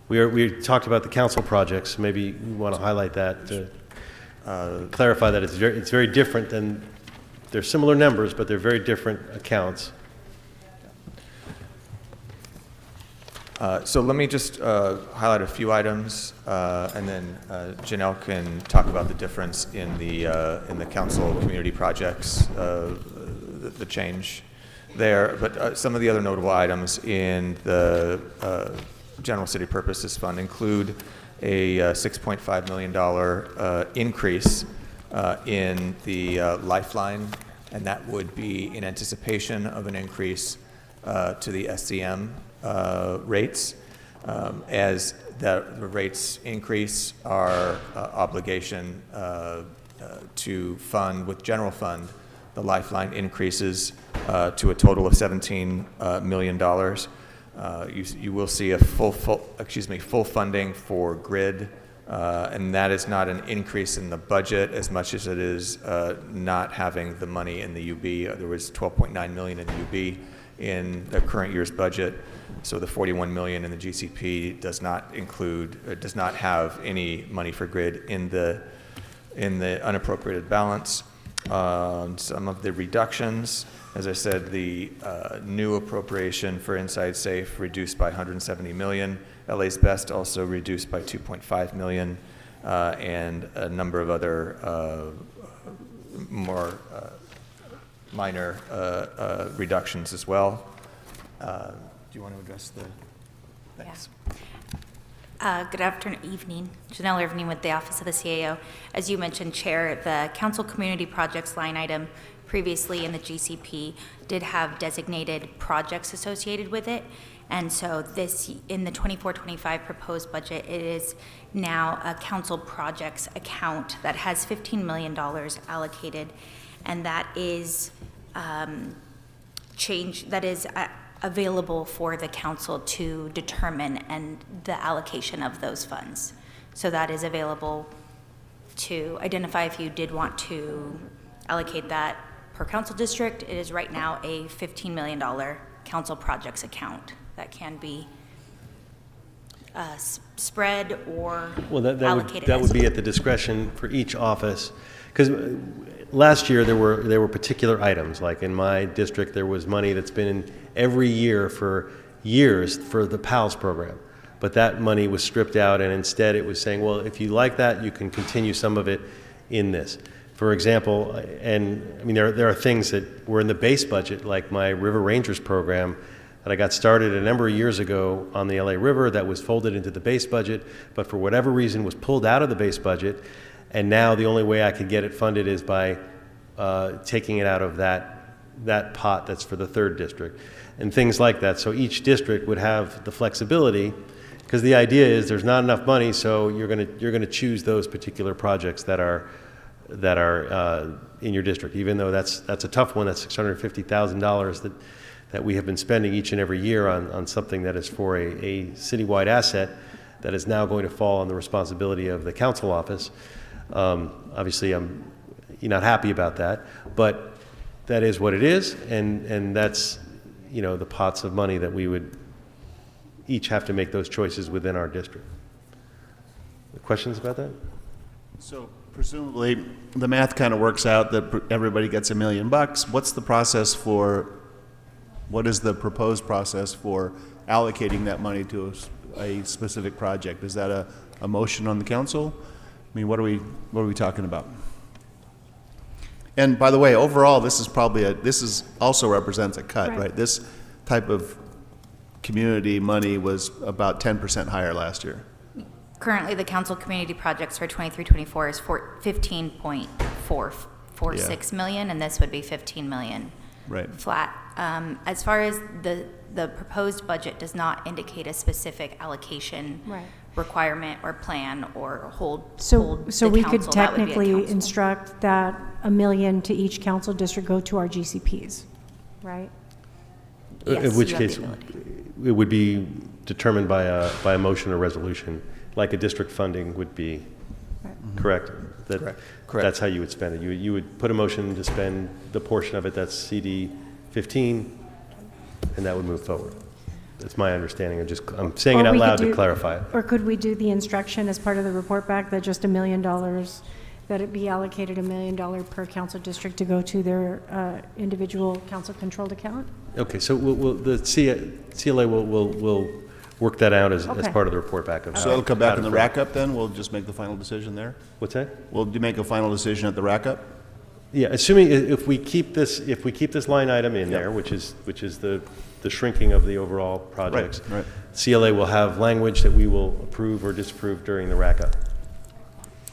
We talked about the council projects. Maybe you want to highlight that to clarify that it's very different than, they're similar numbers, but they're very different accounts. So let me just highlight a few items, and then Janelle can talk about the difference in the council community projects, the change there. But some of the other notable items in the General City Purposes Fund include a $6.5 million increase in the Lifeline, and that would be in anticipation of an increase to the SCM rates. As the rates increase, our obligation to fund with general fund, the Lifeline increases to a total of $17 million. You will see a full funding for grid, and that is not an increase in the budget as much as it is not having the money in the UB. There was $12.9 million in the UB in the current year's budget, so the $41 million in the GCP does not have any money for grid in the unappropriated balance. Some of the reductions, as I said, the new appropriation for Inside Safe reduced by $170 million. LA's Best also reduced by $2.5 million, and a number of other more minor reductions as well. Do you want to address the? Thanks. Good evening. Janelle Irving with the Office of the CAO. As you mentioned, Chair, the Council Community Projects line item previously in the GCP did have designated projects associated with it. And so this, in the 24-25 proposed budget, it is now a council projects account that has $15 million allocated. And that is available for the council to determine and the allocation of those funds. So that is available to identify if you did want to allocate that per council district. It is right now a $15 million council projects account that can be spread or allocated. That would be at the discretion for each office, because last year there were particular items, like in my district there was money that's been in every year for years for the PALS program, but that money was stripped out, and instead it was saying, well, if you like that, you can continue some of it in this. For example, and I mean there are things that were in the base budget, like my River Rangers program that I got started a number of years ago on the LA River, that was folded into the base budget, but for whatever reason was pulled out of the base budget, and now the only way I could get it funded is by taking it out of that that pot that's for the third district, and things like that. So each district would have the flexibility, because the idea is there's not enough money, so you're gonna choose those particular projects that are in your district, even though that's a tough one. That's $650,000 that we have been spending each and every year on something that is for a citywide asset that is now going to fall on the responsibility of the council office. Obviously, you're not happy about that, but that is what it is, and that's, you know, the pots of money that we would each have to make those choices within our district. Questions about that? So presumably, the math kind of works out that everybody gets $1 million. What's the process for, what is the proposed process for allocating that money to a specific project? Is that a motion on the council? I mean, what are we talking about? And by the way, overall, this is also represents a cut, right? This type of community money was about 10% higher last year. Currently, the council community projects for 23-24 is 15.446 million, and this would be 15 million flat. As far as the proposed budget does not indicate a specific allocation requirement or plan or hold. So we could council. That would be a technically council. instruct that $1 million to each council district go to our GCPs, right? Yes, in which you have case, the ability. it would be determined by a motion or resolution, like a district funding would be. Correct? Correct. That's how you would spend it. You would put a motion to spend the portion of it that's CD 15, and that would move forward. That's my understanding. I'm saying it out loud to clarify it. Or could we do the instruction as part of the report back that just $1 million, that it be allocated $1 million per council district to go to their individual council-controlled account? Okay, so the CLA will work that out as part of the report back. So it'll come back in the rack-up then? We'll just make the final decision there? What's that? We'll make a final decision at the rack-up? Yeah, assuming if we keep this line item in there, which is the shrinking of the overall projects, Right. CLA will have language that we will approve or disapprove during the rack-up.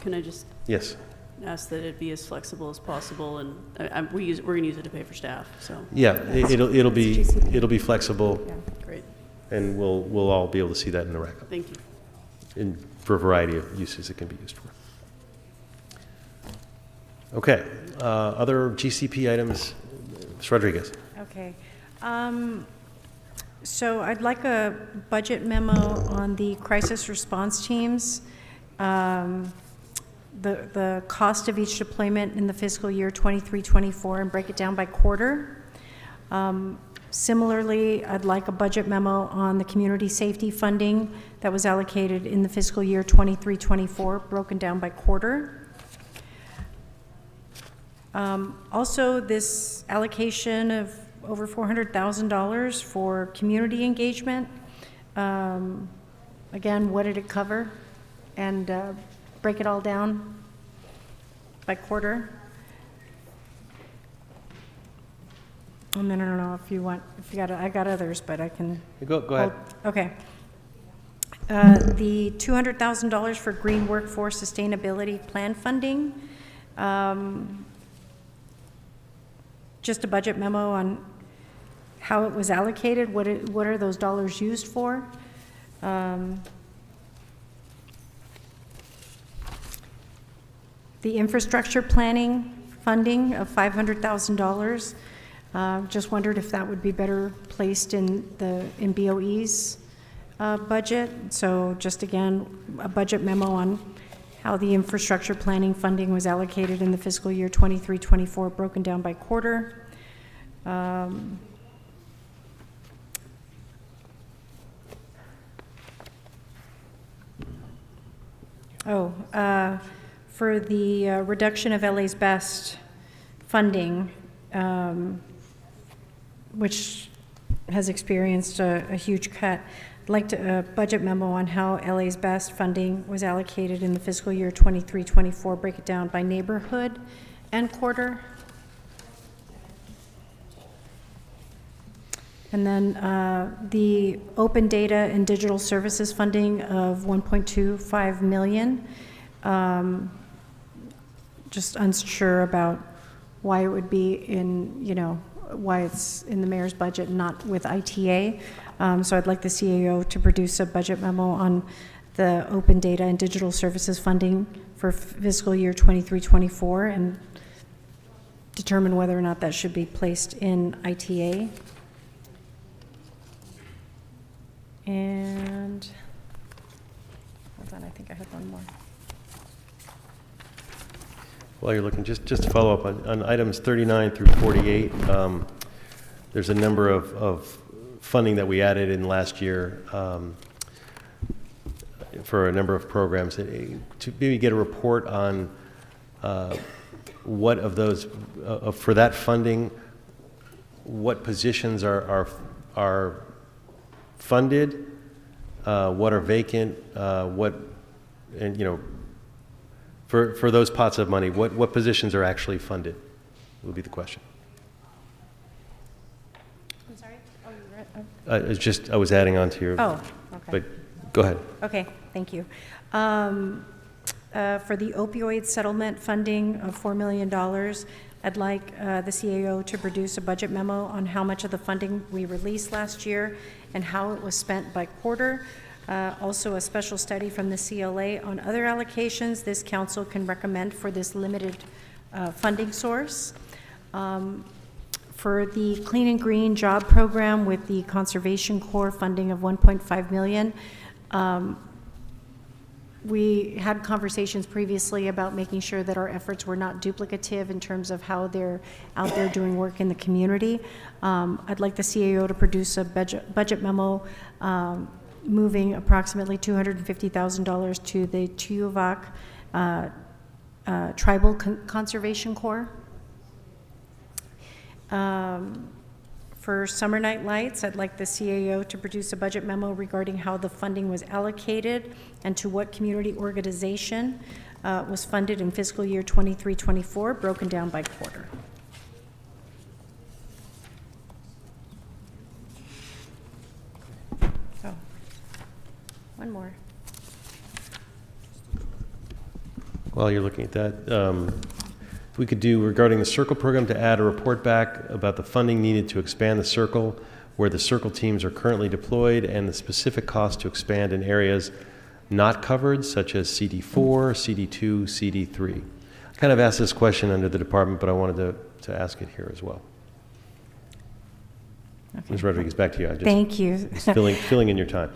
Can I just Yes. ask that it be as flexible as possible, and we're going to use it to pay for staff, so. Yeah, it'll be flexible. Yeah, great. And we'll all be able to see that in the rack-up. Thank you. For a variety of uses it can be used for. Okay, other GCP items, Ms. Rodriguez. Okay. So I'd like a budget memo on the crisis response teams. The cost of each deployment in the fiscal year 23-24 and break it down by quarter. Similarly, I'd like a budget memo on the community safety funding that was allocated in the fiscal year 23-24, broken down by quarter. Also, this allocation of over $400,000 for community engagement. Again, what did it cover? And break it all down by quarter. And then I don't know if you got, I got others, but I can. Go ahead. Okay. The $200,000 for Green Workforce Sustainability Plan funding. Just a budget memo on how it was allocated, what are those dollars used for? The infrastructure planning funding of $500,000. Just wondered if that would be better placed in BOE's budget. So just again, a budget memo on how the infrastructure planning funding was allocated in the fiscal year 23-24, broken down by quarter. For the reduction of LA's Best funding, which has experienced a huge cut. I'd like a budget memo on how LA's Best funding was allocated in the fiscal year 23-24, break it down by neighborhood and quarter. And then the open data and digital services funding of $1.25 million. Just unsure about why it would be in, why it's in the mayor's budget and not with ITA. So I'd like the CAO to produce a budget memo on the open data and digital services funding for fiscal year 23-24 and determine whether or not that should be placed in ITA. And hold on, I think I had one more. While you're looking, just to follow up on items 39 through 48, there's a number of funding that we added in last year for a number of programs. To maybe get a report on what of those, for that funding, what positions are funded, what are vacant, and you know, for those pots of money, what positions are actually funded would be the question. I'm sorry? Oh, It's just, I was adding on to your. Oh, okay. But go ahead. Okay, thank you. For the opioid settlement funding of $4 million, I'd like the CAO to produce a budget memo on how much of the funding we released last year and how it was spent by quarter. Also, a special study from the CLA on other allocations this council can recommend for this limited funding source. For the Clean and Green Job Program with the Conservation Corps funding of $1.5 million, we had conversations previously about making sure that our efforts were not duplicative in terms of how they're out there doing work in the community. I'd like the CAO to produce a budget memo moving approximately $250,000 to the Tuyuvak Tribal Conservation Corps. For Summer Night Lights, I'd like the CAO to produce a budget memo regarding how the funding was allocated and to what community organization was funded in fiscal year 23-24, broken down by quarter. Oh, one more. While you're looking at that, we could do regarding the Circle program to add a report back about the funding needed to expand the Circle, where the Circle teams are currently deployed, and the specific cost to expand in areas not covered, such as CD4, CD2, CD3. I kind of asked this question under the department, but I wanted to ask it here as well. Okay. Ms. Rodriguez, back to you. Thank you. Just filling in your time.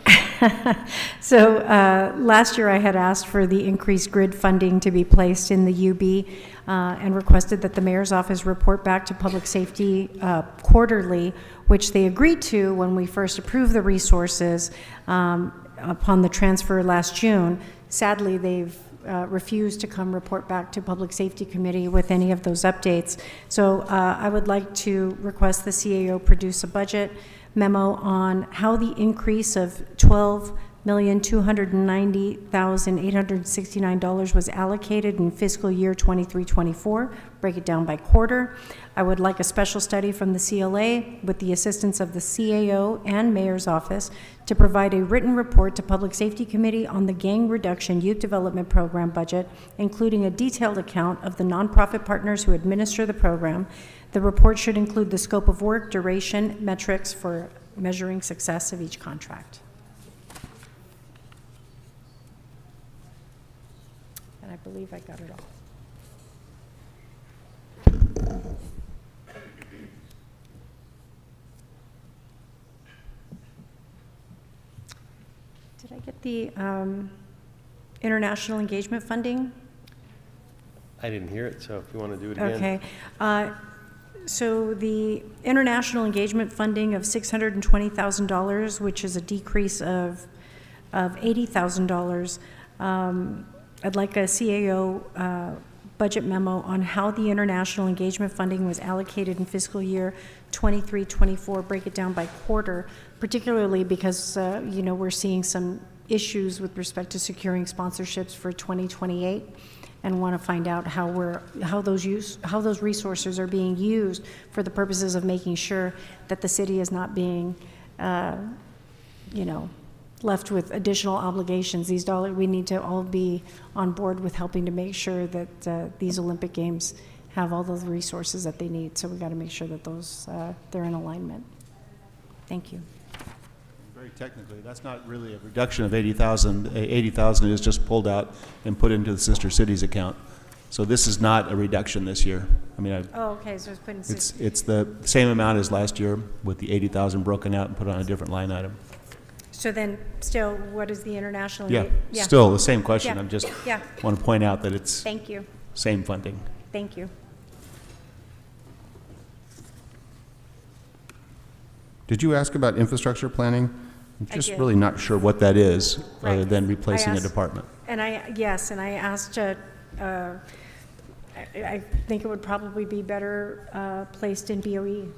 So last year I had asked for the increased grid funding to be placed in the UB and requested that the mayor's office report back to public safety quarterly, which they agreed to when we first approved the resources upon the transfer last June. Sadly, they've refused to come report back to Public Safety Committee with any of those updates. So I would like to request the CAO produce a budget memo on how the increase of $12,290,869 was allocated in fiscal year 23-24, break it down by quarter. I would like a special study from the CLA with the assistance of the CAO and Mayor's Office to provide a written report to Public Safety Committee on the Gang Reduction Youth Development Program budget, including a detailed account of the nonprofit partners who administer the program. The report should include the scope of work, duration, metrics for measuring success of each contract. And I believe I got it all. Did I get the international engagement funding? I didn't hear it, so if you want to do it again. Okay. So the international engagement funding of $620,000, which is a decrease of $80,000, I'd like a CAO budget memo on how the international engagement funding was allocated in fiscal year 23-24, break it down by quarter, particularly because you know, we're seeing some issues with respect to securing sponsorships for 2028, and want to find out how those resources are being used for the purposes of making sure that the city is not being, you know, left with additional obligations. These dollars, we need to all be on board with helping to make sure that these Olympic Games have all those resources that they need. So we got to make sure that those, they're in alignment. Thank you. Very technically, that's not really a reduction of 80,000. 80,000 is just pulled out and put into the sister cities account. So this is not a reduction this year. I mean, Oh, okay, so it's put in it's the same amount as last year with the 80,000 broken out and put on a different line item. So then, still, what is the international? Yeah, rate? still the same question. Yeah. I'm just Yeah. want to point out that it's Thank you. same funding. Thank you. Did you ask about infrastructure planning? I'm I just did. really not sure what that is, other Right. than replacing I a asked- department. And I asked, I think it would probably be better placed in BOE,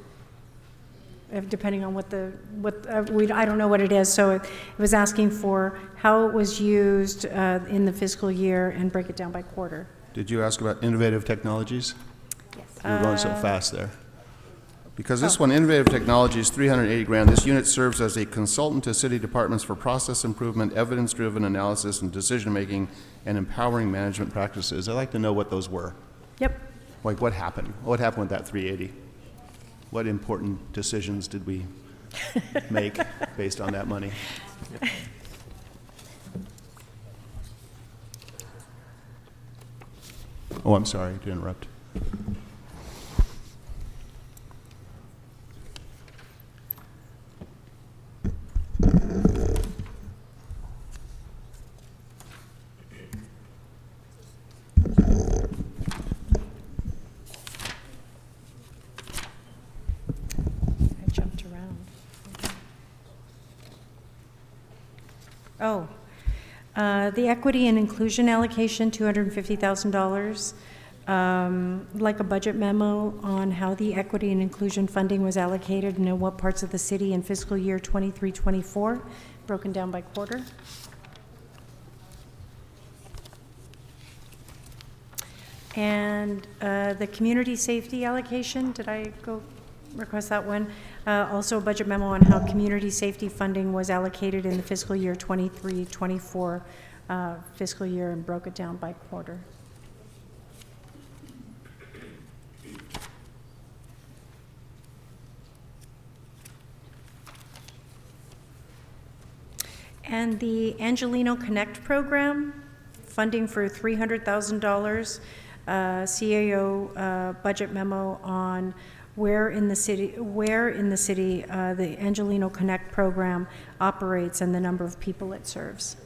depending on I don't know what it is, so it was asking for how it was used in the fiscal year and break it down by quarter. Did you ask about innovative technologies? Yes. You were going so fast there. Because this Oh. one, Innovative Technologies, 380 grand. This unit serves as a consultant to city departments for process improvement, evidence-driven analysis, and decision-making, and empowering management practices. I'd like to know what those were. Yep. Like, what happened? What happened with that 380? What important decisions did we make based on that money? Oh, I'm sorry to interrupt. I jumped around. Oh, the equity and inclusion allocation, $250,000. Like a budget memo on how the equity and inclusion funding was allocated and in what parts of the city in fiscal year 23-24, broken down by quarter. And the community safety allocation, did I go request that one? Also a budget memo on how community safety funding was allocated in the fiscal year 23-24 fiscal year and broke it down by quarter. And the Angelino Connect program, funding for $300,000, CAO budget memo on where in the city the Angelino Connect program operates and the number of people it serves.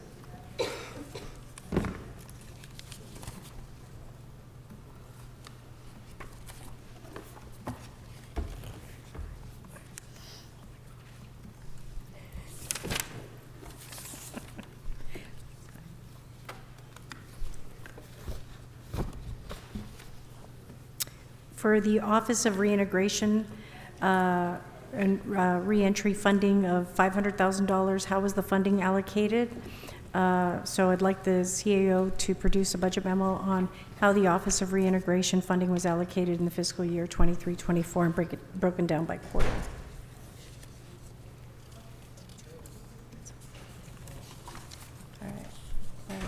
For the Office of Reintegration and Reentry funding of $500,000, how was the funding allocated? So I'd like the CAO to produce a budget memo on how the Office of Reintegration funding was allocated in the fiscal year 23-24 and broken down by quarter. All right. All right.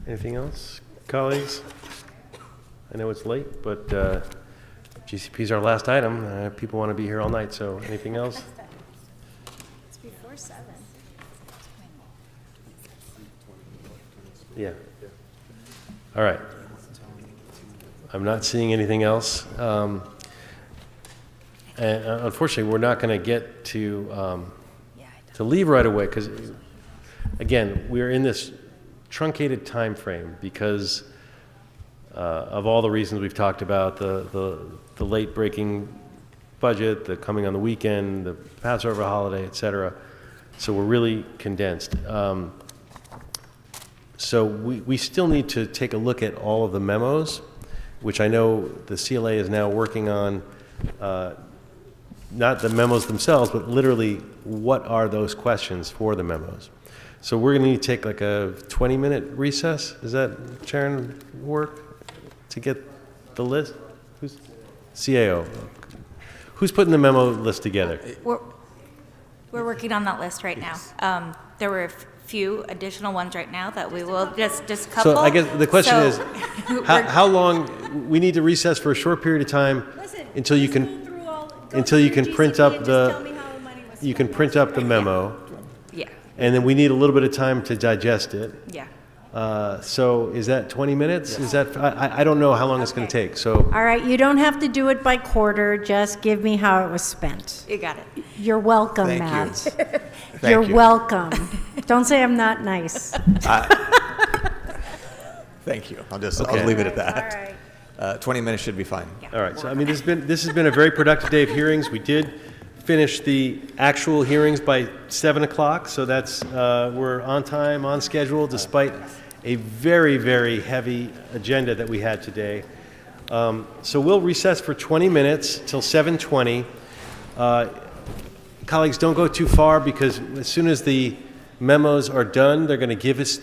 Anything else, colleagues? I know it's late, but GCP is our last item. People want to be here all night, so anything else? It's before 7. Yeah. All right. I'm not seeing anything else. And unfortunately, we're not going to get to leave right away because, again, we're in this truncated time frame because of all the reasons we've talked about, the late breaking budget, the coming on the weekend, the Passover holiday, et cetera. So we're really condensed. So we still need to take a look at all of the memos, which I know the CLA is now working on not the memos themselves, but literally what are those questions for the memos. So we're going to need to take like a 20-minute recess. Does that, Sharon, work to get the list? Who's CAO? Who's putting the memo list together? We're working on that list right now. There were a few additional ones right now that we will just couple. So I guess the question is, we're- how long, we need to recess for a short period of time until you can print up the memo. Yeah. And then we need a little bit of time to digest it. Yeah. So is that 20 minutes? Is that, I don't know how long it's going to take, so. All right, you don't have to do it by quarter, just give me how it was spent. You got it. You're welcome, Thank you. Matt. Thank You're you. welcome. Don't say I'm not nice. Thank you. I'll Okay. leave it at that. 20 minutes should be fine. All right, so I mean, this has been a very productive day of hearings. We did finish the actual hearings by 7 o'clock, so that's, we're on time, on schedule, despite a very, very heavy agenda that we had today. So we'll recess for 20 minutes till 7:20. Colleagues, don't go too far, because as soon as the memos are done, they're going to give it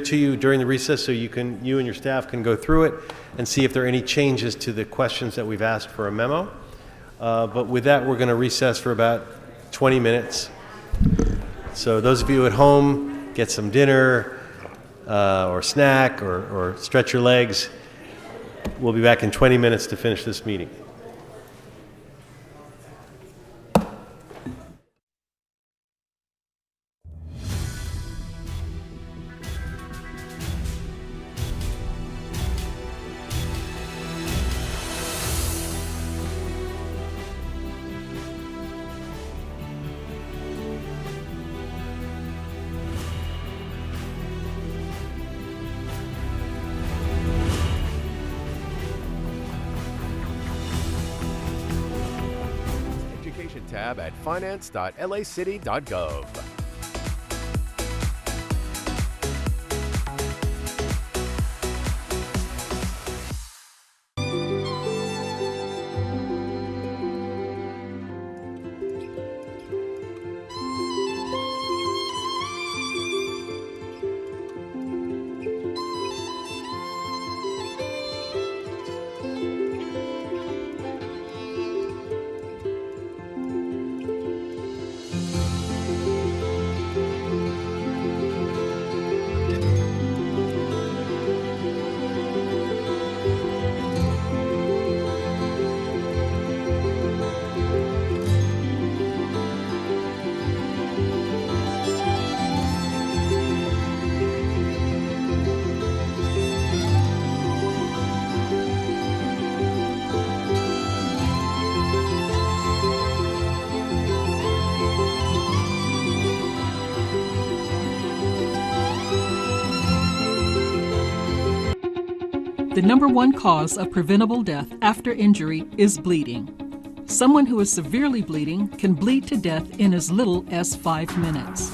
to you during the recess, so you and your staff can go through it and see if there are any changes to the questions that we've asked for a memo. But with that, we're going to recess for about 20 minutes. So those of you at home, get some dinner or snack or stretch your legs. We'll be back in 20 minutes to finish this meeting. Education tab at finance.lacity.gov. The number one cause of preventable death after injury is bleeding. Someone who is severely bleeding can bleed to death in as little as 5 minutes.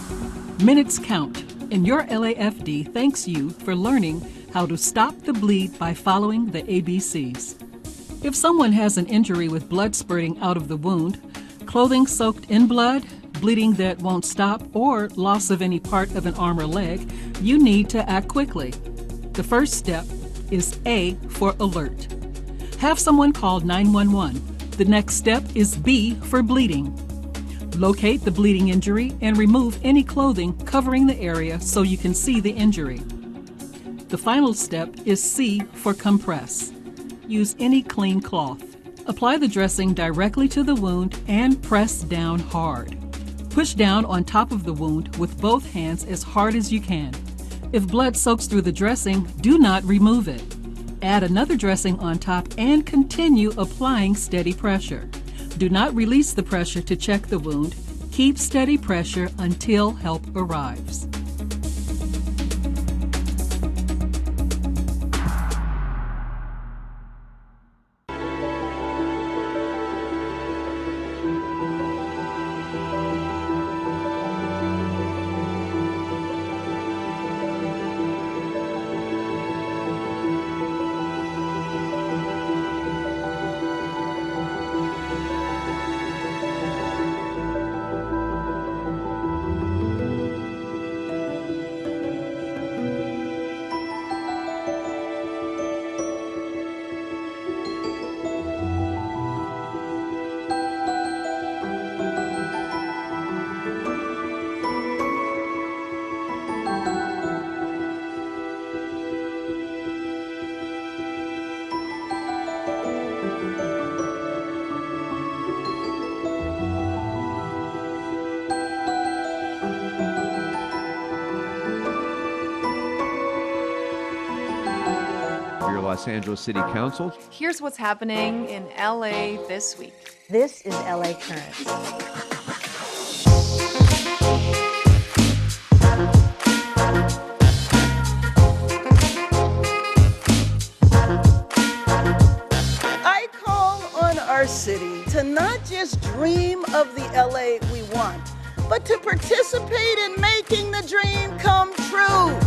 Minutes count, and your LAFD thanks you for learning how to stop the bleed by following the ABCs. If someone has an injury with blood spurting out of the wound, clothing soaked in blood, bleeding that won't stop, or loss of any part of an arm or leg, you need to act quickly. The first step is A for alert. Have someone call 911. The next step is B for bleeding. Locate the bleeding injury and remove any clothing covering the area so you can see the injury. The final step is C for compress. Use any clean cloth. Apply the dressing directly to the wound and press down hard. Push down on top of the wound with both hands as hard as you can. If blood soaks through the dressing, do not remove it. Add another dressing on top and continue applying steady pressure. Do not release the pressure to check the wound. Keep steady pressure until help arrives. Los Angeles City Council. Here's what's happening in LA this week. This is LA Currents. I call on our city to not just dream of the LA we want, but to participate in making the dream come true.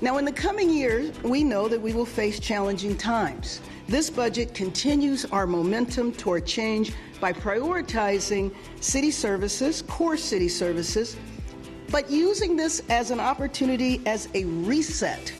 Now, in the coming years, we know that we will face challenging times. This budget continues our momentum toward change by prioritizing city services, core city services, but using this as an opportunity as a reset.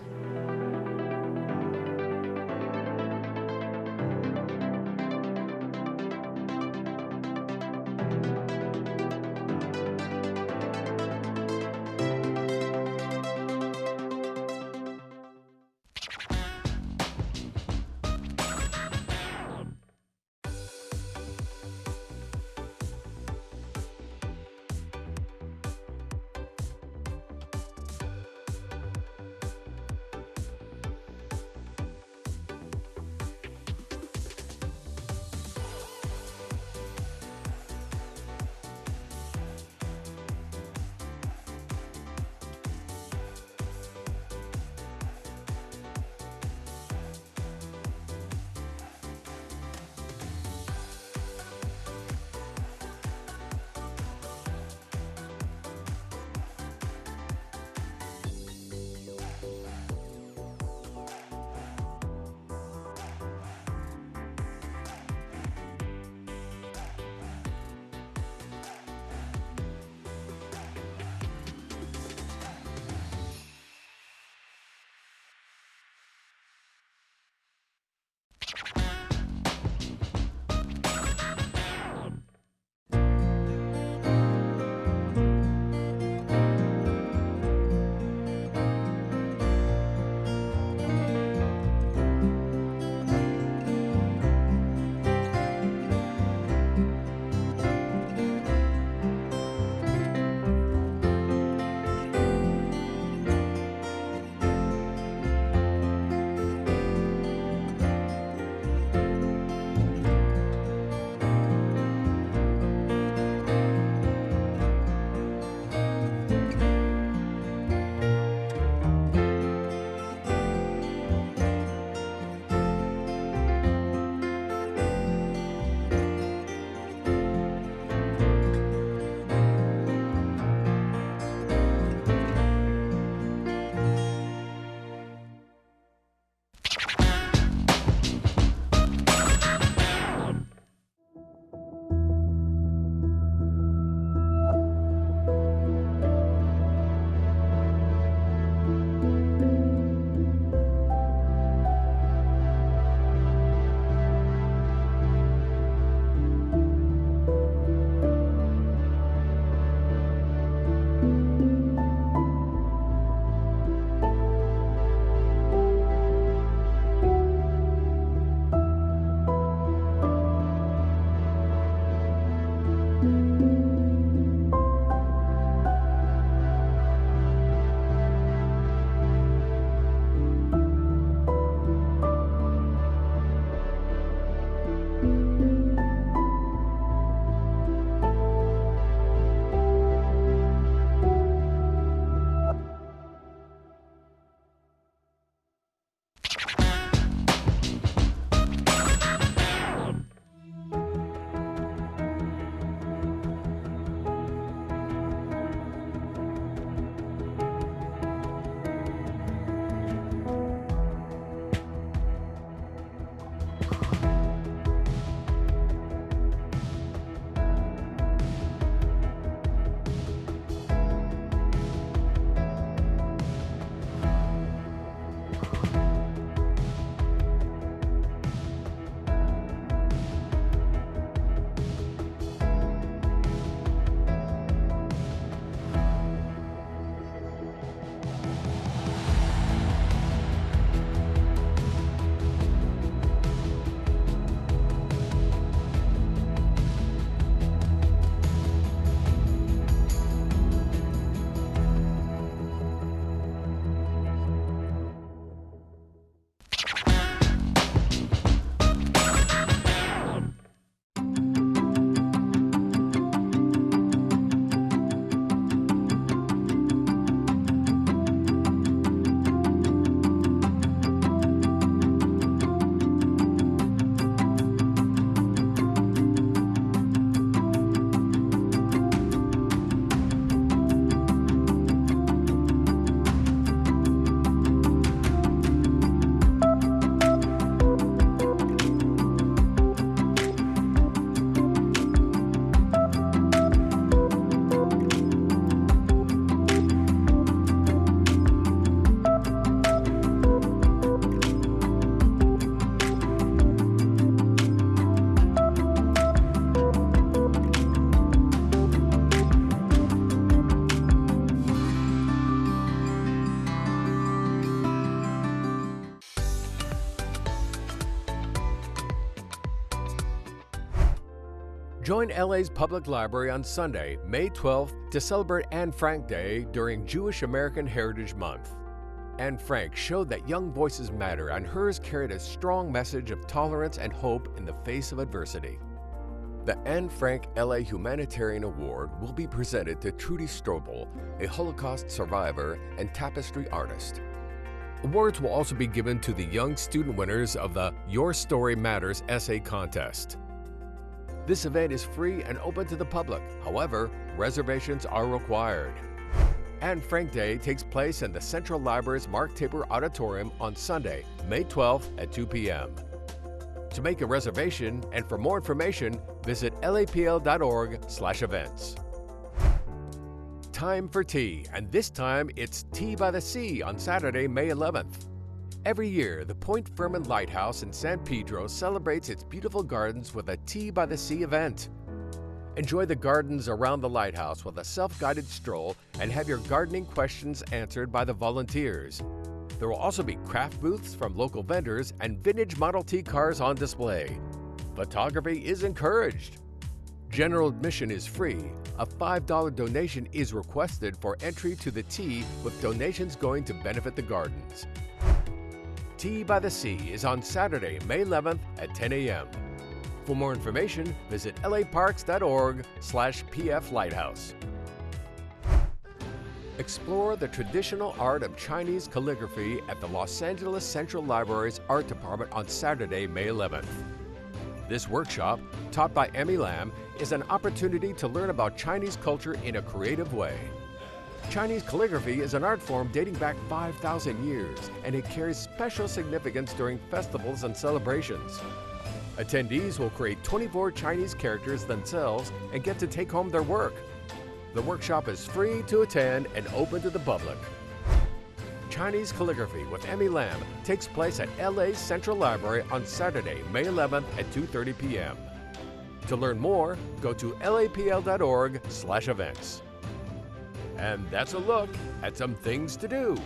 Join LA's Public Library on Sunday, May 12th to celebrate Anne Frank Day during Jewish American Heritage Month. Anne Frank showed that young voices matter, and hers carried a strong message of tolerance and hope in the face of adversity. The Anne Frank LA Humanitarian Award will be presented to Trudy Strobel, a Holocaust survivor and tapestry artist. Awards will also be given to the young student winners of the Your Story Matters essay contest. This event is free and open to the public. However, reservations are required. Anne Frank Day takes place in the Central Library's Mark Tabor Auditorium on Sunday, May 12th at 2 p.m. To make a reservation and for more information, visit lapl.org/events. Time for tea, and this time it's Tea by the Sea on Saturday, May 11th. Every year, the Point Fermin Lighthouse in San Pedro celebrates its beautiful gardens with a Tea by the Sea event. Enjoy the gardens around the lighthouse with a self-guided stroll and have your gardening questions answered by the volunteers. There will also be craft booths from local vendors and vintage Model T cars on display. Photography is encouraged. General admission is free. A $5 donation is requested for entry to the tea, with donations going to benefit the gardens. Tea by the Sea is on Saturday, May 11th at 10 a.m. For more information, visit laparks.org/PF Lighthouse. Explore the traditional art of Chinese calligraphy at the Los Angeles Central Library's Art Department on Saturday, May 11th. This workshop, taught by Emmy Lam, is an opportunity to learn about Chinese culture in a creative way. Chinese calligraphy is an art form dating back 5,000 years, and it carries special significance during festivals and celebrations. Attendees will create 24 Chinese characters themselves and get to take home their work. The workshop is free to attend and open to the public. Chinese Calligraphy with Emmy Lam takes place at LA's Central Library on Saturday, May 11th at 2:30 p.m. To learn more, go to lapl.org/events. And that's a look at some things to do.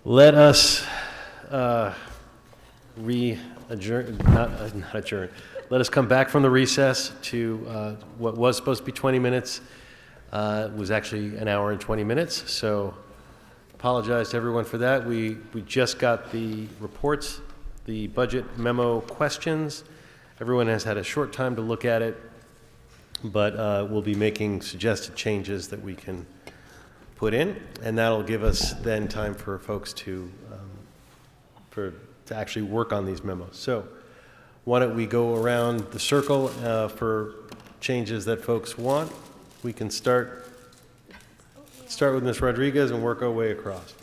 Let us adjourn. Not adjourn. Let us come back from the recess to what was supposed to be 20 minutes. It was actually an hour and 20 minutes, so apologize to everyone for that. We just got the reports, the budget memo questions. Everyone has had a short time to look at it, but we'll be making suggested changes that we can put in, and that'll give us then time for folks to actually work on these memos. So why don't we go around the circle for changes that folks want. We can start with Ms. Rodriguez and work our way across.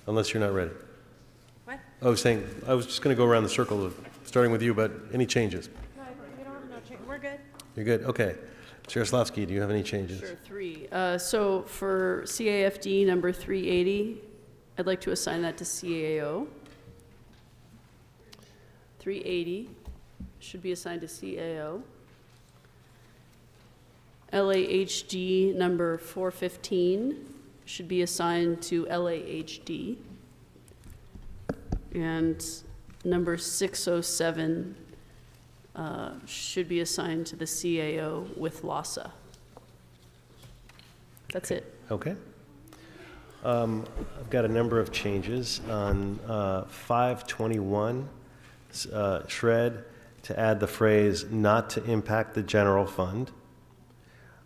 Unless you're not ready. What? I was just going to go around the circle, starting with you, but any changes? No, we don't have no change. We're good. You're good? Okay. Jaroslavsky, do you have any changes? Sure, 3. So for CAFD number 380, I'd like to assign that to CAO. 380 should be assigned to CAO. LAHD number 415 should be assigned to LAHD. And number 607 should be assigned to the CAO with LASA. That's it. Okay. I've got a number of changes on 521, shred, to add the phrase "not to impact the general fund."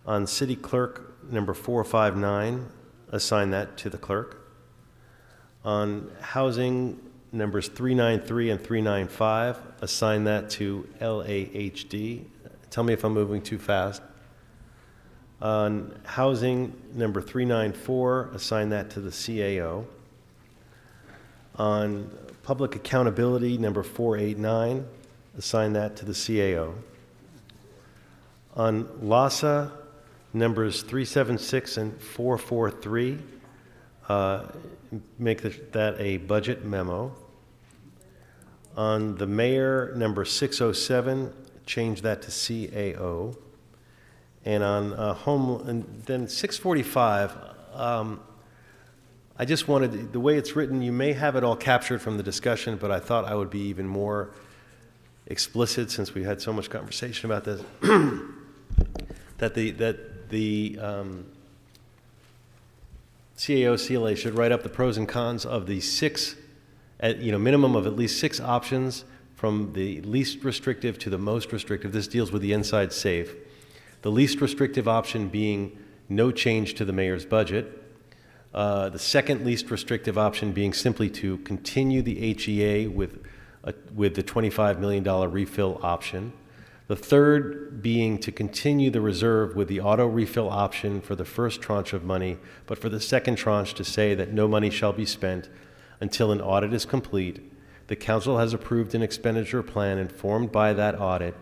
On city clerk number 459, assign that to the clerk. On housing numbers 393 and 395, assign that to LAHD. Tell me if I'm moving too fast. On housing number 394, assign that to the CAO. On public accountability number 489, assign that to the CAO. On LASA numbers 376 and 443, make that a budget memo. On the mayor number 607, change that to CAO. And on and then 645, I just wanted, the way it's written, you may have it all captured from the discussion, but I thought I would be even more explicit since we had so much conversation about this, that the CAO, CLA should write up the pros and cons of the minimum of at least 6 options from the least restrictive to the most restrictive. This deals with the inside safe. The least restrictive option being no change to the mayor's budget. The second least restrictive option being simply to continue the HEA with the $25 million refill option. The third being to continue the reserve with the auto refill option for the first tranche of money, but for the second tranche to say that no money shall be spent until an audit is complete. The council has approved an expenditure plan informed by that audit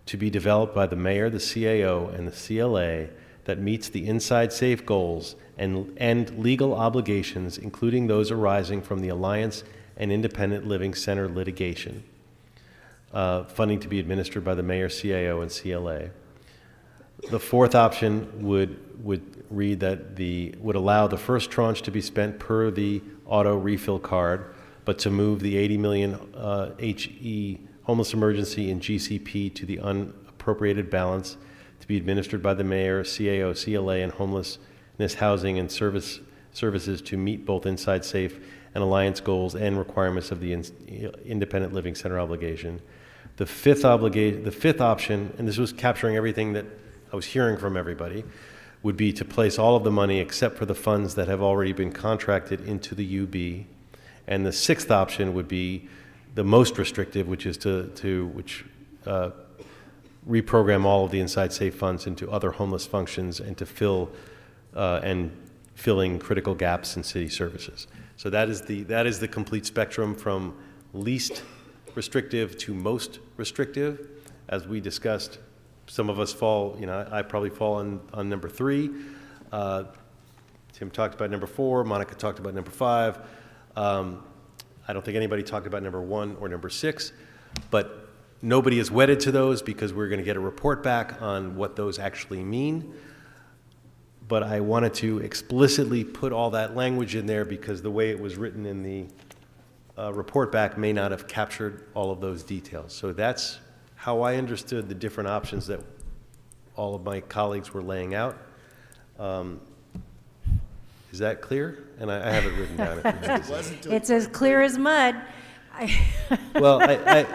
to be developed by the mayor, the CAO, and the CLA that meets the inside safe goals and legal obligations, including those arising from the Alliance and Independent Living Center litigation. Funding to be administered by the mayor, CAO, and CLA. The fourth option would read that would allow the first tranche to be spent per the auto refill card, but to move the 80 million HE homeless emergency and GCP to the unappropriated balance to be administered by the mayor, CAO, CLA, and homelessness housing and services to meet both inside safe and Alliance goals and requirements of the Independent Living Center obligation. The fifth option, and this was capturing everything that I was hearing from everybody, would be to place all of the money except for the funds that have already been contracted into the UB. And the sixth option would be the most restrictive, which is to reprogram all of the inside safe funds into other homeless functions and to filling critical gaps in city services. So that is the complete spectrum from least restrictive to most restrictive. As we discussed, some of us fall, I probably fall on number 3. Tim talked about number 4. Monica talked about number 5. I don't think anybody talked about number 1 or number 6, but nobody is wedded to those because we're going to get a report back on what those actually mean. but I wanted to explicitly put all that language in there because the way it was written in the report back may not have captured all of those details. So that's how I understood the different options that all of my colleagues were laying out. Is that clear? And I have it written down. It's as clear as mud. Well,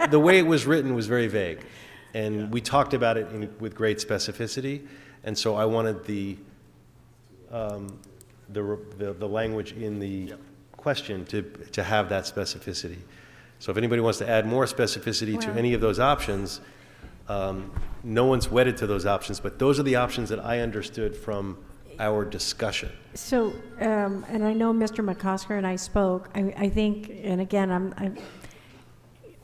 the way it was written was very vague, and we talked about it with great specificity, and so I wanted the language in the question to have that specificity. So if anybody wants to add more specificity to any of those options, no one's wedded to those options, but those are the options that I understood from our discussion. So, and I know Mr. McCosker and I spoke. I think, and again,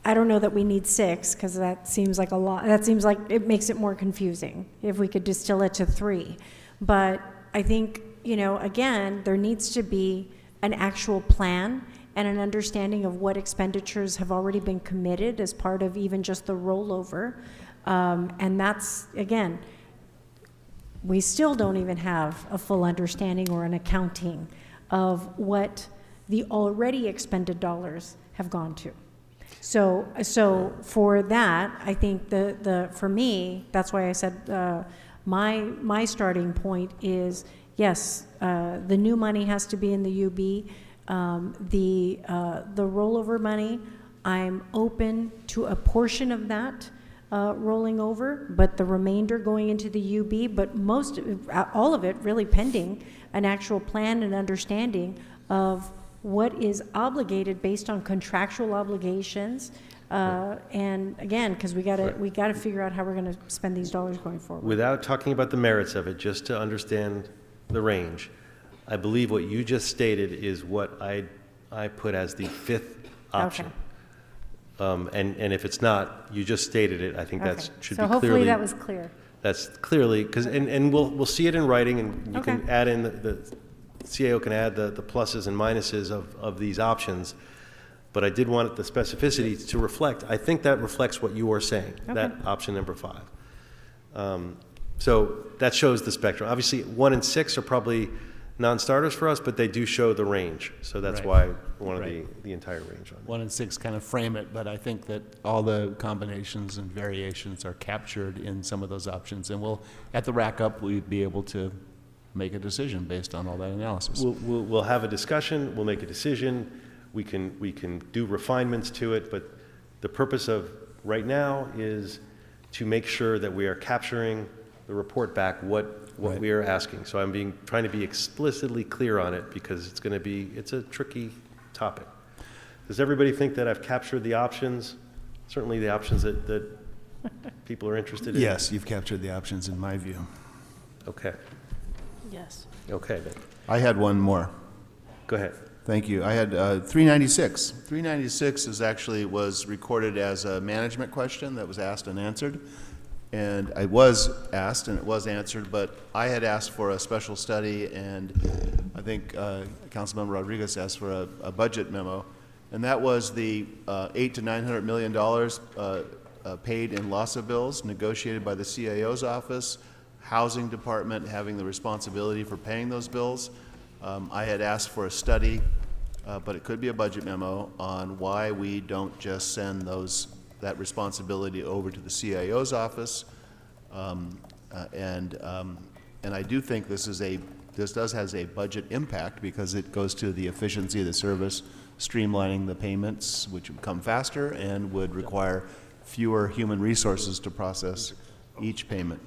I don't know that we need 6 because that seems like a lot. That seems like it makes it more confusing if we could distill it to 3. But I think, you know, again, there needs to be an actual plan and an understanding of what expenditures have already been committed as part of even just the rollover. And that's, again, we still don't even have a full understanding or an accounting of what the already expended dollars have gone to. So for that, I think for me, that's why I said my starting point is, yes, the new money has to be in the UB. The rollover money, I'm open to a portion of that rolling over, but the remainder going into the UB, but all of it really pending an actual plan and understanding of what is obligated based on contractual obligations. And again, because we got to figure out how we're going to spend these dollars going forward. Without talking about the merits of it, just to understand the range, I believe what you just stated is what I put as the 5th option. Okay. And if it's not, you just stated it. I think that should be clearly. So hopefully that was clear. That's clearly, because, and we'll see it in writing, and you can add in, the CAO can add the pluses and minuses of these options. But I did want the specificity to reflect. I think that reflects what you are saying, that option number 5. So that shows the spectrum. Obviously, 1 and 6 are probably non-starters for us, but they do show the range. So that's why I wanted the entire range on it. 1 and 6 kind of frame it, but I think that all the combinations and variations are captured in some of those options. And at the rack up, we'd be able to make a decision based on all that analysis. We'll have a discussion, we'll make a decision, we can do refinements to it, but the purpose of right now is to make sure that we are capturing the report back what we are asking. So I'm trying to be explicitly clear on it because it's a tricky topic. Does everybody think that I've captured the options? Certainly the options that people are interested in? Yes, you've captured the options in my view. Okay. Yes. Okay then. I had one more. Go ahead. Thank you. I had 396. 396 was recorded as a management question that was asked and answered. And I was asked, and it was answered, but I had asked for a special study, and I think Councilmember Rodriguez asked for a budget memo, and that was the $800 to $900 million paid in LASA bills negotiated by the CAO's office, Housing Department having the responsibility for paying those bills. I had asked for a study, but it could be a budget memo, on why we don't just send that responsibility over to the CAO's office, and I do think this has a budget impact because it goes to the efficiency of the service, streamlining the payments, which would come faster and would require fewer human resources to process each payment.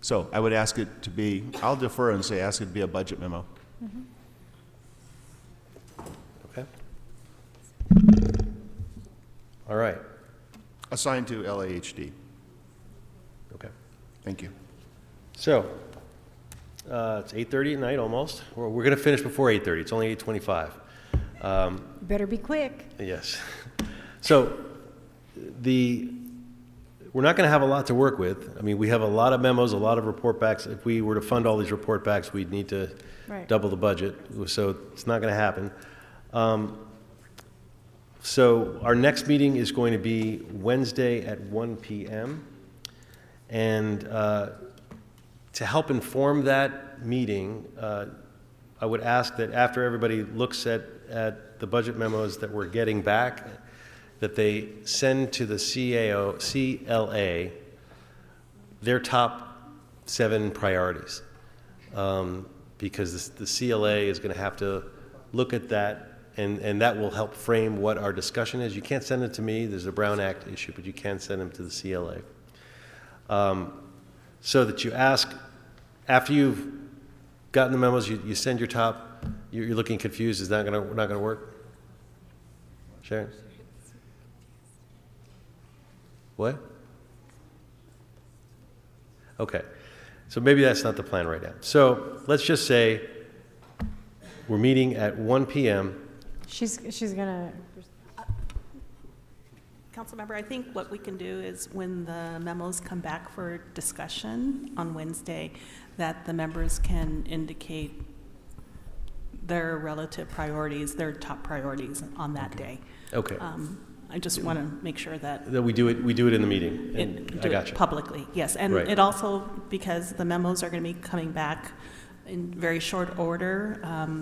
So I would ask it to be. I'll defer and say ask it to be a budget memo. Okay. All right. Assigned to LAHD. Okay. Thank you. So, it's 8:30 at night almost. We're going to finish before 8:30. It's only 8:25. Better be quick. Yes. So, we're not going to have a lot to work with. I mean, we have a lot of memos, a lot of report backs. If we were to fund all these report backs, we'd need to double the budget. So, it's not going to happen. So our next meeting is going to be Wednesday at 1 p.m. And to help inform that that meeting, I would ask that after everybody looks at the budget memos that we're getting back, that they send to the CLA their top 7 priorities. Because the CLA is going to have to look at that, and that will help frame what our discussion is. You can't send it to me. There's a Brown Act issue, but you can send them to the CLA. So that you ask, after you've gotten the memos, you send your top. You're looking confused. Is that not going to work? Sharon? What? Okay. So maybe that's not the plan right now. So let's just say we're meeting at 1 p.m. She's gonna. Councilmember, I think what we can do is when the memos come back for discussion on Wednesday, that the members can indicate their relative priorities, their top priorities on that day. Okay. I just want to make sure that we do it in the meeting. And I got you. Publicly, yes. And right. It also, because the memos are going to be coming back in very short order,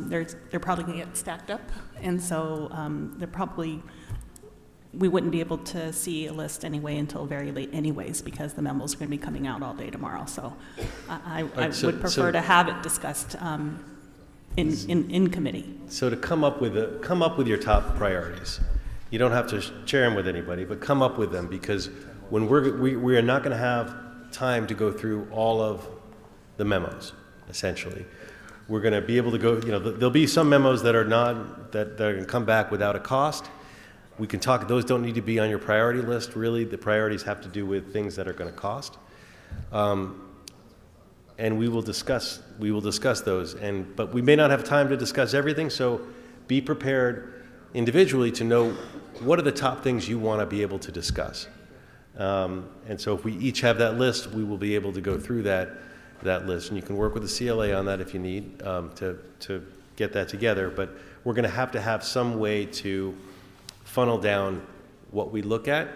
they're probably going to get stacked up. And so we wouldn't be able to see a list anyway until very late anyways, because the memos are going to be coming out all day tomorrow. So I would prefer to have it discussed in committee. So to come up with your top priorities. You don't have to share them with anybody, but come up with them, because when we are not going to have time to go through all of the memos, essentially. We're going to be able to go, there'll be some memos that are going to come back without a cost. We can talk, those don't need to be on your priority list, really. The priorities have to do with things that are going to cost. And we will discuss those. But we may not have time to discuss everything, so be prepared individually to know what are the top things you want to be able to discuss. And so if we each have that list, we will be able to go through that list. And you can work with the CLA on that if you need to get that together. But we're going to have some way to funnel down what we look at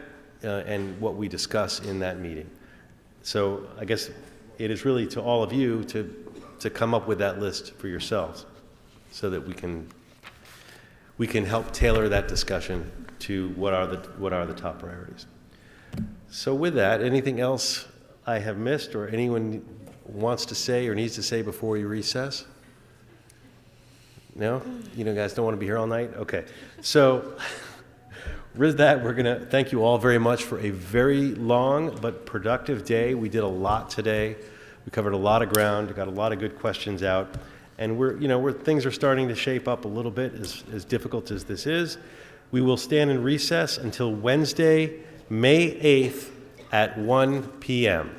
and what we discuss in that meeting. So I guess it is really to all of you to come up with that list for yourselves so that we can help tailor that discussion to what are the top priorities. So with that, anything else I have missed or anyone wants to say or needs to say before we recess? No? You guys don't want to be here all night? Okay. So with that, we're going to thank you all very much for a very long but productive day. We did a lot today. We covered a lot of ground, got a lot of good questions out. And things are starting to shape up a little bit, as difficult as this is. We will stand in recess until Wednesday, May 8th at 1 p.m.